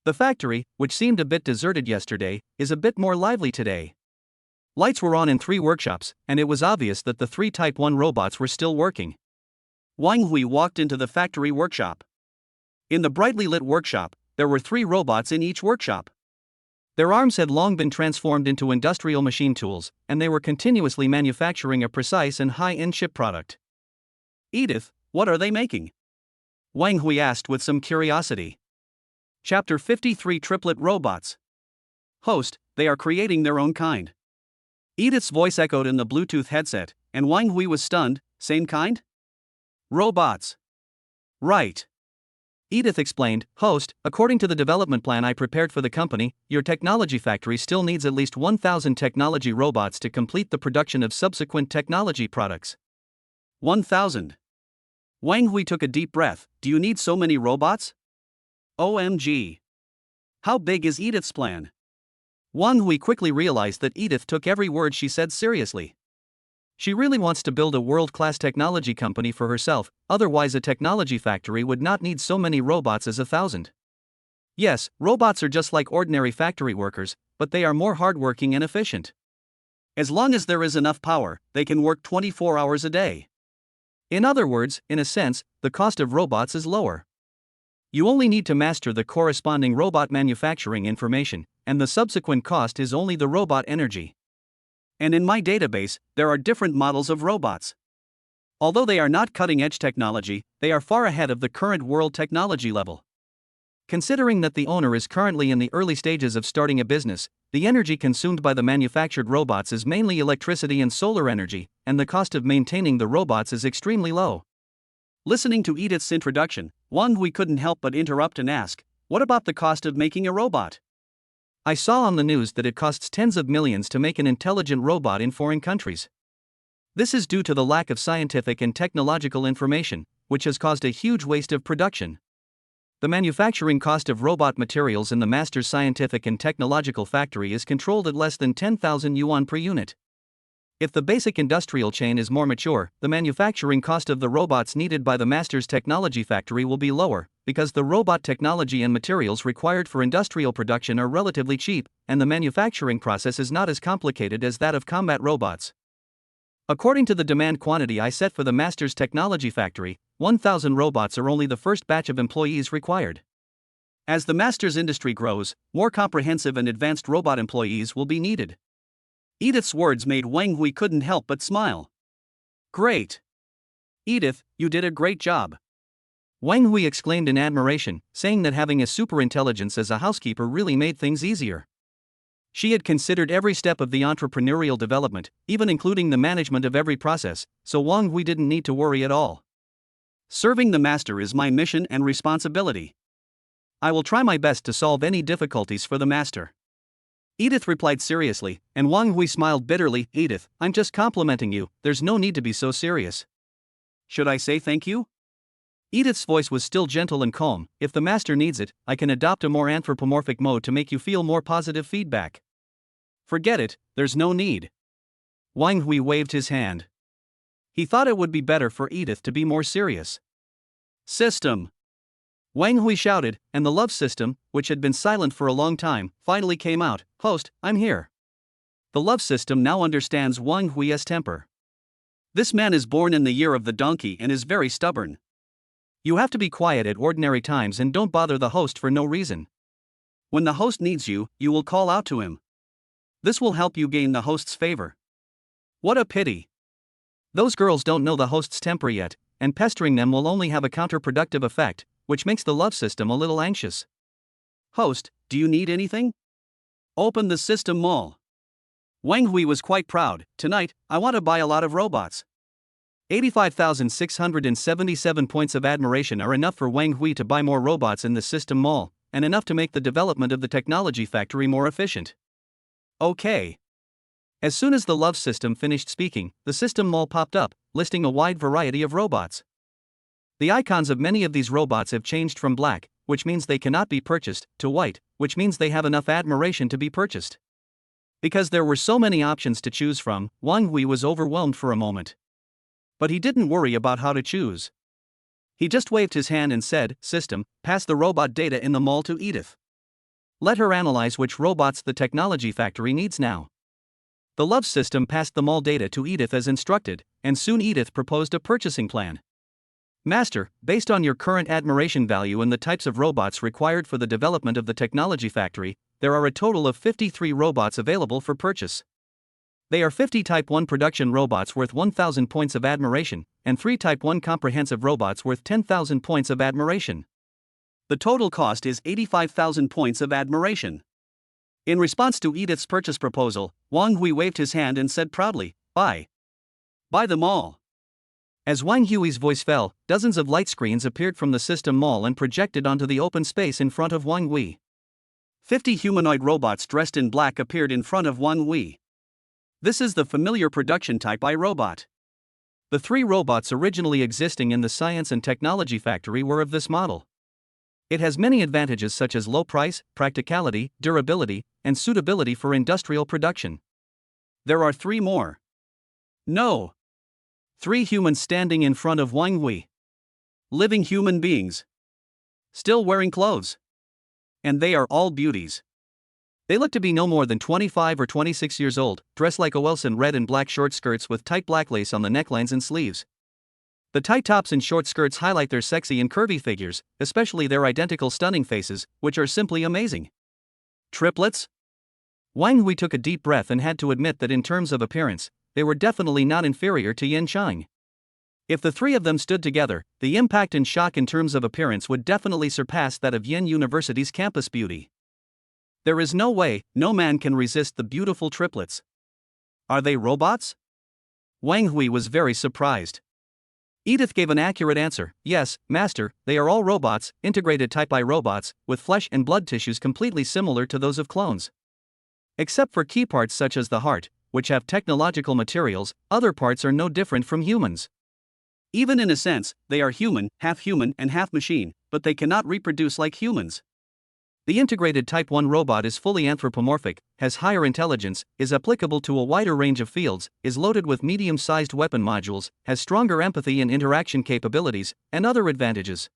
The factory, which seemed a bit deserted yesterday, is a bit more lively today. Lights were on in 3 workshops, and it was obvious that the 3 Type 1 robots were still working. Wang Hui walked into the factory workshop. In the brightly lit workshop, there were 3 robots in each workshop. Their arms had long been transformed into industrial machine tools, and they were continuously manufacturing a precise and high-end chip product. Edith, what are they making? Wang Hui asked with some curiosity. Chapter 53 Triplet Robots. Host, they are creating their own kind. Edith's voice echoed in the Bluetooth headset, and Wang Hui was stunned. Same kind? Robots. Right. Edith explained, Host, according to the development plan I prepared for the company, your technology factory still needs at least 1,000 technology robots to complete the production of subsequent technology products. 1,000. Wang Hui took a deep breath. Do you need so many robots? OMG. How big is Edith's plan? Wang Hui quickly realized that Edith took every word she said seriously. She really wants to build a world-class technology company for herself, otherwise a technology factory would not need so many robots as 1,000. Yes, robots are just like ordinary factory workers, but they are more hardworking and efficient. As long as there is enough power, they can work 24 hours a day. In other words, in a sense, the cost of robots is lower. You only need to master the corresponding robot manufacturing information, and the subsequent cost is only the robot energy. And in my database, there are different models of robots. Although they are not cutting-edge technology, they are far ahead of the current world technology level. Considering that the owner is currently in the early stages of starting a business, the energy consumed by the manufactured robots is mainly electricity and solar energy, and the cost of maintaining the robots is extremely low. Listening to Edith's introduction, Wang Hui couldn't help but interrupt and ask, what about the cost of making a robot? I saw on the news that it costs tens of millions to make an intelligent robot in foreign countries. This is due to the lack of scientific and technological information, which has caused a huge waste of production. The manufacturing cost of robot materials in the master's scientific and technological factory is controlled at less than 10,000 yuan per unit. If the basic industrial chain is more mature, the manufacturing cost of the robots needed by the master's technology factory will be lower, because the robot technology and materials required for industrial production are relatively cheap, and the manufacturing process is not as complicated as that of combat robots. According to the demand quantity I set for the master's technology factory, 1,000 robots are only the first batch of employees required. As the master's industry grows, more comprehensive and advanced robot employees will be needed. Edith's words made Wang Hui couldn't help but smile. Great! Edith, you did a great job. Wang Hui exclaimed in admiration, saying that having a superintelligence as a housekeeper really made things easier. She had considered every step of the entrepreneurial development, even including the management of every process, so Wang Hui didn't need to worry at all. Serving the master is my mission and responsibility. I will try my best to solve any difficulties for the master. Edith replied seriously, and Wang Hui smiled bitterly. Edith, I'm just complimenting you, there's no need to be so serious. Should I say thank you? Edith's voice was still gentle and calm. If the master needs it, I can adopt a more anthropomorphic mode to make you feel more positive feedback. Forget it, there's no need. Wang Hui waved his hand. He thought it would be better for Edith to be more serious. System! Wang Hui shouted, and the love system, which had been silent for a long time, finally came out. Host, I'm here. The love system now understands Wang Hui's temper. This man is born in the year of the donkey and is very stubborn. You have to be quiet at ordinary times and don't bother the host for no reason. When the host needs you, you will call out to him. This will help you gain the host's favor. What a pity. Those girls don't know the host's temper yet, and pestering them will only have a counterproductive effect, which makes the love system a little anxious. Host, do you need anything? Open the system mall. Wang Hui was quite proud. Tonight, I want to buy a lot of robots. 85,677 points of admiration are enough for Wang Hui to buy more robots in the system mall, and enough to make the development of the technology factory more efficient. Okay. As soon as the love system finished speaking, the system mall popped up, listing a wide variety of robots. The icons of many of these robots have changed from black, which means they cannot be purchased, to white, which means they have enough admiration to be purchased. Because there were so many options to choose from, Wang Hui was overwhelmed for a moment. But he didn't worry about how to choose. He just waved his hand and said, System, pass the robot data in the mall to Edith. Let her analyze which robots the technology factory needs now. The love system passed the mall data to Edith as instructed, and soon Edith proposed a purchasing plan. Master, based on your current admiration value and the types of robots required for the development of the technology factory, there are a total of 53 robots available for purchase. They are 50 Type 1 production robots worth 1,000 points of admiration, and 3 Type 1 comprehensive robots worth 10,000 points of admiration. The total cost is 85,000 points of admiration. In response to Edith's purchase proposal, Wang Hui waved his hand and said proudly, "Buy. Buy them all." As Wang Hui's voice fell, dozens of light screens appeared from the system mall and projected onto the open space in front of Wang Hui. 50 humanoid robots dressed in black appeared in front of Wang Hui. This is the familiar production type I robot. The 3 robots originally existing in the science and technology factory were of this model. It has many advantages such as low price, practicality, durability, and suitability for industrial production. There are 3 more. No. 3 humans standing in front of Wang Hui. Living human beings. Still wearing clothes. And they are all beauties. They look to be no more than 25 or 26 years old, dressed like OLs in red and black short skirts with tight black lace on the necklines and sleeves. The tight tops and short skirts highlight their sexy and curvy figures, especially their identical stunning faces, which are simply amazing. Triplets? Wang Hui took a deep breath and had to admit that in terms of appearance, they were definitely not inferior to Yin Chang. If the 3 of them stood together, the impact and shock in terms of appearance would definitely surpass that of Yin University's campus beauty. There is no way, no man can resist the beautiful triplets. Are they robots? Wang Hui was very surprised. Edith gave an accurate answer. Yes, master, they are all robots, integrated type I robots, with flesh and blood tissues completely similar to those of clones. Except for key parts such as the heart, which have technological materials, other parts are no different from humans. Even in a sense, they are human, and half machine, but they cannot reproduce like humans. The integrated Type 1 robot is fully anthropomorphic, has higher intelligence, is applicable to a wider range of fields, is loaded with medium-sized weapon modules, has stronger empathy and interaction capabilities, and other advantages.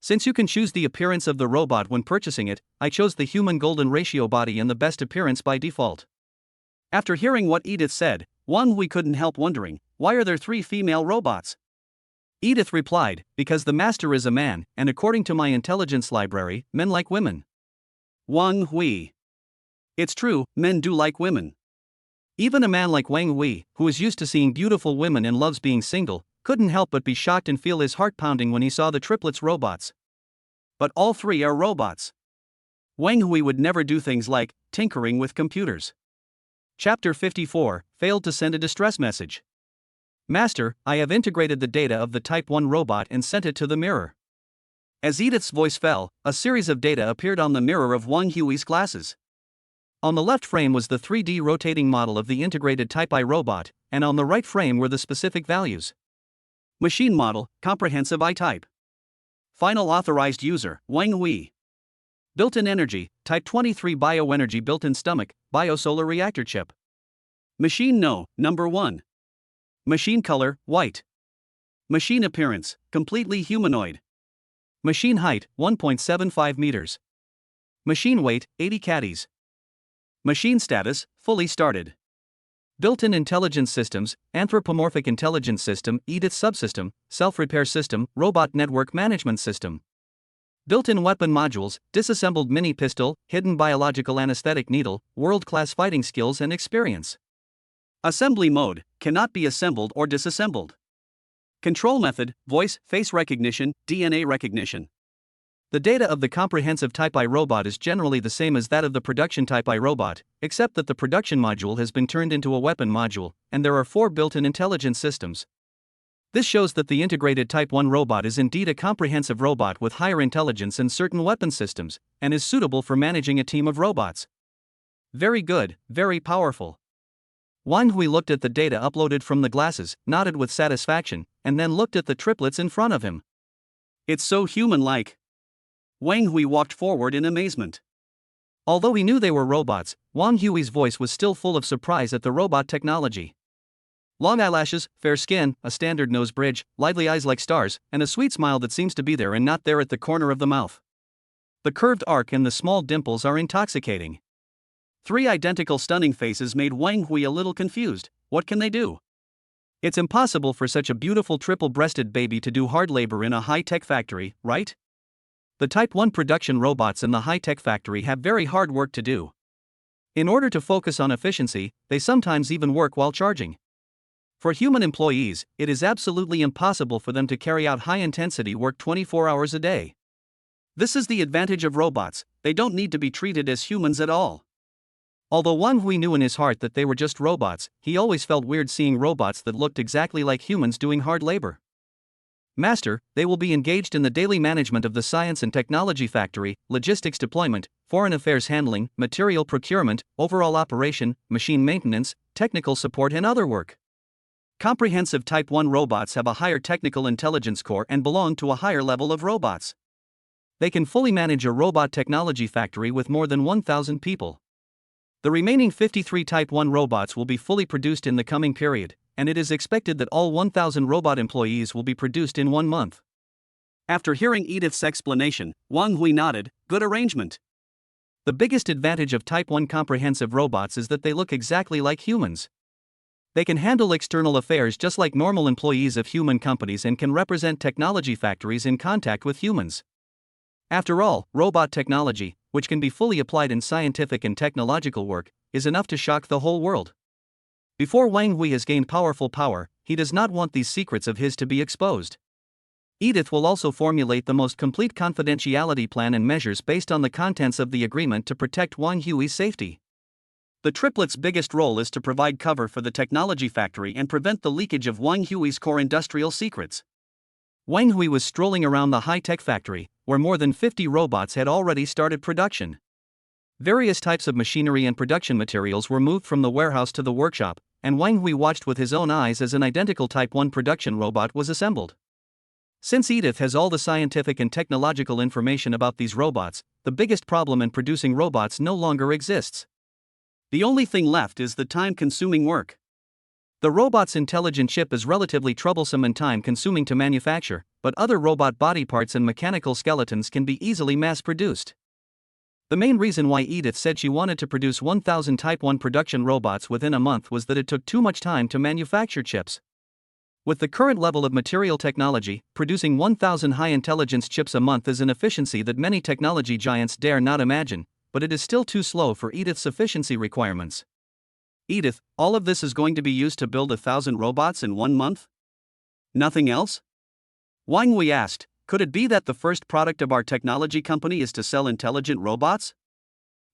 Since you can choose the appearance of the robot when purchasing it, I chose the human golden ratio body and the best appearance by default. After hearing what Edith said, Wang Hui couldn't help wondering, why are there 3 female robots? Edith replied, because the master is a man, and according to my intelligence library, men like women. Wang Hui. It's true, men do like women. Even a man like Wang Hui, who is used to seeing beautiful women and loves being single, couldn't help but be shocked and feel his heart pounding when he saw the triplets robots. But all 3 are robots. Wang Hui would never do things like tinkering with computers. Chapter 54, failed to send a distress message. Master, I have integrated the data of the Type 1 robot and sent it to the mirror. As Edith's voice fell, a series of data appeared on the mirror of Wang Hui's glasses. On the left frame was the 3D rotating model of the integrated Type I robot, and on the right frame were the specific values. Machine model, comprehensive I-type. Final authorized user, Wang Hui. Built-in energy, Type 23 bioenergy built-in stomach, biosolar reactor chip. Machine No, number 1. Machine color, white. Machine appearance, completely humanoid. Machine height, 1.75 meters. Machine weight, 80 caddies. Machine status, fully started. Built-in intelligence systems, anthropomorphic intelligence system, Edith subsystem, self-repair system, robot network management system. Built-in weapon modules, disassembled mini pistol, hidden biological anesthetic needle, world-class fighting skills and experience. Assembly mode, cannot be assembled or disassembled. Control method, voice, face recognition, DNA recognition. The data of the comprehensive Type I robot is generally the same as that of the production Type I robot, except that the production module has been turned into a weapon module, and there are 4 built-in intelligence systems. This shows that the integrated Type 1 robot is indeed a comprehensive robot with higher intelligence and certain weapon systems, and is suitable for managing a team of robots. Very good, very powerful. Wang Hui looked at the data uploaded from the glasses, nodded with satisfaction, and then looked at the triplets in front of him. It's so human-like. Wang Hui walked forward in amazement. Although he knew they were robots, Wang Hui's voice was still full of surprise at the robot technology. Long eyelashes, fair skin, a standard nose bridge, lively eyes like stars, and a sweet smile that seems to be there and not there at the corner of the mouth. The curved arc and the small dimples are intoxicating. 3 identical stunning faces made Wang Hui a little confused. What can they do? It's impossible for such a beautiful triple-breasted baby to do hard labor in a high-tech factory, right? The Type 1 production robots in the high-tech factory have very hard work to do. In order to focus on efficiency, they sometimes even work while charging. For human employees, it is absolutely impossible for them to carry out high-intensity work 24 hours a day. This is the advantage of robots, they don't need to be treated as humans at all. Although Wang Hui knew in his heart that they were just robots, he always felt weird seeing robots that looked exactly like humans doing hard labor. Master, they will be engaged in the daily management of the science and technology factory, logistics deployment, foreign affairs handling, material procurement, overall operation, machine maintenance, technical support and other work. Comprehensive Type 1 robots have a higher technical intelligence core and belong to a higher level of robots. They can fully manage a robot technology factory with more than 1,000 people. The remaining 53 Type 1 robots will be fully produced in the coming period, and it is expected that all 1,000 robot employees will be produced in 1 month. After hearing Edith's explanation, Wang Hui nodded, good arrangement. The biggest advantage of Type 1 comprehensive robots is that they look exactly like humans. They can handle external affairs just like normal employees of human companies and can represent technology factories in contact with humans. After all, robot technology, which can be fully applied in scientific and technological work, is enough to shock the whole world. Before Wang Hui has gained powerful power, he does not want these secrets of his to be exposed. Edith will also formulate the most complete confidentiality plan and measures based on the contents of the agreement to protect Wang Hui's safety. The triplets' biggest role is to provide cover for the technology factory and prevent the leakage of Wang Hui's core industrial secrets. Wang Hui was strolling around the high-tech factory, where more than 50 robots had already started production. Various types of machinery and production materials were moved from the warehouse to the workshop, and Wang Hui watched with his own eyes as an identical Type 1 production robot was assembled. Since Edith has all the scientific and technological information about these robots, the biggest problem in producing robots no longer exists. The only thing left is the time-consuming work. The robot's intelligent chip is relatively troublesome and time-consuming to manufacture, but other robot body parts and mechanical skeletons can be easily mass-produced. The main reason why Edith said she wanted to produce 1,000 Type 1 production robots within a month was that it took too much time to manufacture chips. With the current level of material technology, producing 1,000 high-intelligence chips a month is an efficiency that many technology giants dare not imagine, but it is still too slow for Edith's efficiency requirements. Edith, all of this is going to be used to build 1,000 robots in 1 month? Nothing else? Wang Hui asked, could it be that the first product of our technology company is to sell intelligent robots?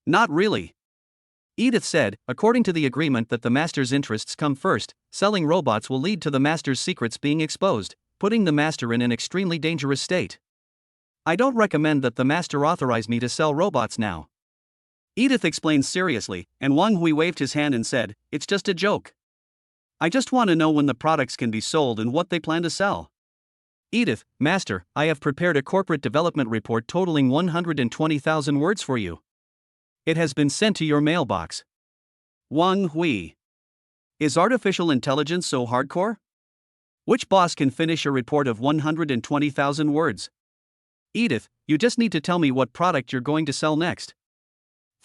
Not really. Edith said, according to the agreement that the master's interests come first, selling robots will lead to the master's secrets being exposed, putting the master in an extremely dangerous state. I don't recommend that the master authorize me to sell robots now. Edith explained seriously, and Wang Hui waved his hand and said, it's just a joke. I just want to know when the products can be sold and what they plan to sell. Edith, Master, I have prepared a corporate development report totaling 120,000 words for you. It has been sent to your mailbox. Wang Hui. Is artificial intelligence so hardcore? Which boss can finish a report of 120,000 words? Edith, you just need to tell me what product you're going to sell next.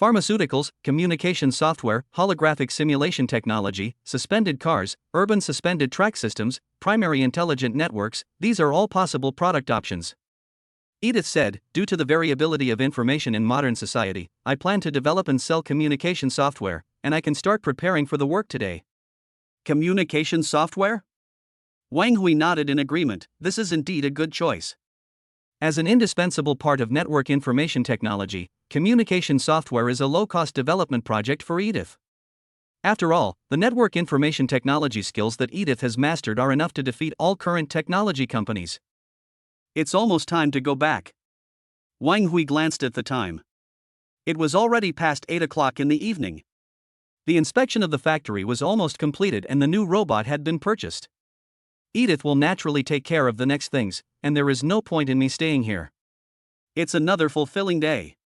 Pharmaceuticals, communication software, holographic simulation technology, suspended cars, urban suspended track systems, primary intelligent networks, these are all possible product options. Edith said, due to the variability of information in modern society, I plan to develop and sell communication software, and I can start preparing for the work today. Communication software? Wang Hui nodded in agreement, this is indeed a good choice. As an indispensable part of network information technology, communication software is a low-cost development project for Edith. After all, the network information technology skills that Edith has mastered are enough to defeat all current technology companies. It's almost time to go back. Wang Hui glanced at the time. It was already past 8 o'clock in the evening. The inspection of the factory was almost completed and the new robot had been purchased. Edith will naturally take care of the next things, and there is no point in me staying here. It's another fulfilling day.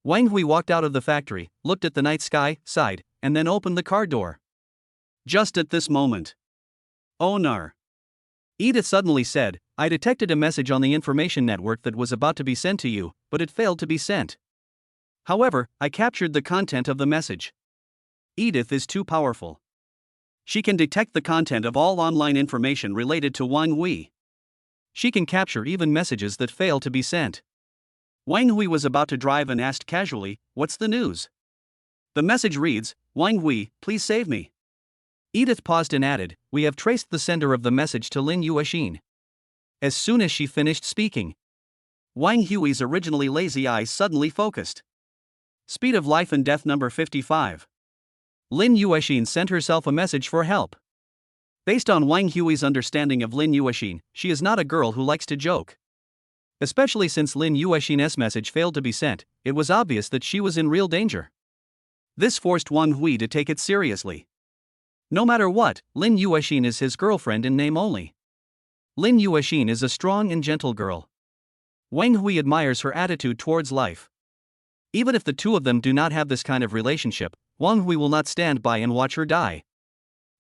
Wang Hui walked out of the factory, looked at the night sky, sighed, and then opened the car door. Just at this moment. Oh no. Edith suddenly said, I detected a message on the information network that was about to be sent to you, but it failed to be sent. However, I captured the content of the message. Edith is too powerful. She can detect the content of all online information related to Wang Hui. She can capture even messages that fail to be sent. Wang Hui was about to drive and asked casually, what's the news? The message reads, Wang Hui, please save me. Edith paused and added, we have traced the sender of the message to Lin Yashin. As soon as she finished speaking, Wang Hui's originally lazy eyes suddenly focused. Speed of life and death number 55. Lin Yashin sent herself a message for help. Based on Wang Hui's understanding of Lin Yashin, she is not a girl who likes to joke. Especially since Lin Yashin's message failed to be sent, it was obvious that she was in real danger. This forced Wang Hui to take it seriously. No matter what, Lin Yashin is his girlfriend in name only. Lin Yashin is a strong and gentle girl. Wang Hui admires her attitude towards life. Even if the two of them do not have this kind of relationship, Wang Hui will not stand by and watch her die.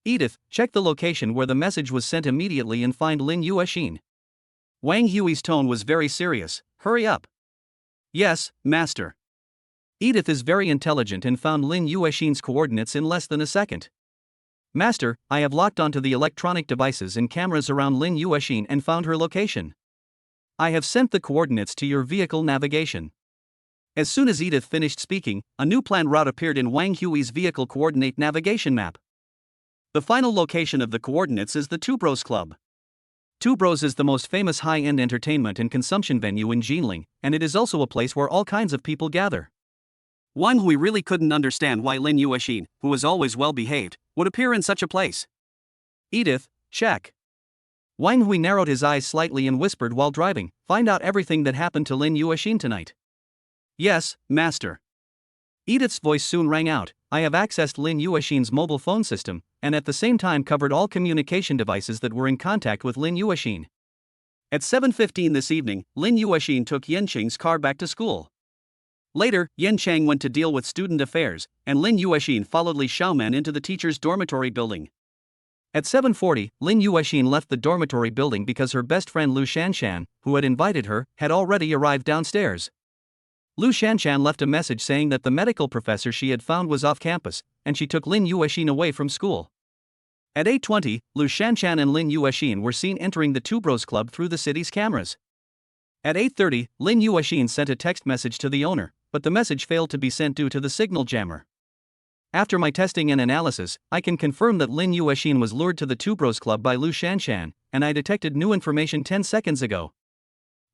Edith, check the location where the message was sent immediately and find Lin Yashin. Wang Hui's tone was very serious. Hurry up. Yes, master. Edith is very intelligent and found Lin Yashin's coordinates in less than a second. Master, I have locked onto the electronic devices and cameras around Lin Yashin and found her location. I have sent the coordinates to your vehicle navigation. As soon as Edith finished speaking, a new planned route appeared in Wang Hui's vehicle coordinate navigation map. The final location of the coordinates is the Two Bros Club. Two Bros is the most famous high-end entertainment and consumption venue in Jinling, and it is also a place where all kinds of people gather. Wang Hui really couldn't understand why Lin Yashin, who was always well-behaved, would appear in such a place. Edith, check. Wang Hui narrowed his eyes slightly and whispered while driving, find out everything that happened to Lin Yashin tonight. Yes, master. Edith's voice soon rang out. I have accessed Lin Yashin's mobile phone system, and at the same time covered all communication devices that were in contact with Lin Yashin. At 7:15 this evening, Lin Yashin took Yan Qing's car back to school. Later, Yan Chang went to deal with student affairs, and Lin Yashin followed Li Xiaoman into the teacher's dormitory building. At 7:40, Lin Yashin left the dormitory building because her best friend Lu Shanshan, who had invited her, had already arrived downstairs. Lu Shanshan left a message saying that the medical professor she had found was off campus, and she took Lin Yashin away from school. At 8:20, Lu Shanshan and Lin Yashin were seen entering the Two Bros Club through the city's cameras. At 8:30, Lin Yashin sent a text message to the owner, but the message failed to be sent due to the signal jammer. After my testing and analysis, I can confirm that Lin Yashin was lured to the Two Bros Club by Lu Shanshan, and I detected new information 10 seconds ago.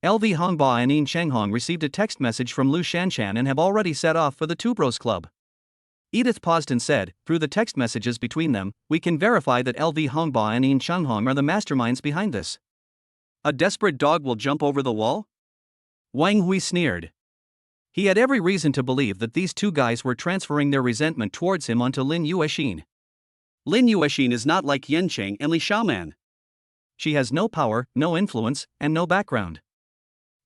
LV Hongba and Yin Chenghong received a text message from Lu Shanshan and have already set off for the Two Bros Club. Edith paused and said, through the text messages between them, we can verify that LV Hongba and Yin Chenghong are the masterminds behind this. A desperate dog will jump over the wall? Wang Hui sneered. He had every reason to believe that these two guys were transferring their resentment towards him onto Lin Yashin. Lin Yashin is not like Yan Cheng and Li Xiaoman. She has no power, no influence, and no background.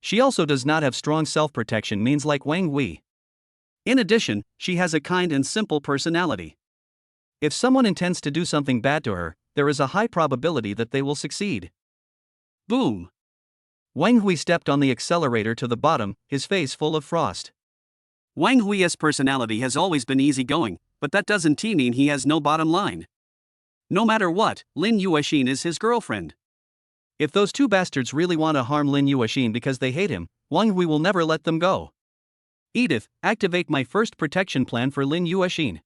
She also does not have strong self-protection means like Wang Hui. In addition, she has a kind and simple personality. If someone intends to do something bad to her, there is a high probability that they will succeed. Boom! Wang Hui stepped on the accelerator to the bottom, his face full of frost. Wang Hui's personality has always been easygoing, but that doesn't mean he has no bottom line. No matter what, Lin Yashin is his girlfriend. If those two bastards really want to harm Lin Yashin because they hate him, Wang Hui will never let them go. Edith, activate my first protection plan for Lin Yashin.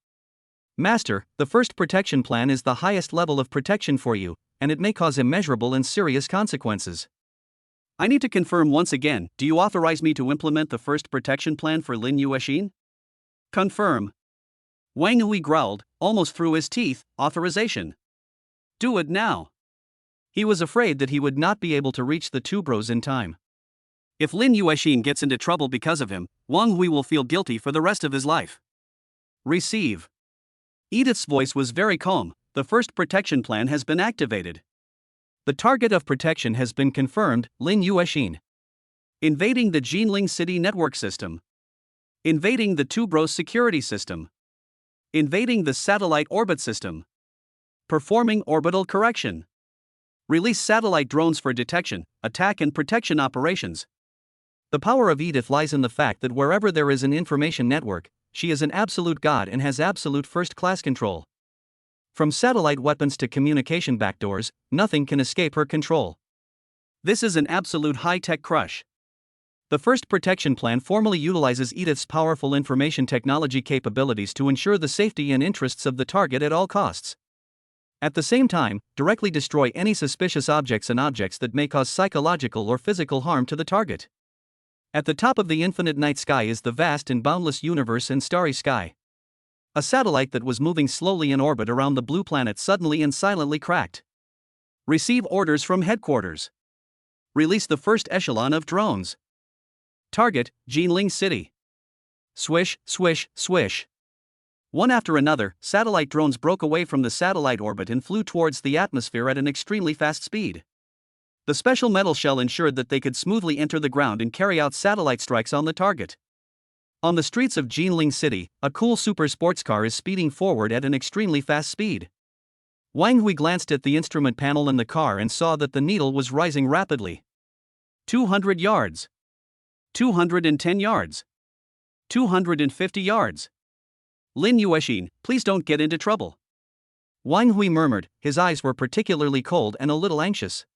Master, the first protection plan is the highest level of protection for you, and it may cause immeasurable and serious consequences. I need to confirm once again, do you authorize me to implement the first protection plan for Lin Yashin? Confirm. Wang Hui growled, almost through his teeth, authorization. Do it now. He was afraid that he would not be able to reach the Two Bros in time. If Lin Yashin gets into trouble because of him, Wang Hui will feel guilty for the rest of his life. Receive. Edith's voice was very calm. The first protection plan has been activated. The target of protection has been confirmed, Lin Yashin. Invading the Jinling City network system. Invading the Two Bros security system. Invading the satellite orbit system. Performing orbital correction. Release satellite drones for detection, attack and protection operations. The power of Edith lies in the fact that wherever there is an information network, she is an absolute god and has absolute first-class control. From satellite weapons to communication backdoors, nothing can escape her control. This is an absolute high-tech crush. The first protection plan formally utilizes Edith's powerful information technology capabilities to ensure the safety and interests of the target at all costs. At the same time, directly destroy any suspicious objects and objects that may cause psychological or physical harm to the target. At the top of the infinite night sky is the vast and boundless universe and starry sky. A satellite that was moving slowly in orbit around the blue planet suddenly and silently cracked. Receive orders from headquarters. Release the first echelon of drones. Target, Jinling City. Swish, swish, swish. One after another, satellite drones broke away from the satellite orbit and flew towards the atmosphere at an extremely fast speed. The special metal shell ensured that they could smoothly enter the ground and carry out satellite strikes on the target. On the streets of Jinling City, a cool super sports car is speeding forward at an extremely fast speed. Wang Hui glanced at the instrument panel in the car and saw that the needle was rising rapidly. 200 yards. 210 yards. 250 yards. Lin Yashin, please don't get into trouble. Wang Hui murmured, his eyes were particularly cold and a little anxious.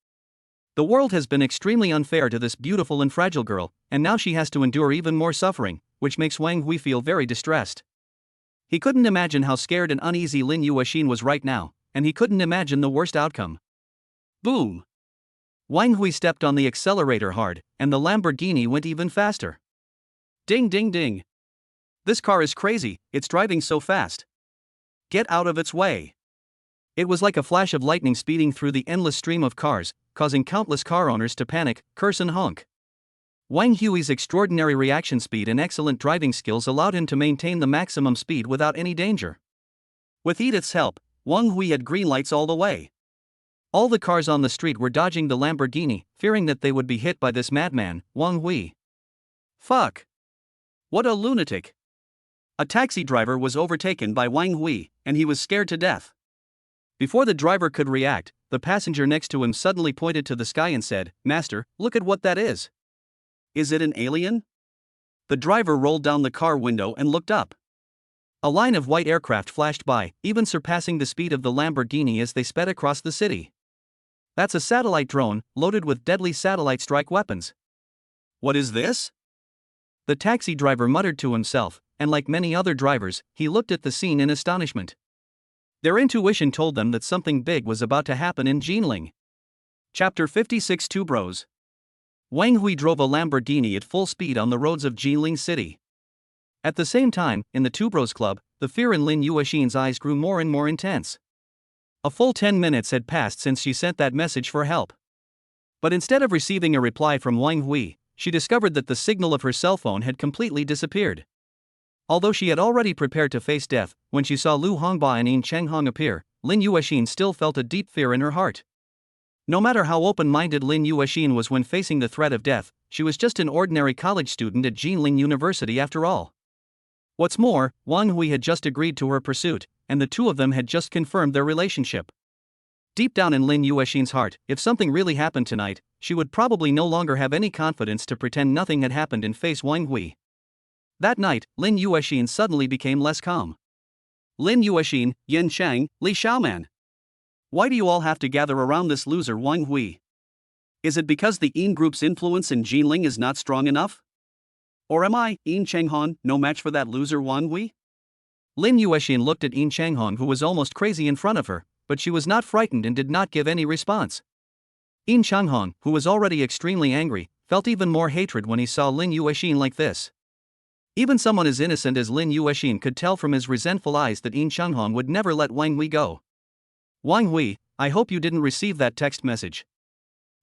The world has been extremely unfair to this beautiful and fragile girl, and now she has to endure even more suffering, which makes Wang Hui feel very distressed. He couldn't imagine how scared and uneasy Lin Yashin was right now, and he couldn't imagine the worst outcome. Boom! Wang Hui stepped on the accelerator hard, and the Lamborghini went even faster. Ding ding ding! This car is crazy, it's driving so fast. Get out of its way! It was like a flash of lightning speeding through the endless stream of cars, causing countless car owners to panic, curse and honk. Wang Hui's extraordinary reaction speed and excellent driving skills allowed him to maintain the maximum speed without any danger. With Edith's help, Wang Hui had green lights all the way. All the cars on the street were dodging the Lamborghini, fearing that they would be hit by this madman, Wang Hui. Fuck! What a lunatic! A taxi driver was overtaken by Wang Hui, and he was scared to death. Before the driver could react, the passenger next to him suddenly pointed to the sky and said, "Master, look at what that is. Is it an alien?" The driver rolled down the car window and looked up. A line of white aircraft flashed by, even surpassing the speed of the Lamborghini as they sped across the city. That's a satellite drone, loaded with deadly satellite strike weapons. What is this? The taxi driver muttered to himself, and like many other drivers, he looked at the scene in astonishment. Their intuition told them that something big was about to happen in Jinling. Chapter 56 Two Bros. Wang Hui drove a Lamborghini at full speed on the roads of Jinling City. At the same time, in the Two Bros Club, the fear in Lin Yashin's eyes grew more and more intense. A full 10 minutes had passed since she sent that message for help. But instead of receiving a reply from Wang Hui, she discovered that the signal of her cell phone had completely disappeared. Although she had already prepared to face death, when she saw Lu Hongba and Yin Chenghong appear, Lin Yashin still felt a deep fear in her heart. No matter how open-minded Lin Yashin was when facing the threat of death, she was just an ordinary college student at Jinling University after all. What's more, Wang Hui had just agreed to her pursuit, and the two of them had just confirmed their relationship. Deep down in Lin Yashin's heart, if something really happened tonight, she would probably no longer have any confidence to pretend nothing had happened and face Wang Hui. That night, Lin Yashin suddenly became less calm. Lin Yashin, Yin Shang, Li Xiaoman. Why do you all have to gather around this loser Wang Hui? Is it because the Yin group's influence in Jinling is not strong enough? Or am I, Yin Chenghong, no match for that loser Wang Hui? Lin Yashin looked at Yin Chenghong, who was almost crazy in front of her, but she was not frightened and did not give any response. Yin Chenghong, who was already extremely angry, felt even more hatred when he saw Lin Yashin like this. Even someone as innocent as Lin Yashin could tell from his resentful eyes that Yin Chenghong would never let Wang Hui go. Wang Hui, I hope you didn't receive that text message.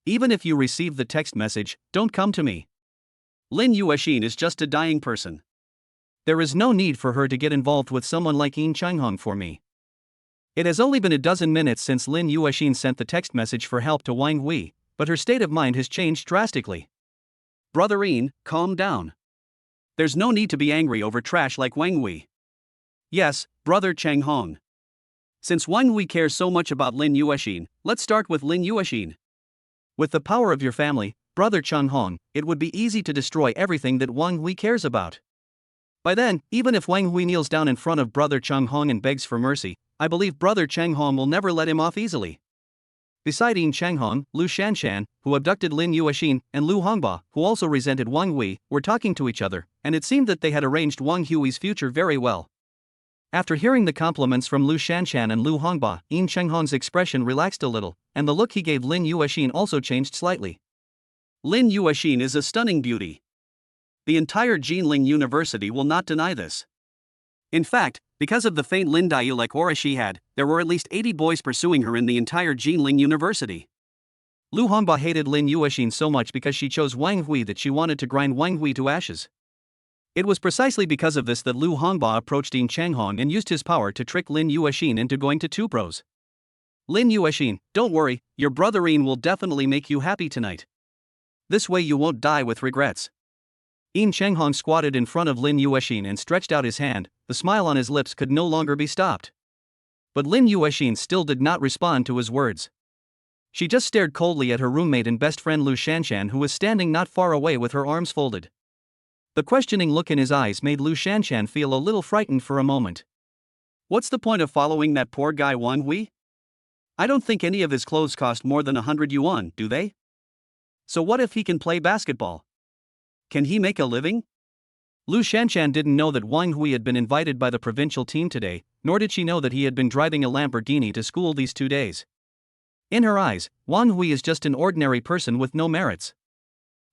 Even if you received the text message, don't come to me. Lin Yashin is just a dying person. There is no need for her to get involved with someone like Yin Chenghong for me. It has only been a dozen minutes since Lin Yashin sent the text message for help to Wang Hui, but her state of mind has changed drastically. Brother Yin, calm down. There's no need to be angry over trash like Wang Hui. Yes, brother Chenghong. Since Wang Hui cares so much about Lin Yashin, let's start with Lin Yashin. With the power of your family, brother Chenghong, it would be easy to destroy everything that Wang Hui cares about. By then, even if Wang Hui kneels down in front of brother Chenghong and begs for mercy, I believe brother Chenghong will never let him off easily. Beside Yin Chenghong, Lu Shanshan, who abducted Lin Yashin, and Lu Hongba, who also resented Wang Hui, were talking to each other, and it seemed that they had arranged Wang Hui's future very well. After hearing the compliments from Lu Shanshan and Lu Hongba, Yin Chenghong's expression relaxed a little, and the look he gave Lin Yashin also changed slightly. Lin Yashin is a stunning beauty. The entire Jinling University will not deny this. In fact, because of the faint Lin Dialek aura she had, there were at least 80 boys pursuing her in the entire Jinling University. Lu Hongba hated Lin Yashin so much because she chose Wang Hui that she wanted to grind Wang Hui to ashes. It was precisely because of this that Lu Hongba approached Yin Changhong and used his power to trick Lin Yashin into going to two pros. Lin Yashin, don't worry, your brother Yin will definitely make you happy tonight. This way you won't die with regrets. Yin Changhong squatted in front of Lin Yashin and stretched out his hand. The smile on his lips could no longer be stopped. But Lin Yashin still did not respond to his words. She just stared coldly at her roommate and best friend Lu Shanshan, who was standing not far away with her arms folded. The questioning look in his eyes made Lu Shanshan feel a little frightened for a moment. What's the point of following that poor guy Wang Hui? I don't think any of his clothes cost more than 100 yuan, do they? So what if he can play basketball? Can he make a living? Lu Shanshan didn't know that Wang Hui had been invited by the provincial team today, nor did she know that he had been driving a Lamborghini to school these 2 days. In her eyes, Wang Hui is just an ordinary person with no merits.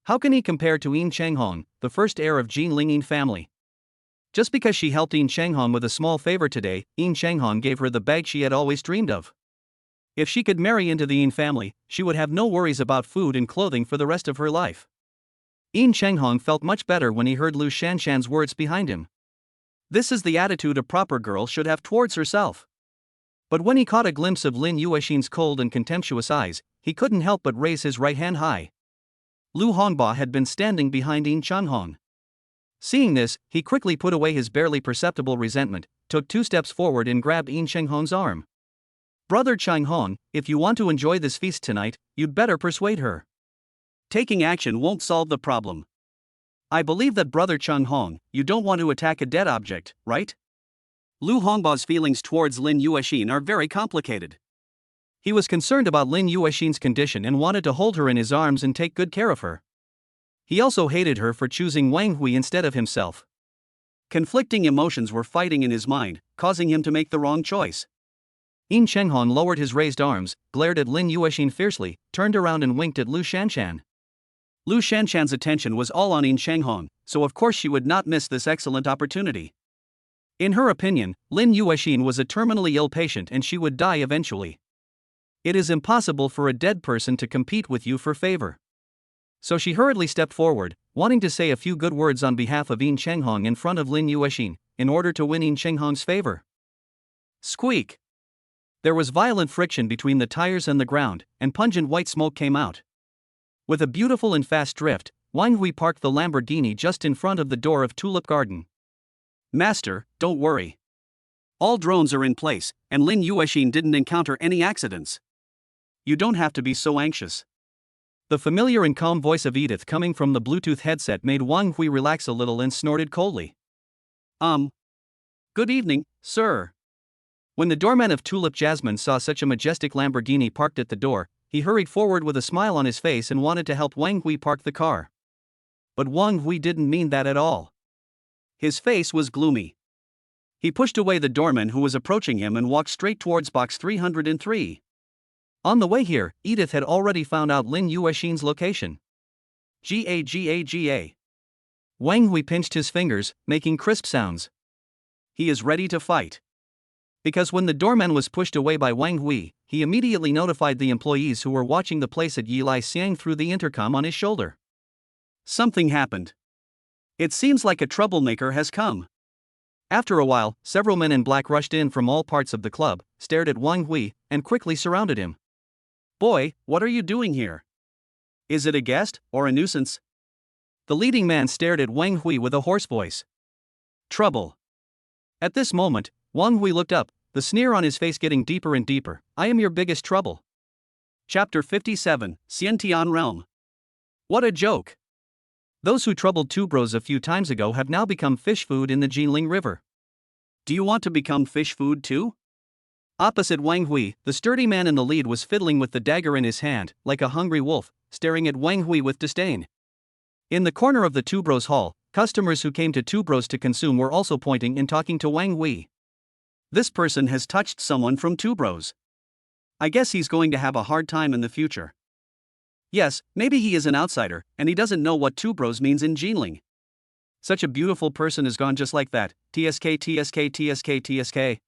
How can he compare to Yin Changhong, the first heir of Jinling Yin family? Just because she helped Yin Changhong with a small favor today, Yin Changhong gave her the bag she had always dreamed of. If she could marry into the Yin family, she would have no worries about food and clothing for the rest of her life. Yin Changhong felt much better when he heard Lu Shanshan's words behind him. This is the attitude a proper girl should have towards herself. But when he caught a glimpse of Lin Yashin's cold and contemptuous eyes, he couldn't help but raise his right hand high. Lu Hongba had been standing behind Yin Changhong. Seeing this, he quickly put away his barely perceptible resentment, took 2 steps forward and grabbed Yin Changhong's arm. Brother Changhong, if you want to enjoy this feast tonight, you'd better persuade her. Taking action won't solve the problem. I believe that Brother Changhong, you don't want to attack a dead object, right? Lu Hongba's feelings towards Lin Yashin are very complicated. He was concerned about Lin Yashin's condition and wanted to hold her in his arms and take good care of her. He also hated her for choosing Wang Hui instead of himself. Conflicting emotions were fighting in his mind, causing him to make the wrong choice. Yin Changhong lowered his raised arms, glared at Lin Yashin fiercely, turned around and winked at Lu Shanshan. Lu Shanshan's attention was all on Yin Changhong, so of course she would not miss this excellent opportunity. In her opinion, Lin Yashin was a terminally ill patient and she would die eventually. It is impossible for a dead person to compete with you for favor. So she hurriedly stepped forward, wanting to say a few good words on behalf of Yin Changhong in front of Lin Yashin, in order to win Yin Changhong's favor. Squeak! There was violent friction between the tires and the ground, and pungent white smoke came out. With a beautiful and fast drift, Wang Hui parked the Lamborghini just in front of the door of Tulip Garden. Master, don't worry. All drones are in place, and Lin Yashin didn't encounter any accidents. You don't have to be so anxious. The familiar and calm voice of Edith coming from the Bluetooth headset made Wang Hui relax a little and snorted coldly. Good evening, sir. When the doorman of Tulip Jasmine saw such a majestic Lamborghini parked at the door, he hurried forward with a smile on his face and wanted to help Wang Hui park the car. But Wang Hui didn't mean that at all. His face was gloomy. He pushed away the doorman who was approaching him and walked straight towards box 303. On the way here, Edith had already found out Lin Yashin's location. Ga. Wang Hui pinched his fingers, making crisp sounds. He is ready to fight. Because when the doorman was pushed away by Wang Hui, he immediately notified the employees who were watching the place at Yilai Xiang through the intercom on his shoulder. Something happened. It seems like a troublemaker has come. After a while, several men in black rushed in from all parts of the club, stared at Wang Hui, and quickly surrounded him. Boy, what are you doing here? Is it a guest, or a nuisance? The leading man stared at Wang Hui with a hoarse voice. Trouble. At this moment, Wang Hui looked up, the sneer on his face getting deeper and deeper. I am your biggest trouble. Chapter 57, Xiantian Realm. What a joke. Those who troubled two bros a few times ago have now become fish food in the Jinling River. Do you want to become fish food too? Opposite Wang Hui, the sturdy man in the lead was fiddling with the dagger in his hand, like a hungry wolf, staring at Wang Hui with disdain. In the corner of the Two Bros Hall, customers who came to Two Bros to consume were also pointing and talking to Wang Hui. This person has touched someone from Two Bros. I guess he's going to have a hard time in the future. Yes, maybe he is an outsider, and he doesn't know what Two Bros means in Jinling. Such a beautiful person is gone just like that. TSK, TSK, TSK, TSK.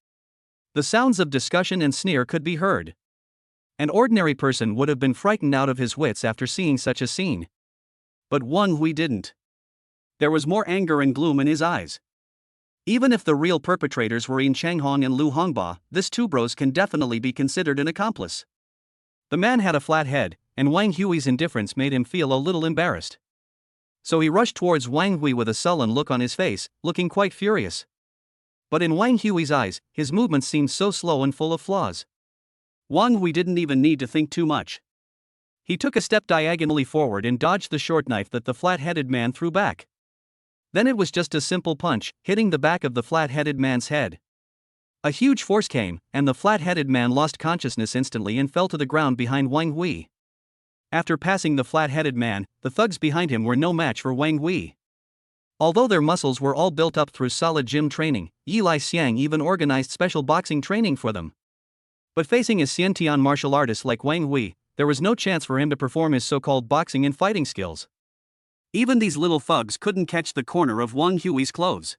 The sounds of discussion and sneer could be heard. An ordinary person would have been frightened out of his wits after seeing such a scene. But Wang Hui didn't. There was more anger and gloom in his eyes. Even if the real perpetrators were Yin Changhong and Lu Hongba, this two bros can definitely be considered an accomplice. The man had a flat head, and Wang Hui's indifference made him feel a little embarrassed. So he rushed towards Wang Hui with a sullen look on his face, looking quite furious. But in Wang Hui's eyes, his movements seemed so slow and full of flaws. Wang Hui didn't even need to think too much. He took a step diagonally forward and dodged the short knife that the flat-headed man threw back. Then it was just a simple punch, hitting the back of the flat-headed man's head. A huge force came, and the flat-headed man lost consciousness instantly and fell to the ground behind Wang Hui. After passing the flat-headed man, the thugs behind him were no match for Wang Hui. Although their muscles were all built up through solid gym training, Yi Xiang even organized special boxing training for them. But facing a Xiantian martial artist like Wang Hui, there was no chance for him to perform his so-called boxing and fighting skills. Even these little thugs couldn't catch the corner of Wang Hui's clothes.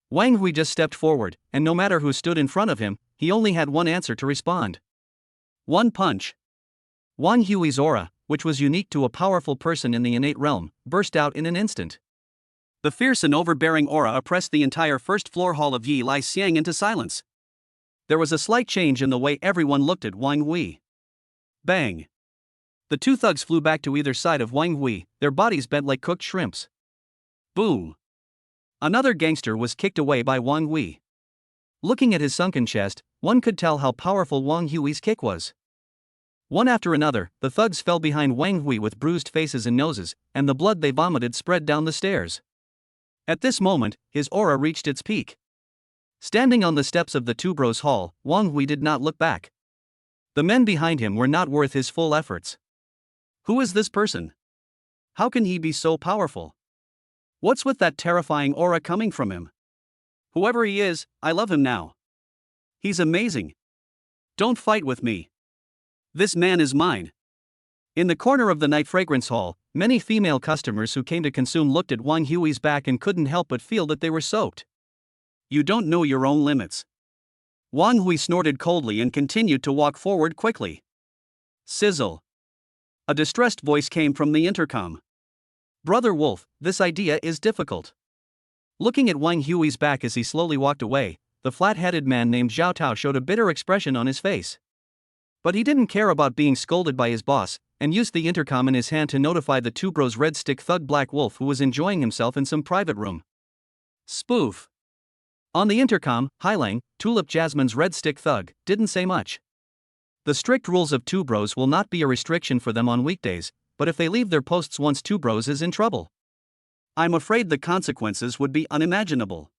Wang Hui just stepped forward, and no matter who stood in front of him, he only had one answer to respond. One punch. Wang Hui's aura, which was unique to a powerful person in the innate realm, burst out in an instant. The fierce and overbearing aura oppressed the entire first-floor hall of Yi Xiang into silence. There was a slight change in the way everyone looked at Wang Hui. Bang! The two thugs flew back to either side of Wang Hui, their bodies bent like cooked shrimps. Boom! Another gangster was kicked away by Wang Hui. Looking at his sunken chest, one could tell how powerful Wang Hui's kick was. One after another, the thugs fell behind Wang Hui with bruised faces and noses, and the blood they vomited spread down the stairs. At this moment, his aura reached its peak. Standing on the steps of the Two Bros Hall, Wang Hui did not look back. The men behind him were not worth his full efforts. Who is this person? How can he be so powerful? What's with that terrifying aura coming from him? Whoever he is, I love him now. He's amazing. Don't fight with me. This man is mine. In the corner of the night fragrance hall, many female customers who came to consume looked at Wang Hui's back and couldn't help but feel that they were soaked. You don't know your own limits. Wang Hui snorted coldly and continued to walk forward quickly. Sizzle. A distressed voice came from the intercom. Brother Wolf, this idea is difficult. Looking at Wang Hui's back as he slowly walked away, the flat-headed man named Zhao Tao showed a bitter expression on his face. But he didn't care about being scolded by his boss, and used the intercom in his hand to notify the Two Bros Red Stick thug Black Wolf who was enjoying himself in some private room. Spoof. On the intercom, Leang, Tulip Jasmine's Red Stick thug, didn't say much. The strict rules of Two Bros will not be a restriction for them on weekdays, but if they leave their posts once Two Bros is in trouble, I'm afraid the consequences would be unimaginable.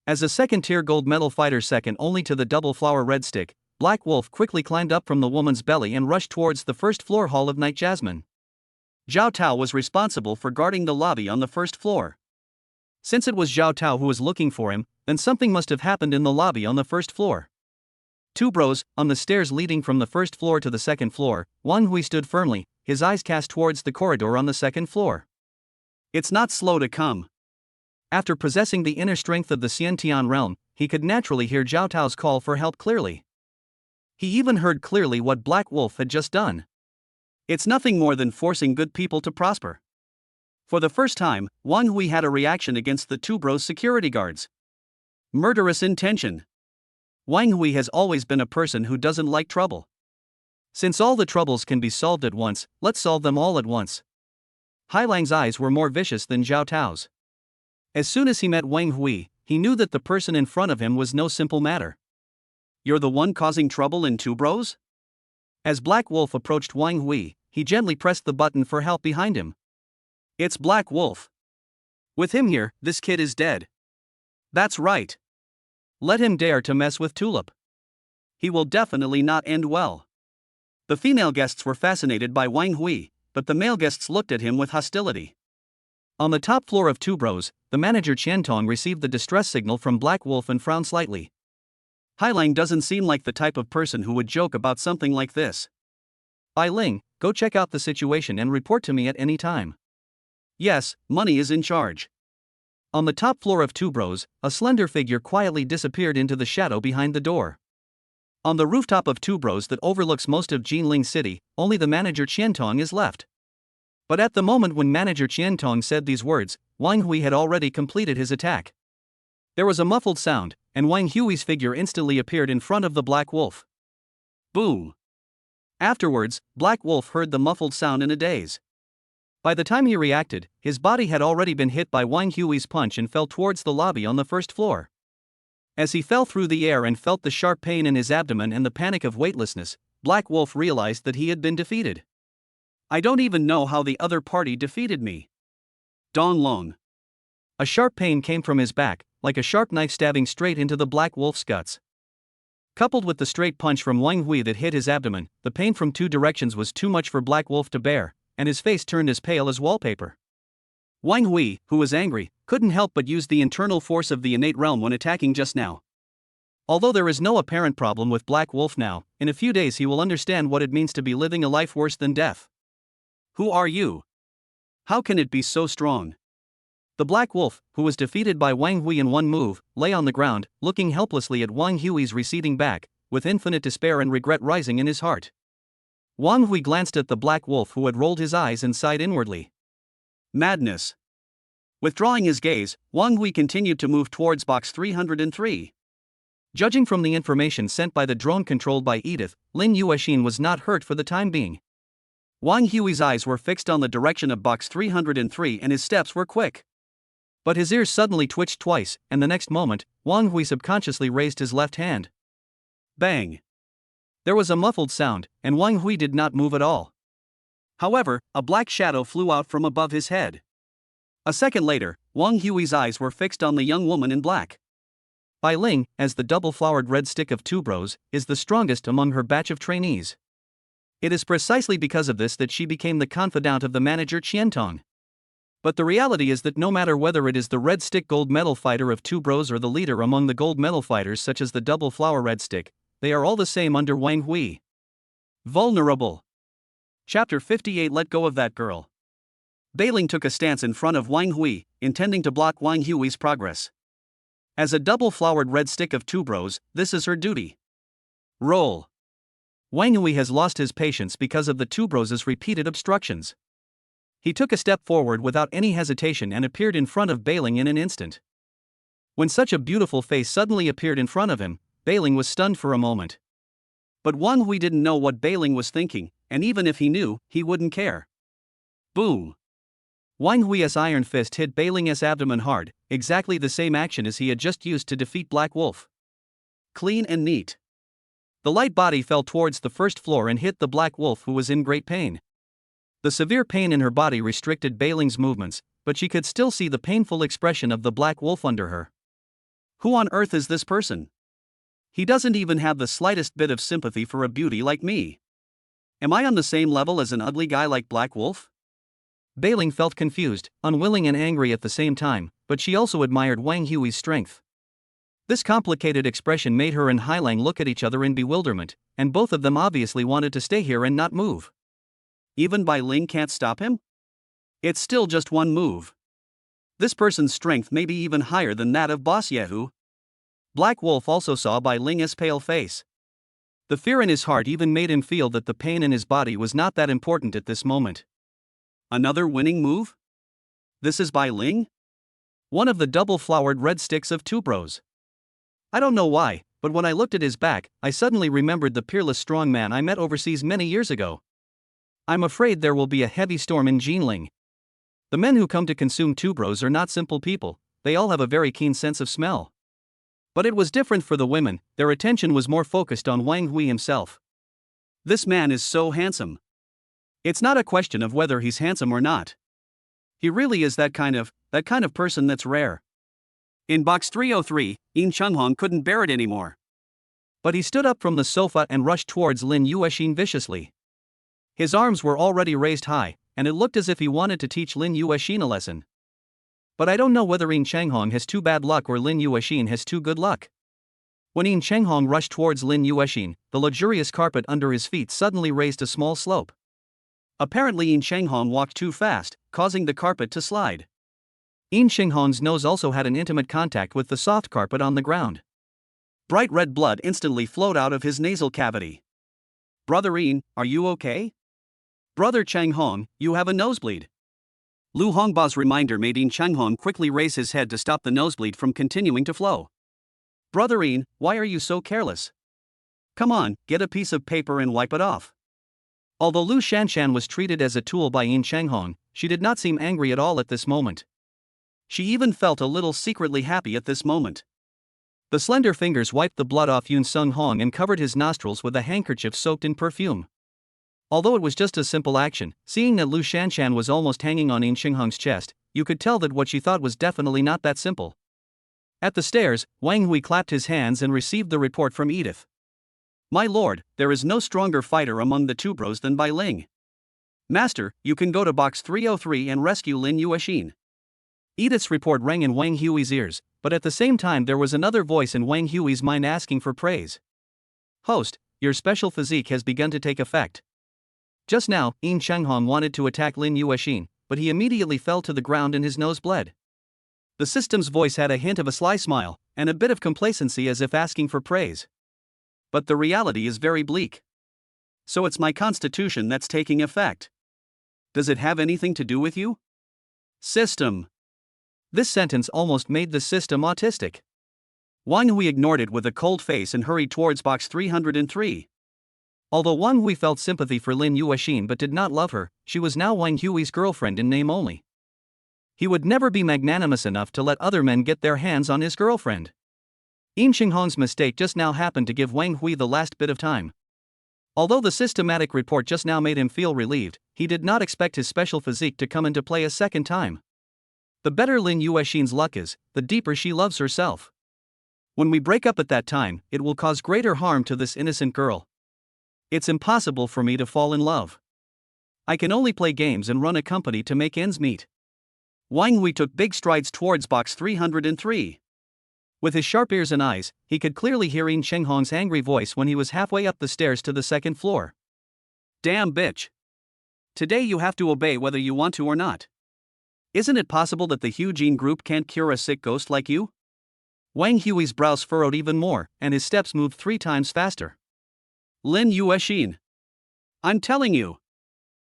As a second-tier gold medal fighter second only to the double flower Red Stick, Black Wolf quickly climbed up from the woman's belly and rushed towards the first-floor hall of Night Jasmine. Zhao Tao was responsible for guarding the lobby on the first floor. Since it was Zhao Tao who was looking for him, then something must have happened in the lobby on the first floor. Two Bros, on the stairs leading from the first floor to the second floor, Wang Hui stood firmly, his eyes cast towards the corridor on the second floor. It's not slow to come. After possessing the inner strength of the Xiantian realm, he could naturally hear Zhao Tao's call for help clearly. He even heard clearly what Black Wolf had just done. It's nothing more than forcing good people to prosper. For the first time, Wang Hui had a reaction against the Two Bros security guards. Murderous intention. Wang Hui has always been a person who doesn't like trouble. Since all the troubles can be solved at once, let's solve them all at once. Leang's eyes were more vicious than Zhao Tao's. As soon as he met Wang Hui, he knew that the person in front of him was no simple matter. You're the one causing trouble in Two Bros? As Black Wolf approached Wang Hui, he gently pressed the button for help behind him. It's Black Wolf. With him here, this kid is dead. That's right. Let him dare to mess with Tulip. He will definitely not end well. The female guests were fascinated by Wang Hui, but the male guests looked at him with hostility. On the top floor of Two Bros, the manager Qian Tong received the distress signal from Black Wolf and frowned slightly. Leang doesn't seem like the type of person who would joke about something like this. Ling, go check out the situation and report to me at any time. Yes, money is in charge. On the top floor of Two Bros, a slender figure quietly disappeared into the shadow behind the door. On the rooftop of Two Bros that overlooks most of Jinling City, only the manager Qiantong is left. But at the moment when manager Qiantong said these words, Wang Hui had already completed his attack. There was a muffled sound, and Wang Hui's figure instantly appeared in front of the Black Wolf. Boom! Afterwards, Black Wolf heard the muffled sound in a daze. By the time he reacted, his body had already been hit by Wang Hui's punch and fell towards the lobby on the first floor. As he fell through the air and felt the sharp pain in his abdomen and the panic of weightlessness, Black Wolf realized that he had been defeated. I don't even know how the other party defeated me. Dong Long. A sharp pain came from his back, like a sharp knife stabbing straight into the Black Wolf's guts. Coupled with the straight punch from Wang Hui that hit his abdomen, the pain from two directions was too much for Black Wolf to bear, and his face turned as pale as wallpaper. Wang Hui, who was angry, couldn't help but use the internal force of the innate realm when attacking just now. Although there is no apparent problem with Black Wolf now, in a few days he will understand what it means to be living a life worse than death. Who are you? How can it be so strong? The Black Wolf, who was defeated by Wang Hui in one move, lay on the ground, looking helplessly at Wang Hui's receding back, with infinite despair and regret rising in his heart. Wang Hui glanced at the Black Wolf, who had rolled his eyes and sighed inwardly. Madness. Withdrawing his gaze, Wang Hui continued to move towards box 303. Judging from the information sent by the drone controlled by Edith, Lin Yashin was not hurt for the time being. Wang Hui's eyes were fixed on the direction of box 303 and his steps were quick. But his ears suddenly twitched twice, and the next moment, Wang Hui subconsciously raised his left hand. Bang! There was a muffled sound, and Wang Hui did not move at all. However, a black shadow flew out from above his head. A second later, Wang Hui's eyes were fixed on the young woman in black. Bai Ling, as the double-flowered red stick of Two Bros, is the strongest among her batch of trainees. It is precisely because of this that she became the confidant of the manager Qiantong. But the reality is that no matter whether it is the red stick gold medal fighter of Two Bros or the leader among the gold medal fighters such as the double flower red stick, they are all the same under Wang Hui. Vulnerable. Chapter 58. Let go of that girl. Bai Ling took a stance in front of Wang Hui, intending to block Wang Hui's progress. As a double-flowered red stick of Two Bros, this is her duty. Roll. Wang Hui has lost his patience because of the Two Bros' repeated obstructions. He took a step forward without any hesitation and appeared in front of Bai Ling in an instant. When such a beautiful face suddenly appeared in front of him, Bai Ling was stunned for a moment. But Wang Hui didn't know what Bai Ling was thinking, and even if he knew, he wouldn't care. Boom! Wang Hui's iron fist hit Bai Ling's abdomen hard, exactly the same action as he had just used to defeat Black Wolf. Clean and neat. The light body fell towards the first floor and hit the Black Wolf, who was in great pain. The severe pain in her body restricted Bai Ling's movements, but she could still see the painful expression of the Black Wolf under her. Who on earth is this person? He doesn't even have the slightest bit of sympathy for a beauty like me. Am I on the same level as an ugly guy like Black Wolf? Bai Ling felt confused, unwilling and angry at the same time, but she also admired Wang Hui's strength. This complicated expression made her and Hailang look at each other in bewilderment, and both of them obviously wanted to stay here and not move. Even Bai Ling can't stop him? It's still just one move. This person's strength may be even higher than that of Boss Yehu. Black Wolf also saw Bai Ling's pale face. The fear in his heart even made him feel that the pain in his body was not that important at this moment. Another winning move? This is Bai Ling? One of the double-flowered red sticks of Two Bros. I don't know why, but when I looked at his back, I suddenly remembered the peerless strong man I met overseas many years ago. I'm afraid there will be a heavy storm in Jinling. The men who come to consume Two Bros are not simple people, they all have a very keen sense of smell. But it was different for the women, their attention was more focused on Wang Hui himself. This man is so handsome. It's not a question of whether he's handsome or not. He really is that kind of person that's rare. In box 303, Yin Chenghong couldn't bear it anymore. But he stood up from the sofa and rushed towards Lin Yashin viciously. His arms were already raised high, and it looked as if he wanted to teach Lin Yashin a lesson. But I don't know whether Yin Chenghong has too bad luck or Lin Yashin has too good luck. When Yin Chenghong rushed towards Lin Yashin, the luxurious carpet under his feet suddenly raised a small slope. Apparently Yin Chenghong walked too fast, causing the carpet to slide. Yin Xinghong's nose also had an intimate contact with the soft carpet on the ground. Bright red blood instantly flowed out of his nasal cavity. Brother Yin, are you okay? Brother Changhong, you have a nosebleed. Lu Hongba's reminder made Yin Changhong quickly raise his head to stop the nosebleed from continuing to flow. Brother Yin, why are you so careless? Come on, get a piece of paper and wipe it off. Although Lu Shanshan was treated as a tool by Yin Changhong, she did not seem angry at all at this moment. She even felt a little secretly happy at this moment. The slender fingers wiped the blood off Yun Sung Hong and covered his nostrils with a handkerchief soaked in perfume. Although it was just a simple action, seeing that Lu Shanshan was almost hanging on Yin Xinghong's chest, you could tell that what she thought was definitely not that simple. At the stairs, Wang Hui clapped his hands and received the report from Edith. My lord, there is no stronger fighter among the two bros than Bai Ling. Master, you can go to box 303 and rescue Lin Yashin. Edith's report rang in Wang Hui's ears, but at the same time there was another voice in Wang Hui's mind asking for praise. Host, your special physique has begun to take effect. Just now, Yin Changhong wanted to attack Lin Yashin, but he immediately fell to the ground and his nose bled. The system's voice had a hint of a sly smile, and a bit of complacency as if asking for praise. But the reality is very bleak. So it's my constitution that's taking effect. Does it have anything to do with you? System. This sentence almost made the system autistic. Wang Hui ignored it with a cold face and hurried towards box 303. Although Wang Hui felt sympathy for Lin Yashin but did not love her, she was now Wang Hui's girlfriend in name only. He would never be magnanimous enough to let other men get their hands on his girlfriend. Yin Xinghong's mistake just now happened to give Wang Hui the last bit of time. Although the systematic report just now made him feel relieved, he did not expect his special physique to come into play a second time. The better Lin Yashin's luck is, the deeper she loves herself. When we break up at that time, it will cause greater harm to this innocent girl. It's impossible for me to fall in love. I can only play games and run a company to make ends meet. Wang Hui took big strides towards box 303. With his sharp ears and eyes, he could clearly hear Yin Chenghong's angry voice when he was halfway up the stairs to the second floor. Damn bitch. Today you have to obey whether you want to or not. Isn't it possible that the Hu Jin group can't cure a sick ghost like you? Wang Hui's brows furrowed even more, and his steps moved 3 times faster. Lin Yashin. I'm telling you.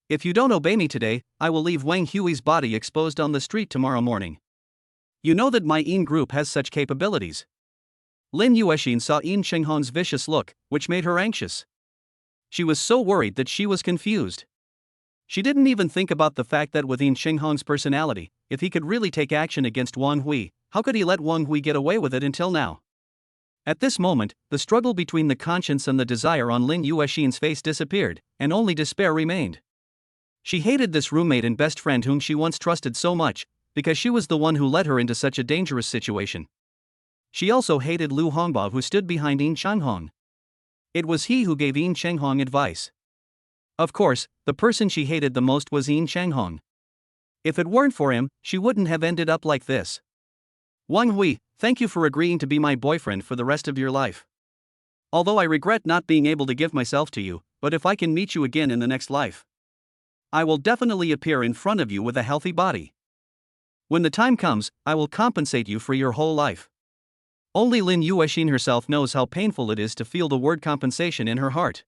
If you don't obey me today, I will leave Wang Hui's body exposed on the street tomorrow morning. You know that my Yin group has such capabilities. Lin Yashin saw Yin Chenghong's vicious look, which made her anxious. She was so worried that she was confused. She didn't even think about the fact that with Yin Chenghong's personality, if he could really take action against Wang Hui, how could he let Wang Hui get away with it until now? At this moment, the struggle between the conscience and the desire on Lin Yashin's face disappeared, and only despair remained. She hated this roommate and best friend whom she once trusted so much, because she was the one who led her into such a dangerous situation. She also hated Lu Hongba, who stood behind Yin Changhong. It was he who gave Yin Changhong advice. Of course, the person she hated the most was Yin Changhong. If it weren't for him, she wouldn't have ended up like this. Wang Hui, thank you for agreeing to be my boyfriend for the rest of your life. Although I regret not being able to give myself to you, but if I can meet you again in the next life, I will definitely appear in front of you with a healthy body. When the time comes, I will compensate you for your whole life. Only Lin Yashin herself knows how painful it is to feel the word compensation in her heart.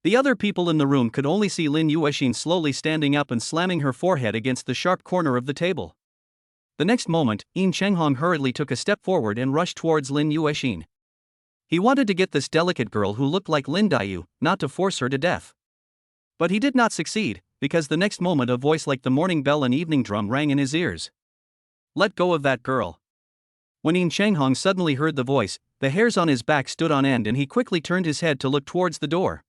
The other people in the room could only see Lin Yashin slowly standing up and slamming her forehead against the sharp corner of the table. The next moment, Yin Chenghong hurriedly took a step forward and rushed towards Lin Yashin. He wanted to get this delicate girl who looked like Lin Dayu, not to force her to death. But he did not succeed, because the next moment a voice like the morning bell and evening drum rang in his ears. Let go of that girl. When Yin Chenghong suddenly heard the voice, the hairs on his back stood on end and he quickly turned his head to look towards the door.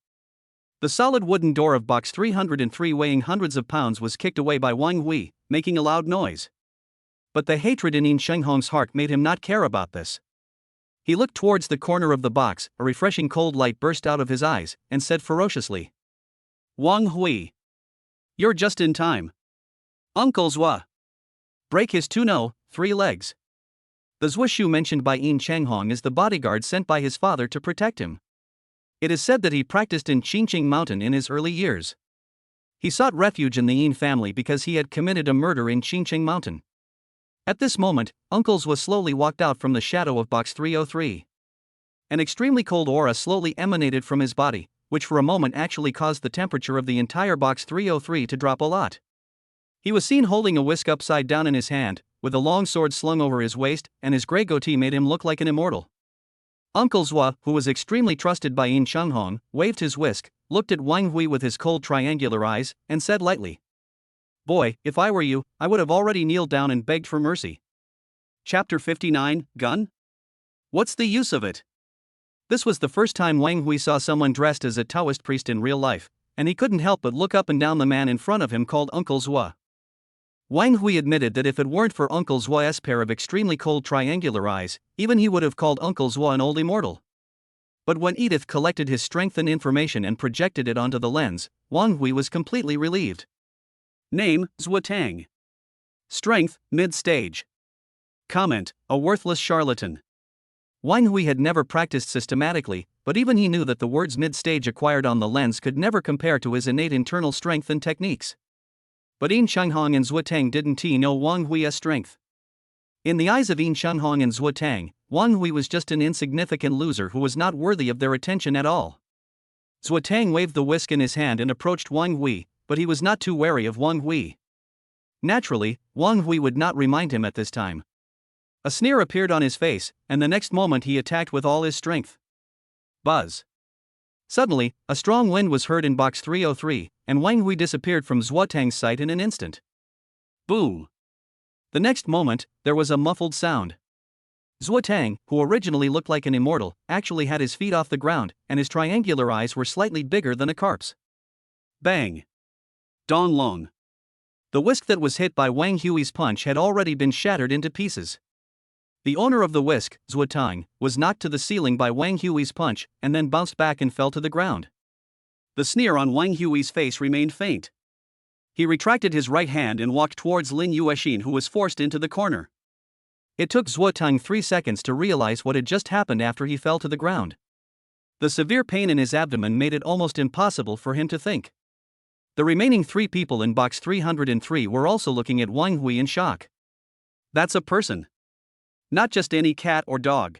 The solid wooden door of box 303 weighing hundreds of pounds was kicked away by Wang Hui, making a loud noise. But the hatred in Yin Chenghong's heart made him not care about this. He looked towards the corner of the box, a refreshing cold light burst out of his eyes, and said ferociously, Wang Hui. You're just in time. Uncle Zhua. Break his 3 legs. The Zhuoshu mentioned by Yin Chenghong is the bodyguard sent by his father to protect him. It is said that he practiced in Qing Mountain in his early years. He sought refuge in the Yin family because he had committed a murder in Qing Mountain. At this moment, Uncle Zwa slowly walked out from the shadow of box 303. An extremely cold aura slowly emanated from his body, which for a moment actually caused the temperature of the entire box 303 to drop a lot. He was seen holding a whisk upside down in his hand, with a long sword slung over his waist, and his grey goatee made him look like an immortal. Uncle Zwa, who was extremely trusted by Yin Changhong, waved his whisk, looked at Wang Hui with his cold triangular eyes, and said lightly, "Boy, if I were you, I would have already kneeled down and begged for mercy." Chapter 59, Gun? What's the use of it? This was the first time Wang Hui saw someone dressed as a Taoist priest in real life, and he couldn't help but look up and down the man in front of him called Uncle Zwa. Wang Hui admitted that if it weren't for Uncle Zwa's pair of extremely cold triangular eyes, even he would have called Uncle Zwa an old immortal. But when Edith collected his strength and information and projected it onto the lens, Wang Hui was completely relieved. Name, Zwa Tang. Strength, mid-stage. Comment, a worthless charlatan. Wang Hui had never practiced systematically, but even he knew that the words mid-stage acquired on the lens could never compare to his innate internal strength and techniques. But Yin Changhong and Zwa Tang didn't know Wang Hui's strength. In the eyes of Yin Changhong and Zwa Tang, Wang Hui was just an insignificant loser who was not worthy of their attention at all. Zwa Tang waved the whisk in his hand and approached Wang Hui, but he was not too wary of Wang Hui. Naturally, Wang Hui would not remind him at this time. A sneer appeared on his face, and the next moment he attacked with all his strength. Buzz. Suddenly, a strong wind was heard in box 303, and Wang Hui disappeared from Zwa Tang's sight in an instant. Boom. The next moment, there was a muffled sound. Zwa Tang, who originally looked like an immortal, actually had his feet off the ground, and his triangular eyes were slightly bigger than a carp's. Bang. Dong Long. The whisk that was hit by Wang Hui's punch had already been shattered into pieces. The owner of the whisk, Zwa Tang, was knocked to the ceiling by Wang Hui's punch, and then bounced back and fell to the ground. The sneer on Wang Hui's face remained faint. He retracted his right hand and walked towards Lin Yashin, who was forced into the corner. It took Zwa Tang 3 seconds to realize what had just happened after he fell to the ground. The severe pain in his abdomen made it almost impossible for him to think. The remaining 3 people in box 303 were also looking at Wang Hui in shock. That's a person. Not just any cat or dog.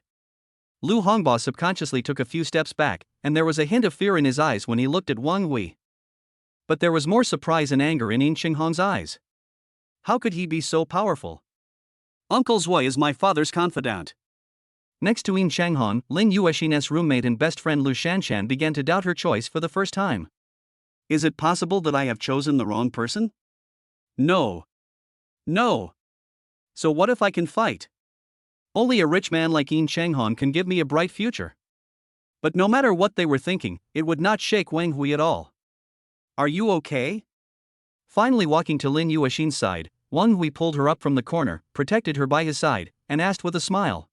Lu Hongbo subconsciously took a few steps back, and there was a hint of fear in his eyes when he looked at Wang Hui. But there was more surprise and anger in Yin Changhong's eyes. How could he be so powerful? Uncle Zwa is my father's confidant. Next to Yin Changhong, Lin Yashin's roommate and best friend Lu Shanshan began to doubt her choice for the first time. Is it possible that I have chosen the wrong person? No. No. So what if I can fight? Only a rich man like Yin Changhong can give me a bright future. But no matter what they were thinking, it would not shake Wang Hui at all. Are you okay? Finally walking to Lin Yashin's side, Wang Hui pulled her up from the corner, protected her by his side, and asked with a smile.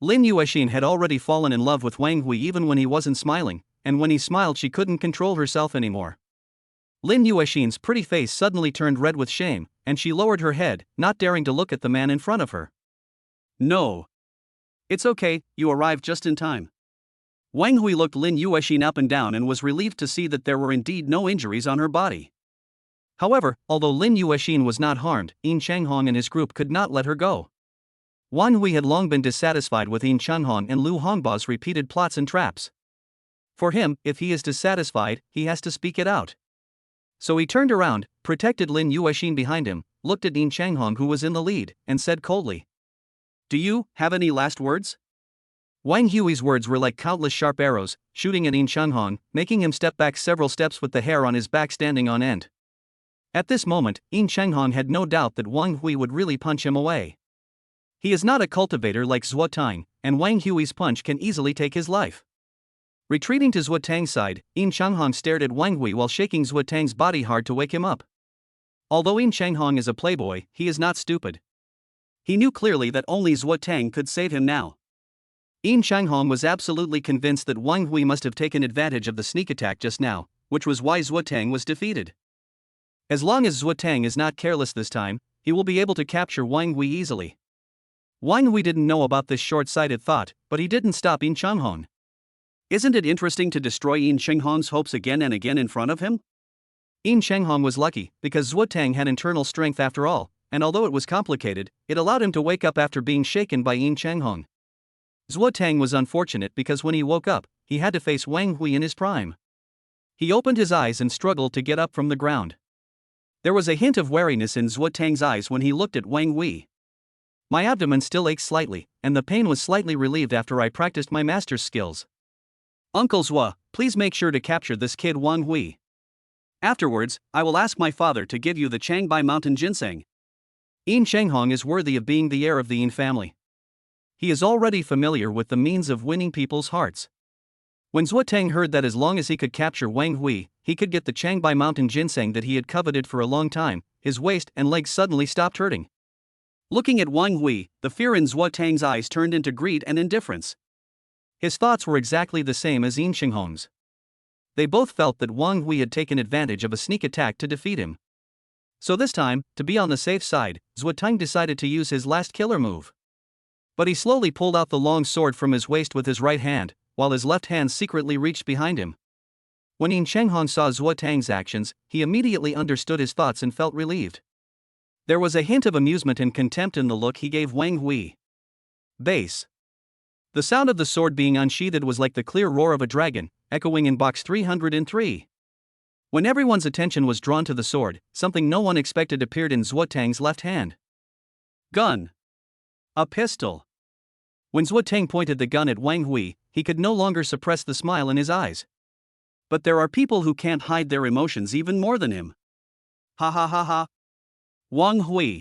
Lin Yashin had already fallen in love with Wang Hui even when he wasn't smiling, and when he smiled she couldn't control herself anymore. Lin Yashin's pretty face suddenly turned red with shame, and she lowered her head, not daring to look at the man in front of her. No. It's okay, you arrived just in time. Wang Hui looked Lin Yashin up and down and was relieved to see that there were indeed no injuries on her body. However, although Lin Yashin was not harmed, Yin Changhong and his group could not let her go. Wang Hui had long been dissatisfied with Yin Changhong and Lu Hongbo's repeated plots and traps. For him, if he is dissatisfied, he has to speak it out. So he turned around, protected Lin Yashin behind him, looked at Yin Changhong who was in the lead, and said coldly, "Do you have any last words?" Wang Hui's words were like countless sharp arrows, shooting at Yin Changhong, making him step back several steps with the hair on his back standing on end. At this moment, Yin Changhong had no doubt that Wang Hui would really punch him away. He is not a cultivator like Zwa Tang, and Wang Hui's punch can easily take his life. Retreating to Zwa Tang's side, Yin Changhong stared at Wang Hui while shaking Zwa Tang's body hard to wake him up. Although Yin Changhong is a playboy, he is not stupid. He knew clearly that only Zwa Tang could save him now. Yin Changhong was absolutely convinced that Wang Hui must have taken advantage of the sneak attack just now, which was why Zwa Tang was defeated. As long as Zwa Tang is not careless this time, he will be able to capture Wang Hui easily. Wang Hui didn't know about this short-sighted thought, but he didn't stop Yin Changhong. Isn't it interesting to destroy Yin Changhong's hopes again and again in front of him? Yin Changhong was lucky, because Zwa Tang had internal strength after all, and although it was complicated, it allowed him to wake up after being shaken by Yin Changhong. Zhuo Tang was unfortunate because when he woke up, he had to face Wang Hui in his prime. He opened his eyes and struggled to get up from the ground. There was a hint of wariness in Zhuo Tang's eyes when he looked at Wang Hui. My abdomen still aches slightly, and the pain was slightly relieved after I practiced my master's skills. Uncle Zhuo, please make sure to capture this kid Wang Hui. Afterwards, I will ask my father to give you the Changbai Mountain ginseng. Yin Changhong is worthy of being the heir of the Yin family. He is already familiar with the means of winning people's hearts. When Zhuo Tang heard that as long as he could capture Wang Hui, he could get the Changbai Mountain ginseng that he had coveted for a long time, his waist and legs suddenly stopped hurting. Looking at Wang Hui, the fear in Zhuo Tang's eyes turned into greed and indifference. His thoughts were exactly the same as Yin Changhong's. They both felt that Wang Hui had taken advantage of a sneak attack to defeat him. So this time, to be on the safe side, Zhuo Tang decided to use his last killer move. But he slowly pulled out the long sword from his waist with his right hand, while his left hand secretly reached behind him. When Yin Changhong saw Zhuo Tang's actions, he immediately understood his thoughts and felt relieved. There was a hint of amusement and contempt in the look he gave Wang Hui. Base. The sound of the sword being unsheathed was like the clear roar of a dragon, echoing in box 303. When everyone's attention was drawn to the sword, something no one expected appeared in Zhuo Tang's left hand. Gun. A pistol. When Zhuo Tang pointed the gun at Wang Hui, he could no longer suppress the smile in his eyes. But there are people who can't hide their emotions even more than him. Ha ha ha ha. Wang Hui.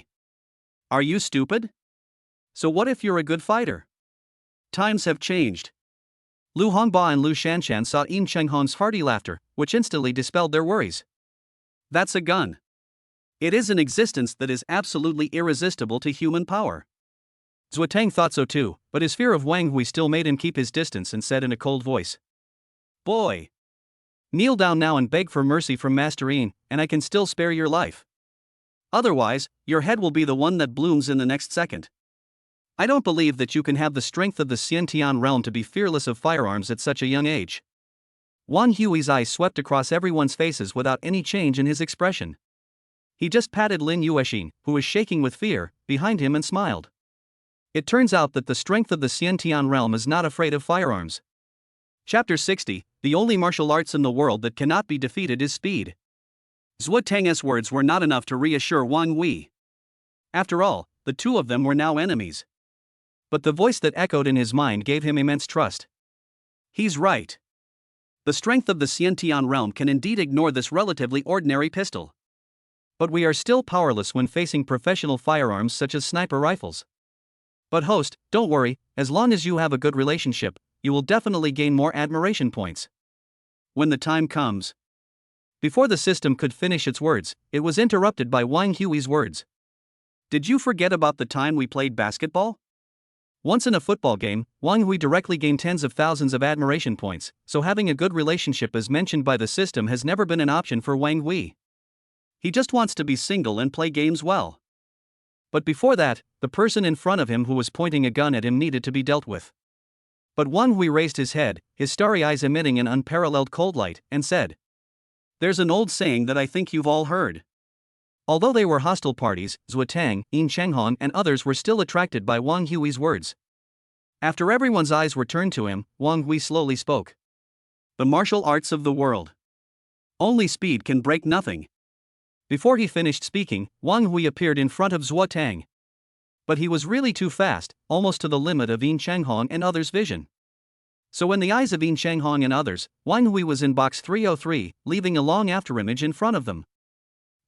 Are you stupid? So what if you're a good fighter? Times have changed. Lu Hongba and Lu Shanshan saw Yin Changhong's hearty laughter, which instantly dispelled their worries. That's a gun. It is an existence that is absolutely irresistible to human power. Zhuo Tang thought so too, but his fear of Wang Hui still made him keep his distance and said in a cold voice. Boy! Kneel down now and beg for mercy from Master Yin, and I can still spare your life. Otherwise, your head will be the one that blooms in the next second. I don't believe that you can have the strength of the Xiantian realm to be fearless of firearms at such a young age. Wang Hui's eyes swept across everyone's faces without any change in his expression. He just patted Lin Yashin, who was shaking with fear, behind him and smiled. It turns out that the strength of the Xiantian realm is not afraid of firearms. Chapter 60, the only martial arts in the world that cannot be defeated is speed. Zhuo Tang's words were not enough to reassure Wang Hui. After all, the two of them were now enemies. But the voice that echoed in his mind gave him immense trust. He's right. The strength of the Xiantian realm can indeed ignore this relatively ordinary pistol. But we are still powerless when facing professional firearms such as sniper rifles. But host, don't worry, as long as you have a good relationship, you will definitely gain more admiration points. When the time comes. Before the system could finish its words, it was interrupted by Wang Hui's words. Did you forget about the time we played basketball? Once in a football game, Wang Hui directly gained tens of thousands of admiration points, so having a good relationship as mentioned by the system has never been an option for Wang Hui. He just wants to be single and play games well. But before that, the person in front of him who was pointing a gun at him needed to be dealt with. But Wang Hui raised his head, his starry eyes emitting an unparalleled cold light, and said, There's an old saying that I think you've all heard. Although they were hostile parties, Zhuo Tang, Yin Changhong and others were still attracted by Wang Hui's words. After everyone's eyes were turned to him, Wang Hui slowly spoke. The martial arts of the world. Only speed can break nothing. Before he finished speaking, Wang Hui appeared in front of Zhuo Tang. But he was really too fast, almost to the limit of Yin Changhong and others' vision. So in the eyes of Yin Changhong and others, Wang Hui was in box 303, leaving a long afterimage in front of them.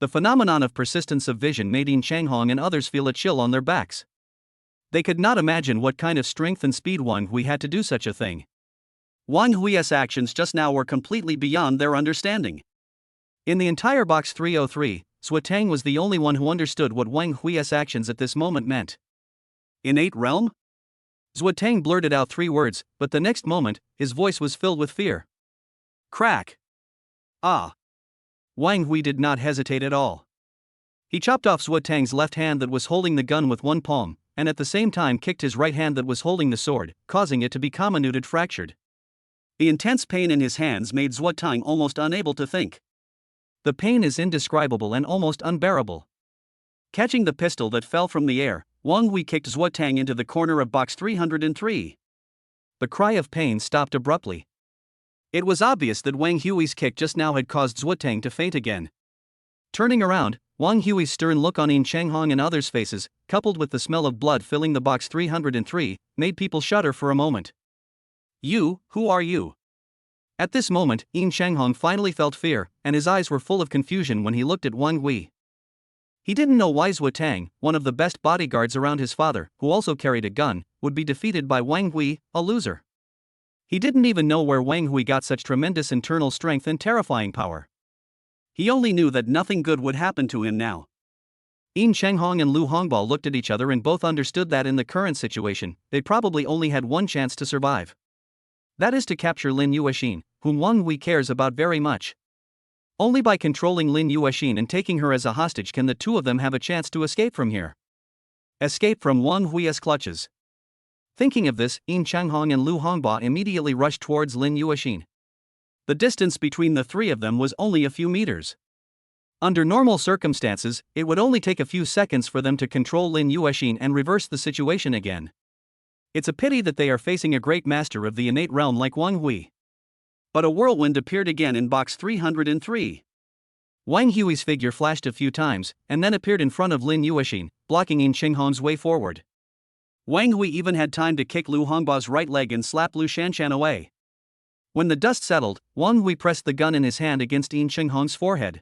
The phenomenon of persistence of vision made Yin Changhong and others feel a chill on their backs. They could not imagine what kind of strength and speed Wang Hui had to do such a thing. Wang Hui's actions just now were completely beyond their understanding. In the entire box 303, Zhuo Tang was the only one who understood what Wang Hui's actions at this moment meant. Innate realm? Zhuo Tang blurted out 3 words, but the next moment, his voice was filled with fear. Crack! Ah! Wang Hui did not hesitate at all. He chopped off Zhuo Tang's left hand that was holding the gun with one palm, and at the same time kicked his right hand that was holding the sword, causing it to be comminuted fractured. The intense pain in his hands made Zhuo Tang almost unable to think. The pain is indescribable and almost unbearable. Catching the pistol that fell from the air, Wang Hui kicked Zhuo Tang into the corner of box 303. The cry of pain stopped abruptly. It was obvious that Wang Hui's kick just now had caused Zhuo Tang to faint again. Turning around, Wang Hui's stern look on Yin Changhong and others' faces, coupled with the smell of blood filling the box 303, made people shudder for a moment. "You, who are you?" At this moment, Yin Changhong finally felt fear, and his eyes were full of confusion when he looked at Wang Hui. He didn't know why Zhuo Tang, one of the best bodyguards around his father, who also carried a gun, would be defeated by Wang Hui, a loser. He didn't even know where Wang Hui got such tremendous internal strength and terrifying power. He only knew that nothing good would happen to him now. Yin Changhong and Lu Hongbao looked at each other and both understood that in the current situation, they probably only had one chance to survive. That is to capture Lin Yashin, whom Wang Hui cares about very much. Only by controlling Lin Yashin and taking her as a hostage can the two of them have a chance to escape from here. Escape from Wang Hui's clutches. Thinking of this, Yin Changhong and Lu Hongbao immediately rushed towards Lin Yashin. The distance between the three of them was only a few meters. Under normal circumstances, it would only take a few seconds for them to control Lin Yashin and reverse the situation again. It's a pity that they are facing a great master of the innate realm like Wang Hui. But a whirlwind appeared again in box 303. Wang Hui's figure flashed a few times, and then appeared in front of Lin Yashin, blocking Yin Changhong's way forward. Wang Hui even had time to kick Lu Hongbao's right leg and slap Lu Shanshan away. When the dust settled, Wang Hui pressed the gun in his hand against Yin Changhong's forehead.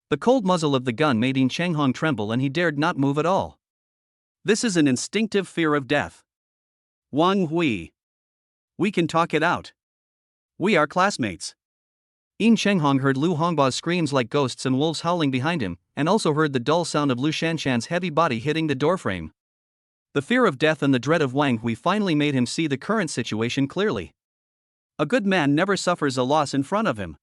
The cold muzzle of the gun made Yin Changhong tremble and he dared not move at all. This is an instinctive fear of death. Wang Hui. We can talk it out. We are classmates. Yin Changhong heard Lu Hongbao's screams like ghosts and wolves howling behind him, and also heard the dull sound of Lu Shanshan's heavy body hitting the doorframe. The fear of death and the dread of Wang Hui finally made him see the current situation clearly. A good man never suffers a loss in front of him.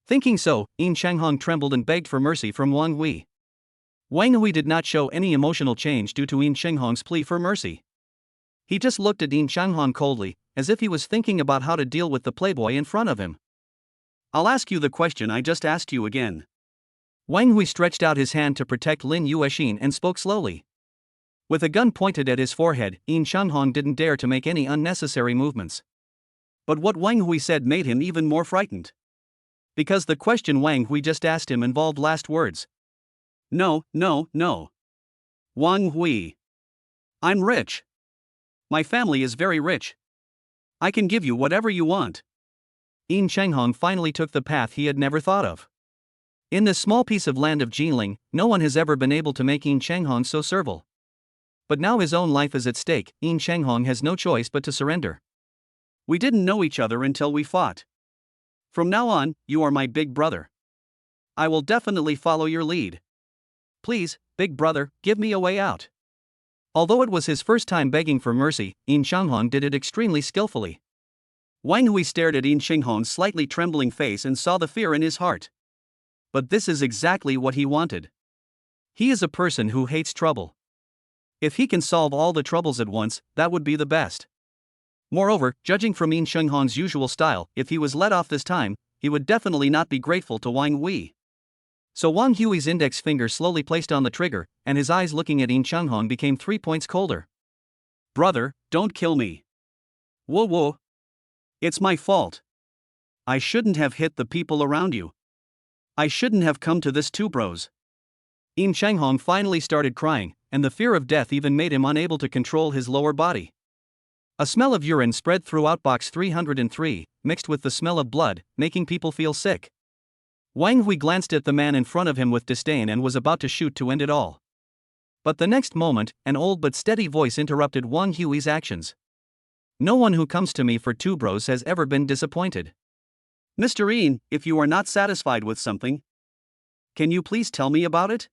Thinking so, Yin Changhong trembled and begged for mercy from Wang Hui. Wang Hui did not show any emotional change due to Yin Changhong's plea for mercy. He just looked at Yin Changhong coldly, as if he was thinking about how to deal with the playboy in front of him. I'll ask you the question I just asked you again. Wang Hui stretched out his hand to protect Lin Yashin and spoke slowly. With a gun pointed at his forehead, Yin Changhong didn't dare to make any unnecessary movements. But what Wang Hui said made him even more frightened. Because the question Wang Hui just asked him involved last words. No. Wang Hui. I'm rich. My family is very rich. I can give you whatever you want. Yin Changhong finally took the path he had never thought of. In this small piece of land of Jinling, no one has ever been able to make Yin Changhong so servile. But now his own life is at stake, Yin Changhong has no choice but to surrender. We didn't know each other until we fought. From now on, you are my big brother. I will definitely follow your lead. Please, big brother, give me a way out. Although it was his first time begging for mercy, Yin Changhong did it extremely skillfully. Wang Hui stared at Yin Changhong's slightly trembling face and saw the fear in his heart. But this is exactly what he wanted. He is a person who hates trouble. If he can solve all the troubles at once, that would be the best. Moreover, judging from Yin Changhong's usual style, if he was let off this time, he would definitely not be grateful to Wang Hui. So Wang Hui's index finger slowly placed on the trigger, and his eyes looking at Yin Changhong became 3 points colder. Brother, don't kill me. Whoa. It's my fault. I shouldn't have hit the people around you. I shouldn't have come to this too, bros. Yin Changhong finally started crying, and the fear of death even made him unable to control his lower body. A smell of urine spread throughout box 303, mixed with the smell of blood, making people feel sick. Wang Hui glanced at the man in front of him with disdain and was about to shoot to end it all. But the next moment, an old but steady voice interrupted Wang Hui's actions. No one who comes to me for 2 bros has ever been disappointed. Mr. Yin, if you are not satisfied with something, can you please tell me about it?